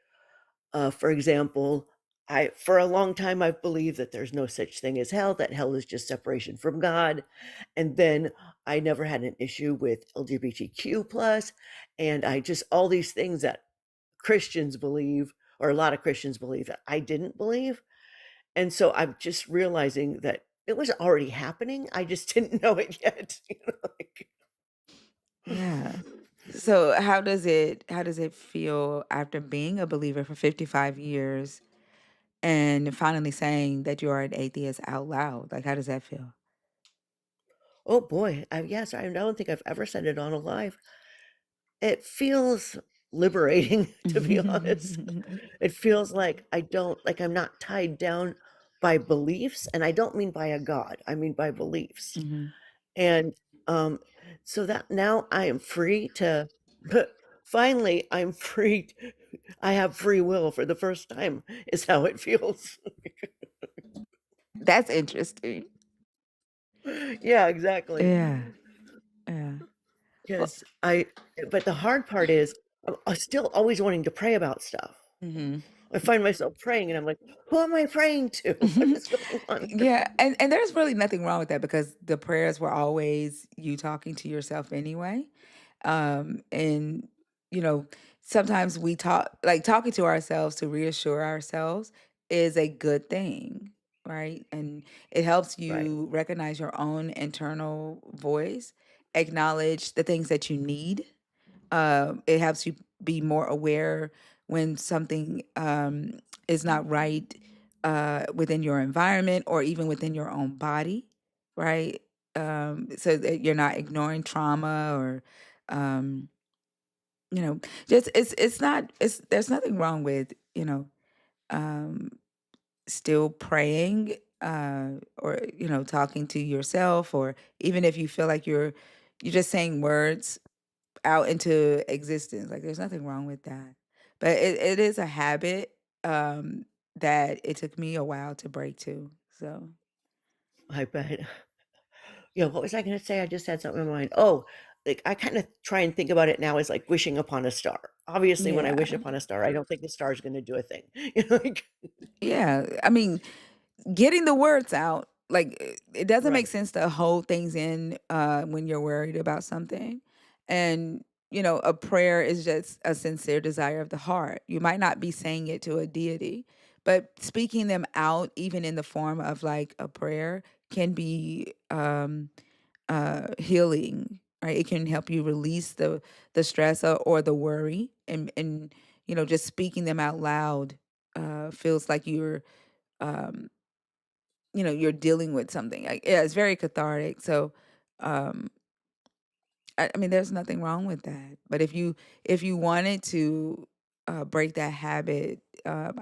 for example, I for a long time I've believed that there's no such thing as hell, that hell is just separation from God. And then I never had an issue with LGBTQ plus, and I just all these things that Christians believe, or a lot of Christians believe that I didn't believe. And so I'm just realizing that it was already happening. I just didn't know it yet. Like, Yeah. So how does it feel after being a believer for 55 years and finally saying that you are an atheist out loud? Like, how does that feel? oh boy, yes, I don't think I've ever said it on a live. It feels liberating, to be honest. It feels like I'm not tied down by beliefs, and I don't mean by a God, I mean by beliefs. Mhm. And um, so that now I am free to, finally, I'm free. I have free will for the first time, is how it feels. That's interesting. Yeah, exactly. Yeah. Yeah. Well, Because but the hard part is, I'm still always wanting to pray about stuff. mhm. I find myself praying and I'm like, who am I praying to? What is going on? Yeah, and there's really nothing wrong with that because the prayers were always you talking to yourself anyway. And you know, sometimes we talk, like, talking to ourselves to reassure ourselves is a good thing, right? And it helps Right. you recognize your own internal voice, acknowledge the things that you need. It helps you be more aware when something is not right within your environment or even within your own body, right? So that you're not ignoring trauma or, um, just it's not it's there's nothing wrong with um, still praying or talking to yourself, or even if you feel like you're just saying words out into existence. Like, there's nothing wrong with that. But it is a habit that it took me a while to break too. So I bet. Yeah, what was I going to say? I just had something in mind. Oh, like I kind of try and think about it now as like wishing upon a star. Obviously, when I wish yeah. upon a star, I don't think the star is going to do a thing. You know, like, Yeah. I mean, getting the words out, like it doesn't make right. sense to hold things in when you're worried about something. And a prayer is just a sincere desire of the heart. You might not be saying it to a deity, but speaking them out, even in the form of like a prayer, can be healing, right? It can help you release the stress or the worry, and just speaking them out loud feels like um you're dealing with something. Like, yeah, it's very cathartic. So, um, I mean, there's nothing wrong with that. But if you wanted to break that habit,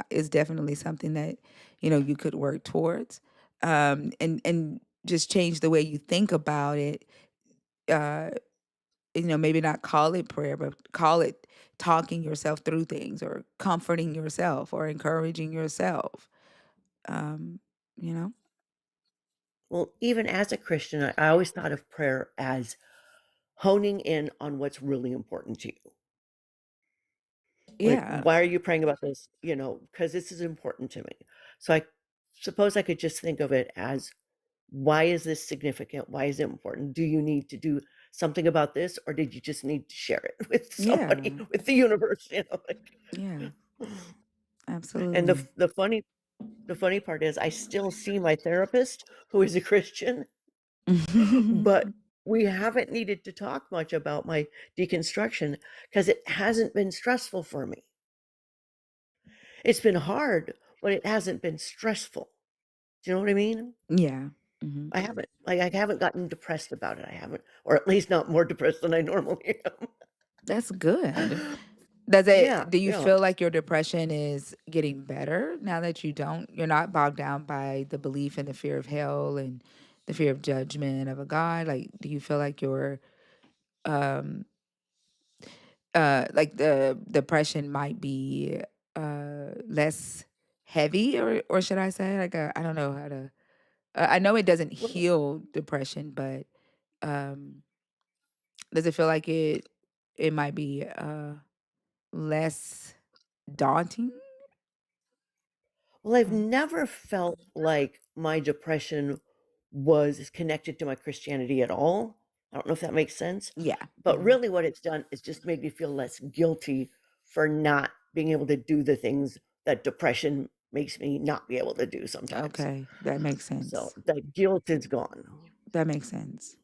is definitely something that you could work towards, and just change the way you think about it. Uh, maybe not call it prayer, but call it talking yourself through things, or comforting yourself, or encouraging yourself. Um, you know. Well, even as a Christian, I always thought of prayer as honing in on what's really important to you. Like, Yeah. why are you praying about this? Because this is important to me. So I suppose I could just think of it as, why is this significant? Why is it important? Do you need to do something about this, or did you just need to share it with somebody, Yeah. with the universe? Yeah. And Absolutely. the funny part is, I still see my therapist, who is a Christian, but we haven't needed to talk much about my deconstruction because it hasn't been stressful for me. It's been hard, but it hasn't been stressful. Do you know what I mean? Yeah. Hmm. I haven't gotten depressed about it. I haven't, or at least not more depressed than I normally That's good. am. Yeah, Do you yeah. feel like your depression is getting better now that you're not bogged down by the belief and the fear of hell and the fear of judgment of a God? Like, do you feel like your um like the depression might be less heavy, or should I say, like, I don't know how to I know it doesn't Well, heal depression, but um does it feel like it might be less daunting? I've Mm. never felt like my depression was connected to my Christianity at all. I don't know if that makes sense. Yeah. But Mhm. really, what it's done is just made me feel less guilty for not being able to do the things that depression makes me not be able to do sometimes. Okay, that makes So sense. that guilt is gone. That makes sense.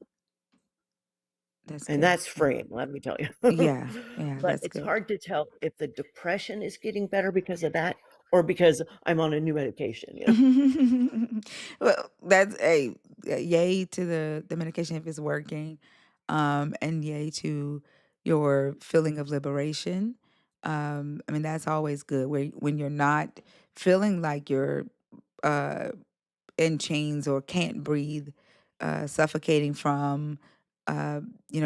That's And good. that's freeing, let me tell you. Yeah, yeah, But that's it's good. hard to tell if the depression is getting better because of that, or because I'm on a new medication. Well, that's a yay to the medication if it's working, and yay to your feeling of liberation. I mean, that's always good when you're not feeling like you're uh, in chains or can't breathe, suffocating from,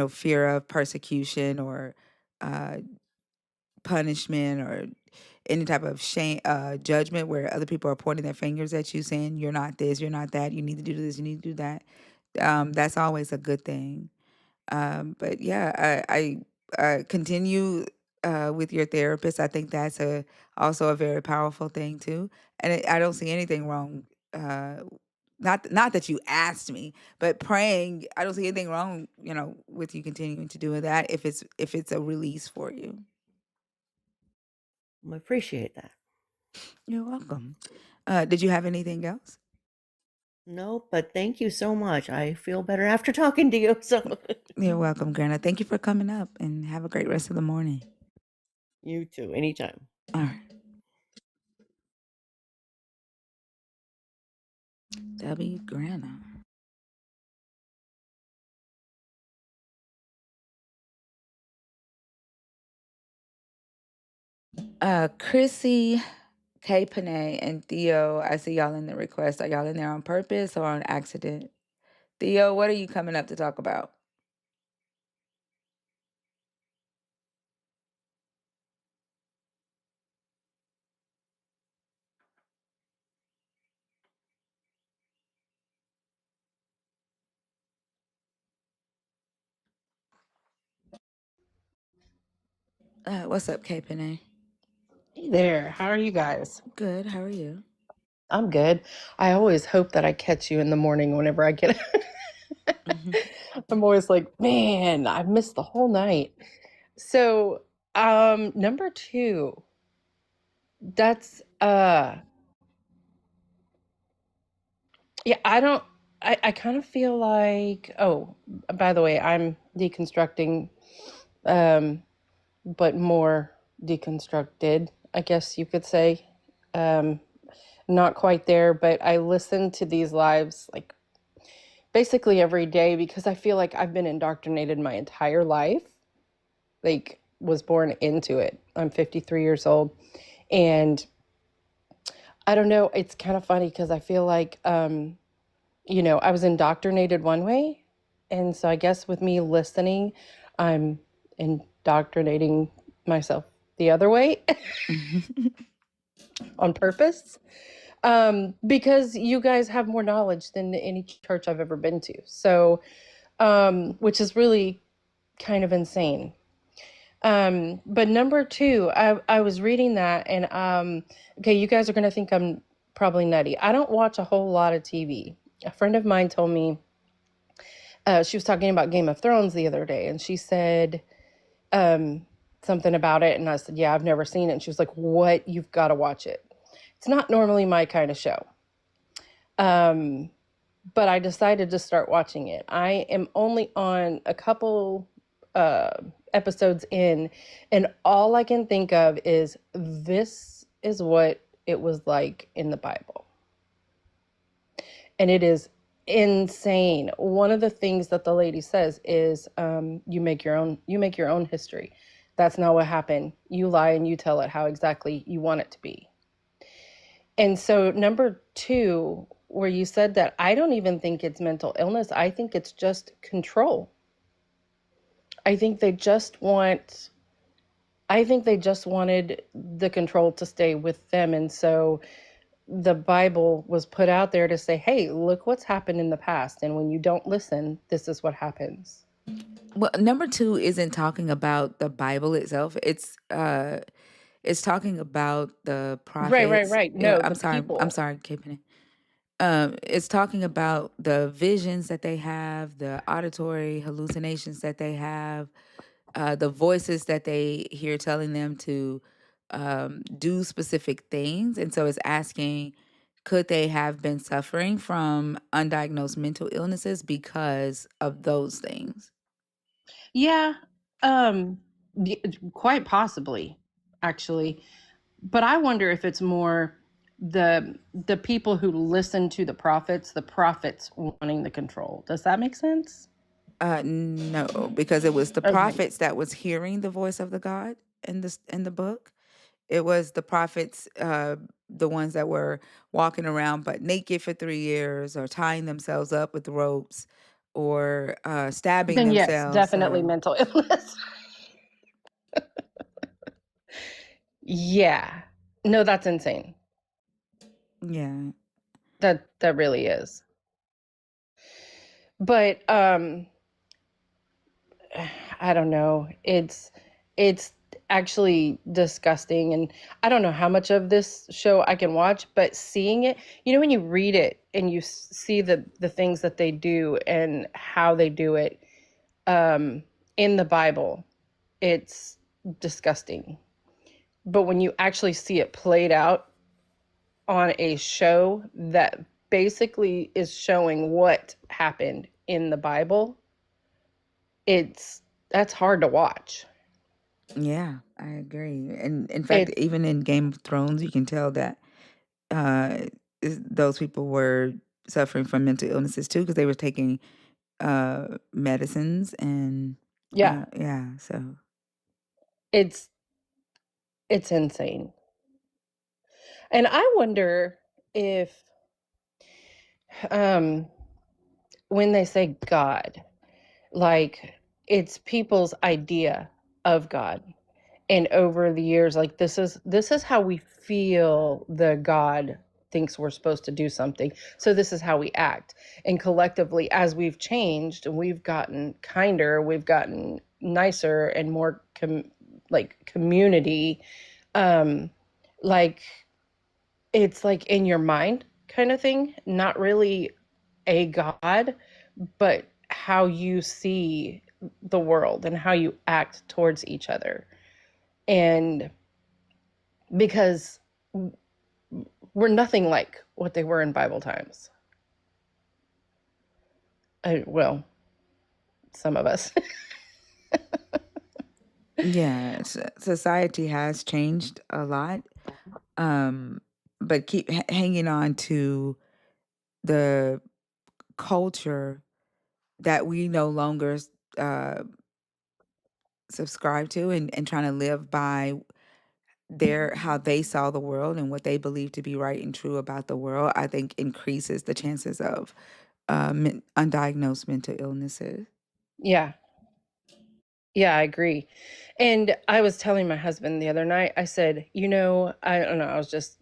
fear of persecution or uh, punishment, or any type of shame, judgment, where other people are pointing their fingers at you, saying you're not this, you're not that, you need to do this, you need to do that. That's always a good thing. But yeah, I continue with your therapist. I think that's also a very powerful thing too, and I don't see anything wrong. Uh, not that you asked me, but praying. I don't see anything wrong, with you continuing to do that if it's a release for you. I appreciate that. You're welcome. Did you have anything else? No, but thank you so much. I feel better after talking to you. So You're welcome, Grana. Thank you for coming up, and have a great rest of the morning. you too, anytime. All right. W. Grana. Chrissy, K. Panay, and Theo, I see y'all in the request. Are y'all in there on purpose or on accident? Theo, what are you coming up to talk about? What's up, K. Panay? Hey there, how are you guys? Good. How are you? I'm good. I always hope that I catch you in the morning whenever I get I'm always like, man, I missed the whole night. So, number 2, that's yeah, I kind of feel like, oh, by the way, I'm deconstructing, but more deconstructed, I guess you could say. Um, not quite there, but I listen to these lives like basically every day because I feel like I've been indoctrinated my entire life, like was born into it. I'm 53 years old, and I don't know, it's kind of funny because I feel like I was indoctrinated one way, and so I guess with me listening, I'm indoctrinating myself the other way on purpose. Because you guys have more knowledge than any church I've ever been to. So, which is really kind of insane. But number 2, I was reading that, and okay, you guys are gonna think I'm probably nutty. I don't watch a whole lot of TV. A friend of mine told me she was talking about Game of Thrones the other day, and she said something about it, and I said, "Yeah, I've never seen it." And she was like, "What? You've got to watch it." It's not normally my kind of show. But I decided to start watching it. I am only on a couple episodes in, and all I can think of is this is what it was like in the Bible. And it is insane. One of the things that the lady says is you make your own history. That's not what happened. You lie and you tell it how exactly you want it to be. And so number 2, where you said that, I don't even think it's mental illness. I think it's just control. I think they just wanted the control to stay with them. And so the Bible was put out there to say, hey, look what's happened in the past. And when you don't listen, this is what happens. Well, number 2 isn't talking about the Bible itself. It's talking about the prophets. Right. No, I'm the people. sorry, keeping it. It's talking about the visions that they have, the auditory hallucinations that they have, the voices that they hear telling them to do specific things. And so it's asking, could they have been suffering from undiagnosed mental illnesses because of those things? Yeah, quite possibly, actually. But I wonder if it's more the people who listen to the prophets wanting the control. Does that make sense? No, because it was the Okay. prophets that was hearing the voice of the God in the book. It was the prophets, the ones that were walking around but naked for 3 years, or tying themselves up with ropes, or stabbing Then yes, themselves, definitely or mental illness. Yeah. No, that's insane. yeah. That really is. But I don't know. It's actually disgusting, and I don't know how much of this show I can watch, but seeing it, when you read it and you see the things that they do and how they do it in the Bible, it's disgusting. But when you actually see it played out on a show that basically is showing what happened in the Bible, that's hard to watch. Yeah, I agree. And in fact, even in Game of Thrones, you can tell that those people were suffering from mental illnesses too, because they were taking medicines and Yeah, yeah. So it's insane. And I wonder if when they say God, like it's people's idea of God. And over the years, like this is how we feel the God thinks we're supposed to do something. So this is how we act. And collectively, as we've changed and we've gotten kinder, we've gotten nicer and more community, like it's like in your mind kind of thing, not really a God, but how you see the world and how you act towards each other. And because we're nothing like what they were in Bible times. Well, some of us. yeah, society has changed a lot, but keep hanging on to the culture that we no longer uh, subscribe to, and trying to live by how they saw the world and what they believe to be right and true about the world, I think increases the chances of undiagnosed mental illnesses. Yeah. Yeah, I agree. And I was telling my husband the other night, I said, I don't know, I was just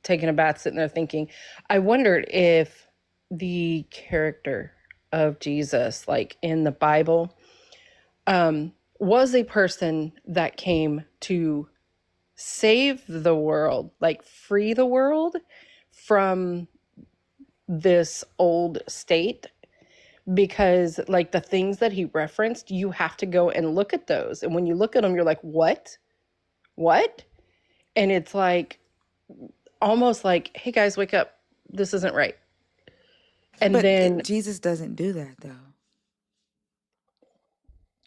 taking a bath sitting there thinking, I wondered if the character of Jesus, like in the Bible, was a person that came to save the world, like free the world from this old state, because like the things that he referenced, you have to go and look at those, and when you look at them you're like, what? And it's like almost like, hey guys, wake up, this isn't right. And But then Jesus doesn't do that though.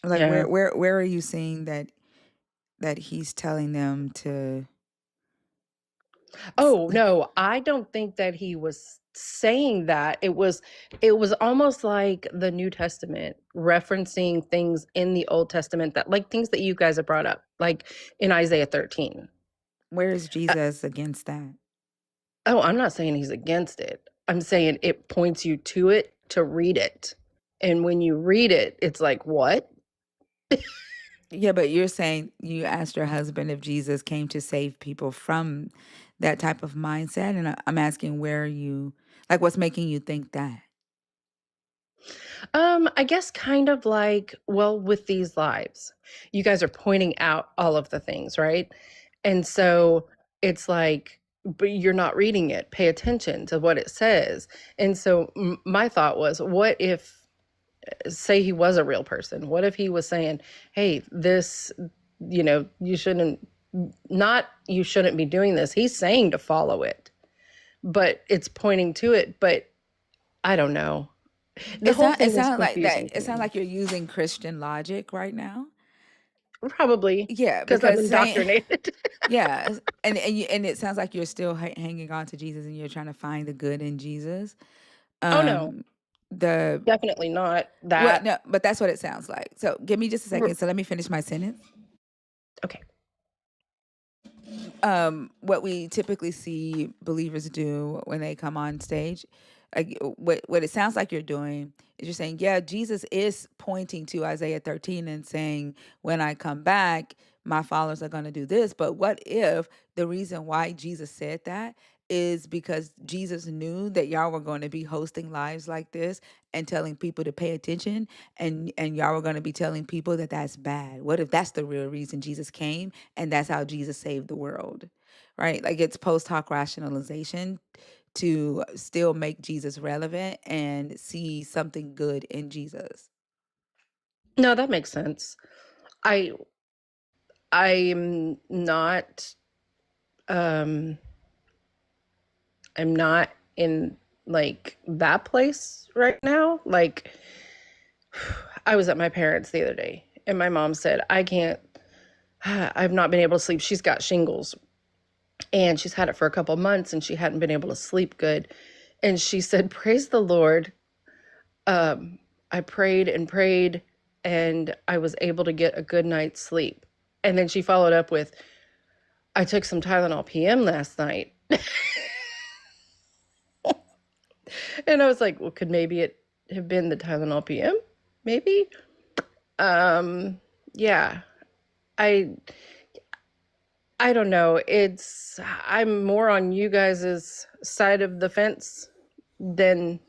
Like yeah. where are you seeing that he's telling them to? Oh no, I don't think that he was saying that. It was almost like the New Testament referencing things in the Old Testament, that like things that you guys have brought up, like in Isaiah 13. Where is Uh, Jesus against that? oh, I'm not saying he's against it. I'm saying it points you to it to read it. And when you read it, it's like, what? Yeah, but you're saying you asked your husband if Jesus came to save people from that type of mindset, and I'm asking like, what's making you think that? I guess kind of like, well, with these lives, you guys are pointing out all of the things, right? And so it's like, but you're not reading it. Pay attention to what it says. And so my thought was, what if, say he was a real person? What if he was saying, hey, this, you shouldn't be doing this. He's saying to follow it, but it's pointing to it. But I don't know. The whole It thing is sounds like that. confusing to It sounds me. like you're using Christian logic right now. Probably Yeah, because I'm because saying indoctrinated. yeah, and it sounds like you're still hanging on to Jesus, and you're trying to find the good in Jesus. Oh no, Um, the definitely not what? that. No, but that's what it sounds like. So give me just a second. So let me finish my sentence. Okay. What we typically see believers do when they come on stage, like what it sounds like you're doing is you're saying, yeah, Jesus is pointing to Isaiah 13 and saying, when I come back, my followers are going to do this. But what if the reason why Jesus said that is because Jesus knew that y'all were going to be hosting lives like this and telling people to pay attention, and y'all were going to be telling people that that's bad? What if that's the real reason Jesus came, and that's how Jesus saved the world? Right? Like, it's post hoc rationalization to still make Jesus relevant and see something good in Jesus. No, that makes sense. I I'm not um I'm not in like that place right now. Like I was at my parents' the other day and my mom said, I've not been able to sleep. She's got shingles and she's had it for a couple months and she hadn't been able to sleep good. And she said, praise the Lord. I prayed and prayed and I was able to get a good night's sleep. And then she followed up with, I took some Tylenol PM last night. And I was like, well, could maybe it have been the Tylenol PM? Maybe. Yeah. I don't know. I'm more on you guys' side of the fence than,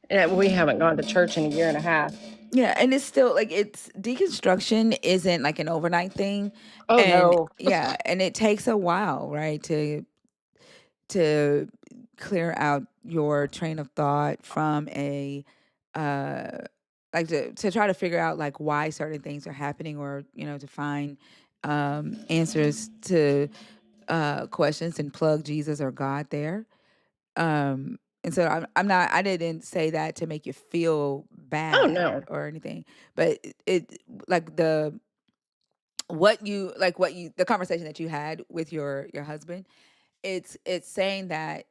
and we haven't gone to church in a year and a half. Yeah, and it's still like it's deconstruction isn't like an overnight thing. Oh And no. yeah, and it takes a while, right, to clear out your train of thought from a uh like to try to figure out like why certain things are happening, or to find answers to questions and plug Jesus or God there. And so I didn't say that to make you feel Oh bad no. or anything, but it like the conversation that you had with your husband, it's saying that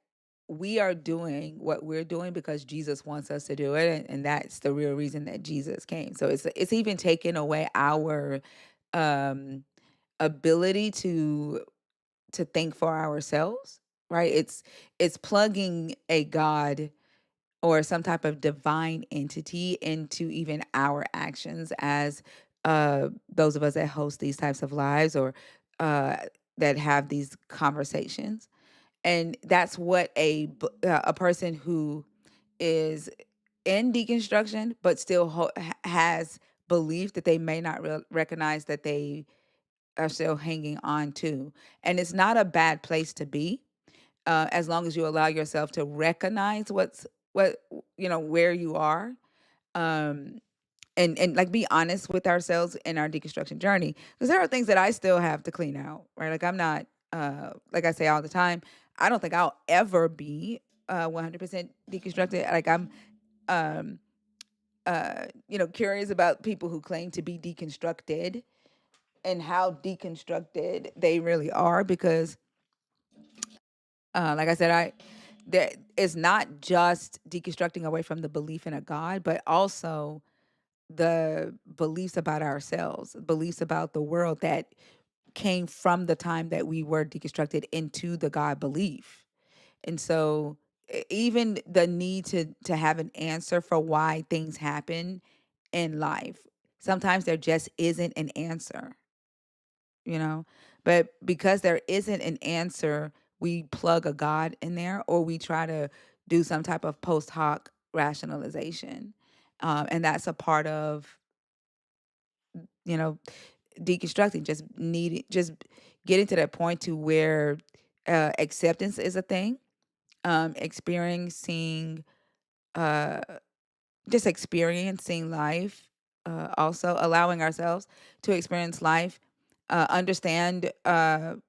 we are doing what we're doing because Jesus wants us to do it, and that's the real reason that Jesus came. So it's even taking away our um ability to think for ourselves, right? It's plugging a God or some type of divine entity into even our actions as those of us that host these types of lives, or uh, that have these conversations. And that's what a person who is in deconstruction but still has belief that they may not recognize that they are still hanging on to. And it's not a bad place to be, as long as you allow yourself to recognize where you are, um, and like be honest with ourselves in our deconstruction journey, because there are things that I still have to clean out, right? Like I'm not, like I say all the time, I don't think I'll ever be 100% deconstructed. Like I'm, um, curious about people who claim to be deconstructed and how deconstructed they really are, because like I said, that it's not just deconstructing away from the belief in a God, but also the beliefs about ourselves, beliefs about the world that came from the time that we were deconstructed into the God belief. And so even the need to have an answer for why things happen in life, sometimes there just isn't an answer, you know? But because there isn't an answer, we plug a God in there, or we try to do some type of post hoc rationalization. And that's a part of, you know, deconstructing, just getting to that point to where acceptance is a thing, experiencing uh just experiencing life, also allowing ourselves to experience life, understand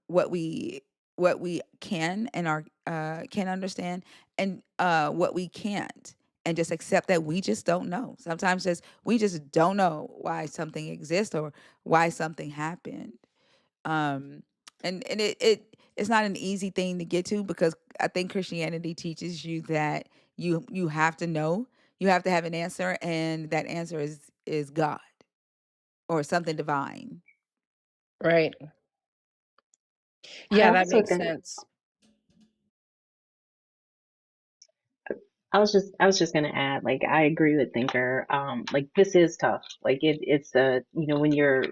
what we can and are can understand, and what we can't, and just accept that we just don't know. Sometimes just we just don't know why something exists or why something happened. um and it's not an easy thing to get to, because I think Christianity teaches you that you have to know, you have to have an answer, and that answer is God or something divine. Right. I Yeah, that also makes think sense. I was just gonna add, like I agree with Thinker. Like this is tough. Like it's when you're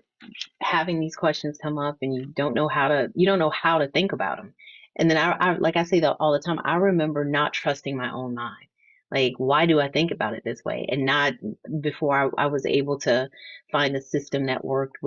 having these questions come up and you don't know how to think about them. And then I like I say that all the time, I remember not trusting my own mind. Like, why do I think about it this way? And not before I was able to find a system that worked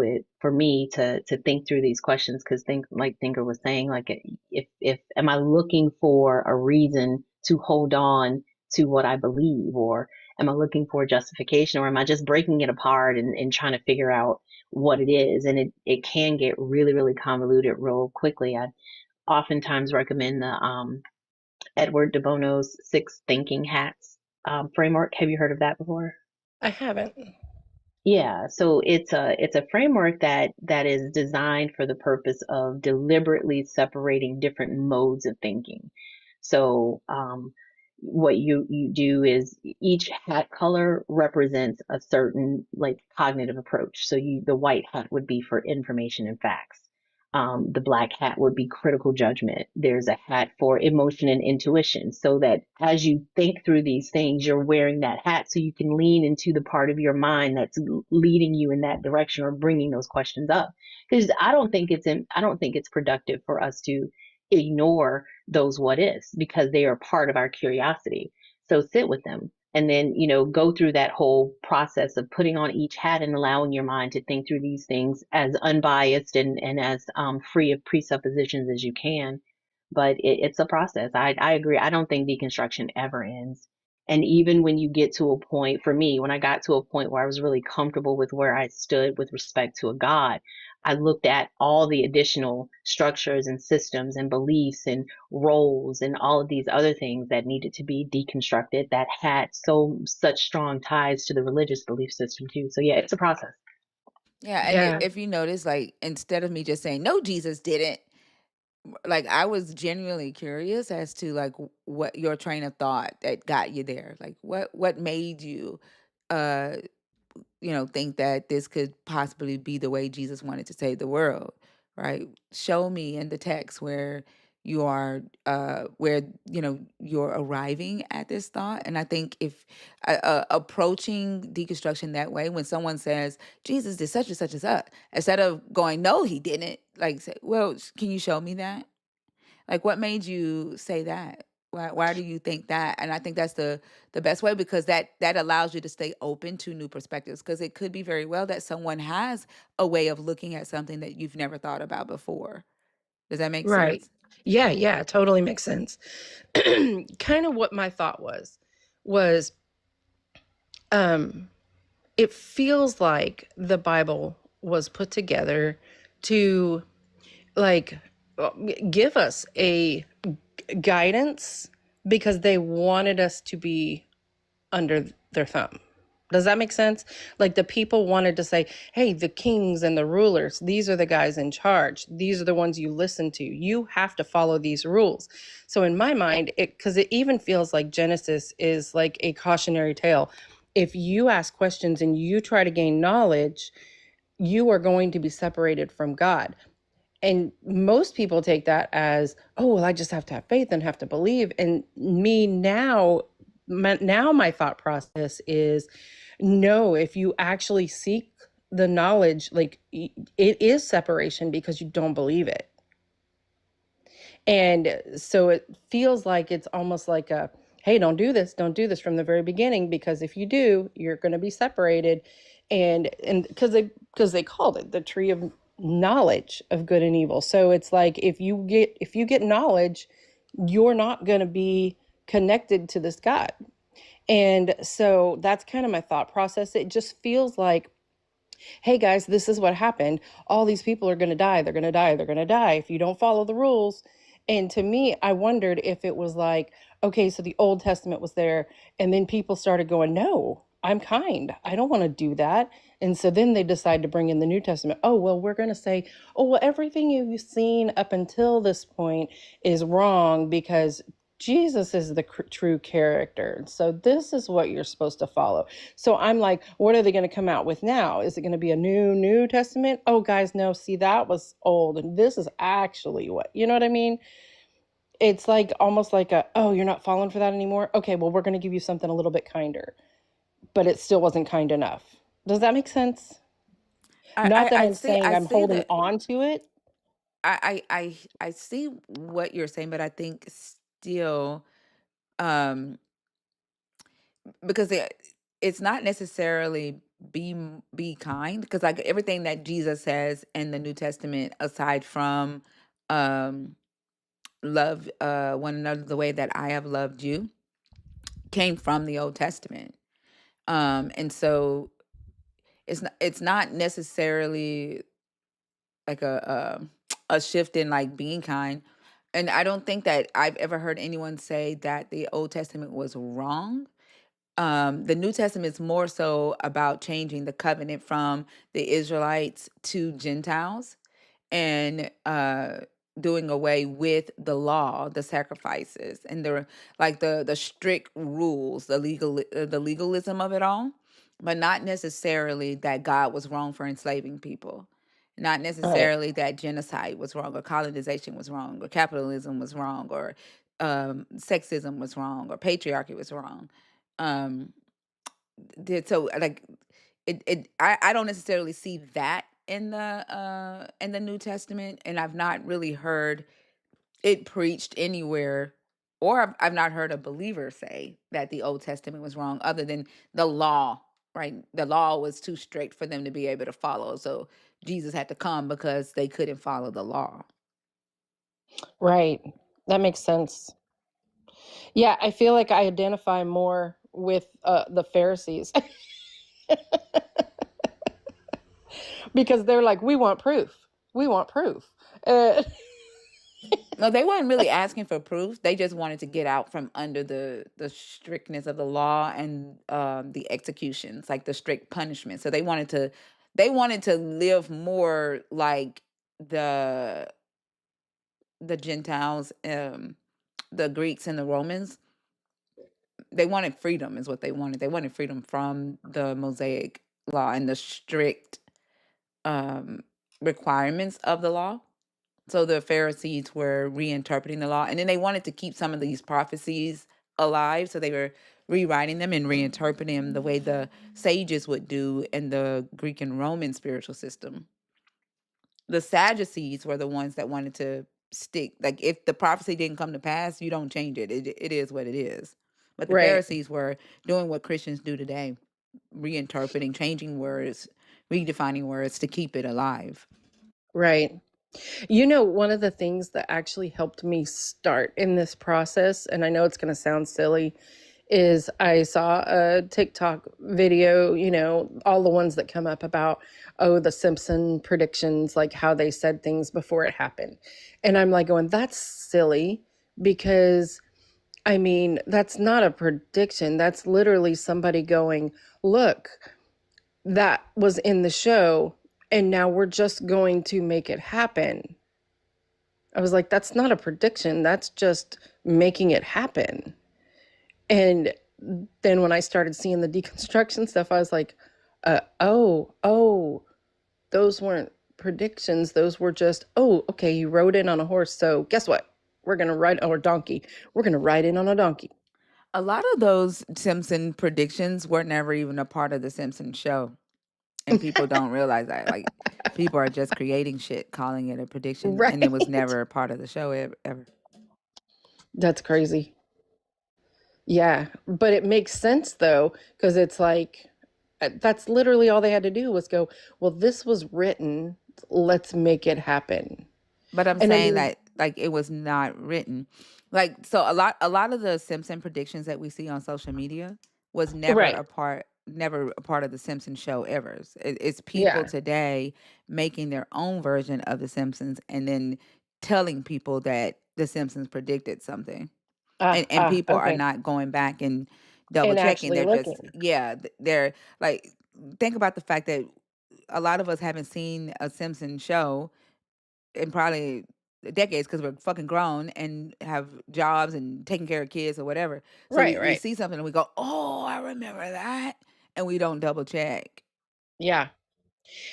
for me to think through these questions. Cause like Thinker was saying, like if am I looking for a reason to hold on to what I believe, or am I looking for justification, or am I just breaking it apart and trying to figure out what it is? And it can get really, really convoluted real quickly. I oftentimes recommend Edward de Bono's 6 Thinking Hats framework. Have you heard of that before? I haven't. Yeah, so it's a framework that is designed for the purpose of deliberately separating different modes of thinking. So what you do is each hat color represents a certain like cognitive approach. So the white hat would be for information and facts. The black hat would be critical judgment. There's a hat for emotion and intuition, so that as you think through these things, you're wearing that hat so you can lean into the part of your mind that's leading you in that direction or bringing those questions up. Because I don't think it's productive for us to ignore those what ifs, because they are part of our curiosity. So sit with them, and then go through that whole process of putting on each hat and allowing your mind to think through these things as unbiased and as free of presuppositions as you can. But it's a process. I agree. I don't think deconstruction ever ends. And even when you get to a point, for me, when I got to a point where I was really comfortable with where I stood with respect to a God, I looked at all the additional structures and systems and beliefs and roles and all of these other things that needed to be deconstructed that had such strong ties to the religious belief system too. So yeah, it's a process. Yeah, and Yeah. if you notice, like, instead of me just saying no, Jesus didn't, like, I was genuinely curious as to like what your train of thought that got you there. Like, what made you, uh, think that this could possibly be the way Jesus wanted to save the world, right? Show me in the text where you are, where you're arriving at this thought. And I think if approaching deconstruction that way, when someone says Jesus did such and such and such, instead of going no, he didn't, like say, well, can you show me that? Like, what made you say that? Why do you think that? And I think that's the best way, because that allows you to stay open to new perspectives, because it could be very well that someone has a way of looking at something that you've never thought about before. Does that make Right. sense? Yeah, yeah, totally makes sense. Kind of what my thought was um it feels like the Bible was put together to like give us a guidance because they wanted us to be under their thumb. Does that make sense? Like the people wanted to say, hey, the kings and the rulers, these are the guys in charge. These are the ones you listen to. You have to follow these rules. So in my mind, because it even feels like Genesis is like a cautionary tale. If you ask questions and you try to gain knowledge, you are going to be separated from God. And most people take that as, oh, well, I just have to have faith and have to believe. And me now, my thought process is, no, if you actually seek the knowledge, like it is separation because you don't believe it. And so it feels like it's almost like a, hey, don't do this from the very beginning, because if you do, you're going to be separated. And because they called it the tree of knowledge of good and evil. So it's like if you get knowledge, you're not going to be connected to this God. And so that's kind of my thought process. It just feels like, hey guys, this is what happened. All these people are going to die. They're going to die. They're going to die if you don't follow the rules. And to me, I wondered if it was like, okay, so the Old Testament was there, and then people started going, no, I'm kind. I don't want to do that. And so then they decide to bring in the New Testament. Oh, well, we're going to say, oh, well, everything you've seen up until this point is wrong because Jesus is the true character. So this is what you're supposed to follow. So I'm like, what are they going to come out with now? Is it going to be a New Testament? Oh, guys, no, see, that was old. And this is actually what, you know what I mean? It's like almost like oh, you're not falling for that anymore? Okay, well, we're going to give you something a little bit kinder. But it still wasn't kind enough. Does that make sense? Not that I I'm see. saying I I'm see holding that. on to it. I see what you're saying, but I think still, um, because it's not necessarily be kind, because like everything that Jesus says in the New Testament, aside from um love one another the way that I have loved you, came from the Old Testament. And so it's not necessarily like a shift in like being kind. And I don't think that I've ever heard anyone say that the Old Testament was wrong. The New Testament is more so about changing the covenant from the Israelites to Gentiles, and doing away with the law, the sacrifices, and the strict rules, the legalism of it all, but not necessarily that God was wrong for enslaving people, not Right. necessarily that genocide was wrong, or colonization was wrong, or capitalism was wrong, or sexism was wrong, or patriarchy was wrong. Um, so like I don't necessarily see that in the New Testament, and I've not really heard it preached anywhere, or I've not heard a believer say that the Old Testament was wrong, other than the law. Right, the law was too strict for them to be able to follow, so Jesus had to come because they couldn't follow the law. Right. That makes sense. Yeah, I feel like I identify more with the Pharisees because they're like, we want proof. We want proof. Uh, No, they weren't really asking for proof. They just wanted to get out from under the strictness of the law and the executions, like the strict punishment. So they wanted to live more like the the Gentiles, the Greeks and the Romans. They wanted freedom, is what they wanted. They wanted freedom from the Mosaic law and the strict um, requirements of the law. So the Pharisees were reinterpreting the law, and then they wanted to keep some of these prophecies alive. So they were rewriting them and reinterpreting them the way the sages would do in the Greek and Roman spiritual system. The Sadducees were the ones that wanted to stick. Like, if the prophecy didn't come to pass, you don't change it. It is what it is. But the right. Pharisees were doing what Christians do today, reinterpreting, changing words, redefining words to keep it alive. Right. You know, one of the things that actually helped me start in this process, and I know it's going to sound silly, is I saw a TikTok video, you know, all the ones that come up about, oh, the Simpson predictions, like how they said things before it happened. And I'm like going, that's silly because, I mean, that's not a prediction. That's literally somebody going, look, that was in the show, and now we're just going to make it happen. I was like, that's not a prediction. That's just making it happen. And then when I started seeing the deconstruction stuff, I was like, oh, those weren't predictions. Those were just, oh, okay, he rode in on a horse. So guess what? We're going to ride, or a donkey. We're going to ride in on a donkey. A lot of those Simpson predictions were never even a part of the Simpson show. And people don't realize that. Like, people are just creating shit, calling it a prediction, and it was Right. never a part of the show ever. That's crazy. Yeah. But it makes sense though, because it's like, that's literally all they had to do was go, well, this was written. Let's make it happen. But I'm And I saying mean, that, like, it was not written. Like, so a lot of the Simpson predictions that we see on social media was right. never a part of the Simpson show ever. It's people Yeah. today making their own version of the Simpsons and then telling people that the Simpsons predicted something. And people are Okay. not going back and double And checking. actually They're just, looking. yeah, they're like, think about the fact that a lot of us haven't seen a Simpson show in probably decades, because we're fucking grown and have jobs and taking care of kids or whatever. So Right, we right. see something and we go, oh, I remember that. And we don't double check. Yeah.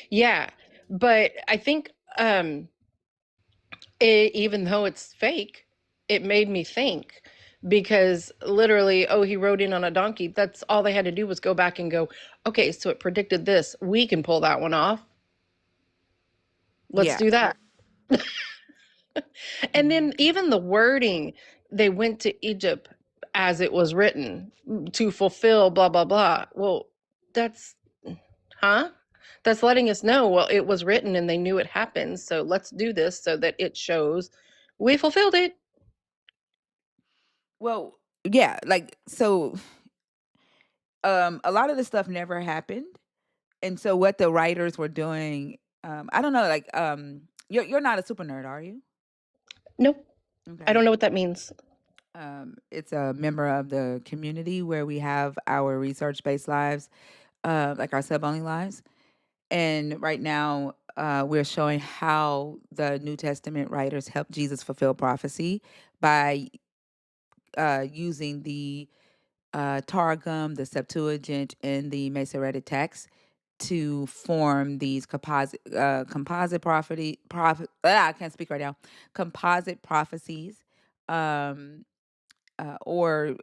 Yeah. But I think even though it's fake, it made me think, because literally, oh, he rode in on a donkey. That's all they had to do was go back and go, okay, so it predicted this. We can pull that one off. Let's Yeah. do that. And then even the wording, they went to Egypt as it was written to fulfill blah blah blah. Well, that's huh? That's letting us know, well, it was written and they knew it happened. So let's do this so that it shows we fulfilled it. Well, yeah, like, so a lot of this stuff never happened. And so what the writers were doing, I don't know, like, you're not a super nerd, are you? Nope. I don't know what that means. It's a member of the community where we have our research-based lives, like our sub-only lives. And right now, we're showing how the New Testament writers helped Jesus fulfill prophecy by using the Targum, the Septuagint, and the Masoretic text to form these composite I can't speak right now. Composite prophecies, um, or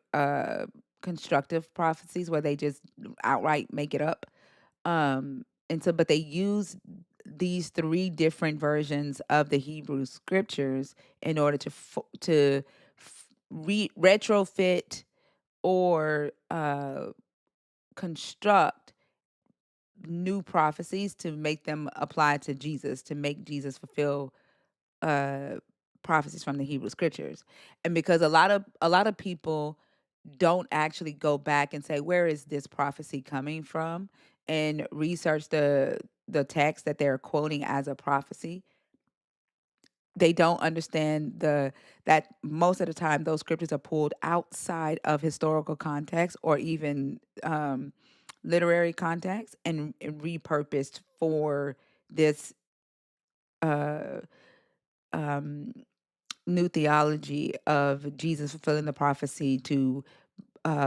constructive prophecies where they just outright make it up. And so, but they use these three different versions of the Hebrew scriptures in order to retrofit or construct new prophecies to make them apply to Jesus, to make Jesus fulfill uh, prophecies from the Hebrew scriptures. And because a lot of people don't actually go back and say, where is this prophecy coming from, and research the text that they're quoting as a prophecy, they don't understand that most of the time those scriptures are pulled outside of historical context or even literary context and repurposed for this uh, um, new theology of Jesus fulfilling the prophecy to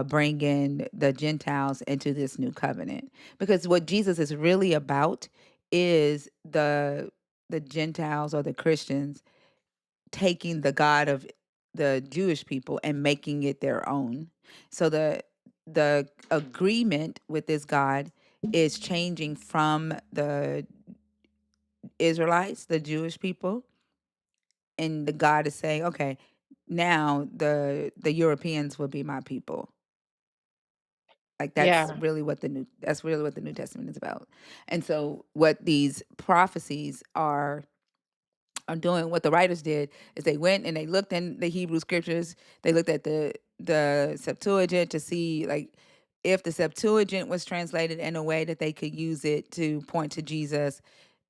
bring in the Gentiles into this new covenant. Because what Jesus is really about is the Gentiles or the Christians taking the God of the Jewish people and making it their own. So the agreement with this God is changing from the Israelites, the Jewish people, and the God is saying, okay, now the Europeans will be my people. Like Yeah. that's really what the New Testament is about. And so what these prophecies are doing, what the writers did is they went and they looked in the Hebrew scriptures. They looked at the Septuagint to see like if the Septuagint was translated in a way that they could use it to point to Jesus.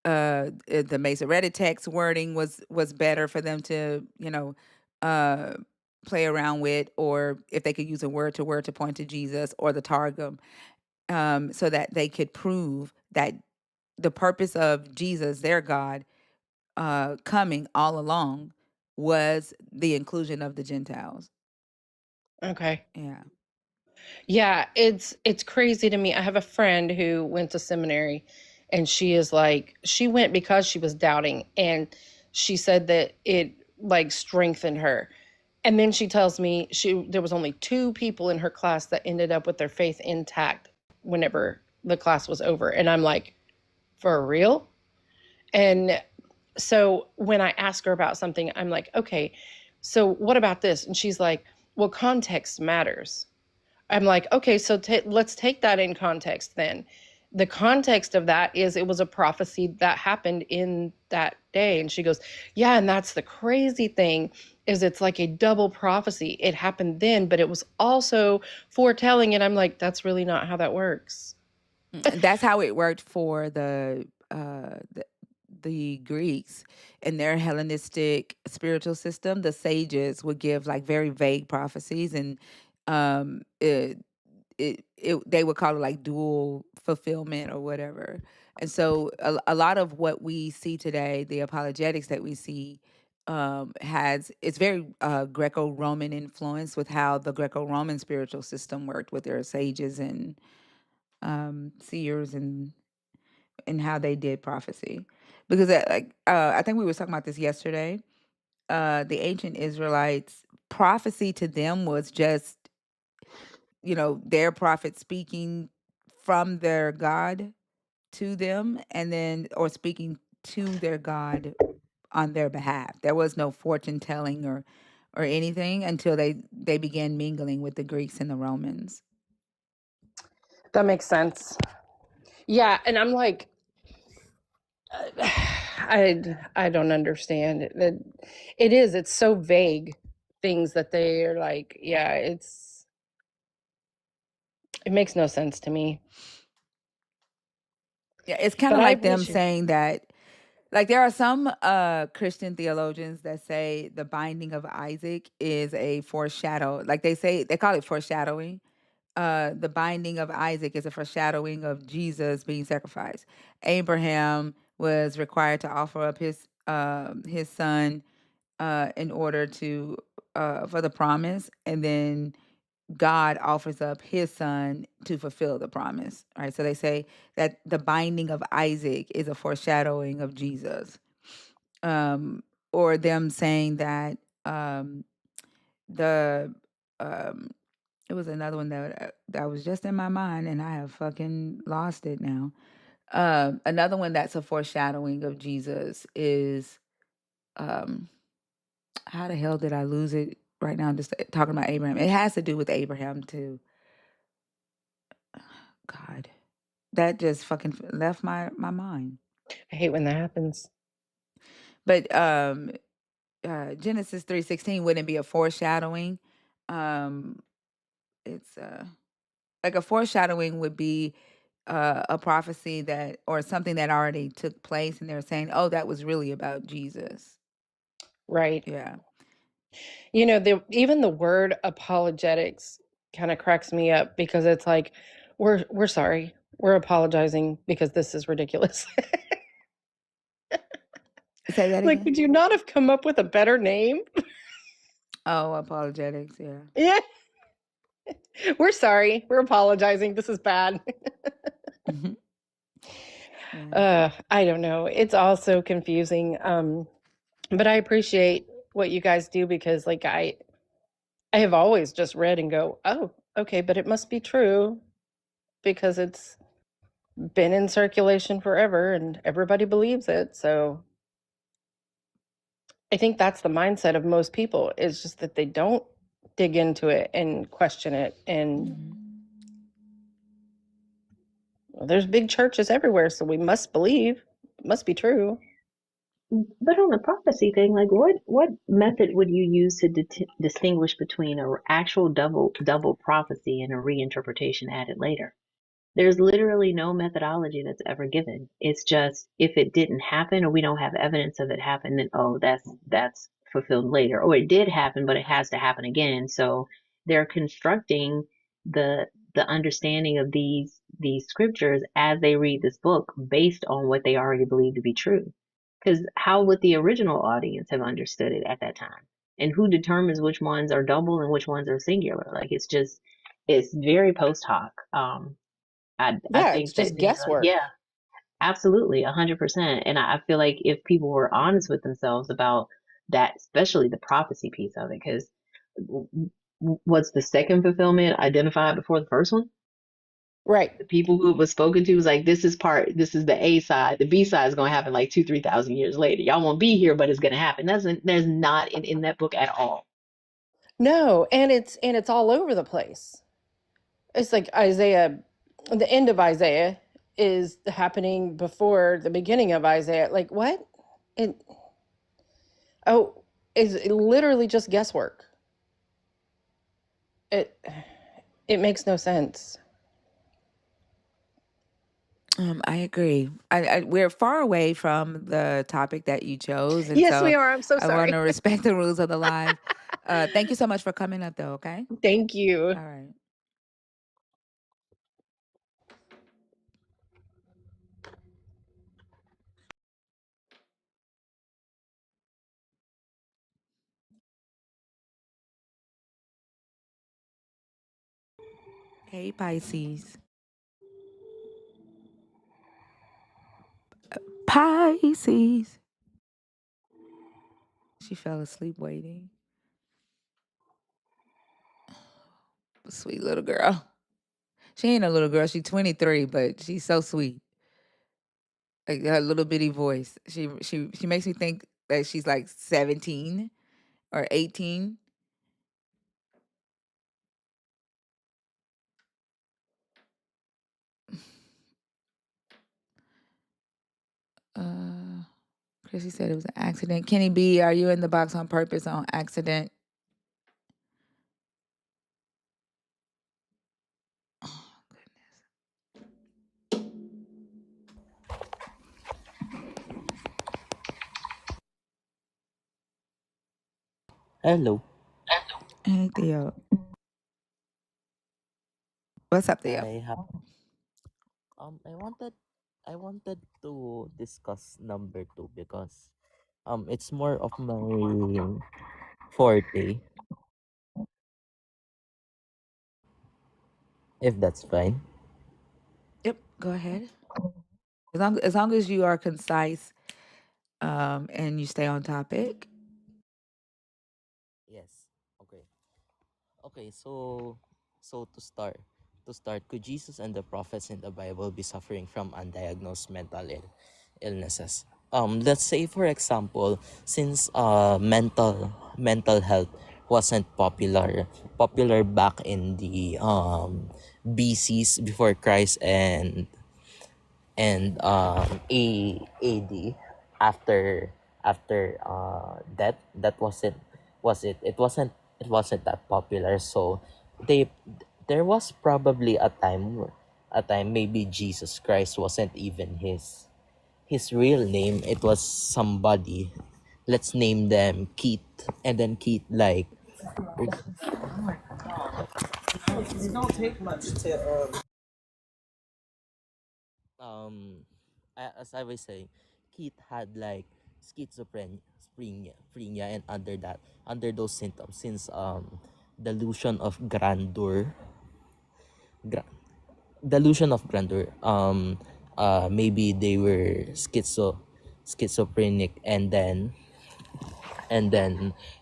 The Masoretic text wording was better for them to uh, play around with, or if they could use a word to point to Jesus, or the Targum, so that they could prove that the purpose of Jesus, their God, coming all along was the inclusion of the Gentiles. Okay. Yeah. Yeah, it's crazy to me. I have a friend who went to seminary, and she is like, she went because she was doubting, and she said that it like strengthened her. And then she tells me there was only 2 people in her class that ended up with their faith intact whenever the class was over. And I'm like, for real? And so when I ask her about something, I'm like, okay, so what about this? And she's like, well, context matters. I'm like, okay, so let's take that in context then. The context of that is it was a prophecy that happened in that day. And she goes, yeah, and that's the crazy thing is it's like a double prophecy. It happened then, but it was also foretelling. And I'm like, that's really not how that works. And that's how it worked for the Greeks in their Hellenistic spiritual system. The sages would give like very vague prophecies, and um, it, they would call it like dual fulfillment or whatever. And so a lot of what we see today, the apologetics that we see, it's very Greco-Roman influence with how the Greco-Roman spiritual system worked with their sages and seers and how they did prophecy. Because I think we were talking about this yesterday. The ancient Israelites, prophecy to them was just their prophet speaking from their God to them, and then or speaking to their God on their behalf. There was no fortune telling or anything until they began mingling with the Greeks and the Romans. That makes sense. Yeah. And I'm like, I don't understand it. It's so vague things that they are like, yeah, it makes no sense to me. Yeah, it's kind But of I like them appreciate saying that Like there are some Christian theologians that say the binding of Isaac is a foreshadow. Like they call it foreshadowing. The binding of Isaac is a foreshadowing of Jesus being sacrificed. Abraham was required to offer up his son in order to for the promise, and then God offers up his son to fulfill the promise. Right. So they say that the binding of Isaac is a foreshadowing of Jesus. Or them saying that the it was another one that was just in my mind and I have fucking lost it now. Another one that's a foreshadowing of Jesus is how the hell did I lose it right now? Just talking about Abraham. It has to do with Abraham too. God, that just fucking left my mind. I hate when that happens. But Genesis 3:16 wouldn't be a foreshadowing. It's like a foreshadowing would be a prophecy that or something that already took place, and they're saying, "Oh, that was really about Jesus." Right. Yeah. You know, even the word apologetics kind of cracks me up because it's like, we're sorry. We're apologizing because this is ridiculous. Say that Like, again. could you not have come up with a better name? Oh, apologetics. Yeah. Yeah. We're sorry. We're apologizing. This is bad. Yeah. I don't know. It's all so confusing. But I appreciate what you guys do because like I have always just read and go, "Oh, okay, but it must be true because it's been in circulation forever and everybody believes it." So I think that's the mindset of most people is just that they don't dig into it and question it. And well, there's big churches everywhere, so we must believe. It must be true. But on the prophecy thing, like what method would you use to distinguish between an actual double prophecy and a reinterpretation added later? There's literally no methodology that's ever given. It's just if it didn't happen or we don't have evidence of it happening, then oh, that's fulfilled later. Or it did happen, but it has to happen again. So they're constructing the understanding of these scriptures as they read this book based on what they already believe to be true. Because how would the original audience have understood it at that time? And who determines which ones are double and which ones are singular? Like it's very post hoc. I Yeah, it's think that just guesswork. yeah, absolutely, 100%. And I feel like if people were honest with themselves about that, especially the prophecy piece of it, because what's the second fulfillment identified before the first one? Right. The people who it was spoken to was like, this is the A side. The B side is going to happen like 2,000-3,000 years later. Y'all won't be here, but it's going to happen. There's not in that book at all. No, and it's all over the place. It's like Isaiah, the end of Isaiah is happening before the beginning of Isaiah. Like what? It oh, it's literally just guesswork. It it makes no sense. I agree. We're far away from the topic that you chose, and Yes, so we are. I'm so I want sorry. to respect the rules of the live. Thank you so much for coming up, though. Okay. Thank you. All right. Hey, Pisces. Pisces. She fell asleep waiting. Sweet little girl. She ain't a little girl. She's 23, but she's so sweet. Like her little bitty voice. She makes me think that she's like 17 or 18. Uh, Chrissy said it was an accident. Kenny B, are you in the box on purpose on accident? Oh, goodness. Hello. Hey, Theo. What's up, Theo? I have I wanted to discuss number two because it's more of my forte, if that's fine. Yep, go ahead. As long as you are concise, and you stay on topic. Yes. Okay. Okay, so to start, could Jesus and the prophets in the Bible be suffering from undiagnosed mental illnesses? Let's say for example, since mental health wasn't popular back in the BCs before Christ and AD that wasn't that popular, so they there was probably a time maybe Jesus Christ wasn't even his real name. It was somebody, let's name them Keith, and then Keith like It don't take much to. um as I was saying, Keith had like schizophrenia, and under those symptoms, since delusion of grandeur, gra- delusion of grandeur, maybe they were schizophrenic, and then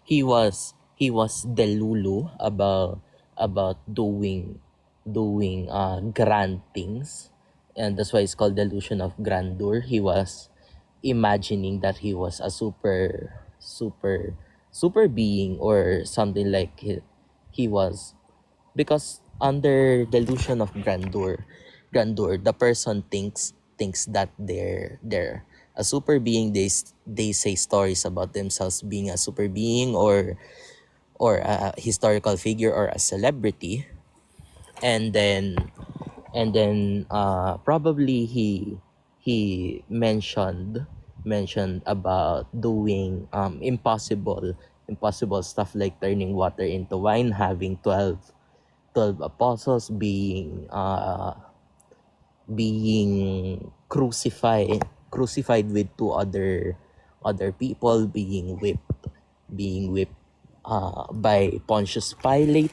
he was delulu about doing grand things, and that's why it's called delusion of grandeur. He was imagining that he was a super being or something, like he was, because under delusion of grandeur, the person thinks that they're a super being. They say stories about themselves being a super being, or a historical figure or a celebrity, and then probably he mentioned about doing impossible stuff, like turning water into wine, having 12 apostles, being crucified with two other people, being whipped by Pontius Pilate,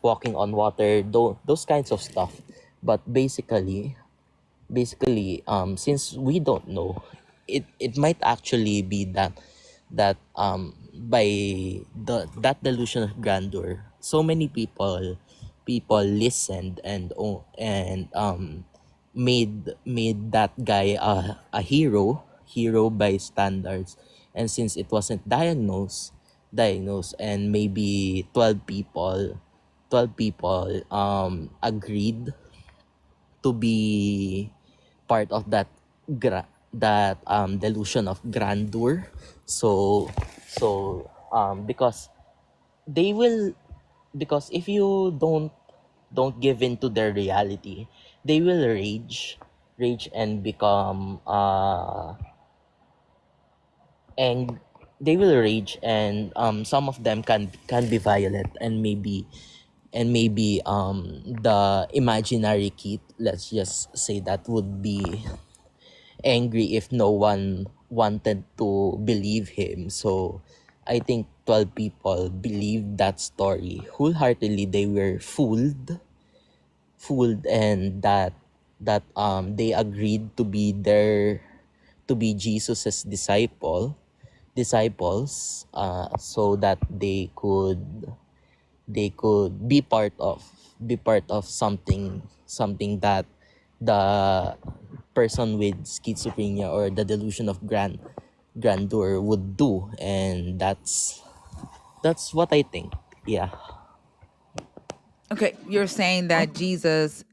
walking on water, those kinds of stuff. But basically, since we don't know, it might actually be that by that delusion of grandeur, so many people listened, and made that guy a hero by standards. And since it wasn't diagnosed, and maybe 12 people agreed to be part of that delusion of grandeur. So because they will because if you don't give in to their reality, they will rage and become and they will rage, and some of them can be violent, and maybe the imaginary kid, let's just say, that would be angry if no one wanted to believe him. So I think 12 people believed that story wholeheartedly. They were fooled, and that they agreed to be Jesus's disciples, so that they could be part of something that the person with schizophrenia or the delusion of grandeur would do. And that's what I think. Yeah. Okay, you're saying that Jesus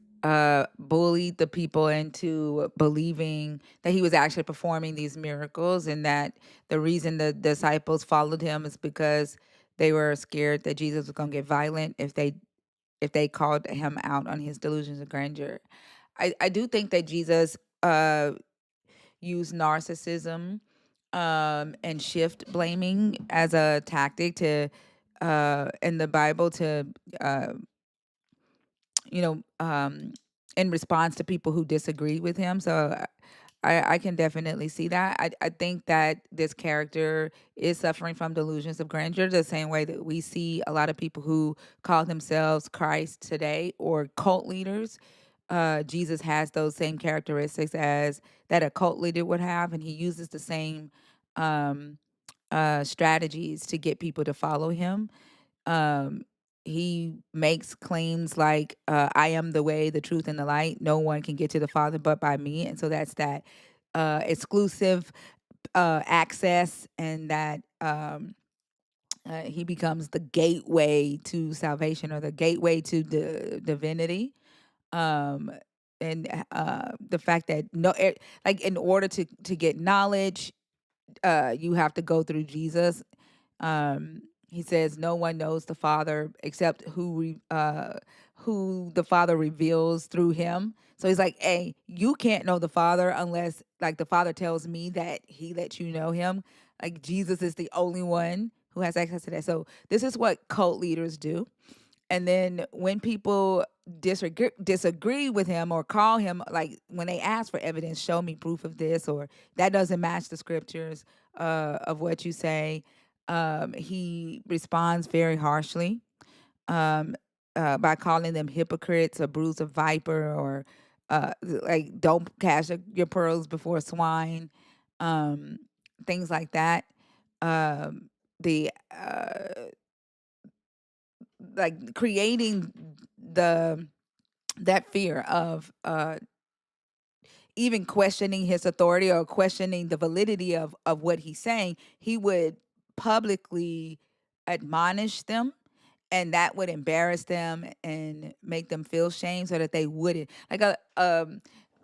bullied the people into believing that he was actually performing these miracles, and that the reason the disciples followed him is because they were scared that Jesus was going to get violent if they called him out on his delusions of grandeur. I do think that Jesus used narcissism and shift blaming as a tactic to in the Bible to uh, you know, in response to people who disagree with him. So I can definitely see that. I think that this character is suffering from delusions of grandeur, the same way that we see a lot of people who call themselves Christ today or cult leaders. Jesus has those same characteristics as that a cult leader would have, and he uses the same um, strategies to get people to follow him. um he makes claims like I am the way, the truth, and the light. No one can get to the Father but by me. And so that's that exclusive access, and that he becomes the gateway to salvation, or the gateway to divinity. um and the fact that like in order to get knowledge, you have to go through Jesus. He says no one knows the Father except who the Father reveals through him. So he's like, hey, you can't know the Father unless like the Father tells me that he lets you know him. Like Jesus is the only one who has access to that. So this is what cult leaders do. And then when people disagree with him or call him, like when they ask for evidence, show me proof of this, or that doesn't match the scriptures of what you say, he responds very harshly um, by calling them hypocrites, a bruise of viper, or like don't cast your pearls before swine, um, things like that. The like creating the that fear of even questioning his authority or questioning the validity of what he's saying. He would publicly admonish them, and that would embarrass them and make them feel shame so that they wouldn't like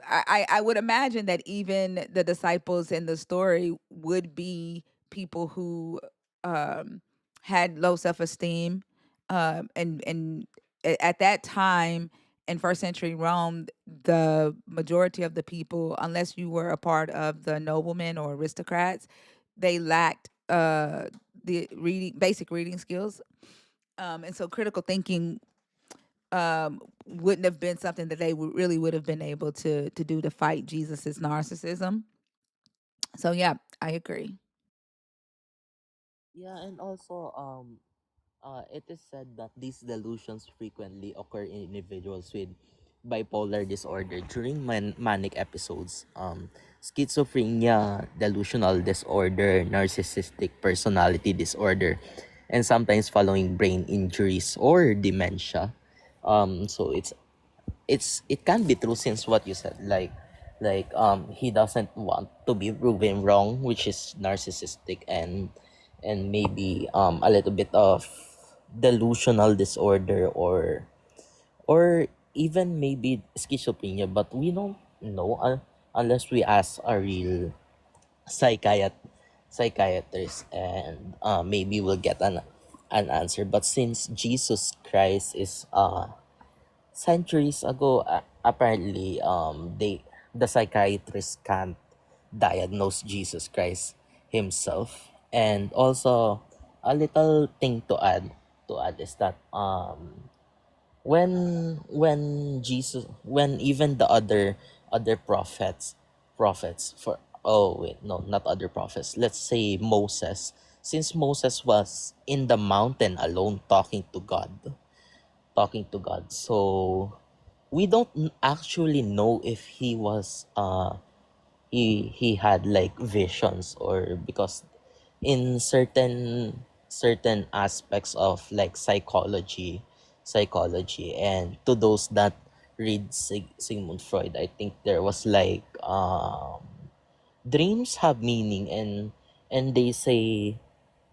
I would imagine that even the disciples in the story would be people who um had low self-esteem, and at that time in first century Rome, the majority of the people, unless you were a part of the noblemen or aristocrats, they lacked the basic reading skills. And so critical thinking wouldn't have been something that they really would have been able to do to fight Jesus's narcissism. So yeah, I agree. Yeah, and also it is said that these delusions frequently occur in individuals with bipolar disorder during manic episodes, schizophrenia, delusional disorder, narcissistic personality disorder, and sometimes following brain injuries or dementia. So it can be true since what you said, he doesn't want to be proven wrong, which is narcissistic, and maybe a little bit of delusional disorder, or even maybe schizophrenia, but we don't know unless we ask a real psychiat psychiatrist, and maybe we'll get an answer. But since Jesus Christ is centuries ago, apparently the psychiatrist can't diagnose Jesus Christ himself. And also a little thing to add is that when even the other prophets for oh wait, no, not other prophets, let's say Moses, since Moses was in the mountain alone talking to God. So we don't actually know if he had like visions, or because in certain aspects of like psychology, and to those that read Sigmund Freud, I think there was like dreams have meaning, and they say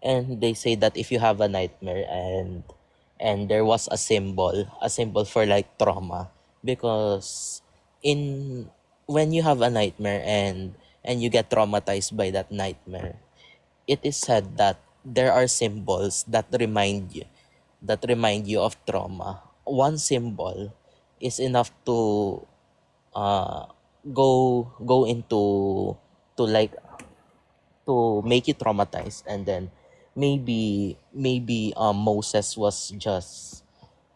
that if you have a nightmare, and there was a symbol for like trauma, because in when you have a nightmare, and you get traumatized by that nightmare, it is said that there are symbols that remind you of trauma. One symbol is enough to uh go into to like to make you traumatized, and then maybe Moses was just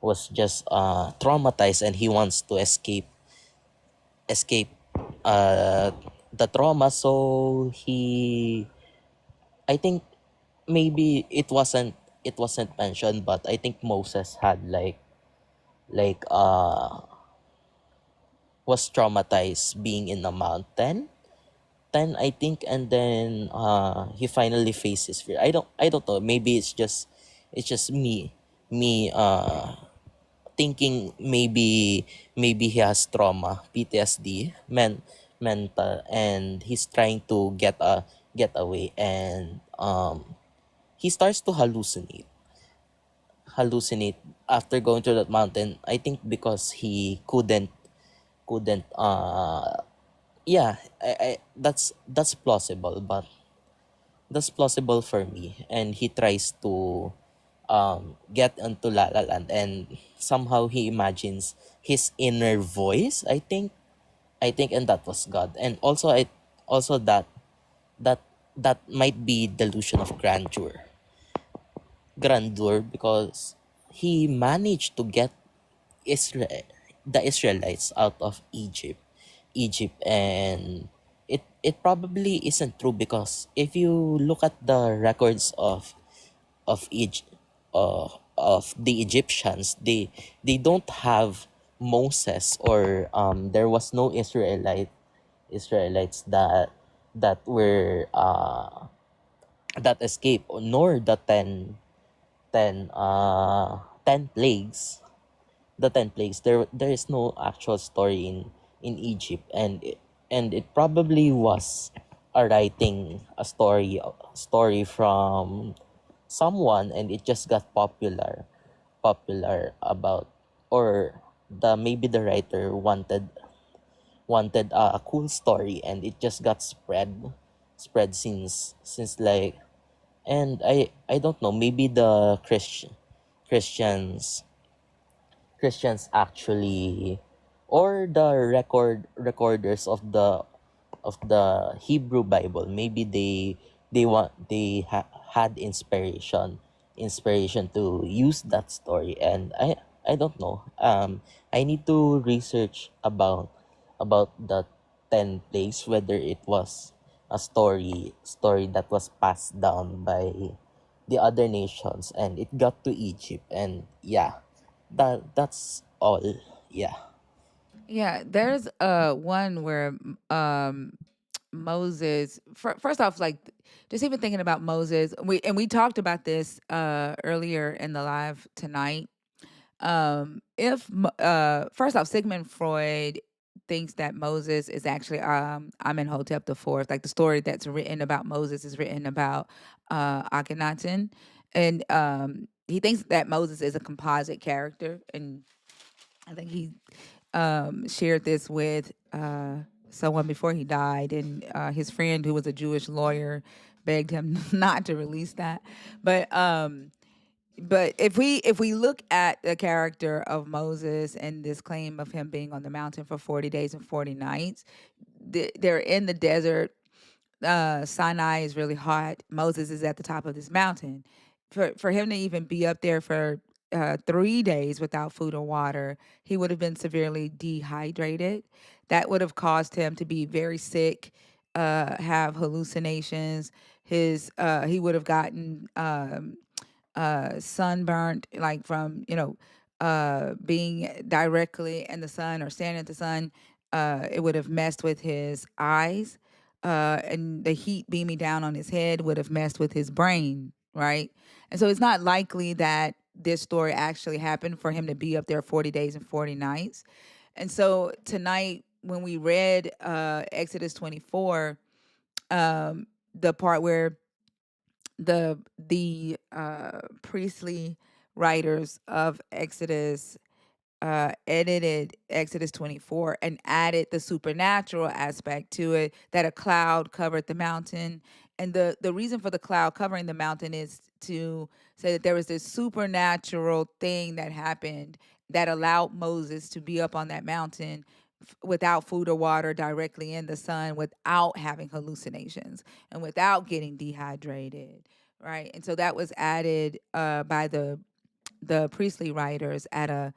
traumatized, and he wants to escape the trauma. So he, I think, maybe it wasn't mentioned, but I think Moses had like was traumatized being in a mountain, then I think, and then he finally faces fear. I don't know, maybe it's just me thinking, maybe he has trauma, PTSD, mental, and he's trying to get away, and he starts to hallucinate after going to that mountain. I think because he couldn't yeah, that's plausible, but that's plausible for me. And he tries to get into La La Land, and somehow he imagines his inner voice, I think, and that was God. And also that that might be delusion of grandeur, because he managed to get Israel the Israelites out of Egypt, and it probably isn't true, because if you look at the records of Egypt, of the Egyptians, they don't have Moses, or there was no Israelites that were that escaped, nor the 10 plagues. The 10 plagues, there is no actual story in Egypt, and it probably was a story from someone, and it just got popular about, or maybe the writer wanted a cool story, and it just got spread since, like. And I don't know, maybe the Christians actually, or the recorders of the Hebrew Bible, maybe had inspiration to use that story. And I don't know, I need to research about the 10 plagues, whether it was a story that was passed down by the other nations, and it got to Egypt. And yeah, that's all. Yeah. Yeah, there's one where Moses, first off, like, just even thinking about Moses, we talked about this earlier in the live tonight. If First off, Sigmund Freud thinks that Moses is actually Amenhotep the fourth. Like, the story that's written about Moses is written about Akhenaten, and he thinks that Moses is a composite character. And I think he shared this with someone before he died, and his friend, who was a Jewish lawyer, begged him not to release that. But if we look at the character of Moses and this claim of him being on the mountain for 40 days and 40 nights, they're in the desert. Sinai is really hot. Moses is at the top of this mountain. For him to even be up there for 3 days without food or water, he would have been severely dehydrated. That would have caused him to be very sick, have hallucinations. He would have gotten sunburnt, like from being directly in the sun or standing at the sun. It would have messed with his eyes, and the heat beaming down on his head would have messed with his brain, right? And so it's not likely that this story actually happened for him to be up there 40 days and 40 nights. And so tonight, when we read Exodus 24, the part where the priestly writers of Exodus edited Exodus 24 and added the supernatural aspect to it, that a cloud covered the mountain. And the reason for the cloud covering the mountain is to say that there was this supernatural thing that happened that allowed Moses to be up on that mountain without food or water directly in the sun, without having hallucinations and without getting dehydrated, right? And so that was added by the priestly writers at a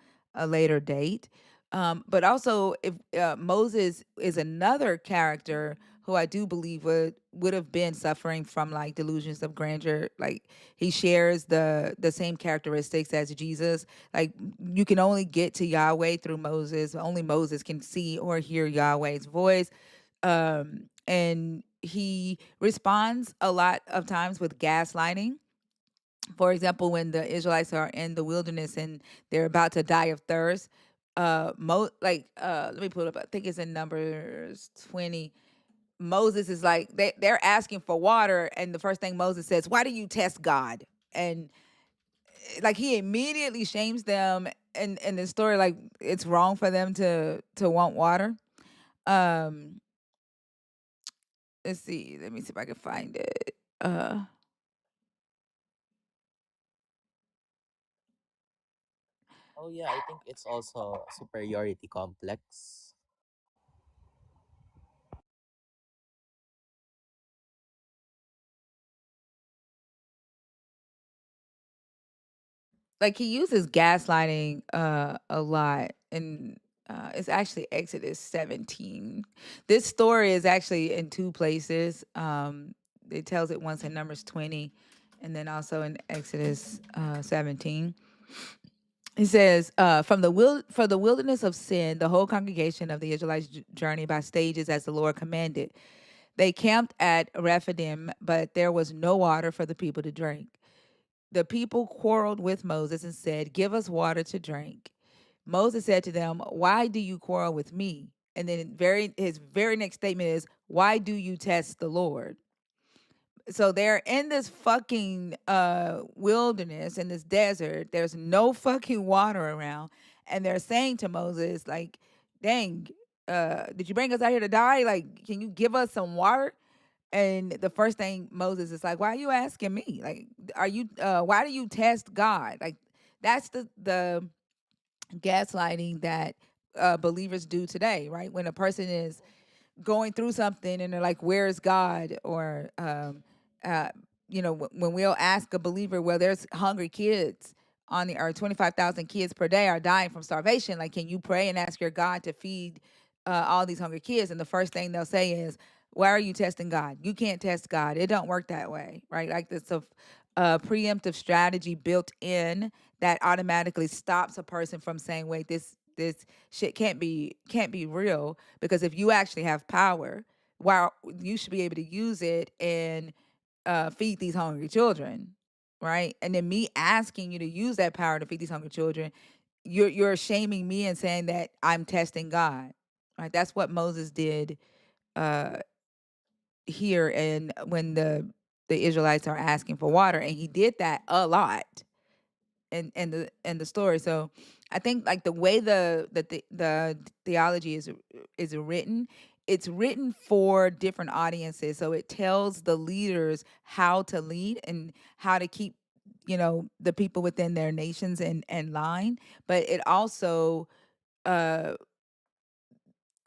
later date. But also, if Moses is another character who I do believe would have been suffering from like delusions of grandeur. Like he shares the same characteristics as Jesus. Like you can only get to Yahweh through Moses. Only Moses can see or hear Yahweh's voice. And he responds a lot of times with gaslighting. For example, when the Israelites are in the wilderness and they're about to die of thirst, let me pull it up. I think it's in Numbers 20. Moses is like they're asking for water, and the first thing Moses says, "Why do you test God?" And like he immediately shames them in the story, like it's wrong for them to want water. Um, let's see. Let me see if I can find it. Oh yeah, I think it's also superiority complex. Like he uses gaslighting a lot, and it's actually Exodus 17. This story is actually in two places. It tells it once in Numbers 20 and then also in Exodus 17. He says, for the wilderness of sin, the whole congregation of the Israelites journey by stages as the Lord commanded. They camped at Rephidim, but there was no water for the people to drink. The people quarreled with Moses and said, "Give us water to drink." Moses said to them, "Why do you quarrel with me?" And then his very next statement is, "Why do you test the Lord?" So they're in this fucking wilderness, in this desert. There's no fucking water around, and they're saying to Moses, like, "Dang, did you bring us out here to die? Like, can you give us some water?" And the first thing Moses is like, "Why are you asking me? Like, are you why do you test God?" Like that's the gaslighting that believers do today, right? When a person is going through something and they're like, "Where's God?" Or uh when we'll ask a believer, well, there's hungry kids on the earth, 25,000 kids per day are dying from starvation. Like, can you pray and ask your God to feed all these hungry kids? And the first thing they'll say is, "Why are you testing God? You can't test God. It don't work that way," right? Like it's a preemptive strategy built in that automatically stops a person from saying, "Wait, this shit can't be real." Because if you actually have power, while you should be able to use it and feed these hungry children, right? And then me asking you to use that power to feed these hungry children, you're shaming me and saying that I'm testing God, right? That's what Moses did uh, here, and when the Israelites are asking for water, and he did that a lot in the story. So I think like the way the theology is written, it's written for different audiences. So it tells the leaders how to lead and how to keep the people within their nations in line. But it also uh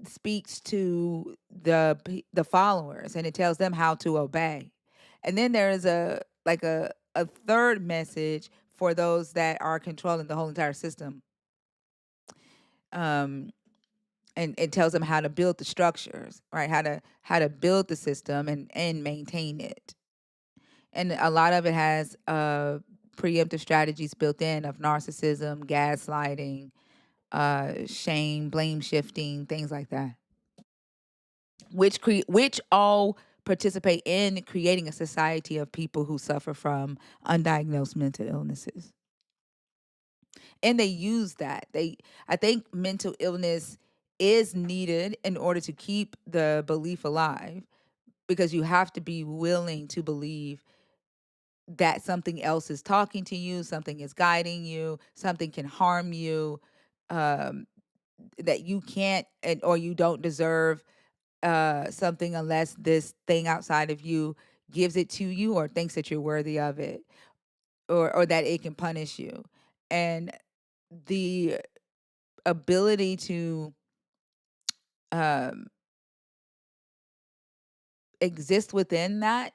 speaks to the followers, and it tells them how to obey. And then there is a third message for those that are controlling the whole entire system. Um and it tells them how to build the structures, right? How to build the system and maintain it. And a lot of it has preemptive strategies built in of narcissism, gaslighting, shame, blame shifting, things like that, which all participate in creating a society of people who suffer from undiagnosed mental illnesses. And they use that. I think mental illness is needed in order to keep the belief alive, because you have to be willing to believe that something else is talking to you, something is guiding you, something can harm you, um, that you can't or you don't deserve something unless this thing outside of you gives it to you or thinks that you're worthy of it, or that it can punish you. And the ability to um, exist within that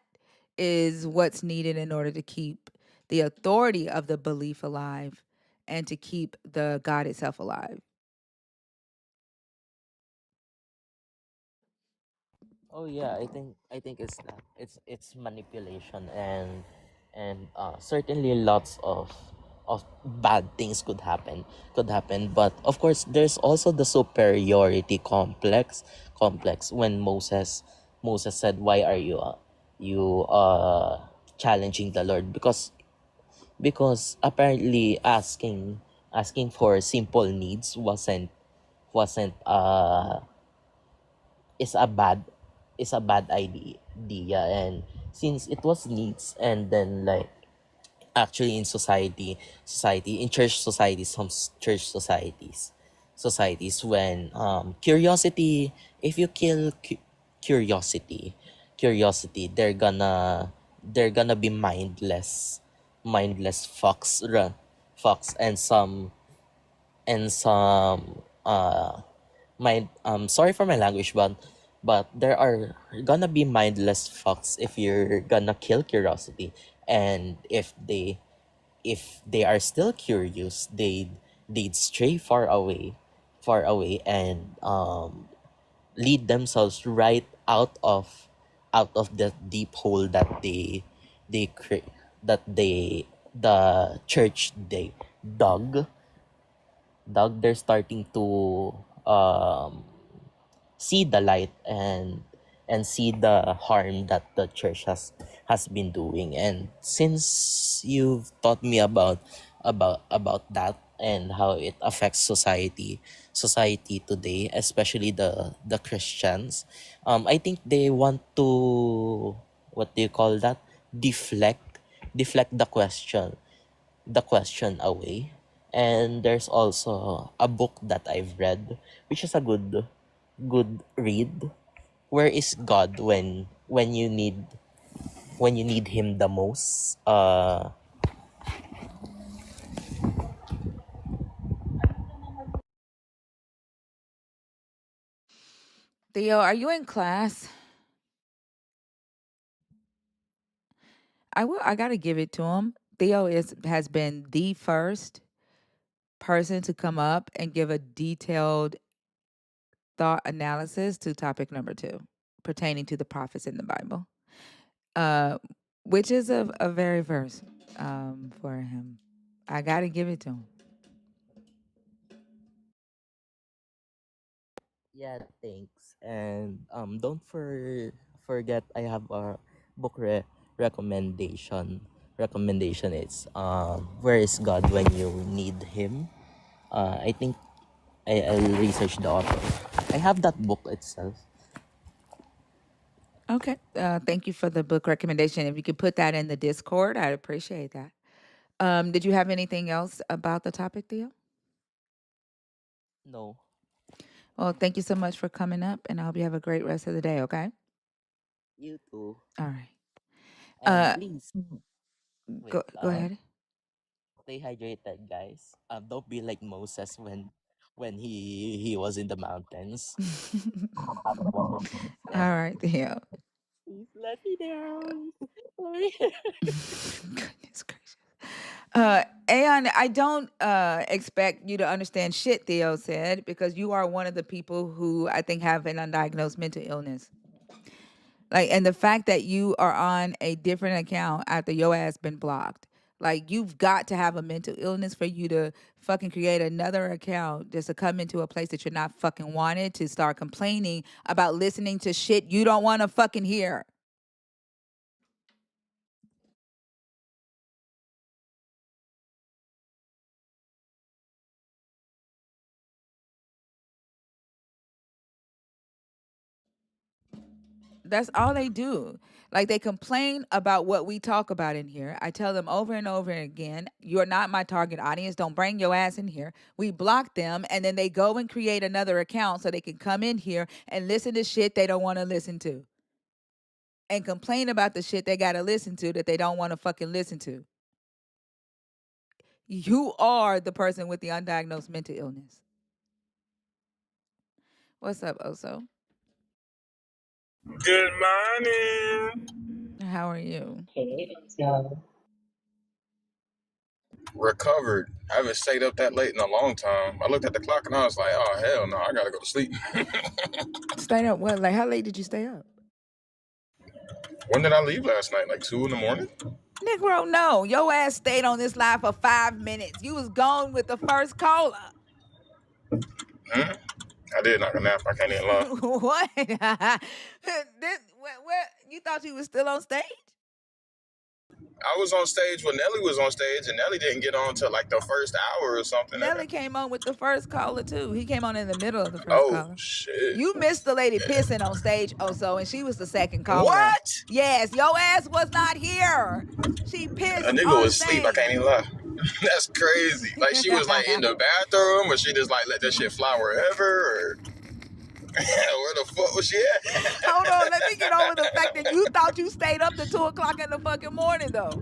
is what's needed in order to keep the authority of the belief alive and to keep the God itself alive. Oh yeah, I think it's that. It's manipulation, and certainly lots of bad things could happen. But of course, there's also the superiority complex when Moses said, "Why are you challenging the Lord?" Because apparently asking for simple needs wasn't is a bad idea. And since it was needs, and then like actually in society in church societies, church societies, when curiosity, if you kill curiosity, they're gonna be mindless fox, and some sorry for my language, but there are gonna be mindless fucks if you're gonna kill curiosity. And if they are still curious, they'd stray far away, and lead themselves right out of the deep hole they create, that the church they dug they're starting to see the light, and see the harm that the church has been doing. And since you've taught me about that, and how it affects society today, especially the Christians, I think they want to, what do you call that, deflect the question away. And there's also a book that I've read, which is a good read. Where is God when you need him the most? Theo, are you in class? I gotta give it to him. Theo has been the first person to come up and give a detailed thought analysis to topic number 2, pertaining to the prophets in the Bible, uh, which is a very first for him. I gotta give it to him. Yeah, thanks. And don't forget, I have a book recommendation. It's Where is God when you need him? I think I'll research the author. I have that book itself. Okay. Thank you for the book recommendation. If you could put that in the Discord, I'd appreciate that. Did you have anything else about the topic, Theo? No. Well, thank you so much for coming up, and I hope you have a great rest of the day, okay? You too. All right. And please wait. Go ahead. Stay hydrated, guys. Don't be like Moses when he was in the mountains. Have water. All right, Theo. Please let me down. Goodness gracious. Aeon, I don't expect you to understand shit, Theo said, because you are one of the people who I think have an undiagnosed mental illness. Like, and the fact that you are on a different account after your ass been blocked. Like, you've got to have a mental illness for you to fucking create another account just to come into a place that you're not fucking wanted, to start complaining about listening to shit you don't want to fucking hear. That's all they do. Like, they complain about what we talk about in here. I tell them over and over again, you're not my target audience. Don't bring your ass in here. We block them, and then they go and create another account so they can come in here and listen to shit they don't want to listen to. And complain about the shit they got to listen to that they don't want to fucking listen to. You are the person with the undiagnosed mental illness. What's up, Oso? Good morning. How are you? Okay, so Recovered. I haven't stayed up that late in a long time. I looked at the clock and I was like, oh, hell no, I gotta go to sleep. Stayed up what? Like, how late did you stay up? When did I leave last night? Like 2 in the morning? Negro, no. Your ass stayed on this line for 5 minutes. You was gone with the first caller. Hmm? I did knock a nap. I can't even lie. What? Where, you thought you was still on stage? I was on stage when Nelly was on stage, and Nelly didn't get on till like the first hour or something. Nelly came on with the first caller too. He came on in the middle of the first Oh, caller. shit. You missed the lady pissing on stage also, and she was the second caller. What? Yes, your ass was not here. She A pissed nigga on was asleep. I stage. can't even lie. That's crazy. Like, she was like in the bathroom, or she just like let that shit fly wherever, or where the fuck was she at? Hold on, let me get over the fact that you thought you stayed up to 2:00 in the fucking morning though.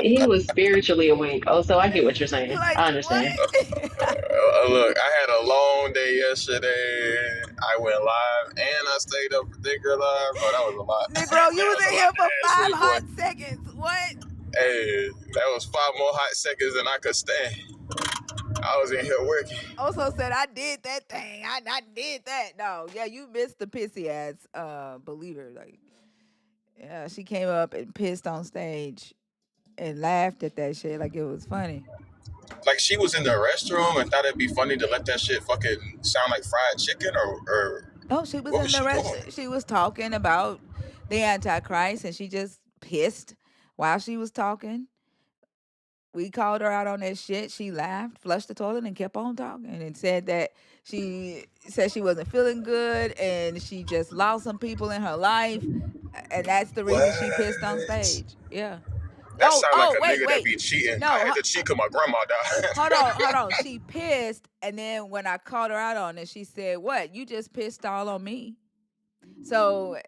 he was spiritually awake. Oh, so I get what you're saying. Like I what? understand. Look, I had a long day yesterday. I went live and I stayed up for Thinker Live. Bro, that was a lot. Negro, you was That in was a here lot for to ask 5 me, hot boy. seconds. What? Hey, that was 5 more hot seconds than I could stand. I was in here working. Also said I did that thing. I did that. No, yeah, you missed the pissy ass believer. Like, yeah, she came up and pissed on stage and laughed at that shit like it was funny. Like, she was in the restroom and thought it'd be funny to let that shit fucking sound like fried chicken, or Oh, she was what in was the she rest. doing? She was talking about the Antichrist, and she just pissed while she was talking. We called her out on that shit. She laughed, flushed the toilet, and kept on talking, and said that she said she wasn't feeling good, and she just lost some people in her life, and that's the reason she pissed on What? stage. Yeah. That sound like Oh, a wait, nigga that wait. be cheating. I No, had to cheat because my grandma hold died. on. She pissed, and then when I called her out on it, she said, "What? You just pissed all on me." So,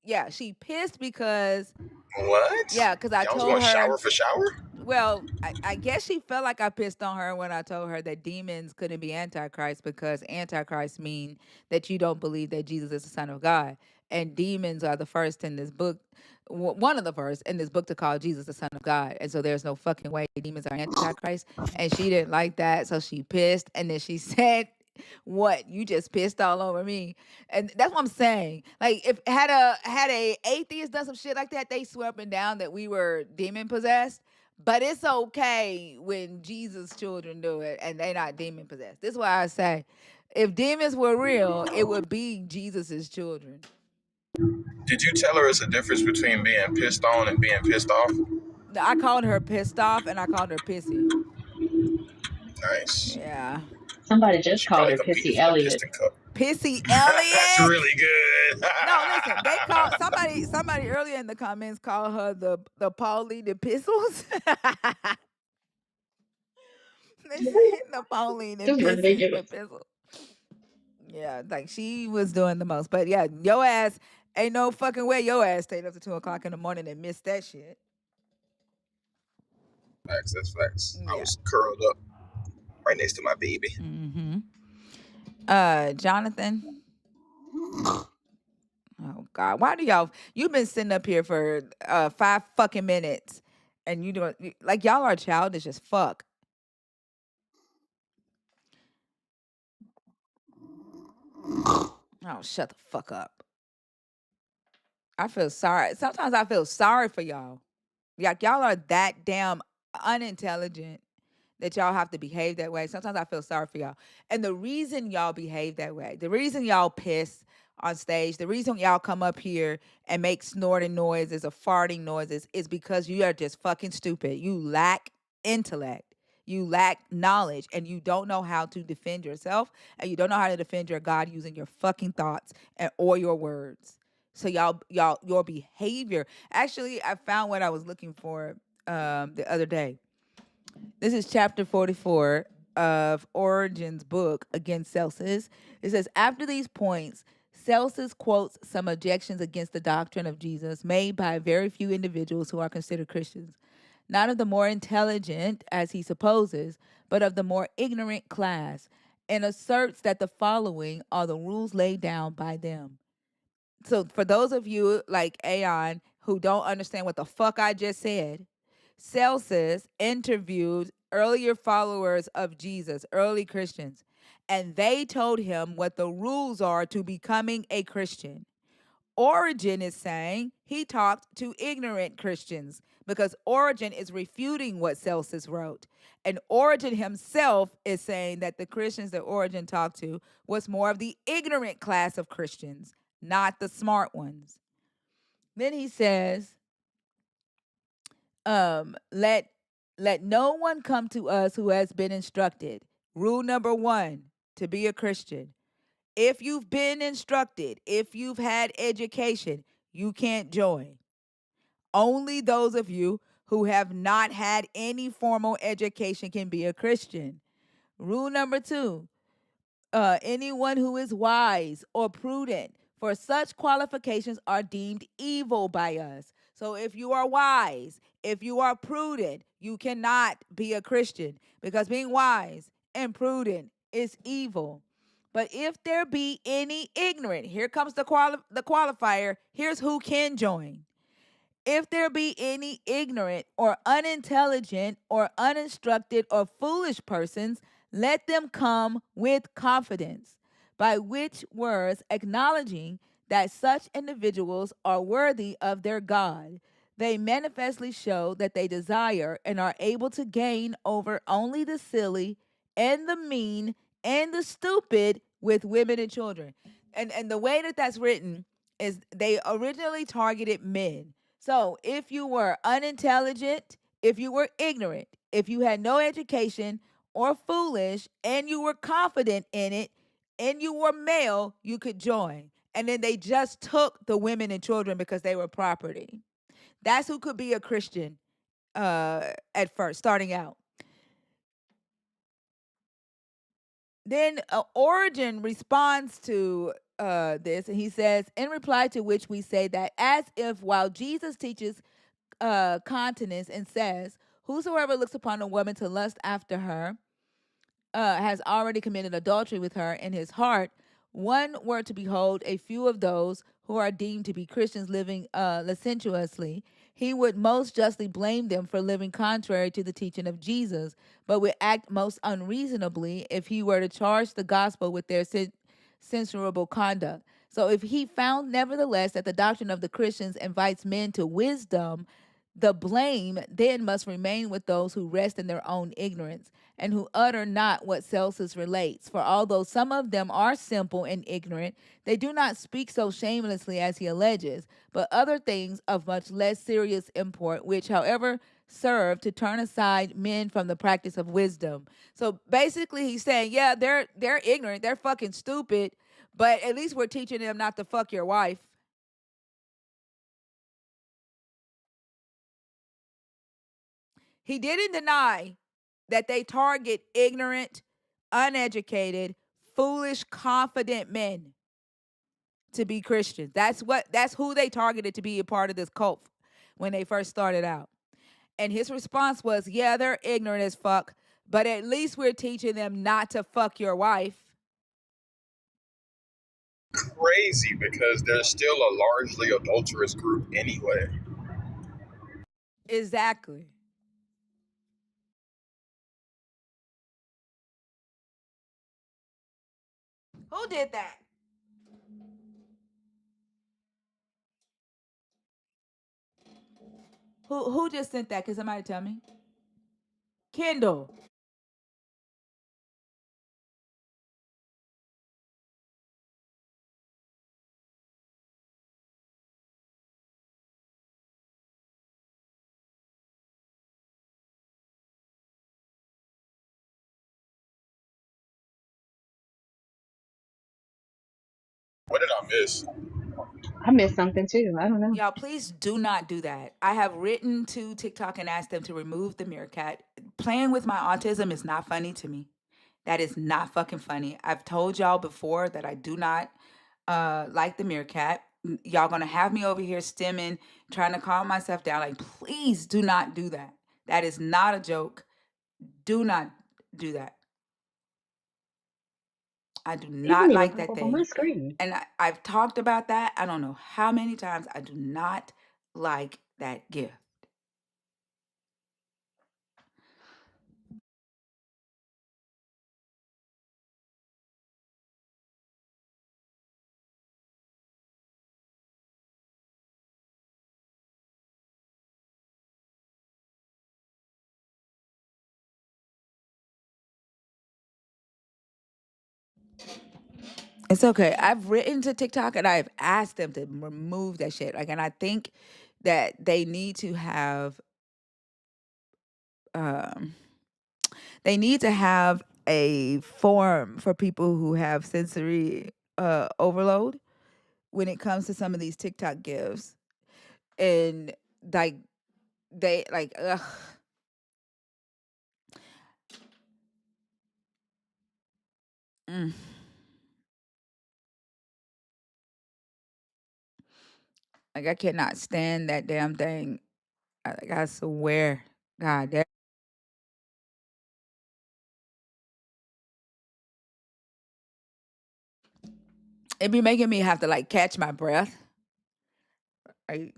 yeah, she pissed because What? because I Y'all was told going her. shower for shower? Well, I guess she felt like I pissed on her when I told her that demons couldn't be Antichrist because Antichrist mean that you don't believe that Jesus is the Son of God, and demons are the first in this book, one of the first in this book to call Jesus the Son of God, and so there's no fucking way demons are Antichrist, and she didn't like that, so she pissed, and then she said, "What? You just pissed all over me," and that's what I'm saying. Like, if had a atheist done some shit like that, they swear up and down that we were demon possessed. But it's okay when Jesus' children do it and they not demon possessed. This is why I say, if demons were real, it would be Jesus's children. Did you tell her it's a difference between being pissed on and being pissed off? I called her pissed off and I called her pissy. Nice. Yeah. Somebody just She called probably her competing Pissy for the Elliott. Piston Cup. Pissy That's Elliott. really good. No, listen, they called somebody earlier in the comments called her the Pauline epistles. They say the Pauline Just ridiculous. epistle. Yeah, like she was doing the most. But yeah, your ass ain't no fucking way your ass stayed up to 2:00 in the morning and missed that shit. Facts, that's facts. I Yeah. was curled up right next to my baby. Mm-hmm. Jonathan. Oh God, why do y'all? You've been sitting up here for 5 fucking minutes, and you doing like y'all are childish as fuck. Oh, shut the fuck up. I feel sorry. Sometimes I feel sorry for y'all. Like y'all are that damn unintelligent that y'all have to behave that way. Sometimes I feel sorry for y'all. And the reason y'all behave that way, the reason y'all piss on stage, the reason y'all come up here and make snorting noises or farting noises is because you are just fucking stupid. You lack intellect. You lack knowledge and you don't know how to defend yourself and you don't know how to defend your God using your fucking thoughts or your words. So your behavior. Actually, I found what I was looking for the other day. This is chapter 44 of Origen's book Against Celsus. It says, after these points, Celsus quotes some objections against the doctrine of Jesus made by very few individuals who are considered Christians. not of the more intelligent, as he supposes, but of the more ignorant class, and asserts that the following are the rules laid down by them. So, for those of you like Aeon who don't understand what the fuck I just said, Celsus interviewed earlier followers of Jesus, early Christians, and they told him what the rules are to becoming a Christian. Origen is saying he talked to ignorant Christians because Origen is refuting what Celsus wrote. And Origen himself is saying that the Christians that Origen talked to was more of the ignorant class of Christians, not the smart ones. Then he says, let no one come to us who has been instructed. Rule number 1 to be a Christian. If you've been instructed, if you've had education, you can't join. Only those of you who have not had any formal education can be a Christian. Rule number 2, anyone who is wise or prudent, for such qualifications are deemed evil by us. So if you are wise, if you are prudent, you cannot be a Christian because being wise and prudent is evil. But if there be any ignorant, here comes the qualifier. Here's who can join. If there be any ignorant or unintelligent or uninstructed or foolish persons, let them come with confidence, by which words acknowledging that such individuals are worthy of their God, they manifestly show that they desire and are able to gain over only the silly and the mean and the stupid with women and children. And the way that that's written is they originally targeted men. So if you were unintelligent, if you were ignorant, if you had no education or foolish, and you were confident in it, and you were male, you could join. And then they just took the women and children because they were property. That's who could be a Christian at first, starting out. Then Origen responds to this, and he says, in reply to which we say that as if while Jesus teaches continence and says, whosoever looks upon a woman to lust after her has already committed adultery with her in his heart, one were to behold a few of those who are deemed to be Christians living licentiously, he would most justly blame them for living contrary to the teaching of Jesus, but would act most unreasonably if he were to charge the gospel with their censurable conduct. So if he found nevertheless that the doctrine of the Christians invites men to wisdom, the blame then must remain with those who rest in their own ignorance and who utter not what Celsus relates. For although some of them are simple and ignorant, they do not speak so shamelessly as he alleges, but other things of much less serious import, which, however, serve to turn aside men from the practice of wisdom. So basically, he's saying, yeah, they're ignorant, they're fucking stupid, but at least we're teaching them not to fuck your wife. He didn't deny that they target ignorant, uneducated, foolish, confident men to be Christians. That's who they targeted to be a part of this cult when they first started out. And his response was, yeah, they're ignorant as fuck, but at least we're teaching them not to fuck your wife. Crazy because they're still a largely adulterous group anyway. Exactly. Who did that? Who just sent that? Can somebody tell me? Kendall. What did I miss? I missed something too. I don't know. Y'all, please do not do that. I have written to TikTok and asked them to remove the meerkat. Playing with my autism is not funny to me. That is not fucking funny. I've told y'all before that I do not like the meerkat. Y'all gonna have me over here stimming, trying to calm myself down. Like, please do not do that. That is not a joke. Do not do that. I do It not didn't even like pop that up on my thing. screen. And I've talked about that. I don't know how many times. I do not like that gift. It's okay. I've written to TikTok and I've asked them to remove that shit. Like, and I think that they need to have um they need to have a form for people who have sensory overload when it comes to some of these TikTok gifts. And like they like ugh. Mm. Like I cannot stand that damn thing. Like I swear, God, that it be making me have to like catch my breath. Like,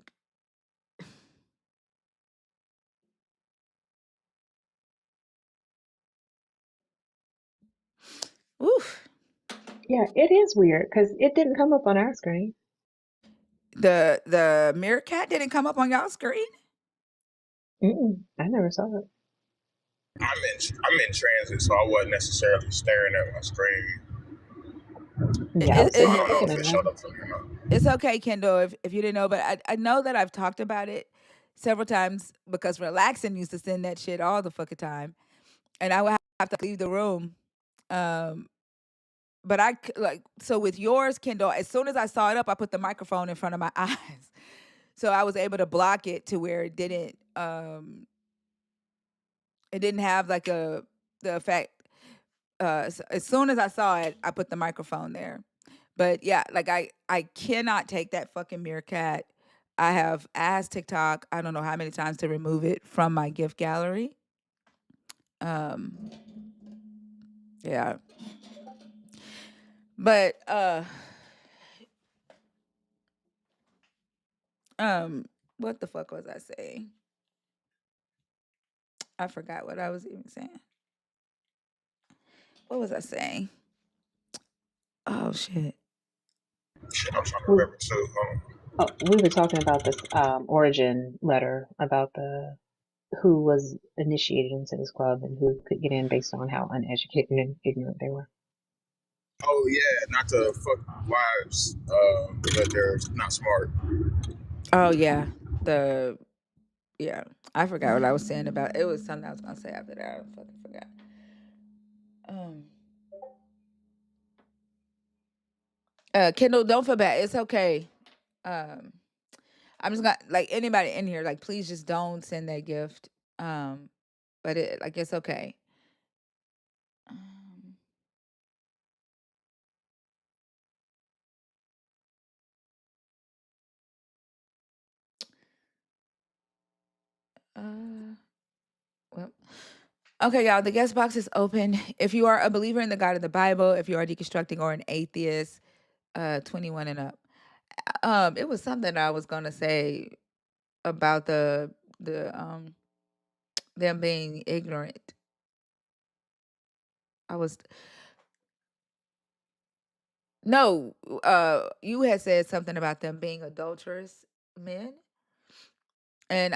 oof. Yeah, it is weird because it didn't come up on our screen. The meerkat didn't come up on y'all screen. I never saw it. I'm in transit, so I wasn't necessarily staring at my screen. Yeah, I It, was So sitting I here it, don't know looking if at it it. showed up for me or not. it's okay, Kendall, if you didn't know, but I know that I've talked about it several times because Relaxing used to send that shit all the fucking time, and I would have to leave the room. Um, but like so with yours, Kendall. As soon as I saw it up, I put the microphone in front of my eyes, so I was able to block it to where it didn't have like the effect. As soon as I saw it, I put the microphone there. But yeah, like I cannot take that fucking meerkat. I have asked TikTok, I don't know how many times to remove it from my gift gallery. Um, yeah. But what the fuck was I saying? I forgot what I was even saying. What was I saying? Oh shit. Shit, I'm trying to We, remember too. Hold on. we were talking about this origin letter about the who was initiated into this club and who could get in based on how uneducated and ignorant they were. Oh yeah, not to fuck wives, but they're not smart. Oh yeah. The yeah. I forgot what I was saying about it. Was something I was gonna say after that. I fucking forgot. Um Kendall, don't feel bad. It's okay. Um I'm just gonna like anybody in here, like please just don't send that gift. Um but it like it's okay. Um, uh well. Okay, y'all, the guest box is open. If you are a believer in the God of the Bible, if you are deconstructing or an atheist, 21 and up. It was something I was gonna say about the them being ignorant. I was no, you had said something about them being adulterous men, and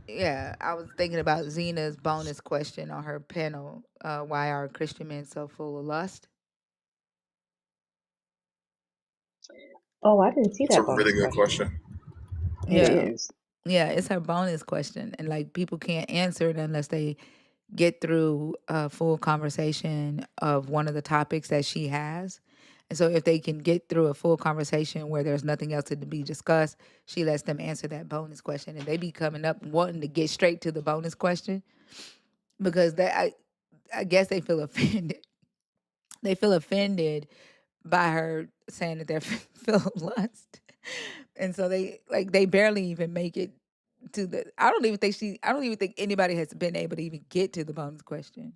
yeah, I was thinking about Zena's bonus question on her panel. Why are Christian men so full of lust? Oh, I didn't see It's a that really bonus good question. question. It Yeah, is. yeah, it's her bonus question, and like people can't answer it unless they get through a full conversation of one of the topics that she has. And so if they can get through a full conversation where there's nothing else to be discussed, she lets them answer that bonus question. And they be coming up wanting to get straight to the bonus question because I guess they feel offended. They feel offended by her saying that they're filled with lust. And so they barely even make it. to the. I don't even think she. I don't even think anybody has been able to even get to the bonus question.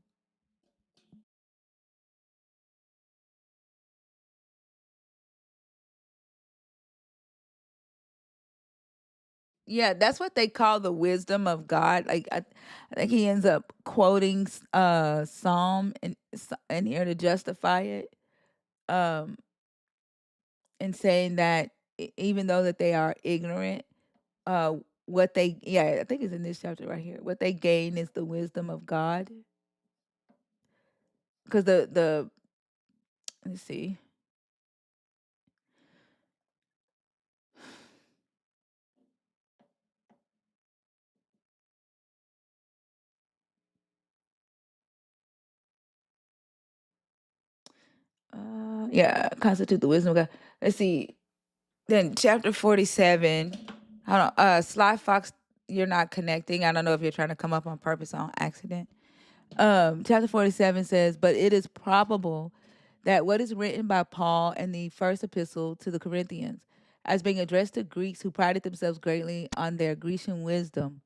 Yeah, that's what they call the wisdom of God. Like I think he ends up quoting Psalm in here to justify it, um, and saying that even though that they are ignorant, uh, what they I think it's in this chapter right here. What they gain is the wisdom of God, because the let's see. Yeah, constitute the wisdom of God. Let's see. Then chapter 47. Hold on. Sly Fox, you're not connecting. I don't know if you're trying to come up on purpose or on accident. Chapter 47 says, but it is probable that what is written by Paul in the first epistle to the Corinthians, as being addressed to Greeks who prided themselves greatly on their Grecian wisdom,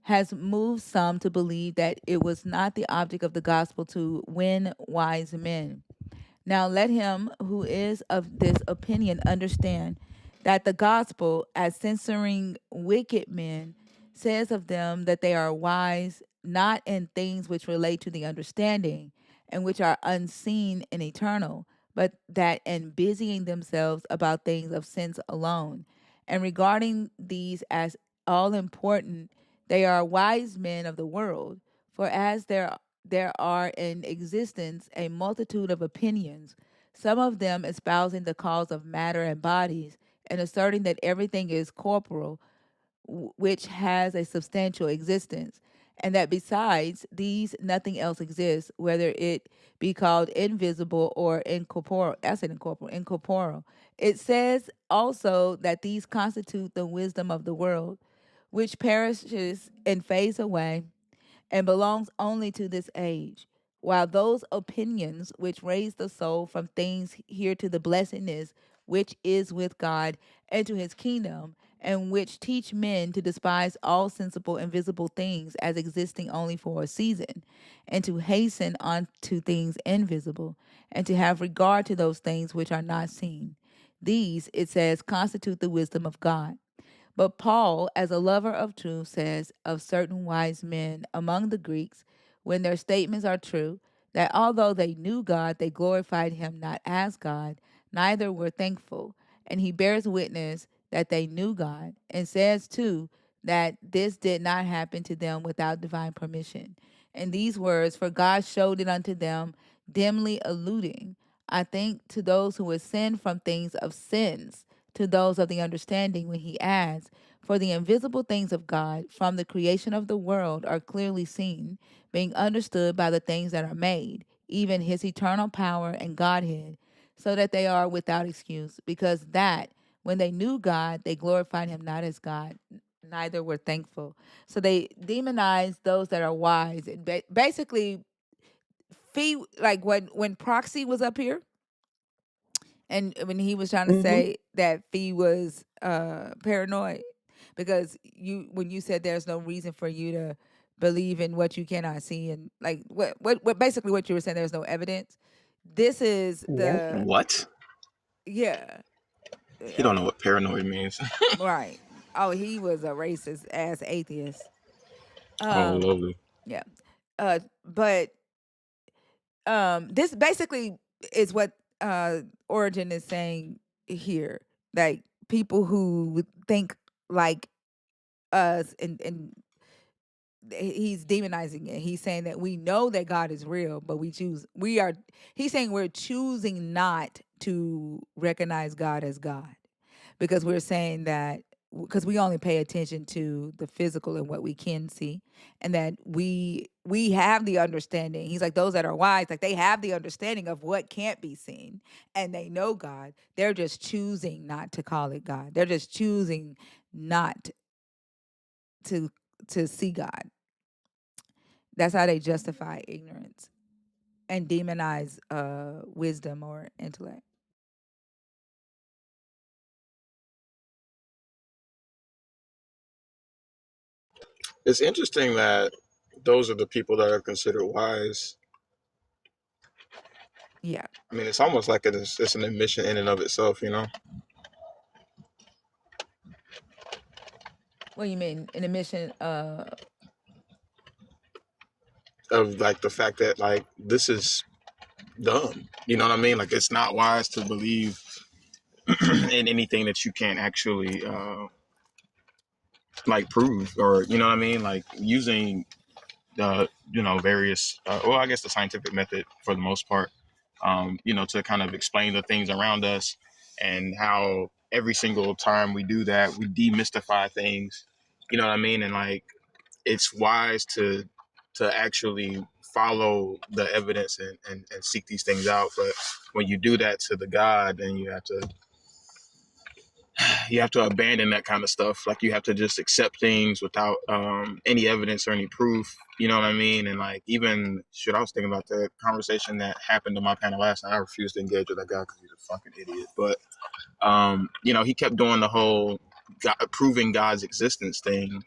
has moved some to believe that it was not the object of the gospel to win wise men. Now let him who is of this opinion understand that the gospel, as censoring wicked men, says of them that they are wise not in things which relate to the understanding and which are unseen and eternal, but that in busying themselves about things of sense alone, and regarding these as all important, they are wise men of the world. For as there are in existence a multitude of opinions, some of them espousing the cause of matter and bodies, and asserting that everything is corporal, which has a substantial existence, and that besides these nothing else exists, whether it be called invisible or incorporeal. I said incorporeal, incorporeal. It says also that these constitute the wisdom of the world, which perishes and fades away and belongs only to this age, while those opinions which raise the soul from things here to the blessedness which is with God and to his kingdom, and which teach men to despise all sensible and visible things as existing only for a season, and to hasten on to things invisible, and to have regard to those things which are not seen. These, it says, constitute the wisdom of God. But Paul, as a lover of truth, says of certain wise men among the Greeks, when their statements are true, that although they knew God, they glorified him not as God, neither were thankful. And he bears witness that they knew God, and says too that this did not happen to them without divine permission. In these words, for God showed it unto them, dimly alluding, I think, to those who ascend from things of sins to those of the understanding, when he adds, for the invisible things of God from the creation of the world are clearly seen, being understood by the things that are made, even his eternal power and Godhead, so that they are without excuse, because that when they knew God, they glorified him not as God, neither were thankful. So they demonize those that are wise. Basically, Fee, like when Proxy was up here, and when he was trying to Mm-hmm. say that Fee was paranoid, because when you said there's no reason for you to believe in what you cannot see, and like what basically what you were saying, there's no evidence. This is Yep. the What? yeah, He don't know what paranoid means. right. Oh, he was a racist ass atheist. Oh, Um, lovely. yeah. But this basically is what Origin is saying here. Like people who would think like us, and he's demonizing it. He's saying that we know that God is real, but he's saying we're choosing not to recognize God as God, because we're saying that because we only pay attention to the physical and what we can see, and that we have the understanding. He's like, those that are wise, like they have the understanding of what can't be seen, and they know God. They're just choosing not to call it God. They're just choosing not to see God. That's how they justify ignorance and demonize wisdom or intellect. It's interesting that those are the people that are considered wise. Yeah. I mean, it's almost like it's an admission in and of itself, you know, What do you mean? An admission? of like the fact that like this is dumb. You know what I mean? Like it's not wise to believe in anything that you can't actually like prove, or you know what I mean? Like using various well, I guess the scientific method for the most part, to kind of explain the things around us, and how every single time we do that, we demystify things. You know what I mean? And like it's wise to actually follow the evidence and seek these things out. But when you do that to the God, then you have to abandon that kind of stuff. Like you have to just accept things without any evidence or any proof. You know what I mean? And like even shit, I was thinking about the conversation that happened on my panel last night. I refused to engage with that guy because he's a fucking idiot. But he kept doing the whole proving God's existence thing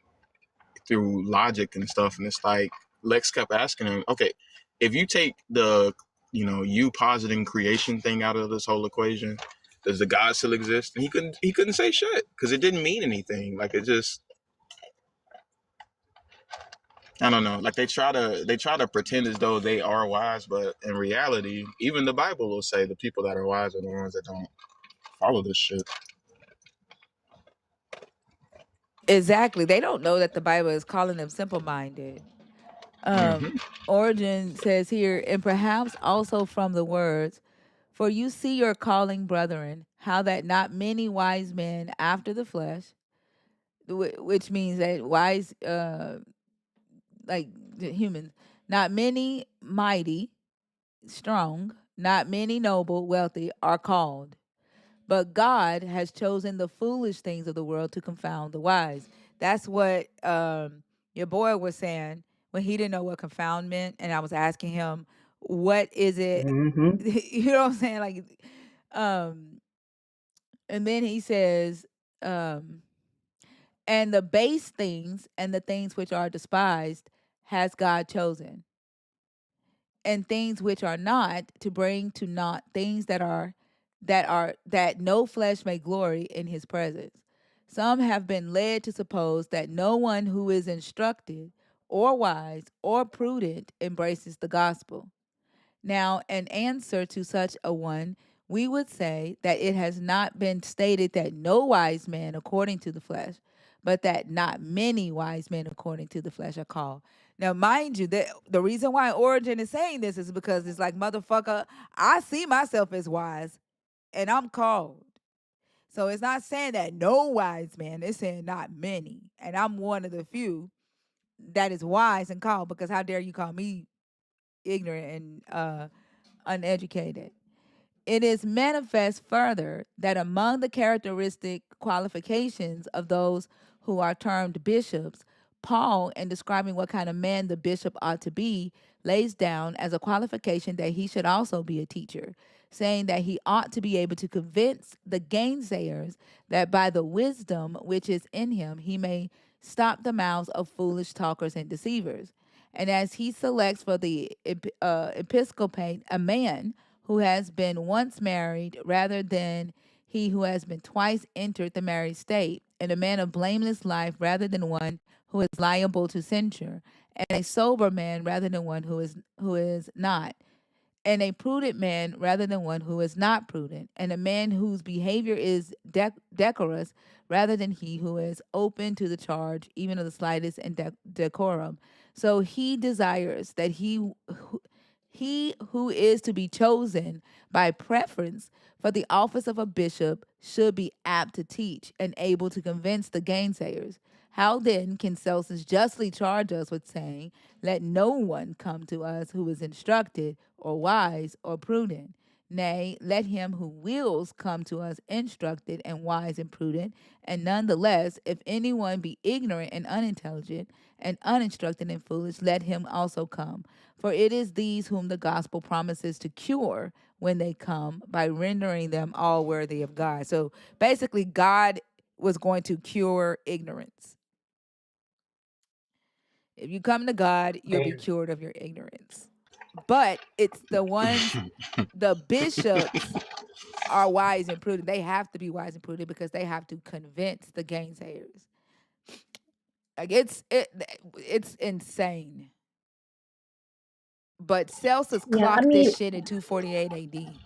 through logic and stuff. And it's like Lex kept asking him, okay, if you take the you positing creation thing out of this whole equation, does the God still exist? And he couldn't say shit because it didn't mean anything. Like it just, I don't know. Like they try to pretend as though they are wise, but in reality, even the Bible will say the people that are wise are the ones that don't follow this shit. Exactly. They don't know that the Bible is calling them simple-minded. Hmm. Origin says here, and perhaps also from the words, for you see your calling, brethren, how that not many wise men after the flesh, which means that wise, like the humans, not many mighty, strong, not many noble, wealthy are called. But God has chosen the foolish things of the world to confound the wise. That's what your boy was saying when he didn't know what confound meant, and I was asking him, "What is it?" Mm-hmm. You know what I'm saying? Like, um, and then he says, um, "And the base things and the things which are despised has God chosen, and things which are not, to bring to naught things that no flesh may glory in his presence. Some have been led to suppose that no one who is instructed or wise or prudent embraces the gospel. Now, in answer to such a one, we would say that it has not been stated that no wise man according to the flesh, but that not many wise men according to the flesh are called. Now, mind you, that the reason why Origin is saying this is because it's like, motherfucker, I see myself as wise and I'm called. So it's not saying that no wise man, it's saying not many. And I'm one of the few that is wise and called, because how dare you call me ignorant and uneducated? It is manifest further that among the characteristic qualifications of those who are termed bishops, Paul, in describing what kind of man the bishop ought to be, lays down as a qualification that he should also be a teacher, saying that he ought to be able to convince the gainsayers that by the wisdom which is in him he may stop the mouths of foolish talkers and deceivers. And as he selects for the episcopate a man who has been once married rather than he who has been twice entered the married state, and a man of blameless life rather than one who is liable to censure, and a sober man rather than one who is not, and a prudent man rather than one who is not prudent, and a man whose behavior is decorous rather than he who is open to the charge, even of the slightest decorum. So he desires that he who is to be chosen by preference for the office of a bishop should be apt to teach and able to convince the gainsayers. How then can Celsus justly charge us with saying, let no one come to us who is instructed, or wise, or prudent? Nay, let him who wills come to us instructed, and wise, and prudent. And nonetheless, if anyone be ignorant and unintelligent, and uninstructed and foolish, let him also come. For it is these whom the gospel promises to cure when they come, by rendering them all worthy of God. So basically, God was going to cure ignorance. If you come to God, you'll be Very. cured of your ignorance. But it's the ones, the bishops are wise and prudent. They have to be wise and prudent because they have to convince the gainsayers. Like it's insane. But Celsus Yeah, I clocked this mean, shit in 248 AD.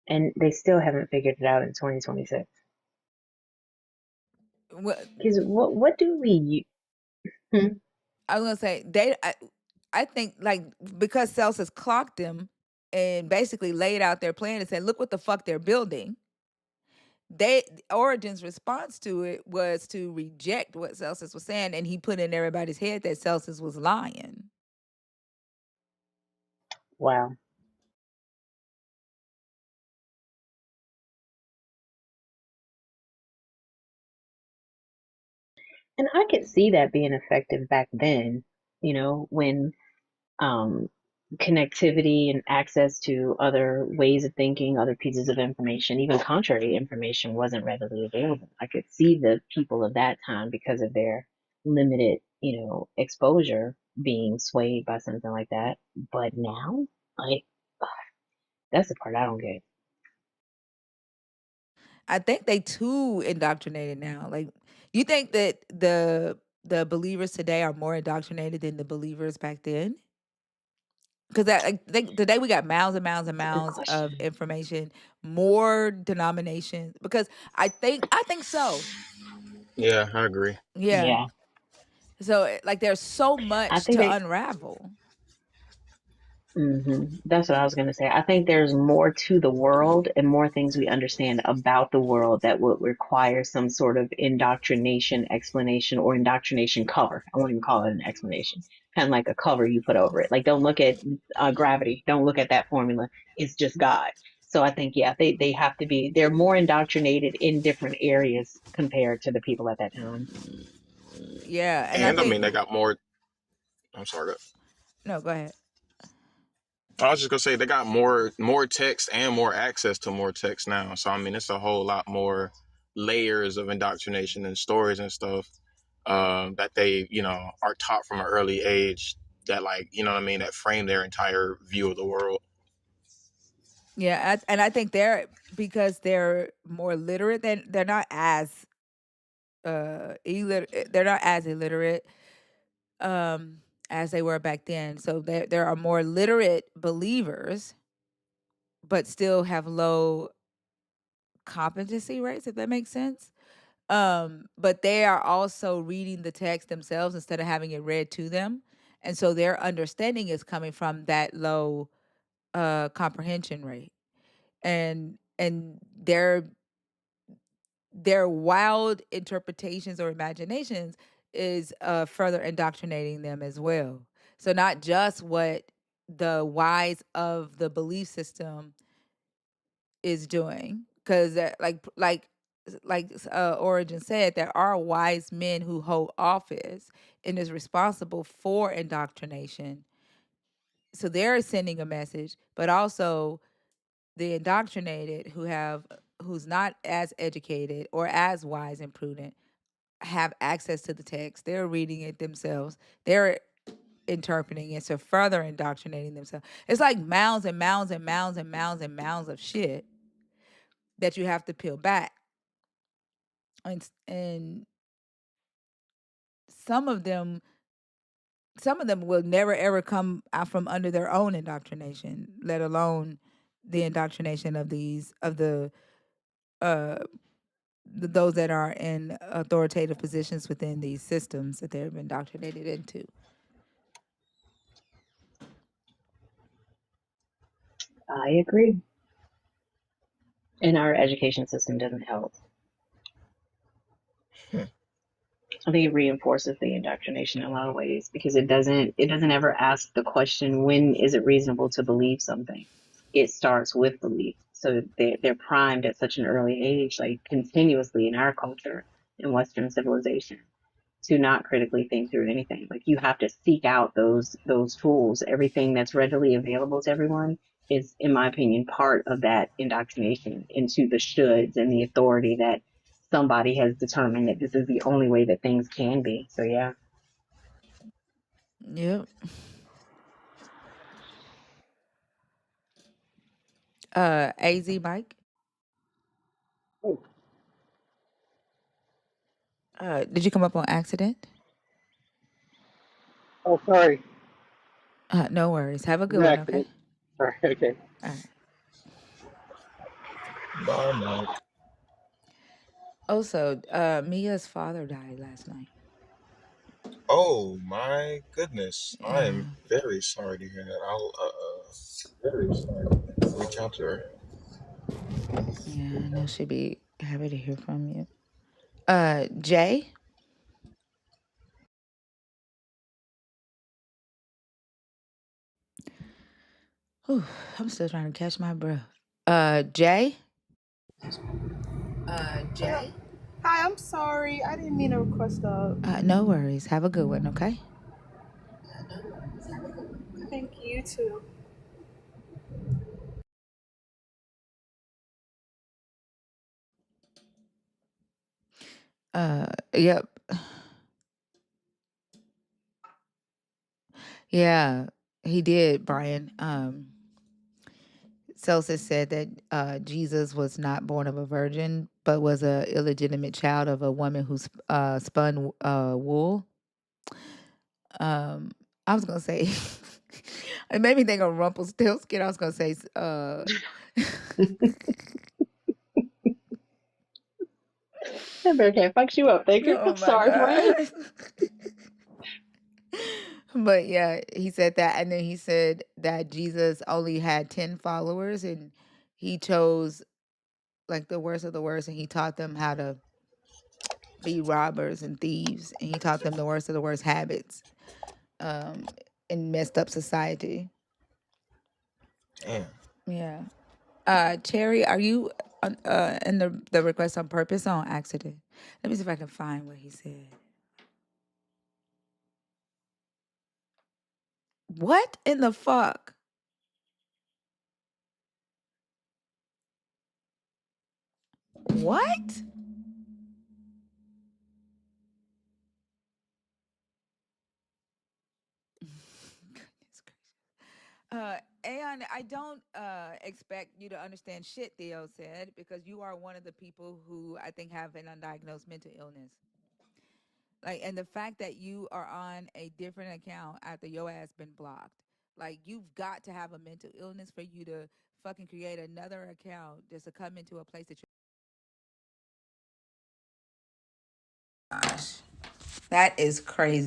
and they still haven't figured it out in 2026. Well, Because what do we? Hmm? I was gonna say I think like because Celsus clocked them and basically laid out their plan and said, "Look what the fuck they're building." They Origen's response to it was to reject what Celsus was saying, and he put in everybody's head that Celsus was lying. Wow. And I could see that being effective back then, when um, connectivity and access to other ways of thinking, other pieces of information, even contrary information wasn't readily available. I could see the people of that time, because of their limited, exposure, being swayed by something like that. But now, like, that's the part I don't get. I think they too indoctrinated now. Like, you think that the believers today are more indoctrinated than the believers back then? Because I think today we got mounds and mounds and It's a good mounds of question. information, more denominations. Because I think so. Yeah, I agree. Yeah. Yeah, So like there's so I much think to they. unravel. That's what I was going to say. I think there's more to the world and more things we understand about the world that would require some sort of indoctrination explanation, or indoctrination cover. I won't even call it an explanation. Kind of like a cover you put over it. Like, don't look at gravity. Don't look at that formula. It's just God. So I think, yeah, they have to be, they're more indoctrinated in different areas compared to the people at that time. Yeah, and I And I think mean, they got more. I'm sorry. no, go ahead. I was just gonna say they got more text and more access to more text now. So I mean, it's a whole lot more layers of indoctrination and stories and stuff that they are taught from an early age. That like what I mean, that frame their entire view of the world. Yeah, and I think because they're more literate than they're not as they're not as illiterate um as they were back then. So there are more literate believers but still have low competency rates, if that makes sense. But they are also reading the text themselves instead of having it read to them. And so their understanding is coming from that low comprehension rate. And their wild interpretations or imaginations is further indoctrinating them as well. So not just what the wise of the belief system is doing, because Origin said, there are wise men who hold office and is responsible for indoctrination. So they're sending a message, but also the indoctrinated who's not as educated or as wise and prudent have access to the text. They're reading it themselves. They're interpreting it, so further indoctrinating themselves. It's like mounds and mounds and mounds and mounds and mounds of shit that you have to peel back. And some of them will never ever come out from under their own indoctrination, let alone the indoctrination of uh those that are in authoritative positions within these systems that they've been indoctrinated into. I agree. And our education system doesn't help. I think it reinforces the indoctrination in a lot of ways, because it doesn't ever ask the question, when is it reasonable to believe something? It starts with belief. So they're primed at such an early age, like continuously in our culture, in Western civilization, to not critically think through anything. Like, you have to seek out those tools. Everything that's readily available to everyone is, in my opinion, part of that indoctrination into the shoulds and the authority that somebody has determined that this is the only way that things can be. So yeah. Yep. AZ Mike. Did you come up on accident? Oh, sorry. No worries. Have a It's good an one, okay? accident. Sorry. Okay. All right. Bye, Mike. Also, Mia's father died last night. Oh my goodness. I Yeah. am very sorry to hear that. I'll reach out to her. Yeah, I know she'd be happy to hear from you. Jay? Whew, I'm still trying to catch my breath. Jay? Jay? Hi, I'm sorry. I didn't mean to request a. No worries. Have a good one, okay? Thank you, you too. Yep. Yeah, he did, Brian. Celsus said that Jesus was not born of a virgin, but was a illegitimate child of a woman who spun wool. I was gonna say, it made me think of Rumpelstiltskin. I was gonna say, That bear cat fucks you up, Baker. oh I'm my sorry, friend. god. But yeah, he said that, and then he said that Jesus only had 10 followers, and he chose like the worst of the worst, and he taught them how to be robbers and thieves, and he taught them the worst of the worst habits um, in messed up society. Damn. Yeah. Cherry, are you in the request on purpose or on accident? Let me see if I can find what he said. What in the fuck? What? Goodness gracious. Aeon, I don't expect you to understand shit, Theo said, because you are one of the people who I think have an undiagnosed mental illness. Like, and the fact that you are on a different account after your ass been blocked, like, you've got to have a mental illness for you to fucking create another account just to come into a place that you're. Gosh, that is crazy.